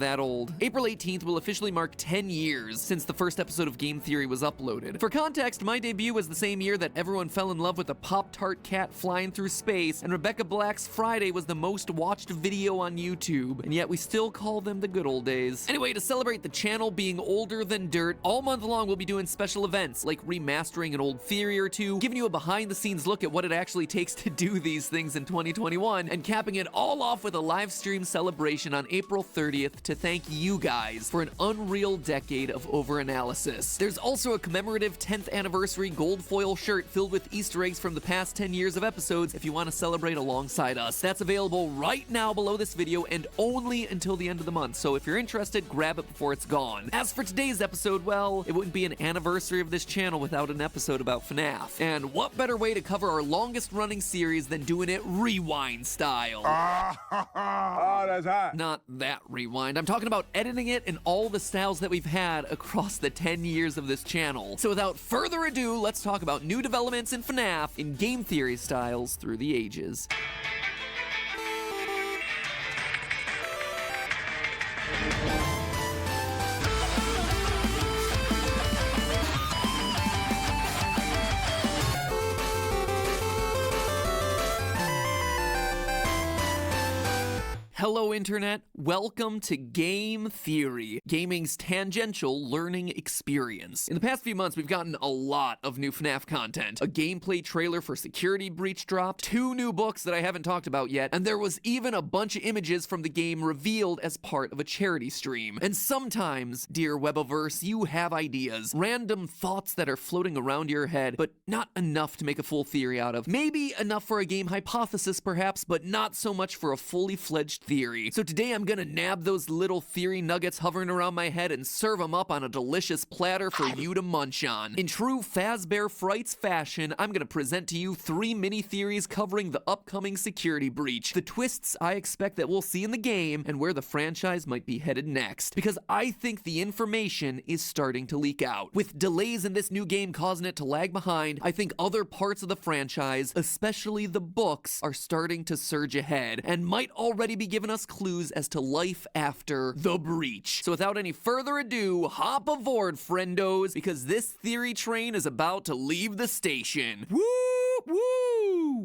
that old. April 18th will officially mark 10 years since the first episode of Game Theory was uploaded. For context, my debut was the same year that everyone fell in love with a Pop-Tart cat flying through space, and Rebecca Black's Friday was the most watched video on YouTube, and yet we still call them the good old days. Anyway, to celebrate the channel being older than dirt, all month long we'll be doing special events, like remastering an old theory or two, giving you a behind-the-scenes look at what it actually takes to do these things in 2021, and capping it all off with a live stream celebration on April 30th to thank you guys for an unreal decade of over-analysis. There's also a commemorative 10th anniversary gold foil shirt filled with Easter eggs from the past 10 years of episodes if you want to celebrate alongside us. That's available right now below this video and only until the end of the month, so if you're interested, grab it before it's gone. As for today's episode, well, it wouldn't be an anniversary of this channel without an episode about FNAF. And what better way to cover our longest running series than doing it rewind style?
Oh, that's hot.
Not that rewind. I'm talking about editing it in all the styles that we've had across the 10 years of this channel. So without further ado, let's talk about new developments in FNAF in Game Theory styles through the ages. Hello Internet, welcome to Game Theory, gaming's tangential learning experience. In the past few months, we've gotten a lot of new FNAF content. A gameplay trailer for Security Breach dropped, 2 new books that I haven't talked about yet, and there was even a bunch of images from the game revealed as part of a charity stream. And sometimes, dear Webiverse, you have ideas, random thoughts that are floating around your head, but not enough to make a full theory out of. Maybe enough for a game hypothesis perhaps, but not so much for a fully fledged theory. So today I'm gonna nab those little theory nuggets hovering around my head and serve them up on a delicious platter for you to munch on. In true Fazbear Frights fashion, I'm gonna present to you 3 mini theories covering the upcoming Security Breach, the twists I expect that we'll see in the game, and where the franchise might be headed next. Because I think the information is starting to leak out. With delays in this new game causing it to lag behind, I think other parts of the franchise, especially the books, are starting to surge ahead, and might already be giving us clues as to life after the breach. So without any further ado, hop aboard, friendos, because this theory train is about to leave the station. Woo! Woo!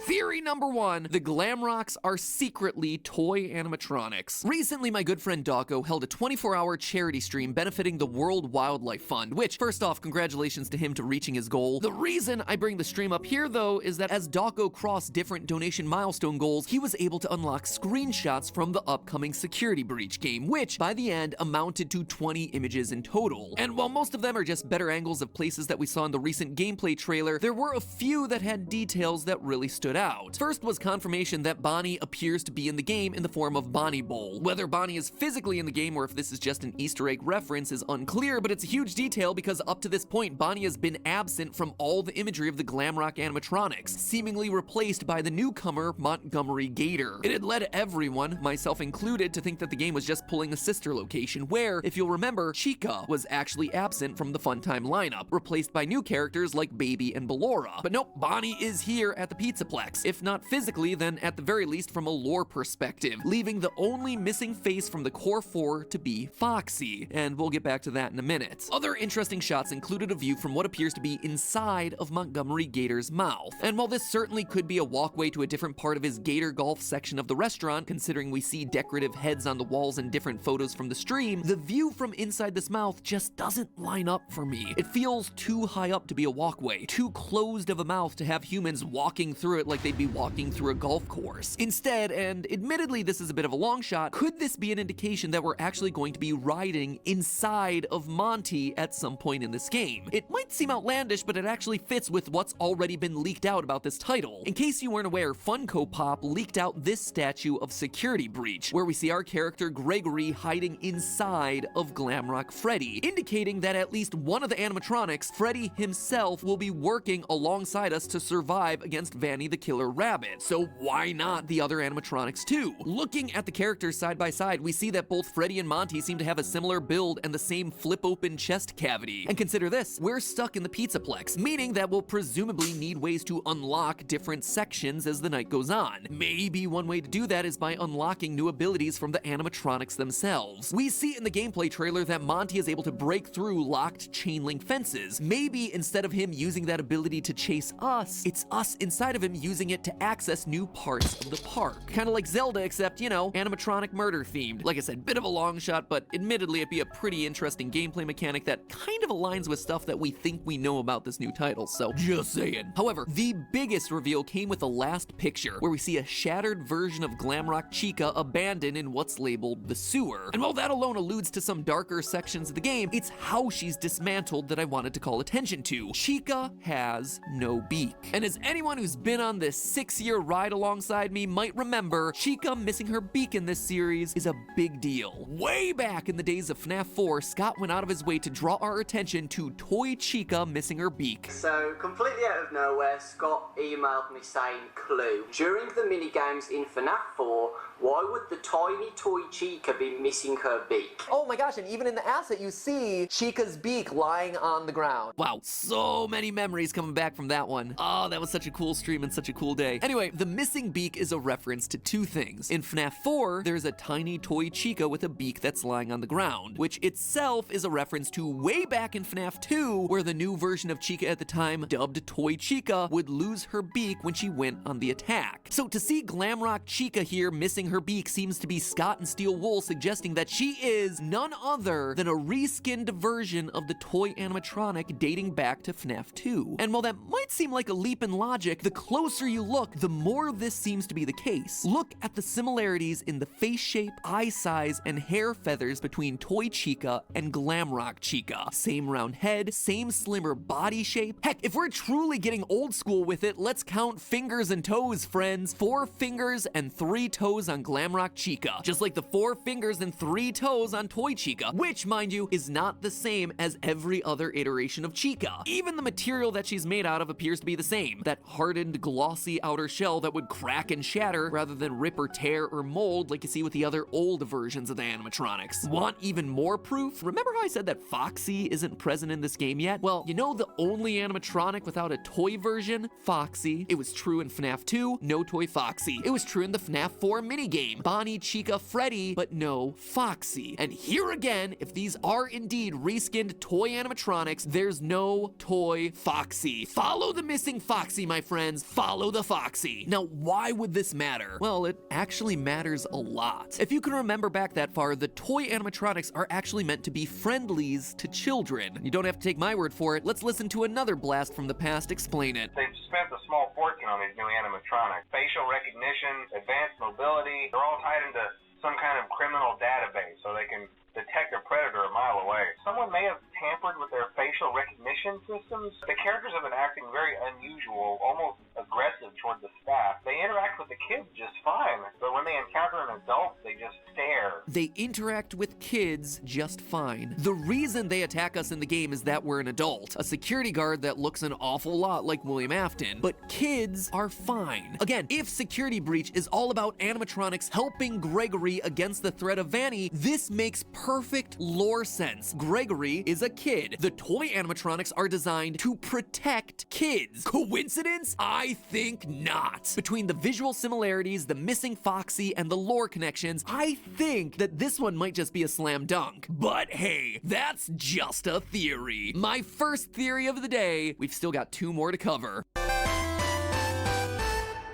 Theory number 1, the Glamrocks are secretly toy animatronics. Recently, my good friend Dawko held a 24-hour charity stream benefiting the World Wildlife Fund, which, first off, congratulations to him to reaching his goal. The reason I bring the stream up here, though, is that as Dawko crossed different donation milestone goals, he was able to unlock screenshots from the upcoming Security Breach game, which, by the end, amounted to 20 images in total. And while most of them are just better angles of places that we saw in the recent gameplay trailer, there were a few that had details that really stood out. First was confirmation that Bonnie appears to be in the game in the form of Bonnie Bowl. Whether Bonnie is physically in the game or if this is just an Easter egg reference is unclear, but it's a huge detail because up to this point, Bonnie has been absent from all the imagery of the Glamrock animatronics, seemingly replaced by the newcomer Montgomery Gator. It had led everyone, myself included, to think that the game was just pulling a sister location where, if you'll remember, Chica was actually absent from the Funtime lineup, replaced by new characters like Baby and Ballora. But nope, Bonnie is here at the Pizzaplex. If not physically, then at the very least from a lore perspective, leaving the only missing face from the core 4 to be Foxy, and we'll get back to that in a minute. Other interesting shots included a view from what appears to be inside of Montgomery Gator's mouth, and while this certainly could be a walkway to a different part of his Gator Golf section of the restaurant, considering we see decorative heads on the walls and different photos from the stream, the view from inside this mouth just doesn't line up for me. It feels too high up to be a walkway, too closed of a mouth to have humans walking through it like they'd be walking through a golf course. Instead, and admittedly this is a bit of a long shot, could this be an indication that we're actually going to be riding inside of Monty at some point in this game? It might seem outlandish, but it actually fits with what's already been leaked out about this title. In case you weren't aware, Funko Pop leaked out this statue of Security Breach, where we see our character Gregory hiding inside of Glamrock Freddy, indicating that at least one of the animatronics, Freddy himself, will be working alongside us to survive against Vanny the Killer killer rabbit, so why not the other animatronics too? Looking at the characters side by side, we see that both Freddy and Monty seem to have a similar build and the same flip-open chest cavity. And consider this, we're stuck in the Pizzaplex, meaning that we'll presumably need ways to unlock different sections as the night goes on. Maybe one way to do that is by unlocking new abilities from the animatronics themselves. We see in the gameplay trailer that Monty is able to break through locked chain link fences. Maybe instead of him using that ability to chase us, it's us inside of him using it to access new parts of the park. Kind of like Zelda, except, you know, animatronic murder themed. Like I said, bit of a long shot, but admittedly it'd be a pretty interesting gameplay mechanic that kind of aligns with stuff that we think we know about this new title, so just saying. However, the biggest reveal came with the last picture, where we see a shattered version of Glamrock Chica abandoned in what's labeled the sewer. And while that alone alludes to some darker sections of the game, it's how she's dismantled that I wanted to call attention to. Chica has no beak. And as anyone who's been on this 6-year ride alongside me might remember, Chica missing her beak in this series is a big deal. Way back in the days of FNAF 4, Scott went out of his way to draw our attention to Toy Chica missing her beak.
So, completely out of nowhere, Scott emailed me saying, clue, during the minigames in FNAF 4, why would the tiny toy Chica be missing her beak?
Oh my gosh, and even in the asset you see Chica's beak lying on the ground.
Wow, so many memories coming back from that one. Oh, that was such a cool stream and such a cool day. Anyway, the missing beak is a reference to two things. In FNAF 4, there's a tiny toy Chica with a beak that's lying on the ground, which itself is a reference to way back in FNAF 2, where the new version of Chica at the time, dubbed Toy Chica, would lose her beak when she went on the attack. So to see Glamrock Chica here missing her beak seems to be Scott and Steel Wool suggesting that she is none other than a reskinned version of the toy animatronic dating back to FNAF 2. And while that might seem like a leap in logic, the closer you look, the more this seems to be the case. Look at the similarities in the face shape, eye size, and hair feathers between Toy Chica and Glamrock Chica. Same round head, same slimmer body shape. Heck, if we're truly getting old school with it, let's count fingers and toes, friends. 4 fingers and 3 toes on Glamrock Chica, just like the 4 fingers and 3 toes on Toy Chica, which, mind you, is not the same as every other iteration of Chica. Even the material that she's made out of appears to be the same, that hardened, glossy outer shell that would crack and shatter rather than rip or tear or mold like you see with the other old versions of the animatronics. Want even more proof? Remember how I said that Foxy isn't present in this game yet? Well, you know the only animatronic without a toy version? Foxy. It was true in FNAF 2, no toy Foxy. It was true in the FNAF 4 minigame. Bonnie, Chica, Freddy, but no Foxy. And here again, if these are indeed reskinned toy animatronics, there's no toy Foxy. Follow the missing Foxy, my friends. Follow the Foxy. Now, why would this matter? Well, it actually matters a lot. If you can remember back that far, the toy animatronics are actually meant to be friendlies to children. You don't have to take my word for it. Let's listen to another blast from the past explain it.
They've spent a small fortune on these new animatronics. Facial recognition, advanced mobility, they're all tied into some kind of criminal database so they can detect a predator a mile away. Someone may have tampered with their facial recognition systems. The characters have been acting very unusual, almost aggressive toward the staff. They interact with the kids just fine, but when they encounter an adult, they just stare.
They interact with kids just fine. The reason they attack us in the game is that we're an adult, a security guard that looks an awful lot like William Afton, but kids are fine. Again, if Security Breach is all about animatronics helping Gregory against the threat of Vanny, this makes perfect lore sense. Gregory is a kid. The toy animatronics are designed to protect kids. Coincidence? I think not. Between the visual similarities, the missing Foxy, and the lore connections, I think that this one might just be a slam dunk. But hey, that's just a theory. My first theory of the day. We've still got 2 more to cover.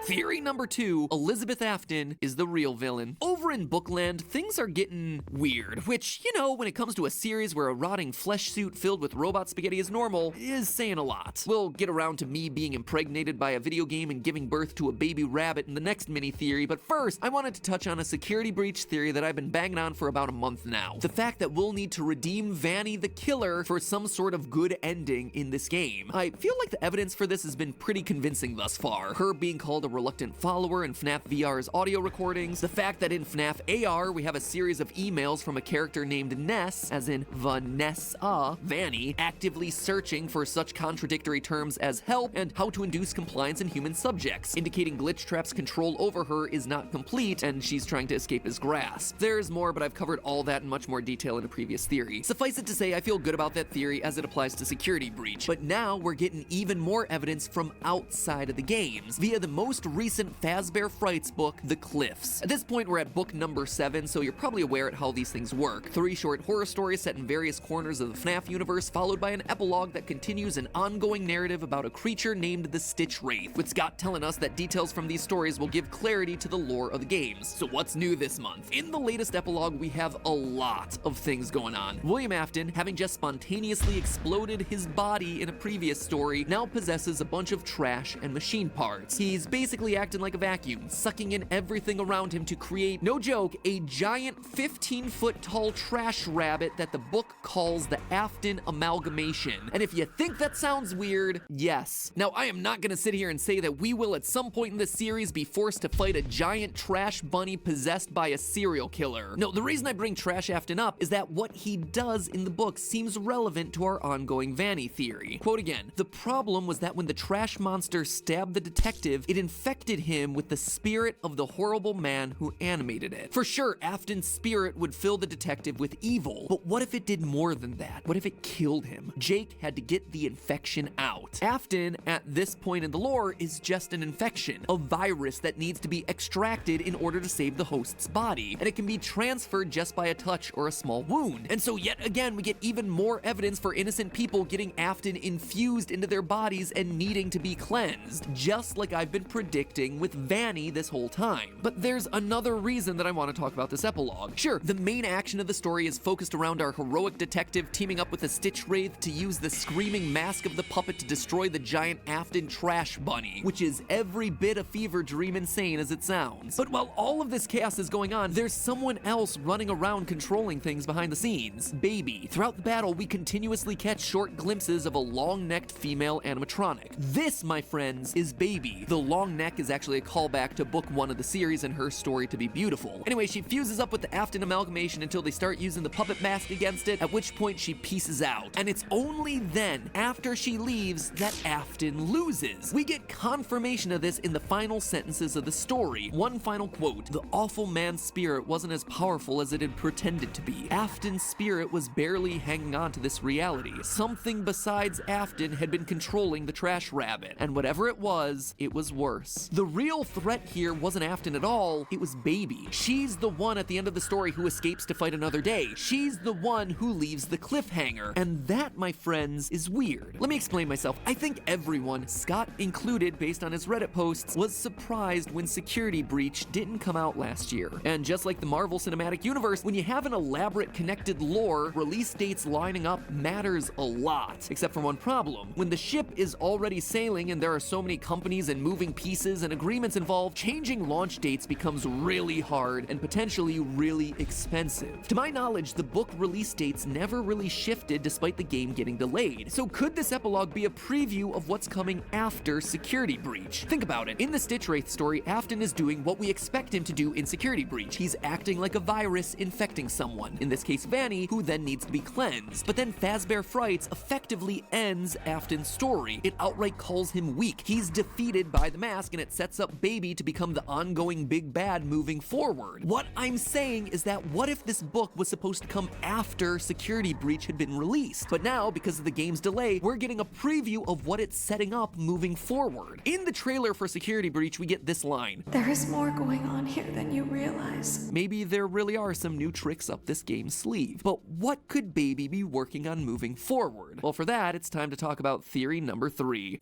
Theory number 2, Elizabeth Afton is the real villain. Over in Bookland, things are getting weird, which, you know, when it comes to a series where a rotting flesh suit filled with robot spaghetti is normal, is saying a lot. We'll get around to me being impregnated by a video game and giving birth to a baby rabbit in the next mini theory, but first, I wanted to touch on a security breach theory that I've been banging on for about a month now. The fact that we'll need to redeem Vanny the killer for some sort of good ending in this game. I feel like the evidence for this has been pretty convincing thus far. Her being called a reluctant follower in FNAF VR's audio recordings, the fact that in FNAF
FNAF AR, we have a series of emails from a character named Ness, as in Vanessa, Vanny, actively searching for such contradictory terms as help and how to induce compliance in human subjects, indicating Glitchtrap's control over her is not complete and she's trying to escape his grasp. There's more, but I've covered all that in much more detail in a previous theory. Suffice it to say, I feel good about that theory as it applies to Security Breach, but now we're getting even more evidence from outside of the games, via the most recent Fazbear Frights book, The Cliffs. At this point, we're at book number 7, so you're probably aware at how these things work. 3 short horror stories set in various corners of the FNAF universe, followed by an epilogue that continues an ongoing narrative about a creature named the Stitch Wraith, with Scott telling us that details from these stories will give clarity to the lore of the games. So what's new this month? In the latest epilogue, we have a lot of things going on. William Afton, having just spontaneously exploded his body in a previous story, now possesses a bunch of trash and machine parts. He's basically acting like a vacuum, sucking in everything around him to create, no joke, a giant 15-foot tall trash rabbit that the book calls the Afton Amalgamation. And if you think that sounds weird, yes. Now, I am not gonna sit here and say that we will at some point in this series be forced to fight a giant trash bunny possessed by a serial killer. No, the reason I bring Trash Afton up is that what he does in the book seems relevant to our ongoing Vanny theory. Quote again, "The problem was that when the trash monster stabbed the detective, it infected him with the spirit of the horrible man who animated it." For sure, Afton's spirit would fill the detective with evil, but what if it did more than that? What if it killed him? Jake had to get the infection out. Afton, at this point in the lore, is just an infection, a virus that needs to be extracted in order to save the host's body, and it can be transferred just by a touch or a small wound. And so yet again, we get even more evidence for innocent people getting Afton infused into their bodies and needing to be cleansed, just like I've been predicting with Vanny this whole time. But there's another reason that I want to talk about this epilogue. Sure, the main action of the story is focused around our heroic detective teaming up with a Stitch Wraith to use the screaming mask of the puppet to destroy the giant Afton trash bunny, which is every bit a fever dream insane as it sounds. But while all of this chaos is going on, there's someone else running around controlling things behind the scenes. Baby. Throughout the battle, we continuously catch short glimpses of a long-necked female animatronic. This, my friends, is Baby. The long neck is actually a callback to book 1 of the series and her story to be beautiful. Anyway, she fuses up with the Afton Amalgamation until they start using the puppet mask against it, at which point she pieces out. And it's only then, after she leaves, that Afton loses. We get confirmation of this in the final sentences of the story. One final quote: "The awful man's spirit wasn't as powerful as it had pretended to be. Afton's spirit was barely hanging on to this reality. Something besides Afton had been controlling the trash rabbit, and whatever it was worse." The real threat here wasn't Afton at all, it was Baby. She's the one at the end of the story who escapes to fight another day. She's the one who leaves the cliffhanger. And that, my friends, is weird. Let me explain myself. I think everyone, Scott included based on his Reddit posts, was surprised when Security Breach didn't come out last year. And just like the Marvel Cinematic Universe, when you have an elaborate connected lore, release dates lining up matters a lot. Except for one problem. When the ship is already sailing and there are so many companies and moving pieces and agreements involved, changing launch dates becomes really hard and potentially really expensive. To my knowledge, the book release dates never really shifted despite the game getting delayed. So could this epilogue be a preview of what's coming after Security Breach? Think about it. In the Stitch Wraith story, Afton is doing what we expect him to do in Security Breach. He's acting like a virus infecting someone, in this case Vanny, who then needs to be cleansed. But then Fazbear Frights effectively ends Afton's story. It outright calls him weak. He's defeated by the mask, and it sets up Baby to become the ongoing big bad moving forward. What I'm saying is that what if this book was supposed to come after Security Breach had been released? But now, because of the game's delay, we're getting a preview of what it's setting up moving forward. In the trailer for Security Breach, we get this line:
"There is more going on here than you realize."
Maybe there really are some new tricks up this game's sleeve. But what could Baby be working on moving forward? Well, for that, it's time to talk about theory number 3.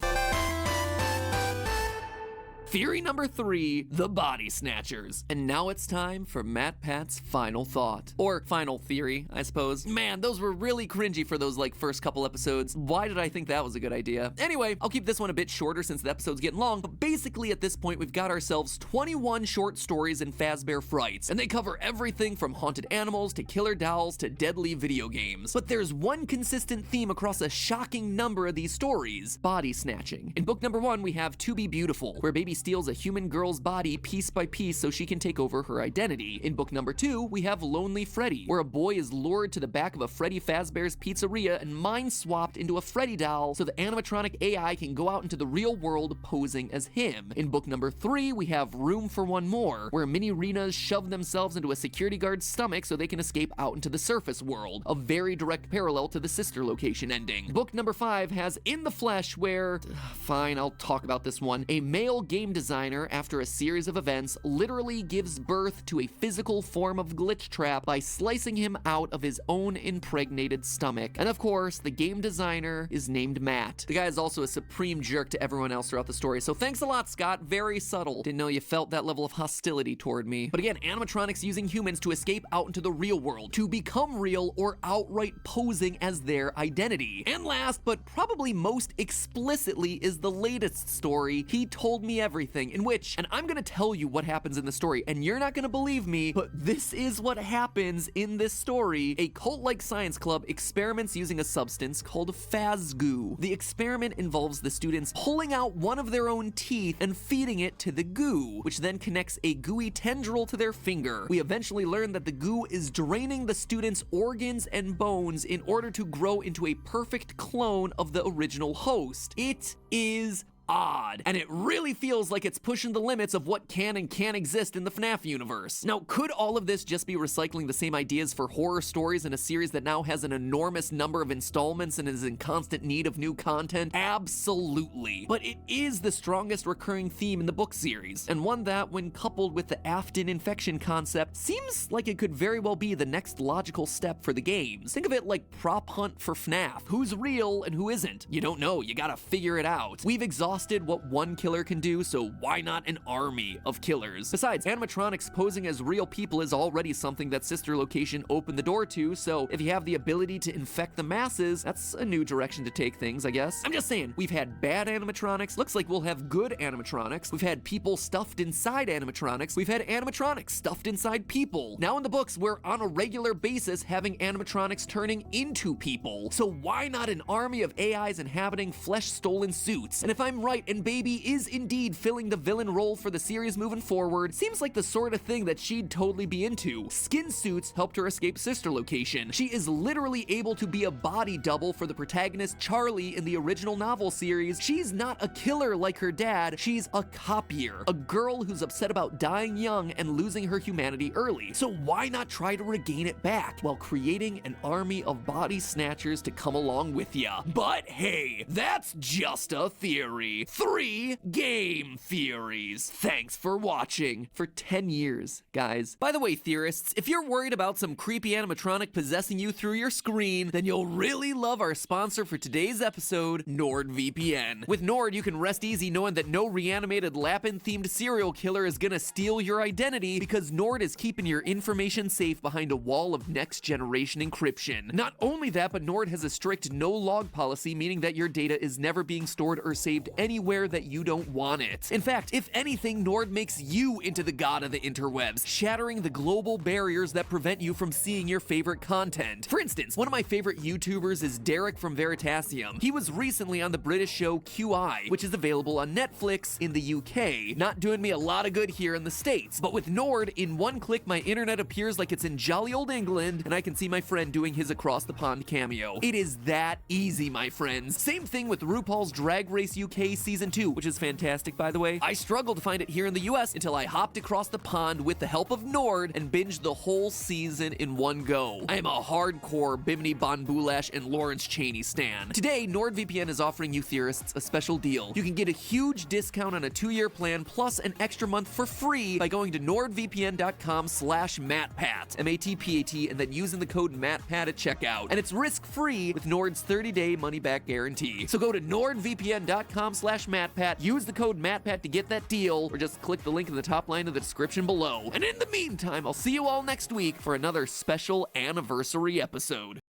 Theory number 3, the Body Snatchers. And now it's time for Matt Pat's final thought. Or final theory, I suppose. Man, those were really cringy for those first couple episodes. Why did I think that was a good idea? Anyway, I'll keep this one a bit shorter since the episode's getting long, but basically at this point we've got ourselves 21 short stories in Fazbear Frights, and they cover everything from haunted animals to killer dolls to deadly video games. But there's one consistent theme across a shocking number of these stories: body snatching. In book number 1, we have To Be Beautiful, where Baby steals a human girl's body piece by piece so she can take over her identity. In book number 2, we have Lonely Freddy, where a boy is lured to the back of a Freddy Fazbear's Pizzeria and mind-swapped into a Freddy doll so the animatronic AI can go out into the real world posing as him. In book number 3, we have Room for One More, where mini-Rinas shove themselves into a security guard's stomach so they can escape out into the surface world, a very direct parallel to the sister location ending. Book number 5 has In the Flesh, where, fine, I'll talk about this one, a male game designer, after a series of events, literally gives birth to a physical form of glitch trap by slicing him out of his own impregnated stomach. And of course, the game designer is named Matt. The guy is also a supreme jerk to everyone else throughout the story, so thanks a lot, Scott. Very subtle. Didn't know you felt that level of hostility toward me. But again, animatronics using humans to escape out into the real world, to become real or outright posing as their identity. And last, but probably most explicitly, is the latest story, He Told Me Everything, in which, and I'm gonna tell you what happens in the story, and you're not gonna believe me, but this is what happens in this story. A cult-like science club experiments using a substance called Phazgoo. The experiment involves the students pulling out one of their own teeth and feeding it to the goo, which then connects a gooey tendril to their finger. We eventually learn that the goo is draining the students' organs and bones in order to grow into a perfect clone of the original host. It is odd, and it really feels like it's pushing the limits of what can and can't exist in the FNAF universe. Now, could all of this just be recycling the same ideas for horror stories in a series that now has an enormous number of installments and is in constant need of new content? Absolutely. But it is the strongest recurring theme in the book series, and one that, when coupled with the Afton infection concept, seems like it could very well be the next logical step for the games. Think of it like Prop Hunt for FNAF. Who's real and who isn't? You don't know, you gotta figure it out. We've exhausted what one killer can do, so why not an army of killers? Besides, animatronics posing as real people is already something that Sister Location opened the door to, so if you have the ability to infect the masses, that's a new direction to take things, I guess. I'm just saying, we've had bad animatronics, looks like we'll have good animatronics, we've had people stuffed inside animatronics, we've had animatronics stuffed inside people. Now in the books, we're on a regular basis having animatronics turning into people. So why not an army of AIs inhabiting flesh-stolen suits? And if I'm right, and Baby is indeed filling the villain role for the series moving forward, seems like the sort of thing that she'd totally be into. Skin suits helped her escape Sister Location. She is literally able to be a body double for the protagonist Charlie in the original novel series. She's not a killer like her dad, she's a copier, a girl who's upset about dying young and losing her humanity early. So why not try to regain it back while creating an army of body snatchers to come along with ya? But hey, that's just a theory. 3 game theories. Thanks for watching for 10 years, guys. By the way, theorists, if you're worried about some creepy animatronic possessing you through your screen, then you'll really love our sponsor for today's episode, NordVPN. With Nord, you can rest easy knowing that no reanimated Lapin-themed serial killer is gonna steal your identity, because Nord is keeping your information safe behind a wall of next-generation encryption. Not only that, but Nord has a strict no-log policy, meaning that your data is never being stored or saved anywhere that you don't want it. In fact, if anything, Nord makes you into the god of the interwebs, shattering the global barriers that prevent you from seeing your favorite content. For instance, one of my favorite YouTubers is Derek from Veritasium. He was recently on the British show QI, which is available on Netflix in the UK. Not doing me a lot of good here in the States, but with Nord, in one click my internet appears like it's in jolly old England, and I can see my friend doing his across the pond cameo. It is that easy, my friends. Same thing with RuPaul's Drag Race UK Season 2, which is fantastic, by the way. I struggled to find it here in the US until I hopped across the pond with the help of Nord and binged the whole season in one go. I am a hardcore Bimini Bon Boulash and Lawrence Chaney stan. Today, NordVPN is offering you theorists a special deal. You can get a huge discount on a 2-year plan plus an extra month for free by going to nordvpn.com/MattPat, MATPAT, and then using the code MattPat at checkout. And it's risk-free with Nord's 30-day money-back guarantee. So go to nordvpn.com/MattPat, use the code MattPat to get that deal, or just click the link in the top line of the description below. And in the meantime, I'll see you all next week for another special anniversary episode.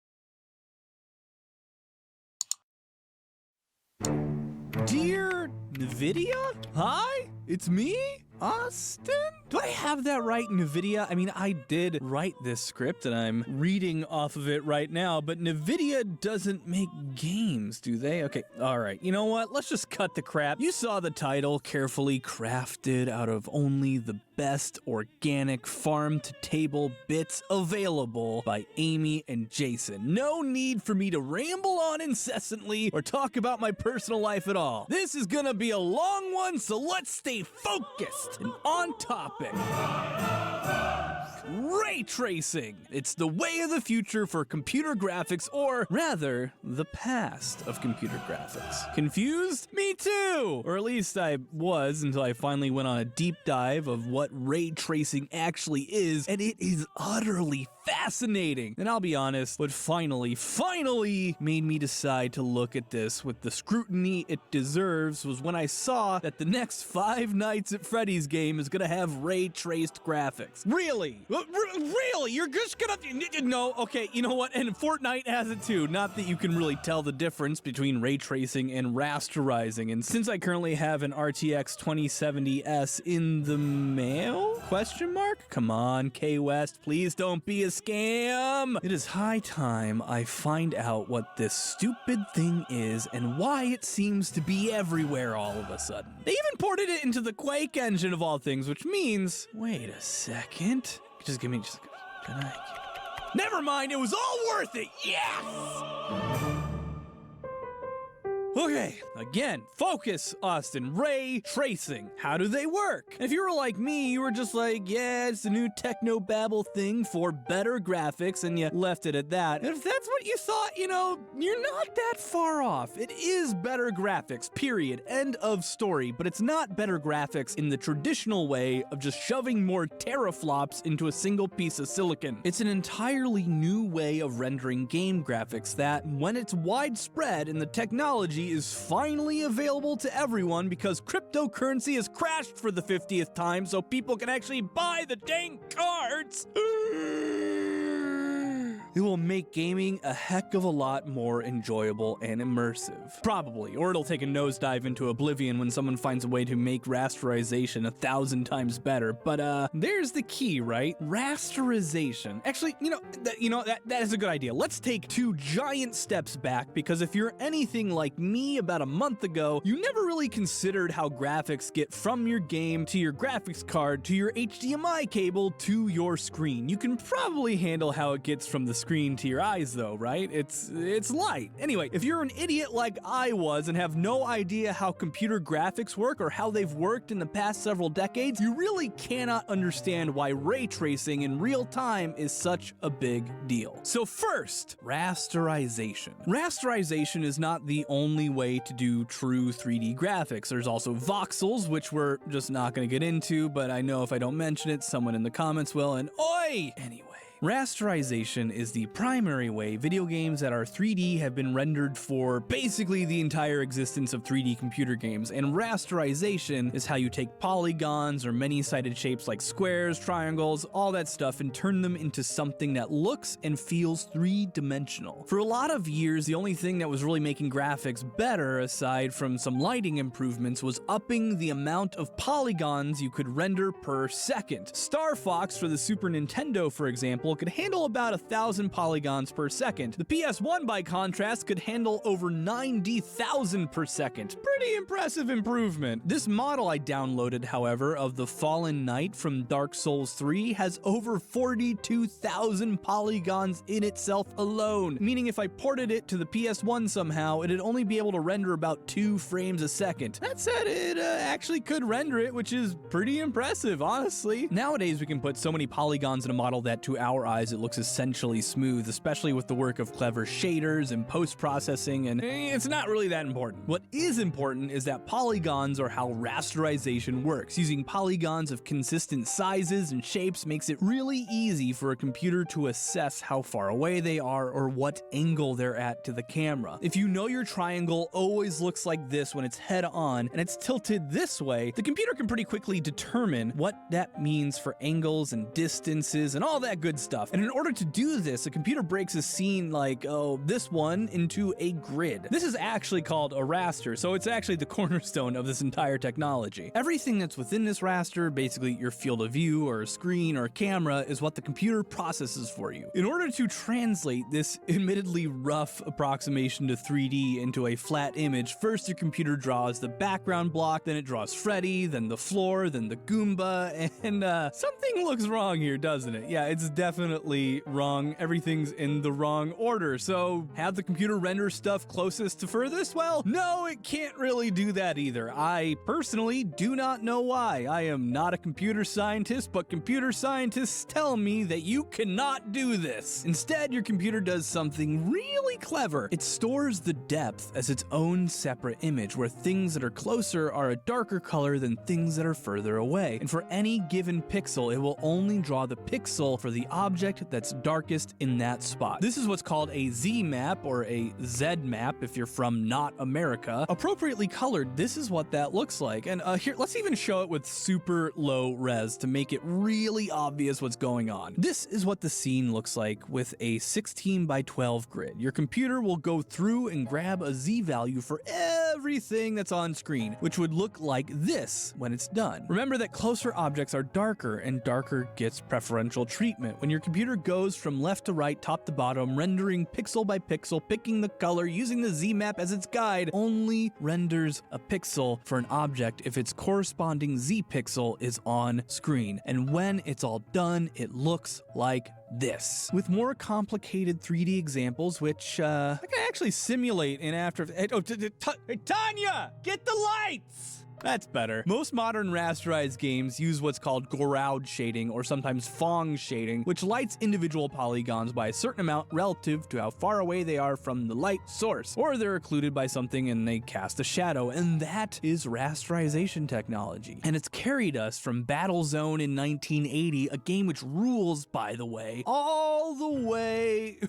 Dear NVIDIA? Hi, it's me, Austin. Do I have that right, NVIDIA? I mean, I did write this script and I'm reading off of it right now, but NVIDIA doesn't make games, do they? Okay, all right. You know what? Let's just cut the crap. You saw the title, carefully crafted out of only the best organic farm-to-table bits available by Amy and Jason. No need for me to ramble on incessantly or talk about my personal life at all. This is gonna be a long one, so let's stay focused and on topic. Ray tracing. It's the way of the future for computer graphics, or rather, the past of computer graphics. Confused? Me too! Or at least I was until I finally went on a deep dive of what ray tracing actually is, and it is utterly fascinating. And I'll be honest, what finally made me decide to look at this with the scrutiny it deserves was when I saw that the next Five Nights at Freddy's game is gonna have ray traced graphics. Really? Really? You're just gonna... No, okay, you know what? And Fortnite has it too. Not that you can really tell the difference between ray tracing and rasterizing. And since I currently have an RTX 2070S in the mail? Question mark? Come on, K-West, please don't be a scam. It is high time I find out what this stupid thing is and why it seems to be everywhere all of a sudden. They even ported it into the Quake engine of all things, which means... Wait a second. Just give me... Can I... Never mind, it was all worth it! Yes! Okay, again, focus, Austin. Ray tracing. How do they work? If you were like me, you were just like, yeah, it's a new techno-babble thing for better graphics, and you left it at that. And if that's what you thought, you know, you're not that far off. It is better graphics, period. End of story. But it's not better graphics in the traditional way of just shoving more teraflops into a single piece of silicon. It's an entirely new way of rendering game graphics that, when it's widespread and the technology is finally available to everyone because cryptocurrency has crashed for the 50th time so people can actually buy the dang cards. It will make gaming a heck of a lot more enjoyable and immersive. Probably, or it'll take a nosedive into oblivion when someone finds a way to make rasterization 1,000 times better. But there's the key, right? Rasterization. Actually, that is a good idea. Let's take 2 giant steps back, because if you're anything like me about a month ago, you never really considered how graphics get from your game to your graphics card to your HDMI cable to your screen. You can probably handle how it gets from the screen to your eyes though, right? It's light. Anyway, if you're an idiot like I was and have no idea how computer graphics work or how they've worked in the past several decades, you really cannot understand why ray tracing in real time is such a big deal. So first, rasterization. Rasterization is not the only way to do true 3D graphics. There's also voxels, which we're just not going to get into, but I know if I don't mention it, someone in the comments will, and oi! Anyway. Rasterization is the primary way video games that are 3D have been rendered for basically the entire existence of 3D computer games, and rasterization is how you take polygons or many-sided shapes like squares, triangles, all that stuff, and turn them into something that looks and feels three-dimensional. For a lot of years, the only thing that was really making graphics better, aside from some lighting improvements, was upping the amount of polygons you could render per second. Star Fox for the Super Nintendo, for example, could handle about 1,000 polygons per second. The PS1, by contrast, could handle over 90,000 per second. Pretty impressive improvement. This model I downloaded, however, of the Fallen Knight from Dark Souls 3 has over 42,000 polygons in itself alone, meaning if I ported it to the PS1 somehow, it'd only be able to render about 2 frames a second. That said, it actually could render it, which is pretty impressive, honestly. Nowadays, we can put so many polygons in a model that to our eyes it looks essentially smooth, especially with the work of clever shaders and post-processing, and it's not really that important. What is important is that polygons are how rasterization works. Using polygons of consistent sizes and shapes makes it really easy for a computer to assess how far away they are or what angle they're at to the camera. If you know your triangle always looks like this when it's head on and it's tilted this way, the computer can pretty quickly determine what that means for angles and distances and all that good stuff. stuff. And in order to do this, a computer breaks a scene like, oh, this one into a grid. This is actually called a raster, so it's actually the cornerstone of this entire technology. Everything that's within this raster, basically your field of view or a screen or a camera, is what the computer processes for you. In order to translate this admittedly rough approximation to 3D into a flat image, first your computer draws the background block, then it draws Freddy, then the floor, then the Goomba, and something looks wrong here, doesn't it? Yeah, it's definitely wrong. Everything's in the wrong order. So have the computer render stuff closest to furthest? Well, no, it can't really do that either. I personally do not know why. I am not a computer scientist, but computer scientists tell me that you cannot do this. Instead, your computer does something really clever. It stores the depth as its own separate image, where things that are closer are a darker color than things that are further away. And for any given pixel, it will only draw the pixel for the object that's darkest in that spot. This is what's called a Z map, or a Z map if you're from not America. Appropriately colored, this is what that looks like. And here, let's even show it with super low res to make it really obvious what's going on. This is what the scene looks like with a 16 by 12 grid. Your computer will go through and grab a Z value for everything that's on screen, which would look like this when it's done. Remember that closer objects are darker, and darker gets preferential treatment. When your computer goes from left to right, top to bottom, rendering pixel by pixel, picking the color, using the Z map as its guide, only renders a pixel for an object if its corresponding Z pixel is on screen. And when it's all done, it looks like this. With more complicated 3D examples, which I can actually simulate in After Effects. Hey, Tanya, get the lights! That's better. Most modern rasterized games use what's called Gouraud shading, or sometimes Phong shading, which lights individual polygons by a certain amount relative to how far away they are from the light source, or they're occluded by something and they cast a shadow, and that is rasterization technology. And it's carried us from Battlezone in 1980, a game which rules, by the way, all the way,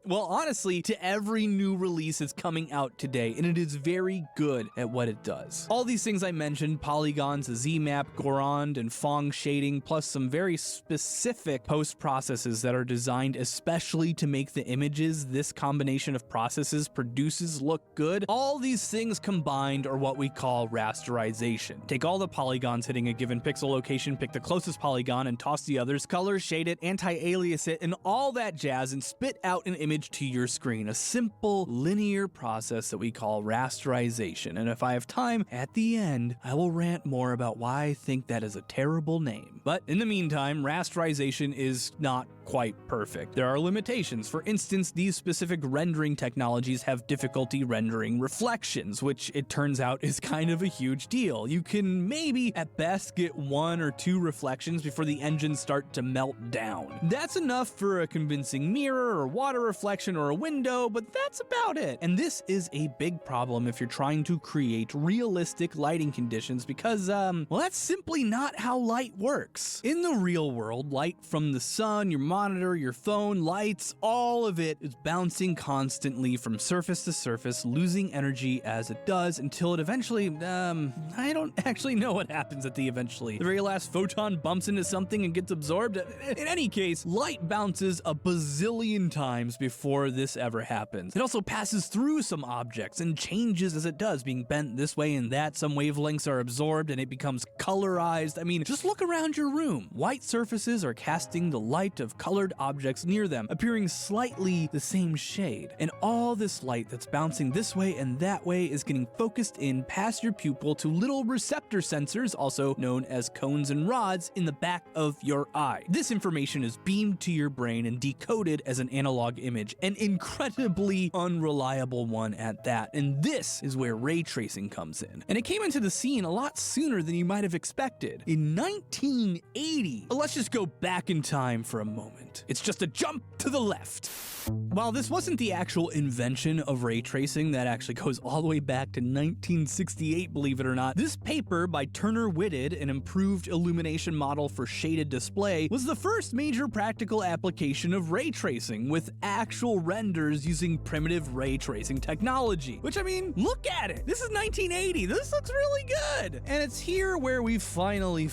well, honestly, to every new release that's coming out today, and it is very good at what it does. All these things I mentioned, polygons, a Z-map, Gouraud, and Phong shading, plus some very specific post-processes that are designed especially to make the images this combination of processes produces look good. All these things combined are what we call rasterization. Take all the polygons hitting a given pixel location, pick the closest polygon and toss the others, color, shade it, anti-alias it, and all that jazz, and spit out an image to your screen. A simple, linear process that we call rasterization. And if I have time at the end, I will rant more about why I think that is a terrible name. But in the meantime, rasterization is not quite perfect. There are limitations. For instance, these specific rendering technologies have difficulty rendering reflections, which it turns out is kind of a huge deal. You can maybe at best get 1 or 2 reflections before the engines start to melt down. That's enough for a convincing mirror or water reflection or a window, but that's about it. And this is a big problem if you're trying to create realistic lighting conditions because, well, that's simply not how light works. In the real world, light from the sun, your monitor, your phone, lights, all of it is bouncing constantly from surface to surface, losing energy as it does until it eventually, I don't actually know what happens at the eventually. The very last photon bumps into something and gets absorbed. In any case, light bounces a bazillion times before this ever happens. It also passes through some objects and changes as it does, being bent this way and that. Some wavelengths are absorbed and it becomes colorized. I mean, just look around your room. White surfaces are casting the light of colored objects near them, appearing slightly the same shade. And all this light that's bouncing this way and that way is getting focused in past your pupil to little receptor sensors, also known as cones and rods, in the back of your eye. This information is beamed to your brain and decoded as an analog image, an incredibly unreliable one at that. And this is where ray tracing comes in. And it came into the scene a lot sooner than you might have expected. In 1980, let's just go back in time for a moment. It's just a jump to the left. While this wasn't the actual invention of ray tracing, that actually goes all the way back to 1968, believe it or not, this paper by Turner Whitted, an improved illumination model for shaded display, was the first major practical real application of ray tracing with actual renders using primitive ray tracing technology. Which, I mean, look at it. This is 1980. This looks really good. And it's here where we finally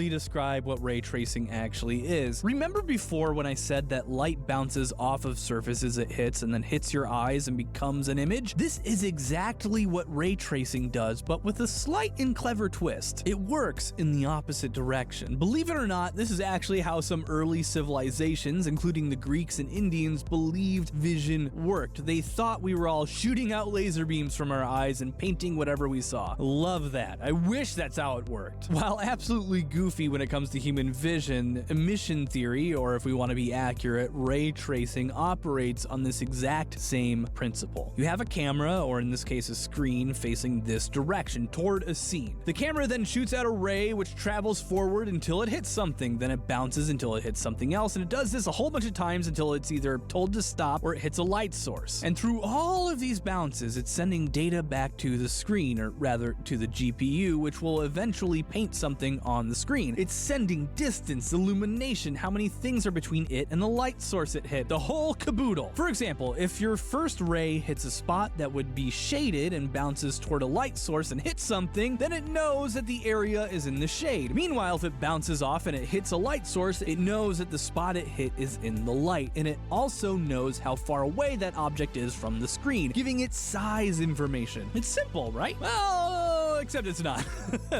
describe what ray tracing actually is. Remember before when I said that light bounces off of surfaces it hits and then hits your eyes and becomes an image? This is exactly what ray tracing does, but with a slight and clever twist. It works in the opposite direction. Believe it or not, this is actually how some early civilizations, including the Greeks and Indians, believed vision worked. They thought we were all shooting out laser beams from our eyes and painting whatever we saw. Love that. I wish that's how it worked. While absolutely goofy when it comes to human vision, emission theory, or if we want to be accurate, ray tracing operates on this exact same principle. You have a camera, or in this case a screen, facing this direction, toward a scene. The camera then shoots out a ray which travels forward until it hits something, then it bounces until it hits something else, and it does this a whole bunch of times until it's either told to stop or it hits a light source. And through all of these bounces, it's sending data back to the screen, or rather to the GPU, which will eventually paint something on the screen. It's sending distance, illumination, how many things are between it and the light source it hit, the whole caboodle. For example, if your first ray hits a spot that would be shaded and bounces toward a light source and hits something, then it knows that the area is in the shade. Meanwhile, if it bounces off and it hits a light source, it knows that the spot it hit is in the light, and it also knows how far away that object is from the screen, giving it size information. It's simple, right? Well, except it's not.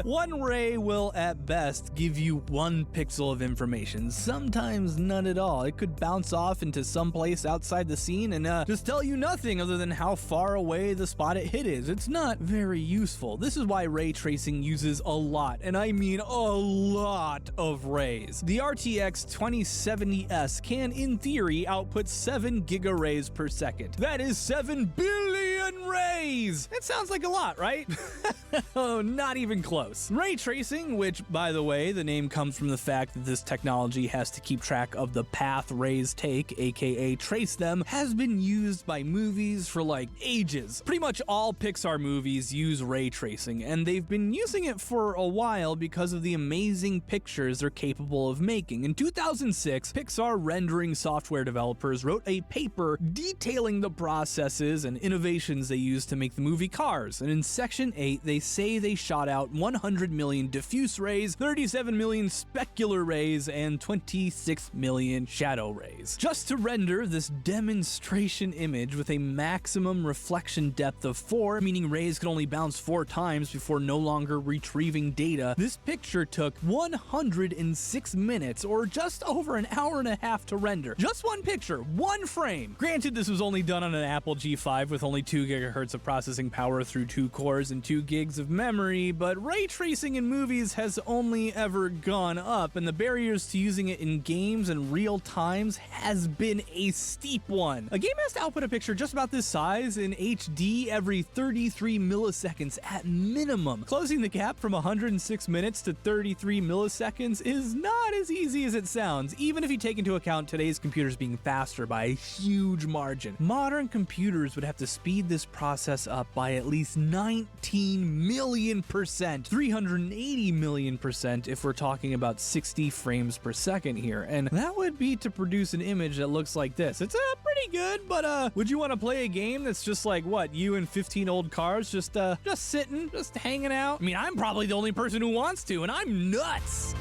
One ray will at best give you 1 pixel of information, sometimes none at all. It could bounce off into some place outside the scene and just tell you nothing other than how far away the spot it hit is. It's not very useful. This is why ray tracing uses a lot, and I mean a lot of rays. The RTX 2070S can, in theory, output 7 giga-rays per second. That is 7 billion rays! That sounds like a lot, right? Oh, not even close. Ray tracing, which, by the way, the name comes from the fact that this technology has to keep track of the path rays take, aka trace them, has been used by movies for like ages. Pretty much all Pixar movies use ray tracing, and they've been using it for a while because of the amazing pictures they're capable of making. In 2006, Pixar rendering software developers wrote a paper detailing the processes and innovations they used to make the movie Cars, and in section 8 they say they shot out 100 million diffuse rays, 37 million specular rays, and 26 million shadow rays, just to render this demonstration image with a maximum reflection depth of 4, meaning rays could only bounce 4 times before no longer retrieving data. This picture took 106 minutes, or just over an hour and a half to render. Just one picture, one frame. Granted, this was only done on an Apple G5 with only 2 gigahertz of processing power through 2 cores and 2 gigs of memory, but ray tracing in movies has only ever gone up, and the barriers to using it in games and real times has been a steep one. A game has to output a picture just about this size in HD every 33 milliseconds at minimum. Closing the gap from 106 minutes to 33 milliseconds is not as easy as it sounds, even if you take into account today's computers being faster by a huge margin. Modern computers would have to speed this process up by at least 19 million%, 380 million% if we're talking about 60 frames per second here, and that would be to produce an image that looks like this. It's pretty good, but would you want to play a game that's just like, what, you and 15 old cars just sitting, just hanging out? I mean, I'm probably the only person who wants to, and I'm nuts!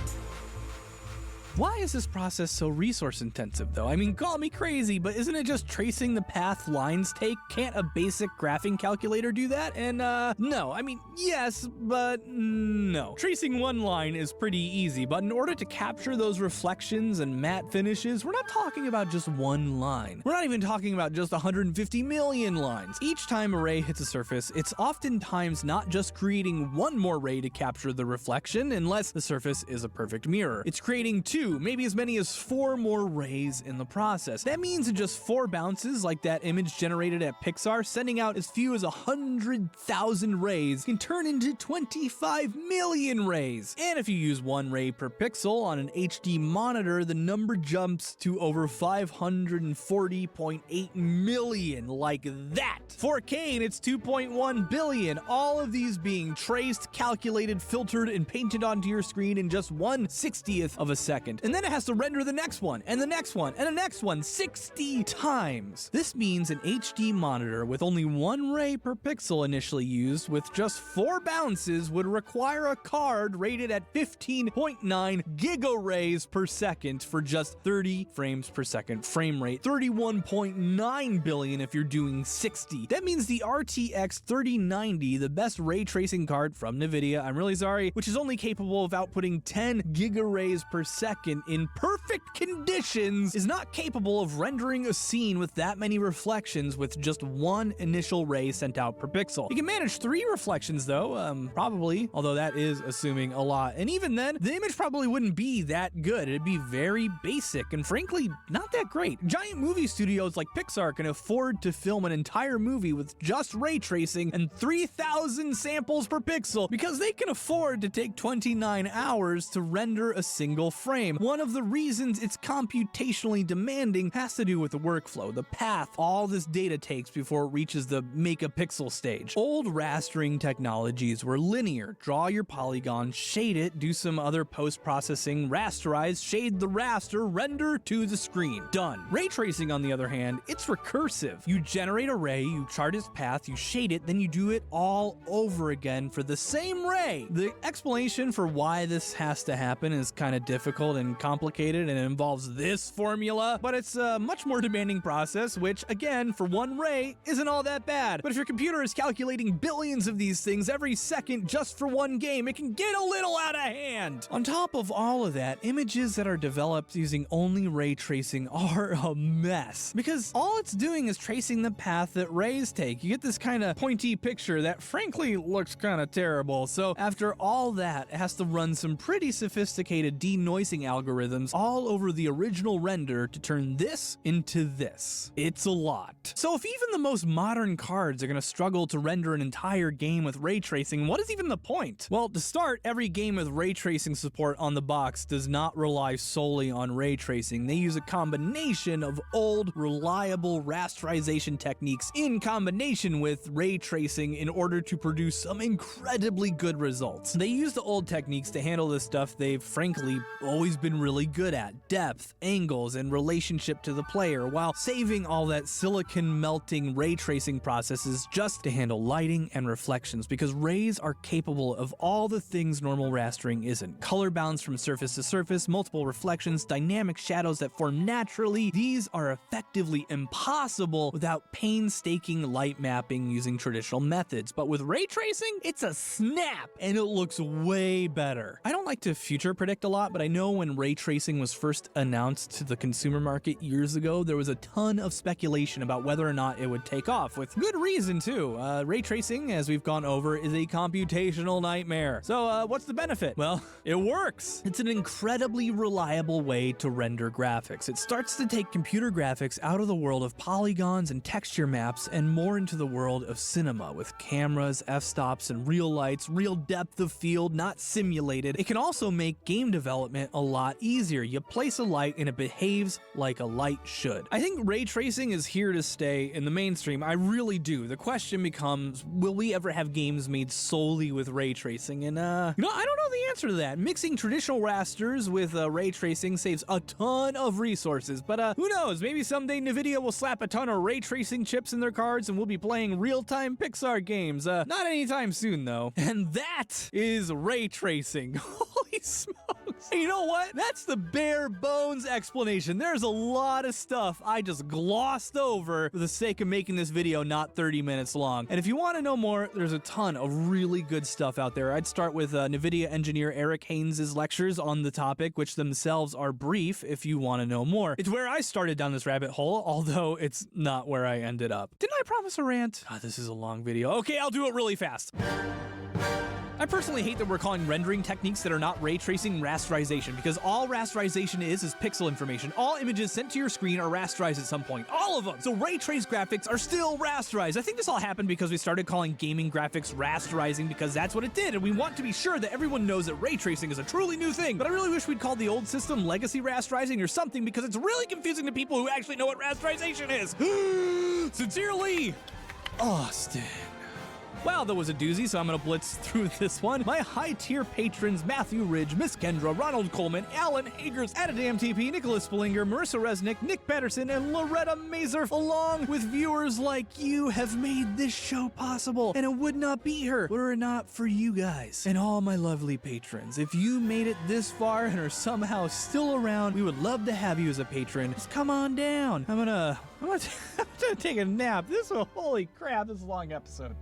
Why is this process so resource intensive though? I mean, call me crazy, but isn't it just tracing the path lines take? Can't a basic graphing calculator do that? And no, I mean, yes, but no. Tracing one line is pretty easy, but in order to capture those reflections and matte finishes, we're not talking about just one line. We're not even talking about just 150 million lines. Each time a ray hits a surface, it's oftentimes not just creating one more ray to capture the reflection, unless the surface is a perfect mirror. It's creating 2, maybe as many as 4 more rays in the process. That means in just 4 bounces, like that image generated at Pixar, sending out as few as 100,000 rays can turn into 25 million rays. And if you use 1 ray per pixel on an HD monitor, the number jumps to over 540.8 million, like that. 4K, and it's 2.1 billion. All of these being traced, calculated, filtered, and painted onto your screen in just 1/60th of a second. second. And then it has to render the next one, and the next one, and the next one 60 times. This means an HD monitor with only 1 ray per pixel initially used with just 4 bounces would require a card rated at 15.9 gigarays per second for just 30 frames per second frame rate. 31.9 billion if you're doing 60. That means the RTX 3090, the best ray tracing card from NVIDIA, I'm really sorry, which is only capable of outputting 10 gigarays per second in perfect conditions, is not capable of rendering a scene with that many reflections with just 1 initial ray sent out per pixel. You can manage 3 reflections though, probably, although that is assuming a lot. And even then, the image probably wouldn't be that good. It'd be very basic and frankly, not that great. Giant movie studios like Pixar can afford to film an entire movie with just ray tracing and 3,000 samples per pixel because they can afford to take 29 hours to render a single frame. One of the reasons it's computationally demanding has to do with the workflow, the path all this data takes before it reaches the make a pixel stage. Old rastering technologies were linear. Draw your polygon, shade it, do some other post-processing, rasterize, shade the raster, render to the screen. Done. Ray tracing, on the other hand, it's recursive. You generate a ray, you chart its path, you shade it, then you do it all over again for the same ray. The explanation for why this has to happen is kind of difficult and complicated and it involves this formula, but it's a much more demanding process, which again, for 1 ray, isn't all that bad. But if your computer is calculating billions of these things every second just for 1 game, it can get a little out of hand. On top of all of that, images that are developed using only ray tracing are a mess because all it's doing is tracing the path that rays take. You get this kind of pointy picture that frankly looks kind of terrible. So after all that, it has to run some pretty sophisticated denoising algorithms all over the original render to turn this into this. It's a lot. So if even the most modern cards are going to struggle to render an entire game with ray tracing, what is even the point? Well, to start, every game with ray tracing support on the box does not rely solely on ray tracing. They use a combination of old, reliable rasterization techniques in combination with ray tracing in order to produce some incredibly good results. They use the old techniques to handle the stuff they've frankly always been really good at: depth, angles, and relationship to the player, while saving all that silicon melting ray tracing processes just to handle lighting and reflections, because rays are capable of all the things normal rastering isn't. Color bounds from surface to surface, multiple reflections, dynamic shadows that form naturally. These are effectively impossible without painstaking light mapping using traditional methods. But with ray tracing, it's a snap and it looks way better. I don't like to future predict a lot, but I know when ray tracing was first announced to the consumer market years ago, there was a ton of speculation about whether or not it would take off, with good reason too. Ray tracing, as we've gone over, is a computational nightmare. So what's the benefit? Well, it works. It's an incredibly reliable way to render graphics. It starts to take computer graphics out of the world of polygons and texture maps and more into the world of cinema, with cameras, f-stops, and real lights, real depth of field, not simulated. It can also make game development a lot easier. You place a light and it behaves like a light should. I think ray tracing is here to stay in the mainstream. I really do. The question becomes, will we ever have games made solely with ray tracing? And I don't know the answer to that. Mixing traditional rasters with ray tracing saves a ton of resources, but who knows? Maybe someday NVIDIA will slap a ton of ray tracing chips in their cards and we'll be playing real-time Pixar games. Not anytime soon, though. And that is ray tracing. Holy smokes. You know what? That's the bare bones explanation. There's a lot of stuff I just glossed over for the sake of making this video not 30 minutes long. And if you want to know more, there's a ton of really good stuff out there. I'd start with NVIDIA engineer Eric Haynes' lectures on the topic, which themselves are brief if you want to know more. It's where I started down this rabbit hole, although it's not where I ended up. Didn't I promise a rant? God, this is a long video. Okay, I'll do it really fast. I personally hate that we're calling rendering techniques that are not ray tracing rasterization, because all rasterization is pixel information. All images sent to your screen are rasterized at some point. All of them! So ray trace graphics are still rasterized. I think this all happened because we started calling gaming graphics rasterizing because that's what it did, and we want to be sure that everyone knows that ray tracing is a truly new thing. But I really wish we'd call the old system legacy rasterizing or something, because it's really confusing to people who actually know what rasterization is. Sincerely, Austin. Wow, that was a doozy, so I'm gonna blitz through this one. My high-tier patrons, Matthew Ridge, Miss Kendra, Ronald Coleman, Alan Hagers, Adadam TP, Nicholas Spillinger, Marissa Resnick, Nick Patterson, and Loretta Mazer, along with viewers like you, have made this show possible, and it would not be here were it not for you guys. And all my lovely patrons, if you made it this far and are somehow still around, we would love to have you as a patron. Just come on down. I'm gonna take a nap. Holy crap, this is a long episode.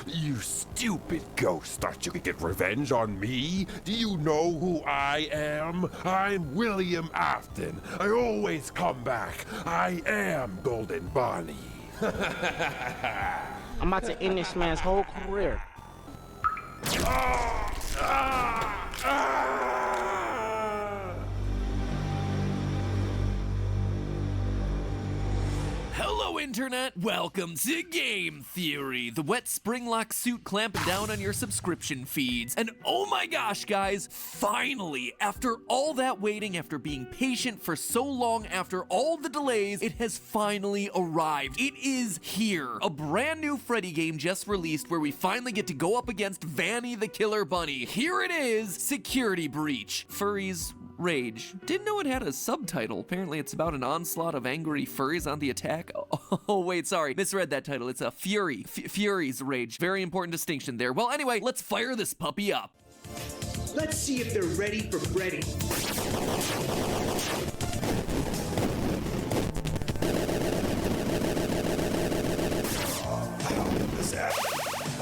You stupid ghost, thought you could get revenge on me? Do you know who I am? I'm William Afton. I always come back. I am Golden Bonnie.
I'm about to end this man's whole career.
Hello, Internet! Welcome to Game Theory, the wet springlock suit clamping down on your subscription feeds. And oh my gosh, guys, finally, after all that waiting, after being patient for so long, after all the delays, it has finally arrived. It is here. A brand new Freddy game just released where we finally get to go up against Vanny the Killer Bunny. Here it is, Security Breach. Furries Rage. Didn't know it had a subtitle. Apparently it's about an onslaught of angry furries on the attack. Oh wait, sorry. Misread that title. It's a Fury. Fury's Rage. Very important distinction there. Well, anyway, let's fire this puppy up.
Let's see if they're ready for Freddy.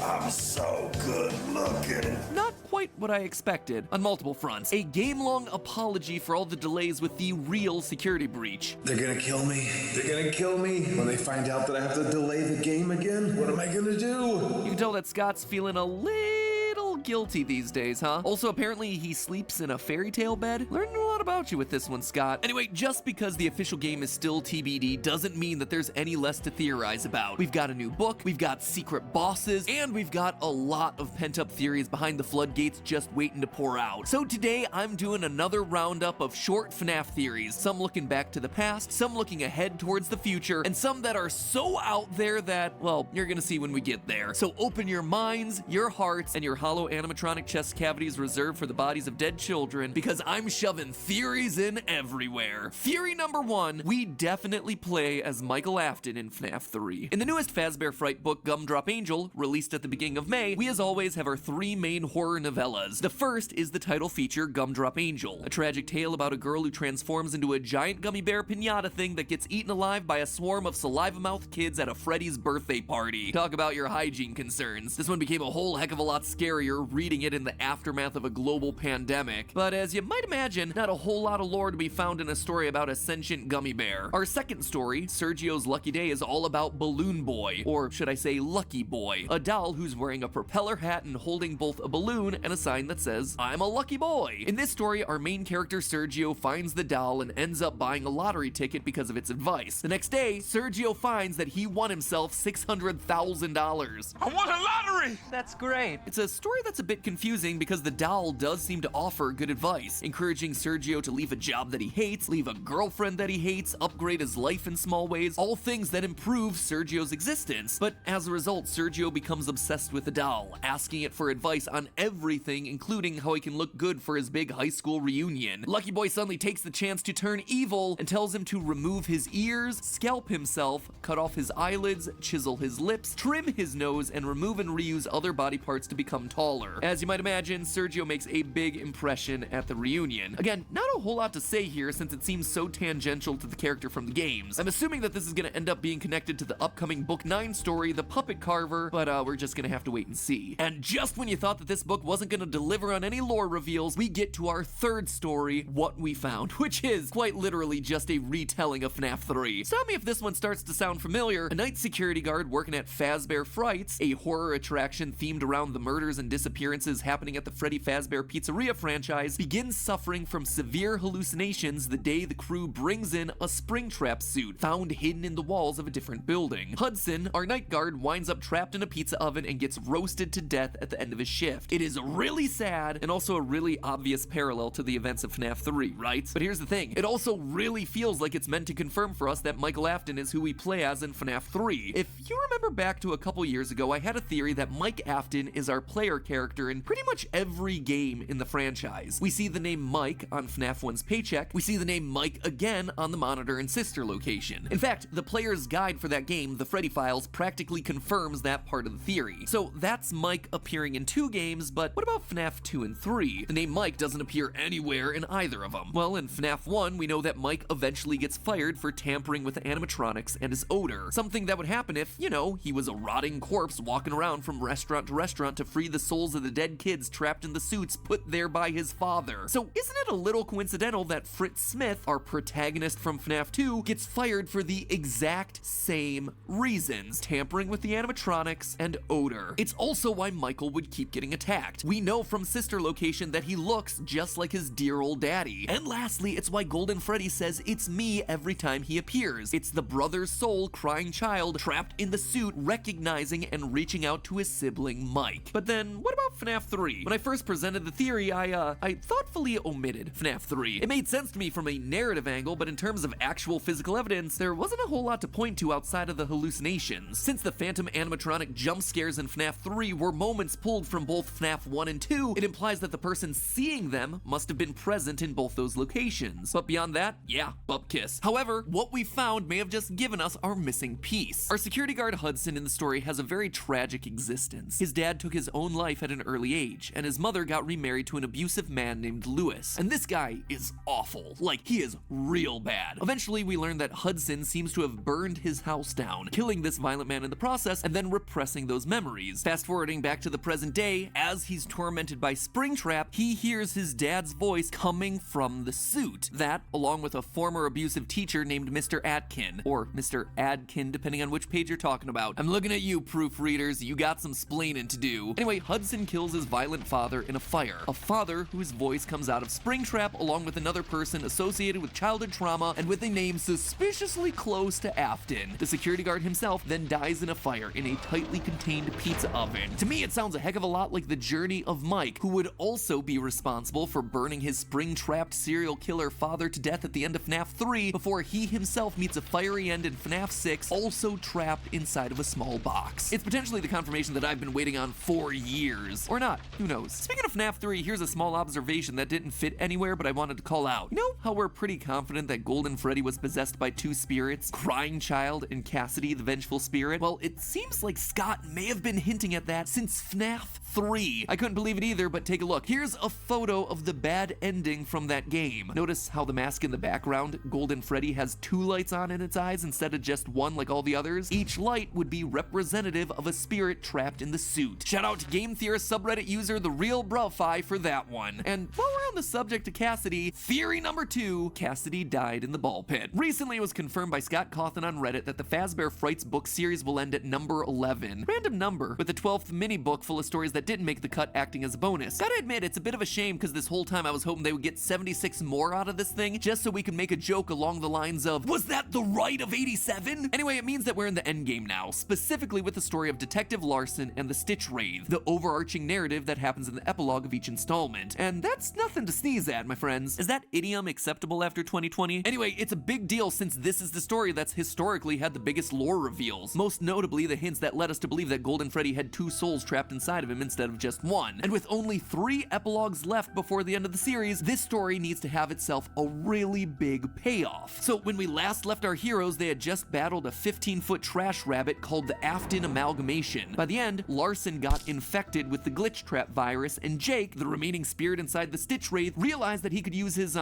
I'm so good looking.
Not quite what I expected on multiple fronts. A game-long apology for all the delays with the real security breach.
They're gonna kill me. They're gonna kill me when they find out that I have to delay the game again. What am I gonna do?
You can tell that Scott's feeling a little guilty these days, huh? Also, apparently he sleeps in a fairy tale bed. Learning a lot about you with this one, Scott. Anyway, just because the official game is still TBD doesn't mean that there's any less to theorize about. We've got a new book, we've got secret bosses, and we've got a lot of pent-up theories behind the floodgates just waiting to pour out. So today, I'm doing another roundup of short FNAF theories, some looking back to the past, some looking ahead towards the future, and some that are so out there that, well, you're gonna see when we get there. So open your minds, your hearts, and your hollow animatronic chest cavities reserved for the bodies of dead children, because I'm shoving theories in everywhere. Theory number one, we definitely play as Michael Afton in FNAF 3. In the newest Fazbear Fright book, Gumdrop Angel, released at the beginning of May, we as always have our three main horror novellas. The first is the title feature, Gumdrop Angel, a tragic tale about a girl who transforms into a giant gummy bear piñata thing that gets eaten alive by a swarm of saliva-mouthed kids at a Freddy's birthday party. Talk about your hygiene concerns. This one became a whole heck of a lot scarier reading it in the aftermath of a global pandemic. But as you might imagine, not a whole lot of lore to be found in a story about a sentient gummy bear. Our second story, Sergio's Lucky Day, is all about Balloon Boy, or should I say Lucky Boy, a doll who's wearing a propeller hat and holding both a balloon and a sign that says, "I'm a lucky boy." In this story, our main character Sergio finds the doll and ends up buying a lottery ticket because of its advice. The next day, Sergio finds that he won himself $600,000.
I won a lottery!
That's great. It's a story that's a bit confusing because the doll does seem to offer good advice, encouraging Sergio to leave a job that he hates, leave a girlfriend that he hates, upgrade his life in small ways, all things that improve Sergio's existence. But as a result, Sergio becomes obsessed with the doll, asking it for advice on everything, including how he can look good for his big high school reunion. Lucky Boy suddenly takes the chance to turn evil and tells him to remove his ears, scalp himself, cut off his eyelids, chisel his lips, trim his nose, and remove and reuse other body parts to become taller. killer. As you might imagine, Sergio makes a big impression at the reunion. Again, not a whole lot to say here since it seems so tangential to the character from the games. I'm assuming that this is going to end up being connected to the upcoming Book 9 story, The Puppet Carver, but we're just going to have to wait and see. And just when you thought that this book wasn't going to deliver on any lore reveals, we get to our third story, What We Found, which is quite literally just a retelling of FNAF 3. Stop me if this one starts to sound familiar. A night security guard working at Fazbear Frights, a horror attraction themed around the murders and disappearances happening at the Freddy Fazbear Pizzeria franchise, begins suffering from severe hallucinations the day the crew brings in a Springtrap suit found hidden in the walls of a different building. Hudson, our night guard, winds up trapped in a pizza oven and gets roasted to death at the end of his shift. It is really sad and also a really obvious parallel to the events of FNAF 3, right? But here's the thing, it also really feels like it's meant to confirm for us that Michael Afton is who we play as in FNAF 3. If you remember back to a couple years ago, I had a theory that Mike Afton is our player character in pretty much every game in the franchise. We see the name Mike on FNAF 1's paycheck, we see the name Mike again on the monitor and sister location. In fact, the player's guide for that game, The Freddy Files, practically confirms that part of the theory. So that's Mike appearing in 2 games, but what about FNAF 2 and 3? The name Mike doesn't appear anywhere in either of them. Well, in FNAF 1, we know that Mike eventually gets fired for tampering with the animatronics and his odor. Something that would happen if, you know, he was a rotting corpse walking around from restaurant to restaurant to free the souls of the dead kids trapped in the suits put there by his father. So isn't it a little coincidental that Fritz Smith, our protagonist from FNAF 2, gets fired for the exact same reasons, tampering with the animatronics and odor? It's also why Michael would keep getting attacked. We know from sister location that he looks just like his dear old daddy. And lastly, it's why Golden Freddy says it's me every time he appears. It's the brother's soul crying child trapped in the suit recognizing and reaching out to his sibling Mike. But then what about FNAF 3? When I first presented the theory, I thoughtfully omitted FNAF 3. It made sense to me from a narrative angle, but in terms of actual physical evidence, there wasn't a whole lot to point to outside of the hallucinations. Since the phantom animatronic jump scares in FNAF 3 were moments pulled from both FNAF 1 and 2, it implies that the person seeing them must have been present in both those locations. But beyond that, yeah, bupkiss. However, what we found may have just given us our missing piece. Our security guard Hudson in the story has a very tragic existence. His dad took his own life at an early age, and his mother got remarried to an abusive man named Lewis. And this guy is awful. Like, he is real bad. Eventually, we learn that Hudson seems to have burned his house down, killing this violent man in the process, and then repressing those memories. Fast forwarding back to the present day, as he's tormented by Springtrap, he hears his dad's voice coming from the suit. That, along with a former abusive teacher named Mr. Atkin, or Mr. Adkin, depending on which page you're talking about. I'm looking at you, proofreaders. You got some splaining to do. Anyway, Hudson kills his violent father in a fire. A father whose voice comes out of Springtrap, along with another person associated with childhood trauma and with a name suspiciously close to Afton. The security guard himself then dies in a fire in a tightly contained pizza oven. To me, it sounds a heck of a lot like the journey of Mike, who would also be responsible for burning his spring-trapped serial killer father to death at the end of FNAF 3 before he himself meets a fiery end in FNAF 6, also trapped inside of a small box. It's potentially the confirmation that I've been waiting on for years. Or not, who knows. Speaking of FNAF 3, here's a small observation that didn't fit anywhere but I wanted to call out. You know how we're pretty confident that Golden Freddy was possessed by 2 spirits, Crying Child and Cassidy the Vengeful Spirit? Well, it seems like Scott may have been hinting at that since FNAF 3. I couldn't believe it either, but take a look. Here's a photo of the bad ending from that game. Notice how the mask in the background, Golden Freddy, has 2 lights on in its eyes instead of just 1 like all the others? Each light would be representative of a spirit trapped in the suit. Shout out to Game Theorist subreddit user The Real Bruffi for that one. And while we're on the subject of Cassidy, theory number 2, Cassidy died in the ball pit. Recently it was confirmed by Scott Cawthon on Reddit that the Fazbear Frights book series will end at number 11. Random number, with the 12th mini book full of stories that didn't make the cut acting as a bonus. Gotta admit, it's a bit of a shame because this whole time I was hoping they would get 76 more out of this thing just so we could make a joke along the lines of, was that the right of 87? Anyway, it means that we're in the end game now, specifically with the story of Detective Larson and the Stitch Wraith, the overarching narrative that happens in the epilogue of each installment. And that's nothing to sneeze at, my friends. Is that idiom acceptable after 2020? Anyway, it's a big deal since this is the story that's historically had the biggest lore reveals, most notably the hints that led us to believe that Golden Freddy had 2 souls trapped inside of him in instead of just one. And with only 3 epilogues left before the end of the series, this story needs to have itself a really big payoff. So when we last left our heroes, they had just battled a 15-foot trash rabbit called the Afton Amalgamation. By the end, Larson got infected with the glitch trap virus, and Jake, the remaining spirit inside the Stitch Wraith, realized that he could use his,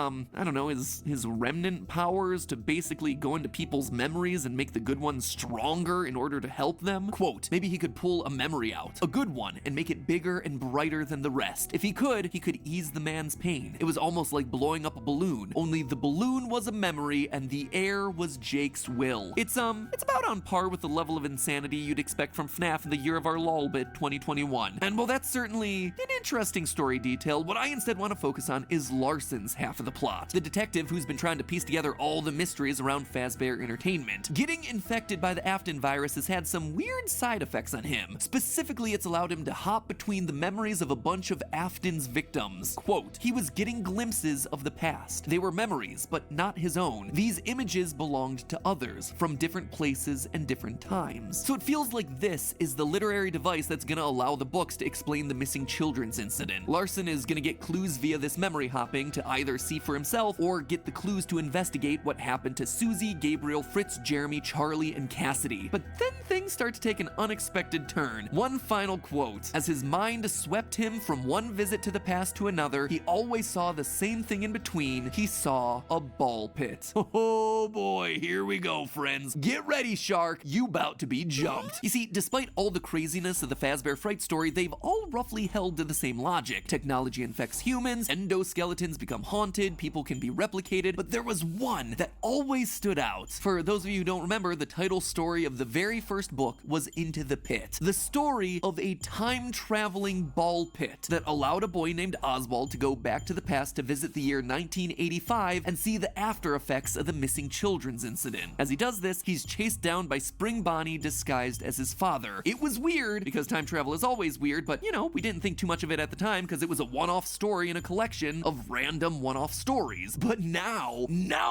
his remnant powers to basically go into people's memories and make the good ones stronger in order to help them. Quote, maybe he could pull a memory out, a good one, and make it bigger and brighter than the rest. If he could ease the man's pain. It was almost like blowing up a balloon, only the balloon was a memory and the air was Jake's will. It's about on par with the level of insanity you'd expect from FNAF in the year of our lolbit 2021. And while that's certainly an interesting story detail, what I instead want to focus on is Larson's half of the plot. The detective who's been trying to piece together all the mysteries around Fazbear Entertainment. Getting infected by the Afton virus has had some weird side effects on him. Specifically, it's allowed him to hop between the memories of a bunch of Afton's victims. Quote, he was getting glimpses of the past. They were memories, but not his own. These images belonged to others from different places and different times. So it feels like this is the literary device that's gonna allow the books to explain the missing children's incident. Larson is gonna get clues via this memory hopping to either see for himself or get the clues to investigate what happened to Susie, Gabriel, Fritz, Jeremy, Charlie, and Cassidy. But then things start to take an unexpected turn. One final quote. As his mind swept him from one visit to the past to another, he always saw the same thing in between. He saw a ball pit. Oh boy, here we go, friends. Get ready, shark. You about to be jumped. You see, despite all the craziness of the Fazbear Fright story, they've all roughly held to the same logic. Technology infects humans, endoskeletons become haunted, people can be replicated, but there was one that always stood out. For those of you who don't remember, the title story of the very first book was Into the Pit. The story of a time-traveling ball pit that allowed a boy named Oswald to go back to the past to visit the year 1985 and see the after effects of the missing children's incident. As he does this, he's chased down by Spring Bonnie disguised as his father. It was weird, because time travel is always weird, but you know, we didn't think too much of it at the time because it was a one-off story in a collection of random one-off stories. But now,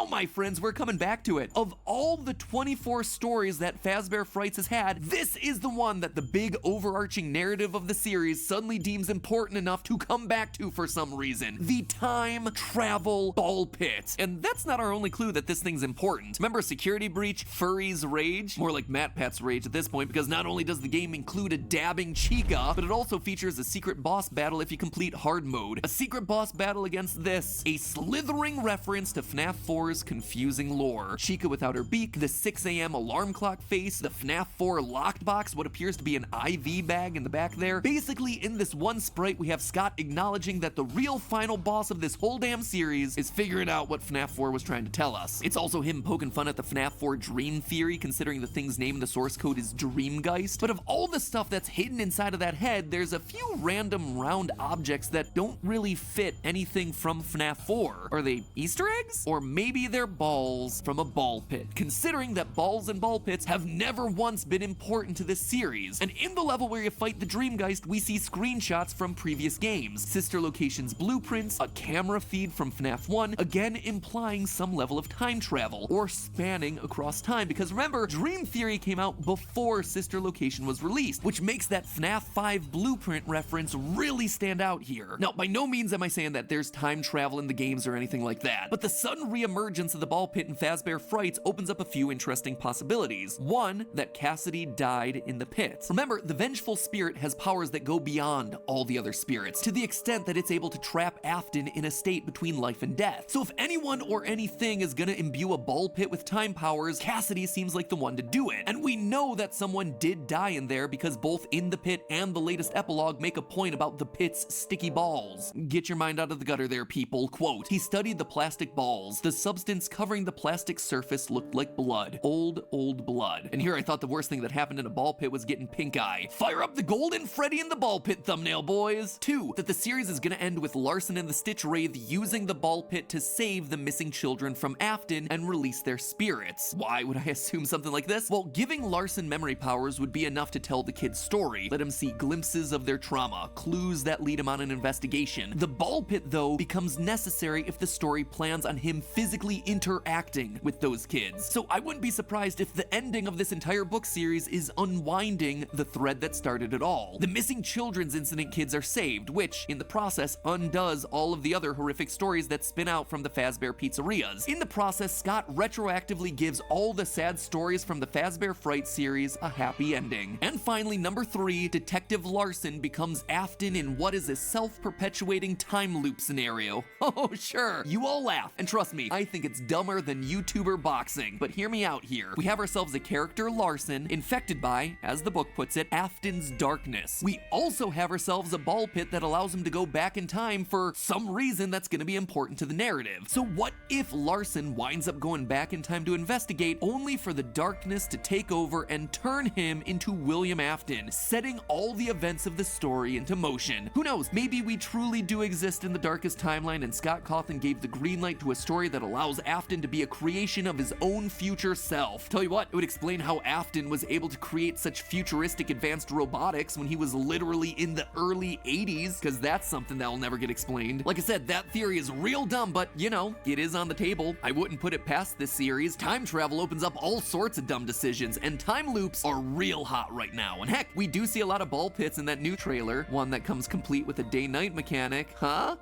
my friends, we're coming back to it. Of all the 24 stories that Fazbear Frights has had, this is the one that the big overarching narrative of the series suddenly deems important enough to come back to for some reason. The time travel ball pit. And that's not our only clue that this thing's important. Remember Security Breach, Furry's Rage? More like MatPat's Rage at this point, because not only does the game include a dabbing Chica, but it also features a secret boss battle if you complete hard mode. A secret boss battle against this. A slithering reference to FNAF 4's confusing lore. Chica without her beak, the 6 a.m. alarm clock face, the FNAF 4 locked box, what appears to be an IV bag in the back there. Basically, in this one sprite, we have Scott acknowledging that the real final boss of this whole damn series is figuring out what FNAF 4 was trying to tell us. It's also him poking fun at the FNAF 4 dream theory, considering the thing's name in the source code is Dreamgeist. But of all the stuff that's hidden inside of that head, there's a few random round objects that don't really fit anything from FNAF 4. Are they Easter eggs? Or maybe they're balls from a ball pit, considering that balls and ball pits have never once been important to this series. And in the level where you fight the Dreamgeist, we see screenshots from previous games, sister locations blueprints, a camera feed from FNAF 1, again implying some level of time travel, or spanning across time, because remember, Dream Theory came out before Sister Location was released, which makes that FNAF 5 blueprint reference really stand out here. Now, by no means am I saying that there's time travel in the games or anything like that, but the sudden reemergence of the ball pit in Fazbear Frights opens up a few interesting possibilities. One, that Cassidy died in the pit. Remember, the vengeful spirit has powers that go beyond all the other spirits, to the extent that it's able to trap Afton in a state between life and death. So if anyone or anything is gonna imbue a ball pit with time powers, Cassidy seems like the one to do it. And we know that someone did die in there because both In the Pit and the latest epilogue make a point about the pit's sticky balls. Get your mind out of the gutter there, people. Quote, he studied the plastic balls. The substance covering the plastic surface looked like blood. Old blood. And here I thought the worst thing that happened in a ball pit was getting pink eye. Fire up the Golden Freddy in the ball pit thumbnail, boys. 2, that the series is gonna end with Larson and the Stitch Wraith using the ball pit to save the missing children from Afton and release their spirits. Why would I assume something like this? Well, giving Larson memory powers would be enough to tell the kid's story, let him see glimpses of their trauma, clues that lead him on an investigation. The ball pit, though, becomes necessary if the story plans on him physically interacting with those kids. So I wouldn't be surprised if the ending of this entire book series is unwinding the thread that started it all. The missing missing children's incident kids are saved, which, in the process, undoes all of the other horrific stories that spin out from the Fazbear pizzerias. In the process, Scott retroactively gives all the sad stories from the Fazbear Fright series a happy ending. And finally, number 3, Detective Larson becomes Afton in what is a self-perpetuating time loop scenario. Oh, sure, you all laugh, and trust me, I think it's dumber than YouTuber boxing. But hear me out here. We have ourselves a character, Larson, infected by, as the book puts it, Afton's darkness. We also have ourselves a ball pit that allows him to go back in time for some reason that's gonna be important to the narrative. So what if Larson winds up going back in time to investigate, only for the darkness to take over and turn him into William Afton, setting all the events of the story into motion? Who knows, maybe we truly do exist in the darkest timeline and Scott Cawthon gave the green light to a story that allows Afton to be a creation of his own future self. Tell you what, it would explain how Afton was able to create such futuristic advanced robotics when he was literally in the early 80s, because that's something that will never get explained. Like I said, that theory is real dumb, but you know, it is on the table. I wouldn't put it past this series. Time travel opens up all sorts of dumb decisions, and time loops are real hot right now. And heck, we do see a lot of ball pits in that new trailer, one that comes complete with a day-night mechanic. Huh?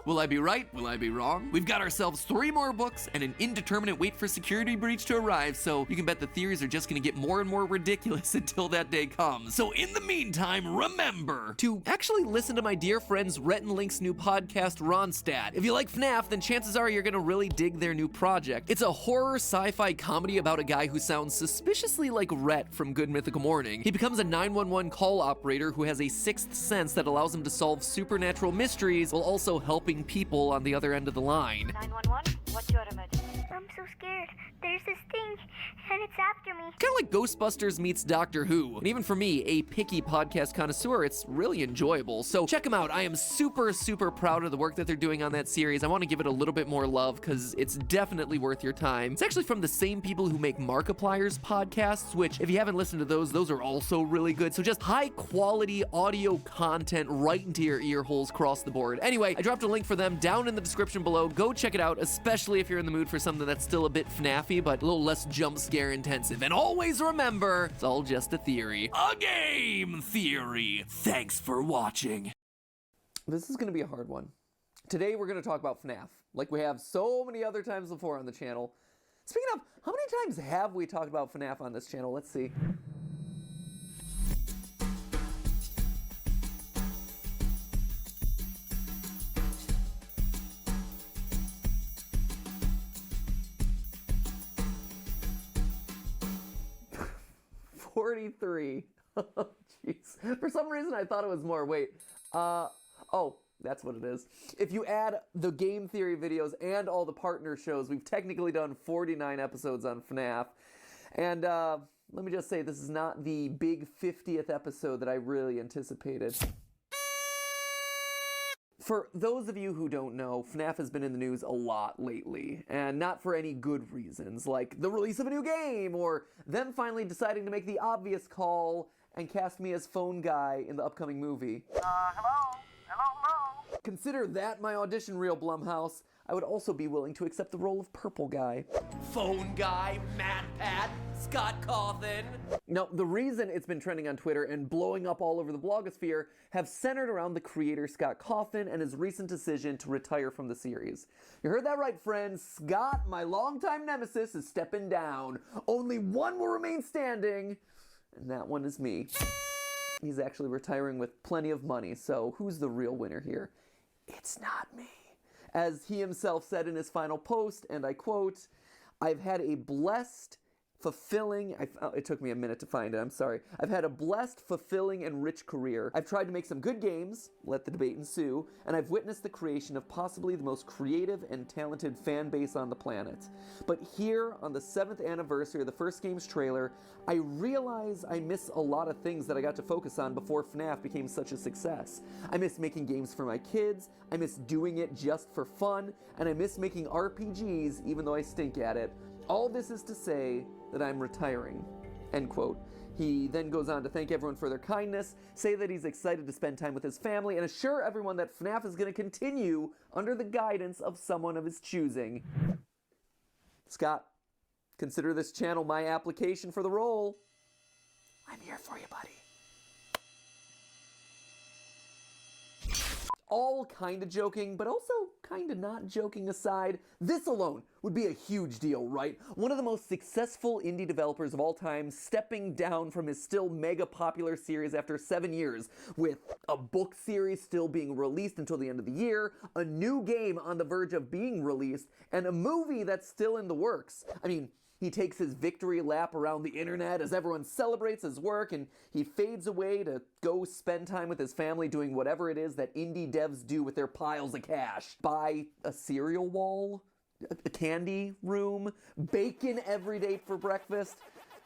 Will I be right? Will I be wrong? We've got ourselves 3 more books and an indeterminate wait for security breach to arrive, so you can bet the theories are just gonna get more and more ridiculous until that day comes. So in the meantime, remember to actually listen to my dear friends Rhett and Link's new podcast, Ronstadt. If you like FNAF, then chances are you're gonna really dig their new project. It's a horror sci-fi comedy about a guy who sounds suspiciously like Rhett from Good Mythical Morning. He becomes a 911 call operator who has a sixth sense that allows him to solve supernatural mysteries while also helping people on the other end of the line.
911, what's your emergency? I'm so scared. There's this thing, and it's after me.
Kind of like Ghostbusters meets Doctor Who. And even for me, a picky podcast connoisseur, it's really enjoyable. So check them out. I am super, super proud of the work that they're doing on that series. I want to give it a little bit more love because it's definitely worth your time. It's actually from the same people who make Markiplier's podcasts, which if you haven't listened to those are also really good. So just high quality audio content right into your ear holes across the board. Anyway, I dropped a link for them down in the description below. Go check it out, especially if you're in the mood for something that's still a bit FNAFy, but a little less jump scare intensive. And always remember, it's all just a theory. A game theory. Thanks for watching. This is gonna be a hard one. Today we're gonna talk about FNAF, like we have so many other times before on the channel. Speaking of, how many times have we talked about FNAF on this channel? Let's see. $43. Oh, jeez. For some reason, I thought it was more. Wait. Oh, that's what it is. If you add the game theory videos and all the partner shows, we've technically done 49 episodes on FNAF. And let me just say, this is not the big 50th episode that I really anticipated. For those of you who don't know, FNAF has been in the news a lot lately, and not for any good reasons, like the release of a new game, or them finally deciding to make the obvious call and cast me as phone guy in the upcoming movie.
Hello?
Consider that my audition reel, Blumhouse. I would also be willing to accept the role of Purple Guy. Phone Guy, Mad Pat, Scott Cawthon. No, the reason it's been trending on Twitter and blowing up all over the blogosphere have centered around the creator Scott Cawthon and his recent decision to retire from the series. You heard that right, friends. Scott, my longtime nemesis, is stepping down. Only one will remain standing, and that one is me. He's actually retiring with plenty of money, so who's the real winner here? It's not me. As he himself said in his final post, and I quote, "I've had a blessed, fulfilling," it took me a minute to find it, I'm sorry. "I've had a blessed, fulfilling, and rich career. I've tried to make some good games, let the debate ensue, and I've witnessed the creation of possibly the most creative and talented fan base on the planet. But here, on the 7th anniversary of the first game's trailer, I realize I miss a lot of things that I got to focus on before FNAF became such a success. I miss making games for my kids, I miss doing it just for fun, and I miss making RPGs even though I stink at it. All this is to say that I'm retiring," end quote. He then goes on to thank everyone for their kindness, say that he's excited to spend time with his family, and assure everyone that FNAF is going to continue under the guidance of someone of his choosing. Scott, consider this channel my application for the role. I'm here for you, buddy.
all kind of joking, but also kind of not joking aside, this alone would be a huge deal, right? One of the most successful indie developers of all time stepping down from his still mega popular series after 7 years, with a book series still being released until the end of the year, a new game on the verge of being released, and a movie that's still in the works. I mean, he takes his victory lap around the internet as everyone celebrates his work, and he fades away to go spend time with his family doing whatever it is that indie devs do with their piles of cash. Buy a cereal wall, a candy room, bacon every day for breakfast.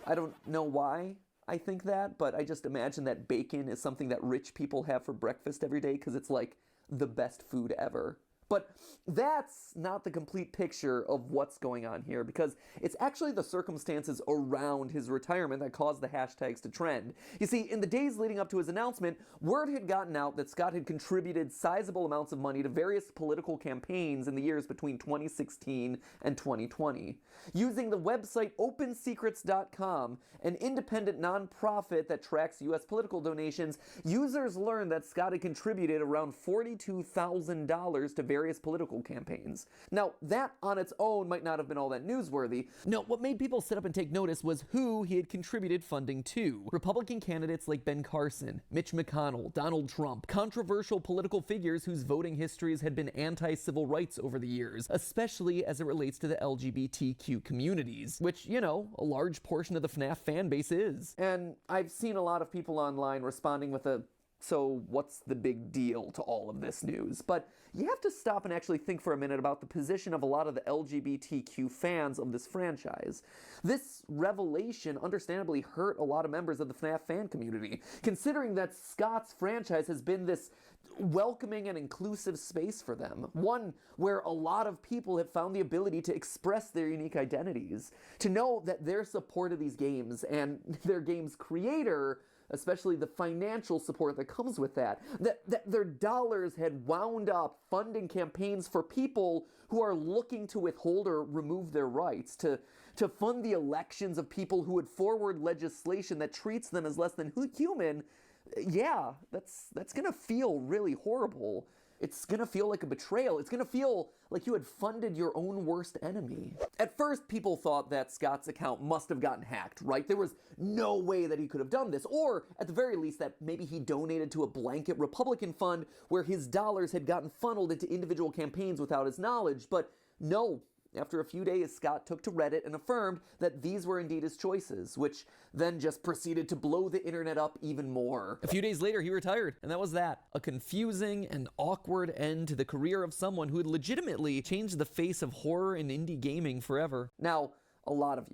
I don't know why I think that, but I just imagine that bacon is something that rich people have for breakfast every day because it's like the best food ever. But that's not the complete picture of what's going on here, because it's actually the circumstances around his retirement that caused the hashtags to trend. You see, in the days leading up to his announcement, word had gotten out that Scott had contributed sizable amounts of money to various political campaigns in the years between 2016 and 2020. Using the website OpenSecrets.com, an independent nonprofit that tracks U.S. political donations, users learned that Scott had contributed around $42,000 to various political campaigns. Now, that on its own might not have been all that newsworthy. No, what made people sit up and take notice was who he had contributed funding to. Republican candidates like Ben Carson, Mitch McConnell, Donald Trump, controversial political figures whose voting histories had been anti-civil rights over the years, especially as it relates to the LGBTQ communities, which, you know, a large portion of the FNAF fan base is. And I've seen a lot of people online responding with a "so what's the big deal" to all of this news. But you have to stop and actually think for a minute about the position of a lot of the LGBTQ fans of this franchise. This revelation understandably hurt a lot of members of the FNAF fan community, considering that Scott's franchise has been this welcoming and inclusive space for them, one where a lot of people have found the ability to express their unique identities, to know that their support of these games and their game's creator, especially the financial support that comes with that their dollars had wound up funding campaigns for people who are looking to withhold or remove their rights, to fund the elections of people who would forward legislation that treats them as less than human. Yeah, that's gonna feel really horrible. It's gonna feel like a betrayal. It's gonna feel like you had funded your own worst enemy. At first, people thought that Scott's account must have gotten hacked, right? There was no way that he could have done this, or at the very least that maybe he donated to a blanket Republican fund where his dollars had gotten funneled into individual campaigns without his knowledge. But no. After a few days, Scott took to Reddit and affirmed that these were indeed his choices, which then just proceeded to blow the internet up even more. A few days later, he retired, and that was that. A confusing and awkward end to the career of someone who had legitimately changed the face of horror and indie gaming forever. Now, a lot of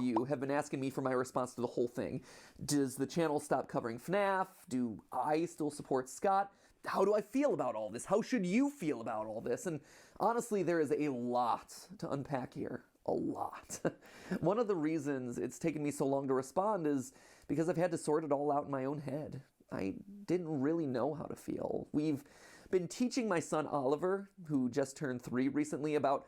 you have been asking me for my response to the whole thing. Does the channel stop covering FNAF? Do I still support Scott? How do I feel about all this? How should you feel about all this? And honestly, there is a lot to unpack here. A lot. One of the reasons it's taken me so long to respond is because I've had to sort it all out in my own head. I didn't really know how to feel. We've been teaching my son Oliver, who just turned 3 recently, about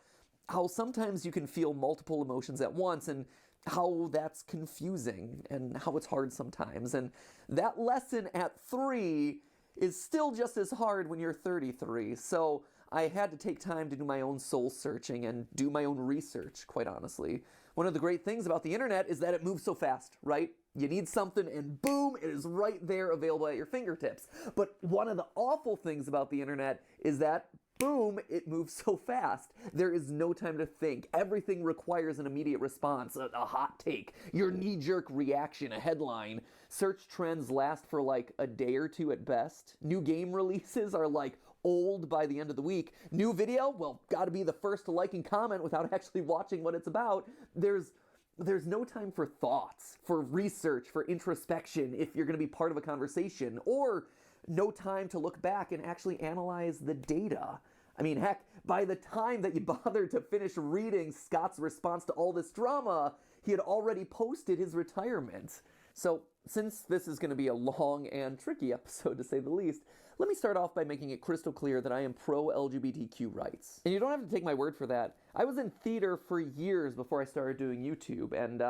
how sometimes you can feel multiple emotions at once, and how that's confusing, and how it's hard sometimes. And that lesson at 3 is still just as hard when you're 33, so I had to take time to do my own soul searching and do my own research, quite honestly. One of the great things about the internet is that it moves so fast, right? You need something and boom, it is right there available at your fingertips. But one of the awful things about the internet is that boom, it moves so fast. There is no time to think. Everything requires an immediate response, a hot take, your knee-jerk reaction, a headline. Search trends last for like a day or two at best. New game releases are like old by the end of the week. New video? Well, gotta be the first to like and comment without actually watching what it's about. There's no time for thoughts, for research, for introspection if you're gonna be part of a conversation, or no time to look back and actually analyze the data. I mean, heck, by the time that you bothered to finish reading Scott's response to all this drama, he had already posted his retirement. So, since this is going to be a long and tricky episode to say the least, let me start off by making it crystal clear that I am pro-LGBTQ rights. And you don't have to take my word for that. I was in theater for years before I started doing YouTube, and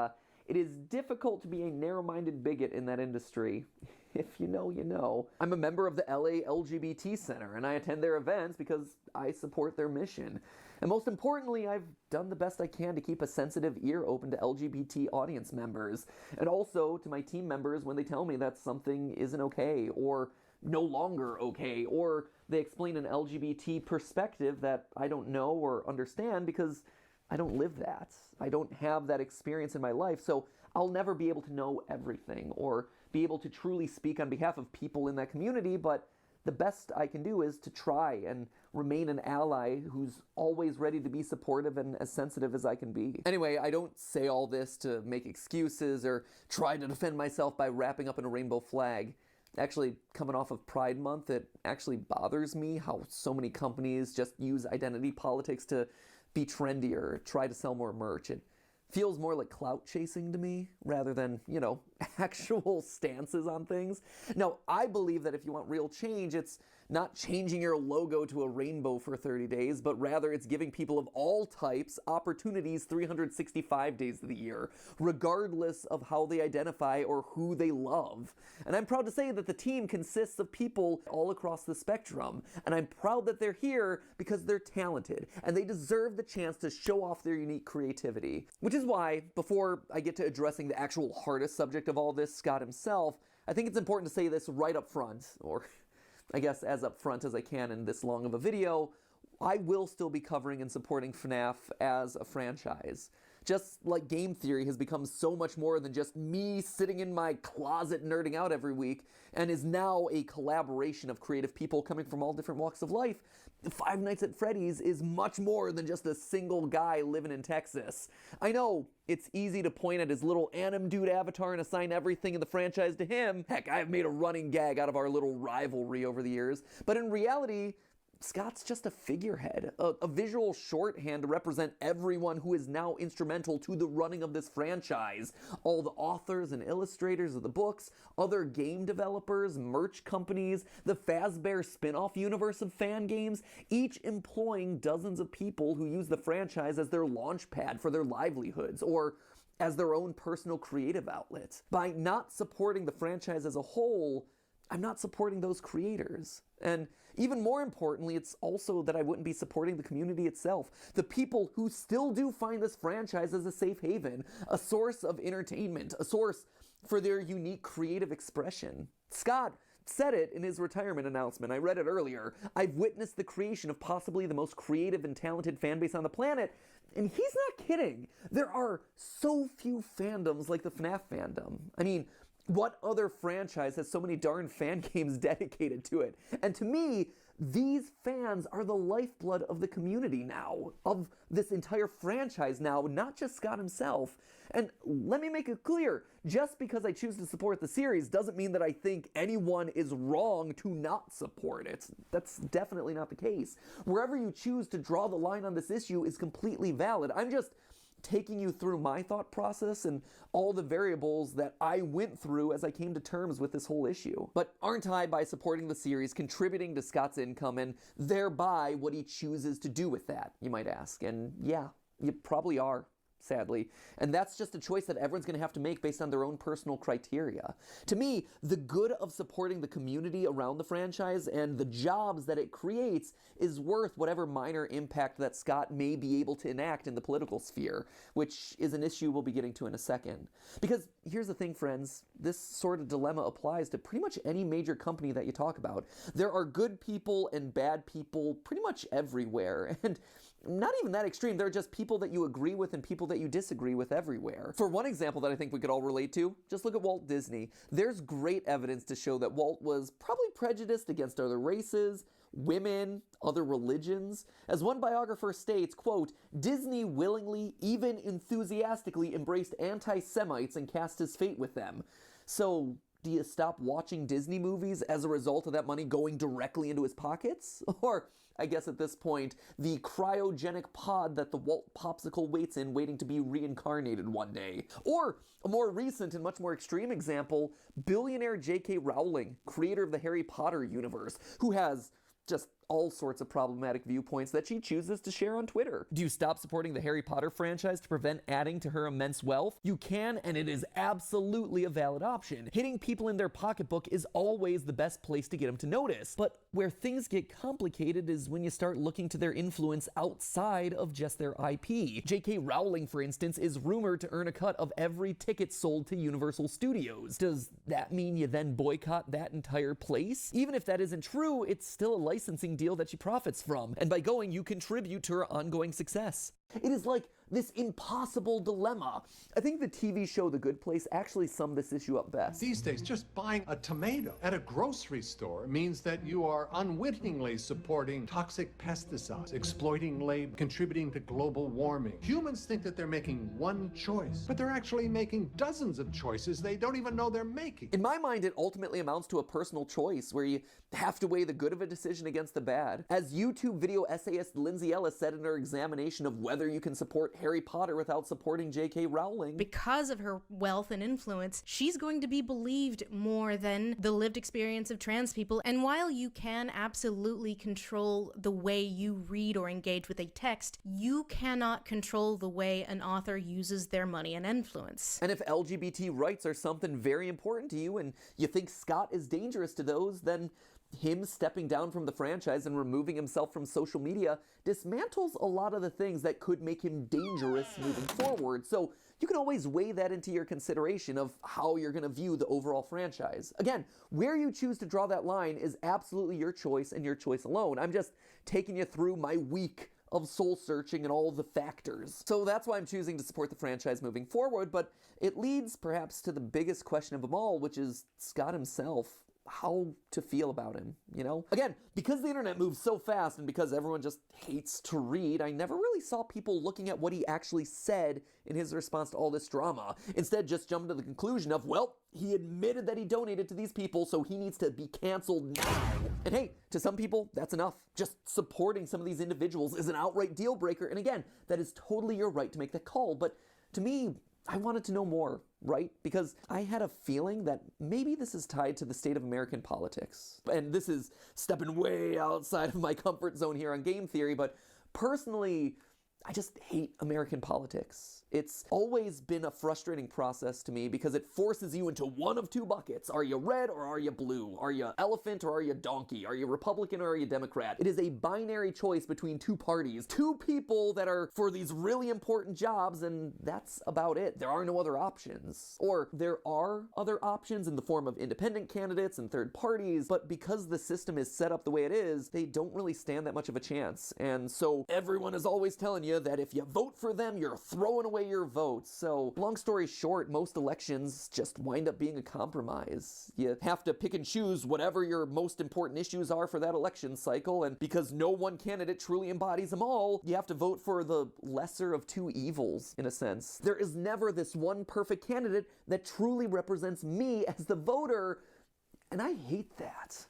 it is difficult to be a narrow-minded bigot in that industry. If you know, you know. I'm a member of the LA LGBT Center, and I attend their events because I support their mission. And most importantly, I've done the best I can to keep a sensitive ear open to LGBT audience members, and also to my team members when they tell me that something isn't okay, or no longer okay, or they explain an LGBT perspective that I don't know or understand because I don't live that. I don't have that experience in my life, so I'll never be able to know everything or be able to truly speak on behalf of people in that community, but the best I can do is to try and remain an ally who's always ready to be supportive and as sensitive as I can be. Anyway, I don't say all this to make excuses or try to defend myself by wrapping up in a rainbow flag. Actually, coming off of Pride Month, it actually bothers me how so many companies just use identity politics to be trendier, try to sell more merch. It feels more like clout chasing to me rather than, actual stances on things. Now, I believe that if you want real change, it's not changing your logo to a rainbow for 30 days, but rather it's giving people of all types opportunities 365 days of the year, regardless of how they identify or who they love. And I'm proud to say that the team consists of people all across the spectrum, and I'm proud that they're here because they're talented, and they deserve the chance to show off their unique creativity. Which is why, before I get to addressing the actual hardest subject of all this, Scott himself, I think it's important to say this right up front, or I guess as up front as I can in this long of a video. I will still be covering and supporting FNAF as a franchise. Just like game theory has become so much more than just me sitting in my closet nerding out every week, and is now a collaboration of creative people coming from all different walks of life, Five Nights at Freddy's is much more than just a single guy living in Texas. I know it's easy to point at his little anim dude avatar and assign everything in the franchise to him. Heck, I've made a running gag out of our little rivalry over the years. But in reality, Scott's just a figurehead, a visual shorthand to represent everyone who is now instrumental to the running of this franchise. All the authors and illustrators of the books, other game developers, merch companies, the Fazbear spin-off universe of fan games, each employing dozens of people who use the franchise as their launch pad for their livelihoods, or as their own personal creative outlet. By not supporting the franchise as a whole, I'm not supporting those creators. And even more importantly, it's also that I wouldn't be supporting the community itself. The people who still do find this franchise as a safe haven, a source of entertainment, a source for their unique creative expression. Scott said it in his retirement announcement. I read it earlier. I've witnessed the creation of possibly the most creative and talented fan base on the planet. And he's not kidding. There are so few fandoms like the FNAF fandom. I mean, what other franchise has so many darn fan games dedicated to it? And to me, these fans are the lifeblood of the community now, of this entire franchise now, not just Scott himself. And let me make it clear, just because I choose to support the series doesn't mean that I think anyone is wrong to not support it. That's definitely not the case. Wherever you choose to draw the line on this issue is completely valid. I'm just taking you through my thought process and all the variables that I went through as I came to terms with this whole issue. But aren't I, by supporting the series, contributing to Scott's income and thereby what he chooses to do with that, you might ask? And yeah, you probably are, sadly. And that's just a choice that everyone's going to have to make based on their own personal criteria. To me, the good of supporting the community around the franchise and the jobs that it creates is worth whatever minor impact that Scott may be able to enact in the political sphere, which is an issue we'll be getting to in a second. Because here's the thing, friends, this sort of dilemma applies to pretty much any major company that you talk about. There are good people and bad people pretty much everywhere, and not even that extreme. There are just people that you agree with and people that you disagree with everywhere. For one example that I think we could all relate to, just look at Walt Disney. There's great evidence to show that Walt was probably prejudiced against other races, women, other religions. As one biographer states, quote, Disney willingly, even enthusiastically embraced anti-Semites and cast his fate with them. So, do you stop watching Disney movies as a result of that money going directly into his pockets? Or, I guess at this point, the cryogenic pod that the Walt Popsicle waits in waiting to be reincarnated one day? Or, a more recent and much more extreme example, billionaire J.K. Rowling, creator of the Harry Potter universe, who has just all sorts of problematic viewpoints that she chooses to share on Twitter. Do you stop supporting the Harry Potter franchise to prevent adding to her immense wealth? You can, and it is absolutely a valid option. Hitting people in their pocketbook is always the best place to get them to notice. But where things get complicated is when you start looking to their influence outside of just their IP. J.K. Rowling, for instance, is rumored to earn a cut of every ticket sold to Universal Studios. Does that mean you then boycott that entire place? Even if that isn't true, it's still a licensing deal that she profits from, and by going, you contribute to her ongoing success. It is like this impossible dilemma. I think the TV show The Good Place actually summed this issue up best.
These days, just buying a tomato at a grocery store means that you are unwittingly supporting toxic pesticides, exploiting labor, contributing to global warming. Humans think that they're making one choice, but they're actually making dozens of choices they don't even know they're making.
In my mind, it ultimately amounts to a personal choice where you have to weigh the good of a decision against the bad. As YouTube video essayist Lindsay Ellis said in her examination of whether you can support Harry Potter without supporting J.K. Rowling.
Because of her wealth and influence, she's going to be believed more than the lived experience of trans people. And while you can absolutely control the way you read or engage with a text, you cannot control the way an author uses their money and influence.
And if LGBT rights are something very important to you and you think Scott is dangerous to those, then him stepping down from the franchise and removing himself from social media dismantles a lot of the things that could make him dangerous moving forward. So you can always weigh that into your consideration of how you're going to view the overall franchise. Again, where you choose to draw that line is absolutely your choice and your choice alone. I'm just taking you through my week of soul searching and all the factors. So that's why I'm choosing to support the franchise moving forward, but it leads perhaps to the biggest question of them all, which is Scott himself. How to feel about him, you know? Again, because the internet moves so fast and because everyone just hates to read, I never really saw people looking at what he actually said in his response to all this drama. Instead, just jumped to the conclusion of, well, he admitted that he donated to these people, so he needs to be canceled now. And hey, to some people, that's enough. Just supporting some of these individuals is an outright deal breaker. And again, that is totally your right to make that call. But to me, I wanted to know more, right? Because I had a feeling that maybe this is tied to the state of American politics. And this is stepping way outside of my comfort zone here on game theory, but personally, I just hate American politics. It's always been a frustrating process to me because it forces you into one of two buckets. Are you red or are you blue? Are you elephant or are you donkey? Are you Republican or are you Democrat? It is a binary choice between two parties, two people that are for these really important jobs, and that's about it. There are no other options. Or there are other options in the form of independent candidates and third parties, but because the system is set up the way it is, they don't really stand that much of a chance. And so everyone is always telling you that if you vote for them, you're throwing away your vote. So long story short, most elections just wind up being a compromise. You have to pick and choose whatever your most important issues are for that election cycle, and because no one candidate truly embodies them all, you have to vote for the lesser of two evils, in a sense. There is never this one perfect candidate that truly represents me as the voter, and I hate that.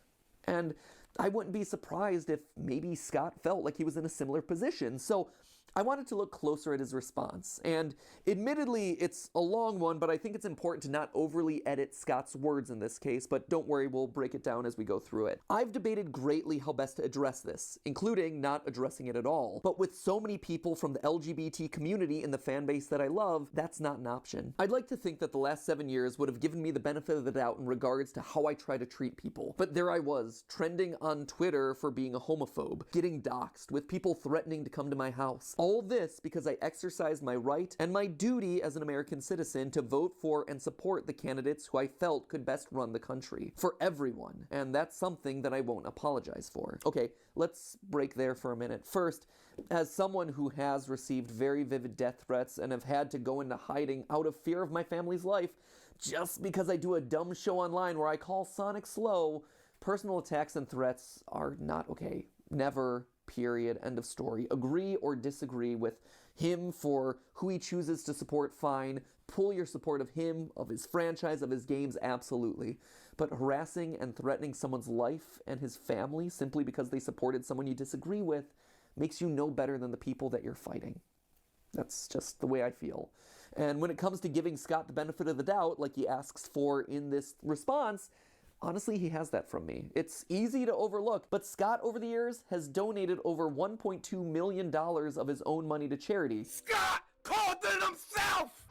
And I wouldn't be surprised if maybe Scott felt like he was in a similar position. So I wanted to look closer at his response, and admittedly, it's a long one, but I think it's important to not overly edit Scott's words in this case, but don't worry, we'll break it down as we go through it. I've debated greatly how best to address this, including not addressing it at all, but with so many people from the LGBT community in the fan base that I love, that's not an option. I'd like to think that the last 7 years would have given me the benefit of the doubt in regards to how I try to treat people, but there I was, trending on Twitter for being a homophobe, getting doxxed, with people threatening to come to my house. All this because I exercised my right and my duty as an American citizen to vote for and support the candidates who I felt could best run the country. For everyone. And that's something that I won't apologize for. Okay, let's break there for a minute. First, as someone who has received very vivid death threats and have had to go into hiding out of fear of my family's life, just because I do a dumb show online where I call Sonic slow, personal attacks and threats are not okay. Never. Period. End of story. Agree or disagree with him for who he chooses to support, fine. Pull your support of him, of his franchise, of his games, absolutely. But harassing and threatening someone's life and his family simply because they supported someone you disagree with makes you no better than the people that you're fighting. That's just the way I feel. And when it comes to giving Scott the benefit of the doubt, like he asks for in this response, honestly, he has that from me. It's easy to overlook, but Scott over the years has donated over $1.2 million of his own money to charity.
Scott called it himself!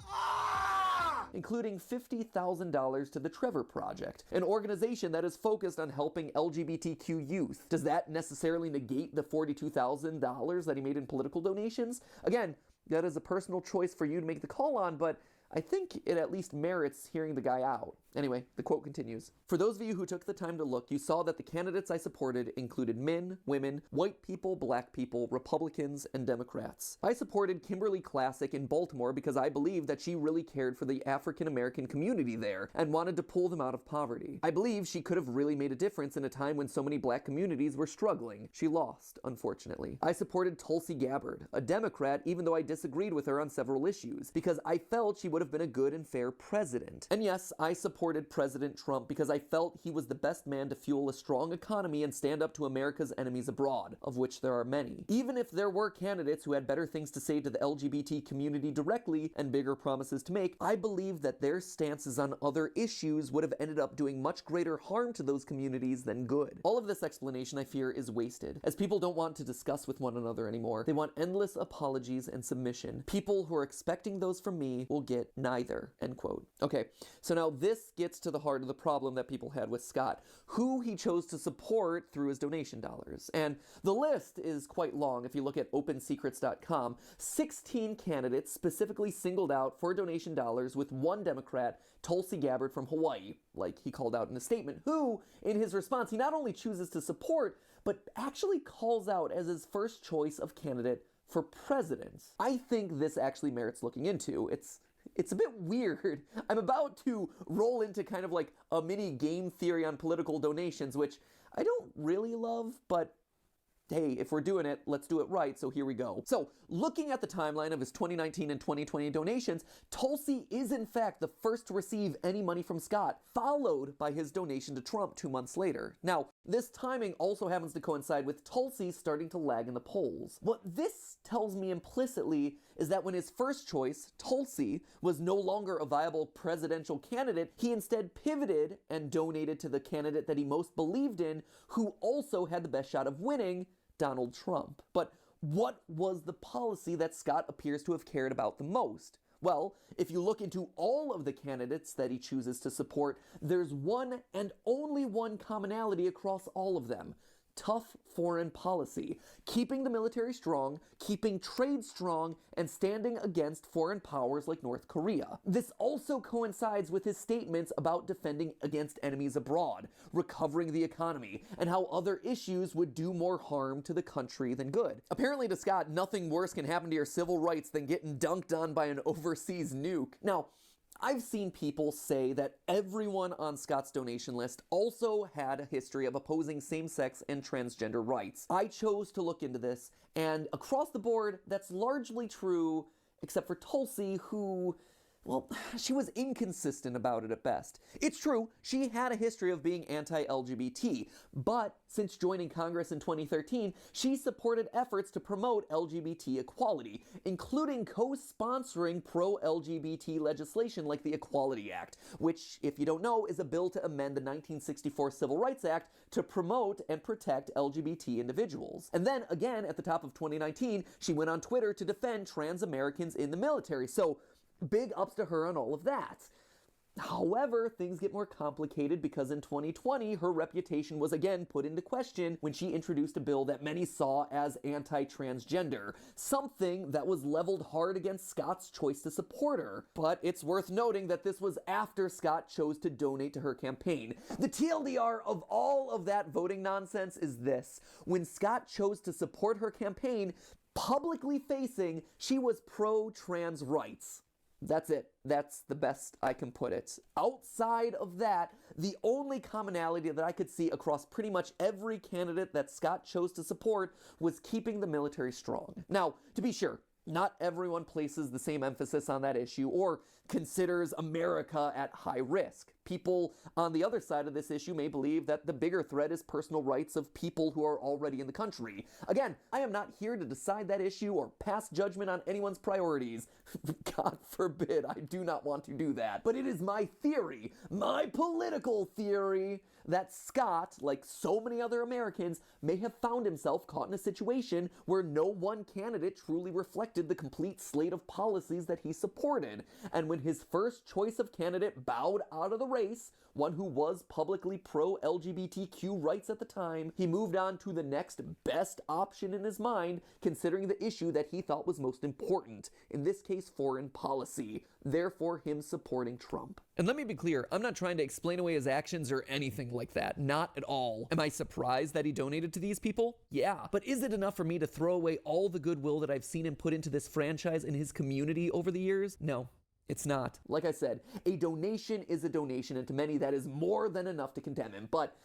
Including $50,000 to the Trevor Project, an organization that is focused on helping LGBTQ youth. Does that necessarily negate the $42,000 that he made in political donations? Again, that is a personal choice for you to make the call on, but I think it at least merits hearing the guy out. Anyway, the quote continues. For those of you who took the time to look, you saw that the candidates I supported included men, women, white people, black people, Republicans, and Democrats. I supported Kimberly Classic in Baltimore because I believed that she really cared for the African American community there and wanted to pull them out of poverty. I believe she could have really made a difference in a time when so many black communities were struggling. She lost, unfortunately. I supported Tulsi Gabbard, a Democrat, even though I disagreed with her on several issues, because I felt she would have been a good and fair president. And yes, I supported President Trump because I felt he was the best man to fuel a strong economy and stand up to America's enemies abroad, of which there are many. Even if there were candidates who had better things to say to the LGBT community directly and bigger promises to make, I believe that their stances on other issues would have ended up doing much greater harm to those communities than good. All of this explanation, I fear, is wasted, as people don't want to discuss with one another anymore. They want endless apologies and submission. People who are expecting those from me will get neither, end quote. Okay, so now this gets to the heart of the problem that people had with Scott, who he chose to support through his donation dollars. And the list is quite long. If you look at opensecrets.com, 16 candidates specifically singled out for donation dollars, with one Democrat, Tulsi Gabbard from Hawaii, like he called out in a statement, who, in his response, he not only chooses to support, but actually calls out as his first choice of candidate for president. I think this actually merits looking into. It's a bit weird. I'm about to roll into kind of like a mini game theory on political donations, which I don't really love, but hey, if we're doing it, let's do it right, so here we go. So, looking at the timeline of his 2019 and 2020 donations, Tulsi is in fact the first to receive any money from Scott, followed by his donation to Trump 2 months later. Now, this timing also happens to coincide with Tulsi starting to lag in the polls. What this tells me implicitly is that when his first choice, Tulsi, was no longer a viable presidential candidate, he instead pivoted and donated to the candidate that he most believed in, who also had the best shot of winning, Donald Trump. But what was the policy that Scott appears to have cared about the most? Well, if you look into all of the candidates that he chooses to support, there's one and only one commonality across all of them: tough foreign policy, keeping the military strong, keeping trade strong, and standing against foreign powers like North Korea. This also coincides with his statements about defending against enemies abroad, recovering the economy, and how other issues would do more harm to the country than good. Apparently to Scott, nothing worse can happen to your civil rights than getting dunked on by an overseas nuke. Now, I've seen people say that everyone on Scott's donation list also had a history of opposing same-sex and transgender rights. I chose to look into this, and across the board, that's largely true, except for Tulsi, who, well, she was inconsistent about it at best. It's true, she had a history of being anti-LGBT, but since joining Congress in 2013, she supported efforts to promote LGBT equality, including co-sponsoring pro-LGBT legislation like the Equality Act, which, if you don't know, is a bill to amend the 1964 Civil Rights Act to promote and protect LGBT individuals. And then, again, at the top of 2019, she went on Twitter to defend trans Americans in the military, so big ups to her on all of that. However, things get more complicated because in 2020, her reputation was again put into question when she introduced a bill that many saw as anti-transgender, something that was leveled hard against Scott's choice to support her. But it's worth noting that this was after Scott chose to donate to her campaign. The TLDR of all of that voting nonsense is this: when Scott chose to support her campaign, publicly facing, she was pro-trans rights. That's it. That's the best I can put it. Outside of that, the only commonality that I could see across pretty much every candidate that Scott chose to support was keeping the military strong. Now, to be sure, Not everyone places the same emphasis on that issue or considers America at high risk. People on the other side of this issue may believe that the bigger threat is personal rights of people who are already in the country. Again, I am not here to decide that issue or pass judgment on anyone's priorities. God forbid, I do not want to do that. But it is my theory, my political theory, that Scott, like so many other Americans, may have found himself caught in a situation where no one candidate truly reflected the complete slate of policies that he supported. And when his first choice of candidate bowed out of the race, one who was publicly pro-LGBTQ rights at the time, he moved on to the next best option in his mind, considering the issue that he thought was most important, in this case foreign policy, therefore him supporting Trump. And let me be clear, I'm not trying to explain away his actions or anything like that, not at all. Am I surprised that he donated to these people? Yeah, but is it enough for me to throw away all the goodwill that I've seen him put into this franchise and his community over the years? No. It's not. Like I said, a donation is a donation, and to many that is more than enough to condemn him. But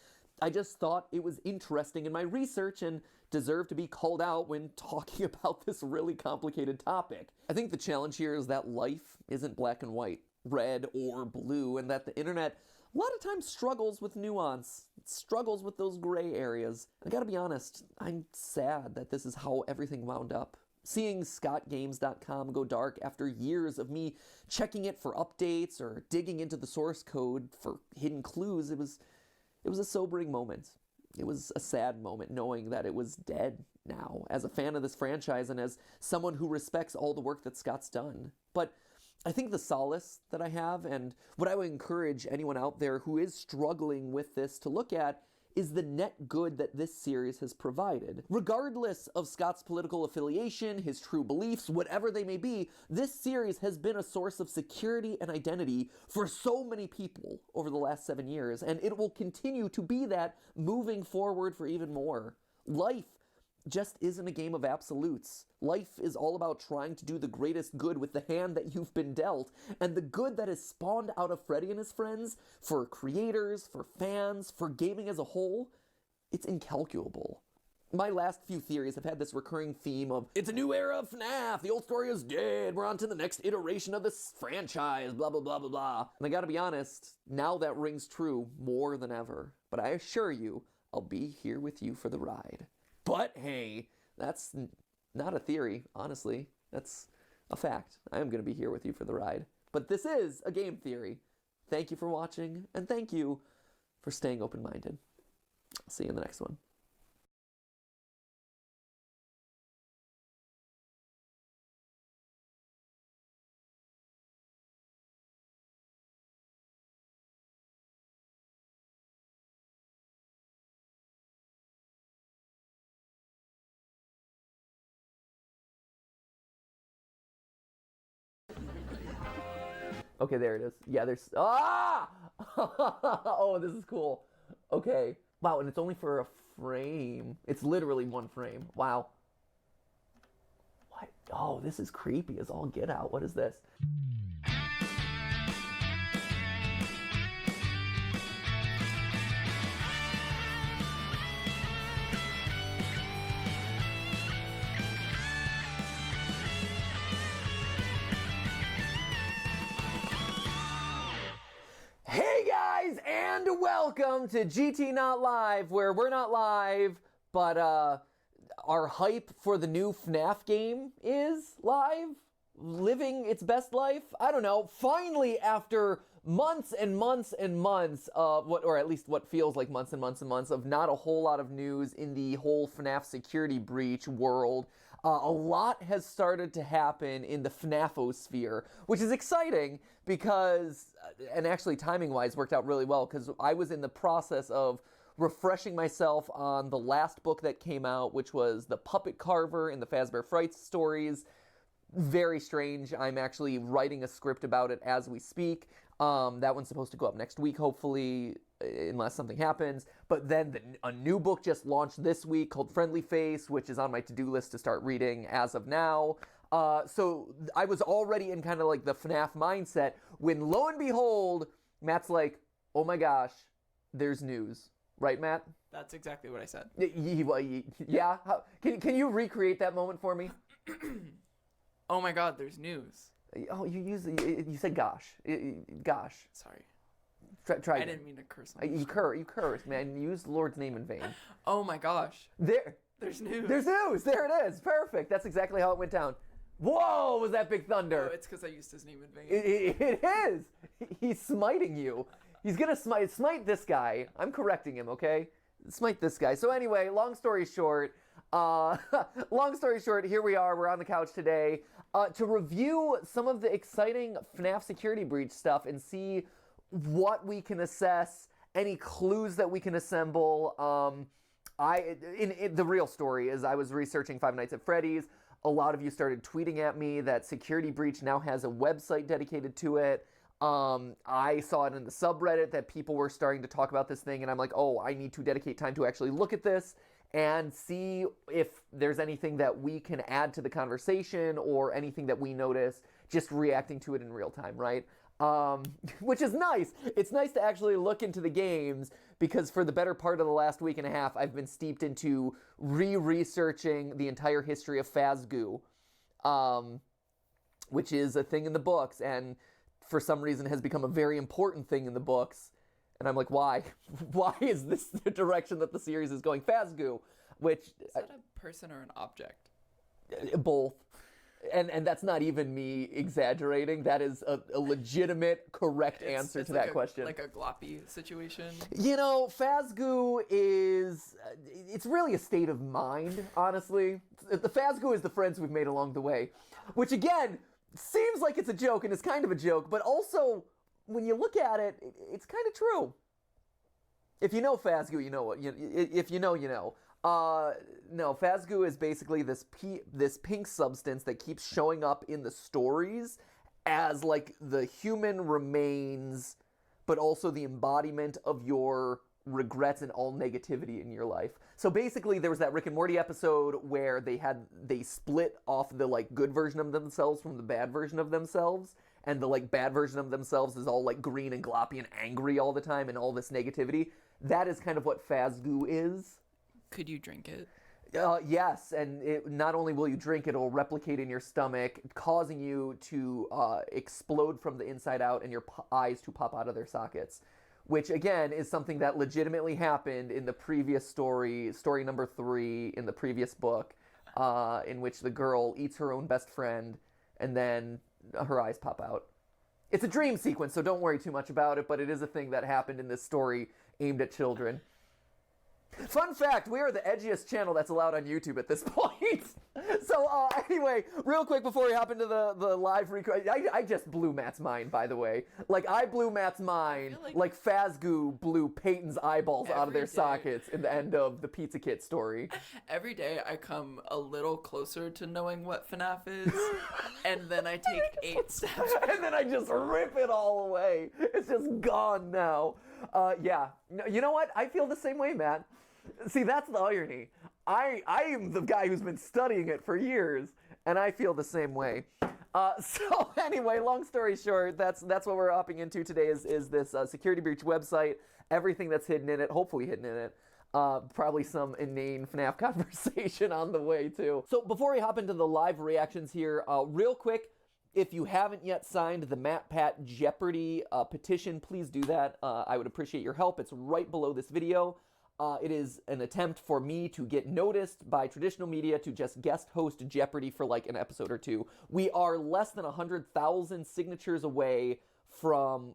I just thought it was interesting in my research and deserved to be called out when talking about this really complicated topic. I think the challenge here is that life isn't black and white, red or blue, and that the internet a lot of times struggles with nuance. It struggles with those gray areas. I gotta be honest, I'm sad that this is how everything wound up. Seeing scottgames.com go dark after years of me checking it for updates or digging into the source code for hidden clues, it was a sobering moment. It was a sad moment knowing that it was dead now, as a fan of this franchise and as someone who respects all the work that Scott's done. But I think the solace that I have, and what I would encourage anyone out there who is struggling with this to look at, is the net good that this series has provided. Regardless of Scott's political affiliation, his true beliefs, whatever they may be, this series has been a source of security and identity for so many people over the last 7 years, and it will continue to be that moving forward for even more. Life just isn't a game of absolutes. Life is all about trying to do the greatest good with the hand that you've been dealt, and the good that is spawned out of Freddy and his friends, for creators, for fans, for gaming as a whole, it's incalculable. My last few theories have had this recurring theme of, it's a new era of FNAF, the old story is dead, we're on to the next iteration of this franchise, blah, blah, blah, blah, blah. And I gotta be honest, now that rings true more than ever. But I assure you, I'll be here with you for the ride. But hey, that's not a theory, honestly. That's a fact. I am going to be here with you for the ride. But this is a game theory. Thank you for watching, and thank you for staying open-minded. I'll see you in the next one. Okay, there it is. Yeah, there's... Ah! Oh, this is cool. Okay. Wow, and it's only for a frame. It's literally one frame. Wow. What? Oh, this is creepy as all get out. What is this? And welcome to GT Not Live, where we're not live, but our hype for the new FNAF game is live, living its best life. I don't know. Finally, after months and months and months of or at least what feels like months and months and months of not a whole lot of news in the whole FNAF security breach world, a lot has started to happen in the FNAFosphere, which is exciting because, and actually timing-wise worked out really well, because I was in the process of refreshing myself on the last book that came out, which was The Puppet Carver in the Fazbear Frights stories. Very strange. I'm actually writing a script about it as we speak. That one's supposed to go up next week, hopefully, unless something happens. But then a new book just launched this week called Friendly Face, which is on my to-do list to start reading as of now. So I was already in kind of like the FNAF mindset when, lo and behold, Matt's like, oh my gosh, there's news. Right, Matt?
That's exactly what I said.
Yeah? Can you recreate that moment for me?
Oh my god, there's news.
Oh, you said gosh. Gosh.
Sorry.
Try
I
again.
didn't mean to curse on
You curse, man. Use the Lord's name in vain.
Oh my gosh.
There's news. There's news. There it is. Perfect. That's exactly how it went down. Whoa, was that big thunder?
Oh, it's because I used his name in vain.
It is. He's smiting you. He's gonna smite this guy. I'm correcting him, okay? Smite this guy. So anyway, long story short, here we are. We're on the couch today to review some of the exciting FNAF security breach stuff and see what we can assess, any clues that we can assemble. The real story is I was researching Five Nights at Freddy's. A lot of you started tweeting at me that Security Breach now has a website dedicated to it. I saw it in the subreddit that people were starting to talk about this thing, and I'm like, oh, I need to dedicate time to actually look at this and see if there's anything that we can add to the conversation or anything that we notice just reacting to it in real time, right? Which is nice. It's nice to actually look into the games because for the better part of the last week and a half, I've been steeped into researching the entire history of Phasgoo, which is a thing in the books and for some reason has become a very important thing in the books. And I'm like, why? Why is this the direction that the series is going? Phasgoo, which...
Is that a person or an object?
Both. And that's not even me exaggerating. That is a legitimate, correct answer to that question.
Like a gloppy situation?
You know, Phasgoo is... It's really a state of mind, honestly. The Phasgoo is the friends we've made along the way. Which, again, seems like it's a joke, and it's kind of a joke, but also, when you look at it, it's kind of true. If you know Phasgoo, you know what. If you know, you know. No, Phasgoo is basically this pink substance that keeps showing up in the stories as like the human remains, but also the embodiment of your regrets and all negativity in your life. So basically there was that Rick and Morty episode where they split off the like good version of themselves from the bad version of themselves, and the like bad version of themselves is all like green and gloppy and angry all the time and all this negativity. That is kind of what Phasgoo is.
Could you drink it?
Yes, and not only will you drink it, it'll replicate in your stomach, causing you to explode from the inside out and your eyes to pop out of their sockets. Which, again, is something that legitimately happened in the previous story number 3 in the previous book, in which the girl eats her own best friend, and then her eyes pop out. It's a dream sequence, so don't worry too much about it, but it is a thing that happened in this story aimed at children. Fun fact, we are the edgiest channel that's allowed on YouTube at this point. So anyway, real quick before we hop into the live record, I just blew Matt's mind, by the way. Like, I blew Matt's mind like Phasgoo blew Peyton's eyeballs out of their sockets in the end of the Pizza Kit story.
Every day I come a little closer to knowing what FNAF is, and then I take 8 steps.
And then I just rip it all away. It's just gone now. Yeah. You know what? I feel the same way, Matt. See, that's the irony. I am the guy who's been studying it for years, and I feel the same way. So anyway, long story short, that's what we're hopping into today is this security breach website, everything that's hidden in it, hopefully hidden in it. Probably some inane FNAF conversation on the way, too. So before we hop into the live reactions here, real quick, if you haven't yet signed the MatPat Jeopardy petition, please do that. I would appreciate your help. It's right below this video. It is an attempt for me to get noticed by traditional media to just guest host Jeopardy for like an episode or two. We are less than 100,000 signatures away from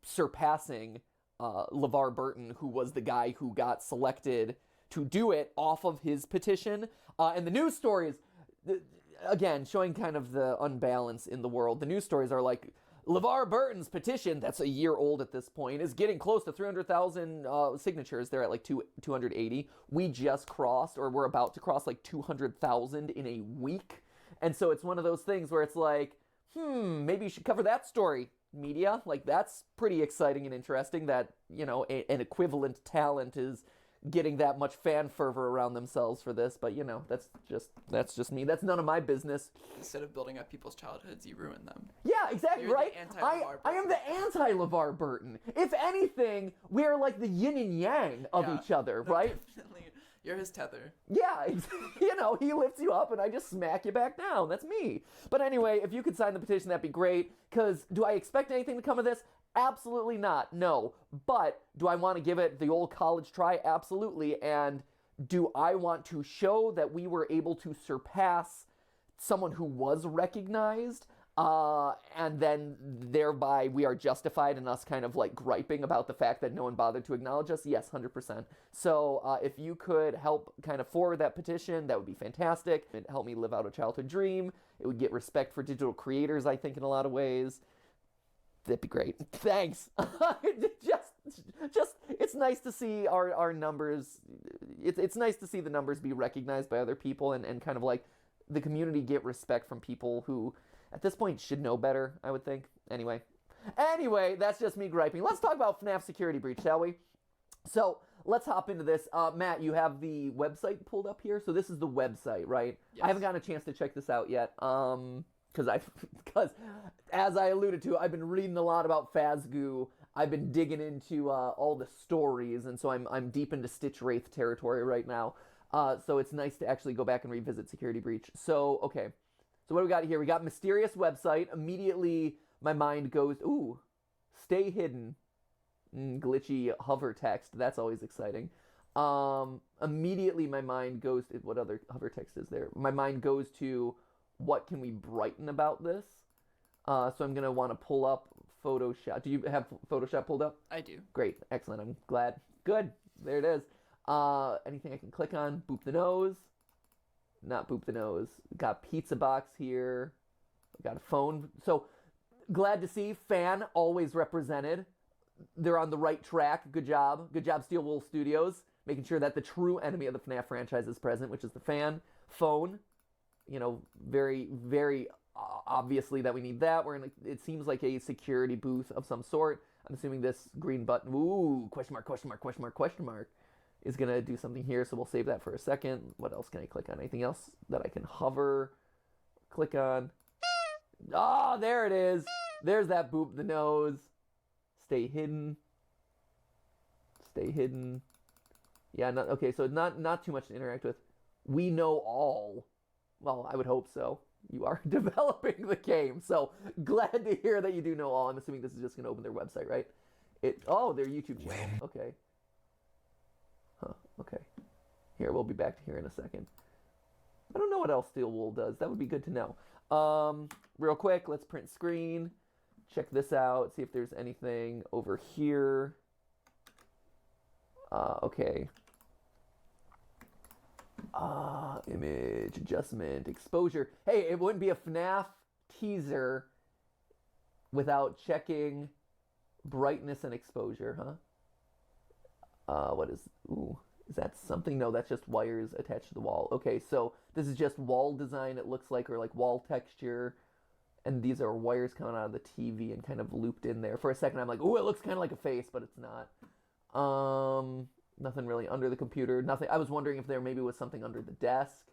surpassing LeVar Burton, who was the guy who got selected to do it off of his petition. And the news stories, again, showing kind of the unbalance in the world. The news stories are like, LeVar Burton's petition, that's a year old at this point, is getting close to 300,000 signatures. They're at like 280. We just crossed, or we're about to cross like 200,000 in a week. And so it's one of those things where it's like, maybe you should cover that story, media. Like, that's pretty exciting and interesting that, you know, an equivalent talent is getting that much fan fervor around themselves for this, but you know, that's just me. That's none of my business.
Instead of building up people's childhoods, you ruin them.
Yeah, exactly.
You're
right.
The anti-LeVar
I am the anti-LeVar Burton. If anything, we are like the yin and yang of each other, right?
Definitely. You're his tether.
Yeah, you know, he lifts you up and I just smack you back down. That's me. But anyway, if you could sign the petition, that'd be great. Because do I expect anything to come of this? Absolutely not. No. But do I want to give it the old college try? Absolutely. And do I want to show that we were able to surpass someone who was recognized? And then thereby we are justified in us kind of like griping about the fact that no one bothered to acknowledge us? Yes, 100%. So if you could help kind of forward that petition, that would be fantastic. It'd help me live out a childhood dream. It would get respect for digital creators, I think, in a lot of ways. That'd be great. Thanks. just it's nice to see our numbers. It's nice to see the numbers be recognized by other people and kind of like the community get respect from people who at this point should know better, I would think. Anyway, that's just me griping. Let's talk about FNAF Security Breach, shall we? So let's hop into this. Matt, you have the website pulled up here. So this is the website, right? Yes. I haven't gotten a chance to check this out yet. Because as I alluded to, I've been reading a lot about Phasgoo. I've been digging into all the stories, and so I'm deep into Stitch Wraith territory right now. So it's nice to actually go back and revisit Security Breach. So, okay. So what do we got here? We got mysterious website. Immediately, my mind goes, ooh, stay hidden. Glitchy hover text. That's always exciting. Immediately, my mind goes to, what other hover text is there? My mind goes to, what can we brighten about this? So I'm going to want to pull up Photoshop. Do you have Photoshop pulled up?
I do.
Great. Excellent. I'm glad. Good. There it is. Anything I can click on? Boop the nose. Not boop the nose. Got pizza box here. Got a phone. So glad to see fan always represented. They're on the right track. Good job. Good job, Steelwool Studios. Making sure that the true enemy of the FNAF franchise is present, which is the fan. Phone. You know, very, very obviously that we need that. We're in, it seems like a security booth of some sort. I'm assuming this green button, ooh, question mark, question mark, question mark, question mark, is going to do something here, so we'll save that for a second. What else can I click on? Anything else that I can hover, click on? Ah, oh, there it is. There's that boop the nose. Stay hidden. Stay hidden. Yeah, okay, so not too much to interact with. We know all. Well, I would hope so. You are developing the game, so glad to hear that you do know all. I'm assuming this is just going to open their website, right? Oh, their YouTube channel. Okay. Huh, okay. Here, we'll be back to here in a second. I don't know what else Steelwool does. That would be good to know. Real quick, let's print screen. Check this out. See if there's anything over here. Okay. Image, adjustment, exposure. Hey, it wouldn't be a FNAF teaser without checking brightness and exposure, huh? Is that something? No, that's just wires attached to the wall. Okay, so this is just wall design, it looks like, or like wall texture. And these are wires coming out of the TV and kind of looped in there. For a second, I'm like, ooh, it looks kind of like a face, but it's not. Nothing really under the computer. Nothing. I was wondering if there maybe was something under the desk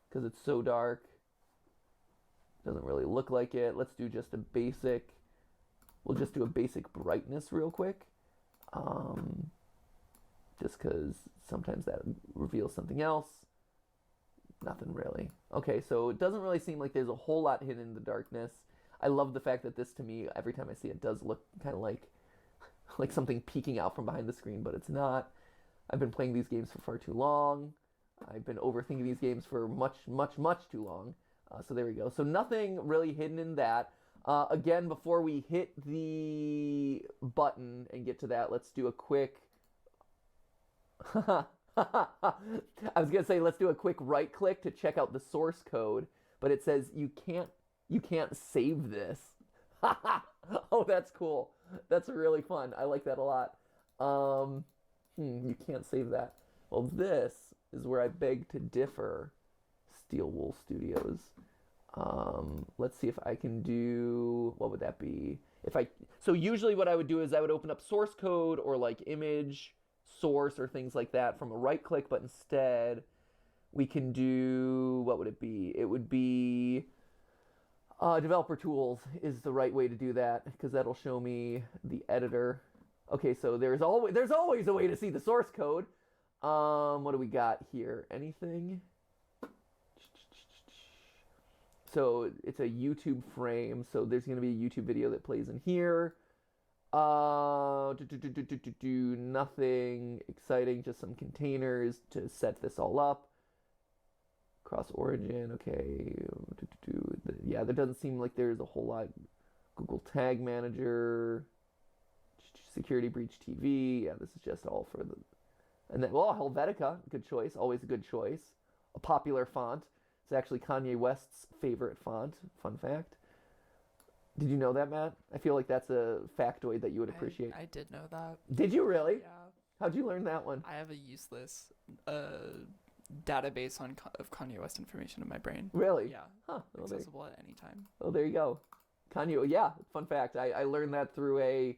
because it's so dark. Doesn't really look like it. Let's do just a basic. We'll just do a basic brightness real quick. Just because sometimes that reveals something else. Nothing really. Okay, so it doesn't really seem like there's a whole lot hidden in the darkness. I love the fact that this, to me, every time I see it, does look kind of like something peeking out from behind the screen, but it's not. I've been playing these games for far too long. I've been overthinking these games for much, much, much too long. So there we go. So nothing really hidden in that. Again, before we hit the button and get to that, let's do a quick... I was going to say, let's do a quick right click to check out the source code, but it says you can't save this. Oh, that's cool. That's really fun. I like that a lot. You can't save that. Well, this is where I beg to differ, Steelwool Studios. Let's see if I can do, what would that be? So usually what I would do is I would open up source code or like image source or things like that from a right click, but instead we can do, what would it be? It would be developer tools is the right way to do that because that'll show me the editor. Okay, so there's always a way to see the source code. What do we got here? Anything? So it's a YouTube frame. So there's going to be a YouTube video that plays in here. Nothing exciting. Just some containers to set this all up. Cross origin. Okay. Yeah, there doesn't seem like there's a whole lot. Google Tag Manager. Security Breach TV. Yeah, this is just all for the... And then, well, Helvetica. Good choice. Always a good choice. A popular font. It's actually Kanye West's favorite font. Fun fact. Did you know that, Matt? I feel like that's a factoid that you would appreciate.
I did know that.
Did you really?
Yeah.
How'd you learn that one?
I have a useless database of Kanye West information in my brain.
Really?
Yeah.
Huh. Well,
accessible at any time.
Oh, there you go. Kanye, yeah, fun fact. I learned that through a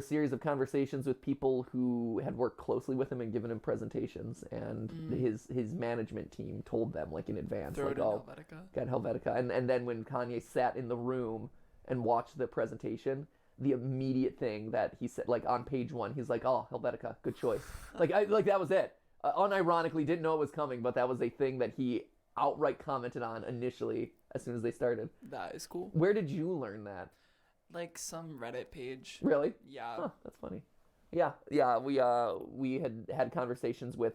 series of conversations with people who had worked closely with him and given him presentations, and his management team told them like in advance,
Throw
like,
it in
oh,
Helvetica.
got Helvetica. And then when Kanye sat in the room and watched the presentation, the immediate thing that he said, like on page 1, he's like, oh, Helvetica, good choice. like that was it. Unironically, didn't know it was coming, but that was a thing that he outright commented on initially as soon as they started.
That is cool.
Where did you learn that?
Like some Reddit page.
Really?
Yeah.
Huh, that's funny. Yeah. We had conversations with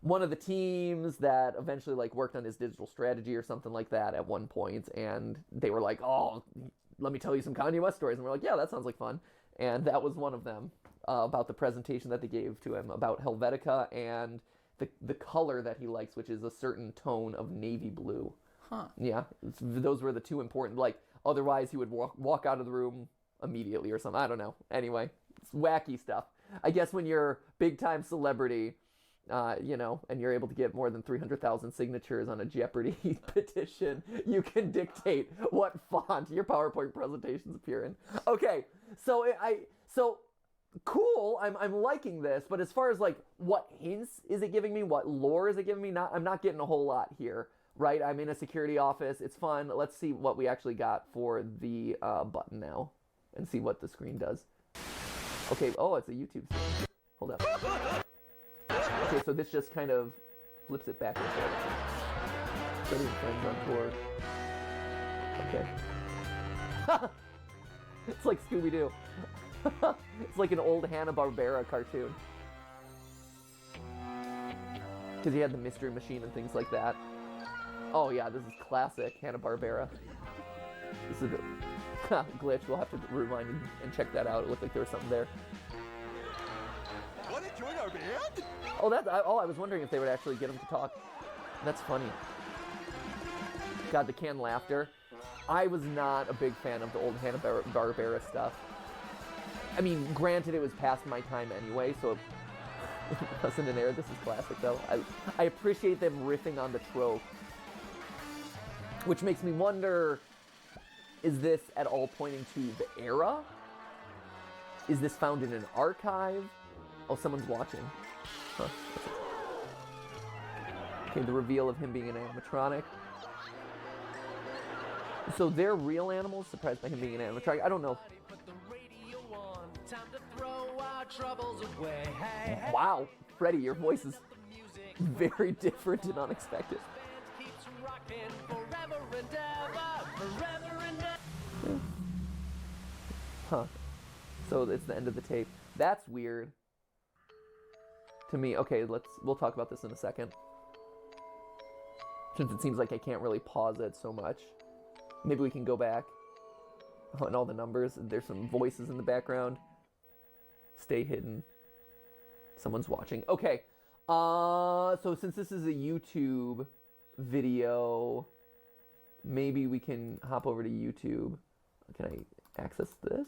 one of the teams that eventually like worked on his digital strategy or something like that at one point, and they were like, "Oh, let me tell you some Kanye West stories," and we're like, "Yeah, that sounds like fun." And that was one of them about the presentation that they gave to him about Helvetica and the color that he likes, which is a certain tone of navy blue.
Huh.
Yeah, those were the two important. Like, otherwise he would walk out of the room immediately or something. I don't know. Anyway, it's wacky stuff. I guess when you're big time celebrity, and you're able to get more than 300,000 signatures on a Jeopardy petition, you can dictate what font your PowerPoint presentations appear in. Okay, so cool. I'm liking this, but as far as like what hints is it giving me, what lore is it giving me, I'm not getting a whole lot here. Right, I'm in a security office. It's fun. Let's see what we actually got for the button now, and see what the screen does. Okay. Oh, it's a YouTube screen. Hold up. Okay, so this just kind of flips it back and forth. Study friends on tour. Okay. It's like Scooby-Doo. It's like an old Hanna-Barbera cartoon. Because he had the Mystery Machine and things like that. Oh yeah, this is classic Hanna-Barbera. This is a glitch. We'll have to rewind and check that out. It looked like there was something there.
Want to join our band?
Oh, I was wondering if they would actually get him to talk. That's funny. God, the canned laughter. I was not a big fan of the old Hanna-Barbera stuff. I mean, granted, it was past my time anyway, so it wasn't an error. This is classic, though. I appreciate them riffing on the trope. Which makes me wonder, is this at all pointing to the era? Is this found in an archive? Oh, someone's watching. Huh. Okay, the reveal of him being an animatronic. So they're real animals, surprised by him being an animatronic? I don't know. Wow, Freddie, your voice is very different and unexpected. Huh. So it's the end of the tape. That's weird. To me, okay, we'll talk about this in a second. Since it seems like I can't really pause it so much. Maybe we can go back. Oh, and all the numbers. There's some voices in the background. Stay hidden. Someone's watching. Okay. So since this is a YouTube video, maybe we can hop over to YouTube. Can I access this?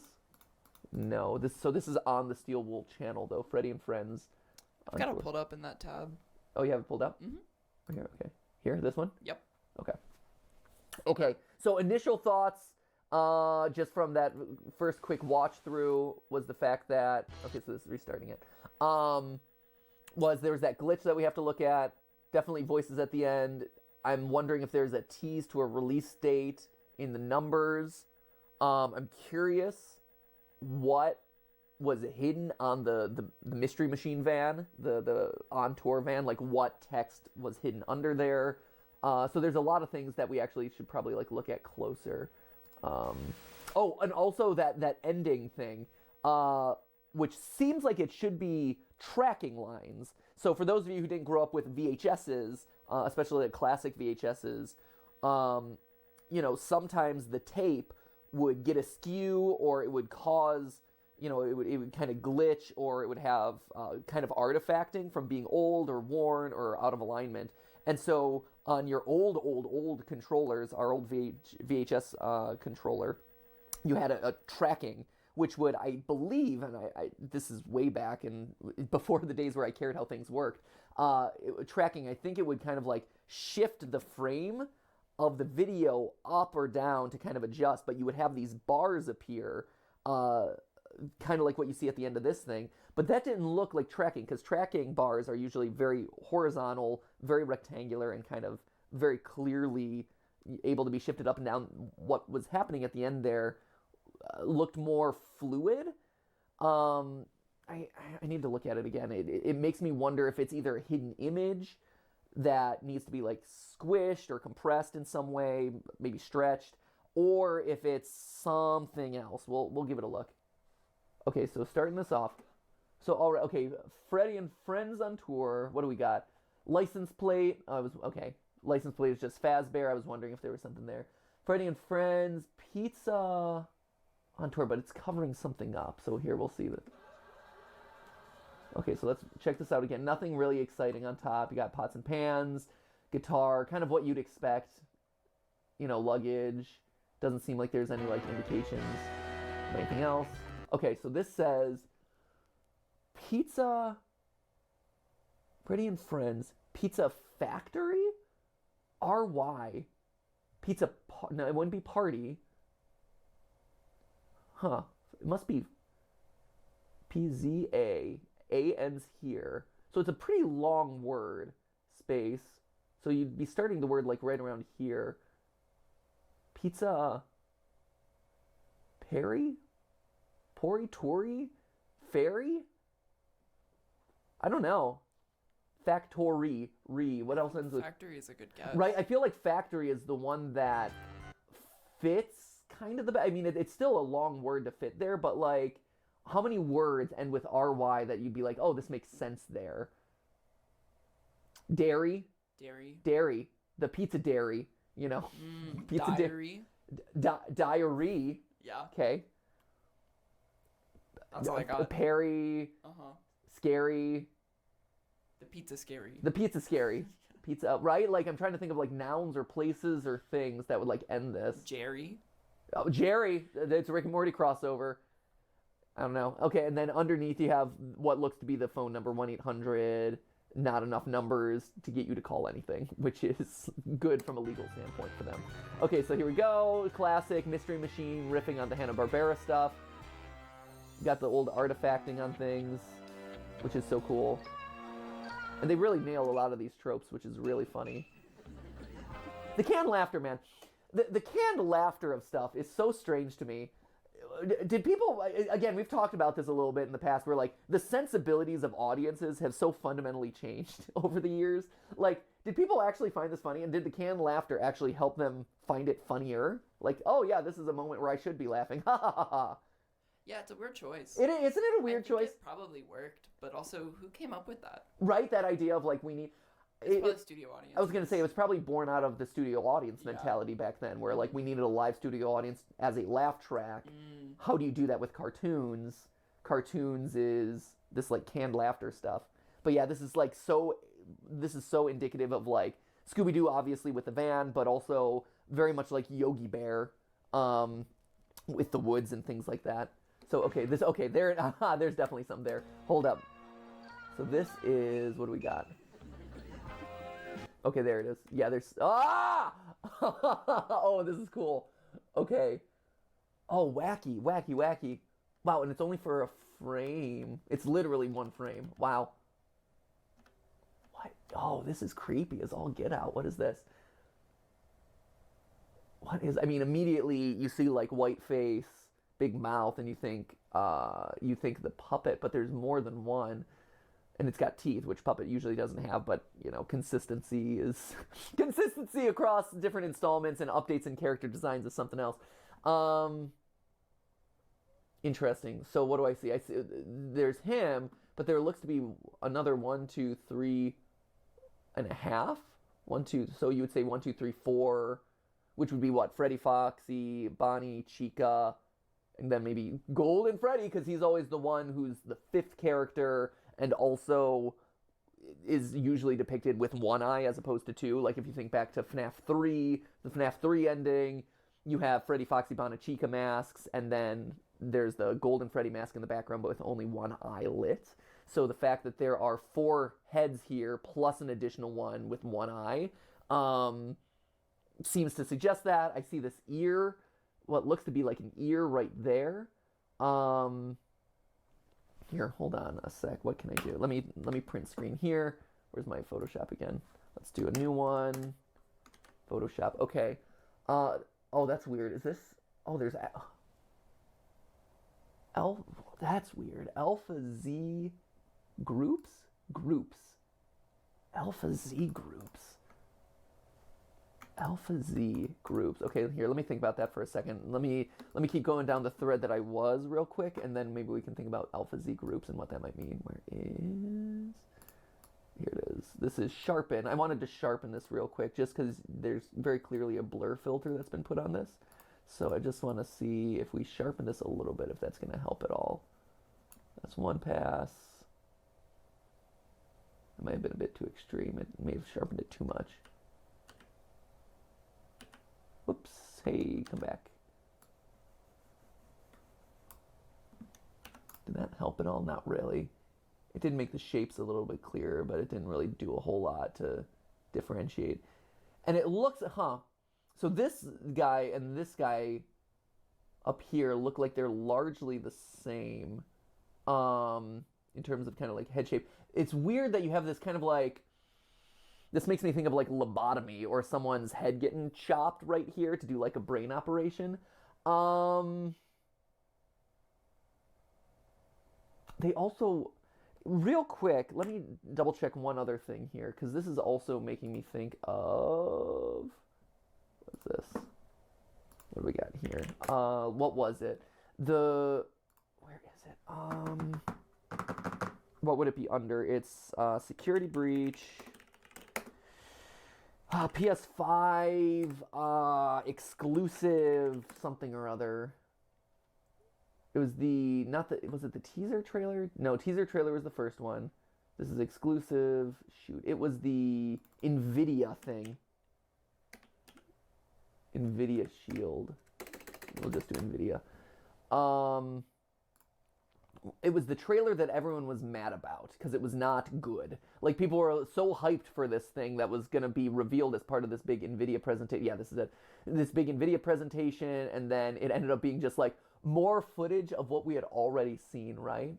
No. So this is on the Steel Wool channel, though. Freddy and Friends.
I've got it pulled up in that tab.
Oh, you have it pulled up?
Mm-hmm.
Here, okay. Here, this one?
Yep.
Okay. So initial thoughts, just from that first quick watch through, was the fact that, okay, so this is restarting it, was there's that glitch that we have to look at, definitely voices at the end. I'm wondering if there's a tease to a release date in the numbers. I'm curious what was hidden on the Mystery Machine van, the on-tour van, like what text was hidden under there. So there's a lot of things that we actually should probably like look at closer. Oh, and also that ending thing, which seems like it should be tracking lines. So for those of you who didn't grow up with VHSs, especially like classic VHSs, you know, sometimes the tape would get askew, or it would cause, you know, it would kind of glitch, or it would have kind of artifacting from being old or worn or out of alignment. And so on your old controllers, our old VHS controller, you had a tracking, which would, I believe, and I this is way back and before the days where I cared how things worked, tracking, I think it would kind of like shift the frame of the video up or down to kind of adjust, but you would have these bars appear, kind of like what you see at the end of this thing. But that didn't look like tracking, because tracking bars are usually very horizontal, very rectangular, and kind of very clearly able to be shifted up and down. What was happening at the end there looked more fluid. I need to look at it again. It makes me wonder if it's either a hidden image that needs to be like squished or compressed in some way, maybe stretched, or if it's something else. We'll give it a look. Okay, so starting this off. So, all right, okay, Freddy and Friends on tour. What do we got? License plate. Okay. License plate is just Fazbear. I was wondering if there was something there. Freddy and Friends, pizza on tour, but it's covering something up. So here we'll see that. Okay, so let's check this out again. Nothing really exciting on top. You got pots and pans, guitar, kind of what you'd expect. You know, luggage. Doesn't seem like there's any like indications of anything else. Okay, so this says Pizza, Freddy and Friends, Pizza Factory, RY, Pizza, no, it wouldn't be Party. Huh, it must be PZA, AN's here. So it's a pretty long word, space. So you'd be starting the word like right around here. Pizza, Perry? Pori, Tori? Fairy? I don't know. Factory. What else ends with...
Factory is a good guess.
Right, I feel like factory is the one that fits kind of the best. I mean, it's still a long word to fit there, but like, how many words end with RY that you'd be like, oh, this makes sense there? Dairy. The pizza dairy, you know? Pizza
diary.
Diary.
Yeah.
Okay.
That's all I got.
Perry. Scary.
The pizza scary.
Pizza, right? Like, I'm trying to think of like nouns or places or things that would like end this.
Jerry.
Oh, Jerry. It's a Rick and Morty crossover. I don't know. Okay, and then underneath you have what looks to be the phone number, 1-800. Not enough numbers to get you to call anything, which is good from a legal standpoint for them. Okay, so here we go. Classic Mystery Machine riffing on the Hanna-Barbera stuff. Got the old artifacting on things, which is so cool. And they really nail a lot of these tropes, which is really funny. The canned laughter, man. The canned laughter of stuff is so strange to me. Did people, again, we've talked about this a little bit in the past, where like the sensibilities of audiences have so fundamentally changed over the years. Like, did people actually find this funny, and did the canned laughter actually help them find it funnier? Like, oh yeah, this is a moment where I should be laughing. Ha ha ha ha.
Yeah, it's a weird choice.
Isn't it a weird choice?
It probably worked, but also, who came up with that?
Right, that idea of like we need...
It's probably studio audience.
I was going to say, it was probably born out of the studio audience mentality back then, where like we needed a live studio audience as a laugh track. How do you do that with cartoons? Cartoons is this like canned laughter stuff. But yeah, this is so indicative of like Scooby-Doo, obviously, with the van, but also very much like Yogi Bear with the woods and things like that. So, there's definitely some there. Hold up. So this is, what do we got? Okay, there it is. Yeah, there's... Ah! Oh, this is cool. Okay. Oh, wacky. Wow, and it's only for a frame. It's literally one frame. Wow. What? Oh, this is creepy as all get out. What is this? What is... I mean, immediately you see, like, white face big mouth, and you think the puppet, but there's more than one. And it's got teeth, which Puppet usually doesn't have, but, you know, consistency is... consistency across different installments and updates and character designs is something else. Interesting. So what do I see? I see there's him, but there looks to be another 1, 2, 3 and a half. 1, 2, so you would say 1, 2, 3, 4, which would be what? Freddy, Foxy, Bonnie, Chica, and then maybe Golden Freddy, because he's always the one who's the 5th character, and also is usually depicted with one eye as opposed to 2. Like if you think back to FNAF 3, the FNAF 3 ending, you have Freddy, Foxy, Bonnie, Chica masks, and then there's the Golden Freddy mask in the background, but with only one eye lit. So the fact that there are 4 heads here, plus an additional one with one eye, seems to suggest that. I see this ear, what looks to be like an ear right there. Here, hold on a sec. What can I do? Let me print screen here. Where's my Photoshop again? Let's do a new one. Photoshop. Okay. Oh, that's weird. Is this? Oh, there's that's weird. Alpha Z groups? Alpha Z groups. Alpha Z groups. Okay, here, let me think about that for a second. Let me keep going down the thread that I was real quick, and then maybe we can think about Alpha Z groups and what that might mean. Where is... Here it is. This is sharpen. I wanted to sharpen this real quick just because there's very clearly a blur filter that's been put on this. So I just want to see if we sharpen this a little bit, if that's going to help at all. That's one pass. It might have been a bit too extreme. It may have sharpened it too much. Whoops. Hey, come back. Did that help at all? Not really. It did make the shapes a little bit clearer, but it didn't really do a whole lot to differentiate. And it looks, so this guy and this guy up here look like they're largely the same in terms of kind of like head shape. It's weird that you have this kind of like, this makes me think of like lobotomy or someone's head getting chopped right here to do like a brain operation. They also, real quick, let me double check one other thing here, because this is also making me think of, what's this? What do we got here? What was it? Where is it? What would it be under? It's security breach. PS5 exclusive something or other. It was was it the teaser trailer? No, teaser trailer was the first one. This is exclusive. Shoot, it was the NVIDIA thing. NVIDIA Shield. We'll just do NVIDIA. It was the trailer that everyone was mad about because it was not good. Like, people were so hyped for this thing that was going to be revealed as part of this big NVIDIA presentation. Yeah, this is it. This big NVIDIA presentation, and then it ended up being just like more footage of what we had already seen, right?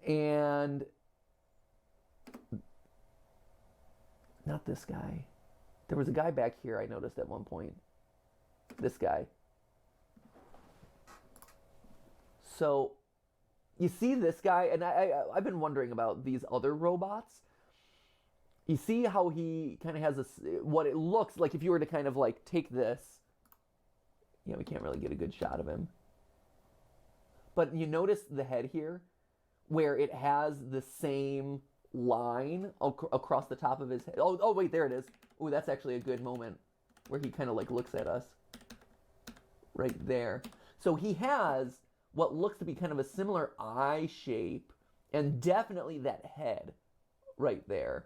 And not this guy. There was a guy back here I noticed at one point. This guy. So you see this guy, and I've been wondering about these other robots. You see how he kind of has what it looks like if you were to kind of like take this. Yeah, we can't really get a good shot of him. But you notice the head here, where it has the same line across the top of his head. Oh, wait, there it is. Oh, that's actually a good moment where he kind of like looks at us. Right there. So he has what looks to be kind of a similar eye shape, and definitely that head right there,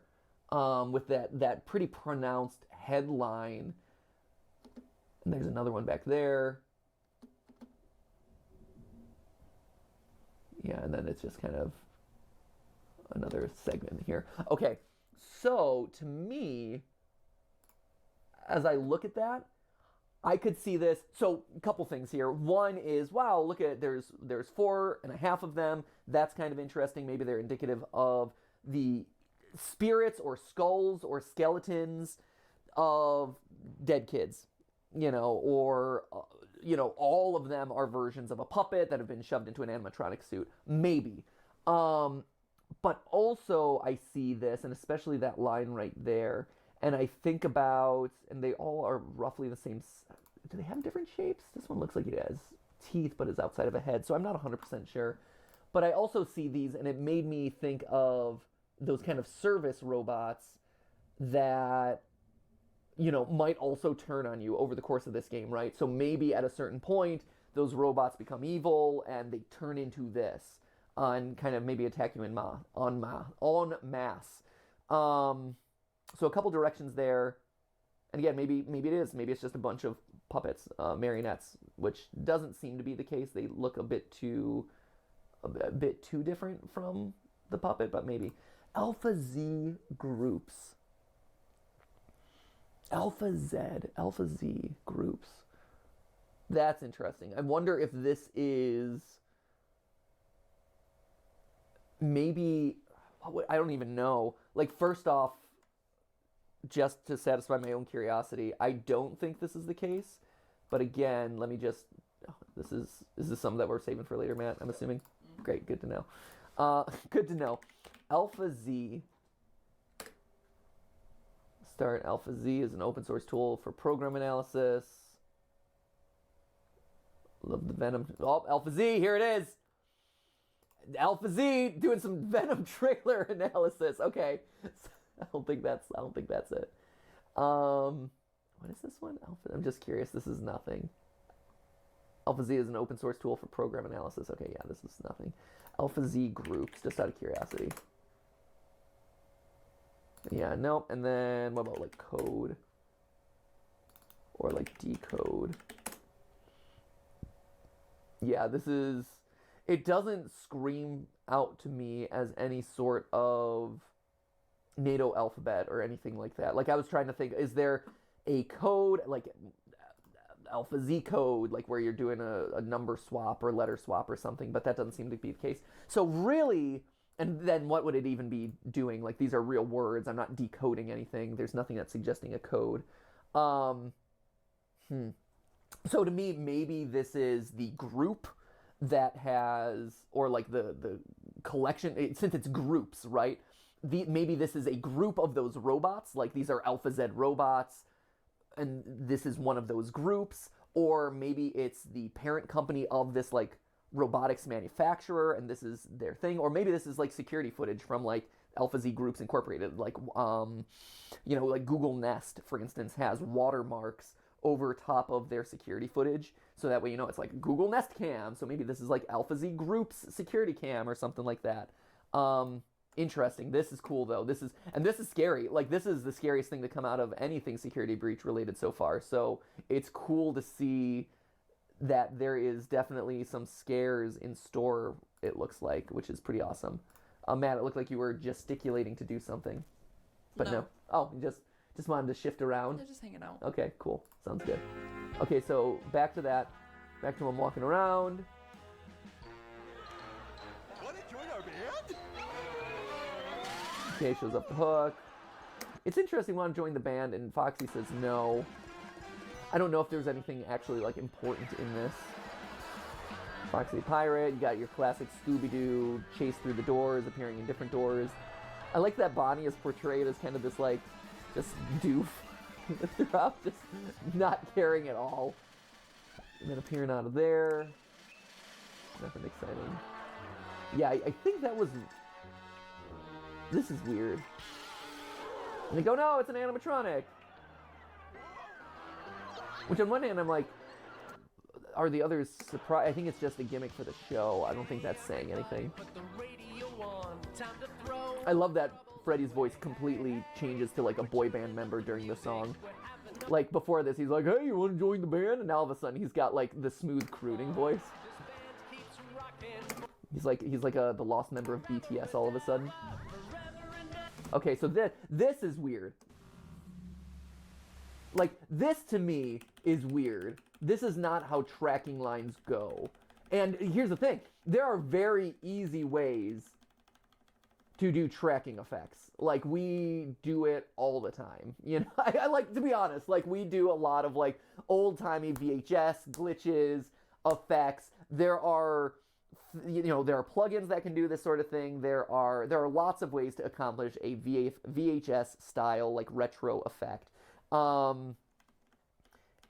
with that pretty pronounced headline. And there's another one back there. Yeah, and then it's just kind of another segment here. Okay, so to me, as I look at that, I could see this. So a couple things here. One is, wow, look at, there's 4.5 of them. That's kind of interesting. Maybe they're indicative of the spirits or skulls or skeletons of dead kids or all of them are versions of a puppet that have been shoved into an animatronic suit. Maybe. But also I see this, and especially that line right there, and I think about, and they all are roughly the same. Do they have different shapes? This one looks like it has teeth, but is outside of a head, so I'm not 100% sure. But I also see these, and it made me think of those kind of service robots that, might also turn on you over the course of this game, right? So maybe at a certain point, those robots become evil, and they turn into this, and kind of maybe attack you en masse. So a couple directions there. And again, maybe it is. Maybe it's just a bunch of puppets, marionettes, which doesn't seem to be the case. They look a bit too different from the puppet, but maybe. Alpha Z groups. Alpha Z groups. That's interesting. I wonder if this is maybe, I don't even know. Like, first off, just to satisfy my own curiosity, I don't think this is the case. But again, let me just, this is something that we're saving for later, Matt, I'm assuming. Great, good to know. Good to know. Alpha Z. Start. Alpha Z is an open source tool for program analysis. Love the Venom. Oh, Alpha Z, here it is. Alpha Z doing some Venom trailer analysis. Okay. I don't think that's it. What is this one? Alpha. I'm just curious. This is nothing. Alpha Z is an open source tool for program analysis. Okay, yeah, this is nothing. Alpha Z groups, just out of curiosity. Yeah, no. And then what about like code? Or like decode? Yeah, this is, it doesn't scream out to me as any sort of NATO alphabet or anything like that. Like, I was trying to think, is there a code, like Alpha Z code, like where you're doing a number swap or letter swap or something, but that doesn't seem to be the case. So really, and then what would it even be doing? Like, these are real words. I'm not decoding anything. There's nothing that's suggesting a code. So to me, maybe this is the group that has, or like the collection, since it's groups, right? Maybe this is a group of those robots, like these are Alpha Z robots, and this is one of those groups, or maybe it's the parent company of this like robotics manufacturer, and this is their thing, or maybe this is like security footage from like Alpha Z Groups Incorporated, like like Google Nest, for instance, has watermarks over top of their security footage, so that way it's like Google Nest Cam. So maybe this is like Alpha Z Group's security cam or something like that. Interesting. This is cool though. This is scary. Like, this is the scariest thing to come out of anything security breach related so far. So it's cool to see that there is definitely some scares in store, it looks like, which is pretty awesome. Matt, it looked like you were gesticulating to do something. But no. Oh, you just wanted to shift around?
They're just hanging out.
Okay, cool. Sounds good. Okay, so back to that. Back to him walking around.
Want to join our band?
Okay, shows up the hook. It's interesting, want to join the band, and Foxy says no. I don't know if there's anything actually like important in this. Foxy the Pirate, you got your classic Scooby-Doo chase through the doors, appearing in different doors. I like that Bonnie is portrayed as kind of this like, just doof throughout, just not caring at all. And then appearing out of there. Nothing exciting. Yeah, I think that was... This is weird. And they go, no, it's an animatronic. Which on one hand, I'm like, are the others surprised? I think it's just a gimmick for the show. I don't think that's saying anything. I love that Freddy's voice completely changes to like a boy band member during the song. Like, before this, he's like, hey, you want to join the band? And now all of a sudden, he's got like the smooth crooning voice. He's like the lost member of BTS all of a sudden. Okay, so this is weird. Like, this to me is weird. This is not how tracking lines go. And here's the thing. There are very easy ways to do tracking effects. Like, we do it all the time. You know, I like, to be honest, like, we do a lot of, like, old-timey VHS glitches, effects. There are, you know, there are plugins that can do this sort of thing. There are lots of ways to accomplish a VHS style, like, retro effect.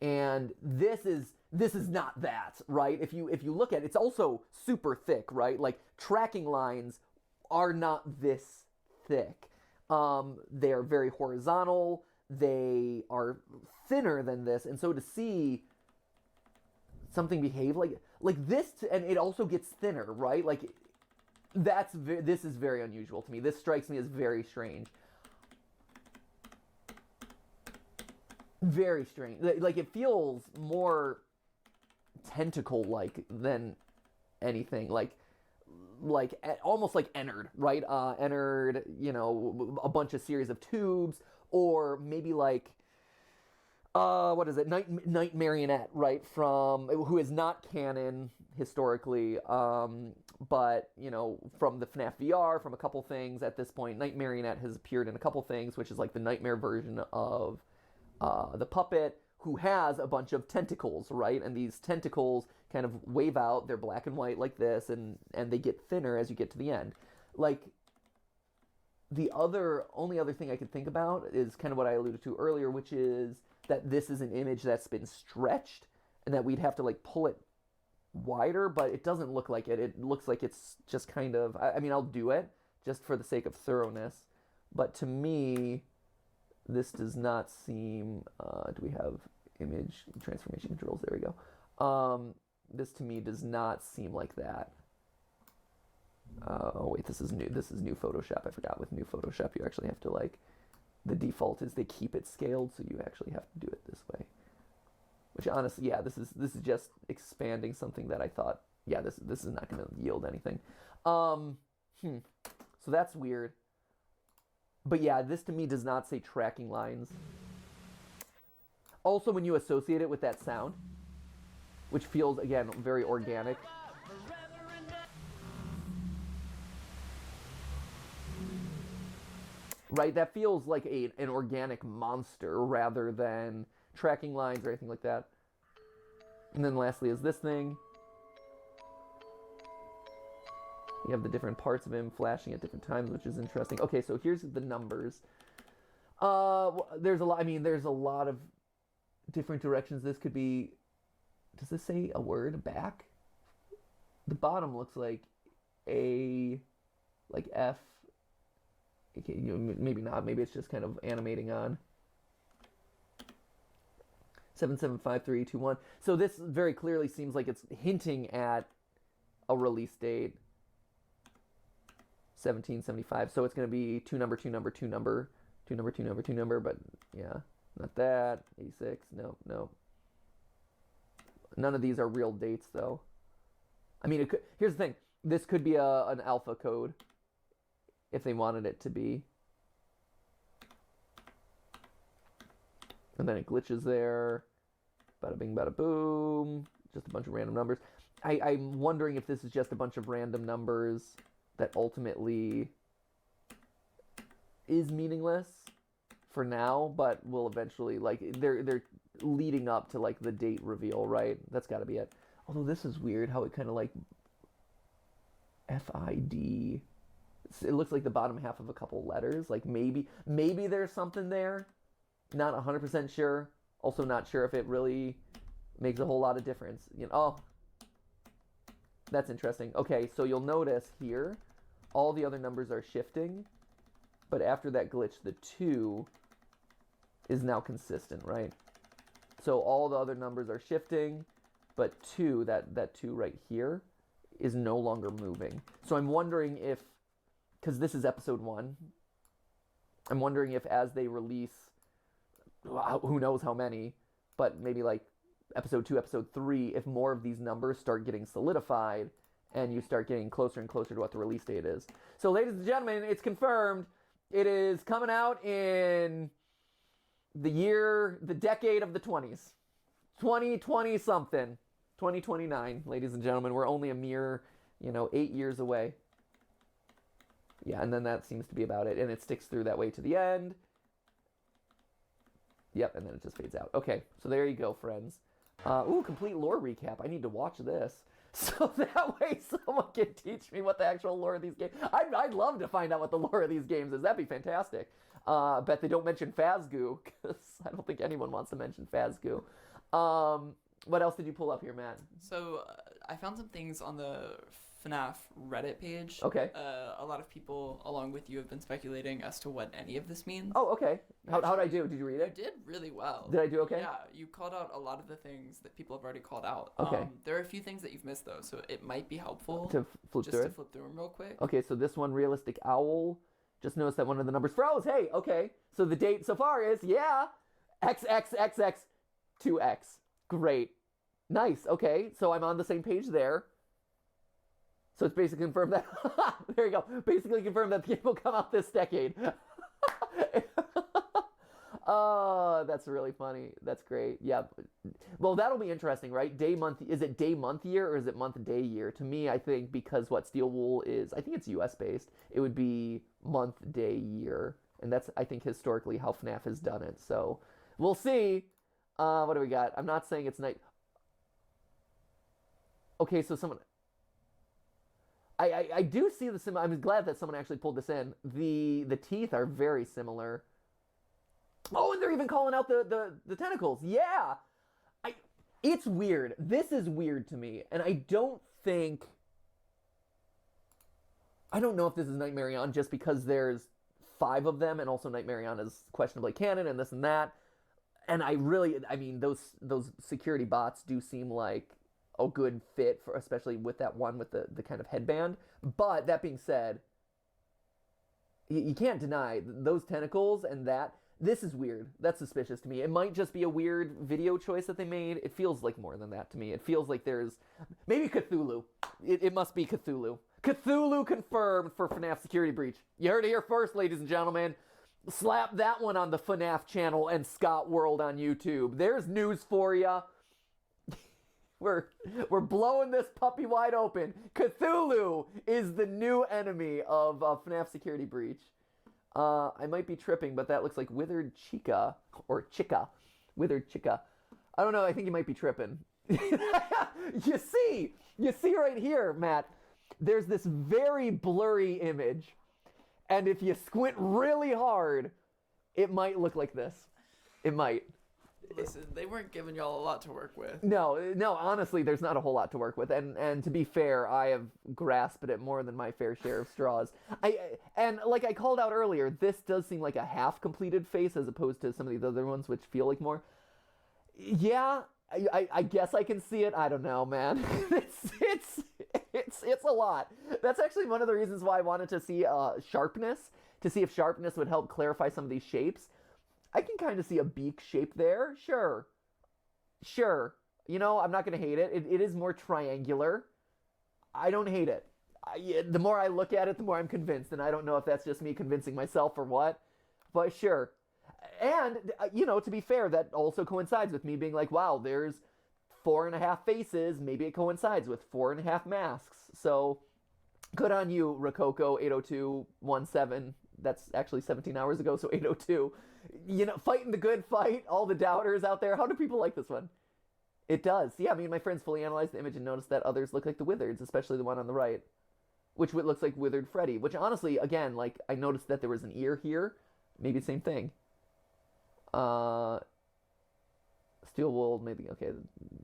And this is not that, right? If you look at it, it's also super thick, right? Like, tracking lines are not this thick. They are very horizontal. They are thinner than this, and so to see something behave like this, and it also gets thinner, right? Like, this is very unusual to me. This strikes me as very strange. Very strange. Like, it feels more tentacle-like than anything. Like almost like Ennard, right? Ennard, you know, a bunch of series of tubes, or maybe like, what is it? Night Marionette, right? Who is not canon historically, but, you know, from the FNAF VR, from a couple things at this point. Night Marionette has appeared in a couple things, which is like the nightmare version of the puppet, who has a bunch of tentacles, right? And these tentacles kind of wave out. They're black and white like this, and they get thinner as you get to the end. Like, the only other thing I could think about is kind of what I alluded to earlier, which is that this is an image that's been stretched, and that we'd have to, like, pull it wider, but it doesn't look like it. It looks like it's just kind of, I mean, I'll do it just for the sake of thoroughness, but to me, this does not seem, do we have image transformation controls? There we go. This to me does not seem like that. Oh wait, this is new Photoshop. I forgot, with new Photoshop you actually have to, like, the default is they keep it scaled, so you actually have to do it this way. Which honestly, yeah, this is just expanding something that I thought, yeah, this is not going to yield anything. So that's weird. But yeah, this to me does not say tracking lines. Also, when you associate it with that sound, which feels, again, very organic. Right, that feels like an organic monster rather than tracking lines or anything like that. And then lastly is this thing. You have the different parts of him flashing at different times, which is interesting. Okay, so here's the numbers. There's a lot of different directions this could be. Does this say a word, back? The bottom looks like A, like F. Okay, you know, maybe not. Maybe it's just kind of animating on. 775321. So this very clearly seems like it's hinting at a release date. 1775. So it's going to be 2 number, 2 number, 2 number, 2 number, 2 number, 2 number. But yeah, not that. 86. No. None of these are real dates, though. I mean, here's the thing. This could be an alpha code if they wanted it to be. And then it glitches there. Bada bing, bada boom. Just a bunch of random numbers. I'm wondering if this is just a bunch of random numbers that ultimately is meaningless for now, but will eventually, like, they're leading up to, like, the date reveal, right? That's got to be it. Although this is weird how it kind of, like, FID. It looks like the bottom half of a couple letters. Like, maybe there's something there. Not 100% sure. Also not sure if it really makes a whole lot of difference. You know, oh, that's interesting. Okay, so you'll notice here, all the other numbers are shifting, but after that glitch, the 2 is now consistent, right? So all the other numbers are shifting, but 2, that 2 right here, is no longer moving. So I'm wondering if, because this is episode 1, I'm wondering if as they release, who knows how many, but maybe like episode 2, episode 3, if more of these numbers start getting solidified and you start getting closer and closer to what the release date is. So ladies and gentlemen, it's confirmed. It is coming out in the decade of the 20s. 2020 something. 2029, ladies and gentlemen. We're only a mere, 8 years away. Yeah, and then that seems to be about it. And it sticks through that way to the end. Yep, and then it just fades out. Okay, so there you go, friends. Ooh, complete lore recap. I need to watch this. So that way someone can teach me what the actual lore of these games... I'd love to find out what the lore of these games is. That'd be fantastic. Bet they don't mention Phasgoo, because I don't think anyone wants to mention Phasgoo. What else did you pull up here, Matt?
So I found some things on the FNAF Reddit page.
Okay.
A lot of people, along with you, have been speculating as to what any of this means.
Oh, okay. How'd I do? Did you read it?
You did really well.
Did I do okay?
Yeah, you called out a lot of the things that people have already called out.
Okay.
There are a few things that you've missed, though, so it might be helpful
To flip
just
through
to
it?
flip through them real quick.
Okay, so this one, Realistic Owl. Just noticed that one of the numbers froze. Hey, okay. So the date so far is, yeah, XXXX2X. Great. Nice. Okay, so I'm on the same page there. So it's basically confirmed that... there you go. Basically confirmed that the game will come out this decade. Oh, that's really funny. That's great. Yeah. Well, that'll be interesting, right? Day, month... Is it day, month, year, or is it month, day, year? To me, I think because what Steel Wool is... I think it's US-based. It would be month, day, year. And that's, I think, historically how FNAF has done it. So we'll see. What do we got? I'm not saying it's night... Okay, so someone... I do see the sim. I'm glad that someone actually pulled this in. The teeth are very similar. Oh, and they're even calling out the tentacles. Yeah. It's weird. This is weird to me. And I don't know if this is Nightmare On just because there's 5 of them and also Nightmare On is questionably canon and this and that. And I mean, those security bots do seem like a good fit for, especially with that one with the kind of headband. But that being said, you can't deny those tentacles and that. This is weird. That's suspicious to me. It might just be a weird video choice that they made. It feels like more than that to me. It feels like there's maybe Cthulhu. It must be Cthulhu. Cthulhu confirmed for FNAF Security Breach. You heard it here first, ladies and gentlemen. Slap that one on the FNAF channel and Scott World on YouTube. There's news for ya. We're blowing this puppy wide open. Cthulhu is the new enemy of FNAF Security Breach. I might be tripping, but that looks like Withered Chica. Or Chica. Withered Chica. I don't know, I think you might be tripping. You see right here, Matt, there's this very blurry image. And if you squint really hard, it might look like this. It might.
Listen, they weren't giving y'all a lot to work with.
No, honestly, there's not a whole lot to work with. And to be fair, I have grasped at more than my fair share of straws. And like I called out earlier, this does seem like a half-completed face as opposed to some of the other ones, which feel like more. Yeah, I guess I can see it. I don't know, man. It's a lot. That's actually one of the reasons why I wanted to see sharpness, to see if sharpness would help clarify some of these shapes. I can kind of see a beak shape there. Sure. You know, I'm not going to hate it. It is more triangular. I don't hate it. The more I look at it, the more I'm convinced. And I don't know if that's just me convincing myself or what. But sure. And, you know, to be fair, that also coincides with me being like, wow, there's 4.5 faces. Maybe it coincides with 4.5 masks. So, good on you, Rococo80217. That's actually 17 hours ago, so 802. You know, fighting the good fight, all the doubters out there. How do people like this one? It does. Yeah, I mean, my friends fully analyzed the image and noticed that others look like the Wizards, especially the one on the right, which looks like Withered Freddy, which honestly, again, like, I noticed that there was an ear here. Maybe the same thing. Steel Wool, maybe, okay.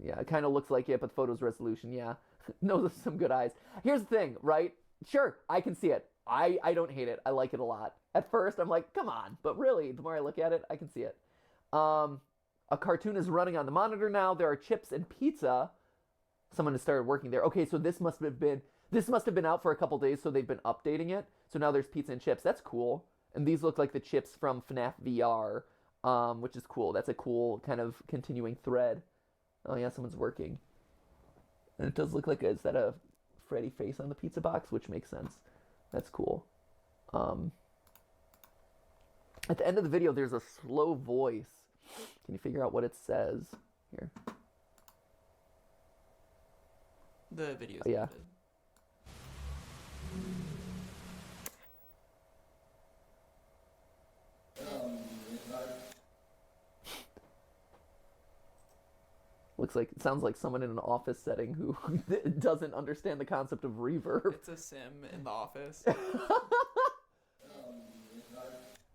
Yeah, it kind of looks like it, but photos resolution, yeah. No, there's some good eyes. Here's the thing, right? Sure, I can see it. I don't hate it. I like it a lot. At first, I'm like, come on. But really, the more I look at it, I can see it. A cartoon is running on the monitor now. There are chips and pizza. Someone has started working there. Okay, so this must have been out for a couple days, so they've been updating it. So now there's pizza and chips. That's cool. And these look like the chips from FNAF VR, which is cool. That's a cool kind of continuing thread. Oh yeah, someone's working. And it does look like, is that a Freddy face on the pizza box? Which makes sense. That's cool. At the end of the video, there's a slow voice. Can you figure out what it says? Here.
The video's
yeah. Sounds like someone in an office setting who doesn't understand the concept of reverb.
It's a sim in the office.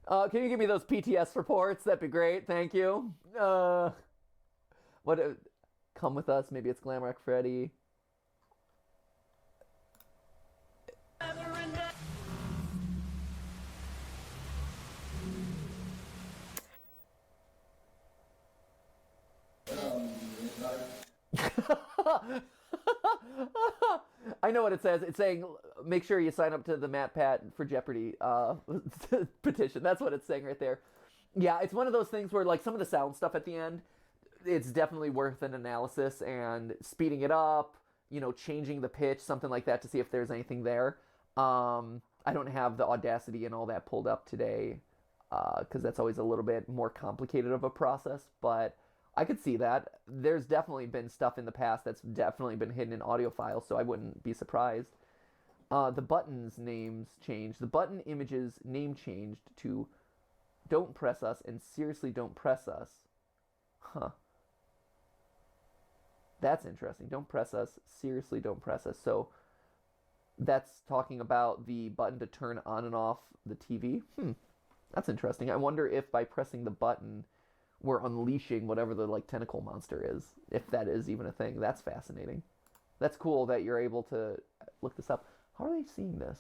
Can you give me those PTS reports? That'd be great. Thank you. Come with us. Maybe it's Glamrock Freddy. I know what it says. It's saying, make sure you sign up to the Matt Pat for Jeopardy petition. That's what it's saying right there. Yeah, it's one of those things where, like, some of the sound stuff at the end, it's definitely worth an analysis and speeding it up, changing the pitch, something like that to see if there's anything there. I don't have the Audacity and all that pulled up today because that's always a little bit more complicated of a process, but I could see that. There's definitely been stuff in the past that's definitely been hidden in audio files, so I wouldn't be surprised. The buttons' names changed. The button images name changed to Don't Press Us and Seriously Don't Press Us. Huh. That's interesting. Don't press us. Seriously don't press us. So that's talking about the button to turn on and off the TV. That's interesting. I wonder if by pressing the button we're unleashing whatever the tentacle monster is, if that is even a thing. That's fascinating. That's cool that you're able to look this up. How are they seeing this?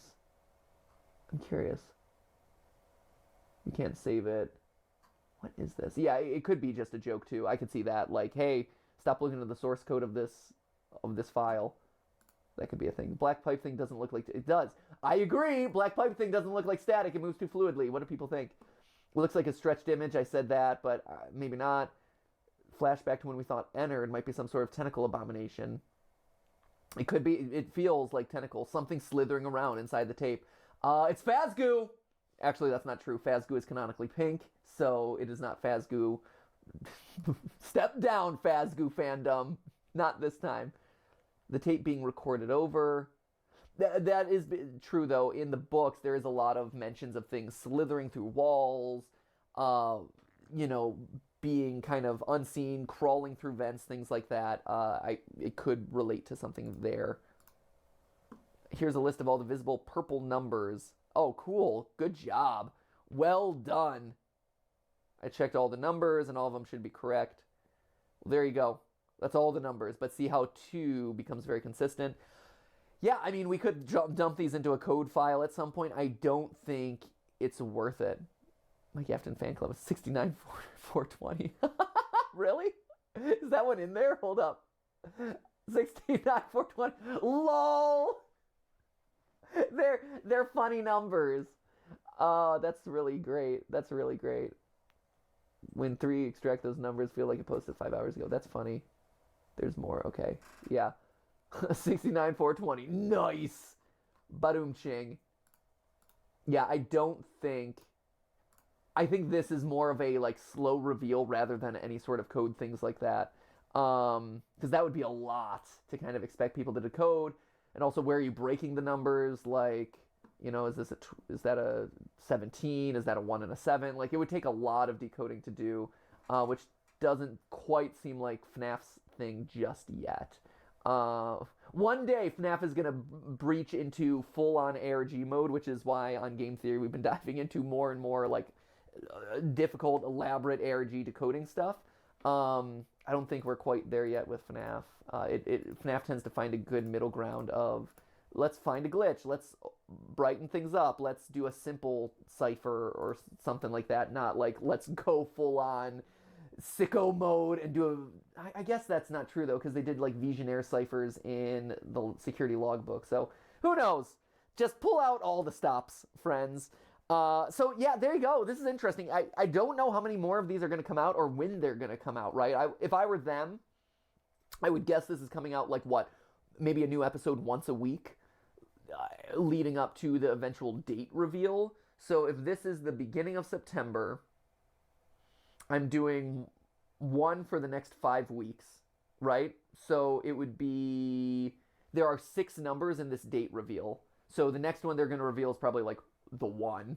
I'm curious. You can't save it. What is this? Yeah, it could be just a joke too. I could see that. Like, hey, stop looking at the source code of this file. That could be a thing. Black pipe thing doesn't look like... It does. I agree. Black pipe thing doesn't look like static. It moves too fluidly. What do people think? It looks like a stretched image. I said that, but maybe not. Flashback to when we thought Ennard might be some sort of tentacle abomination. It could be. It feels like tentacles. Something slithering around inside the tape. It's Phasgoo! Actually, that's not true. Phasgoo is canonically pink, so it is not Phasgoo. Step down, Phasgoo fandom. Not this time. The tape being recorded over. That is true, though. In the books, there is a lot of mentions of things slithering through walls, being kind of unseen, crawling through vents, things like that. It could relate to something there. Here's a list of all the visible purple numbers. Oh, cool. Good job. Well done. I checked all the numbers, and all of them should be correct. Well, there you go. That's all the numbers, but see how 2 becomes very consistent. Yeah, I mean, we could dump these into a code file at some point. I don't think it's worth it. My Afton fan club is 69420. Really? Is that one in there? Hold up. 69420. LOL! They're funny numbers. That's really great. That's really great. When 3 extract those numbers, feel like it posted 5 hours ago. That's funny. There's more. Okay. Yeah. 69420. Nice. Badum ching. Yeah, I think this is more of a slow reveal rather than any sort of code things like that. Because that would be a lot to kind of expect people to decode. And also, where are you breaking the numbers? Is that a 17? Is that a 1 and a 7? It would take a lot of decoding to do, which doesn't quite seem like FNAF's thing just yet. One day FNAF is going to breach into full-on ARG mode, which is why on Game Theory we've been diving into more and more difficult, elaborate ARG decoding stuff. I don't think we're quite there yet with FNAF. FNAF tends to find a good middle ground of, let's find a glitch, let's brighten things up, let's do a simple cipher or something like that, not let's go full-on sicko mode and do I guess that's not true though, because they did Visionaire ciphers in the security logbook, so who knows? Just pull out all the stops, friends. So yeah, there you go. This is interesting. I don't know how many more of these are going to come out or when they're going to come out, right? If I were them, I would guess this is coming out maybe a new episode once a week, leading up to the eventual date reveal. So if this is the beginning of September, I'm doing one for the next 5 weeks, right? So it would be, there are 6 numbers in this date reveal. So the next one they're going to reveal is probably the 1,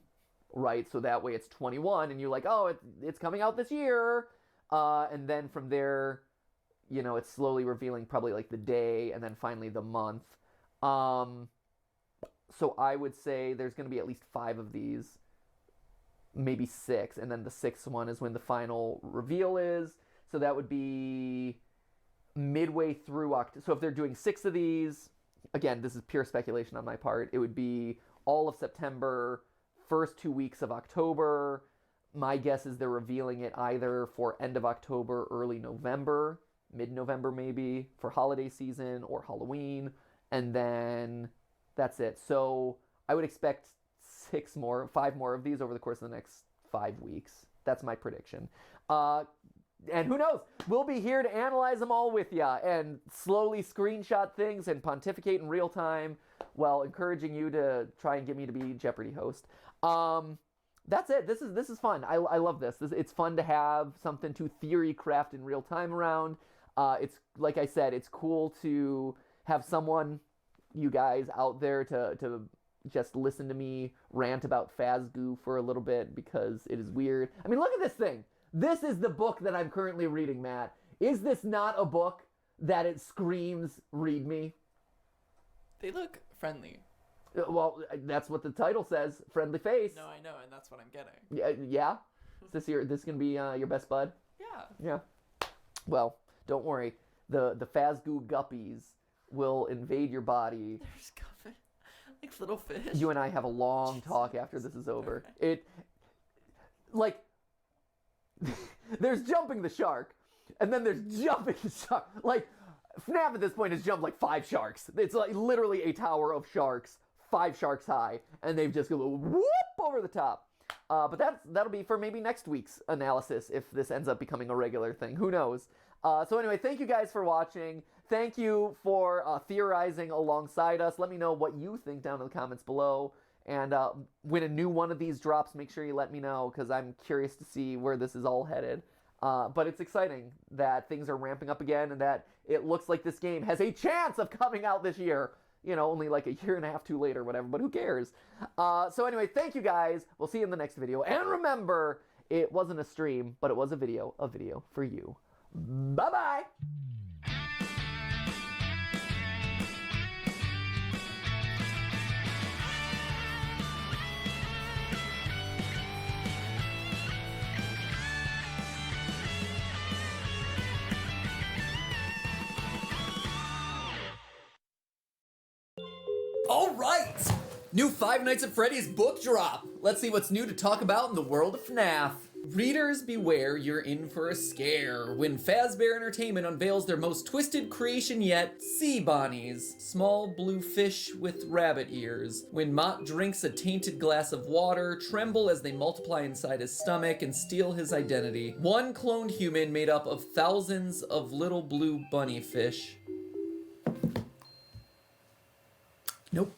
right? So that way it's 21 and you're oh, it's coming out this year. And then from there, you know, it's slowly revealing probably like the day and then finally the month. So I would say there's going to be at least 5 of these, maybe 6, and then the 6th one is when the final reveal is. So that would be midway through October. So if they're doing 6 of these, again, this is pure speculation on my part, it would be all of September, first 2 weeks of October. My guess is they're revealing it either for end of October, early November, mid-November maybe, for holiday season or Halloween, and then that's it. So I would expect 5 more of these over the course of the next 5 weeks. That's my prediction. And who knows? We'll be here to analyze them all with ya and slowly screenshot things and pontificate in real time while encouraging you to try and get me to be Jeopardy host. That's it. This is fun. I love this. It's fun to have something to theory craft in real time around. It's like I said, it's cool to have someone, you guys out there, to just listen to me rant about Phasgoo for a little bit because it is weird. I mean, look at this thing. This is the book that I'm currently reading, Matt. Is this not a book that it screams, read me?
They look friendly.
Well, that's what the title says, friendly face.
No, I know, and that's what I'm getting.
Yeah? Is this gonna be your best bud?
Yeah.
Well, don't worry. The Phasgoo guppies will invade your body.
They're just coming like little fish.
You and I have a long talk after this is over. Okay. There's jumping the shark, and then there's jumping the shark. Like, FNAF at this point has jumped like 5 sharks. It's like literally a tower of sharks, 5 sharks high, and they've just go whoop over the top. But that'll be for maybe next week's analysis if this ends up becoming a regular thing. Who knows? So anyway, thank you guys for watching. Thank you for theorizing alongside us. Let me know what you think down in the comments below. And when a new one of these drops, make sure you let me know because I'm curious to see where this is all headed. But it's exciting that things are ramping up again and that it looks like this game has a chance of coming out this year. You know, only like a year and a half too late or whatever, but who cares? So anyway, thank you guys. We'll see you in the next video. And remember, it wasn't a stream, but it was a video for you. Bye-bye!
All right! New Five Nights at Freddy's book drop. Let's see what's new to talk about in the world of FNAF. Readers beware, you're in for a scare when Fazbear Entertainment unveils their most twisted creation yet, sea bonnies, small blue fish with rabbit ears. When Mott drinks a tainted glass of water, tremble as they multiply inside his stomach and steal his identity. One cloned human made up of thousands of little blue bunny fish. Nope.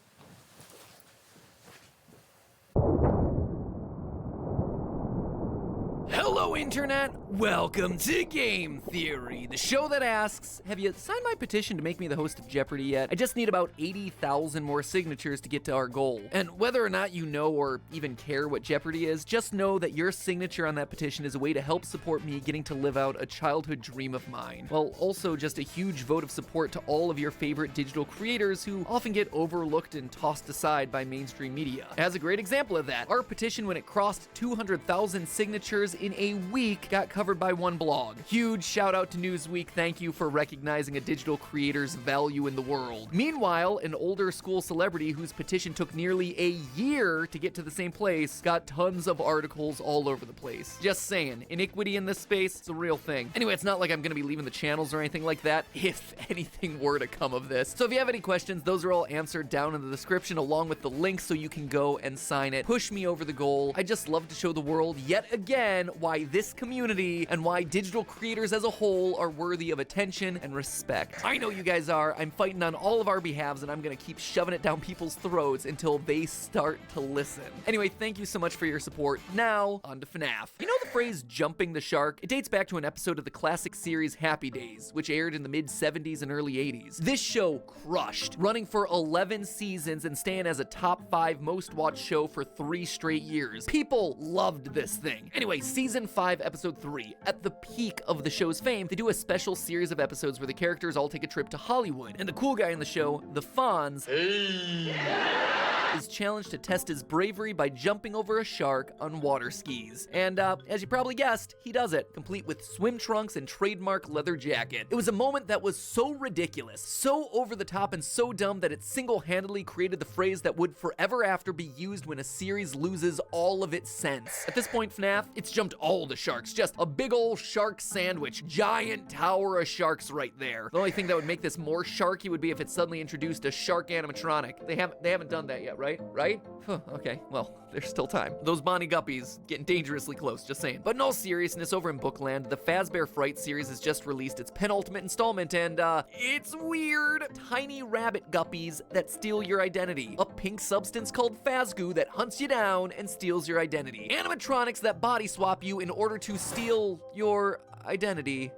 Hello, Internet! Welcome to Game Theory, the show that asks, have you signed my petition to make me the host of Jeopardy yet? I just need about 80,000 more signatures to get to our goal. And whether or not you know or even care what Jeopardy is, just know that your signature on that petition is a way to help support me getting to live out a childhood dream of mine. While also just a huge vote of support to all of your favorite digital creators who often get overlooked and tossed aside by mainstream media. As a great example of that, our petition, when it crossed 200,000 signatures in a week, got covered by one blog. Huge shout out to Newsweek, thank you for recognizing a digital creator's value in the world. Meanwhile, an older school celebrity whose petition took nearly a year to get to the same place got tons of articles all over the place. Just saying, iniquity in this space is a real thing. Anyway, it's not like I'm gonna be leaving the channels or anything like that, if anything were to come of this. So if you have any questions, those are all answered down in the description along with the link so you can go and sign it. Push me over the goal. I just love to show the world yet again why this community and why digital creators as a whole are worthy of attention and respect. I know you guys are. I'm fighting on all of our behalves and I'm gonna keep shoving it down people's throats until they start to listen. Anyway, thank you so much for your support. Now, on to FNAF. You know the phrase jumping the shark? It dates back to an episode of the classic series Happy Days, which aired in the mid-70s and early 80s. This show crushed, running for 11 seasons and staying as a top 5 most watched show for 3 straight years. People loved this thing. Anyway, season 5, episode 3.
3, at the peak of the show's fame, they do a special series of episodes where the characters all take a trip to Hollywood, and the cool guy in the show, the Fonz, is challenged to test his bravery by jumping over a shark on water skis. And as you probably guessed, he does it, complete with swim trunks and trademark leather jacket. It was a moment that was so ridiculous, so over the top and so dumb that it single-handedly created the phrase that would forever after be used when a series loses all of its sense. At this point, FNAF, it's jumped all the sharks, just a big ol' shark sandwich, giant tower of sharks right there. The only thing that would make this more sharky would be if it suddenly introduced a shark animatronic. They haven't done that yet, right? Right? Okay, well, there's still time. Those Bonnie Guppies getting dangerously close, just saying. But in all seriousness, over in Bookland, the Fazbear Fright series has just released its penultimate installment, and it's weird. Tiny rabbit guppies that steal your identity. A pink substance called Fazgoo that hunts you down and steals your identity. Animatronics that body swap you in order to steal your identity.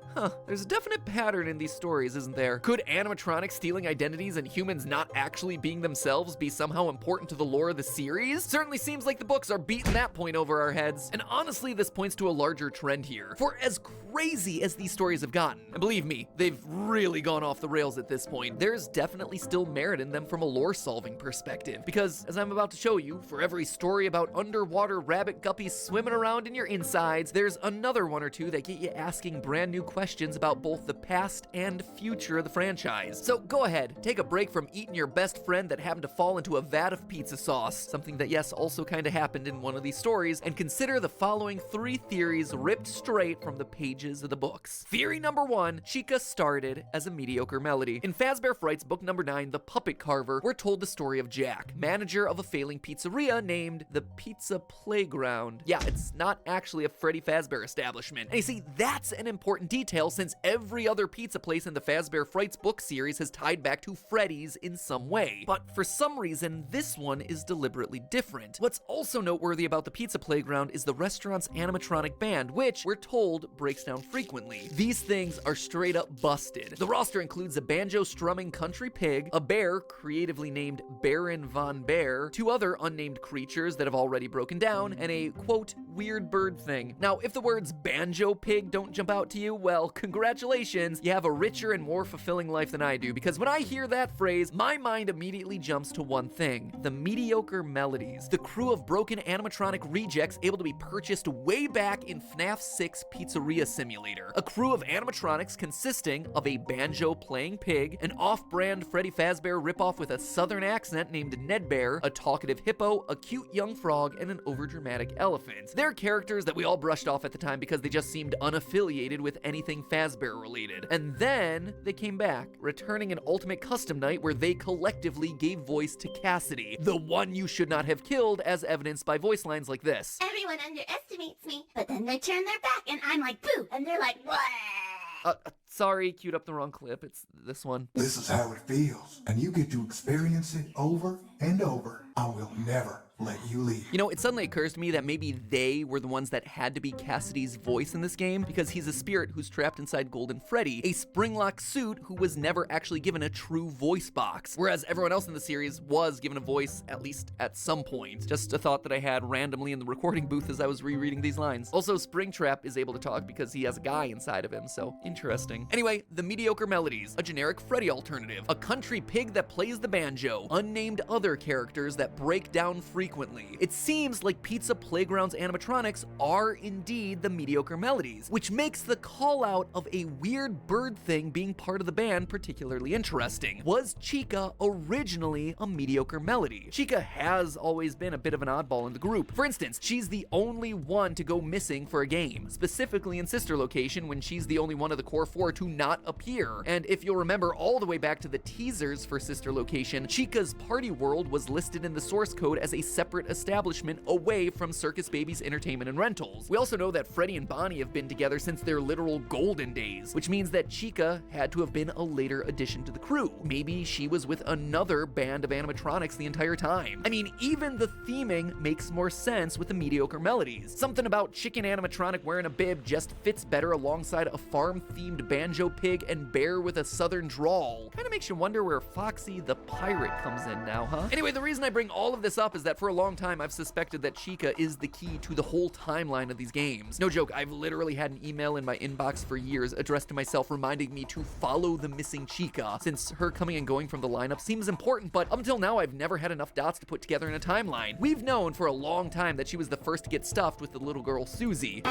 There's a definite pattern in these stories, isn't there? Could animatronics stealing identities and humans not actually being themselves be somehow important to the lore of the series? Certainly seems like the books are beating that point over our heads. And honestly, this points to a larger trend here. For as crazy as these stories have gotten, and believe me, they've really gone off the rails at this point, there's definitely still merit in them from a lore-solving perspective. Because, as I'm about to show you, for every story about underwater rabbit guppies swimming around in your insides, there's another one or two that get you asking brand new questions about both the past and future of the franchise. So go ahead, take a break from eating your best friend that happened to fall into a vat of pizza sauce, something that yes, also kind of happened in one of these stories, and consider the following 3 theories ripped straight from the pages of the books. Theory number 1, Chica started as a mediocre melody. In Fazbear Fright's book number 9, The Puppet Carver, we're told the story of Jack, manager of a failing pizzeria named the Pizza Playground. Yeah, it's not actually a Freddy Fazbear establishment. And you see, that's an important detail since every other pizza place in the Fazbear Frights book series has tied back to Freddy's in some way. But for some reason, this one is deliberately different. What's also noteworthy about the Pizza Playground is the restaurant's animatronic band, which, we're told, breaks down frequently. These things are straight up busted. The roster includes a banjo-strumming country pig, a bear creatively named Baron Von Bear, 2 other unnamed creatures that have already broken down, and a, quote, weird bird thing. Now, if the words banjo pig don't jump out to you, well, congratulations, you have a richer and more fulfilling life than I do, because when I hear that phrase, my mind immediately jumps to one thing: the mediocre melodies. The crew of broken animatronic rejects able to be purchased way back in FNAF 6 Pizzeria Simulator. A crew of animatronics consisting of a banjo-playing pig, an off-brand Freddy Fazbear ripoff with a southern accent named Ned Bear, a talkative hippo, a cute young frog, and an overdramatic elephant. They're characters that we all brushed off at the time because they just seemed unaffiliated with anything Fazbear related. And then they came back, returning an ultimate custom night where they collectively gave voice to Cassidy, the one you should not have killed, as evidenced by voice lines like this.
Everyone underestimates me, but then they turn their back and I'm like, boo, and they're like, what?
Sorry, queued up the wrong clip. It's this one.
This is how it feels, and you get to experience it over and over. I will never let you leave.
You know, it suddenly occurs to me that maybe they were the ones that had to be Cassidy's voice in this game, because he's a spirit who's trapped inside Golden Freddy, a spring-lock suit who was never actually given a true voice box, whereas everyone else in the series was given a voice, at least at some point. Just a thought that I had randomly in the recording booth as I was rereading these lines. Also, Springtrap is able to talk because he has a guy inside of him, so interesting. Anyway, the mediocre melodies, a generic Freddy alternative, a country pig that plays the banjo, unnamed other characters that break down frequently. It seems like Pizza Playground's animatronics are indeed the mediocre melodies, which makes the call out of a weird bird thing being part of the band particularly interesting. Was Chica originally a mediocre melody? Chica has always been a bit of an oddball in the group. For instance, she's the only one to go missing for a game, specifically in Sister Location when she's the only one of the core 4 to not appear. And if you'll remember all the way back to the teasers for Sister Location, Chica's party world was listed in the source code as a separate establishment away from Circus Baby's entertainment and rentals. We also know that Freddy and Bonnie have been together since their literal golden days, which means that Chica had to have been a later addition to the crew. Maybe she was with another band of animatronics the entire time. I mean, even the theming makes more sense with the mediocre melodies. Something about chicken animatronic wearing a bib just fits better alongside a farm-themed banjo pig and bear with a southern drawl. Kinda makes you wonder where Foxy the pirate comes in now, huh? Anyway, the reason I bring all of this up is that for for a long time, I've suspected that Chica is the key to the whole timeline of these games. No joke, I've literally had an email in my inbox for years addressed to myself reminding me to follow the missing Chica, since her coming and going from the lineup seems important, but up until now I've never had enough dots to put together in a timeline. We've known for a long time that she was the first to get stuffed with the little girl Susie.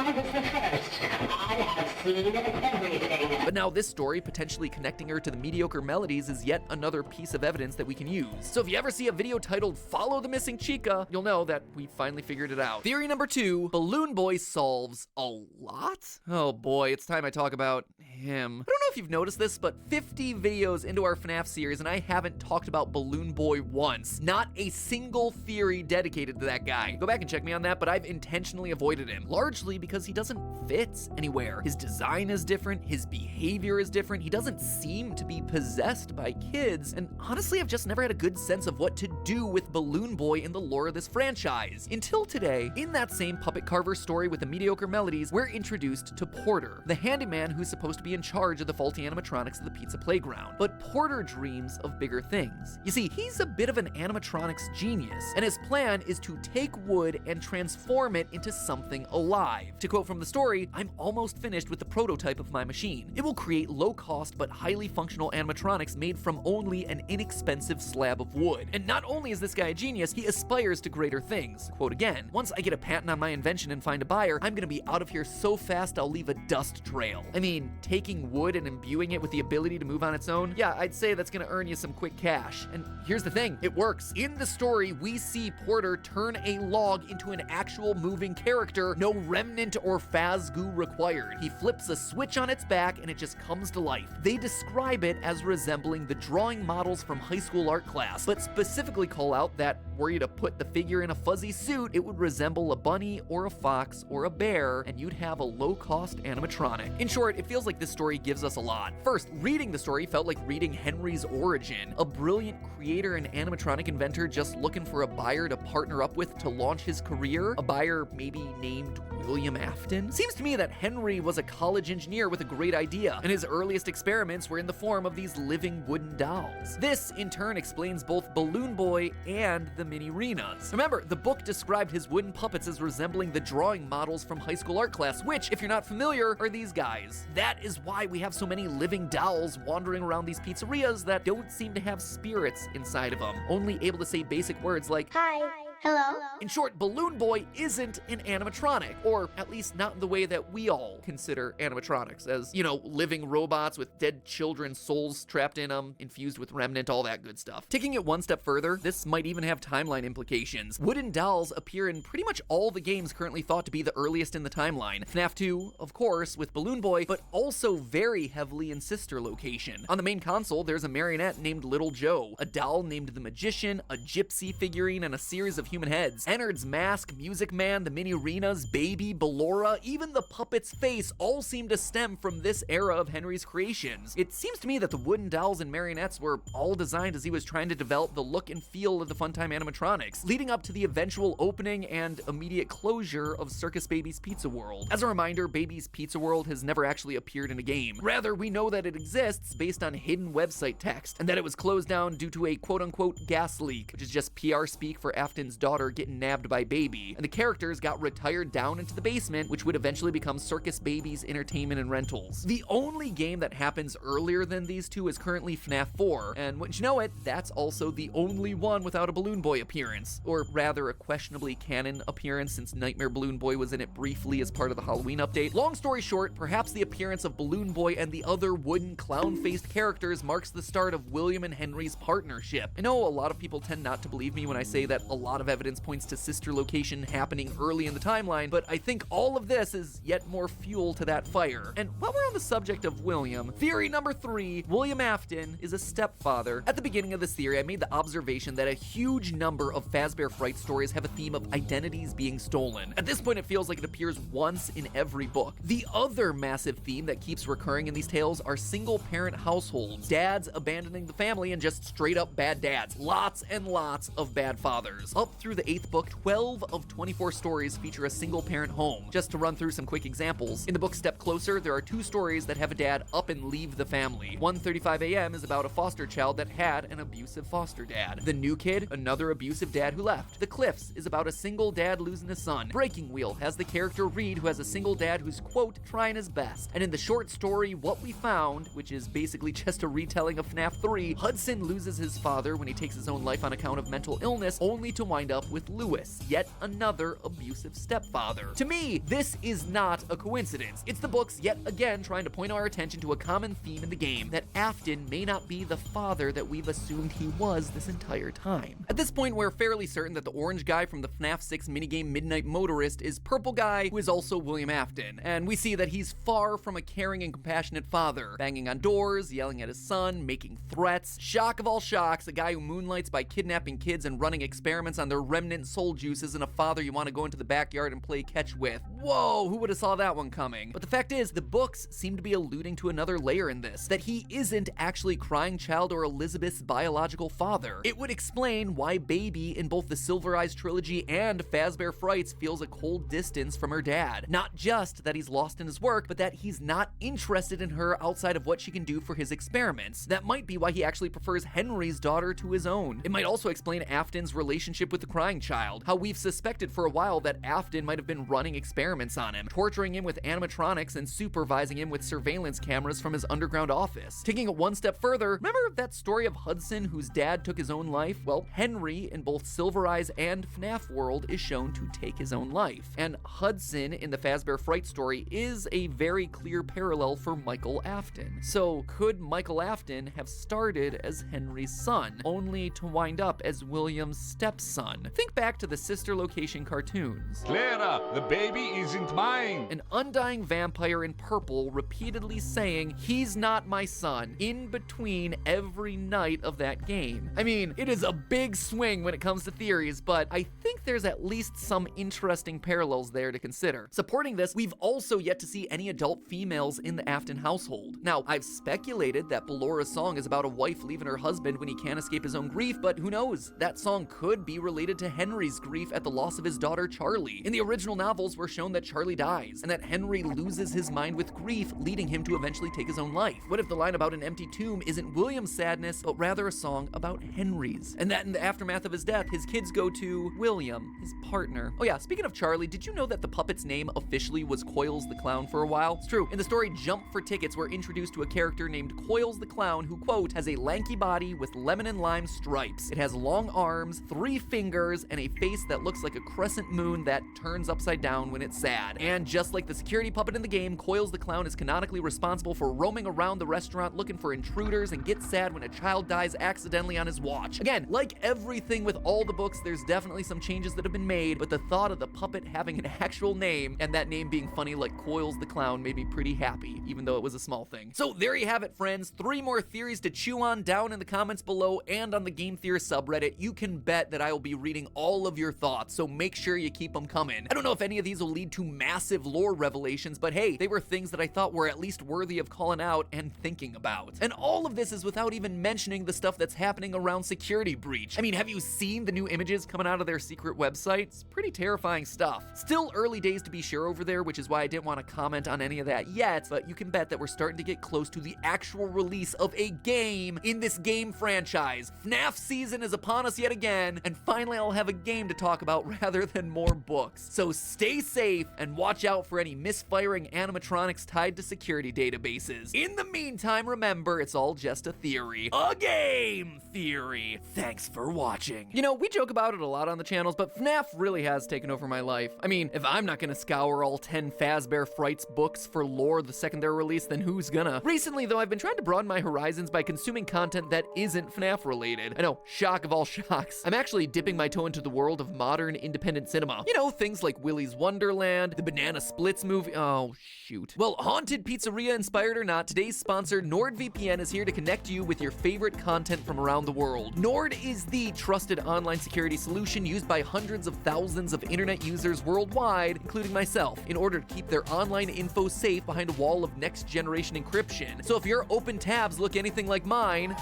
But now this story, potentially connecting her to the mediocre melodies, is yet another piece of evidence that we can use. So if you ever see a video titled "Follow the Missing Chica," you'll know that we finally figured it out. Theory number 2, Balloon Boy solves a lot? Oh boy, it's time I talk about him. I don't know if you've noticed this, but 50 videos into our FNAF series and I haven't talked about Balloon Boy once. Not a single theory dedicated to that guy. Go back and check me on that, but I've intentionally avoided him, largely because he doesn't fit anywhere. His design is different, his behavior is different, he doesn't seem to be possessed by kids, and honestly, I've just never had a good sense of what to do with Balloon Boy in the lore of this franchise. Until today, in that same puppet carver story with the mediocre melodies, we're introduced to Porter, the handyman who's supposed to be in charge of the faulty animatronics of the pizza playground. But Porter dreams of bigger things. You see, he's a bit of an animatronics genius, and his plan is to take wood and transform it into something alive. To quote from the story, "I'm almost finished with the prototype of my machine. It will create low-cost but highly functional animatronics made from only an inexpensive slab of wood." And not only is this guy a genius, he aspires to greater things. Quote again, "Once I get a patent on my invention and find a buyer, I'm gonna be out of here so fast I'll leave a dust trail." I mean, taking wood and imbuing it with the ability to move on its own, yeah, I'd say that's gonna earn you some quick cash. And here's the thing, it works. In the story, we see Porter turn a log into an actual moving character, no remnant or phasgoo required. He flips a switch on its back and it just comes to life. They describe it as resembling the drawing models from high school art class, but specifically call out that were you to put the figure in a fuzzy suit, it would resemble a bunny or a fox or a bear, and you'd have a low-cost animatronic. In short, it feels like this story gives us a lot. First, reading the story felt like reading Henry's origin, a brilliant creator and animatronic inventor just looking for a buyer to partner up with to launch his career, a buyer maybe named William Afton. Seems to me that Henry was a college engineer with a great idea, and his earliest experiments were in the form of these living wooden dolls. This, in turn, explains both Balloon Boy and the mini-renas. Remember, the book described his wooden puppets as resembling the drawing models from high school art class, which, if you're not familiar, are these guys. That is why we have so many living dolls wandering around these pizzerias that don't seem to have spirits inside of them, only able to say basic words like, "Hi."
Hello?
In short, Balloon Boy isn't an animatronic, or at least not in the way that we all consider animatronics, as, you know, living robots with dead children's souls trapped in them, infused with remnant, all that good stuff. Taking it one step further, this might even have timeline implications. Wooden dolls appear in pretty much all the games currently thought to be the earliest in the timeline. FNAF 2, of course, with Balloon Boy, but also very heavily in sister location. On the main console, there's a marionette named Little Joe, a doll named the Magician, a gypsy figurine, and a series of human heads. Ennard's mask, Music Man, the mini-renas, Baby, Ballora, even the puppet's face all seem to stem from this era of Henry's creations. It seems to me that the wooden dolls and marionettes were all designed as he was trying to develop the look and feel of the Funtime animatronics, leading up to the eventual opening and immediate closure of Circus Baby's Pizza World. As a reminder, Baby's Pizza World has never actually appeared in a game. Rather, we know that it exists based on hidden website text, and that it was closed down due to a quote-unquote gas leak, which is just PR speak for Afton's daughter getting nabbed by Baby, and the characters got retired down into the basement, which would eventually become Circus Baby's Entertainment and Rentals. The only game that happens earlier than these two is currently FNAF 4, and wouldn't you know it, that's also the only one without a Balloon Boy appearance, or rather a questionably canon appearance since Nightmare Balloon Boy was in it briefly as part of the Halloween update. Long story short, perhaps the appearance of Balloon Boy and the other wooden clown-faced characters marks the start of William and Henry's partnership. I know a lot of people tend not to believe me when I say that a lot of evidence points to sister location happening early in the timeline, but I think all of this is yet more fuel to that fire. And while we're on the subject of William, theory number 3, William Afton is a stepfather. At the beginning of this theory, I made the observation that a huge number of Fazbear Fright stories have a theme of identities being stolen. At this point, it feels like it appears once in every book. The other massive theme that keeps recurring in these tales are single-parent households, dads abandoning the family and just straight-up bad dads. Lots and lots of bad fathers. Up through the 8th book, 12 of 24 stories feature a single-parent home. Just to run through some quick examples, in the book Step Closer, there are 2 stories that have a dad up and leave the family. 1:35 a.m. is about a foster child that had an abusive foster dad. The New Kid, another abusive dad who left. The Cliffs is about a single dad losing a son. Breaking Wheel has the character Reed, who has a single dad who's, quote, trying his best. And in the short story What We Found, which is basically just a retelling of FNAF 3, Hudson loses his father when he takes his own life on account of mental illness, only to wind up with Lewis, yet another abusive stepfather. To me, this is not a coincidence. It's the books yet again trying to point our attention to a common theme in the game, that Afton may not be the father that we've assumed he was this entire time. At this point, we're fairly certain that the orange guy from the FNAF 6 minigame Midnight Motorist is Purple Guy, who is also William Afton, and we see that he's far from a caring and compassionate father, banging on doors, yelling at his son, making threats. Shock of all shocks, a guy who moonlights by kidnapping kids and running experiments on their remnant soul juice isn't a father you want to go into the backyard and play catch with. Whoa, who would have saw that one coming? But the fact is, the books seem to be alluding to another layer in this, that he isn't actually Crying Child or Elizabeth's biological father. It would explain why Baby in both the Silver Eyes trilogy and Fazbear Frights feels a cold distance from her dad. Not just that he's lost in his work, but that he's not interested in her outside of what she can do for his experiments. That might be why he actually prefers Henry's daughter to his own. It might also explain Afton's relationship with the Crying Child, how we've suspected for a while that Afton might have been running experiments on him, torturing him with animatronics and supervising him with surveillance cameras from his underground office. Taking it one step further, remember that story of Hudson whose dad took his own life? Well, Henry in both Silver Eyes and FNAF World is shown to take his own life. And Hudson in the Fazbear Fright story is a very clear parallel for Michael Afton. So could Michael Afton have started as Henry's son, only to wind up as William's stepson? Think back to the Sister Location cartoons.
Clara, the baby isn't mine.
An undying vampire in purple repeatedly saying, "He's not my son," in between every night of that game. I mean, it is a big swing when it comes to theories, but I think there's at least some interesting parallels there to consider. Supporting this, we've also yet to see any adult females in the Afton household. Now, I've speculated that Bellora's song is about a wife leaving her husband when he can't escape his own grief, but who knows? That song could be related to Henry's grief at the loss of his daughter Charlie. In the original novels, we're shown that Charlie dies, and that Henry loses his mind with grief, leading him to eventually take his own life. What if the line about an empty tomb isn't William's sadness, but rather a song about Henry's? And that in the aftermath of his death, his kids go to William, his partner. Oh yeah, speaking of Charlie, did you know that the puppet's name officially was Coils the Clown for a while? It's true. In the story Jump for Tickets, we're introduced to a character named Coils the Clown who, quote, has a lanky body with lemon and lime stripes. It has long arms, 3 fingers, and a face that looks like a crescent moon that turns upside down when it's sad. And just like the security puppet in the game, Coils the Clown is canonically responsible for roaming around the restaurant looking for intruders and gets sad when a child dies accidentally on his watch. Again, like everything with all the books, there's definitely some changes that have been made, but the thought of the puppet having an actual name and that name being funny like Coils the Clown made me pretty happy, even though it was a small thing. So there you have it, friends. 3 more theories to chew on down in the comments below and on the Game Theorist subreddit. You can bet that I will be reading all of your thoughts, so make sure you keep them coming. I don't know if any of these will lead to massive lore revelations, but hey, they were things that I thought were at least worthy of calling out and thinking about. And all of this is without even mentioning the stuff that's happening around Security Breach. I mean, have you seen the new images coming out of their secret website? It's pretty terrifying stuff. Still early days to be sure over there, which is why I didn't want to comment on any of that yet, but you can bet that we're starting to get close to the actual release of a game in this game franchise. FNAF season is upon us yet again, and finally I'll have a game to talk about rather than more books. So stay safe and watch out for any misfiring animatronics tied to security databases. In the meantime, remember, it's all just a theory. A game theory. Thanks for watching. You know, we joke about it a lot on the channels, but FNAF really has taken over my life. I mean, if I'm not gonna scour all 10 Fazbear Frights books for lore the second they're released, then who's gonna? Recently, though, I've been trying to broaden my horizons by consuming content that isn't FNAF related. I know, shock of all shocks. I'm actually dipping my toe into the world of modern independent cinema. You know, things like Willy's Wonderland, the Banana Splits movie. Oh, shoot. Well, Haunted Pizzeria inspired or not, today's sponsor, NordVPN, is here to connect you with your favorite content from around the world. Nord is the trusted online security solution used by hundreds of thousands of internet users worldwide, including myself, in order to keep their online info safe behind a wall of next-generation encryption. So if your open tabs look anything like mine,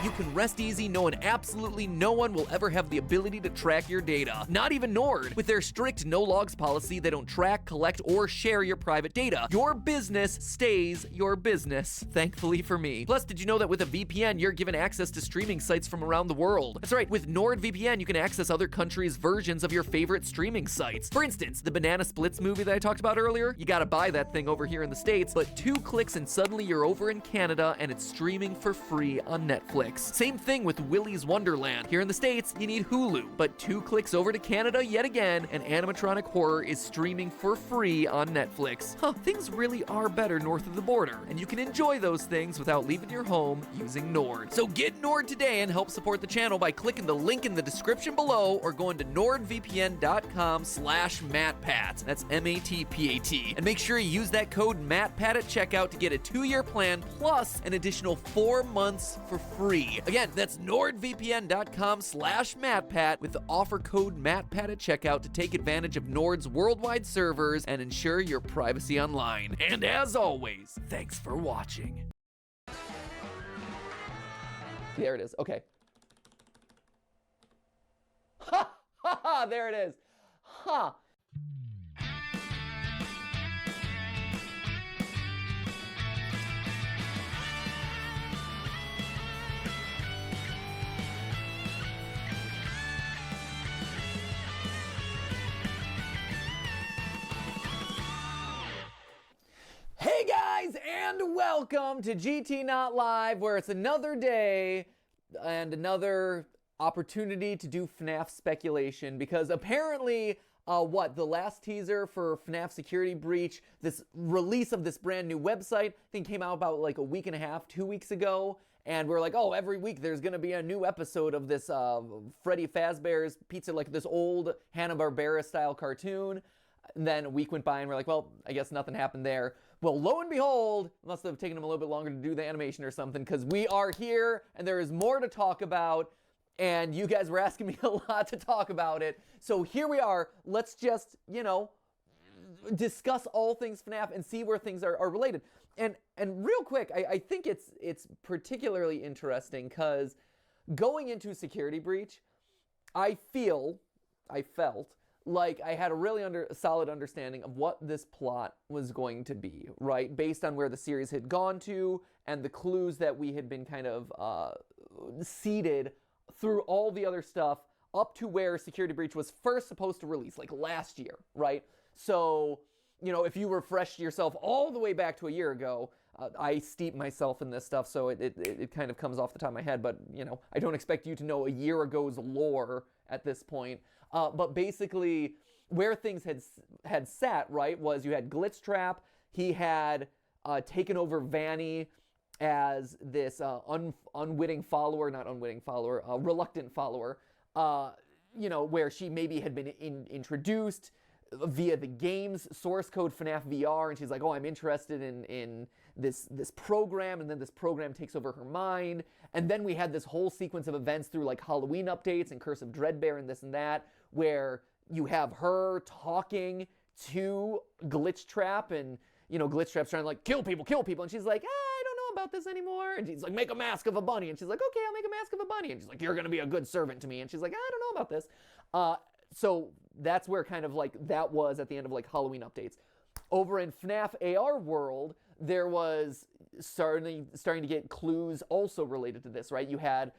you can rest easy knowing absolutely no one will ever have the ability to track your data. Not even Nord. With their strict no logs policy, they don't track, collect, or share your private data. Your business stays your business, thankfully for me. Plus, did you know that with a VPN, you're given access to streaming sites from around the world? That's right, with NordVPN, you can access other countries' versions of your favorite streaming sites. For instance, the Banana Splits movie that I talked about earlier, you gotta buy that thing over here in the States, but 2 clicks and suddenly you're over in Canada and it's streaming for free on Netflix. Same thing with Willy's Wonderland. Here in the States, you need Hulu, but 2 clicks over to Canada yet again, and animatronic horror is streaming for free on Netflix. Huh, things really are better north of the border, and you can enjoy those things without leaving your home using Nord. So get Nord today and help support the channel by clicking the link in the description below or going to nordvpn.com/MattPat. That's MATPAT. And make sure you use that code MattPat at checkout to get a 2-year plan plus an additional 4 months for free. Again, that's nordvpn.com/MattPat with the offer code MattPat at checkout to take advantage of Nord's worldwide servers and ensure your privacy online. And as always, thanks for watching.
There it is. Okay. Ha! Ha ha! There it is. Ha! Hey guys, and welcome to GT Not Live, where it's another day and another opportunity to do FNAF speculation, because apparently, the last teaser for FNAF Security Breach, this release of this brand new website, I think came out about like a week and a half, 2 weeks ago, and we're like, oh, every week there's gonna be a new episode of this Freddy Fazbear's Pizza, like this old Hanna-Barbera style cartoon. And then a week went by and we're like, well, I guess nothing happened there. Well, lo and behold, it must have taken them a little bit longer to do the animation or something, because we are here and there is more to talk about, and you guys were asking me a lot to talk about it. So here we are. Let's just, discuss all things FNAF and see where things are related. And real quick, I think it's particularly interesting because going into Security Breach, I felt like I had a really solid understanding of what this plot was going to be, right? Based on where the series had gone to and the clues that we had been kind of seeded through all the other stuff up to where Security Breach was first supposed to release, like last year, right? So, if you refreshed yourself all the way back to a year ago, I steep myself in this stuff, so it kind of comes off the top of my head, but, I don't expect you to know a year ago's lore at this point. But basically, where things had sat, right, was you had Glitchtrap. He had taken over Vanny as this reluctant follower, where she maybe had been introduced via the game's source code FNAF VR, and she's like, oh, I'm interested in this program, and then this program takes over her mind. And then we had this whole sequence of events through like Halloween updates and Curse of Dreadbear and this and that, where you have her talking to Glitchtrap, and Glitchtrap's trying to like kill people, and she's like, I don't know about this anymore. And she's like, make a mask of a bunny, and she's like, okay, I'll make a mask of a bunny. And she's like, you're gonna be a good servant to me. And she's like, I don't know about this. So that's where kind of like that was at the end of like Halloween updates. Over in FNAF AR world, there was starting to get clues also related to this, right? You had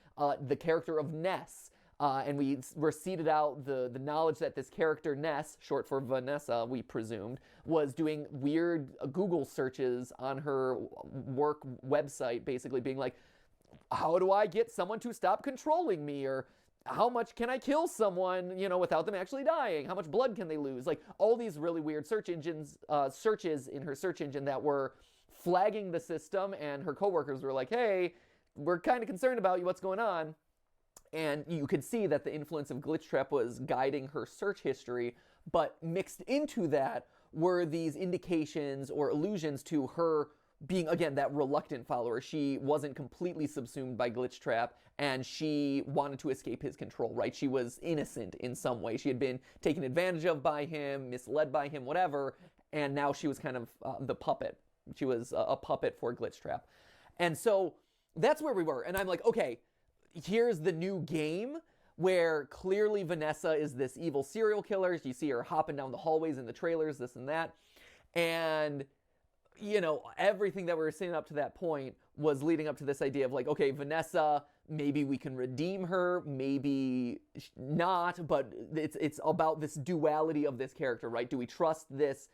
the character of Ness, and we were seeded out the knowledge that this character Ness, short for Vanessa, we presumed, was doing weird Google searches on her work website, basically being like, how do I get someone to stop controlling me? Or how much can I kill someone, without them actually dying? How much blood can they lose? Like all these really weird searches in her search engine that were flagging the system, and her coworkers were like, hey, we're kind of concerned about you, what's going on? And you could see that the influence of Glitchtrap was guiding her search history, but mixed into that were these indications or allusions to her being, again, that reluctant follower. She wasn't completely subsumed by Glitchtrap, and she wanted to escape his control, right? She was innocent in some way. She had been taken advantage of by him, misled by him, whatever, and now she was kind of the puppet. She was a puppet for Glitchtrap. And so that's where we were. And I'm like, okay, here's the new game where clearly Vanessa is this evil serial killer. You see her hopping down the hallways in the trailers, this and that. And, you know, everything that we were seeing up to that point was leading up to this idea of like, okay, Vanessa, maybe we can redeem her, maybe not, but it's about this duality of this character, right? Do we trust this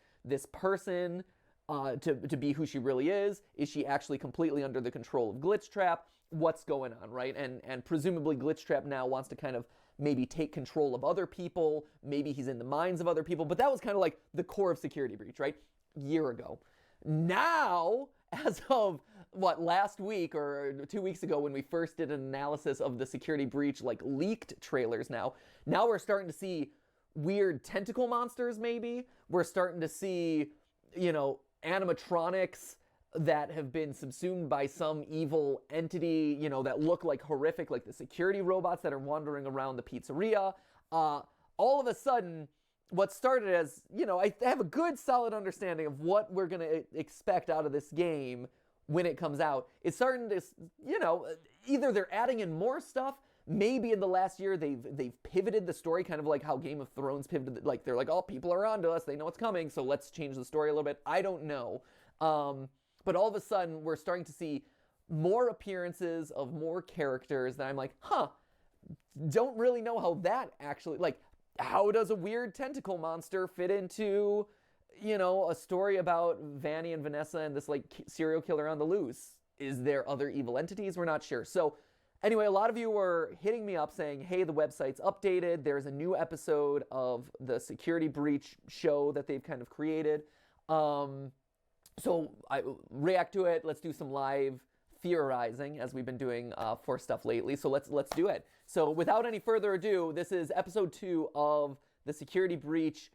person to be who she really is? Is she actually completely under the control of Glitchtrap? What's going on, right? And presumably Glitchtrap now wants to kind of maybe take control of other people. Maybe he's in the minds of other people. But that was kind of like the core of Security Breach, right? Year ago. Now, as of last week or 2 weeks ago when we first did an analysis of the Security Breach like leaked trailers, now we're starting to see weird tentacle monsters. Maybe we're starting to see, you know, animatronics that have been subsumed by some evil entity, you know, that look like horrific, like the security robots that are wandering around the pizzeria. All of a sudden, what started as, you know, I have a good solid understanding of what we're going to expect out of this game when it comes out. It's starting to, you know, either they're adding in more stuff, maybe in the last year they've pivoted the story, kind of like how Game of Thrones pivoted, like they're like, oh, people are onto us, they know what's coming, so let's change the story a little bit. I don't know. But all of a sudden, we're starting to see more appearances of more characters that I'm like, don't really know how that actually, like, how does a weird tentacle monster fit into, you know, a story about Vanny and Vanessa and this, like, serial killer on the loose? Is there other evil entities? We're not sure. So, anyway, a lot of you were hitting me up saying, hey, the website's updated. There's a new episode of the Security Breach show that they've kind of created. So I react to it. Let's do some live theorizing as we've been doing for stuff lately. So let's do it. So without any further ado, this is episode 2 of the Security Breach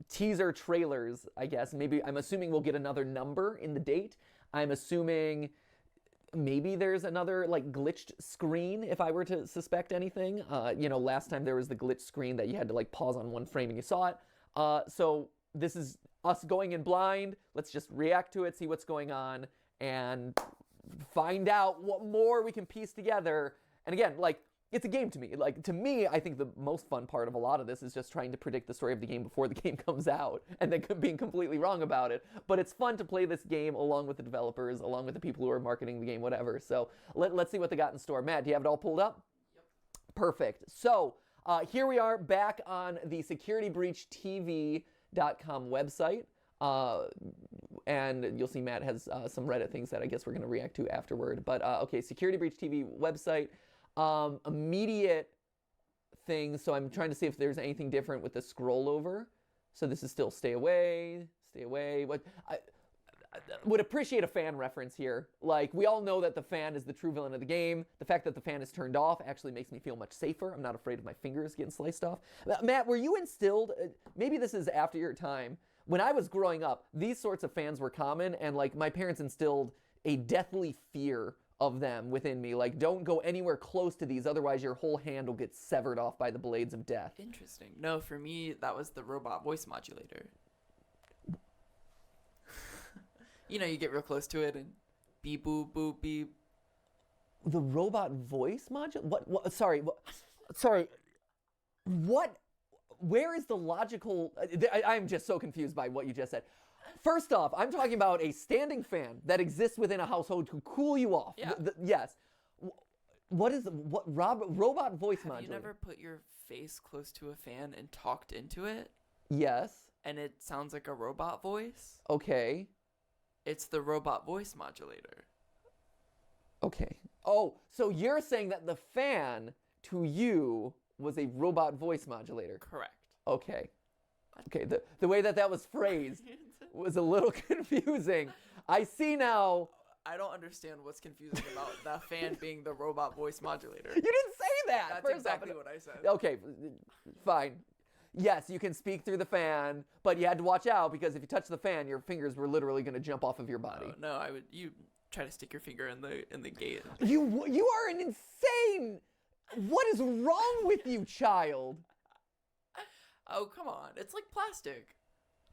teaser trailers, I guess. Maybe I'm assuming we'll get another number in the date. I'm assuming maybe there's another like glitched screen if I were to suspect anything. You know, last time there was the glitch screen that you had to like pause on one frame and you saw it. So this is us going in blind. Let's just react to it, see what's going on, and find out what more we can piece together. And again, like, it's a game to me. Like, to me, I think the most fun part of a lot of this is just trying to predict the story of the game before the game comes out, and then being completely wrong about it. But it's fun to play this game along with the developers, along with the people who are marketing the game, whatever. So let's see what they got in store. Matt, do you have it all pulled up? Yep. Perfect. So here we are back on the Security Breach TV.com website, and you'll see Matt has some Reddit things that I guess we're going to react to afterward. But okay, Security Breach TV website, immediate things. So I'm trying to see if there's anything different with the scroll over. So this is still stay away. What I would appreciate a fan reference here. Like, we all know that the fan is the true villain of the game. The fact that the fan is turned off actually makes me feel much safer. I'm not afraid of my fingers getting sliced off. Matt, were you instilled, maybe this is after your time, when I was growing up, these sorts of fans were common, and like my parents instilled a deathly fear of them within me. Like, don't go anywhere close to these, otherwise your whole hand will get severed off by the blades of death.
Interesting. No, for me, that was the robot voice modulator. You know, you get real close to it and beep, boop, boop, beep.
The robot voice module? What? Sorry. What? Where is the logical... I'm just so confused by what you just said. First off, I'm talking about a standing fan that exists within a household to cool you off.
Yeah.
Yes. Robot voice modulator?
Have you never put your face close to a fan and talked into it?
Yes.
And it sounds like a robot voice?
Okay.
It's the robot voice modulator.
Okay. Oh, so you're saying that the fan to you was a robot voice modulator?
Correct.
Okay. Okay, the way that was phrased was a little confusing. I see now.
I don't understand what's confusing about that fan being the robot voice modulator.
You didn't say that!
That's exactly what I said.
Okay, fine. Yes, you can speak through the fan, but you had to watch out because if you touch the fan, your fingers were literally going to jump off of your body.
Oh, no, you try to stick your finger in the gate.
You are an insane... What is wrong with you, child?
Oh, come on. It's like plastic.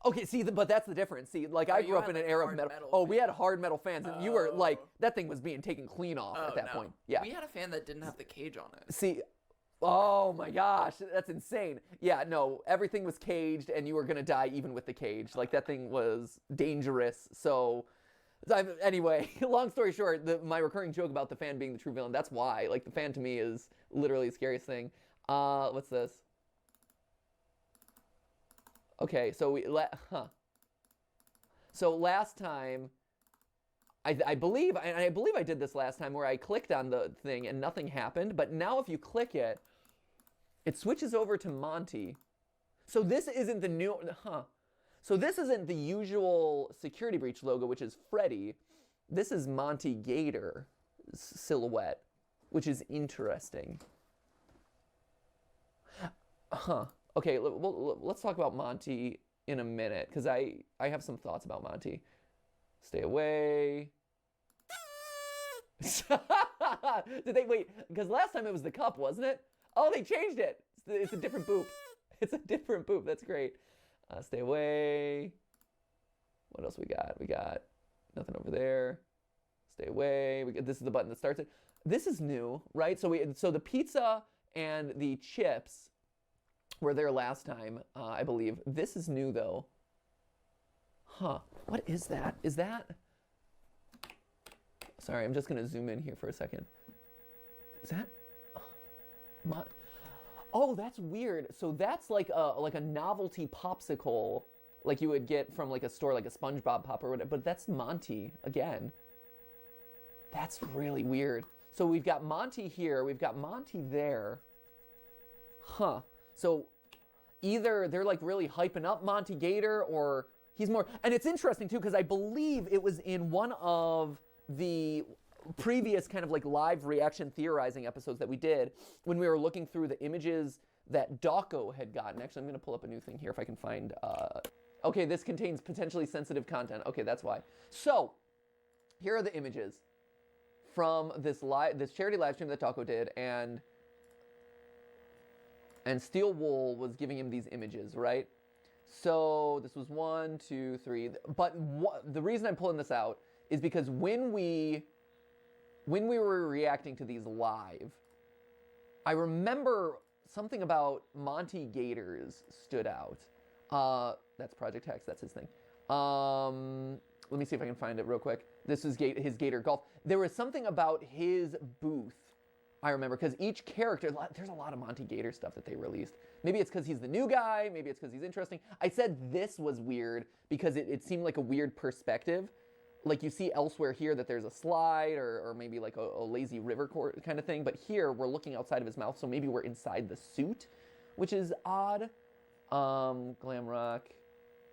Okay, see, but that's the difference. See, like I grew up in an era of metal. Oh, we had hard metal fans, and you were like, that thing was being taken clean off at that point. Yeah.
We had a fan that didn't have the cage on it.
See, oh my gosh, that's insane. Yeah, no, everything was caged, and you were gonna die even with the cage. Like that thing was dangerous. So, anyway, long story short, my recurring joke about the fan being the true villain. That's why. Like the fan to me is literally the scariest thing. What's this? Okay, so So last time, I believe I did this last time where I clicked on the thing and nothing happened. But now if you click it, it switches over to Monty. So this isn't the new, So this isn't the usual security breach logo, which is Freddy. This is Monty Gator silhouette, which is interesting. Okay, let's talk about Monty in a minute, because I have some thoughts about Monty. Stay away. Did they, wait, because last time it was the cup, wasn't it? Oh, they changed it. It's a different boop. It's a different boop. That's great. Stay away. What else we got? We got nothing over there. Stay away. This is the button that starts it. This is new, right? So the pizza and the chips were there last time, I believe. This is new, though. What is that? Is that... Sorry, I'm just going to zoom in here for a second. Is that... Oh, that's weird. So that's like a novelty popsicle like you would get from like a store like a SpongeBob Pop or whatever. But that's Monty, again. That's really weird. So we've got Monty here. We've got Monty there. So either they're like really hyping up Monty Gator or he's more... And it's interesting too because I believe it was in one of the previous kind of like live reaction theorizing episodes that we did when we were looking through the images that Dawko had gotten. Actually, I'm going to pull up a new thing here if I can find... Okay, this contains potentially sensitive content. Okay, that's why. So, here are the images from this charity live stream that Dawko did, and Steel Wool was giving him these images, right? So, this was 1, 2, 3. But the reason I'm pulling this out is because when we were reacting to these live, I remember something about Monty Gators stood out. That's Project Hex, that's his thing. Let me see if I can find it real quick. This is his Gator Golf. There was something about his booth, I remember, because each character, there's a lot of Monty Gator stuff that they released. Maybe it's because he's the new guy, maybe it's because he's interesting. I said this was weird because it seemed like a weird perspective. Like you see elsewhere here that there's a slide or maybe like a lazy river court kind of thing. But here we're looking outside of his mouth, so maybe we're inside the suit, which is odd. Glam Rock.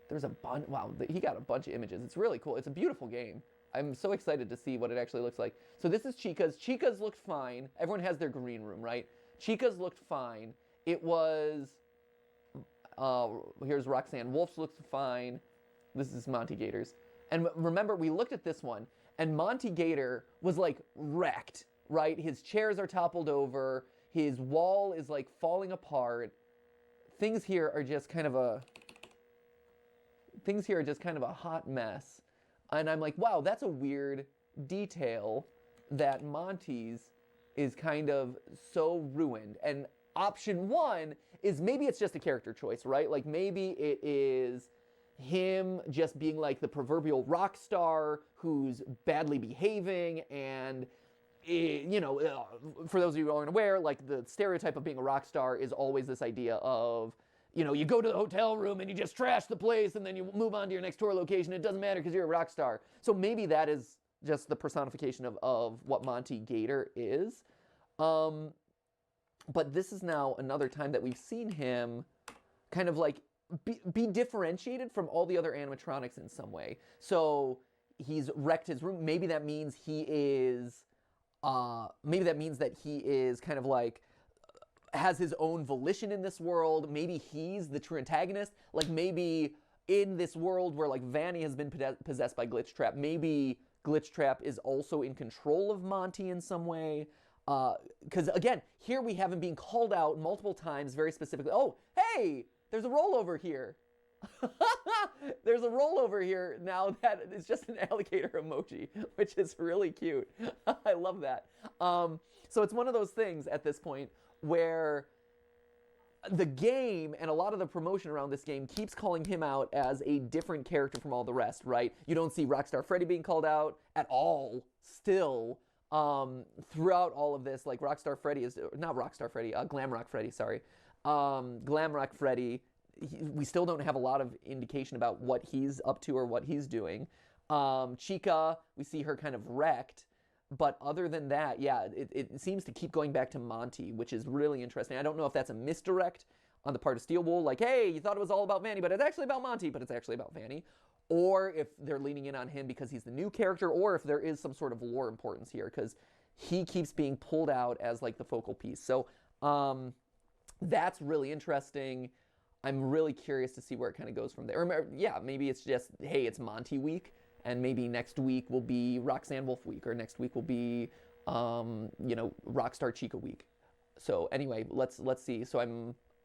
There's a bunch. Wow, he got a bunch of images. It's really cool. It's a beautiful game. I'm so excited to see what it actually looks like. So this is Chica's. Chica's looked fine. Everyone has their green room, right? Chica's looked fine. It was... here's Roxanne Wolf's looked fine. This is Monty Gators. And remember, we looked at this one, and Monty Gator was, like, wrecked, right? His chairs are toppled over. His wall is, like, falling apart. Things here are just kind of a hot mess. And I'm like, wow, that's a weird detail that Monty's is kind of so ruined. And option one is maybe it's just a character choice, right? Like, maybe it is him just being like the proverbial rock star who's badly behaving and, for those of you who aren't aware, like the stereotype of being a rock star is always this idea of, you go to the hotel room and you just trash the place and then you move on to your next tour location. It doesn't matter because you're a rock star. So maybe that is just the personification of what Monty Gator is. But this is now another time that we've seen him kind of like be differentiated from all the other animatronics in some way. So he's wrecked his room. Maybe that means he is, kind of like, has his own volition in this world. Maybe he's the true antagonist. Like maybe in this world where like Vanny has been possessed by Glitchtrap, maybe Glitchtrap is also in control of Monty in some way. Because again, here we have him being called out multiple times very specifically. Oh, hey! There's a rollover here. There's a rollover here now that is just an alligator emoji, which is really cute. I love that. So it's one of those things at this point where the game and a lot of the promotion around this game keeps calling him out as a different character from all the rest, right? You don't see Rockstar Freddy being called out at all still. Throughout all of this, like Rockstar Freddy is, not Rockstar Freddy, Glamrock Freddy, sorry. Glamrock Freddy, we still don't have a lot of indication about what he's up to or what he's doing. Chica, we see her kind of wrecked. But other than that, yeah, it seems to keep going back to Monty, which is really interesting. I don't know if that's a misdirect on the part of Steel Wool, like, hey, you thought it was all about Vanny, but it's actually about Monty, but it's actually about Vanny. Or if they're leaning in on him because he's the new character, or if there is some sort of lore importance here, because he keeps being pulled out as like the focal piece. So that's really interesting. I'm really curious to see where it kind of goes from there. Or, yeah, maybe it's just, hey, it's Monty week. And maybe next week will be Roxanne Wolf week, or next week will be, you know, Rockstar Chica week. So anyway, let's see. So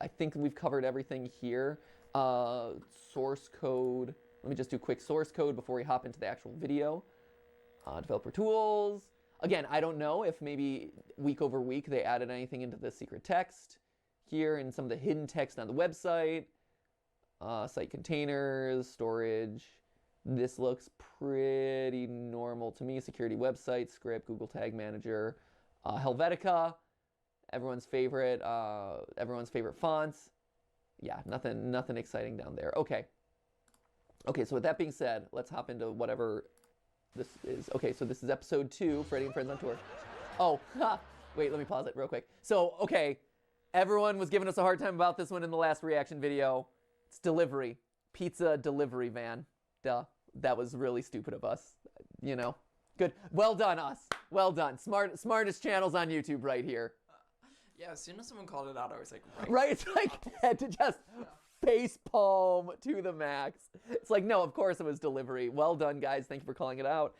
I think we've covered everything here. Source code. Let me just do a quick source code before we hop into the actual video. Developer tools. Again, I don't know if maybe week over week they added anything into the secret text here and some of the hidden text on the website. Site containers, storage. This looks pretty normal to me. Security website, script, Google Tag Manager, Helvetica, everyone's favorite fonts. Yeah, nothing exciting down there. Okay, so with that being said, let's hop into whatever this is. Okay, so this is episode 2, Freddy and Friends on Tour. Oh, wait, let me pause it real quick. So, okay, everyone was giving us a hard time about this one in the last reaction video. It's delivery. Pizza delivery van. Duh. That was really stupid of us, you know. Good. Well done, us. Well done. Smartest channels on YouTube right here.
Yeah, as soon as someone called it out, I was like,
right? It's like, had to just face palm to the max. It's like, no, of course it was delivery. Well done, guys. Thank you for calling it out.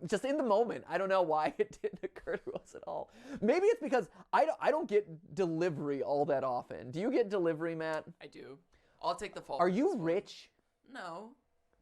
Just in the moment. I don't know why it didn't occur to us at all. Maybe it's because I don't get delivery all that often. Do you get delivery, Matt?
I do. I'll take the fault.
Are you rich?
No.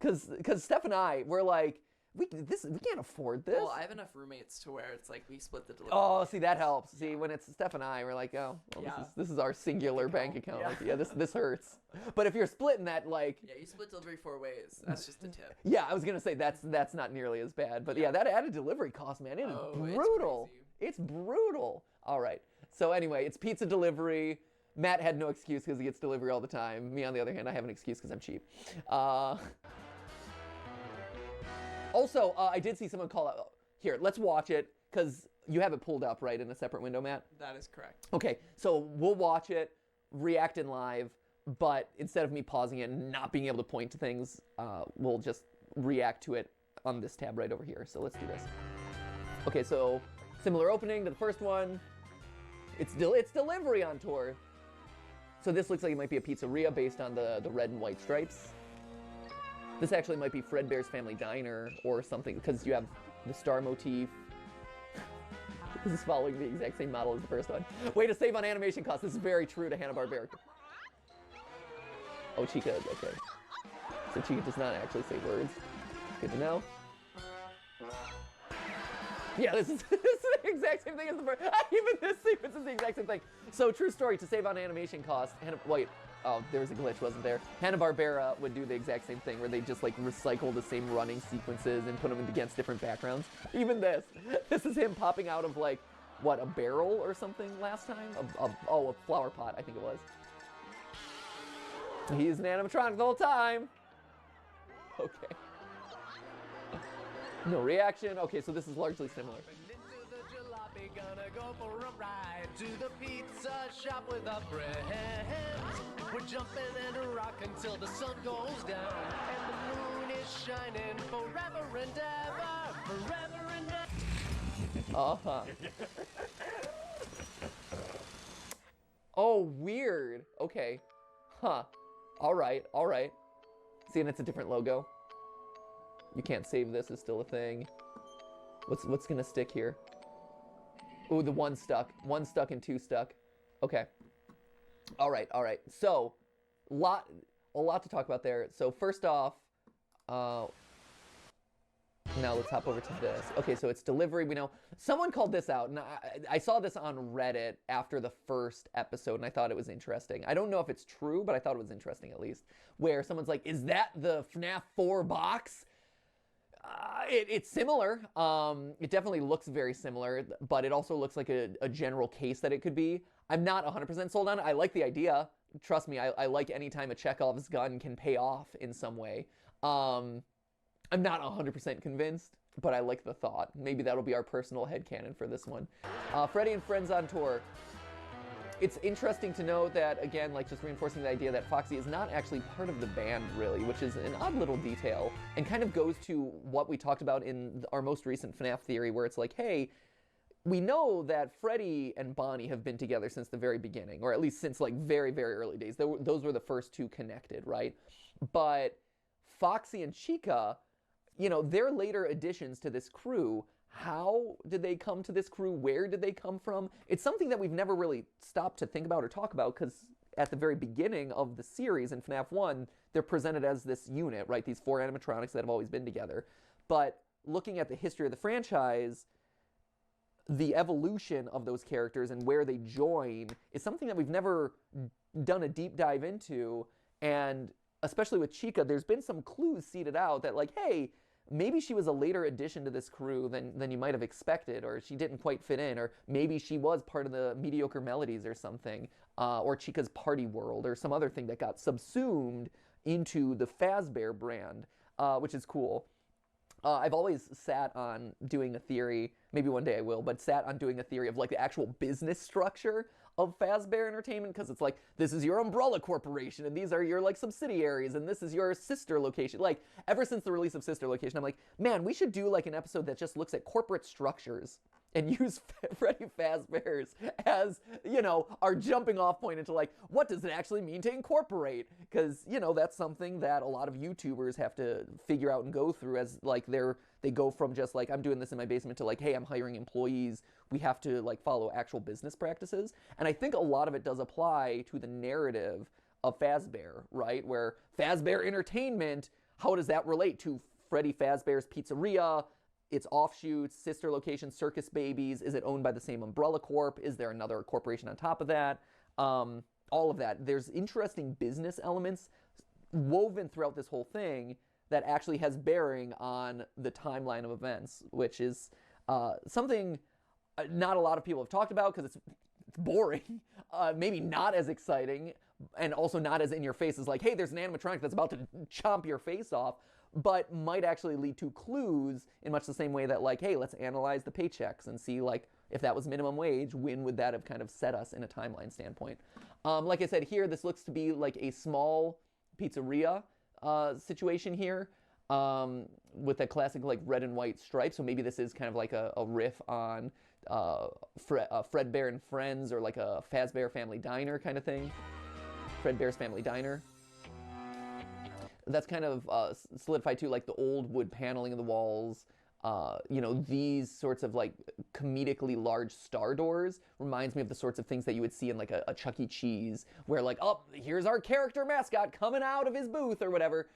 Because Steph and I, we're like, we can't afford this.
Well, I have enough roommates to where it's like we split the delivery.
Oh, see, that helps. See, when it's Steph and I, we're like, oh, well,
Yeah.
this is our singular bank account.
Yeah.
Like, yeah, this hurts. But if you're splitting that, like,
Yeah, you split delivery 4 ways. That's just a tip.
yeah, I was gonna say that's not nearly as bad. But yeah, that added delivery cost, man, it is brutal. It's brutal. All right. So anyway, it's pizza delivery. Matt had no excuse because he gets delivery all the time. Me, on the other hand, I have an excuse because I'm cheap. Also, I did see someone call out. Here, let's watch it, because you have it pulled up, right, in a separate window, Matt?
That is correct.
Okay, so we'll watch it, react in live, but instead of me pausing it and not being able to point to things, we'll just react to it on this tab right over here. So let's do this. Okay, so similar opening to the first one. It's delivery on tour. So this looks like it might be a pizzeria based on the red and white stripes. This actually might be Fredbear's Family Diner or something, because you have the star motif. This is following the exact same model as the first one. Way to save on animation costs. This is very true to Hanna-Barbera. Oh, Chica, okay. So Chica does not actually say words. Good to know. Yeah, this is the exact same thing as the first. Even this sequence is the exact same thing. So, true story, to save on animation costs, wait, oh, there was a glitch, wasn't there? Hanna-Barbera would do the exact same thing, where they just like recycle the same running sequences and put them against different backgrounds. Even this is him popping out of like, what, a barrel or something last time? Oh, a flower pot, I think it was. He's an animatronic the whole time. Okay. No reaction. Okay, so this is largely similar.
Gonna go for a ride to the pizza shop with our friends. We're jumping and rocking till the sun goes down, and the moon is shining forever and ever, forever and ever.
Uh-huh. Oh, weird. Okay. Huh. All right. See, and it's a different logo. You can't save this, it's still a thing. What's gonna stick here? Ooh, the one stuck and two stuck. Okay. All right. So, a lot to talk about there. So first off, now let's hop over to this. Okay, so it's delivery. We know someone called this out, and I saw this on Reddit after the first episode, and I thought it was interesting. I don't know if it's true, but I thought it was interesting at least. Where someone's like, "Is that the FNAF 4 box?" It's similar. It definitely looks very similar, but it also looks like a general case that it could be. I'm not 100% sold on it. I like the idea. Trust me, I like any time a Chekhov's gun can pay off in some way. I'm not 100% convinced, but I like the thought. Maybe that'll be our personal headcanon for this one. Freddy and Friends on Tour. It's interesting to know that, again, like just reinforcing the idea that Foxy is not actually part of the band, really, which is an odd little detail, and kind of goes to what we talked about in our most recent FNAF theory, where it's like, hey, we know that Freddy and Bonnie have been together since the very beginning, or at least since like very, very early days. Those were the first two connected, right? But Foxy and Chica, you know, they're later additions to this crew. How did they come to this crew? Where did they come from? It's something that we've never really stopped to think about or talk about, because at the very beginning of the series in FNAF 1, they're presented as this unit, right? These 4 animatronics that have always been together. But looking at the history of the franchise, the evolution of those characters and where they join is something that we've never done a deep dive into. And especially with Chica, there's been some clues seeded out that, like, hey, maybe she was a later addition to this crew than you might have expected, or she didn't quite fit in, or maybe she was part of the Mediocre Melodies or something, or Chica's Party World, or some other thing that got subsumed into the Fazbear brand, which is cool. I've always sat on doing a theory, maybe one day I will, but sat on doing a theory of like the actual business structure of Fazbear Entertainment, because it's like, this is your umbrella corporation, and these are your like subsidiaries, and this is your sister location. Like, ever since the release of Sister Location, I'm like, man, we should do like an episode that just looks at corporate structures and use Freddy Fazbear's as, you know, our jumping off point into like, what does it actually mean to incorporate? Because, you know, that's something that a lot of YouTubers have to figure out and go through as like they go from just like, I'm doing this in my basement to like, hey, I'm hiring employees. We have to like follow actual business practices. And I think a lot of it does apply to the narrative of Fazbear, right? Where Fazbear Entertainment, how does that relate to Freddy Fazbear's Pizzeria, its offshoots, sister location, Circus Babies? Is it owned by the same Umbrella Corp? Is there another corporation on top of that? All of that. There's interesting business elements woven throughout this whole thing that actually has bearing on the timeline of events, which is something not a lot of people have talked about because it's boring, maybe not as exciting, and also not as in your face as like, hey, there's an animatronic that's about to chomp your face off, but might actually lead to clues in much the same way that like, hey, let's analyze the paychecks and see like, if that was minimum wage, when would that have kind of set us in a timeline standpoint? Like I said here, this looks to be like a small pizzeria situation here, with that classic like red and white stripe. So maybe this is kind of like a riff on Fredbear and Friends, or like a Fazbear Family Diner kind of thing. Fredbear's Family Diner. That's kind of solidified too, like the old wood paneling of the walls. You know, these sorts of like comedically large star doors reminds me of the sorts of things that you would see in like a Chuck E. Cheese, where like, oh, here's our character mascot coming out of his booth or whatever.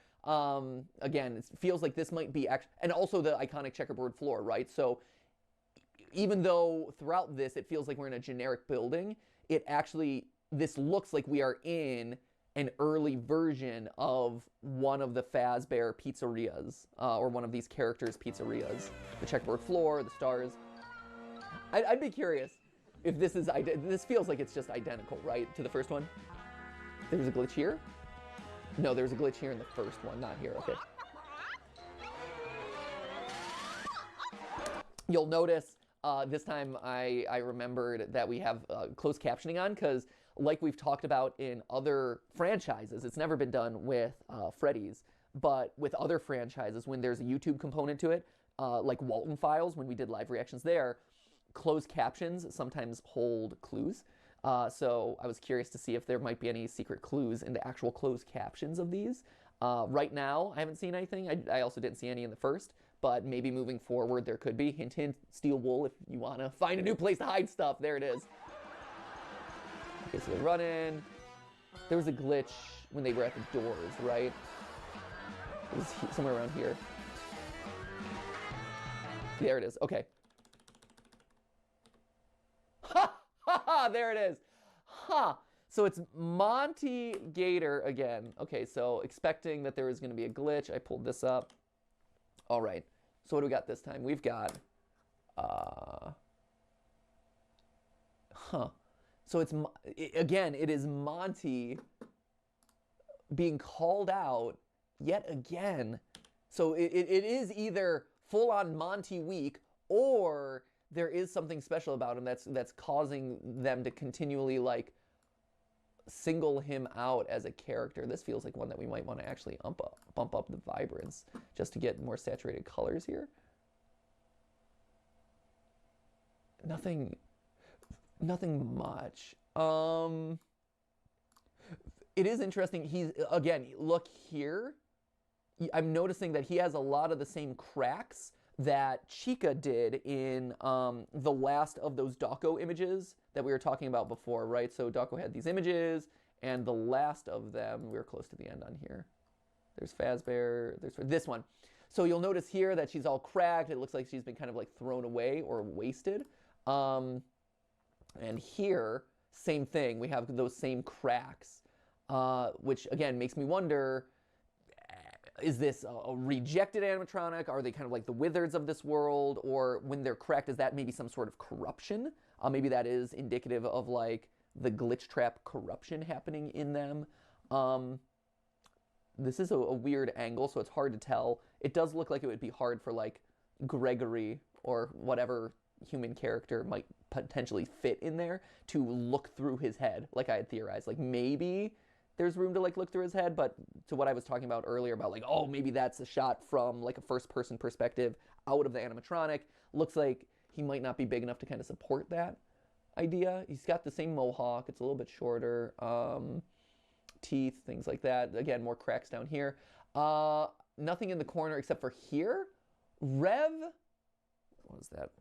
Again, it feels like this might be and also the iconic checkerboard floor, right? So even though throughout this it feels like we're in a generic building, this looks like we are in an early version of one of the Fazbear pizzerias, or one of these characters' pizzerias. The checkerboard floor, the stars. I'd be curious if this is, this feels like it's just identical, right, to the first one? There's a glitch here? No, there's a glitch here in the first one, not here, okay. You'll notice this time I remembered that we have closed captioning on, because like we've talked about in other franchises, it's never been done with Freddy's, but with other franchises, when there's a YouTube component to it, like Walton Files, when we did live reactions there, closed captions sometimes hold clues. So I was curious to see if there might be any secret clues in the actual closed captions of these. Right now, I haven't seen anything. I also didn't see any in the first, but maybe moving forward there could be. Hint, hint, steel wool if you want to find a new place to hide stuff. There it is. Okay, so they're running. There was a glitch when they were at the doors, right? It was somewhere around here. There it is. Okay. Ha! Ha ha! There it is. Ha! So it's Monty Gator again. Okay, so expecting that there was going to be a glitch, I pulled this up. All right. So what do we got this time? We've got... So it's, again, it is Monty being called out yet again. So it is either full-on Monty week, or there is something special about him that's causing them to continually, like, single him out as a character. This feels like one that we might want to actually bump up the vibrance just to get more saturated colors here. Nothing much. It is interesting. He's, again, look here. I'm noticing that he has a lot of the same cracks that Chica did in the last of those Dawko images that we were talking about before, right? So Dawko had these images, and the last of them, we're close to the end on here. There's Fazbear, there's this one. So you'll notice here that she's all cracked. It looks like she's been kind of like thrown away or wasted. And here, same thing. We have those same cracks, which again makes me wonder, is this a rejected animatronic? Are they kind of like the Wizards of this world? Or when they're cracked, is that maybe some sort of corruption? Maybe that is indicative of like the glitch trap corruption happening in them. This is a weird angle, so it's hard to tell. It does look like it would be hard for like Gregory or whatever human character might potentially fit in there to look through his head, like I had theorized. Like maybe there's room to like look through his head, but to what I was talking about earlier about like, oh, maybe that's a shot from like a first-person perspective out of the animatronic. Looks like he might not be big enough to kind of support that idea. He's got the same mohawk. It's a little bit shorter. Teeth, things like that. Again, more cracks down here. Nothing in the corner except for here. Rev, what was that?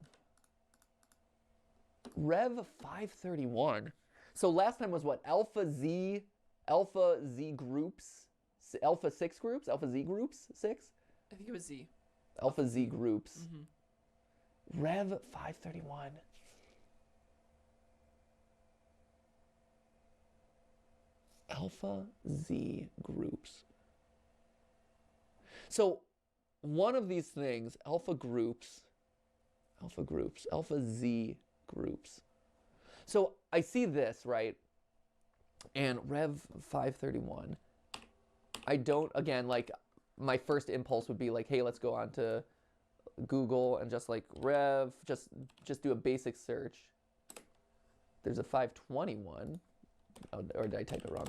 Rev 531. So last time was what? Alpha Z groups, Alpha 6 groups, Alpha Z groups 6?
I think it was Z.
Alpha Z groups. Rev 531. Alpha Z groups. So one of these things, Alpha Z groups. So I see this, right? And Rev 531. I don't, again, like, my first impulse would be like, hey, let's go on to Google and just like Rev, just do a basic search. There's a 521. Oh, or did I type it wrong?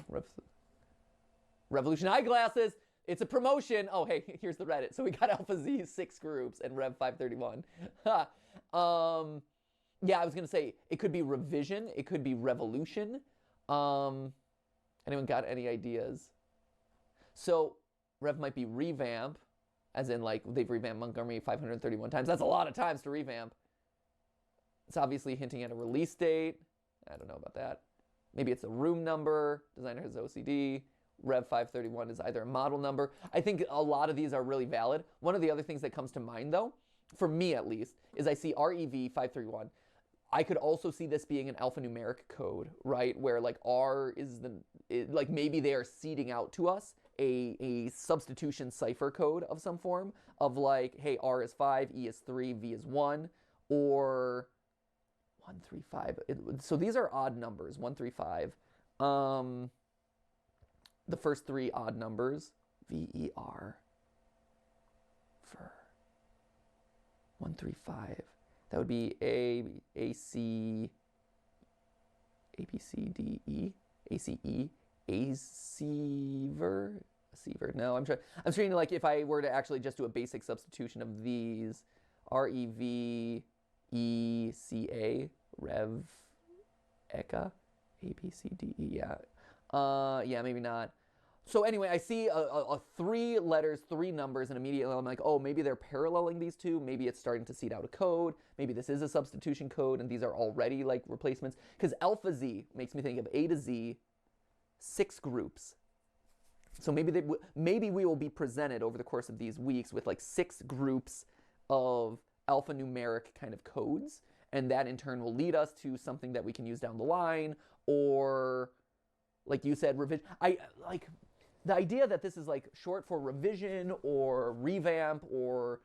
Revolution eyeglasses. It's a promotion. Oh, hey, here's the Reddit. So we got Alpha Z 6 groups and Rev 531. Yeah, I was gonna say it could be revision. It could be revolution. Anyone got any ideas? So Rev might be revamp, as in like they've revamped Montgomery 531 times. That's a lot of times to revamp. It's obviously hinting at a release date. I don't know about that. Maybe it's a room number. Designer has OCD. Rev 531 is either a model number. I think a lot of these are really valid. One of the other things that comes to mind, though, for me at least, is I see REV 531. I could also see this being an alphanumeric code, right? Where like R is like maybe they are seeding out to us a substitution cipher code of some form of like, hey, R is 5, E is 3, V is 1, or 1, 3, 5. So these are odd numbers, 1, 3, 5. The first three odd numbers, VER, for 1, 3, 5. That would be A, C, A, B, C, D, E, A, C, E, A, C-ver. No, I'm trying to like, if I were to actually just do a basic substitution of these, REV, ECA, Rev, Eka, ABCDE, yeah. Yeah, maybe not. So anyway, I see a 3 letters, 3 numbers, and immediately I'm like, oh, maybe they're paralleling these two. Maybe it's starting to seed out a code. Maybe this is a substitution code, and these are already like replacements. Because Alpha Z makes me think of A to Z, 6 groups. So maybe we will be presented over the course of these weeks with like 6 groups of alphanumeric kind of codes, and that in turn will lead us to something that we can use down the line, or like you said, revision. I like the idea that this is like short for revision or revamp, or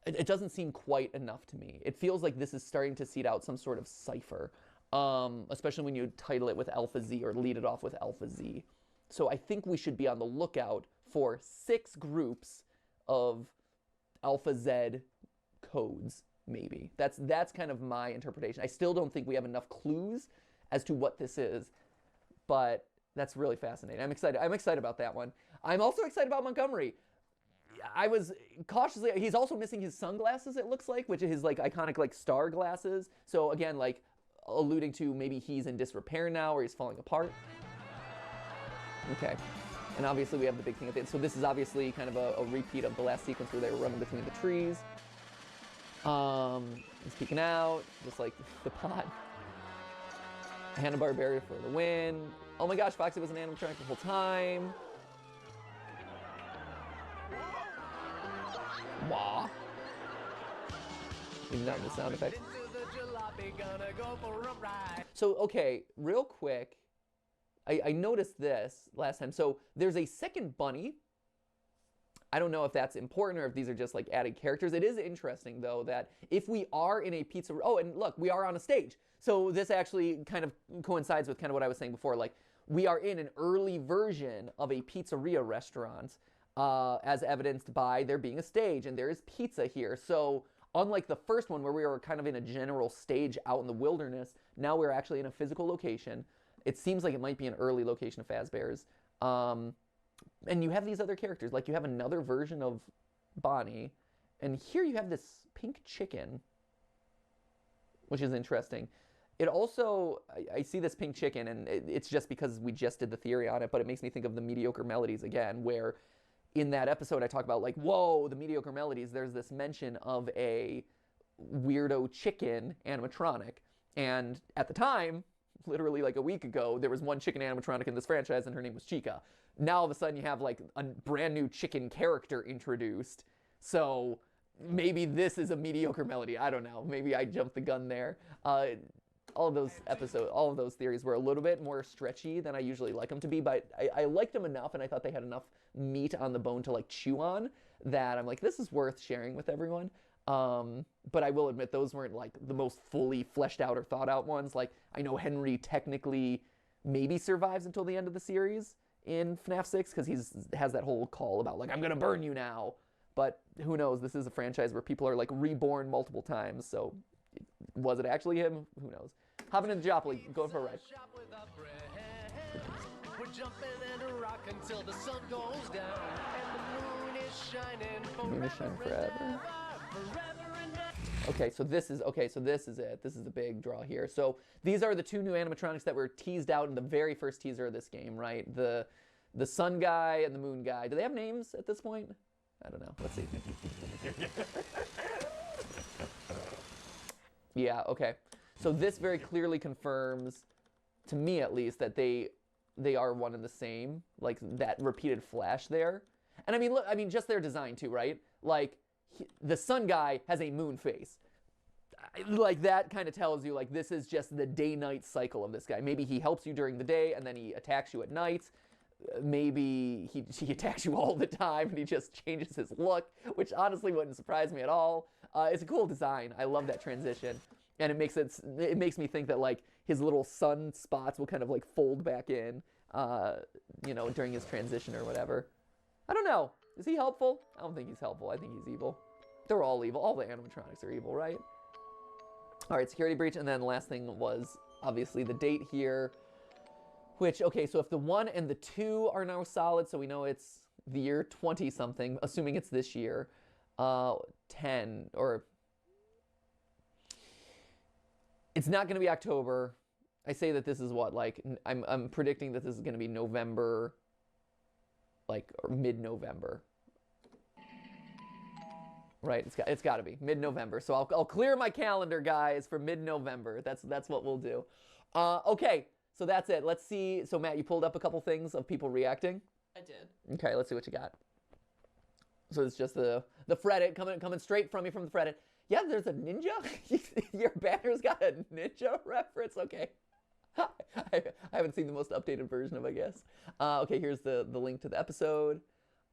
it doesn't seem quite enough to me. It feels like this is starting to seed out some sort of cipher, especially when you title it with Alpha Z or lead it off with Alpha Z. So I think we should be on the lookout for 6 groups of Alpha Z codes, maybe. That's kind of my interpretation. I still don't think we have enough clues as to what this is, but that's really fascinating. I'm excited about that one. I'm also excited about Montgomery. I was cautiously, he's also missing his sunglasses, it looks like, which is his like iconic like star glasses. So again, like alluding to maybe he's in disrepair now or he's falling apart. Okay. And obviously we have the big thing at the end. So this is obviously kind of a repeat of the last sequence where they were running between the trees. He's peeking out, just like the pot. Hanna-Barbera for the win. Oh my gosh, Foxy was an animatronic the whole time. Wah. Even not in the sound effect. So, okay, real quick, I noticed this last time. So there's a second bunny. I don't know if that's important or if these are just like added characters. It is interesting though that if we are in a pizza, oh, and look, we are on a stage. So this actually kind of coincides with kind of what I was saying before. Like we are in an early version of a pizzeria restaurant, as evidenced by there being a stage and there is pizza here. So unlike the first one where we were kind of in a general stage out in the wilderness, now we're actually in a physical location. It seems like it might be an early location of Fazbear's. And you have these other characters. Like you have another version of Bonnie. And here you have this pink chicken, which is interesting. It also, I see this pink chicken, and it's just because we just did the theory on it, but it makes me think of the Mediocre Melodies again, where in that episode I talk about like, whoa, the Mediocre Melodies, there's this mention of a weirdo chicken animatronic. And at the time, literally like a week ago, there was one chicken animatronic in this franchise and her name was Chica. Now all of a sudden you have like a brand new chicken character introduced. So maybe this is a Mediocre Melody. I don't know. Maybe I jumped the gun there. All of those theories were a little bit more stretchy than I usually like them to be, but I liked them enough and I thought they had enough meat on the bone to like chew on that I'm like, this is worth sharing with everyone. But I will admit those weren't like the most fully fleshed out or thought out ones. Like I know Henry technically maybe survives until the end of the series in FNAF 6 because he has that whole call about like, I'm gonna burn you now. But who knows, this is a franchise where people are like reborn multiple times, so was it actually him? Who knows? Hopping in the Jopley, going for a ride.
We're jumping and rock until the sun goes down and the moon is shining
forever. Okay, so this is it. This is the big draw here. So these are the 2 new animatronics that were teased out in the very first teaser of this game, right? The sun guy and the moon guy. Do they have names at this point? I don't know. Let's see. Yeah, okay. So this very clearly confirms, to me at least, that they are one and the same. Like that repeated flash there. And I mean, look, just their design too, right? Like the sun guy has a moon face. Like that kind of tells you like this is just the day-night cycle of this guy. Maybe he helps you during the day and then he attacks you at night. Maybe he attacks you all the time and he just changes his look, which honestly wouldn't surprise me at all. It's a cool design. I love that transition. And it makes me think that like his little sun spots will kind of like fold back in, during his transition or whatever. I don't know. Is he helpful? I don't think he's helpful. I think he's evil. They're all evil. All the animatronics are evil, right? All right, security breach. And then the last thing was obviously the date here, which, okay, so if the 1 and the 2 are now solid, so we know it's the year 20-something, assuming it's this year, 10, or it's not going to be October. I say that this is what, like, I'm predicting that this is going to be November, like, or mid-November. Right, it's got to be mid-November. So I'll clear my calendar, guys, for mid-November. That's what we'll do. Okay, So that's it. Let's see. So Matt, you pulled up a couple things of people reacting.
I did.
Okay, let's see what you got. So it's just the Fredit coming straight from you from the Fredit. Yeah, there's a ninja. Your banner's got a ninja reference. Okay. I haven't seen the most updated version of, I guess. Okay, here's the link to the episode.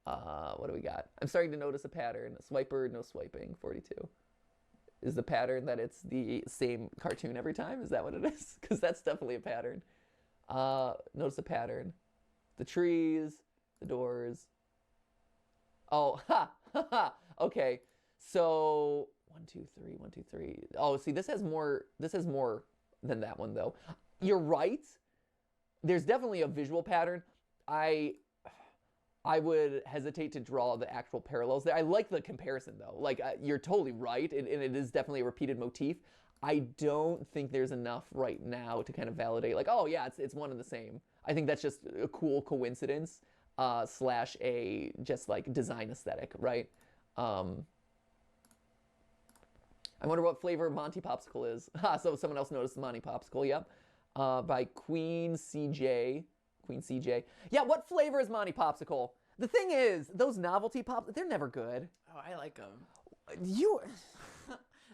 What do we got? I'm starting to notice a pattern. Swiper, no swiping, 42. Is the pattern that it's the same cartoon every time? Is that what it is? Because that's definitely a pattern. Notice a pattern. The trees, the doors. Oh, ha, ha, ha. Okay, so 1, 2, 3, 1, 2, 3. Oh, see, this has more than that one, though. You're right. There's definitely a visual pattern. I would hesitate to draw the actual parallels there. I like the comparison, though. Like, you're totally right, and it is definitely a repeated motif. I don't think there's enough right now to kind of validate, like, oh, yeah, it's one and the same. I think that's just a cool coincidence slash a just, like, design aesthetic, right? I wonder what flavor Monty Popsicle is. So someone else noticed the Monty Popsicle, yep. By Queen CJ. Yeah, what flavor is Monty Popsicle? The thing is, those novelty pops, they're never good.
Oh, I like them.
You...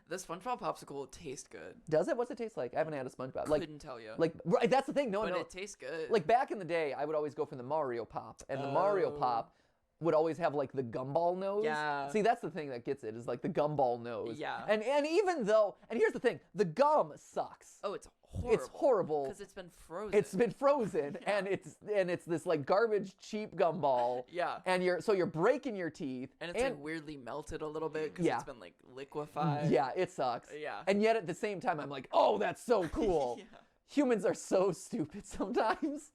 The SpongeBob popsicle tastes good.
Does it? What's it taste like? I haven't had a SpongeBob. Like,
couldn't tell you.
Like, right, that's the thing. No,
but
no.
It tastes good.
Like, back in the day, I would always go for the Mario Pop. And the Mario Pop would always have, like, the gumball nose.
Yeah.
See, that's the thing that gets it, is, like, the gumball nose.
Yeah.
And even though... And here's the thing. The gum sucks.
Oh, it's horrible.
It's horrible.
Because it's been frozen.
It's been frozen,
Yeah.
and it's this, like, garbage, cheap gumball.
Yeah.
And you're breaking your teeth.
And it's, like, weirdly melted a little bit because it's been, like, liquefied.
Yeah, it sucks.
Yeah.
And yet, at the same time, I'm like, oh, that's so cool.
Yeah.
Humans are so stupid sometimes.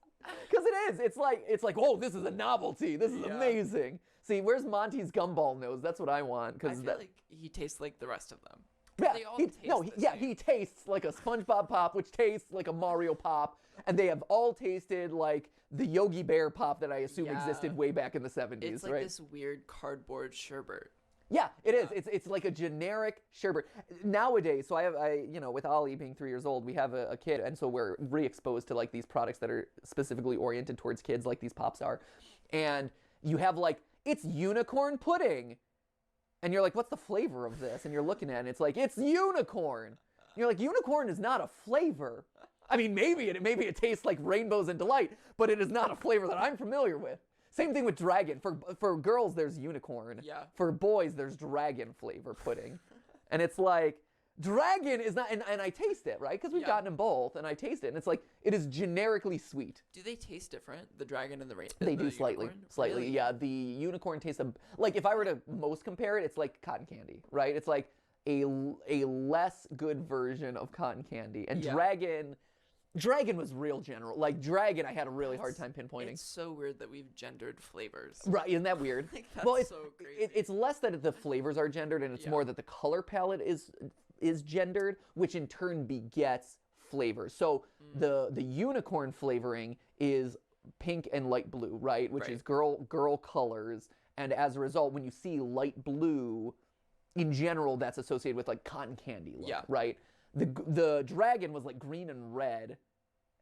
Because it is. It's like, oh, this is a novelty. This is amazing. See, where's Monty's gumball nose? That's what I want.
I feel like he tastes like the rest of them.
Yeah,
They all taste the same.
he tastes like a SpongeBob Pop, which tastes like a Mario Pop, and they have all tasted like the Yogi Bear Pop that I assume existed way back in the 70s,
It's like
right?
this weird cardboard sherbet.
Yeah, it is. It's like a generic sherbet. Nowadays, so I you know, with Ollie being 3 years old, we have a kid, and so we're re-exposed to, like, these products that are specifically oriented towards kids, like these Pops are. And you have, like, it's unicorn pudding. And you're like, what's the flavor of this? And you're looking at it, and it's like, it's unicorn. And you're like, unicorn is not a flavor. I mean, maybe it tastes like rainbows and delight, but it is not a flavor that I'm familiar with. Same thing with dragon. For girls, there's unicorn.
Yeah.
For boys, there's dragon flavor pudding. And it's like, dragon is not, and I taste it, right? Because we've gotten them both, and I taste it, and it's like, it is generically sweet.
Do they taste different? The dragon and the rainbow?
They do slightly.
Really?
Yeah, the unicorn tastes, like, if I were to most compare it, it's like cotton candy, right? It's like a less good version of cotton candy. And Dragon was real general. Like, Dragon, I had a really hard time pinpointing.
It's so weird that we've gendered flavors.
Right, isn't that weird?
Like, that's
well, it's
so crazy.
It's less that the flavors are gendered, and it's more that the color palette is gendered, which in turn begets flavors. So the unicorn flavoring is pink and light blue, right? Which is girl colors, and as a result, when you see light blue, in general, that's associated with, like, cotton candy look, right? The dragon was like green and red,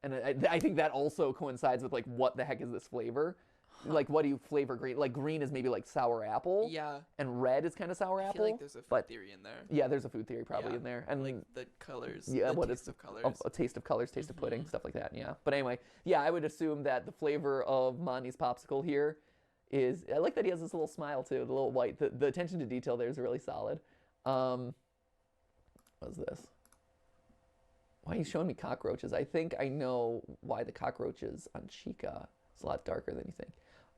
and I think that also coincides with, like, what the heck is this flavor? Like, what do you flavor green? Like, green is maybe like sour apple.
Yeah.
And red is kind of sour apple.
I feel like there's a food theory in there.
Yeah, there's a food theory probably in there. And
like the colors.
Yeah,
the taste of colors.
A taste of colors, taste of pudding, stuff like that. Yeah. But anyway, yeah, I would assume that the flavor of Monty's popsicle here is. I like that he has this little smile too, the little white. The attention to detail there is really solid. What's this? Why are you showing me cockroaches? I think I know why the cockroaches on Chica is a lot darker than you think.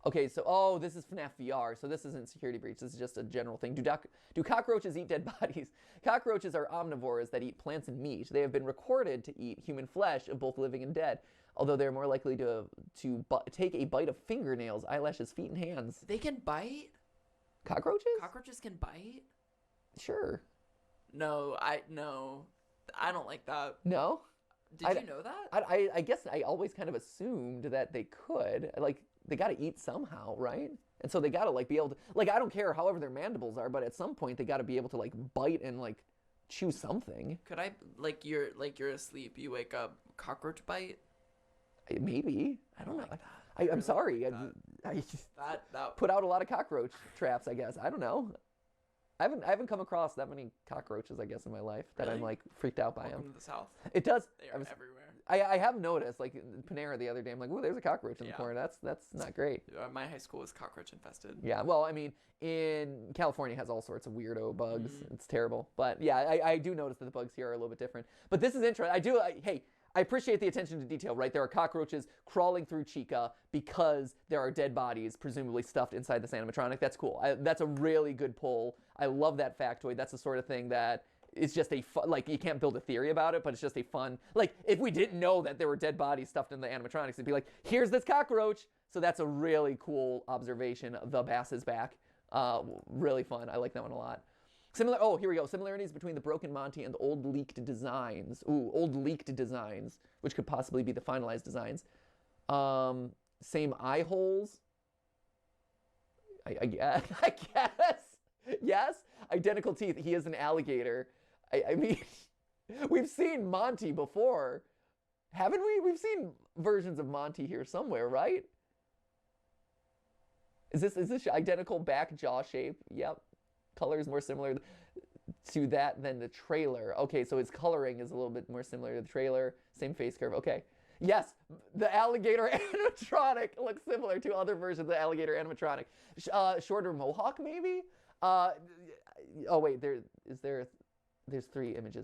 Okay, so, this is FNAF VR, so this isn't security breach, this is just a general thing. Do cockroaches eat dead bodies? Cockroaches are omnivores that eat plants and meat. They have been recorded to eat human flesh of both living and dead, although they're more likely to take a bite of fingernails, eyelashes, feet, and hands.
They can bite?
Cockroaches?
Cockroaches can bite?
Sure.
No, I don't like that.
No?
Did you know that?
I guess I always kind of assumed that they could. Like, they got to eat somehow, right? And so they got to, like, be able to, like, I don't care however their mandibles are, but at some point they got to be able to, like, bite and, like, chew something.
Could I, like you're asleep, you wake up, cockroach bite?
Maybe. I don't know. I'm sorry. I
That
put out a lot of cockroach traps, I guess. I don't know. I haven't come across that many cockroaches, I guess, in my life that I'm like freaked out by
Welcome
them.
to the South.
It does.
They are everywhere.
I have noticed, like Panera the other day, I'm like, "Ooh, there's a cockroach in the corner. That's not great."
My high school is cockroach infested.
Yeah, well, I mean, in California has all sorts of weirdo bugs. It's terrible. But yeah, I do notice that the bugs here are a little bit different. But this is interesting. I appreciate the attention to detail, right? There are cockroaches crawling through Chica because there are dead bodies, presumably stuffed inside this animatronic. That's cool. That's a really good pull. I love that factoid. That's the sort of thing that is just a fun, like, you can't build a theory about it, but it's just a fun, like, if we didn't know that there were dead bodies stuffed in the animatronics, it'd be like, here's this cockroach. So that's a really cool observation. The bass is back. Really fun. I like that one a lot. Here we go. Similarities between the broken Monty and the old leaked designs. Ooh, old leaked designs, which could possibly be the finalized designs. Same eye holes. I guess. Yes. Identical teeth. He is an alligator. I mean, we've seen Monty before, haven't we? We've seen versions of Monty here somewhere, right? Is this identical back jaw shape? Yep. Color is more similar to that than the trailer. Okay, so his coloring is a little bit more similar to the trailer. Same face curve. Okay. Yes, the alligator animatronic looks similar to other versions of the alligator animatronic. Shorter mohawk, maybe? Oh, wait, there's 3 images